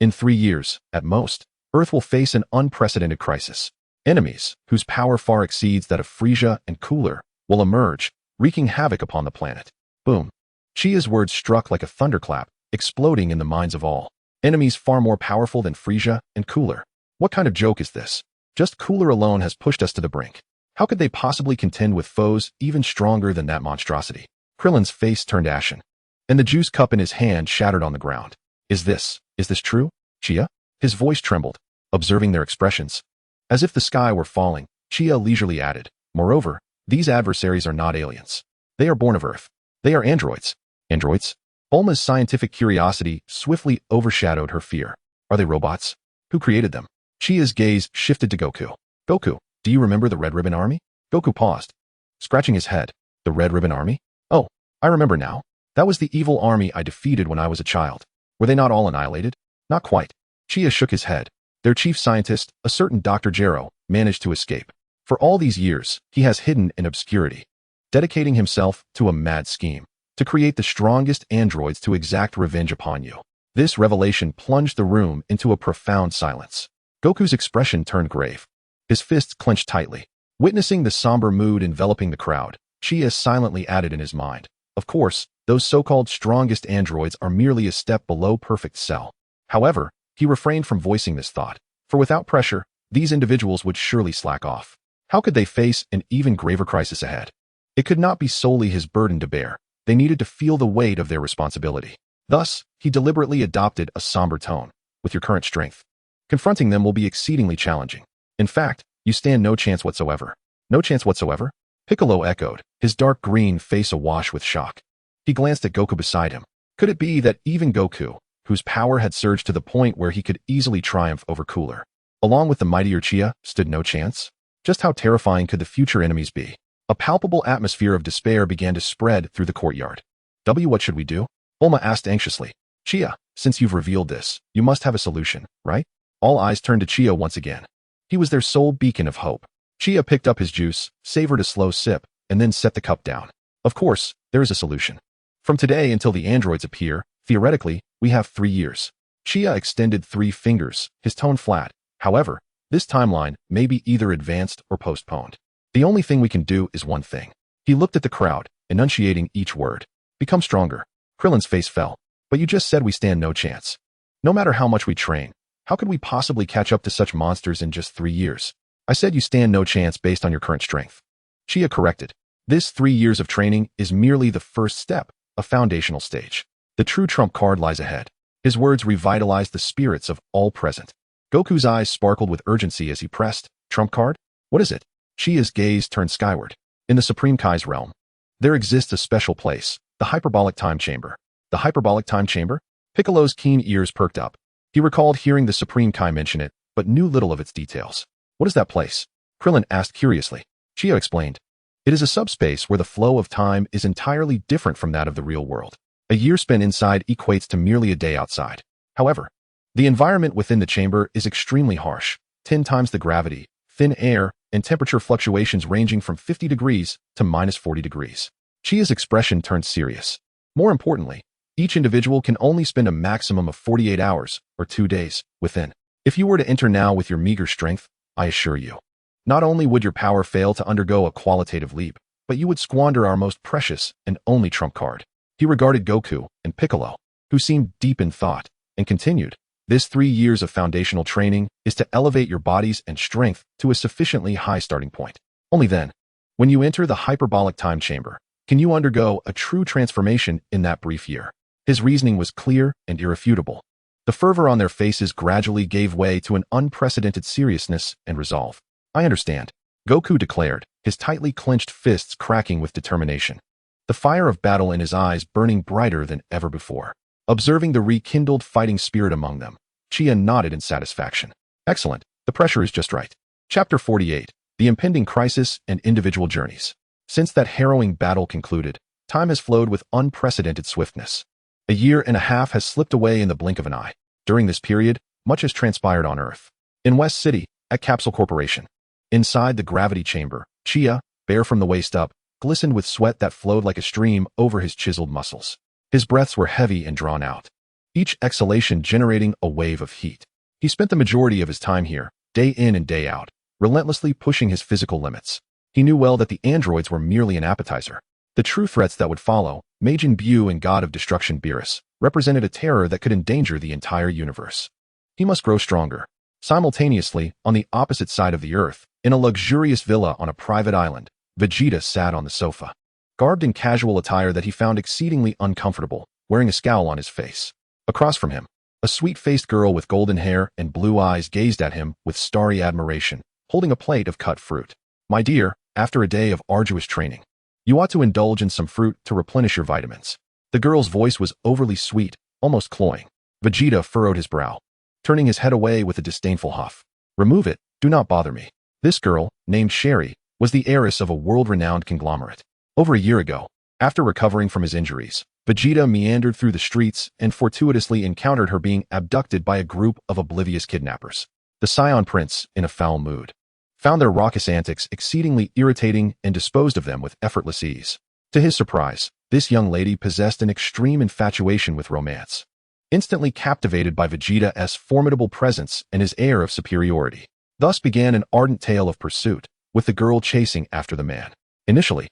In 3 years, at most, Earth will face an unprecedented crisis. Enemies, whose power far exceeds that of Frisia and Cooler, will emerge, wreaking havoc upon the planet. Boom. Chia's words struck like a thunderclap, exploding in the minds of all. Enemies far more powerful than Frisia and Cooler. What kind of joke is this? Just Cooler alone has pushed us to the brink. How could they possibly contend with foes even stronger than that monstrosity? Krillin's face turned ashen, and the juice cup in his hand shattered on the ground. Is this true, Chia? His voice trembled, observing their expressions. As if the sky were falling, Chia leisurely added, moreover, these adversaries are not aliens. They are born of Earth. They are androids. Androids? Bulma's scientific curiosity swiftly overshadowed her fear. Are they robots? Who created them? Chia's gaze shifted to Goku. Goku, do you remember the Red Ribbon Army? Goku paused, scratching his head. The Red Ribbon Army? Oh, I remember now. That was the evil army I defeated when I was a child. Were they not all annihilated? Not quite. Chia shook his head. Their chief scientist, a certain Dr. Gero, managed to escape. For all these years, he has hidden in obscurity, dedicating himself to a mad scheme to create the strongest androids to exact revenge upon you. This revelation plunged the room into a profound silence. Goku's expression turned grave. His fists clenched tightly. Witnessing the somber mood enveloping the crowd, Chia silently added in his mind, of course, those so-called strongest androids are merely a step below perfect Cell. However, he refrained from voicing this thought, for without pressure, these individuals would surely slack off. How could they face an even graver crisis ahead? It could not be solely his burden to bear. They needed to feel the weight of their responsibility. Thus, he deliberately adopted a somber tone. With your current strength, confronting them will be exceedingly challenging. In fact, you stand no chance whatsoever. No chance whatsoever? Piccolo echoed, his dark green face awash with shock. He glanced at Goku beside him. Could it be that even Goku, whose power had surged to the point where he could easily triumph over Cooler, along with the mightier Chia, stood no chance? Just how terrifying could the future enemies be? A palpable atmosphere of despair began to spread through the courtyard. What should we do? Bulma asked anxiously. Chia, since you've revealed this, you must have a solution, right? All eyes turned to Chia once again. He was their sole beacon of hope. Chia picked up his juice, savored a slow sip, and then set the cup down. Of course, there is a solution. From today until the androids appear, theoretically, we have 3 years. Chia extended 3 fingers, his tone flat. However, this timeline may be either advanced or postponed. The only thing we can do is one thing. He looked at the crowd, enunciating each word. Become stronger. Krillin's face fell. But you just said we stand no chance. No matter how much we train, how could we possibly catch up to such monsters in just 3 years? I said you stand no chance based on your current strength. Chia corrected. This 3 years of training is merely the first step, a foundational stage. The true trump card lies ahead. His words revitalized the spirits of all present. Goku's eyes sparkled with urgency as he pressed, trump card? What is it? Chia's gaze turned skyward. In the Supreme Kai's realm, there exists a special place, the hyperbolic time chamber. The hyperbolic time chamber? Piccolo's keen ears perked up. He recalled hearing the Supreme Kai mention it, but knew little of its details. What is that place? Krillin asked curiously. Chia explained. It is a subspace where the flow of time is entirely different from that of the real world. A year spent inside equates to merely a day outside. However, the environment within the chamber is extremely harsh, 10 times the gravity, thin air, and temperature fluctuations ranging from 50 degrees to minus 40 degrees. Chia's expression turned serious. More importantly, each individual can only spend a maximum of 48 hours, or 2 days, within. If you were to enter now with your meager strength, I assure you, not only would your power fail to undergo a qualitative leap, but you would squander our most precious and only trump card. He regarded Goku and Piccolo, who seemed deep in thought, and continued, this 3 years of foundational training is to elevate your bodies and strength to a sufficiently high starting point. Only then, when you enter the hyperbolic time chamber, can you undergo a true transformation in that brief year. His reasoning was clear and irrefutable. The fervor on their faces gradually gave way to an unprecedented seriousness and resolve. I understand, Goku declared, his tightly clenched fists cracking with determination. The fire of battle in his eyes burning brighter than ever before. Observing the rekindled fighting spirit among them, Chia nodded in satisfaction. Excellent, the pressure is just right. Chapter 48, The Impending Crisis and Individual Journeys. Since that harrowing battle concluded, time has flowed with unprecedented swiftness. A year and a half has slipped away in the blink of an eye. During this period, much has transpired on Earth. In West City, at Capsule Corporation. Inside the gravity chamber, Chia, bare from the waist up, glistened with sweat that flowed like a stream over his chiseled muscles. His breaths were heavy and drawn out, each exhalation generating a wave of heat. He spent the majority of his time here, day in and day out, relentlessly pushing his physical limits. He knew well that the androids were merely an appetizer. The true threats that would follow, Majin Buu and God of Destruction Beerus, represented a terror that could endanger the entire universe. He must grow stronger. Simultaneously, on the opposite side of the Earth, in a luxurious villa on a private island, Vegeta sat on the sofa, garbed in casual attire that he found exceedingly uncomfortable, wearing a scowl on his face. Across from him, a sweet-faced girl with golden hair and blue eyes gazed at him with starry admiration, holding a plate of cut fruit. My dear, after a day of arduous training, you ought to indulge in some fruit to replenish your vitamins. The girl's voice was overly sweet, almost cloying. Vegeta furrowed his brow, turning his head away with a disdainful huff. Remove it, do not bother me. This girl, named Sherry, was the heiress of a world-renowned conglomerate. Over a year ago, after recovering from his injuries, Vegeta meandered through the streets and fortuitously encountered her being abducted by a group of oblivious kidnappers. The Saiyan prince, in a foul mood, found their raucous antics exceedingly irritating and disposed of them with effortless ease. To his surprise, this young lady possessed an extreme infatuation with romance. Instantly captivated by Vegeta's formidable presence and his air of superiority, thus began an ardent tale of pursuit, with the girl chasing after the man. Initially,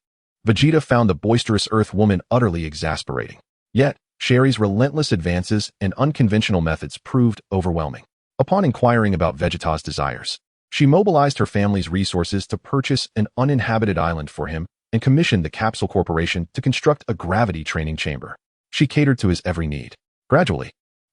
Vegeta found the boisterous Earth woman utterly exasperating. Yet, Sherry's relentless advances and unconventional methods proved overwhelming. Upon inquiring about Vegeta's desires, she mobilized her family's resources to purchase an uninhabited island for him and commissioned the Capsule Corporation to construct a gravity training chamber. She catered to his every need. Gradually,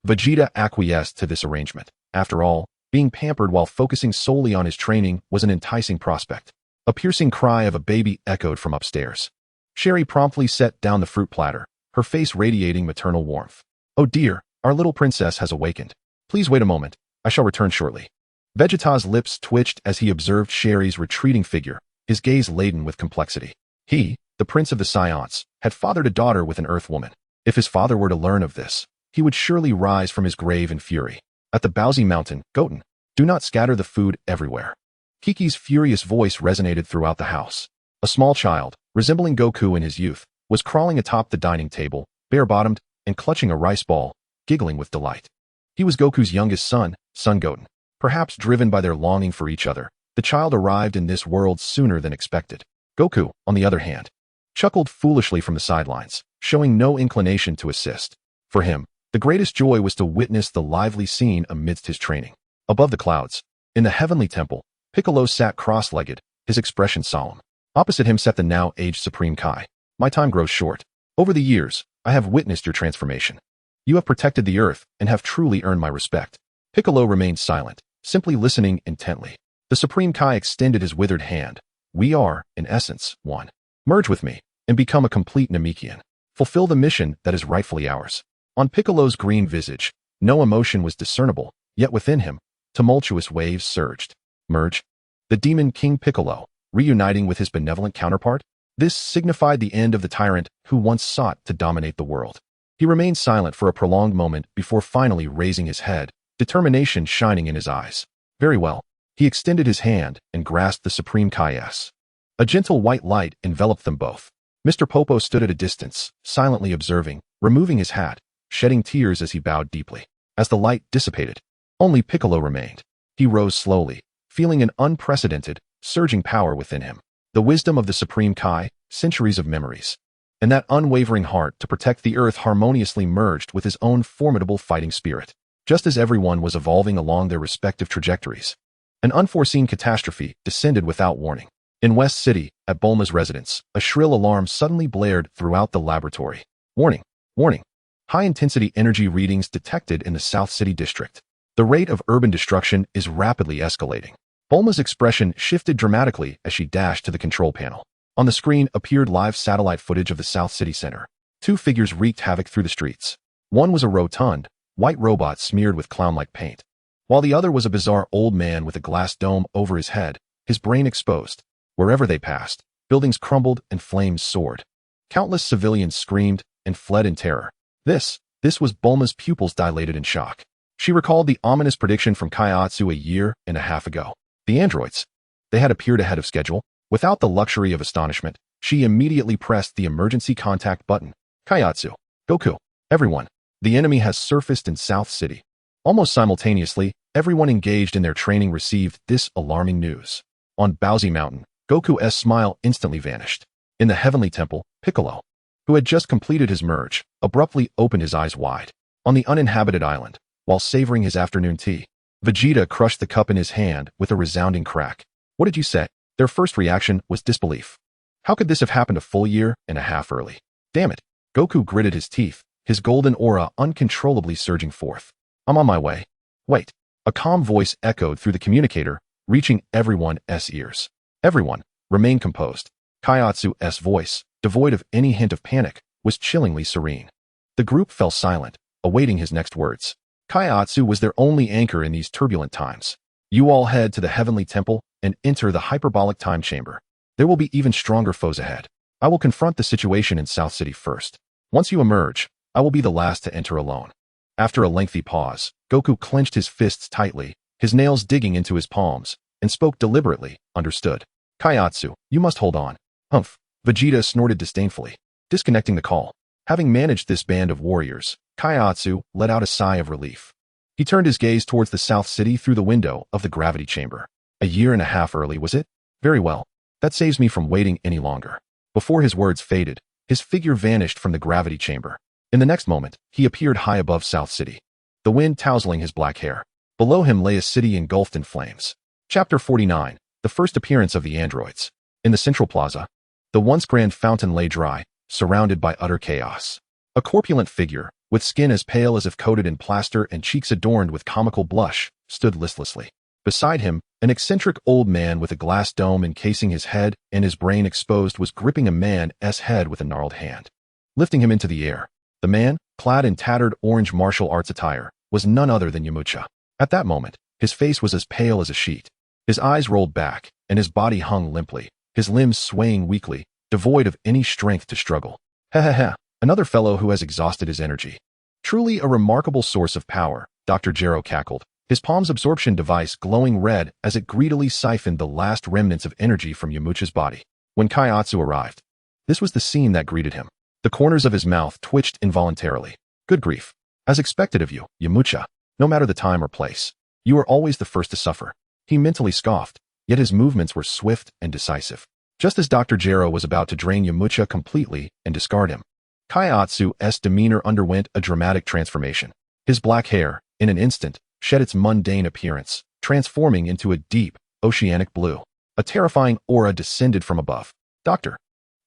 Vegeta acquiesced to this arrangement. After all, being pampered while focusing solely on his training was an enticing prospect. A piercing cry of a baby echoed from upstairs. Sherry promptly set down the fruit platter, her face radiating maternal warmth. Oh dear, our little princess has awakened. Please wait a moment, I shall return shortly. Vegeta's lips twitched as he observed Sherry's retreating figure, his gaze laden with complexity. He, the prince of the Saiyans, had fathered a daughter with an Earth woman. If his father were to learn of this, he would surely rise from his grave in fury. At the Bowsy Mountain, Goten, do not scatter the food everywhere. Kiki's furious voice resonated throughout the house. A small child, resembling Goku in his youth, was crawling atop the dining table, bare-bottomed, and clutching a rice ball, giggling with delight. He was Goku's youngest son, Son Goten. Perhaps driven by their longing for each other, the child arrived in this world sooner than expected. Goku, on the other hand, chuckled foolishly from the sidelines, showing no inclination to assist. For him, the greatest joy was to witness the lively scene amidst his training. Above the clouds, in the heavenly temple, Piccolo sat cross-legged, his expression solemn. Opposite him sat the now-aged Supreme Kai. My time grows short. Over the years, I have witnessed your transformation. You have protected the earth and have truly earned my respect. Piccolo remained silent, simply listening intently. The Supreme Kai extended his withered hand. We are, in essence, one. Merge with me and become a complete Namekian. Fulfill the mission that is rightfully ours. On Piccolo's green visage, no emotion was discernible, yet within him, tumultuous waves surged. Merge? The demon King Piccolo, reuniting with his benevolent counterpart? This signified the end of the tyrant who once sought to dominate the world. He remained silent for a prolonged moment before finally raising his head, determination shining in his eyes. Very well. He extended his hand and grasped the Supreme Kai's. A gentle white light enveloped them both. Mr. Popo stood at a distance, silently observing, removing his hat, shedding tears as he bowed deeply. As the light dissipated, only Piccolo remained. He rose slowly, feeling an unprecedented, surging power within him. The wisdom of the Supreme Kai, centuries of memories, and that unwavering heart to protect the earth harmoniously merged with his own formidable fighting spirit. Just as everyone was evolving along their respective trajectories, an unforeseen catastrophe descended without warning. In West City, at Bulma's residence, a shrill alarm suddenly blared throughout the laboratory. Warning! Warning! High-intensity energy readings detected in the South City district. The rate of urban destruction is rapidly escalating. Bulma's expression shifted dramatically as she dashed to the control panel. On the screen appeared live satellite footage of the South City Center. Two figures wreaked havoc through the streets. One was a rotund, white robot smeared with clown-like paint, while the other was a bizarre old man with a glass dome over his head, his brain exposed. Wherever they passed, buildings crumbled and flames soared. Countless civilians screamed and fled in terror. This was Bulma's pupils dilated in shock. She recalled the ominous prediction from Kaiatsu a year and a half ago. The androids. They had appeared ahead of schedule. Without the luxury of astonishment, she immediately pressed the emergency contact button. Kaiatsu, Goku, everyone. The enemy has surfaced in South City. Almost simultaneously, everyone engaged in their training received this alarming news. On Bowsy Mountain, Goku's smile instantly vanished. In the Heavenly Temple, Piccolo, who had just completed his merge, abruptly opened his eyes wide. On the uninhabited island, while savoring his afternoon tea, Vegeta crushed the cup in his hand with a resounding crack. What did you say? Their first reaction was disbelief. How could this have happened a full year and a half early? Damn it. Goku gritted his teeth, his golden aura uncontrollably surging forth. I'm on my way. Wait. A calm voice echoed through the communicator, reaching everyone's ears. Everyone, remain composed. Kaiatsu's voice, devoid of any hint of panic, was chillingly serene. The group fell silent, awaiting his next words. Kaiatsu was their only anchor in these turbulent times. You all head to the Heavenly Temple and enter the hyperbolic time chamber. There will be even stronger foes ahead. I will confront the situation in South City first. Once you emerge, I will be the last to enter alone. After a lengthy pause, Goku clenched his fists tightly, his nails digging into his palms, and spoke deliberately. Understood. Kaiatsu, you must hold on. Humph. Vegeta snorted disdainfully, disconnecting the call. Having managed this band of warriors, Kaiatsu let out a sigh of relief. He turned his gaze towards the South City through the window of the gravity chamber. A year and a half early, was it? Very well. That saves me from waiting any longer. Before his words faded, his figure vanished from the gravity chamber. In the next moment, he appeared high above South City, the wind tousling his black hair. Below him lay a city engulfed in flames. Chapter 49, the first appearance of the androids. In the central plaza, the once grand fountain lay dry, surrounded by utter chaos. A corpulent figure, with skin as pale as if coated in plaster and cheeks adorned with comical blush, stood listlessly. Beside him, an eccentric old man with a glass dome encasing his head and his brain exposed was gripping a man's head with a gnarled hand, lifting him into the air. The man, clad in tattered orange martial arts attire, was none other than Yamcha. At that moment, his face was as pale as a sheet. His eyes rolled back, and his body hung limply, his limbs swaying weakly, devoid of any strength to struggle. Ha, another fellow who has exhausted his energy. Truly a remarkable source of power, Dr. Gero cackled, his palm's absorption device glowing red as it greedily siphoned the last remnants of energy from Yamcha's body. When Kaiatsu arrived, this was the scene that greeted him. The corners of his mouth twitched involuntarily. Good grief. As expected of you, Yamcha. No matter the time or place, you are always the first to suffer. He mentally scoffed, yet his movements were swift and decisive. Just as Dr. Gero was about to drain Yamcha completely and discard him, Kaiatsu's demeanor underwent a dramatic transformation. His black hair, in an instant, shed its mundane appearance, transforming into a deep, oceanic blue. A terrifying aura descended from above. Dr.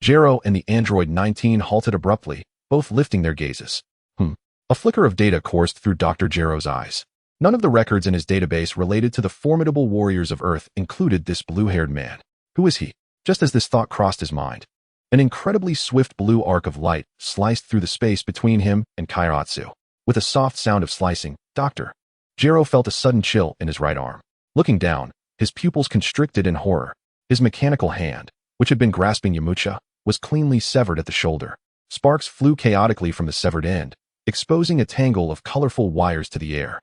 Gero and the android 19 halted abruptly, both lifting their gazes. A flicker of data coursed through Dr. Gero's eyes. None of the records in his database related to the formidable warriors of Earth included this blue-haired man. Who is he? Just as this thought crossed his mind, an incredibly swift blue arc of light sliced through the space between him and Kairatsu. With a soft sound of slicing, Dr. Gero felt a sudden chill in his right arm. Looking down, his pupils constricted in horror. His mechanical hand, which had been grasping Yamcha, was cleanly severed at the shoulder. Sparks flew chaotically from the severed end, exposing a tangle of colorful wires to the air.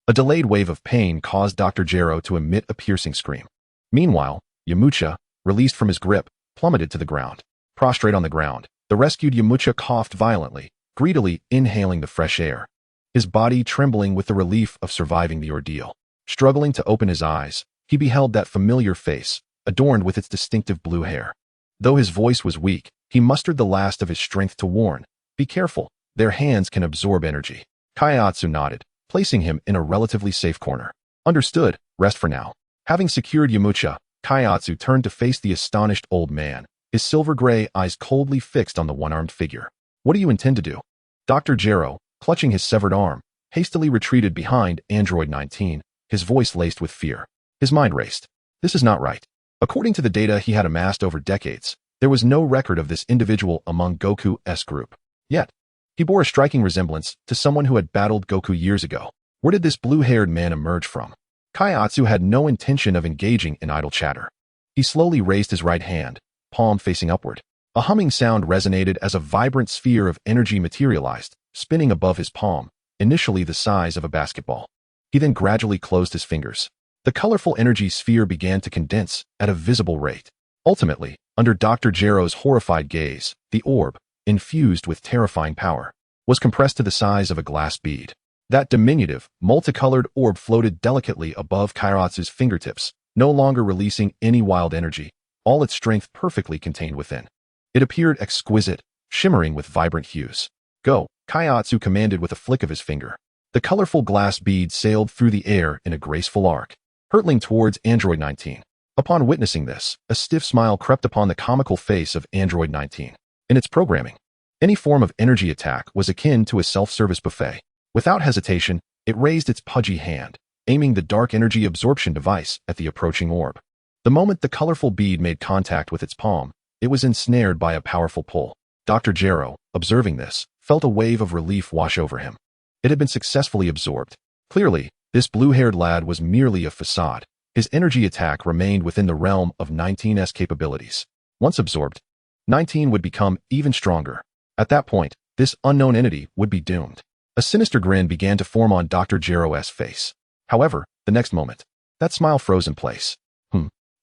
A delayed wave of pain caused Dr. Gero to emit a piercing scream. Meanwhile, Yamcha, released from his grip, plummeted to the ground. Prostrate on the ground, the rescued Yamcha coughed violently, greedily inhaling the fresh air. His body trembling with the relief of surviving the ordeal. Struggling to open his eyes, he beheld that familiar face, adorned with its distinctive blue hair. Though his voice was weak, he mustered the last of his strength to warn, "Be careful, their hands can absorb energy." Kairatsu nodded, placing him in a relatively safe corner. Understood, rest for now. Having secured Yamcha, Kairatsu turned to face the astonished old man, his silver-gray eyes coldly fixed on the one-armed figure. "What do you intend to do?" Dr. Gero, clutching his severed arm, hastily retreated behind Android 19, his voice laced with fear. His mind raced. This is not right. According to the data he had amassed over decades, there was no record of this individual among Goku's group. Yet, he bore a striking resemblance to someone who had battled Goku years ago. Where did this blue-haired man emerge from? Kairatsu had no intention of engaging in idle chatter. He slowly raised his right hand, palm facing upward. A humming sound resonated as a vibrant sphere of energy materialized, spinning above his palm, initially the size of a basketball. He then gradually closed his fingers. The colorful energy sphere began to condense at a visible rate. Ultimately, under Dr. Gero's horrified gaze, the orb, infused with terrifying power, was compressed to the size of a glass bead. That diminutive, multicolored orb floated delicately above Kairatsu's fingertips, no longer releasing any wild energy, all its strength perfectly contained within. It appeared exquisite, shimmering with vibrant hues. "Go," Kairatsu commanded with a flick of his finger. The colorful glass bead sailed through the air in a graceful arc, hurtling towards Android 19. Upon witnessing this, a stiff smile crept upon the comical face of Android 19. In its programming, any form of energy attack was akin to a self-service buffet. Without hesitation, it raised its pudgy hand, aiming the dark energy absorption device at the approaching orb. The moment the colorful bead made contact with its palm, it was ensnared by a powerful pull. Dr. Gero, observing this, felt a wave of relief wash over him. It had been successfully absorbed. Clearly, this blue-haired lad was merely a facade. His energy attack remained within the realm of 19's capabilities. Once absorbed, 19 would become even stronger. At that point, this unknown entity would be doomed. A sinister grin began to form on Dr. Gero's face. However, the next moment, that smile froze in place.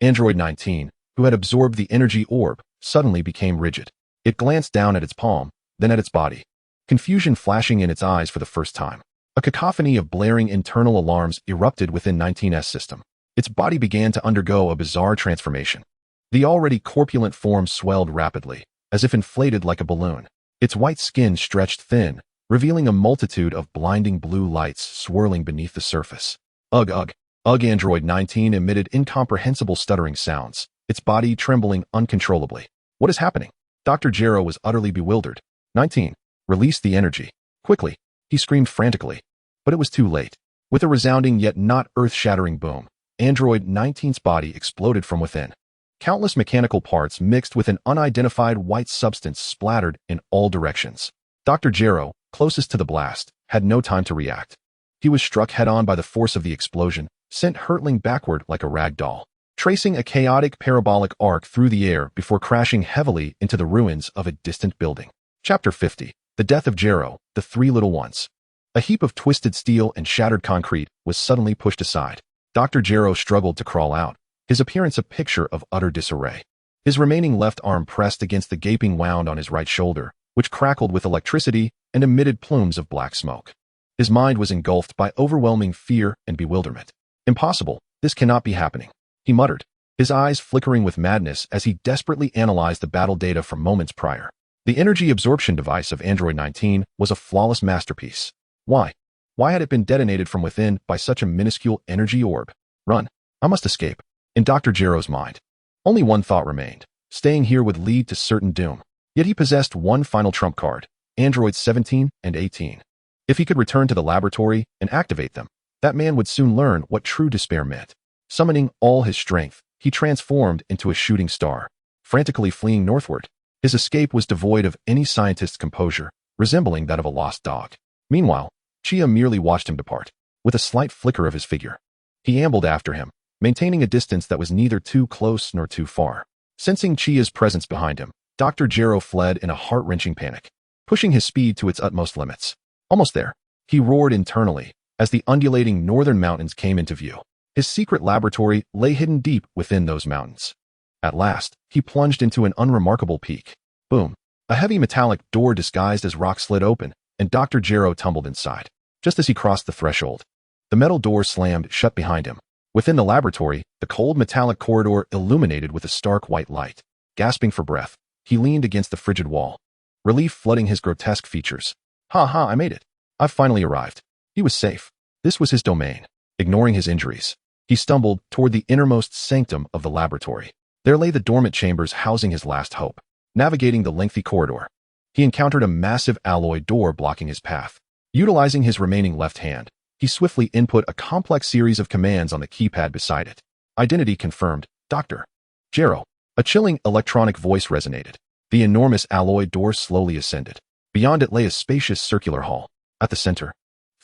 Android 19, who had absorbed the energy orb, suddenly became rigid. It glanced down at its palm, then at its body, confusion flashing in its eyes for the first time. A cacophony of blaring internal alarms erupted within 19's system. Its body began to undergo a bizarre transformation. The already corpulent form swelled rapidly, as if inflated like a balloon. Its white skin stretched thin, revealing a multitude of blinding blue lights swirling beneath the surface. Ugh, ugh. Ugh. Android 19 emitted incomprehensible stuttering sounds, its body trembling uncontrollably. What is happening? Dr. Gero was utterly bewildered. 19. Release the energy. Quickly, he screamed frantically. But it was too late. With a resounding yet not earth-shattering boom, Android 19's body exploded from within. Countless mechanical parts mixed with an unidentified white substance splattered in all directions. Dr. Gero, closest to the blast, had no time to react. He was struck head-on by the force of the explosion, sent hurtling backward like a rag doll, tracing a chaotic parabolic arc through the air before crashing heavily into the ruins of a distant building. Chapter 50. The Death of Gero, the Three Little Ones. A heap of twisted steel and shattered concrete was suddenly pushed aside. Dr. Gero struggled to crawl out, his appearance a picture of utter disarray. His remaining left arm pressed against the gaping wound on his right shoulder, which crackled with electricity and emitted plumes of black smoke. His mind was engulfed by overwhelming fear and bewilderment. Impossible, this cannot be happening, he muttered, his eyes flickering with madness as he desperately analyzed the battle data from moments prior. The energy absorption device of Android 19 was a flawless masterpiece. Why? Why had it been detonated from within by such a minuscule energy orb? Run. I must escape. In Dr. Gero's mind, only one thought remained. Staying here would lead to certain doom. Yet he possessed one final trump card, androids 17 and 18. If he could return to the laboratory and activate them, that man would soon learn what true despair meant. Summoning all his strength, he transformed into a shooting star, frantically fleeing northward. His escape was devoid of any scientist's composure, resembling that of a lost dog. Meanwhile, Chia merely watched him depart, with a slight flicker of his figure. He ambled after him, maintaining a distance that was neither too close nor too far. Sensing Chia's presence behind him, Dr. Gero fled in a heart-wrenching panic, pushing his speed to its utmost limits. Almost there, he roared internally as the undulating northern mountains came into view. His secret laboratory lay hidden deep within those mountains. At last, he plunged into an unremarkable peak. Boom! A heavy metallic door disguised as rock slid open, and Dr. Gero tumbled inside. Just as he crossed the threshold, the metal door slammed shut behind him. Within the laboratory, the cold metallic corridor illuminated with a stark white light. Gasping for breath, he leaned against the frigid wall, relief flooding his grotesque features. Ha ha, I made it. I've finally arrived. He was safe. This was his domain. Ignoring his injuries, he stumbled toward the innermost sanctum of the laboratory. There lay the dormant chambers housing his last hope. Navigating the lengthy corridor, he encountered a massive alloy door blocking his path. Utilizing his remaining left hand, he swiftly input a complex series of commands on the keypad beside it. Identity confirmed, Dr. Gero. A chilling electronic voice resonated. The enormous alloy door slowly ascended. Beyond it lay a spacious circular hall. At the center,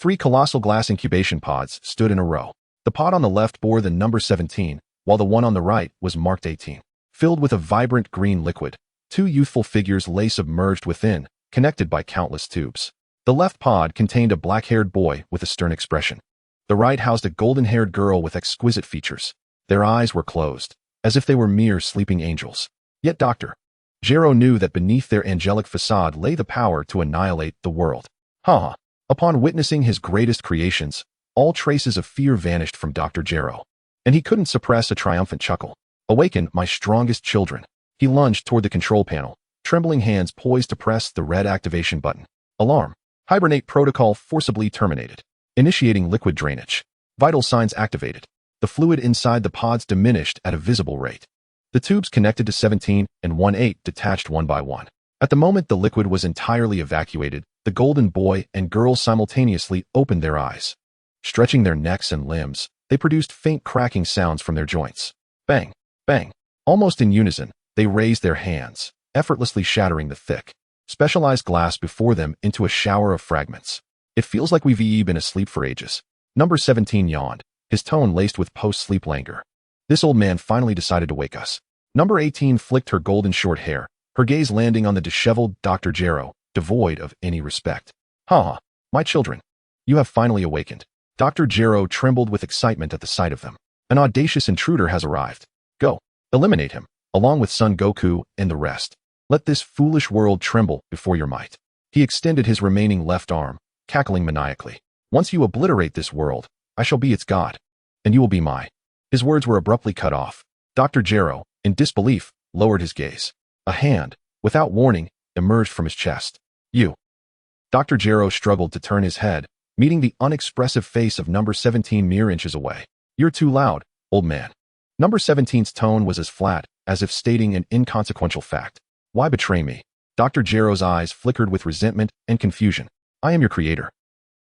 3 colossal glass incubation pods stood in a row. The pod on the left bore the number 17, while the one on the right was marked 18. Filled with a vibrant green liquid, 2 youthful figures lay submerged within, connected by countless tubes. The left pod contained a black-haired boy with a stern expression. The right housed a golden-haired girl with exquisite features. Their eyes were closed, as if they were mere sleeping angels. Yet Dr. Gero knew that beneath their angelic facade lay the power to annihilate the world. Ha! Upon witnessing his greatest creations, all traces of fear vanished from Dr. Gero, and he couldn't suppress a triumphant chuckle. Awaken, my strongest children. He lunged toward the control panel, trembling hands poised to press the red activation button. Alarm. Hibernate protocol forcibly terminated. Initiating liquid drainage. Vital signs activated. The fluid inside the pods diminished at a visible rate. The tubes connected to 17 and 18 detached one by one. At the moment the liquid was entirely evacuated, the golden boy and girl simultaneously opened their eyes. Stretching their necks and limbs, they produced faint cracking sounds from their joints. Bang! Bang! Almost in unison, they raised their hands, effortlessly shattering the thick, specialized glass before them into a shower of fragments. It feels like we've been asleep for ages. Number 17 yawned, his tone laced with post-sleep languor. This old man finally decided to wake us. Number 18 flicked her golden short hair, her gaze landing on the disheveled Dr. Gero, devoid of any respect. Ha! My children. You have finally awakened. Dr. Gero trembled with excitement at the sight of them. An audacious intruder has arrived. Go. Eliminate him, along with son Goku and the rest. Let this foolish world tremble before your might. He extended his remaining left arm, cackling maniacally. Once you obliterate this world, I shall be its god, and you will be my. His words were abruptly cut off. Dr. Gero, in disbelief, lowered his gaze. A hand, without warning, emerged from his chest. You. Dr. Gero struggled to turn his head, meeting the unexpressive face of number 17 mere inches away. You're too loud, old man. Number 17's tone was as flat as if stating an inconsequential fact. Why betray me? Dr. Gero's eyes flickered with resentment and confusion. I am your creator.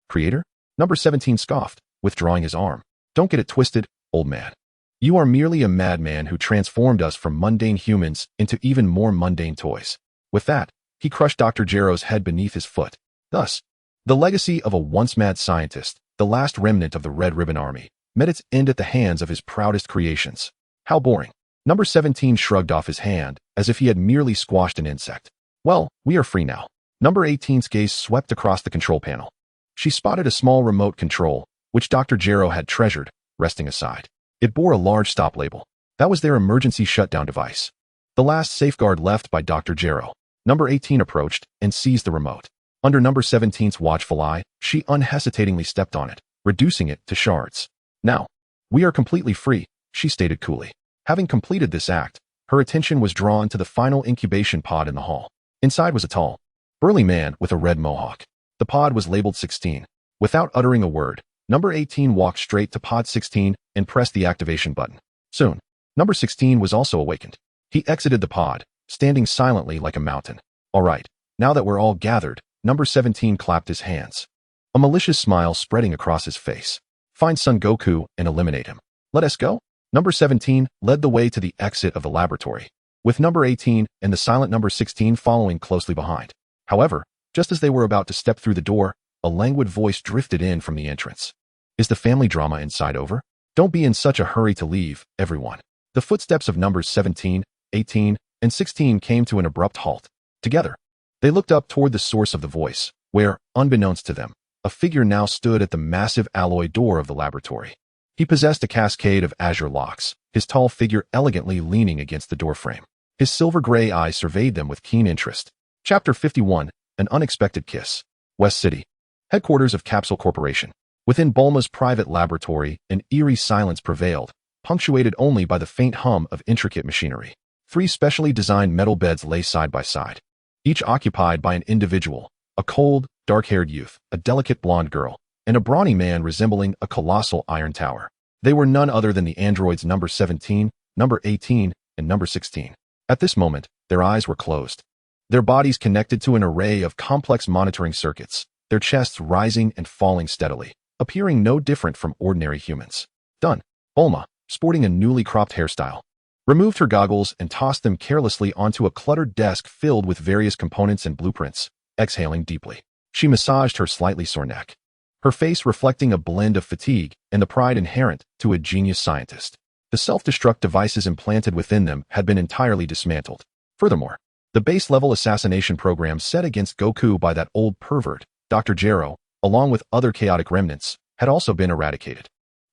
Creator? Number 17 scoffed, withdrawing his arm. Don't get it twisted, old man. You are merely a madman who transformed us from mundane humans into even more mundane toys. With that, he crushed Dr. Gero's head beneath his foot. Thus, the legacy of a once mad scientist, the last remnant of the Red Ribbon Army, met its end at the hands of his proudest creations. How boring. Number 17 shrugged off his hand, as if he had merely squashed an insect. Well, we are free now. Number 18's gaze swept across the control panel. She spotted a small remote control, which Dr. Gero had treasured, resting aside. It bore a large stop label. That was their emergency shutdown device. The last safeguard left by Dr. Gero. Number 18 approached and seized the remote. Under number 17's watchful eye, she unhesitatingly stepped on it, reducing it to shards. Now, we are completely free, she stated coolly. Having completed this act, her attention was drawn to the final incubation pod in the hall. Inside was a tall, burly man with a red mohawk. The pod was labeled 16. Without uttering a word, number 18 walked straight to pod 16 and pressed the activation button. Soon, Number 16 was also awakened. He exited the pod, standing silently like a mountain. All right, now that we're all gathered, number 17 clapped his hands. A malicious smile spreading across his face. Find Son Goku and eliminate him. Let us go? Number 17 led the way to the exit of the laboratory, with number 18 and the silent number 16 following closely behind. However, just as they were about to step through the door, a languid voice drifted in from the entrance. Is the family drama inside over? Don't be in such a hurry to leave, everyone. The footsteps of numbers 17, 18, and 16 came to an abrupt halt. Together, they looked up toward the source of the voice, where, unbeknownst to them, a figure now stood at the massive alloy door of the laboratory. He possessed a cascade of azure locks, his tall figure elegantly leaning against the doorframe. His silver-gray eyes surveyed them with keen interest. Chapter 51, An Unexpected Kiss. West City. Headquarters of Capsule Corporation. Within Bulma's private laboratory, an eerie silence prevailed, punctuated only by the faint hum of intricate machinery. 3 specially designed metal beds lay side by side, each occupied by an individual, a cold, dark-haired youth, a delicate blonde girl, and a brawny man resembling a colossal iron tower. They were none other than the androids number 17, number 18, and number 16. At this moment, their eyes were closed, their bodies connected to an array of complex monitoring circuits, their chests rising and falling steadily, appearing no different from ordinary humans. Done. Bulma, sporting a newly cropped hairstyle, removed her goggles and tossed them carelessly onto a cluttered desk filled with various components and blueprints. Exhaling deeply, she massaged her slightly sore neck, her face reflecting a blend of fatigue and the pride inherent to a genius scientist. The self-destruct devices implanted within them had been entirely dismantled. Furthermore, the base-level assassination program set against Goku by that old pervert, Dr. Gero, along with other chaotic remnants, had also been eradicated.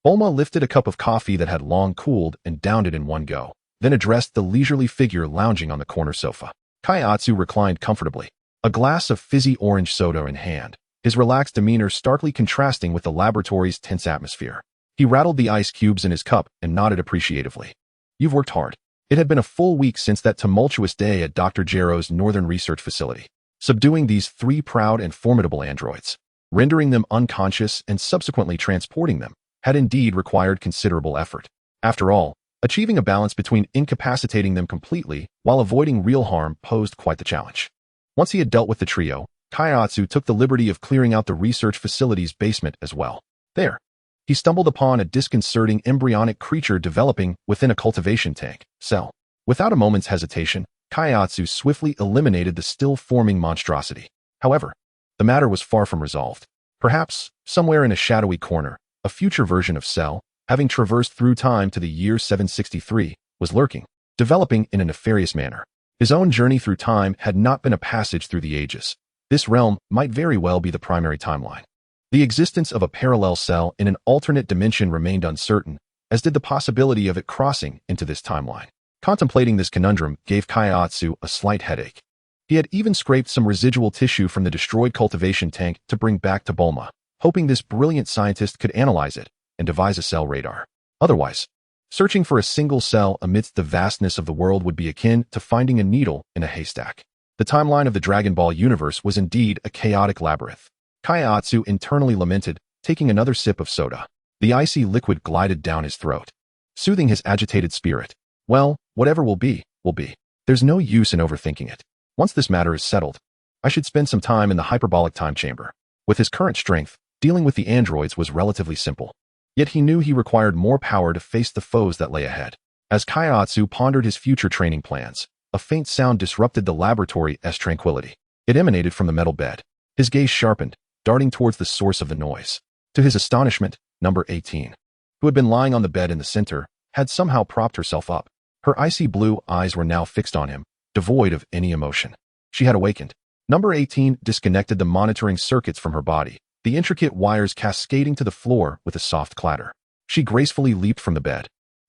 Bulma lifted a cup of coffee that had long cooled and downed it in one go, then addressed the leisurely figure lounging on the corner sofa. Kaiatsu reclined comfortably, a glass of fizzy orange soda in hand, his relaxed demeanor starkly contrasting with the laboratory's tense atmosphere. He rattled the ice cubes in his cup and nodded appreciatively. You've worked hard. It had been a full week since that tumultuous day at Dr. Gero's Northern Research Facility. Subduing these 3 proud and formidable androids, rendering them unconscious and subsequently transporting them, had indeed required considerable effort. After all, achieving a balance between incapacitating them completely while avoiding real harm posed quite the challenge. Once he had dealt with the trio, Kaiatsu took the liberty of clearing out the research facility's basement as well. There, he stumbled upon a disconcerting embryonic creature developing within a cultivation tank cell. Without a moment's hesitation, Kaiatsu swiftly eliminated the still-forming monstrosity. However, the matter was far from resolved. Perhaps, somewhere in a shadowy corner, a future version of Cell, having traversed through time to the year 763, was lurking, developing in a nefarious manner. His own journey through time had not been a passage through the ages. This realm might very well be the primary timeline. The existence of a parallel Cell in an alternate dimension remained uncertain, as did the possibility of it crossing into this timeline. Contemplating this conundrum gave Kaiatsu a slight headache. He had even scraped some residual tissue from the destroyed cultivation tank to bring back to Bulma, hoping this brilliant scientist could analyze it and devise a cell radar. Otherwise, searching for a single cell amidst the vastness of the world would be akin to finding a needle in a haystack. The timeline of the Dragon Ball universe was indeed a chaotic labyrinth. Kaiatsu internally lamented, taking another sip of soda. The icy liquid glided down his throat, soothing his agitated spirit. Well, whatever will be, will be. There's no use in overthinking it. Once this matter is settled, I should spend some time in the hyperbolic time chamber. With his current strength, dealing with the androids was relatively simple. Yet he knew he required more power to face the foes that lay ahead. As Kaiatsu pondered his future training plans, a faint sound disrupted the laboratory's tranquility. It emanated from the metal bed. His gaze sharpened, darting towards the source of the noise. To his astonishment, number 18, who had been lying on the bed in the center, had somehow propped herself up. Her icy blue eyes were now fixed on him, devoid of any emotion. She had awakened. Number 18 disconnected the monitoring circuits from her body, the intricate wires cascading to the floor with a soft clatter. She gracefully leaped from the bed,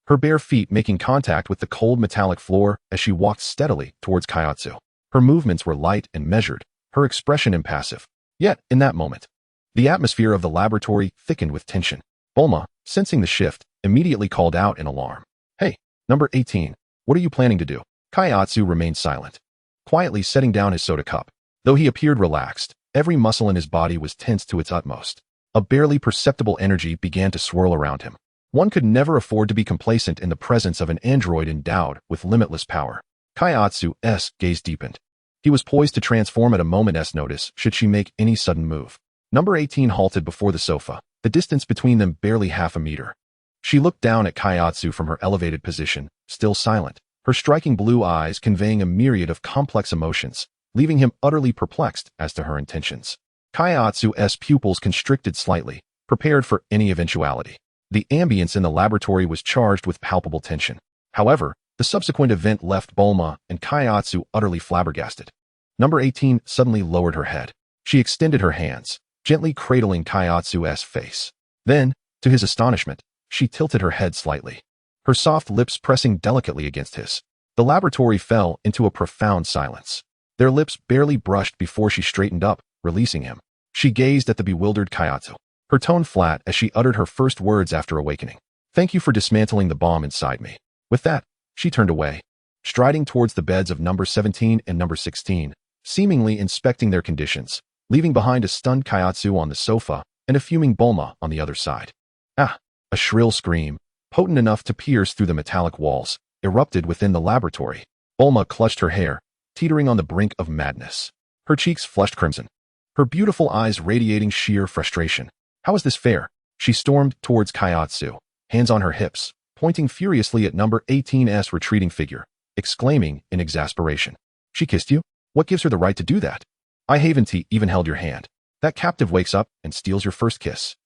her bare feet making contact with the cold metallic floor as she walked steadily towards Kaiatsu. Her movements were light and measured, her expression impassive. Yet, in that moment, the atmosphere of the laboratory thickened with tension. Bulma, sensing the shift, immediately called out in alarm. Hey, number 18, what are you planning to do? Kaiatsu remained silent, quietly setting down his soda cup. Though he appeared relaxed, every muscle in his body was tense to its utmost. A barely perceptible energy began to swirl around him. One could never afford to be complacent in the presence of an android endowed with limitless power. Kaiatsu's gaze deepened. He was poised to transform at a moment's notice should she make any sudden move. Number 18 halted before the sofa, the distance between them barely half a meter. She looked down at Kaiatsu from her elevated position, still silent, her striking blue eyes conveying a myriad of complex emotions, leaving him utterly perplexed as to her intentions. Kaiatsu's pupils constricted slightly, prepared for any eventuality. The ambience in the laboratory was charged with palpable tension. However, the subsequent event left Bulma and Kaiatsu utterly flabbergasted. Number 18 suddenly lowered her head. She extended her hands, gently cradling Kaiatsu's face. Then, to his astonishment, she tilted her head slightly, her soft lips pressing delicately against his. The laboratory fell into a profound silence. Their lips barely brushed before she straightened up, releasing him. She gazed at the bewildered Kaiatsu, her tone flat as she uttered her first words after awakening. "Thank you for dismantling the bomb inside me." With that, she turned away, striding towards the beds of number 17 and number 16, seemingly inspecting their conditions, leaving behind a stunned Kaiatsu on the sofa and a fuming Bulma on the other side. Ah! A shrill scream, potent enough to pierce through the metallic walls, erupted within the laboratory. Bulma clutched her hair, teetering on the brink of madness. Her cheeks flushed crimson, her beautiful eyes radiating sheer frustration. "How is this fair?" She stormed towards Kaiatsu, hands on her hips, pointing furiously at number 18's retreating figure, exclaiming in exasperation. "She kissed you? What gives her the right to do that? I haven't even held your hand. That captive wakes up and steals your first kiss.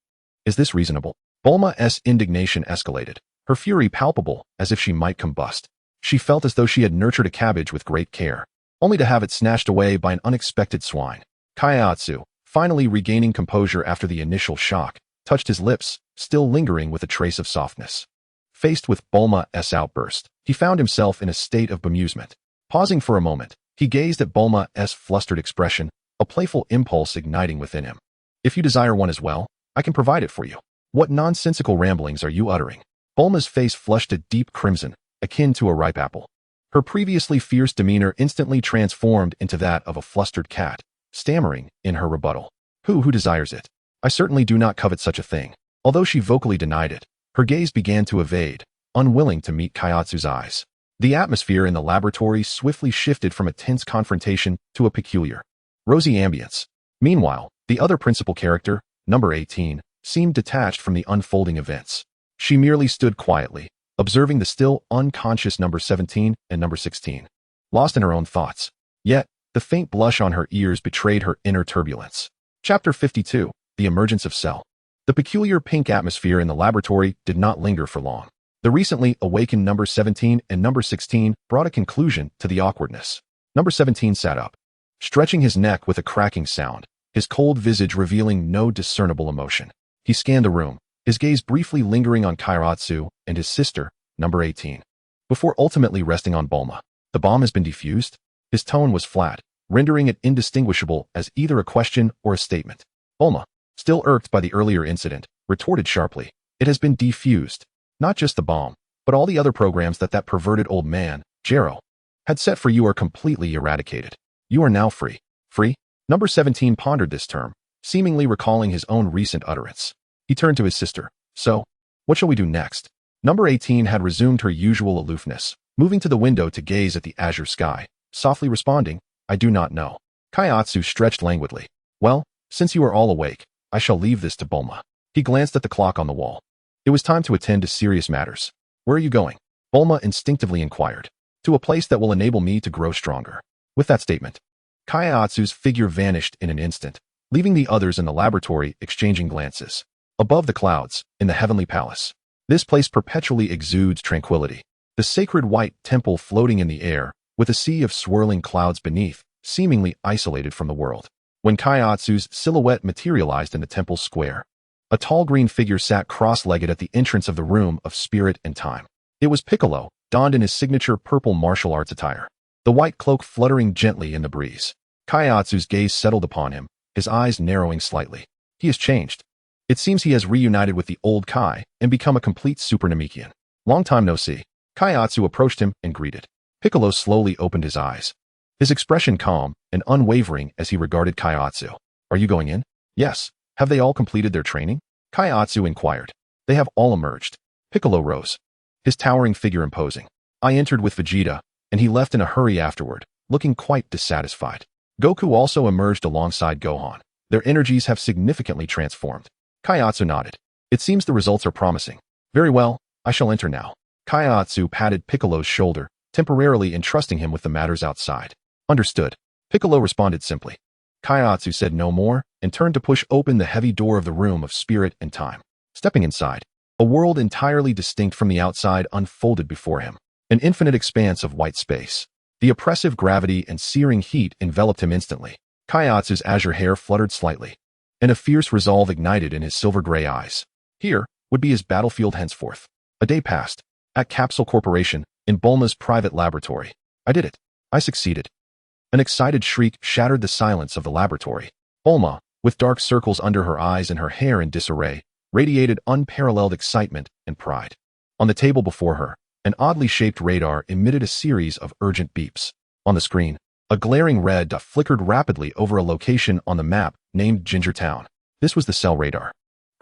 Is this reasonable?" Bulma's indignation escalated, her fury palpable as if she might combust. She felt as though she had nurtured a cabbage with great care, only to have it snatched away by an unexpected swine. Kaiatsu, finally regaining composure after the initial shock, touched his lips, still lingering with a trace of softness. Faced with Bulma's outburst, he found himself in a state of bemusement. Pausing for a moment, he gazed at Bulma's flustered expression, a playful impulse igniting within him. "If you desire one as well, I can provide it for you. What nonsensical ramblings are you uttering?" Bulma's face flushed a deep crimson, akin to a ripe apple. Her previously fierce demeanor instantly transformed into that of a flustered cat, stammering in her rebuttal. Who desires it? I certainly do not covet such a thing." Although she vocally denied it, her gaze began to evade, unwilling to meet Kaiatsu's eyes. The atmosphere in the laboratory swiftly shifted from a tense confrontation to a peculiar, rosy ambience. Meanwhile, the other principal character, number 18, seemed detached from the unfolding events. She merely stood quietly, observing the still unconscious number 17 and number 16, lost in her own thoughts. Yet, the faint blush on her ears betrayed her inner turbulence. Chapter 52, The Emergence of Cell. The peculiar pink atmosphere in the laboratory did not linger for long. The recently awakened number 17 and number 16 brought a conclusion to the awkwardness. Number 17 sat up, stretching his neck with a cracking sound, his cold visage revealing no discernible emotion. He scanned the room, his gaze briefly lingering on Kaiatsu and his sister, number 18, before ultimately resting on Bulma. "The bomb has been defused?" His tone was flat, rendering it indistinguishable as either a question or a statement. Bulma, still irked by the earlier incident, retorted sharply, "It has been defused. Not just the bomb, but all the other programs that perverted old man, Jero, had set for you are completely eradicated. You are now free." "Free?" Number 17 pondered this term, seemingly recalling his own recent utterance. He turned to his sister. "So, what shall we do next?" Number 18 had resumed her usual aloofness, moving to the window to gaze at the azure sky, softly responding, "I do not know." Kaiatsu stretched languidly. "Well, since you are all awake, I shall leave this to Bulma." He glanced at the clock on the wall. It was time to attend to serious matters. "Where are you going?" Bulma instinctively inquired. "To a place that will enable me to grow stronger." With that statement, Kaiatsu's figure vanished in an instant, leaving the others in the laboratory exchanging glances. Above the clouds, in the heavenly palace, this place perpetually exudes tranquility. The sacred white temple floating in the air, with a sea of swirling clouds beneath, seemingly isolated from the world. When Kaiatsu's silhouette materialized in the temple square, a tall green figure sat cross-legged at the entrance of the room of spirit and time. It was Piccolo, donned in his signature purple martial arts attire, the white cloak fluttering gently in the breeze. Kaiatsu's gaze settled upon him, his eyes narrowing slightly. He has changed. It seems he has reunited with the old Kai and become a complete Super Namekian. "Long time no see." Kaiatsu approached him and greeted. Piccolo slowly opened his eyes, his expression calm and unwavering as he regarded Kaiatsu. "Are you going in?" "Yes." "Have they all completed their training?" Kaiatsu inquired. "They have all emerged." Piccolo rose, his towering figure imposing. I entered with Vegeta, and he left in a hurry afterward, looking quite dissatisfied. Goku also emerged alongside Gohan. Their energies have significantly transformed. Kaiatsu nodded. It seems the results are promising. Very well, I shall enter now. Kaiatsu patted Piccolo's shoulder, temporarily entrusting him with the matters outside. Understood. Piccolo responded simply. Kaiatsu said no more and turned to push open the heavy door of the room of spirit and time. Stepping inside, a world entirely distinct from the outside unfolded before him. An infinite expanse of white space. The oppressive gravity and searing heat enveloped him instantly. Kaiatsu's azure hair fluttered slightly, and a fierce resolve ignited in his silver-gray eyes. Here would be his battlefield henceforth. A day passed. At Capsule Corporation, in Bulma's private laboratory. I did it. I succeeded. An excited shriek shattered the silence of the laboratory. Bulma, with dark circles under her eyes and her hair in disarray, radiated unparalleled excitement and pride. On the table before her, an oddly shaped radar emitted a series of urgent beeps. On the screen, a glaring red dot flickered rapidly over a location on the map named Ginger Town. This was the Cell radar,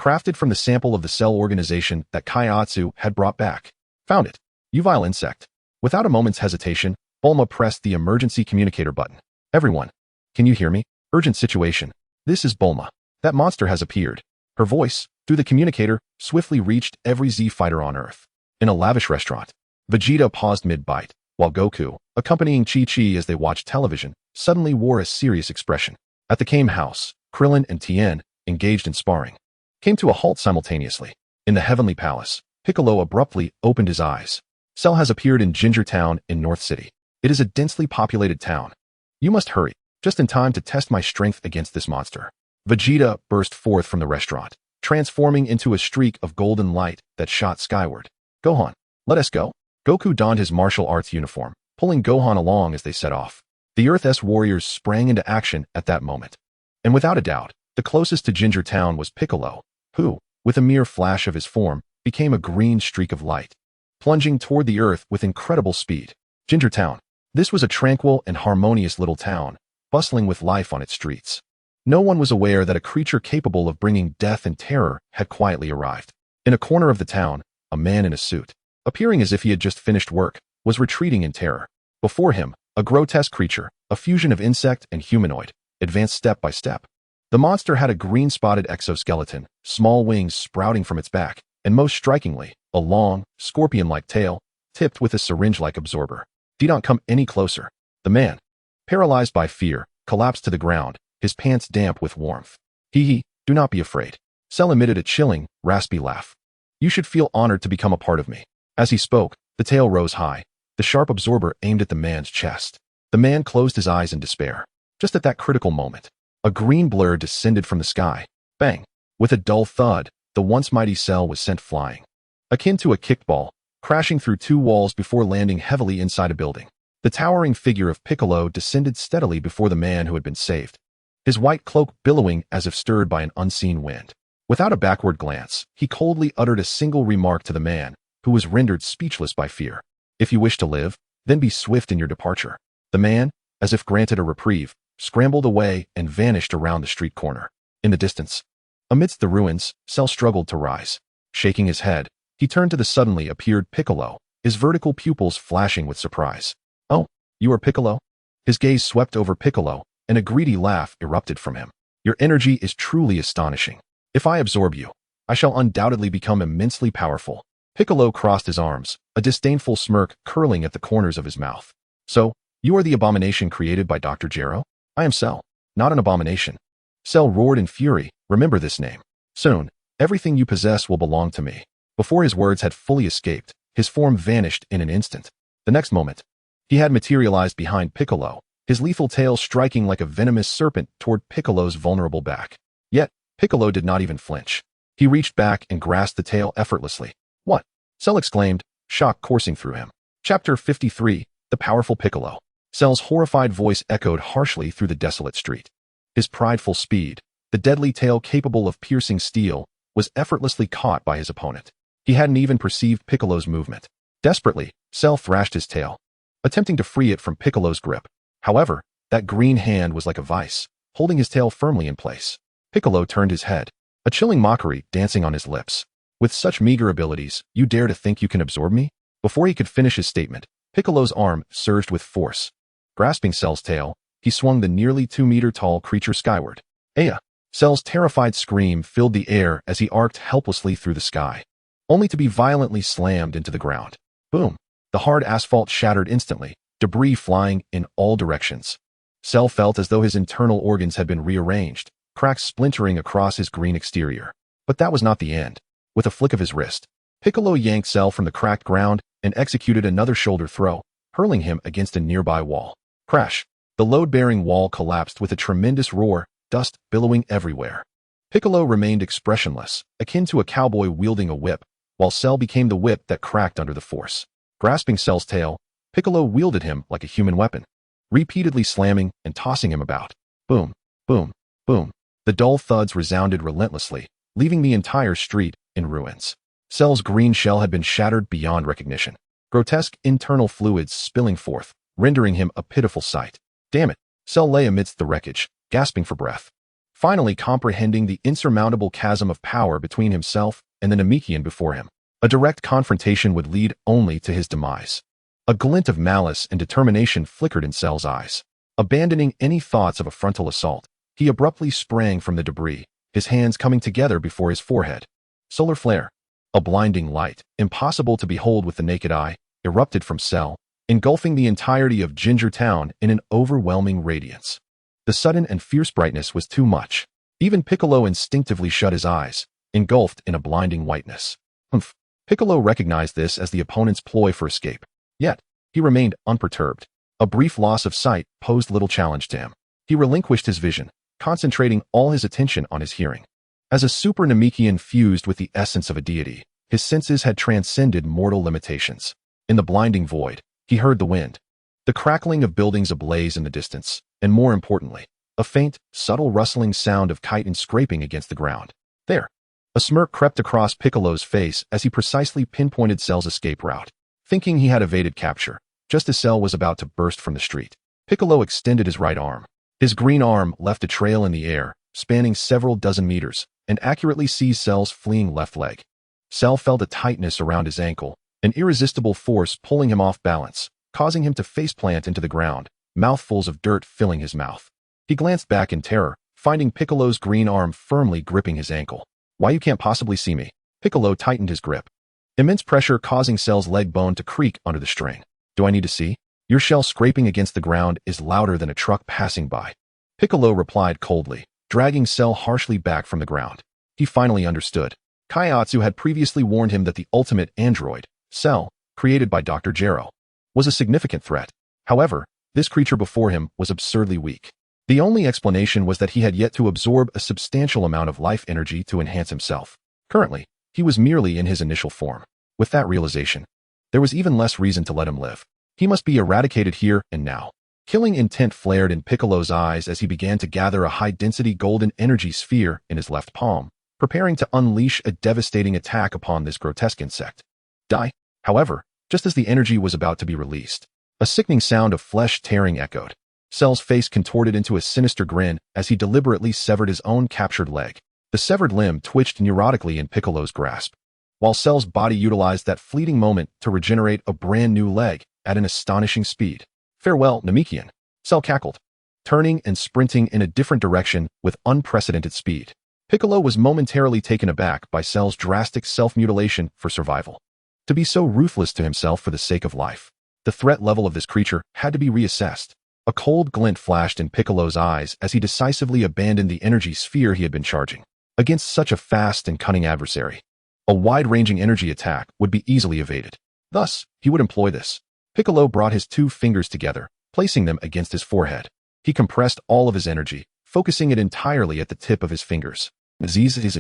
crafted from the sample of the Cell organization that Kaiatsu had brought back. Found it. You vile insect. Without a moment's hesitation, Bulma pressed the emergency communicator button. Everyone, can you hear me? Urgent situation. This is Bulma. That monster has appeared. Her voice, through the communicator, swiftly reached every Z fighter on Earth. In a lavish restaurant, Vegeta paused mid-bite, while Goku, accompanying Chi-Chi as they watched television, suddenly wore a serious expression. At the Kame house, Krillin and Tien, engaged in sparring, came to a halt simultaneously. In the Heavenly Palace, Piccolo abruptly opened his eyes. Cell has appeared in Ginger Town in North City. It is a densely populated town. You must hurry, just in time to test my strength against this monster. Vegeta burst forth from the restaurant, transforming into a streak of golden light that shot skyward. Gohan, let us go. Goku donned his martial arts uniform, pulling Gohan along as they set off. The Earth's warriors sprang into action at that moment. And without a doubt, the closest to Ginger Town was Piccolo, who, with a mere flash of his form, became a green streak of light, plunging toward the Earth with incredible speed. Ginger Town. This was a tranquil and harmonious little town, bustling with life on its streets. No one was aware that a creature capable of bringing death and terror had quietly arrived. In a corner of the town, a man in a suit, appearing as if he had just finished work, was retreating in terror. Before him, a grotesque creature, a fusion of insect and humanoid, advanced step by step. The monster had a green-spotted exoskeleton, small wings sprouting from its back, and most strikingly, a long, scorpion-like tail, tipped with a syringe-like absorber. Do not come any closer. The man, paralyzed by fear, collapsed to the ground, his pants damp with warmth. Hee, do not be afraid. Cell emitted a chilling, raspy laugh. You should feel honored to become a part of me. As he spoke, the tail rose high, the sharp absorber aimed at the man's chest. The man closed his eyes in despair. Just at that critical moment, a green blur descended from the sky. Bang! With a dull thud, the once mighty Cell was sent flying, akin to a kickball, crashing through two walls before landing heavily inside a building. The towering figure of Piccolo descended steadily before the man who had been saved, his white cloak billowing as if stirred by an unseen wind. Without a backward glance, he coldly uttered a single remark to the man, who was rendered speechless by fear. If you wish to live, then be swift in your departure. The man, as if granted a reprieve, scrambled away and vanished around the street corner. In the distance, amidst the ruins, Cell struggled to rise. Shaking his head, he turned to the suddenly appeared Piccolo, his vertical pupils flashing with surprise. Oh, you are Piccolo? His gaze swept over Piccolo, and a greedy laugh erupted from him. Your energy is truly astonishing. If I absorb you, I shall undoubtedly become immensely powerful. Piccolo crossed his arms, a disdainful smirk curling at the corners of his mouth. So, you are the abomination created by Dr. Gero? I am Cell, not an abomination. Cell roared in fury, remember this name. Soon, everything you possess will belong to me. Before his words had fully escaped, his form vanished in an instant. The next moment, he had materialized behind Piccolo, his lethal tail striking like a venomous serpent toward Piccolo's vulnerable back. Yet, Piccolo did not even flinch. He reached back and grasped the tail effortlessly. What? Cell exclaimed, shock coursing through him. Chapter 53, The Powerful Piccolo. Cell's horrified voice echoed harshly through the desolate street. His prideful speed, the deadly tail capable of piercing steel, was effortlessly caught by his opponent. He hadn't even perceived Piccolo's movement. Desperately, Cell thrashed his tail, attempting to free it from Piccolo's grip. However, that green hand was like a vice, holding his tail firmly in place. Piccolo turned his head, a chilling mockery dancing on his lips. With such meager abilities, you dare to think you can absorb me? Before he could finish his statement, Piccolo's arm surged with force. Grasping Cell's tail, he swung the nearly 2-meter-tall creature skyward. Aya! Cell's terrified scream filled the air as he arced helplessly through the sky, only to be violently slammed into the ground. Boom! The hard asphalt shattered instantly, debris flying in all directions. Cell felt as though his internal organs had been rearranged, cracks splintering across his green exterior. But that was not the end. With a flick of his wrist, Piccolo yanked Cell from the cracked ground and executed another shoulder throw, hurling him against a nearby wall. Crash! The load-bearing wall collapsed with a tremendous roar, dust billowing everywhere. Piccolo remained expressionless, akin to a cowboy wielding a whip, while Cell became the whip that cracked under the force. Grasping Cell's tail, Piccolo wielded him like a human weapon, repeatedly slamming and tossing him about. Boom, boom, boom. The dull thuds resounded relentlessly, leaving the entire street in ruins. Cell's green shell had been shattered beyond recognition, grotesque internal fluids spilling forth, rendering him a pitiful sight. Damn it! Cell lay amidst the wreckage, gasping for breath. Finally comprehending the insurmountable chasm of power between himself and the Namekian before him. A direct confrontation would lead only to his demise. A glint of malice and determination flickered in Cell's eyes. Abandoning any thoughts of a frontal assault, he abruptly sprang from the debris, his hands coming together before his forehead. Solar flare. A blinding light, impossible to behold with the naked eye, erupted from Cell, engulfing the entirety of Ginger Town in an overwhelming radiance. The sudden and fierce brightness was too much. Even Piccolo instinctively shut his eyes, engulfed in a blinding whiteness. Humph! Piccolo recognized this as the opponent's ploy for escape. Yet, he remained unperturbed. A brief loss of sight posed little challenge to him. He relinquished his vision, concentrating all his attention on his hearing. As a super Namekian fused with the essence of a deity, his senses had transcended mortal limitations. In the blinding void, he heard the wind, the crackling of buildings ablaze in the distance, and more importantly, a faint, subtle rustling sound of chitin scraping against the ground. There! A smirk crept across Piccolo's face as he precisely pinpointed Cell's escape route. Thinking he had evaded capture, just as Cell was about to burst from the street, Piccolo extended his right arm. His green arm left a trail in the air, spanning several dozen meters, and accurately seized Cell's fleeing left leg. Cell felt a tightness around his ankle, an irresistible force pulling him off balance, causing him to faceplant into the ground, mouthfuls of dirt filling his mouth. He glanced back in terror, finding Piccolo's green arm firmly gripping his ankle. Why, you can't possibly see me. Piccolo tightened his grip. Immense pressure causing Cell's leg bone to creak under the strain. Do I need to see? Your shell scraping against the ground is louder than a truck passing by. Piccolo replied coldly, dragging Cell harshly back from the ground. He finally understood. Kaiatsu had previously warned him that the ultimate android, Cell, created by Dr. Gero, was a significant threat. However, this creature before him was absurdly weak. The only explanation was that he had yet to absorb a substantial amount of life energy to enhance himself. Currently, he was merely in his initial form. With that realization, there was even less reason to let him live. He must be eradicated here and now. Killing intent flared in Piccolo's eyes as he began to gather a high-density golden energy sphere in his left palm, preparing to unleash a devastating attack upon this grotesque insect. Die! However, just as the energy was about to be released, a sickening sound of flesh tearing echoed. Cell's face contorted into a sinister grin as he deliberately severed his own captured leg. The severed limb twitched neurotically in Piccolo's grasp, while Cell's body utilized that fleeting moment to regenerate a brand new leg at an astonishing speed. Farewell, Namekian, Cell cackled, turning and sprinting in a different direction with unprecedented speed. Piccolo was momentarily taken aback by Cell's drastic self-mutilation for survival. To be so ruthless to himself for the sake of life. The threat level of this creature had to be reassessed. A cold glint flashed in Piccolo's eyes as he decisively abandoned the energy sphere he had been charging. Against such a fast and cunning adversary, a wide-ranging energy attack would be easily evaded. Thus, he would employ this. Piccolo brought his 2 fingers together, placing them against his forehead. He compressed all of his energy, focusing it entirely at the tip of his fingers. Zzz.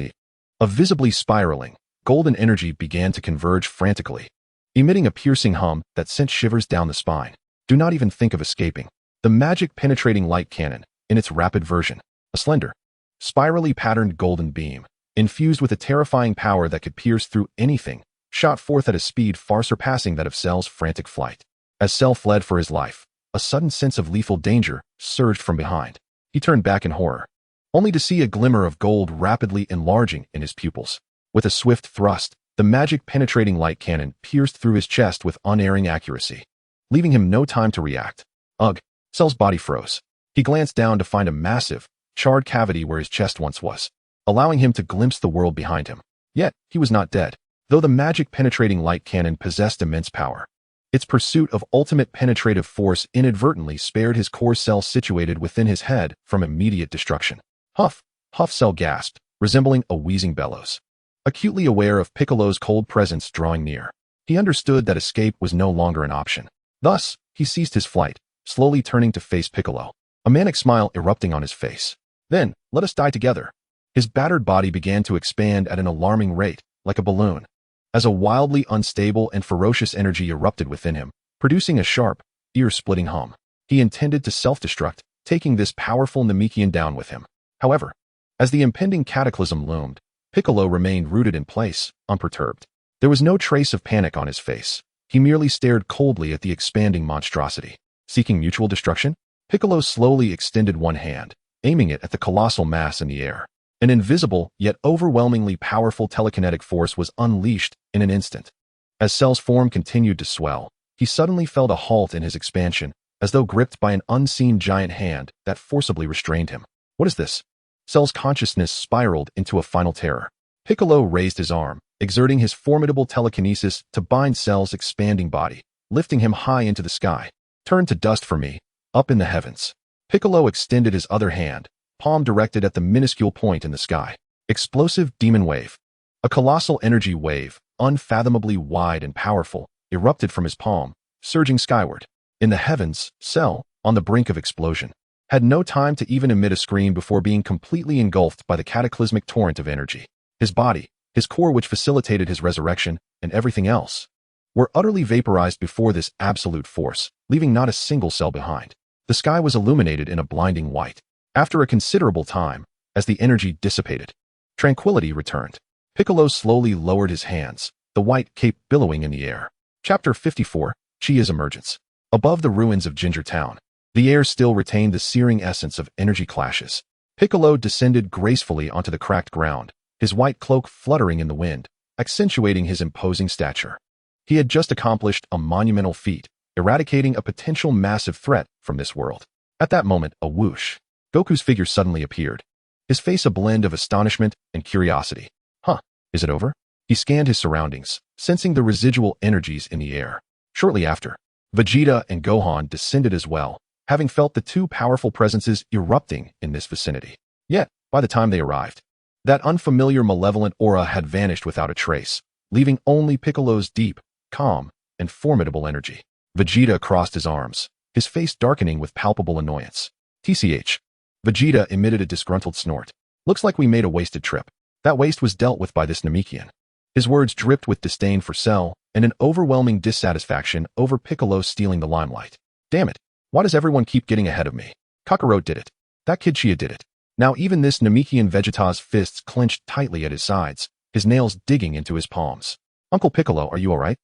A visibly spiraling, golden energy began to converge frantically, emitting a piercing hum that sent shivers down the spine. Do not even think of escaping. The magic penetrating light cannon, in its rapid version, a slender, spirally patterned golden beam, infused with a terrifying power that could pierce through anything, shot forth at a speed far surpassing that of Cell's frantic flight. As Cell fled for his life, a sudden sense of lethal danger surged from behind. He turned back in horror, only to see a glimmer of gold rapidly enlarging in his pupils. With a swift thrust, the magic penetrating light cannon pierced through his chest with unerring accuracy, leaving him no time to react. Ugh! Cell's body froze. He glanced down to find a massive, charred cavity where his chest once was, allowing him to glimpse the world behind him. Yet, he was not dead, though the magic penetrating light cannon possessed immense power. Its pursuit of ultimate penetrative force inadvertently spared his core cell situated within his head from immediate destruction. Huff! Huff! Cell gasped, resembling a wheezing bellows. Acutely aware of Piccolo's cold presence drawing near, he understood that escape was no longer an option. Thus, he ceased his flight, slowly turning to face Piccolo, a manic smile erupting on his face. Then, let us die together. His battered body began to expand at an alarming rate, like a balloon, as a wildly unstable and ferocious energy erupted within him, producing a sharp, ear-splitting hum. He intended to self-destruct, taking this powerful Namekian down with him. However, as the impending cataclysm loomed, Piccolo remained rooted in place, unperturbed. There was no trace of panic on his face. He merely stared coldly at the expanding monstrosity. Seeking mutual destruction, Piccolo slowly extended one hand, aiming it at the colossal mass in the air. An invisible, yet overwhelmingly powerful telekinetic force was unleashed in an instant. As Cell's form continued to swell, he suddenly felt a halt in his expansion, as though gripped by an unseen giant hand that forcibly restrained him. What is this? Cell's consciousness spiraled into a final terror. Piccolo raised his arm, exerting his formidable telekinesis to bind Cell's expanding body, lifting him high into the sky. Turn to dust for me, up in the heavens. Piccolo extended his other hand, palm directed at the minuscule point in the sky. Explosive demon wave. A colossal energy wave, unfathomably wide and powerful, erupted from his palm, surging skyward. In the heavens, Cell, on the brink of explosion, had no time to even emit a scream before being completely engulfed by the cataclysmic torrent of energy. His body, his core which facilitated his resurrection, and everything else, were utterly vaporized before this absolute force, leaving not a single cell behind. The sky was illuminated in a blinding white. After a considerable time, as the energy dissipated, tranquility returned. Piccolo slowly lowered his hands, the white cape billowing in the air. Chapter 54, Chia's Emergence. Above the ruins of Ginger Town, the air still retained the searing essence of energy clashes. Piccolo descended gracefully onto the cracked ground, his white cloak fluttering in the wind, accentuating his imposing stature. He had just accomplished a monumental feat, eradicating a potential massive threat from this world. At that moment, a whoosh. Goku's figure suddenly appeared, his face a blend of astonishment and curiosity. Huh, is it over? He scanned his surroundings, sensing the residual energies in the air. Shortly after, Vegeta and Gohan descended as well, having felt the two powerful presences erupting in this vicinity. Yet, by the time they arrived, that unfamiliar malevolent aura had vanished without a trace, leaving only Piccolo's deep, calm, and formidable energy. Vegeta crossed his arms, his face darkening with palpable annoyance. TCH. Vegeta emitted a disgruntled snort. Looks like we made a wasted trip. That waste was dealt with by this Namekian. His words dripped with disdain for Cell and an overwhelming dissatisfaction over Piccolo stealing the limelight. Damn it. Why does everyone keep getting ahead of me? Kakarot did it. That kid Chia did it. Now even this Namekian Vegeta's fists clenched tightly at his sides, his nails digging into his palms. Uncle Piccolo, are you alright?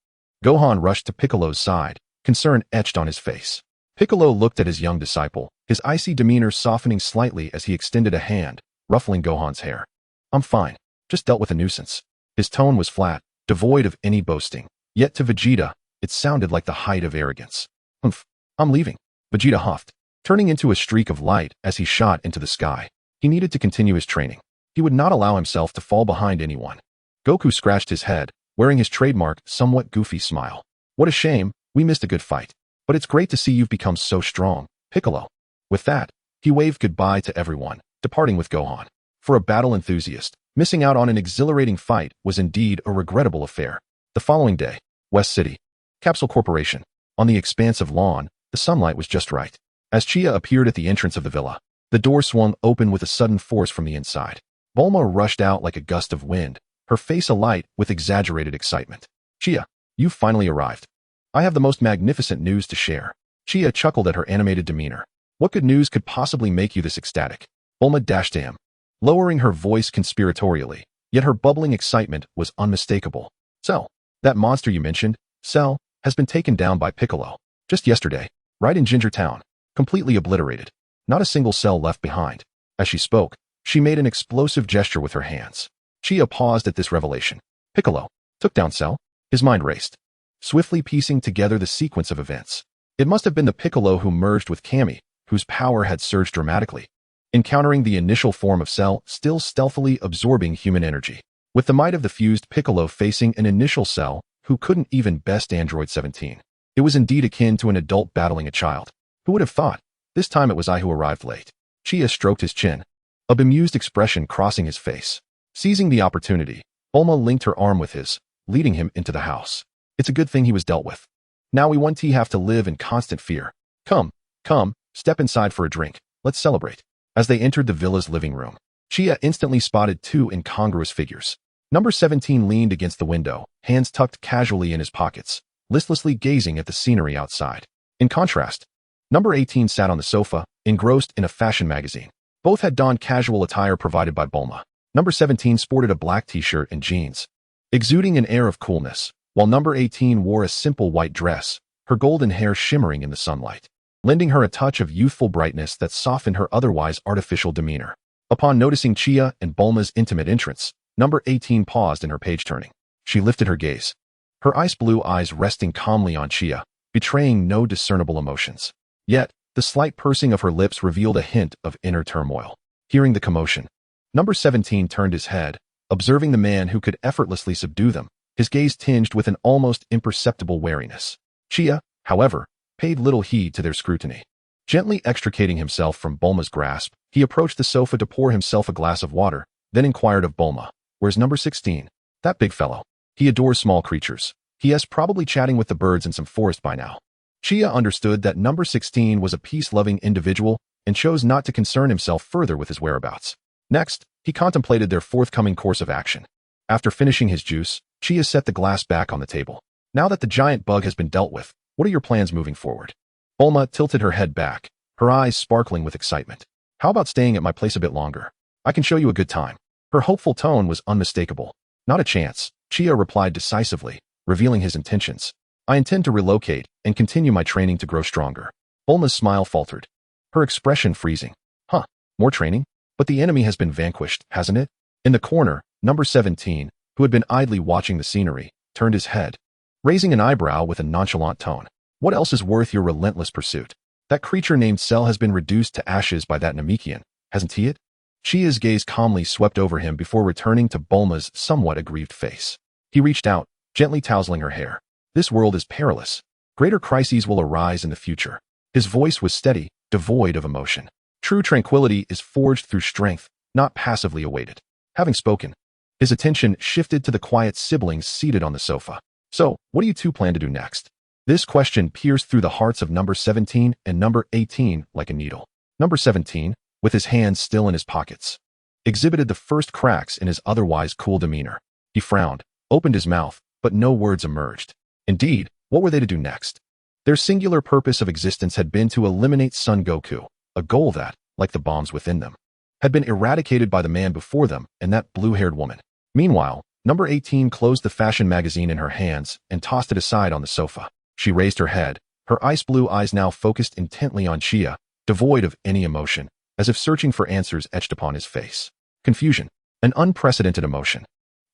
Gohan rushed to Piccolo's side, concern etched on his face. Piccolo looked at his young disciple, his icy demeanor softening slightly as he extended a hand, ruffling Gohan's hair. I'm fine. Just dealt with a nuisance. His tone was flat, devoid of any boasting. Yet to Vegeta, it sounded like the height of arrogance. Humph. I'm leaving. Vegeta huffed, turning into a streak of light as he shot into the sky. He needed to continue his training. He would not allow himself to fall behind anyone. Goku scratched his head, wearing his trademark, somewhat goofy smile. What a shame, we missed a good fight. But it's great to see you've become so strong, Piccolo. With that, he waved goodbye to everyone, departing with Gohan. For a battle enthusiast, missing out on an exhilarating fight was indeed a regrettable affair. The following day, West City, Capsule Corporation. On the expansive lawn, the sunlight was just right. As Chia appeared at the entrance of the villa, the door swung open with a sudden force from the inside. Bulma rushed out like a gust of wind, her face alight with exaggerated excitement. Chia, you've finally arrived. I have the most magnificent news to share. Chia chuckled at her animated demeanor. What good news could possibly make you this ecstatic? Bulma dashed to him, lowering her voice conspiratorially, yet her bubbling excitement was unmistakable. Cell, that monster you mentioned, Cell, has been taken down by Piccolo. Just yesterday, right in Ginger Town, completely obliterated. Not a single cell left behind. As she spoke, she made an explosive gesture with her hands. Chia paused at this revelation. Piccolo took down Cell? His mind raced, swiftly piecing together the sequence of events. It must have been the Piccolo who merged with Kami, whose power had surged dramatically, encountering the initial form of Cell still stealthily absorbing human energy. With the might of the fused Piccolo facing an initial Cell who couldn't even best Android 17. It was indeed akin to an adult battling a child. Who would have thought? This time it was I who arrived late. Chia stroked his chin, a bemused expression crossing his face. Seizing the opportunity, Bulma linked her arm with his, leading him into the house. It's a good thing he was dealt with. Now we won't have to live in constant fear. Come, step inside for a drink. Let's celebrate. As they entered the villa's living room, Chia instantly spotted two incongruous figures. Number 17 leaned against the window, hands tucked casually in his pockets, listlessly gazing at the scenery outside. In contrast, Number 18 sat on the sofa, engrossed in a fashion magazine. Both had donned casual attire provided by Bulma. Number 17 sported a black t-shirt and jeans, exuding an air of coolness, while Number 18 wore a simple white dress, her golden hair shimmering in the sunlight, lending her a touch of youthful brightness that softened her otherwise artificial demeanor. Upon noticing Chia and Bulma's intimate entrance, Number 18 paused in her page-turning. She lifted her gaze, her ice blue eyes resting calmly on Chia, betraying no discernible emotions. Yet, the slight pursing of her lips revealed a hint of inner turmoil. Hearing the commotion, Number 17 turned his head, observing the man who could effortlessly subdue them, his gaze tinged with an almost imperceptible wariness. Chia, however, paid little heed to their scrutiny. Gently extricating himself from Bulma's grasp, he approached the sofa to pour himself a glass of water, then inquired of Bulma, "Where's Number 16? That big fellow. He adores small creatures. He is probably chatting with the birds in some forest by now." Chia understood that Number 16 was a peace-loving individual and chose not to concern himself further with his whereabouts. Next, he contemplated their forthcoming course of action. After finishing his juice, Chia set the glass back on the table. "Now that the giant bug has been dealt with, what are your plans moving forward?" Bulma tilted her head back, her eyes sparkling with excitement. "How about staying at my place a bit longer? I can show you a good time." Her hopeful tone was unmistakable. "Not a chance," Chia replied decisively, revealing his intentions. "I intend to relocate and continue my training to grow stronger." Bulma's smile faltered, her expression freezing. "Huh, more training? But the enemy has been vanquished, hasn't it?" In the corner, Number 17, who had been idly watching the scenery, turned his head, raising an eyebrow with a nonchalant tone. "What else is worth your relentless pursuit? That creature named Cell has been reduced to ashes by that Namekian, hasn't he it?" Chia's gaze calmly swept over him before returning to Bulma's somewhat aggrieved face. He reached out, gently tousling her hair. "This world is perilous. Greater crises will arise in the future." His voice was steady, devoid of emotion. "True tranquility is forged through strength, not passively awaited." Having spoken, his attention shifted to the quiet siblings seated on the sofa. "So, what do you two plan to do next?" This question pierced through the hearts of Number 17 and Number 18 like a needle. Number 17, with his hands still in his pockets, exhibited the first cracks in his otherwise cool demeanor. He frowned, opened his mouth, but no words emerged. Indeed, what were they to do next? Their singular purpose of existence had been to eliminate Son Goku, a goal that, like the bombs within them, had been eradicated by the man before them and that blue-haired woman. Meanwhile, Number 18 closed the fashion magazine in her hands and tossed it aside on the sofa. She raised her head, her ice blue eyes now focused intently on Chia, devoid of any emotion, as if searching for answers etched upon his face. Confusion, an unprecedented emotion,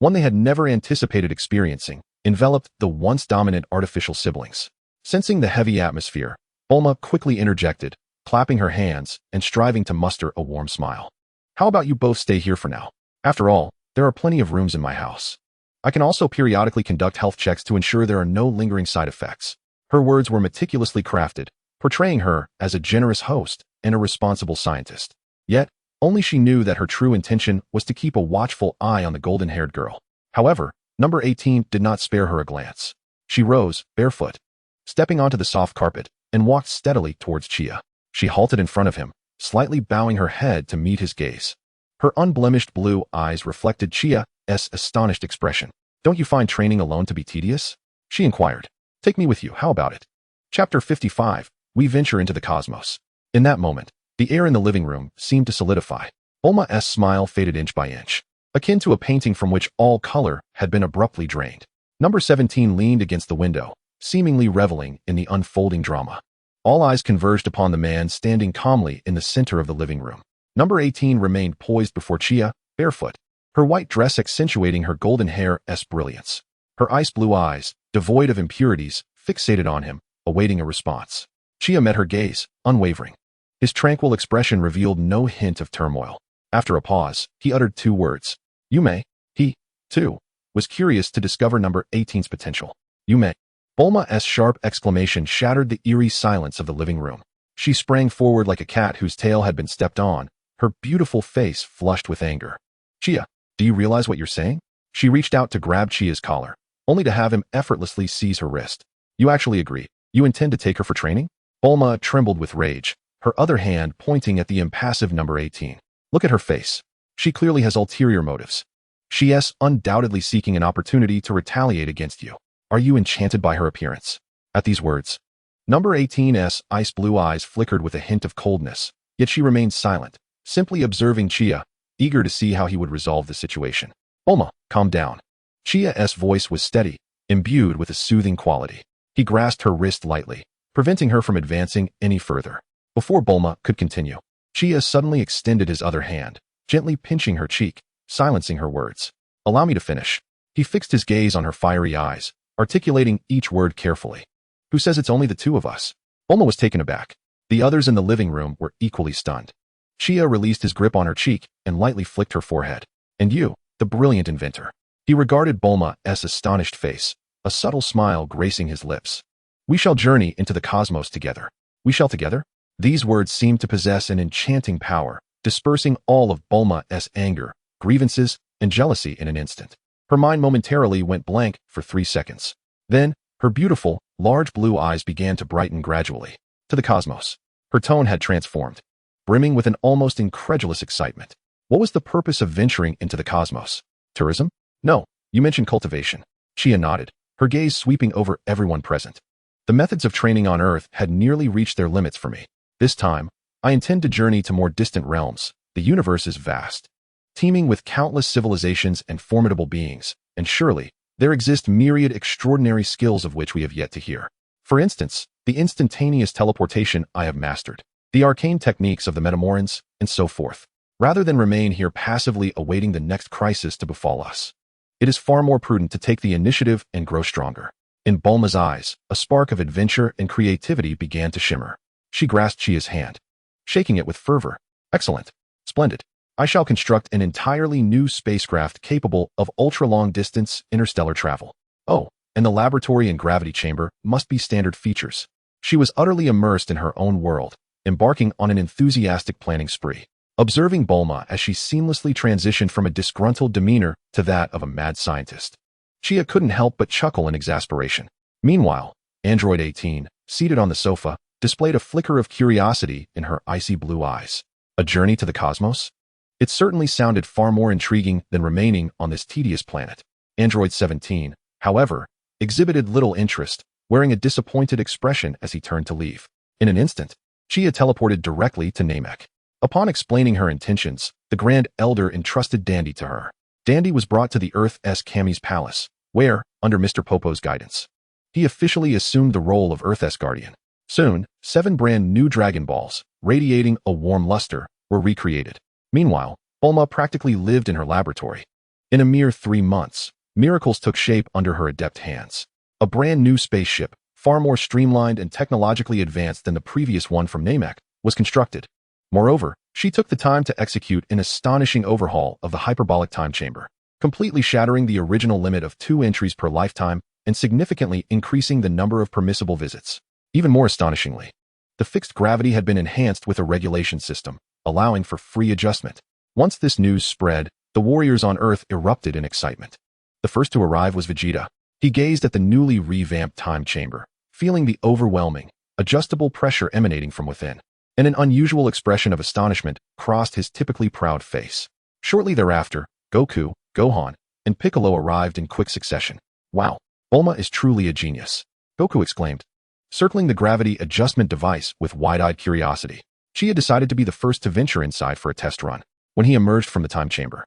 one they had never anticipated experiencing, enveloped the once dominant artificial siblings. Sensing the heavy atmosphere, Bulma quickly interjected, clapping her hands and striving to muster a warm smile. "How about you both stay here for now? After all, there are plenty of rooms in my house. I can also periodically conduct health checks to ensure there are no lingering side effects." Her words were meticulously crafted, portraying her as a generous host and a responsible scientist. Yet, only she knew that her true intention was to keep a watchful eye on the golden-haired girl. However, Number 18 did not spare her a glance. She rose, barefoot, stepping onto the soft carpet, and walked steadily towards Chia. She halted in front of him, slightly bowing her head to meet his gaze. Her unblemished blue eyes reflected Chia's astonished expression. "Don't you find training alone to be tedious?" she inquired. "Take me with you, how about it?" Chapter 55, We Venture into the Cosmos. In that moment, the air in the living room seemed to solidify. Bulma's smile faded inch by inch, akin to a painting from which all color had been abruptly drained. Number 17 leaned against the window, seemingly reveling in the unfolding drama. All eyes converged upon the man standing calmly in the center of the living room. Number 18 remained poised before Chia, barefoot, her white dress accentuating her golden hair's brilliance. Her ice blue eyes, devoid of impurities, fixated on him, awaiting a response. Chia met her gaze, unwavering. His tranquil expression revealed no hint of turmoil. After a pause, he uttered 2 words. You may. He, too, was curious to discover number 18's potential. You may. Bulma's sharp exclamation shattered the eerie silence of the living room. She sprang forward like a cat whose tail had been stepped on, her beautiful face flushed with anger. Chia, do you realize what you're saying? She reached out to grab Chia's collar, only to have him effortlessly seize her wrist. You actually agree? You intend to take her for training? Bulma trembled with rage, her other hand pointing at the impassive number 18. Look at her face. She clearly has ulterior motives. She is undoubtedly seeking an opportunity to retaliate against you. Are you enchanted by her appearance? At these words, number 18's ice blue eyes flickered with a hint of coldness, yet she remained silent, simply observing Chia, eager to see how he would resolve the situation. Bulma, calm down. Chia's voice was steady, imbued with a soothing quality. He grasped her wrist lightly, preventing her from advancing any further. Before Bulma could continue, Chia suddenly extended his other hand, gently pinching her cheek, silencing her words. Allow me to finish. He fixed his gaze on her fiery eyes, articulating each word carefully. Who says it's only the 2 of us? Bulma was taken aback. The others in the living room were equally stunned. Chia released his grip on her cheek and lightly flicked her forehead. And you, the brilliant inventor. He regarded Bulma's astonished face, a subtle smile gracing his lips. We shall journey into the cosmos together. We shall together? These words seemed to possess an enchanting power, dispersing all of Bulma's anger, grievances, and jealousy in an instant. Her mind momentarily went blank for 3 seconds. Then, her beautiful, large blue eyes began to brighten gradually. To the cosmos. Her tone had transformed, brimming with an almost incredulous excitement. What was the purpose of venturing into the cosmos? Tourism? No, you mentioned cultivation. Chia nodded, her gaze sweeping over everyone present. The methods of training on Earth had nearly reached their limits for me. This time, I intend to journey to more distant realms. The universe is vast, teeming with countless civilizations and formidable beings, and surely, there exist myriad extraordinary skills of which we have yet to hear. For instance, the instantaneous teleportation I have mastered, the arcane techniques of the Metamorans, and so forth. Rather than remain here passively awaiting the next crisis to befall us, it is far more prudent to take the initiative and grow stronger. In Bulma's eyes, a spark of adventure and creativity began to shimmer. She grasped Chia's hand, shaking it with fervor. Excellent. Splendid. I shall construct an entirely new spacecraft capable of ultra-long-distance interstellar travel. Oh, and the laboratory and gravity chamber must be standard features. She was utterly immersed in her own world, embarking on an enthusiastic planning spree. Observing Bulma as she seamlessly transitioned from a disgruntled demeanor to that of a mad scientist, Chia couldn't help but chuckle in exasperation. Meanwhile, Android 18, seated on the sofa, displayed a flicker of curiosity in her icy blue eyes. A journey to the cosmos? It certainly sounded far more intriguing than remaining on this tedious planet. Android 17, however, exhibited little interest, wearing a disappointed expression as he turned to leave. In an instant, Chia teleported directly to Namek. Upon explaining her intentions, the Grand Elder entrusted Dandy to her. Dandy was brought to the Earth's Kami's palace, where, under Mr. Popo's guidance, he officially assumed the role of Earth's guardian. Soon, 7 brand new Dragon Balls, radiating a warm luster, were recreated. Meanwhile, Bulma practically lived in her laboratory. In a mere 3 months, miracles took shape under her adept hands. A brand new spaceship, far more streamlined and technologically advanced than the previous one from Namek, was constructed. Moreover, she took the time to execute an astonishing overhaul of the hyperbolic time chamber, completely shattering the original limit of 2 entries per lifetime and significantly increasing the number of permissible visits. Even more astonishingly, the fixed gravity had been enhanced with a regulation system, allowing for free adjustment. Once this news spread, the warriors on Earth erupted in excitement. The first to arrive was Vegeta. He gazed at the newly revamped time chamber, feeling the overwhelming, adjustable pressure emanating from within, and an unusual expression of astonishment crossed his typically proud face. Shortly thereafter, Goku, Gohan, and Piccolo arrived in quick succession. Wow, Bulma is truly a genius, Goku exclaimed, circling the gravity adjustment device with wide-eyed curiosity. Chia decided to be the first to venture inside for a test run. When he emerged from the time chamber,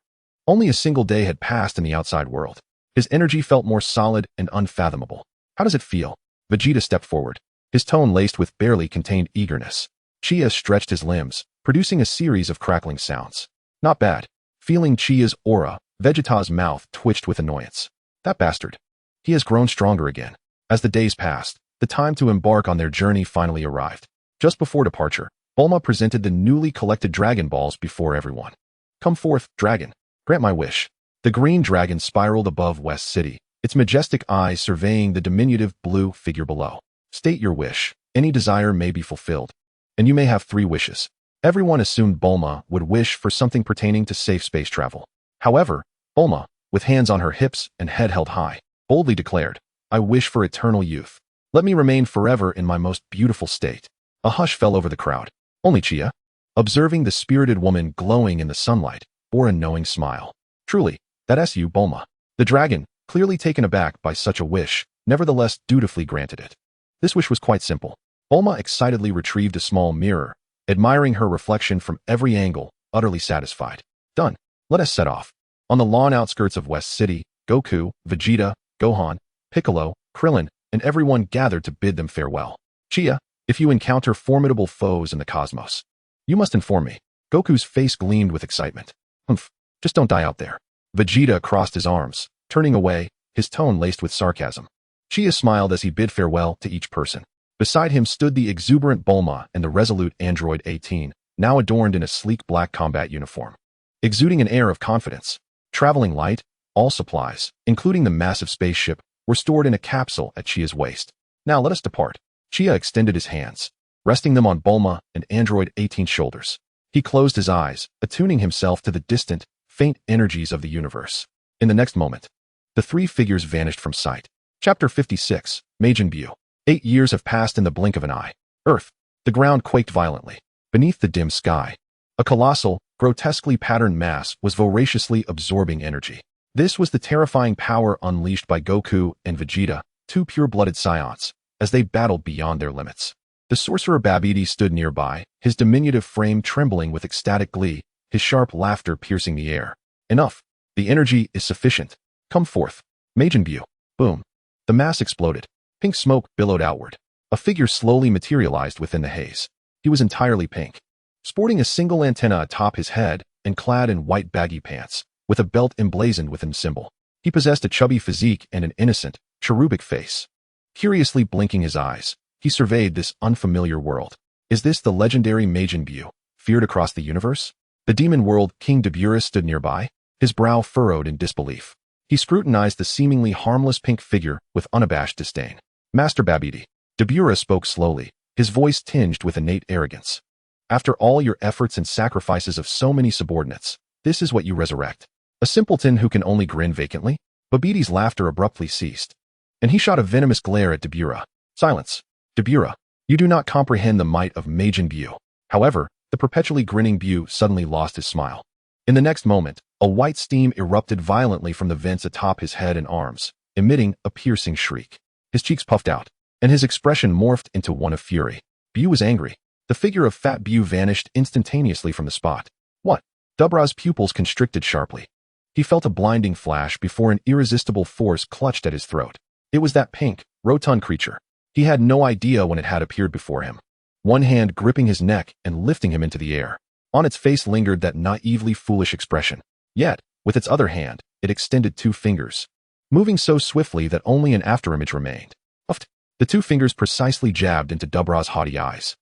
only a single day had passed in the outside world. His energy felt more solid and unfathomable. How does it feel? Vegeta stepped forward, his tone laced with barely contained eagerness. Chia stretched his limbs, producing a series of crackling sounds. Not bad. Feeling Chia's aura, Vegeta's mouth twitched with annoyance. That bastard. He has grown stronger again. As the days passed, the time to embark on their journey finally arrived. Just before departure, Bulma presented the newly collected Dragon Balls before everyone. Come forth, dragon. Grant my wish. The green dragon spiraled above West City, its majestic eyes surveying the diminutive blue figure below. State your wish. Any desire may be fulfilled. And you may have 3 wishes. Everyone assumed Bulma would wish for something pertaining to safe space travel. However, Bulma, with hands on her hips and head held high, boldly declared, I wish for eternal youth. Let me remain forever in my most beautiful state. A hush fell over the crowd. Only Chia, observing the spirited woman glowing in the sunlight, bore a knowing smile. Truly, that's you, Bulma. The dragon, clearly taken aback by such a wish, nevertheless dutifully granted it. This wish was quite simple. Bulma excitedly retrieved a small mirror, admiring her reflection from every angle, utterly satisfied. Done. Let us set off. On the lawn outskirts of West City, Goku, Vegeta, Gohan, Piccolo, Krillin, and everyone gathered to bid them farewell. Chia, if you encounter formidable foes in the cosmos, you must inform me. Goku's face gleamed with excitement. Humph, just don't die out there. Vegeta crossed his arms, turning away, his tone laced with sarcasm. Chia smiled as he bid farewell to each person. Beside him stood the exuberant Bulma and the resolute android 18, now adorned in a sleek black combat uniform. Exuding an air of confidence, traveling light, all supplies, including the massive spaceship, were stored in a capsule at Chia's waist. Now let us depart. Chia extended his hands, resting them on Bulma and android 18's shoulders. He closed his eyes, attuning himself to the distant, faint energies of the universe. In the next moment, the 3 figures vanished from sight. Chapter 56, Majin Buu. 8 years have passed in the blink of an eye. Earth. The ground quaked violently. Beneath the dim sky, a colossal, grotesquely patterned mass was voraciously absorbing energy. This was the terrifying power unleashed by Goku and Vegeta, 2 pure-blooded Saiyans, as they battled beyond their limits. The sorcerer Babidi stood nearby, his diminutive frame trembling with ecstatic glee, his sharp laughter piercing the air. Enough. The energy is sufficient. Come forth. Majin Buu. Boom. The mass exploded. Pink smoke billowed outward. A figure slowly materialized within the haze. He was entirely pink, sporting a single antenna atop his head and clad in white baggy pants, with a belt emblazoned with his symbol. He possessed a chubby physique and an innocent, cherubic face. Curiously blinking his eyes, he surveyed this unfamiliar world. Is this the legendary Majin Buu, feared across the universe? The demon world King Beerus stood nearby, his brow furrowed in disbelief. He scrutinized the seemingly harmless pink figure with unabashed disdain. Master Babidi. Beerus spoke slowly, his voice tinged with innate arrogance. After all your efforts and sacrifices of so many subordinates, this is what you resurrect. A simpleton who can only grin vacantly? Babidi's laughter abruptly ceased, and he shot a venomous glare at Beerus. Silence. Beerus, you do not comprehend the might of Majin Buu. However, the perpetually grinning Buu suddenly lost his smile. In the next moment, a white steam erupted violently from the vents atop his head and arms, emitting a piercing shriek. His cheeks puffed out, and his expression morphed into one of fury. Buu was angry. The figure of Fat Buu vanished instantaneously from the spot. What? Dubra's pupils constricted sharply. He felt a blinding flash before an irresistible force clutched at his throat. It was that pink, rotund creature. He had no idea when it had appeared before him. One hand gripping his neck and lifting him into the air. On its face lingered that naively foolish expression. Yet, with its other hand, it extended 2 fingers, moving so swiftly that only an afterimage remained. Uffed. The 2 fingers precisely jabbed into Dubra's haughty eyes.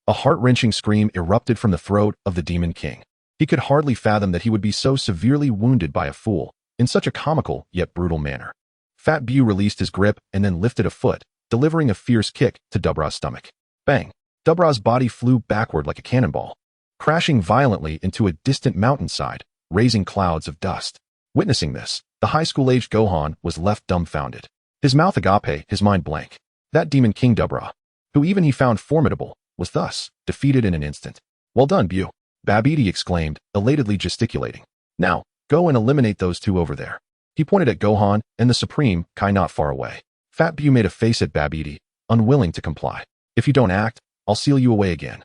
A heart-wrenching scream erupted from the throat of the Demon King. He could hardly fathom that he would be so severely wounded by a fool, in such a comical yet brutal manner. Fat Buu released his grip and then lifted a foot, delivering a fierce kick to Dubra's stomach. Bang! Dubra's body flew backward like a cannonball, crashing violently into a distant mountainside, raising clouds of dust. Witnessing this, the high school-aged Gohan was left dumbfounded. His mouth agape, his mind blank. That Demon King Dubra, who even he found formidable, was thus defeated in an instant. Well done, Buu, Babidi exclaimed, elatedly gesticulating. Now, go and eliminate those 2 over there. He pointed at Gohan and the Supreme Kai not far away. Fat Buu made a face at Babidi, unwilling to comply. If you don't act, I'll seal you away again.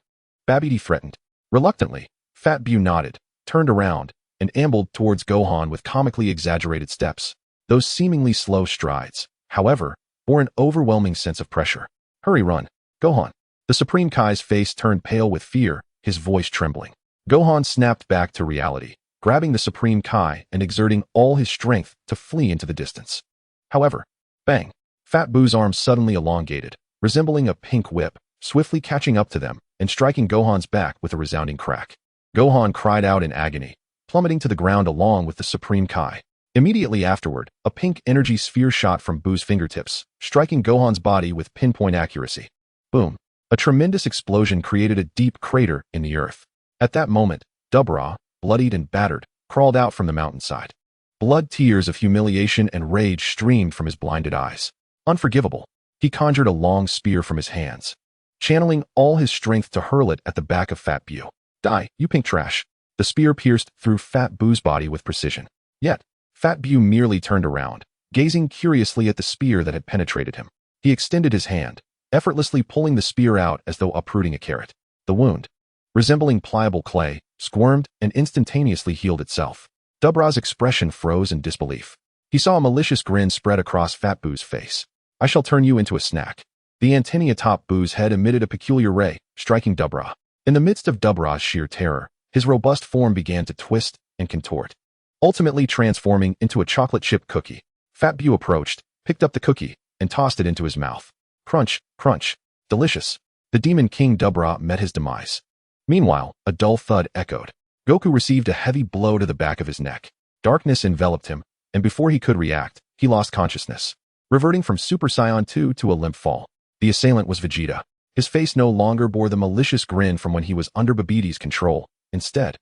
Babidi threatened. Reluctantly, Fat Buu nodded, turned around, and ambled towards Gohan with comically exaggerated steps. Those seemingly slow strides, however, bore an overwhelming sense of pressure. Hurry, run, Gohan. The Supreme Kai's face turned pale with fear, his voice trembling. Gohan snapped back to reality, grabbing the Supreme Kai and exerting all his strength to flee into the distance. However, bang! Fat Buu's arm suddenly elongated, resembling a pink whip, swiftly catching up to them and striking Gohan's back with a resounding crack. Gohan cried out in agony, plummeting to the ground along with the Supreme Kai. Immediately afterward, a pink energy sphere shot from Buu's fingertips, striking Gohan's body with pinpoint accuracy. Boom! A tremendous explosion created a deep crater in the earth. At that moment, Dabra, bloodied and battered, crawled out from the mountainside. Blood tears of humiliation and rage streamed from his blinded eyes. Unforgivable, he conjured a long spear from his hands, channeling all his strength to hurl it at the back of Fat Buu. Die, you pink trash! The spear pierced through Fat Buu's body with precision. Yet, Fat Buu merely turned around, gazing curiously at the spear that had penetrated him. He extended his hand, effortlessly pulling the spear out as though uprooting a carrot. The wound, resembling pliable clay, squirmed and instantaneously healed itself. Dabra's expression froze in disbelief. He saw a malicious grin spread across Fat Buu's face. I shall turn you into a snack. The antennae atop Buu's head emitted a peculiar ray, striking Dabra. In the midst of Dabra's sheer terror, his robust form began to twist and contort, ultimately transforming into a chocolate chip cookie. Fat Buu approached, picked up the cookie, and tossed it into his mouth. Crunch, crunch. Delicious. The Demon King Dabra met his demise. Meanwhile, a dull thud echoed. Goku received a heavy blow to the back of his neck. Darkness enveloped him, and before he could react, he lost consciousness, reverting from Super Saiyan 2 to a limp fall. The assailant was Vegeta. His face no longer bore the malicious grin from when he was under Babbidi's control. Instead,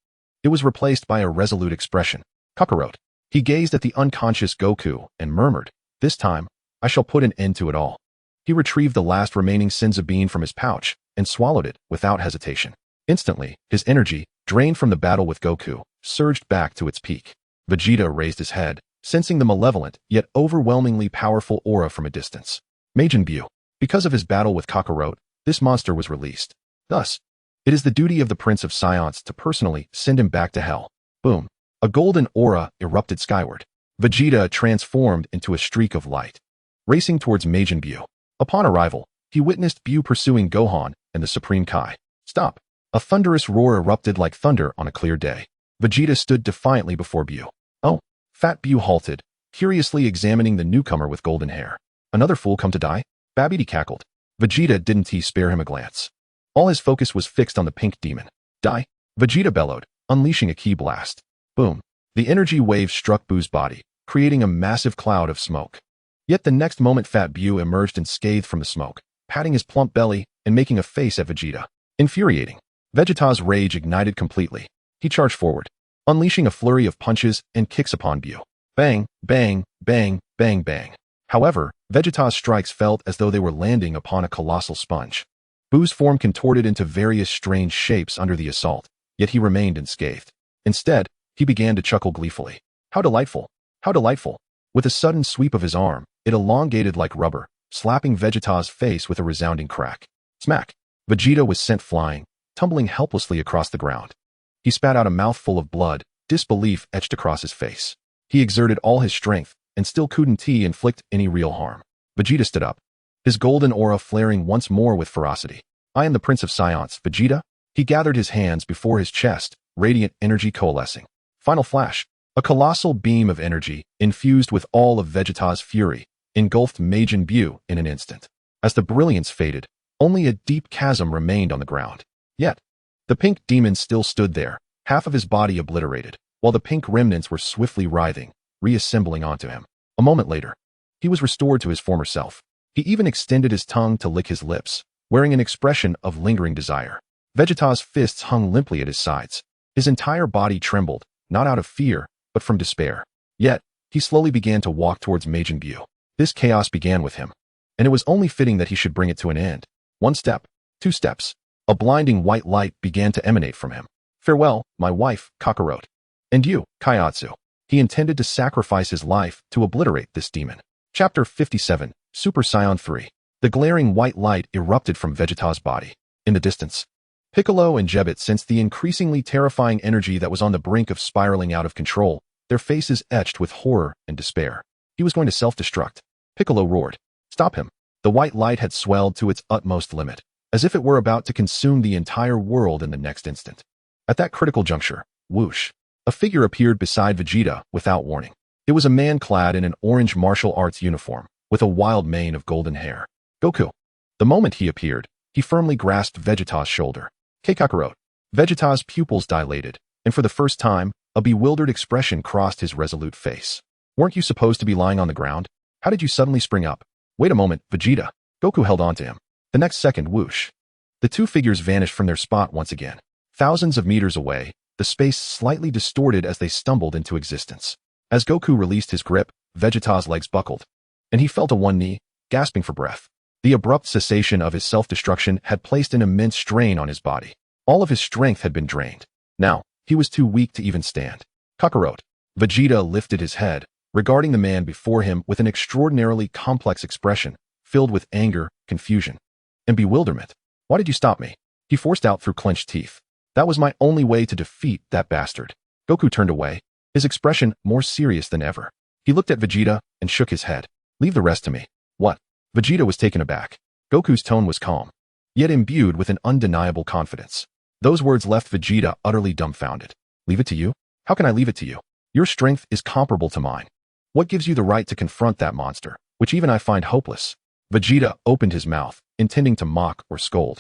it was replaced by a resolute expression. Kakarot. He gazed at the unconscious Goku and murmured, "This time, I shall put an end to it all." He retrieved the last remaining Senzu bean from his pouch and swallowed it without hesitation. Instantly, his energy, drained from the battle with Goku, surged back to its peak. Vegeta raised his head, sensing the malevolent yet overwhelmingly powerful aura from a distance. Majin Buu. Because of his battle with Kakarot, this monster was released. Thus, it is the duty of the Prince of Saiyans to personally send him back to hell. Boom. A golden aura erupted skyward. Vegeta transformed into a streak of light, racing towards Majin Buu. Upon arrival, he witnessed Buu pursuing Gohan and the Supreme Kai. Stop! A thunderous roar erupted like thunder on a clear day. Vegeta stood defiantly before Buu. Oh! Fat Buu halted, curiously examining the newcomer with golden hair. Another fool come to die? Babidi cackled. Vegeta didn't spare him a glance. All his focus was fixed on the pink demon. Die! Vegeta bellowed, unleashing a ki blast. Boom! The energy wave struck Buu's body, creating a massive cloud of smoke. Yet the next moment Fat Buu emerged unscathed from the smoke, patting his plump belly and making a face at Vegeta. Infuriating. Vegeta's rage ignited completely. He charged forward, unleashing a flurry of punches and kicks upon Buu. Bang, bang, bang, bang, bang. However, Vegeta's strikes felt as though they were landing upon a colossal sponge. Buu's form contorted into various strange shapes under the assault, yet he remained unscathed. Instead, he began to chuckle gleefully. How delightful! How delightful! With a sudden sweep of his arm, it elongated like rubber, slapping Vegeta's face with a resounding crack. Smack! Vegeta was sent flying, tumbling helplessly across the ground. He spat out a mouthful of blood, disbelief etched across his face. He exerted all his strength, and still couldn't inflict any real harm. Vegeta stood up, his golden aura flaring once more with ferocity. I am the Prince of Saiyans, Vegeta. He gathered his hands before his chest, radiant energy coalescing. Final flash. A colossal beam of energy, infused with all of Vegeta's fury, engulfed Majin Buu in an instant. As the brilliance faded, only a deep chasm remained on the ground. Yet, the pink demon still stood there, half of his body obliterated, while the pink remnants were swiftly writhing, reassembling onto him. A moment later, he was restored to his former self. He even extended his tongue to lick his lips, wearing an expression of lingering desire. Vegeta's fists hung limply at his sides. His entire body trembled, not out of fear, but from despair. Yet, he slowly began to walk towards Majin Buu. This chaos began with him, and it was only fitting that he should bring it to an end. 1 step, 2 steps. A blinding white light began to emanate from him. Farewell, my wife, Kakarot. And you, Kaiatsu. He intended to sacrifice his life to obliterate this demon. Chapter 57, Super Saiyan 3. The glaring white light erupted from Vegeta's body. In the distance, Piccolo and Jebet sensed the increasingly terrifying energy that was on the brink of spiraling out of control, their faces etched with horror and despair. He was going to self-destruct. Piccolo roared. Stop him. The white light had swelled to its utmost limit, as if it were about to consume the entire world in the next instant. At that critical juncture, whoosh, A figure appeared beside Vegeta without warning. It was a man clad in an orange martial arts uniform, with a wild mane of golden hair. Goku. The moment he appeared, he firmly grasped Vegeta's shoulder. Kakarot. Vegeta's pupils dilated, and for the first time, a bewildered expression crossed his resolute face. Weren't you supposed to be lying on the ground? How did you suddenly spring up? Wait a moment, Vegeta. Goku held on to him. The next second, whoosh. The two figures vanished from their spot once again. Thousands of meters away, the space slightly distorted as they stumbled into existence. As Goku released his grip, Vegeta's legs buckled, and he fell to one knee, gasping for breath. The abrupt cessation of his self-destruction had placed an immense strain on his body. All of his strength had been drained. Now, he was too weak to even stand. Kakarot. Vegeta lifted his head, regarding the man before him with an extraordinarily complex expression, filled with anger, confusion, and bewilderment. Why did you stop me? He forced out through clenched teeth. That was my only way to defeat that bastard. Goku turned away, his expression more serious than ever. He looked at Vegeta and shook his head. Leave the rest to me. What? Vegeta was taken aback. Goku's tone was calm, yet imbued with an undeniable confidence. Those words left Vegeta utterly dumbfounded. Leave it to you? How can I leave it to you? Your strength is comparable to mine. What gives you the right to confront that monster, which even I find hopeless? Vegeta opened his mouth, intending to mock or scold,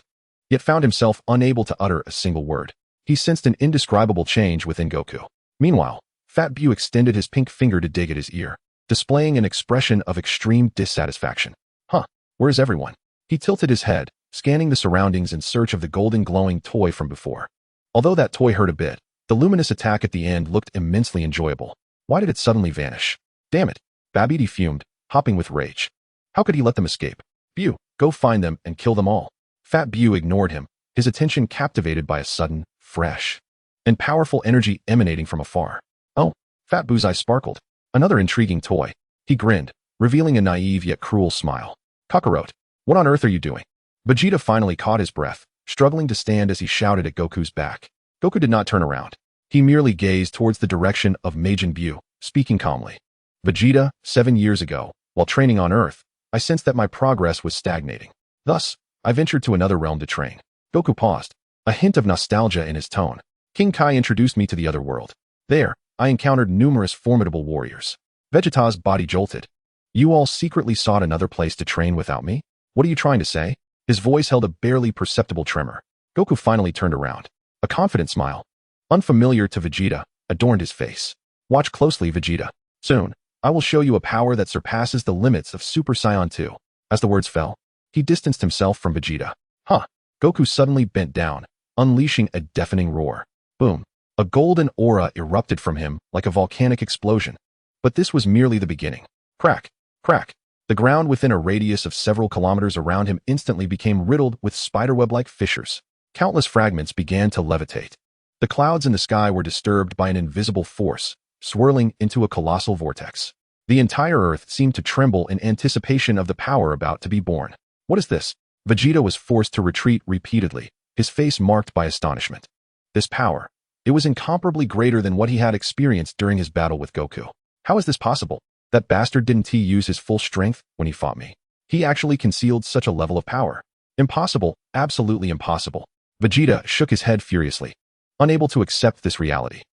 yet found himself unable to utter a single word. He sensed an indescribable change within Goku. Meanwhile, Fat Beerus extended his pink finger to dig at his ear, displaying an expression of extreme dissatisfaction. Huh, where's everyone? He tilted his head, scanning the surroundings in search of the golden glowing toy from before. Although that toy hurt a bit, the luminous attack at the end looked immensely enjoyable. Why did it suddenly vanish? Damn it! Babidi fumed, hopping with rage. How could he let them escape? Beerus, go find them and kill them all. Fat Beerus ignored him, his attention captivated by a sudden, fresh, and powerful energy emanating from afar. Oh, Fat Beerus' eyes sparkled. Another intriguing toy. He grinned, revealing a naive yet cruel smile. Kakarot, what on earth are you doing? Vegeta finally caught his breath, struggling to stand as he shouted at Goku's back. Goku did not turn around. He merely gazed towards the direction of Majin Buu, speaking calmly. Vegeta, 7 years ago, while training on Earth, I sensed that my progress was stagnating. Thus, I ventured to another realm to train. Goku paused, a hint of nostalgia in his tone. King Kai introduced me to the other world. There, I encountered numerous formidable warriors. Vegeta's body jolted. You all secretly sought another place to train without me? What are you trying to say? His voice held a barely perceptible tremor. Goku finally turned around. A confident smile, unfamiliar to Vegeta, adorned his face. Watch closely, Vegeta. Soon, I will show you a power that surpasses the limits of Super Saiyan 2. As the words fell, he distanced himself from Vegeta. Huh. Goku suddenly bent down, unleashing a deafening roar. Boom. A golden aura erupted from him like a volcanic explosion. But this was merely the beginning. Crack. Crack. The ground within a radius of several kilometers around him instantly became riddled with spiderweb-like fissures. Countless fragments began to levitate. The clouds in the sky were disturbed by an invisible force, swirling into a colossal vortex. The entire Earth seemed to tremble in anticipation of the power about to be born. What is this? Vegeta was forced to retreat repeatedly, his face marked by astonishment. This power. It was incomparably greater than what he had experienced during his battle with Goku. How is this possible? That bastard didn't he use his full strength when he fought me? He actually concealed such a level of power. Impossible, absolutely impossible. Vegeta shook his head furiously, unable to accept this reality.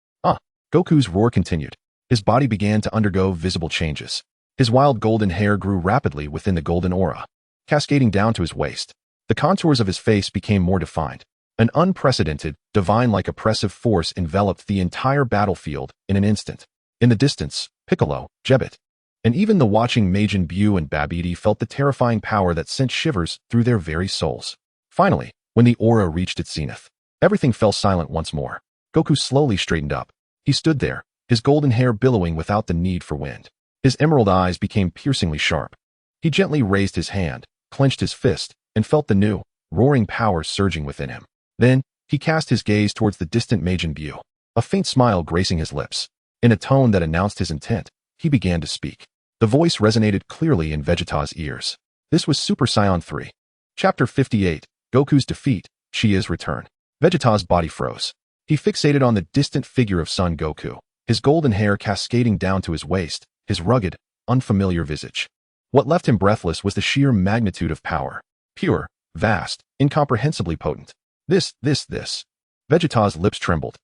Goku's roar continued. His body began to undergo visible changes. His wild golden hair grew rapidly within the golden aura, cascading down to his waist. The contours of his face became more defined. An unprecedented, divine-like oppressive force enveloped the entire battlefield in an instant. In the distance, Piccolo, Jebet, and even the watching Majin Buu and Babidi felt the terrifying power that sent shivers through their very souls. Finally, when the aura reached its zenith, everything fell silent once more. Goku slowly straightened up. He stood there, his golden hair billowing without the need for wind. His emerald eyes became piercingly sharp. He gently raised his hand, clenched his fist, and felt the new, roaring power surging within him. Then, he cast his gaze towards the distant Majin Buu, a faint smile gracing his lips. In a tone that announced his intent, he began to speak. The voice resonated clearly in Vegeta's ears. This was Super Saiyan 3. Chapter 58, Goku's Defeat, Chia's Return. Vegeta's body froze. He fixated on the distant figure of Son Goku, his golden hair cascading down to his waist, his rugged, unfamiliar visage. What left him breathless was the sheer magnitude of power. Pure, vast, incomprehensibly potent. This. Vegeta's lips trembled.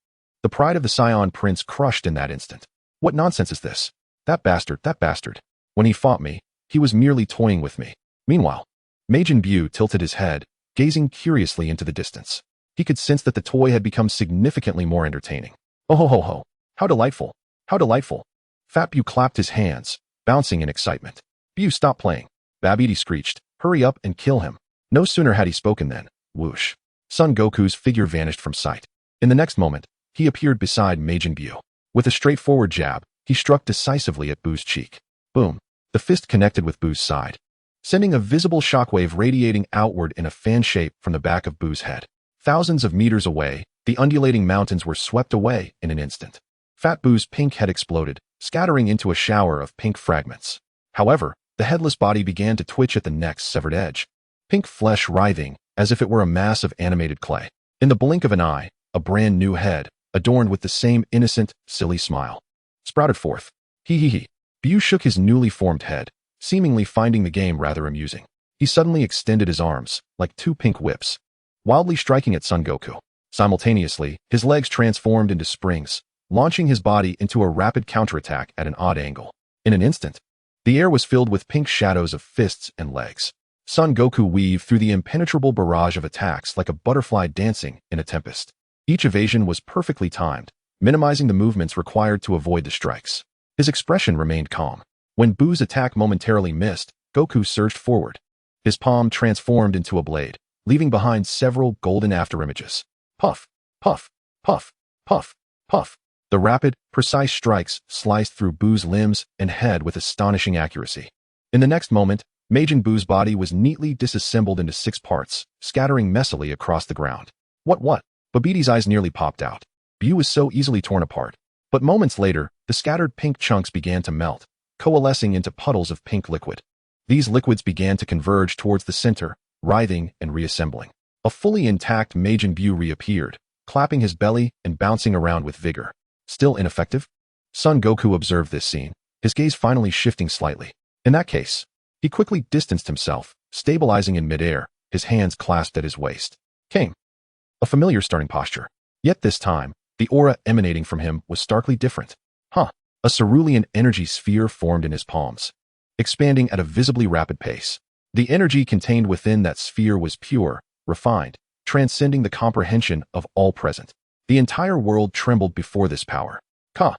The pride of the Saiyan prince crushed in that instant. What nonsense is this? That bastard, that bastard. When he fought me, he was merely toying with me. Meanwhile, Majin Buu tilted his head, gazing curiously into the distance. He could sense that the toy had become significantly more entertaining. Oh ho ho ho. How delightful. How delightful. Fat Buu clapped his hands, bouncing in excitement. Buu, stop playing. Babidi screeched, hurry up and kill him. No sooner had he spoken than, whoosh. Son Goku's figure vanished from sight. In the next moment, he appeared beside Majin Buu. With a straightforward jab, he struck decisively at Buu's cheek. Boom. The fist connected with Buu's side, sending a visible shockwave radiating outward in a fan shape from the back of Buu's head. Thousands of meters away, the undulating mountains were swept away in an instant. Fat Buu's pink head exploded, scattering into a shower of pink fragments. However, the headless body began to twitch at the neck's severed edge, pink flesh writhing as if it were a mass of animated clay. In the blink of an eye, a brand new head, adorned with the same innocent, silly smile, sprouted forth. Hee hee hee. Buu shook his newly formed head, seemingly finding the game rather amusing. He suddenly extended his arms, like two pink whips, wildly striking at Son Goku. Simultaneously, his legs transformed into springs, launching his body into a rapid counterattack at an odd angle. In an instant, the air was filled with pink shadows of fists and legs. Son Goku weaved through the impenetrable barrage of attacks like a butterfly dancing in a tempest. Each evasion was perfectly timed, minimizing the movements required to avoid the strikes. His expression remained calm. When Buu's attack momentarily missed, Goku surged forward. His palm transformed into a blade, leaving behind several golden afterimages. Puff, puff, puff, puff, puff. The rapid, precise strikes sliced through Buu's limbs and head with astonishing accuracy. In the next moment, Majin Buu's body was neatly disassembled into 6 parts, scattering messily across the ground. What? Babidi's eyes nearly popped out. Buu was so easily torn apart. But moments later, the scattered pink chunks began to melt, coalescing into puddles of pink liquid. These liquids began to converge towards the center, writhing and reassembling. A fully intact Majin Buu reappeared, clapping his belly and bouncing around with vigor. Still ineffective? Son Goku observed this scene, his gaze finally shifting slightly. In that case, he quickly distanced himself, stabilizing in midair, his hands clasped at his waist. Came. A familiar starting posture. Yet this time, the aura emanating from him was starkly different. A cerulean energy sphere formed in his palms, expanding at a visibly rapid pace. The energy contained within that sphere was pure, refined, transcending the comprehension of all present. The entire world trembled before this power. Ka!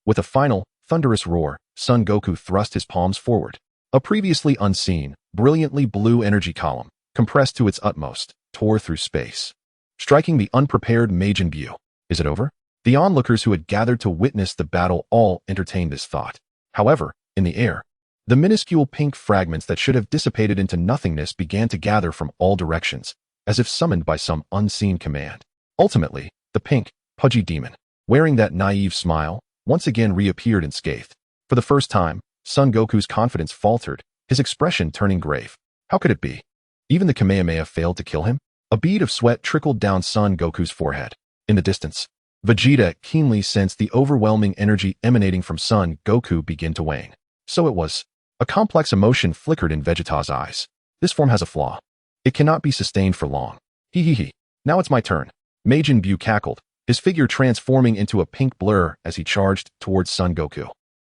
With a final, thunderous roar, Son Goku thrust his palms forward. A previously unseen, brilliantly blue energy column, compressed to its utmost, tore through space, striking the unprepared Majin Buu. Is it over? The onlookers who had gathered to witness the battle all entertained this thought. However, in the air, the minuscule pink fragments that should have dissipated into nothingness began to gather from all directions, as if summoned by some unseen command. Ultimately, the pink, pudgy demon, wearing that naive smile, once again reappeared unscathed. For the first time, Son Goku's confidence faltered, his expression turning grave. How could it be? Even the Kamehameha failed to kill him? A bead of sweat trickled down Son Goku's forehead. In the distance, Vegeta keenly sensed the overwhelming energy emanating from Son Goku begin to wane. So it was. A complex emotion flickered in Vegeta's eyes. This form has a flaw. It cannot be sustained for long. Hee hee hee. Now it's my turn. Majin Buu cackled, his figure transforming into a pink blur as he charged towards Son Goku.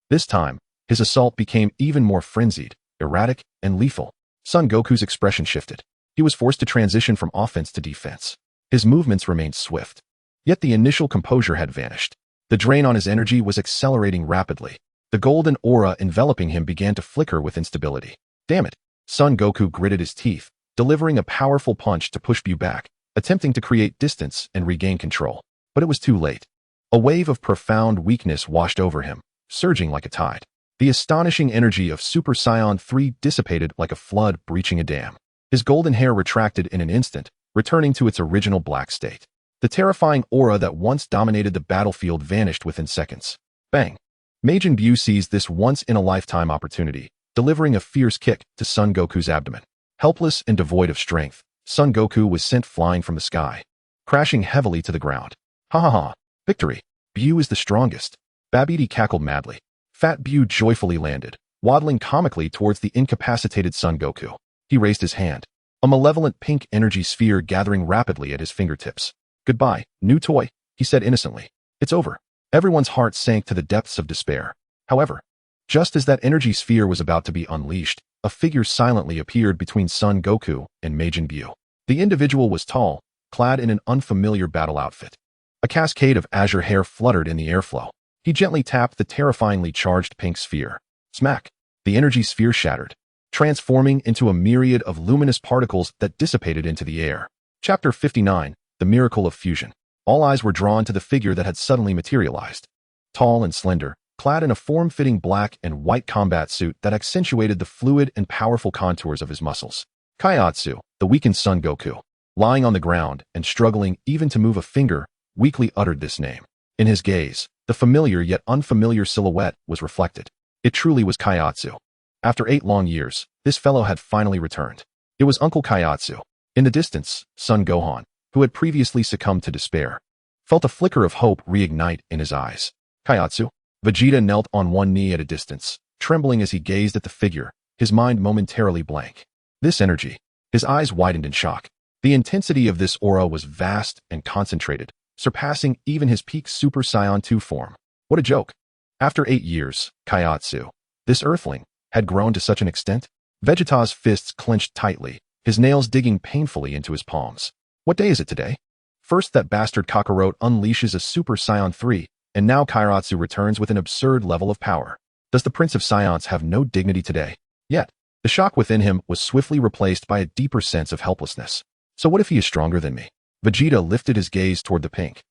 This time, his assault became even more frenzied, erratic, and lethal. Son Goku's expression shifted. He was forced to transition from offense to defense. His movements remained swift. Yet the initial composure had vanished. The drain on his energy was accelerating rapidly. The golden aura enveloping him began to flicker with instability. Damn it! Son Goku gritted his teeth, delivering a powerful punch to push Buu back, attempting to create distance and regain control. But it was too late. A wave of profound weakness washed over him, surging like a tide. The astonishing energy of Super Saiyan 3 dissipated like a flood breaching a dam. His golden hair retracted in an instant, returning to its original black state. The terrifying aura that once dominated the battlefield vanished within seconds. Bang! Majin Buu seized this once-in-a-lifetime opportunity, delivering a fierce kick to Son Goku's abdomen. Helpless and devoid of strength, Son Goku was sent flying from the sky, crashing heavily to the ground. Ha ha ha! Victory! Buu is the strongest. Babidi cackled madly. Fat Buu joyfully landed, waddling comically towards the incapacitated Son Goku. He raised his hand, a malevolent pink energy sphere gathering rapidly at his fingertips. Goodbye, new toy. he said innocently. It's over. Everyone's heart sank to the depths of despair. However, just as that energy sphere was about to be unleashed, a figure silently appeared between Son Goku and Majin Buu. The individual was tall, clad in an unfamiliar battle outfit. A cascade of azure hair fluttered in the airflow. He gently tapped the terrifyingly charged pink sphere. Smack! The energy sphere shattered, transforming into a myriad of luminous particles that dissipated into the air. Chapter 59, The Miracle of Fusion. All eyes were drawn to the figure that had suddenly materialized. Tall and slender, clad in a form-fitting black and white combat suit that accentuated the fluid and powerful contours of his muscles. Kaiatsu, the weakened Son Goku, lying on the ground and struggling even to move a finger, weakly uttered this name. In his gaze, the familiar yet unfamiliar silhouette was reflected. It truly was Kaiatsu. After 8 long years, this fellow had finally returned. It was Uncle Kaiatsu. In the distance, Son Gohan, who had previously succumbed to despair, felt a flicker of hope reignite in his eyes. Kaiatsu? Vegeta knelt on one knee at a distance, trembling as he gazed at the figure, his mind momentarily blank. This energy. His eyes widened in shock. The intensity of this aura was vast and concentrated, surpassing even his peak Super Saiyan 2 form. What a joke. After 8 years, Kaiatsu, this Earthling, had grown to such an extent? Vegeta's fists clenched tightly, his nails digging painfully into his palms. What day is it today? First that bastard Kakarot unleashes a Super Saiyan 3, and now Kaiatsu returns with an absurd level of power. Does the Prince of Saiyans have no dignity today? Yet, the shock within him was swiftly replaced by a deeper sense of helplessness. So what if he is stronger than me? Vegeta lifted his gaze toward the pink,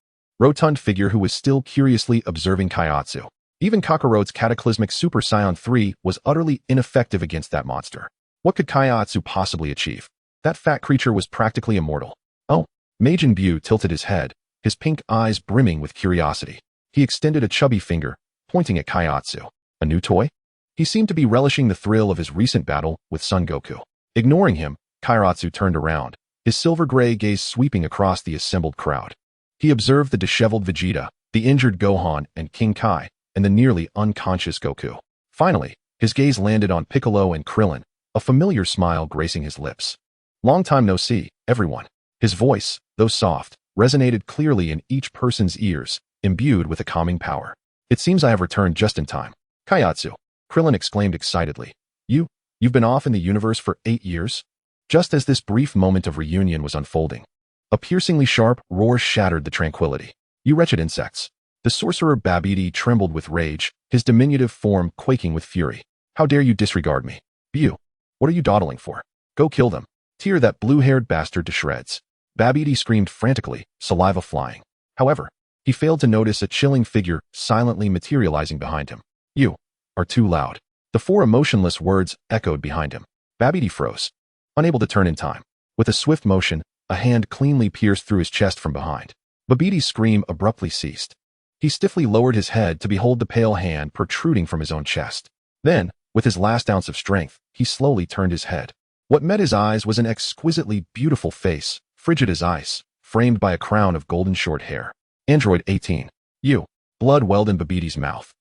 rotund figure who was still curiously observing Kaiatsu. Even Kakarot's cataclysmic Super Saiyan 3 was utterly ineffective against that monster. What could Kaiatsu possibly achieve? That fat creature was practically immortal. Oh, Majin Buu tilted his head, his pink eyes brimming with curiosity. He extended a chubby finger, pointing at Kaiatsu. A new toy? He seemed to be relishing the thrill of his recent battle with Son Goku. Ignoring him, Kaiatsu turned around, his silver-gray gaze sweeping across the assembled crowd. He observed the disheveled Vegeta, the injured Gohan and King Kai, and the nearly unconscious Goku. Finally, his gaze landed on Piccolo and Krillin, a familiar smile gracing his lips. Long time no see, everyone. His voice, though soft, resonated clearly in each person's ears, imbued with a calming power. It seems I have returned just in time. Kaiatsu, Krillin exclaimed excitedly. You've been off in the universe for 8 years? Just as this brief moment of reunion was unfolding, a piercingly sharp roar shattered the tranquility. You wretched insects. The sorcerer Babidi trembled with rage, his diminutive form quaking with fury. How dare you disregard me? Buu, what are you dawdling for? Go kill them. Tear that blue-haired bastard to shreds. Babidi screamed frantically, saliva flying. However, he failed to notice a chilling figure silently materializing behind him. You are too loud. The 4 emotionless words echoed behind him. Babidi froze, unable to turn in time. With a swift motion, a hand cleanly pierced through his chest from behind. Babidi's scream abruptly ceased. He stiffly lowered his head to behold the pale hand protruding from his own chest. Then, with his last ounce of strength, he slowly turned his head. What met his eyes was an exquisitely beautiful face, frigid as ice, framed by a crown of golden short hair. Android 18. You. Blood welled in Babidi's mouth,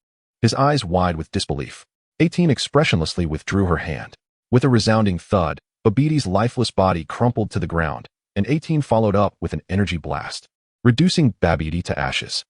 his eyes wide with disbelief. 18 expressionlessly withdrew her hand. With a resounding thud, Babidi's lifeless body crumpled to the ground, and 18 followed up with an energy blast, reducing Babidi to ashes.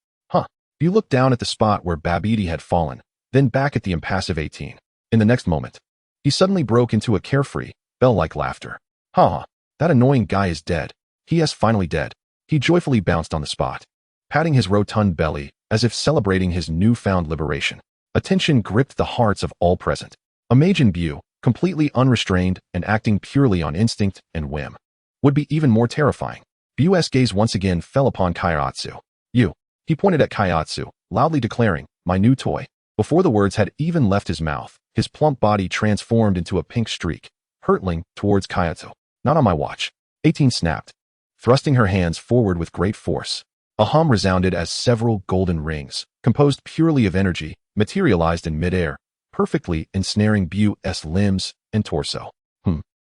You looked down at the spot where Babidi had fallen, then back at the impassive 18. In the next moment, he suddenly broke into a carefree, bell-like laughter. Ha! That annoying guy is dead. He is finally dead. He joyfully bounced on the spot, patting his rotund belly as if celebrating his newfound liberation. Attention gripped the hearts of all present. A Majin Buu, completely unrestrained and acting purely on instinct and whim, would be even more terrifying. Buu's gaze once again fell upon Kaiatsu. You. He pointed at Kaiatsu, loudly declaring, my new toy. Before the words had even left his mouth, his plump body transformed into a pink streak, hurtling towards Kaiatsu. Not on my watch. 18 snapped, thrusting her hands forward with great force. A hum resounded as several golden rings, composed purely of energy, materialized in midair, perfectly ensnaring Buu's limbs and torso.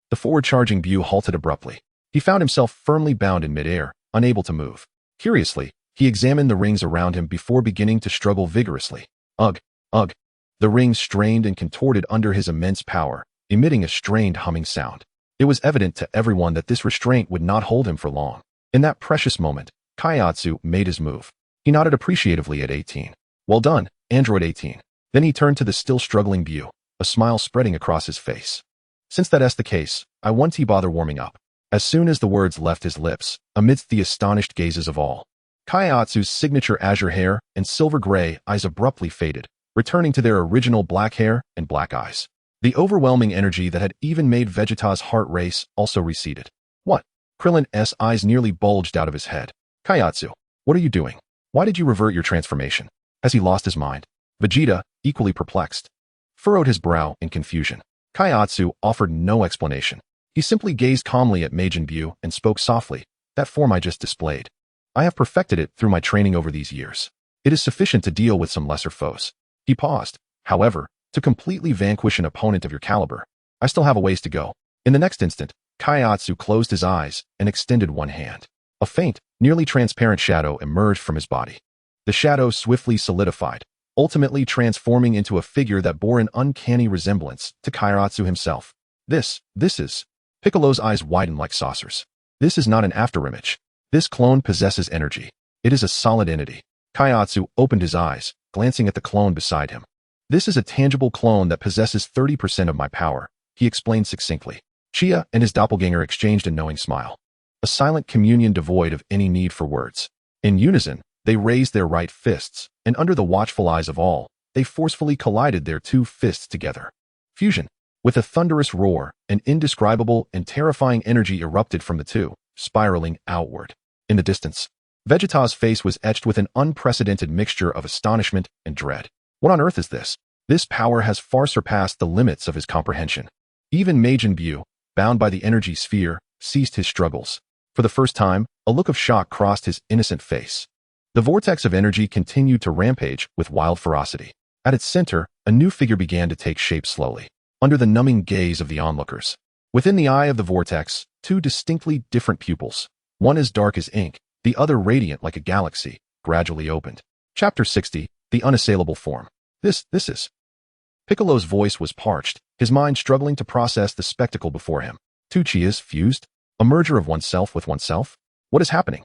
The forward-charging Buu halted abruptly. He found himself firmly bound in midair, unable to move. Curiously, he examined the rings around him before beginning to struggle vigorously. Ugh, ugh. The rings strained and contorted under his immense power, emitting a strained humming sound. It was evident to everyone that this restraint would not hold him for long. In that precious moment, Kaiatsu made his move. He nodded appreciatively at 18. Well done, Android 18. Then he turned to the still struggling Beerus, a smile spreading across his face. Since that's the case, I won't bother warming up. As soon as the words left his lips, amidst the astonished gazes of all, Kaiatsu's signature azure hair and silver-gray eyes abruptly faded, returning to their original black hair and black eyes. The overwhelming energy that had even made Vegeta's heart race also receded. What? Krillin's eyes nearly bulged out of his head. Kaiatsu, what are you doing? Why did you revert your transformation? Has he lost his mind? Vegeta, equally perplexed, furrowed his brow in confusion. Kaiatsu offered no explanation. He simply gazed calmly at Majin Buu and spoke softly. That form I just displayed. I have perfected it through my training over these years. It is sufficient to deal with some lesser foes. He paused. However, to completely vanquish an opponent of your caliber, I still have a ways to go. In the next instant, Kaiatsu closed his eyes and extended one hand. A faint, nearly transparent shadow emerged from his body. The shadow swiftly solidified, ultimately transforming into a figure that bore an uncanny resemblance to Kaiatsu himself. This is... Piccolo's eyes widened like saucers. This is not an afterimage. This clone possesses energy. It is a solid entity. Kaiatsu opened his eyes, glancing at the clone beside him. This is a tangible clone that possesses 30% of my power, he explained succinctly. Chia and his doppelganger exchanged a knowing smile. A silent communion devoid of any need for words. In unison, they raised their right fists, and under the watchful eyes of all, they forcefully collided their two fists together. Fusion. With a thunderous roar, an indescribable and terrifying energy erupted from the two, spiraling outward. In the distance, Vegeta's face was etched with an unprecedented mixture of astonishment and dread. What on earth is this? This power has far surpassed the limits of his comprehension. Even Majin Buu, bound by the energy sphere, ceased his struggles. For the first time, a look of shock crossed his innocent face. The vortex of energy continued to rampage with wild ferocity. At its center, a new figure began to take shape slowly, under the numbing gaze of the onlookers. Within the eye of the vortex, two distinctly different pupils, one as dark as ink, the other radiant like a galaxy, gradually opened. Chapter 60, The Unassailable Form. This is... Piccolo's voice was parched, his mind struggling to process the spectacle before him. Two Chias fused? A merger of oneself with oneself? What is happening?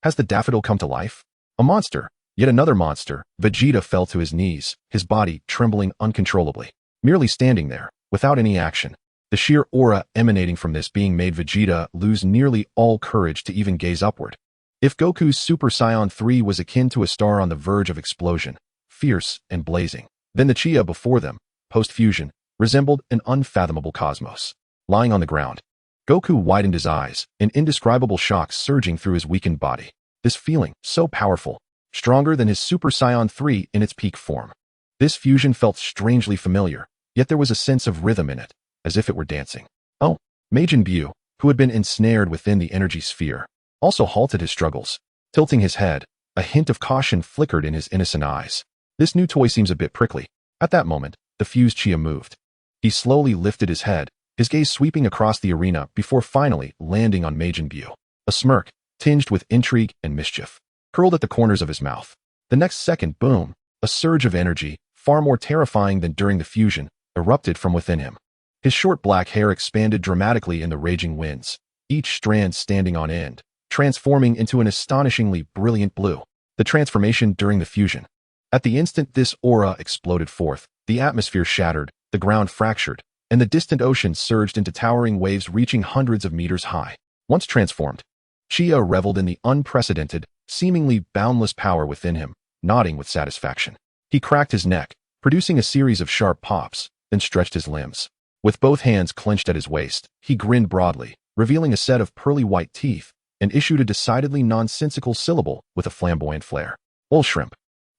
Has the daffodil come to life? A monster, yet another monster. Vegeta fell to his knees, his body trembling uncontrollably. Merely standing there, without any action. The sheer aura emanating from this being made Vegeta lose nearly all courage to even gaze upward. If Goku's Super Saiyan 3 was akin to a star on the verge of explosion, fierce and blazing, then the Chia before them, post-fusion, resembled an unfathomable cosmos. Lying on the ground, Goku widened his eyes, an indescribable shock surging through his weakened body. This feeling, so powerful, stronger than his Super Saiyan 3 in its peak form. This fusion felt strangely familiar, yet there was a sense of rhythm in it, as if it were dancing. Oh, Majin Buu, who had been ensnared within the energy sphere, also halted his struggles. Tilting his head, a hint of caution flickered in his innocent eyes. This new toy seems a bit prickly. At that moment, the fused Chia moved. He slowly lifted his head, his gaze sweeping across the arena before finally landing on Majin Buu. A smirk, tinged with intrigue and mischief, curled at the corners of his mouth. The next second, boom, a surge of energy, far more terrifying than during the fusion, erupted from within him. His short black hair expanded dramatically in the raging winds, each strand standing on end, transforming into an astonishingly brilliant blue. The transformation during the fusion. At the instant this aura exploded forth, the atmosphere shattered, the ground fractured, and the distant ocean surged into towering waves reaching hundreds of meters high. Once transformed, Chia reveled in the unprecedented, seemingly boundless power within him, nodding with satisfaction. He cracked his neck, producing a series of sharp pops, then stretched his limbs. With both hands clenched at his waist, he grinned broadly, revealing a set of pearly white teeth, and issued a decidedly nonsensical syllable with a flamboyant flair. Ol shrimp.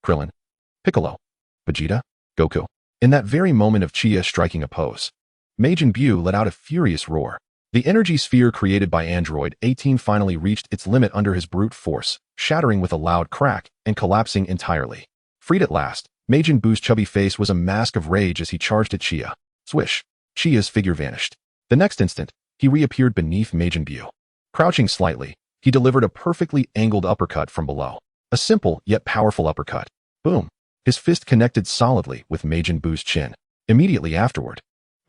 Krillin. Piccolo. Vegeta. Goku. In that very moment of Chia striking a pose, Majin Buu let out a furious roar. The energy sphere created by Android 18 finally reached its limit under his brute force, shattering with a loud crack and collapsing entirely. Freed at last, Majin Buu's chubby face was a mask of rage as he charged at Chia. Swish. Chia's figure vanished. The next instant, he reappeared beneath Majin Buu. Crouching slightly, he delivered a perfectly angled uppercut from below. A simple yet powerful uppercut. Boom. His fist connected solidly with Majin Buu's chin. Immediately afterward,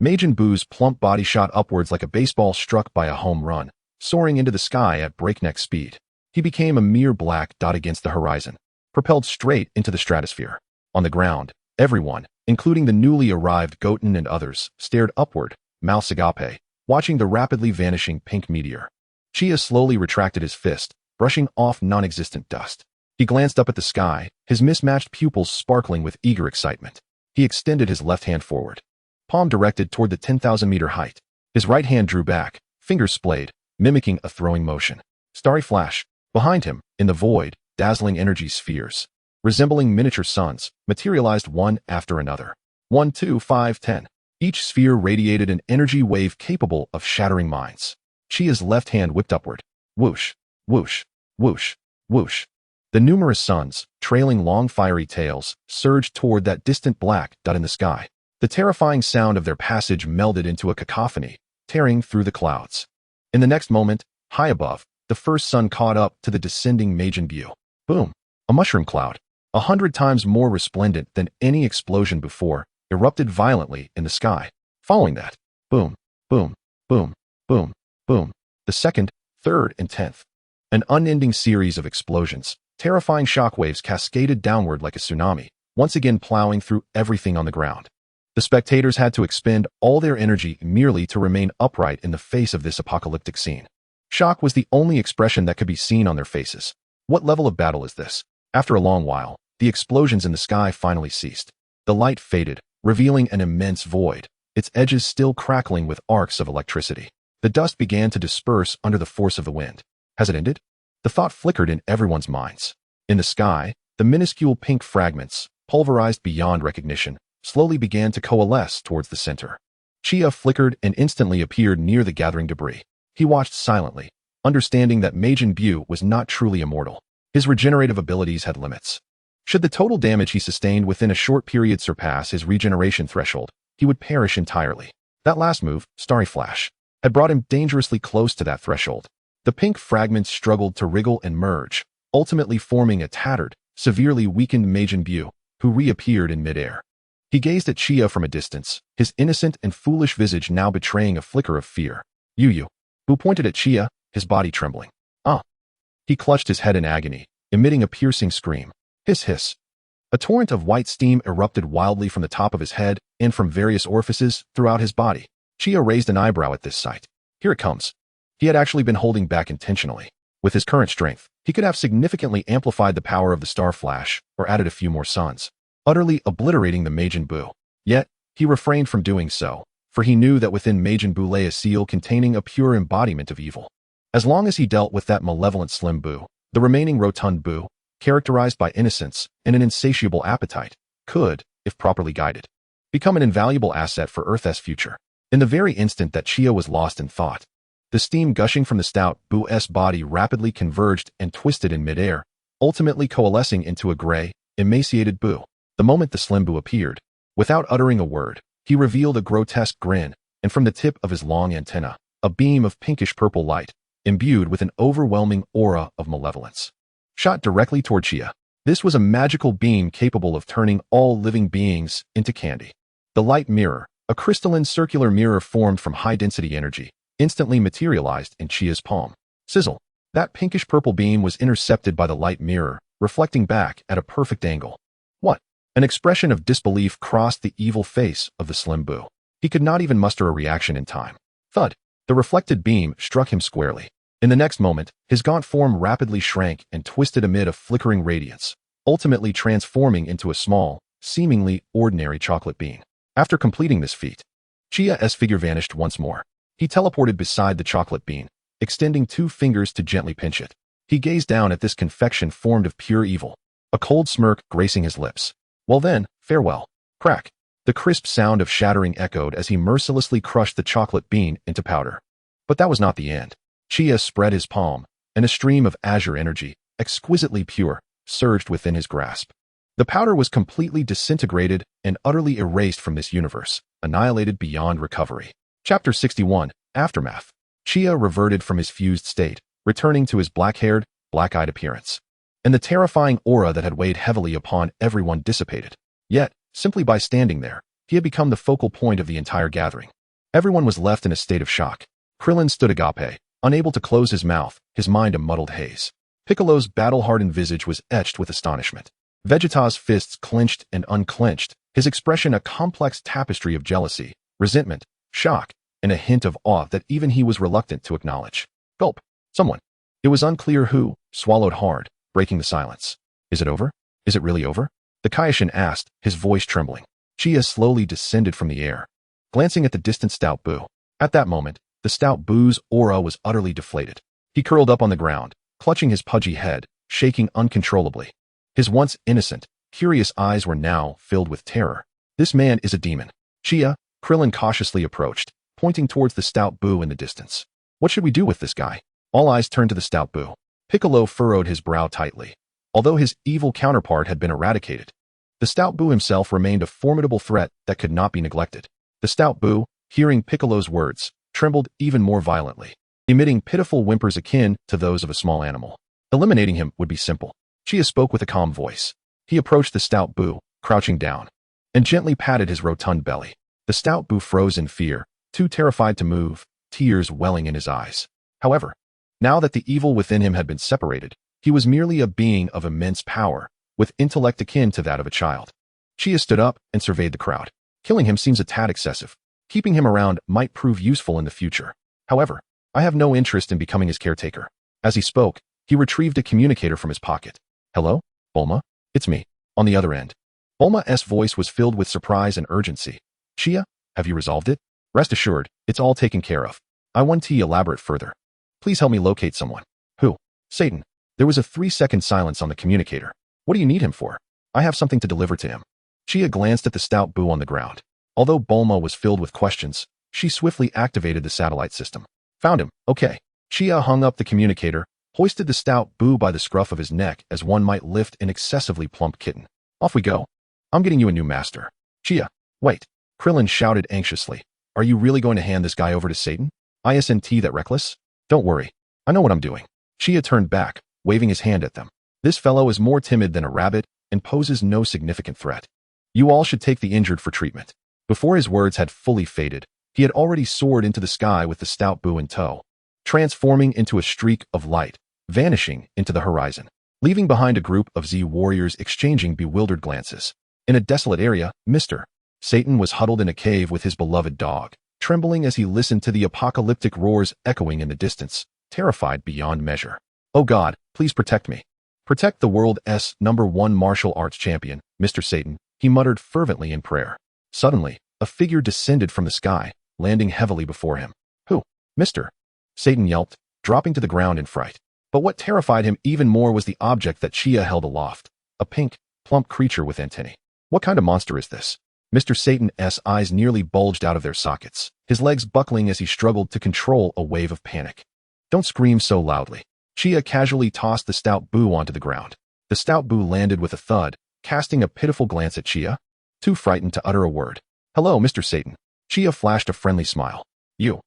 Majin Buu's plump body shot upwards like a baseball struck by a home run, soaring into the sky at breakneck speed. He became a mere black dot against the horizon, propelled straight into the stratosphere. On the ground, everyone, including the newly arrived Goten and others, stared upward, mouths agape, watching the rapidly vanishing pink meteor. Chia slowly retracted his fist, brushing off non-existent dust. He glanced up at the sky, his mismatched pupils sparkling with eager excitement. He extended his left hand forward, palm directed toward the 10,000-meter height. His right hand drew back, fingers splayed, mimicking a throwing motion. Starry flash. Behind him, in the void, dazzling energy spheres, resembling miniature suns, materialized one after another. 1, 2, 5, 10. Each sphere radiated an energy wave capable of shattering minds. Chia's left hand whipped upward. Whoosh, whoosh, whoosh, whoosh. The numerous suns, trailing long fiery tails, surged toward that distant black dot in the sky. The terrifying sound of their passage melded into a cacophony, tearing through the clouds. In the next moment, high above, the first sun caught up to the descending Majin Buu. Boom! A mushroom cloud, 100 times more resplendent than any explosion before, erupted violently in the sky. Following that, boom, boom, boom, boom, boom. The second, third, and 10th. An unending series of explosions, terrifying shockwaves cascaded downward like a tsunami, once again plowing through everything on the ground. The spectators had to expend all their energy merely to remain upright in the face of this apocalyptic scene. Shock was the only expression that could be seen on their faces. What level of battle is this? After a long while, the explosions in the sky finally ceased. The light faded, revealing an immense void, its edges still crackling with arcs of electricity. The dust began to disperse under the force of the wind. Has it ended? The thought flickered in everyone's minds. In the sky, the minuscule pink fragments, pulverized beyond recognition, slowly began to coalesce towards the center. Chia flickered and instantly appeared near the gathering debris. He watched silently, understanding that Majin Buu was not truly immortal. His regenerative abilities had limits. Should the total damage he sustained within a short period surpass his regeneration threshold, he would perish entirely. That last move, Starry Flash, had brought him dangerously close to that threshold. The pink fragments struggled to wriggle and merge, ultimately forming a tattered, severely weakened Majin Buu, who reappeared in midair. He gazed at Chia from a distance, his innocent and foolish visage now betraying a flicker of fear. Yu. Buu pointed at Chia, his body trembling. Ah! He clutched his head in agony, emitting a piercing scream. Hiss hiss. A torrent of white steam erupted wildly from the top of his head and from various orifices throughout his body. Chia raised an eyebrow at this sight. Here it comes. He had actually been holding back intentionally. With his current strength, he could have significantly amplified the power of the Star Flash or added a few more suns, utterly obliterating the Majin Buu. Yet, he refrained from doing so, for he knew that within Majin Buu lay a seal containing a pure embodiment of evil. As long as he dealt with that malevolent slim Buu, the remaining rotund Buu, characterized by innocence and an insatiable appetite, could, if properly guided, become an invaluable asset for Earth's future. In the very instant that Chia was lost in thought, the steam gushing from the stout Buu's body rapidly converged and twisted in midair, ultimately coalescing into a gray, emaciated Buu. The moment the slim Buu appeared, without uttering a word, he revealed a grotesque grin, and from the tip of his long antenna, a beam of pinkish-purple light, imbued with an overwhelming aura of malevolence, shot directly toward Chia. This was a magical beam capable of turning all living beings into candy. The light mirror, a crystalline circular mirror formed from high-density energy, instantly materialized in Chia's palm. Sizzle. That pinkish-purple beam was intercepted by the light mirror, reflecting back at a perfect angle. What? An expression of disbelief crossed the evil face of the slim Buu. He could not even muster a reaction in time. Thud. The reflected beam struck him squarely. In the next moment, his gaunt form rapidly shrank and twisted amid a flickering radiance, ultimately transforming into a small, seemingly ordinary chocolate bean. After completing this feat, Chia's figure vanished once more. He teleported beside the chocolate bean, extending 2 fingers to gently pinch it. He gazed down at this confection formed of pure evil, a cold smirk gracing his lips. Well then, farewell. Crack. The crisp sound of shattering echoed as he mercilessly crushed the chocolate bean into powder. But that was not the end. Chia spread his palm, and a stream of azure energy, exquisitely pure, surged within his grasp. The powder was completely disintegrated and utterly erased from this universe, annihilated beyond recovery. Chapter 61, Aftermath. Chia reverted from his fused state, returning to his black-haired, black-eyed appearance. And the terrifying aura that had weighed heavily upon everyone dissipated. Yet, simply by standing there, he had become the focal point of the entire gathering. Everyone was left in a state of shock. Krillin stood agape, unable to close his mouth, his mind a muddled haze. Piccolo's battle-hardened visage was etched with astonishment. Vegeta's fists clenched and unclenched, his expression a complex tapestry of jealousy, resentment, shock, and a hint of awe that even he was reluctant to acknowledge. Gulp. Someone. It was unclear who, swallowed hard, breaking the silence. Is it over? Is it really over? The Kaioshin asked, his voice trembling. Chia slowly descended from the air, glancing at the distant Stout Boo. At that moment, the Stout Boo's aura was utterly deflated. He curled up on the ground, clutching his pudgy head, shaking uncontrollably. His once innocent, curious eyes were now filled with terror. This man is a demon. Chia, Krillin cautiously approached, pointing towards the Stout Boo in the distance. What should we do with this guy? All eyes turned to the Stout Boo. Piccolo furrowed his brow tightly. Although his evil counterpart had been eradicated, the Stout Boo himself remained a formidable threat that could not be neglected. The Stout Boo, hearing Piccolo's words, trembled even more violently, emitting pitiful whimpers akin to those of a small animal. Eliminating him would be simple. Chia spoke with a calm voice. He approached the Stout Boo, crouching down, and gently patted his rotund belly. The Stout Boo froze in fear, too terrified to move, tears welling in his eyes. However, now that the evil within him had been separated, he was merely a being of immense power, with intellect akin to that of a child. Chia stood up and surveyed the crowd. Killing him seems a tad excessive. Keeping him around might prove useful in the future. However, I have no interest in becoming his caretaker. As he spoke, he retrieved a communicator from his pocket. Hello, Bulma? It's me. On the other end. Bulma's voice was filled with surprise and urgency. Chia, have you resolved it? Rest assured, it's all taken care of. I want to elaborate further. Please help me locate someone. Who? Satan. There was a 3-second silence on the communicator. What do you need him for? I have something to deliver to him. Chia glanced at the Stout Boo on the ground. Although Bulma was filled with questions, she swiftly activated the satellite system. Found him. Okay. Chia hung up the communicator, hoisted the Stout Boo by the scruff of his neck as one might lift an excessively plump kitten. Off we go. I'm getting you a new master. Chia, wait. Krillin shouted anxiously. Are you really going to hand this guy over to Satan? Isn't that reckless? Don't worry. I know what I'm doing. Chia turned back, waving his hand at them. This fellow is more timid than a rabbit and poses no significant threat. You all should take the injured for treatment. Before his words had fully faded, he had already soared into the sky with the Stout Boo in tow, transforming into a streak of light, vanishing into the horizon, leaving behind a group of Z warriors exchanging bewildered glances. In a desolate area, Mr. Satan was huddled in a cave with his beloved dog, trembling as he listened to the apocalyptic roars echoing in the distance, terrified beyond measure. Oh God, please protect me. Protect the world's #1 martial arts champion, Mr. Satan, he muttered fervently in prayer. Suddenly, a figure descended from the sky, landing heavily before him. Who? Mr. Satan yelped, dropping to the ground in fright. But what terrified him even more was the object that Chia held aloft, a pink, plump creature with antennae. What kind of monster is this? Mr. Satan's eyes nearly bulged out of their sockets, his legs buckling as he struggled to control a wave of panic. Don't scream so loudly. Chia casually tossed the Stout Boo onto the ground. The Stout Boo landed with a thud, casting a pitiful glance at Chia, too frightened to utter a word. Hello, Mr. Satan. Chia flashed a friendly smile. You,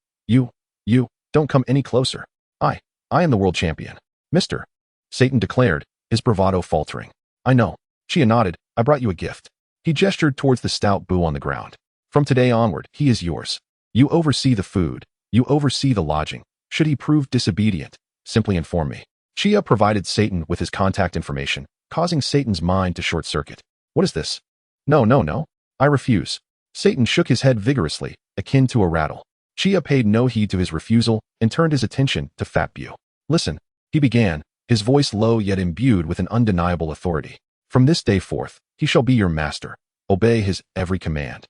don't come any closer. I am the world champion. Mr. Satan declared, his bravado faltering. I know. Chia nodded. I brought you a gift. He gestured towards the Stout Boo on the ground. From today onward, he is yours. You oversee the food. You oversee the lodging. Should he prove disobedient, simply inform me. Chia provided Satan with his contact information, causing Satan's mind to short-circuit. What is this? No. I refuse. Satan shook his head vigorously, akin to a rattle. Chia paid no heed to his refusal and turned his attention to Fat Bew. Listen, he began, his voice low yet imbued with an undeniable authority. From this day forth, he shall be your master. Obey his every command.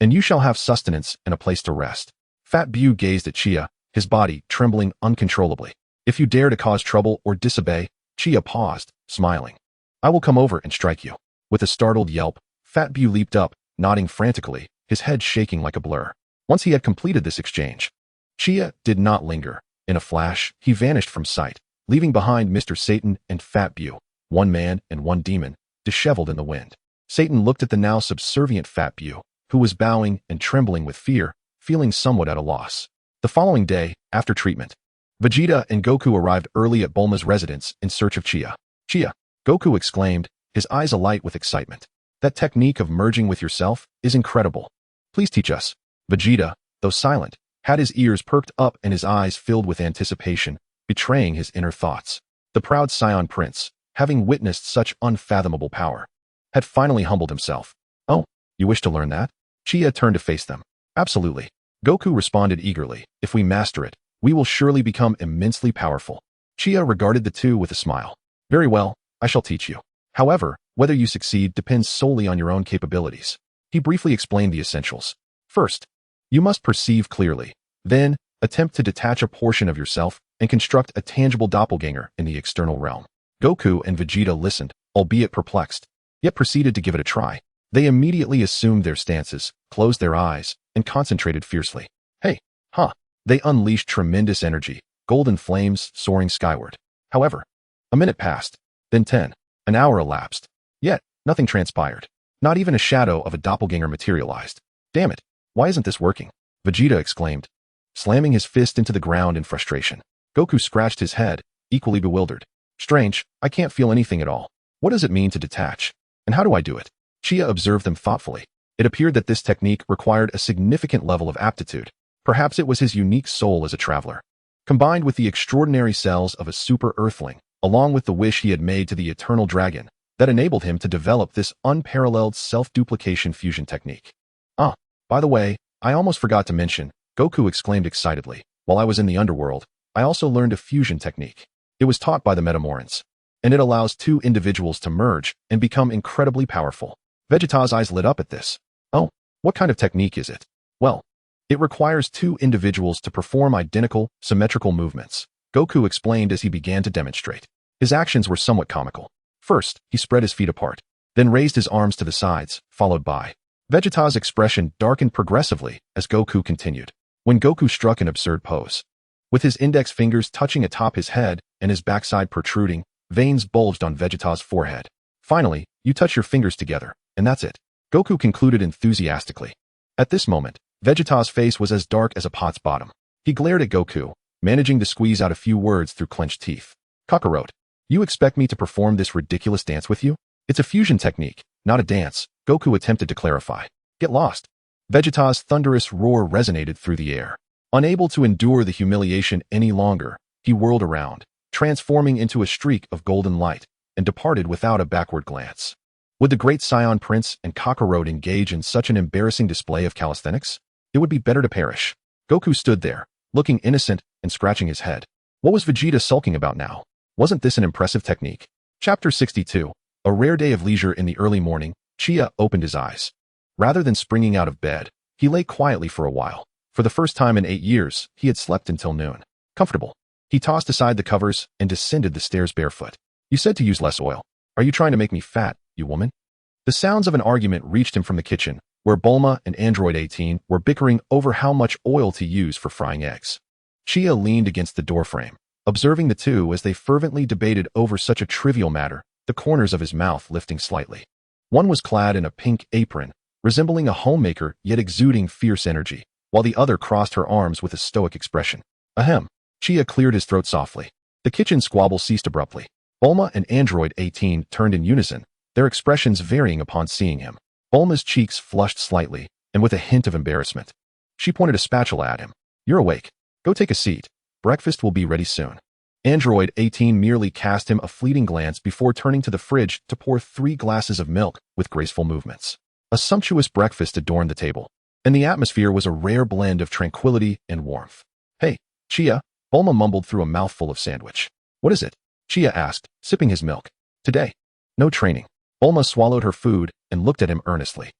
And you shall have sustenance and a place to rest. Fat Bew gazed at Chia, his body trembling uncontrollably. If you dare to cause trouble or disobey, Chia paused, smiling. I will come over and strike you. With a startled yelp, Fat Bew leaped up, nodding frantically, his head shaking like a blur. Once he had completed this exchange, Chia did not linger. In a flash, he vanished from sight, leaving behind Mr. Satan and Fat Bew, one man and one demon, disheveled in the wind. Satan looked at the now subservient Fat Bew, who was bowing and trembling with fear, feeling somewhat at a loss. The following day, after treatment, Vegeta and Goku arrived early at Bulma's residence in search of Chia. Chia, Goku exclaimed, his eyes alight with excitement. That technique of merging with yourself is incredible. Please teach us. Vegeta, though silent, had his ears perked up and his eyes filled with anticipation, betraying his inner thoughts. The proud Saiyan prince, having witnessed such unfathomable power, had finally humbled himself. Oh, you wish to learn that? Chia turned to face them. Absolutely. Goku responded eagerly. If we master it, we will surely become immensely powerful. Chia regarded the two with a smile. Very well, I shall teach you. However, whether you succeed depends solely on your own capabilities. He briefly explained the essentials. First, you must perceive clearly. Then, attempt to detach a portion of yourself and construct a tangible doppelganger in the external realm. Goku and Vegeta listened, albeit perplexed, yet proceeded to give it a try. They immediately assumed their stances, closed their eyes, and concentrated fiercely. Hey, huh. They unleashed tremendous energy, golden flames soaring skyward. However, a minute passed, then 10. An hour elapsed. Yet, nothing transpired. Not even a shadow of a doppelganger materialized. Damn it, why isn't this working? Vegeta exclaimed, slamming his fist into the ground in frustration. Goku scratched his head, equally bewildered. Strange, I can't feel anything at all. What does it mean to detach? And how do I do it? Chia observed them thoughtfully. It appeared that this technique required a significant level of aptitude. Perhaps it was his unique soul as a traveler, combined with the extraordinary cells of a Super Earthling, along with the wish he had made to the Eternal Dragon, that enabled him to develop this unparalleled self-duplication fusion technique. Ah, by the way, I almost forgot to mention, Goku exclaimed excitedly. While I was in the underworld, I also learned a fusion technique. It was taught by the Metamorans, and it allows two individuals to merge and become incredibly powerful. Vegeta's eyes lit up at this. Oh, what kind of technique is it? Well, it requires two individuals to perform identical, symmetrical movements. Goku explained as he began to demonstrate. His actions were somewhat comical. First, he spread his feet apart, then raised his arms to the sides, followed by. Vegeta's expression darkened progressively as Goku continued. When Goku struck an absurd pose, with his index fingers touching atop his head and his backside protruding, veins bulged on Vegeta's forehead. Finally, you touch your fingers together, and that's it. Goku concluded enthusiastically. At this moment, Vegeta's face was as dark as a pot's bottom. He glared at Goku, managing to squeeze out a few words through clenched teeth. Kakarot, you expect me to perform this ridiculous dance with you? It's a fusion technique, not a dance, Goku attempted to clarify. Get lost. Vegeta's thunderous roar resonated through the air. Unable to endure the humiliation any longer, he whirled around, transforming into a streak of golden light, and departed without a backward glance. Would the great Saiyan Prince and Kakarot engage in such an embarrassing display of calisthenics? It would be better to perish. Goku stood there, looking innocent and scratching his head. What was Vegeta sulking about now? Wasn't this an impressive technique? Chapter 62. A rare day of leisure in the early morning, Chia opened his eyes. Rather than springing out of bed, he lay quietly for a while. For the first time in 8 years, he had slept until noon. Comfortable. He tossed aside the covers and descended the stairs barefoot. You said to use less oil. Are you trying to make me fat, you woman? The sounds of an argument reached him from the kitchen, where Bulma and Android 18 were bickering over how much oil to use for frying eggs. Chia leaned against the doorframe, observing the two as they fervently debated over such a trivial matter, the corners of his mouth lifting slightly. One was clad in a pink apron, resembling a homemaker yet exuding fierce energy, while the other crossed her arms with a stoic expression. Ahem. Chia cleared his throat softly. The kitchen squabble ceased abruptly. Bulma and Android 18 turned in unison, their expressions varying upon seeing him. Bulma's cheeks flushed slightly, and with a hint of embarrassment. She pointed a spatula at him. You're awake. Go take a seat. Breakfast will be ready soon. Android 18 merely cast him a fleeting glance before turning to the fridge to pour 3 glasses of milk with graceful movements. A sumptuous breakfast adorned the table, and the atmosphere was a rare blend of tranquility and warmth. Hey, Chia, Bulma mumbled through a mouthful of sandwich. What is it? Chia asked, sipping his milk. Today. No training. Bulma swallowed her food and looked at him earnestly.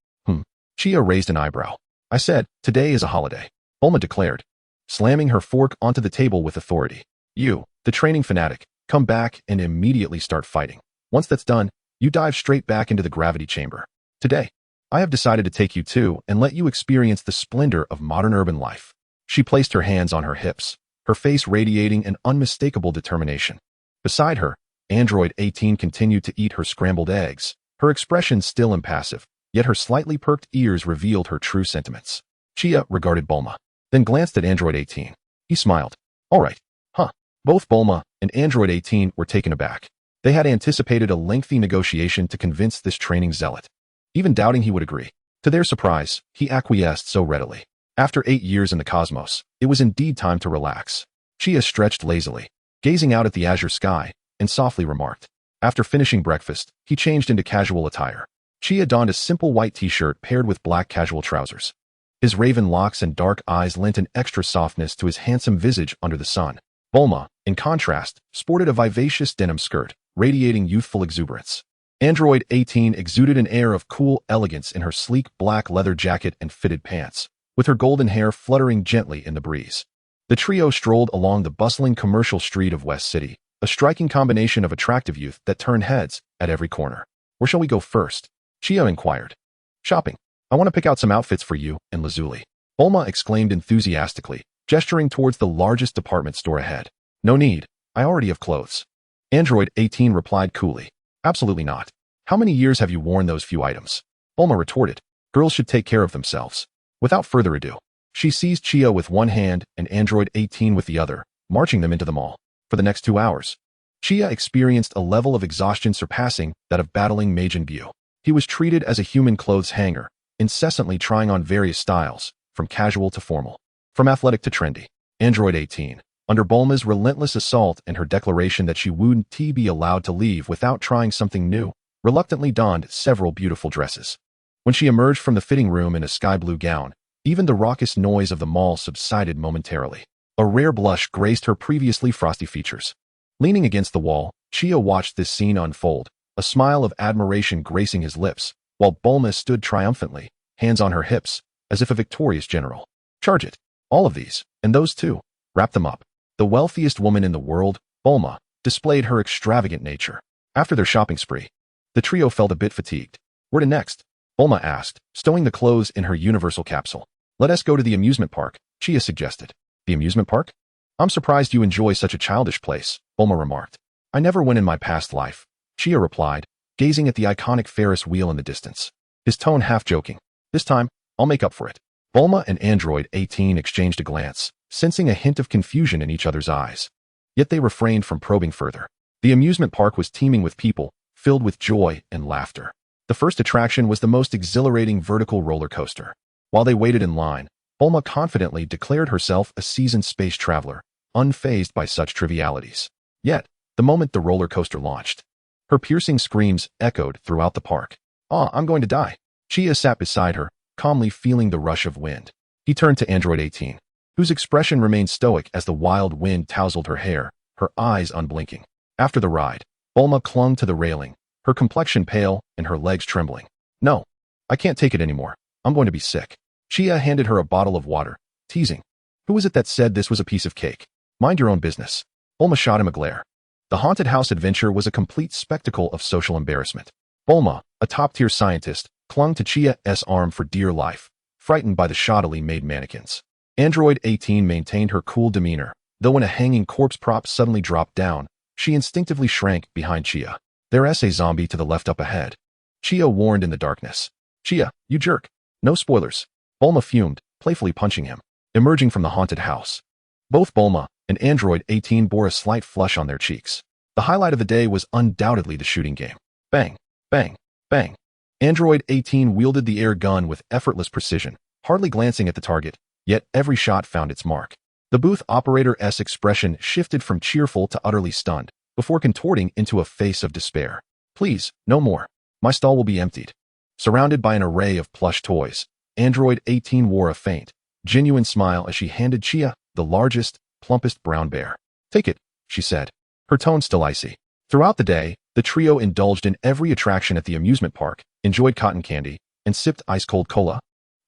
Chia raised an eyebrow. I said, today is a holiday. Bulma declared, slamming her fork onto the table with authority. You, the training fanatic, come back and immediately start fighting. Once that's done, you dive straight back into the gravity chamber. Today, I have decided to take you to and let you experience the splendor of modern urban life. She placed her hands on her hips, her face radiating an unmistakable determination. Beside her, Android 18 continued to eat her scrambled eggs, her expression still impassive, yet her slightly perked ears revealed her true sentiments. Chia regarded Bulma, then glanced at Android 18. He smiled. All right. Huh. Both Bulma and Android 18 were taken aback. They had anticipated a lengthy negotiation to convince this training zealot, even doubting he would agree. To their surprise, he acquiesced so readily. After 8 years in the cosmos, it was indeed time to relax. Chia stretched lazily, gazing out at the azure sky, and softly remarked. After finishing breakfast, he changed into casual attire. Chia donned a simple white t-shirt paired with black casual trousers. His raven locks and dark eyes lent an extra softness to his handsome visage under the sun. Bulma, in contrast, sported a vivacious denim skirt, radiating youthful exuberance. Android 18 exuded an air of cool elegance in her sleek black leather jacket and fitted pants, with her golden hair fluttering gently in the breeze. The trio strolled along the bustling commercial street of West City, a striking combination of attractive youth that turned heads at every corner. Where shall we go first? Chia inquired. Shopping. I want to pick out some outfits for you and Lazuli. Bulma exclaimed enthusiastically, gesturing towards the largest department store ahead. No need. I already have clothes. Android 18 replied coolly. Absolutely not. How many years have you worn those few items? Bulma retorted. Girls should take care of themselves. Without further ado, she seized Chia with one hand and Android 18 with the other, marching them into the mall. For the next 2 hours, Chia experienced a level of exhaustion surpassing that of battling Majin Buu. He was treated as a human clothes hanger, incessantly trying on various styles, from casual to formal, from athletic to trendy. Android 18, under Bulma's relentless assault and her declaration that she wouldn't be allowed to leave without trying something new, reluctantly donned several beautiful dresses. When she emerged from the fitting room in a sky blue gown, even the raucous noise of the mall subsided momentarily. A rare blush graced her previously frosty features. Leaning against the wall, Chia watched this scene unfold, a smile of admiration gracing his lips, while Bulma stood triumphantly, hands on her hips, as if a victorious general. Charge it. All of these, and those too. Wrap them up. The wealthiest woman in the world, Bulma, displayed her extravagant nature. After their shopping spree, the trio felt a bit fatigued. Where to next? Bulma asked, stowing the clothes in her universal capsule. Let us go to the amusement park, Chia suggested. The amusement park? I'm surprised you enjoy such a childish place, Bulma remarked. I never went in my past life, Chia replied, gazing at the iconic Ferris wheel in the distance. His tone half joking. This time, I'll make up for it. Bulma and Android 18 exchanged a glance, sensing a hint of confusion in each other's eyes. Yet they refrained from probing further. The amusement park was teeming with people, filled with joy and laughter. The first attraction was the most exhilarating vertical roller coaster. While they waited in line, Bulma confidently declared herself a seasoned space traveler, unfazed by such trivialities. Yet, the moment the roller coaster launched, her piercing screams echoed throughout the park. I'm going to die. Chia sat beside her, calmly feeling the rush of wind. He turned to Android 18, whose expression remained stoic as the wild wind tousled her hair, her eyes unblinking. After the ride, Bulma clung to the railing, her complexion pale and her legs trembling. No, I can't take it anymore. I'm going to be sick. Chia handed her a bottle of water, teasing. Who was it that said this was a piece of cake? Mind your own business. Bulma shot him a glare. The haunted house adventure was a complete spectacle of social embarrassment. Bulma, a top-tier scientist, clung to Chia's arm for dear life, frightened by the shoddily made mannequins. Android 18 maintained her cool demeanor, though when a hanging corpse prop suddenly dropped down, she instinctively shrank behind Chia. There's a zombie to the left up ahead. Chia warned in the darkness. Chia, you jerk. No spoilers. Bulma fumed, playfully punching him, emerging from the haunted house. Both Bulma and Android 18 bore a slight flush on their cheeks. The highlight of the day was undoubtedly the shooting game. Bang, bang, bang. Android 18 wielded the air gun with effortless precision, hardly glancing at the target, yet every shot found its mark. The booth operator's expression shifted from cheerful to utterly stunned, before contorting into a face of despair. Please, no more. My stall will be emptied. Surrounded by an array of plush toys, Android 18 wore a faint, genuine smile as she handed Chia the largest, plumpest brown bear. Take it, she said, her tone still icy. Throughout the day, the trio indulged in every attraction at the amusement park, enjoyed cotton candy, and sipped ice-cold cola,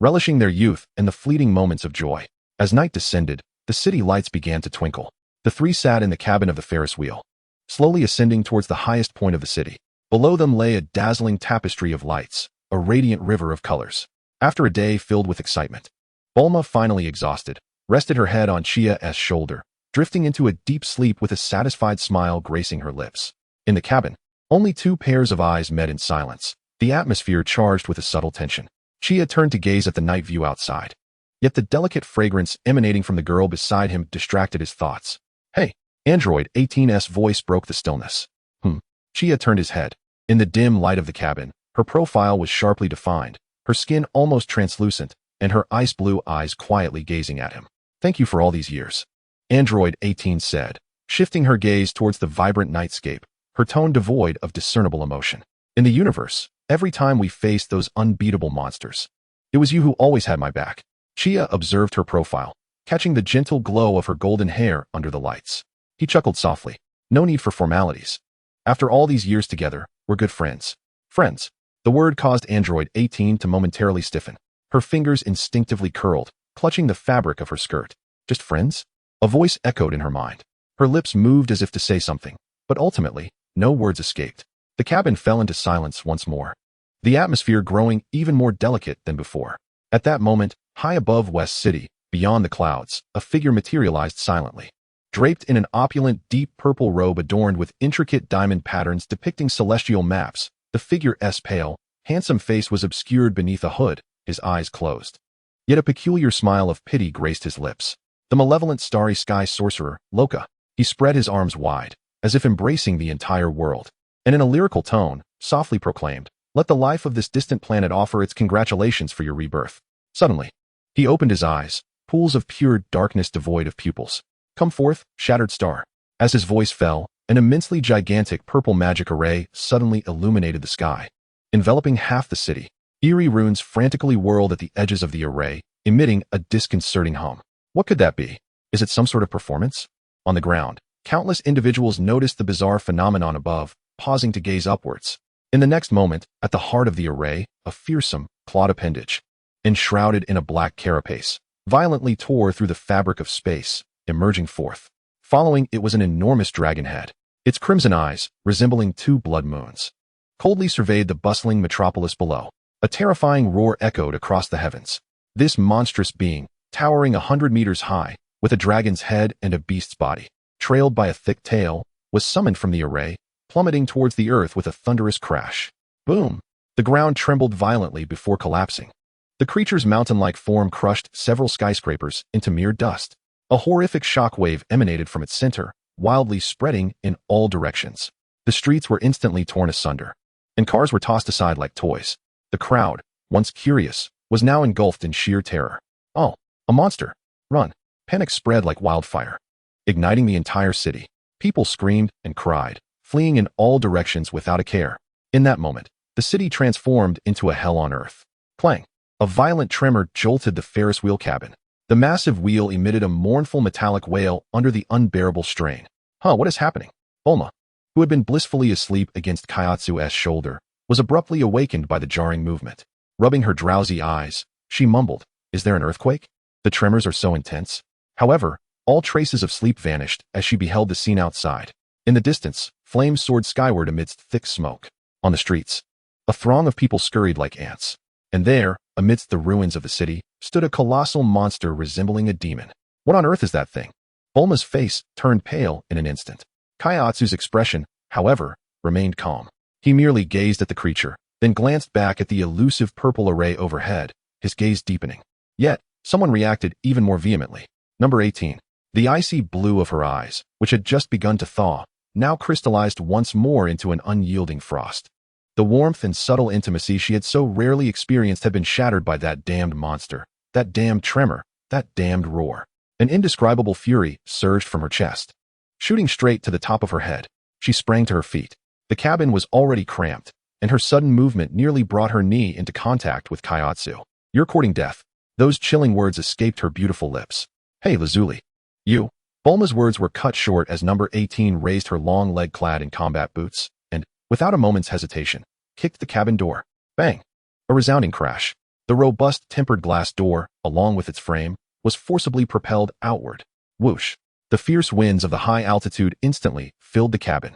relishing their youth and the fleeting moments of joy. As night descended, the city lights began to twinkle. The three sat in the cabin of the Ferris wheel, slowly ascending towards the highest point of the city. Below them lay a dazzling tapestry of lights, a radiant river of colors. After a day filled with excitement, Bulma, finally exhausted, rested her head on Chia's shoulder, drifting into a deep sleep with a satisfied smile gracing her lips. In the cabin, only two pairs of eyes met in silence, the atmosphere charged with a subtle tension. Chia turned to gaze at the night view outside. Yet the delicate fragrance emanating from the girl beside him distracted his thoughts. Hey, Android 18's voice broke the stillness. Chia turned his head. In the dim light of the cabin, her profile was sharply defined, her skin almost translucent, and her ice-blue eyes quietly gazing at him. Thank you for all these years, Android 18 said, shifting her gaze towards the vibrant nightscape, her tone devoid of discernible emotion. In the universe, every time we faced those unbeatable monsters, it was you who always had my back. Chia observed her profile, catching the gentle glow of her golden hair under the lights. He chuckled softly. No need for formalities. After all these years together, we're good friends. Friends. The word caused Android 18 to momentarily stiffen. Her fingers instinctively curled, clutching the fabric of her skirt. Just friends? A voice echoed in her mind. Her lips moved as if to say something, but ultimately, no words escaped. The cabin fell into silence once more, the atmosphere growing even more delicate than before. At that moment, high above West City, beyond the clouds, a figure materialized silently. Draped in an opulent, deep purple robe adorned with intricate diamond patterns depicting celestial maps, the figure's pale, handsome face was obscured beneath a hood, his eyes closed. Yet a peculiar smile of pity graced his lips. The malevolent starry sky sorcerer, Loka. He spread his arms wide, as if embracing the entire world, and in a lyrical tone, softly proclaimed, "Let the life of this distant planet offer its congratulations for your rebirth." Suddenly, he opened his eyes, pools of pure darkness devoid of pupils. "Come forth, shattered star." As his voice fell, an immensely gigantic purple magic array suddenly illuminated the sky, enveloping half the city. Eerie runes frantically whirled at the edges of the array, emitting a disconcerting hum. What could that be? Is it some sort of performance? On the ground, countless individuals noticed the bizarre phenomenon above, pausing to gaze upwards. In the next moment, at the heart of the array, a fearsome, clawed appendage, enshrouded in a black carapace, violently tore through the fabric of space, emerging forth. Following it was an enormous dragon head. Its crimson eyes, resembling two blood moons, coldly surveyed the bustling metropolis below. A terrifying roar echoed across the heavens. This monstrous being, towering 100 meters high, with a dragon's head and a beast's body, trailed by a thick tail, was summoned from the array, plummeting towards the earth with a thunderous crash. Boom! The ground trembled violently before collapsing. The creature's mountain-like form crushed several skyscrapers into mere dust. A horrific shockwave emanated from its center, wildly spreading in all directions. The streets were instantly torn asunder, and cars were tossed aside like toys. The crowd, once curious, was now engulfed in sheer terror. "Oh, a monster! Run!" Panic spread like wildfire, igniting the entire city. People screamed and cried, fleeing in all directions without a care. In that moment, the city transformed into a hell on earth. Clang! A violent tremor jolted the Ferris wheel cabin. The massive wheel emitted a mournful metallic wail under the unbearable strain. What is happening? Bulma, who had been blissfully asleep against Kaiatsu's shoulder, was abruptly awakened by the jarring movement. Rubbing her drowsy eyes, she mumbled, "Is there an earthquake? The tremors are so intense." However, all traces of sleep vanished as she beheld the scene outside. In the distance, flames soared skyward amidst thick smoke. On the streets, a throng of people scurried like ants. And there, amidst the ruins of the city, stood a colossal monster resembling a demon. What on earth is that thing? Bulma's face turned pale in an instant. Kaiatsu's expression, however, remained calm. He merely gazed at the creature, then glanced back at the elusive purple array overhead, his gaze deepening. Yet, someone reacted even more vehemently. Number 18. The icy blue of her eyes, which had just begun to thaw, now crystallized once more into an unyielding frost. The warmth and subtle intimacy she had so rarely experienced had been shattered by that damned monster, that damned tremor, that damned roar. An indescribable fury surged from her chest. Shooting straight to the top of her head, she sprang to her feet. The cabin was already cramped, and her sudden movement nearly brought her knee into contact with Kaiatsu. "You're courting death." Those chilling words escaped her beautiful lips. "Hey, Lazuli. You." Bulma's words were cut short as number 18 raised her long leg clad in combat boots, and, without a moment's hesitation, kicked the cabin door. Bang! A resounding crash. The robust tempered glass door, along with its frame, was forcibly propelled outward. Whoosh! The fierce winds of the high altitude instantly filled the cabin.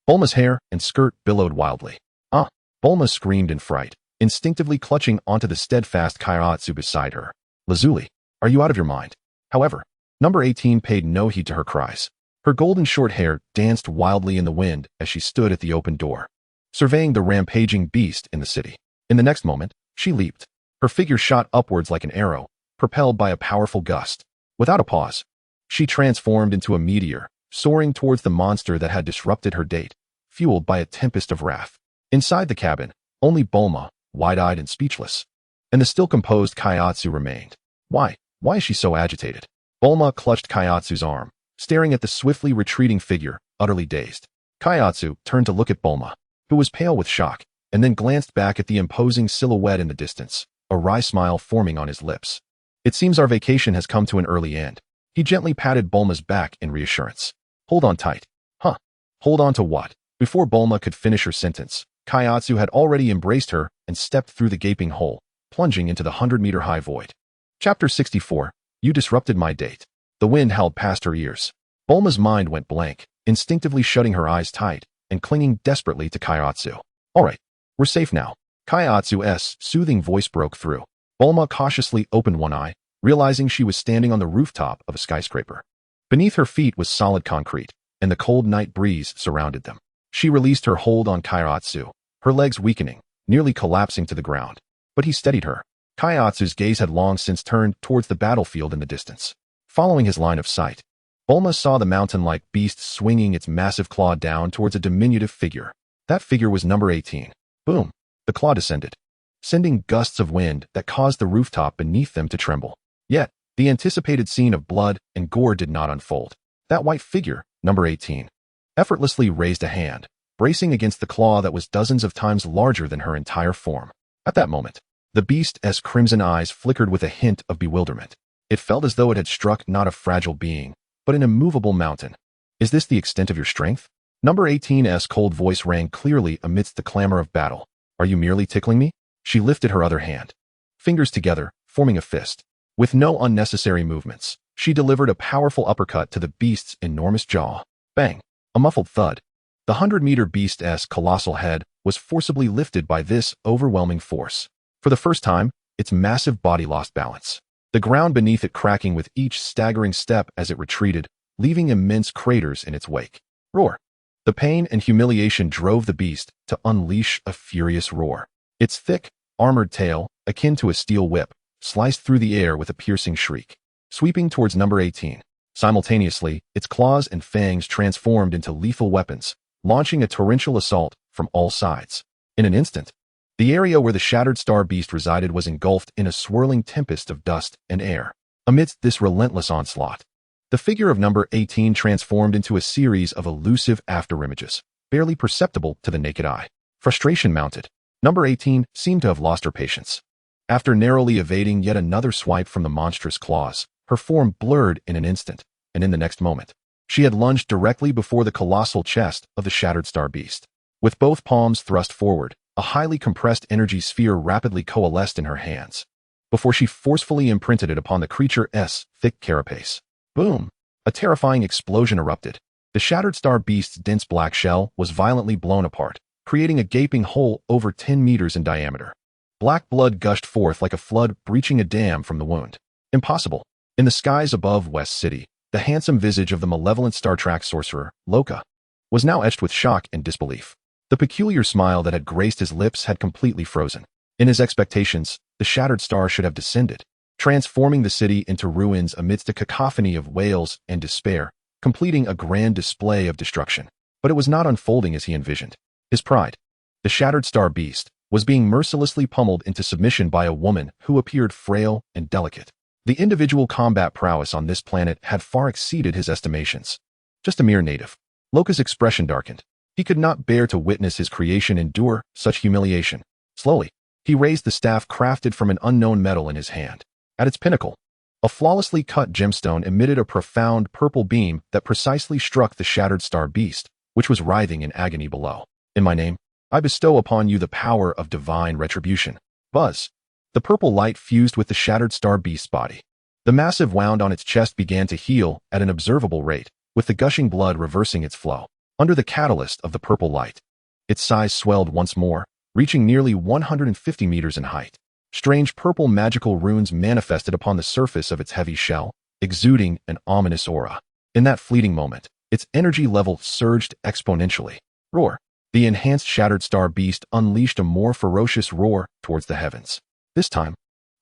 Bulma's hair and skirt billowed wildly. "Ah!" Bulma screamed in fright, instinctively clutching onto the steadfast Kaiatsu beside her. "Lazuli, are you out of your mind?" However, number 18 paid no heed to her cries. Her golden short hair danced wildly in the wind as she stood at the open door, surveying the rampaging beast in the city. In the next moment, she leaped. Her figure shot upwards like an arrow, propelled by a powerful gust. Without a pause, she transformed into a meteor, soaring towards the monster that had disrupted her date, fueled by a tempest of wrath. Inside the cabin, only Bulma, wide-eyed and speechless, and the still composed Kaiatsu remained. Why is she so agitated? Bulma clutched Kaiatsu's arm, staring at the swiftly retreating figure, utterly dazed. Kaiatsu turned to look at Bulma, who was pale with shock, and then glanced back at the imposing silhouette in the distance, a wry smile forming on his lips. It seems our vacation has come to an early end. He gently patted Bulma's back in reassurance. Hold on tight. Huh? Hold on to what? Before Bulma could finish her sentence, Kaiatsu had already embraced her and stepped through the gaping hole, plunging into the 100-meter-high void. Chapter 64. You disrupted my date. The wind howled past her ears. Bulma's mind went blank, instinctively shutting her eyes tight and clinging desperately to Kaiatsu. All right, we're safe now. Kaiatsu's soothing voice broke through. Bulma cautiously opened one eye, realizing she was standing on the rooftop of a skyscraper. Beneath her feet was solid concrete, and the cold night breeze surrounded them. She released her hold on Kaiatsu, her legs weakening, nearly collapsing to the ground. But he steadied her. Kaiatsu's gaze had long since turned towards the battlefield in the distance. Following his line of sight, Bulma saw the mountain-like beast swinging its massive claw down towards a diminutive figure. That figure was number 18. Boom! The claw descended, sending gusts of wind that caused the rooftop beneath them to tremble. Yet, the anticipated scene of blood and gore did not unfold. That white figure, number 18, effortlessly raised a hand, bracing against the claw that was dozens of times larger than her entire form. At that moment, the beast's crimson eyes flickered with a hint of bewilderment. It felt as though it had struck not a fragile being, but an immovable mountain. Is this the extent of your strength? Number 18's cold voice rang clearly amidst the clamor of battle. Are you merely tickling me? She lifted her other hand, fingers together, forming a fist. With no unnecessary movements, she delivered a powerful uppercut to the beast's enormous jaw. Bang! A muffled thud. The 100-meter beast's colossal head was forcibly lifted by this overwhelming force. For the first time, its massive body lost balance. The ground beneath it cracking with each staggering step as it retreated, leaving immense craters in its wake. Roar! The pain and humiliation drove the beast to unleash a furious roar. Its thick, armored tail, akin to a steel whip, sliced through the air with a piercing shriek, sweeping towards number 18. Simultaneously, its claws and fangs transformed into lethal weapons, launching a torrential assault from all sides. In an instant, the area where the shattered star beast resided was engulfed in a swirling tempest of dust and air. Amidst this relentless onslaught, the figure of number 18 transformed into a series of elusive afterimages, barely perceptible to the naked eye. Frustration mounted. Number 18 seemed to have lost her patience. After narrowly evading yet another swipe from the monstrous claws, her form blurred in an instant, and in the next moment, she had lunged directly before the colossal chest of the shattered star beast. With both palms thrust forward, a highly compressed energy sphere rapidly coalesced in her hands, before she forcefully imprinted it upon the creature's thick carapace. Boom! A terrifying explosion erupted. The shattered star beast's dense black shell was violently blown apart, creating a gaping hole over 10 meters in diameter. Black blood gushed forth like a flood breaching a dam from the wound. Impossible. In the skies above West City, the handsome visage of the malevolent Star Trek sorcerer, Loka, was now etched with shock and disbelief. The peculiar smile that had graced his lips had completely frozen. In his expectations, the shattered star should have descended, transforming the city into ruins amidst a cacophony of wails and despair, completing a grand display of destruction. But it was not unfolding as he envisioned. His pride, the shattered star beast, was being mercilessly pummeled into submission by a woman who appeared frail and delicate. The individual combat prowess on this planet had far exceeded his estimations. Just a mere native. Loka's expression darkened. He could not bear to witness his creation endure such humiliation. Slowly, he raised the staff crafted from an unknown metal in his hand. At its pinnacle, a flawlessly cut gemstone emitted a profound purple beam that precisely struck the shattered star beast, which was writhing in agony below. In my name, I bestow upon you the power of divine retribution. Buzz. The purple light fused with the shattered star beast's body. The massive wound on its chest began to heal at an observable rate, with the gushing blood reversing its flow. Under the catalyst of the purple light, its size swelled once more, reaching nearly 150 meters in height. Strange purple magical runes manifested upon the surface of its heavy shell, exuding an ominous aura. In that fleeting moment, its energy level surged exponentially. Roar! The enhanced shattered star beast unleashed a more ferocious roar towards the heavens. This time,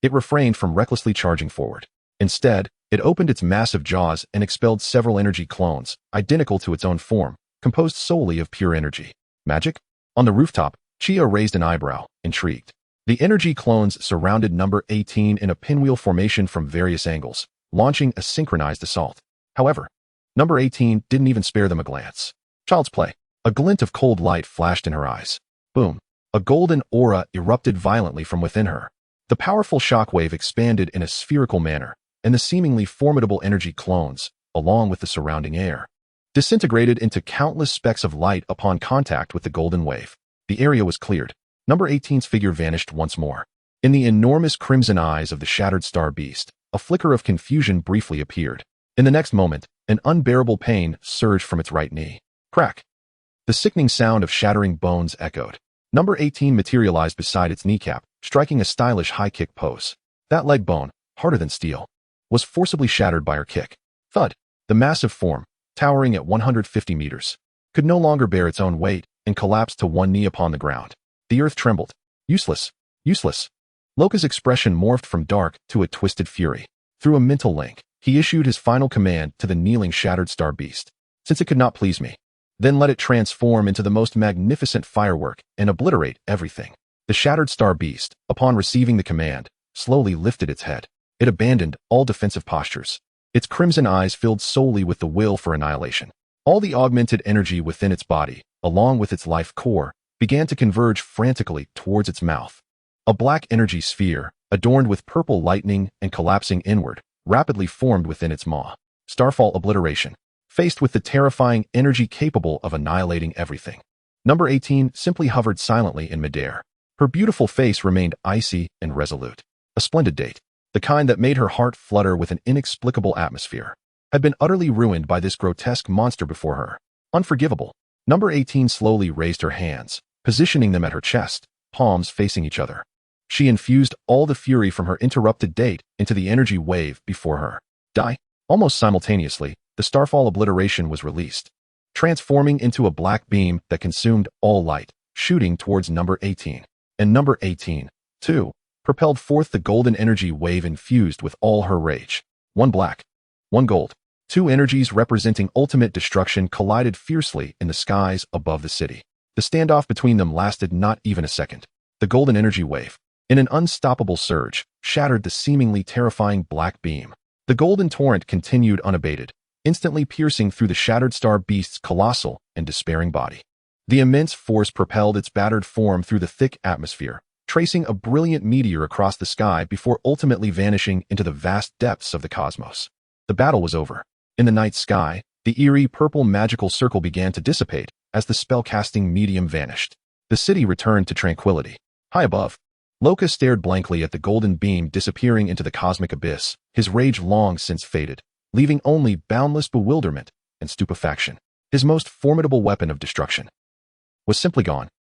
it refrained from recklessly charging forward. Instead, it opened its massive jaws and expelled several energy clones, identical to its own form, composed solely of pure energy. Magic? On the rooftop, Chia raised an eyebrow, intrigued. The energy clones surrounded number 18 in a pinwheel formation from various angles, launching a synchronized assault. However, Number 18 didn't even spare them a glance. Child's play. A glint of cold light flashed in her eyes. Boom. A golden aura erupted violently from within her. The powerful shockwave expanded in a spherical manner, and the seemingly formidable energy clones, along with the surrounding air, disintegrated into countless specks of light upon contact with the golden wave. The area was cleared. Number 18's figure vanished once more. In the enormous crimson eyes of the shattered star beast, a flicker of confusion briefly appeared. In the next moment, an unbearable pain surged from its right knee. Crack! The sickening sound of shattering bones echoed. Number 18 materialized beside its kneecap, striking a stylish high-kick pose. That leg bone, harder than steel, was forcibly shattered by her kick. Thud! The massive form, towering at 150 meters, could no longer bear its own weight and collapsed to one knee upon the ground. The earth trembled. Useless! Useless! Loka's expression morphed from dark to a twisted fury. Through a mental link, he issued his final command to the kneeling shattered star beast. Since it could not please me, then let it transform into the most magnificent firework and obliterate everything. The shattered star beast, upon receiving the command, slowly lifted its head. It abandoned all defensive postures. Its crimson eyes filled solely with the will for annihilation. All the augmented energy within its body, along with its life core, began to converge frantically towards its mouth. A black energy sphere, adorned with purple lightning and collapsing inward, rapidly formed within its maw. Starfall obliteration. Faced with the terrifying energy capable of annihilating everything, Number 18 simply hovered silently in midair. Her beautiful face remained icy and resolute. A splendid date, the kind that made her heart flutter with an inexplicable atmosphere, had been utterly ruined by this grotesque monster before her. Unforgivable. Number 18 slowly raised her hands, positioning them at her chest, palms facing each other. She infused all the fury from her interrupted date into the energy wave before her. Die. Almost simultaneously, the starfall obliteration was released, transforming into a black beam that consumed all light, shooting towards number 18. And number 18, too, propelled forth the golden energy wave infused with all her rage. One black, one gold. Two energies representing ultimate destruction collided fiercely in the skies above the city. The standoff between them lasted not even a second. The golden energy wave, in an unstoppable surge, shattered the seemingly terrifying black beam. The golden torrent continued unabated, instantly piercing through the shattered star beast's colossal and despairing body. The immense force propelled its battered form through the thick atmosphere, tracing a brilliant meteor across the sky before ultimately vanishing into the vast depths of the cosmos. The battle was over. In the night sky, the eerie purple magical circle began to dissipate as the spellcasting medium vanished. The city returned to tranquility. High above, Loka stared blankly at the golden beam disappearing into the cosmic abyss, his rage long since faded, leaving only boundless bewilderment and stupefaction. His most formidable weapon of destruction was simply gone.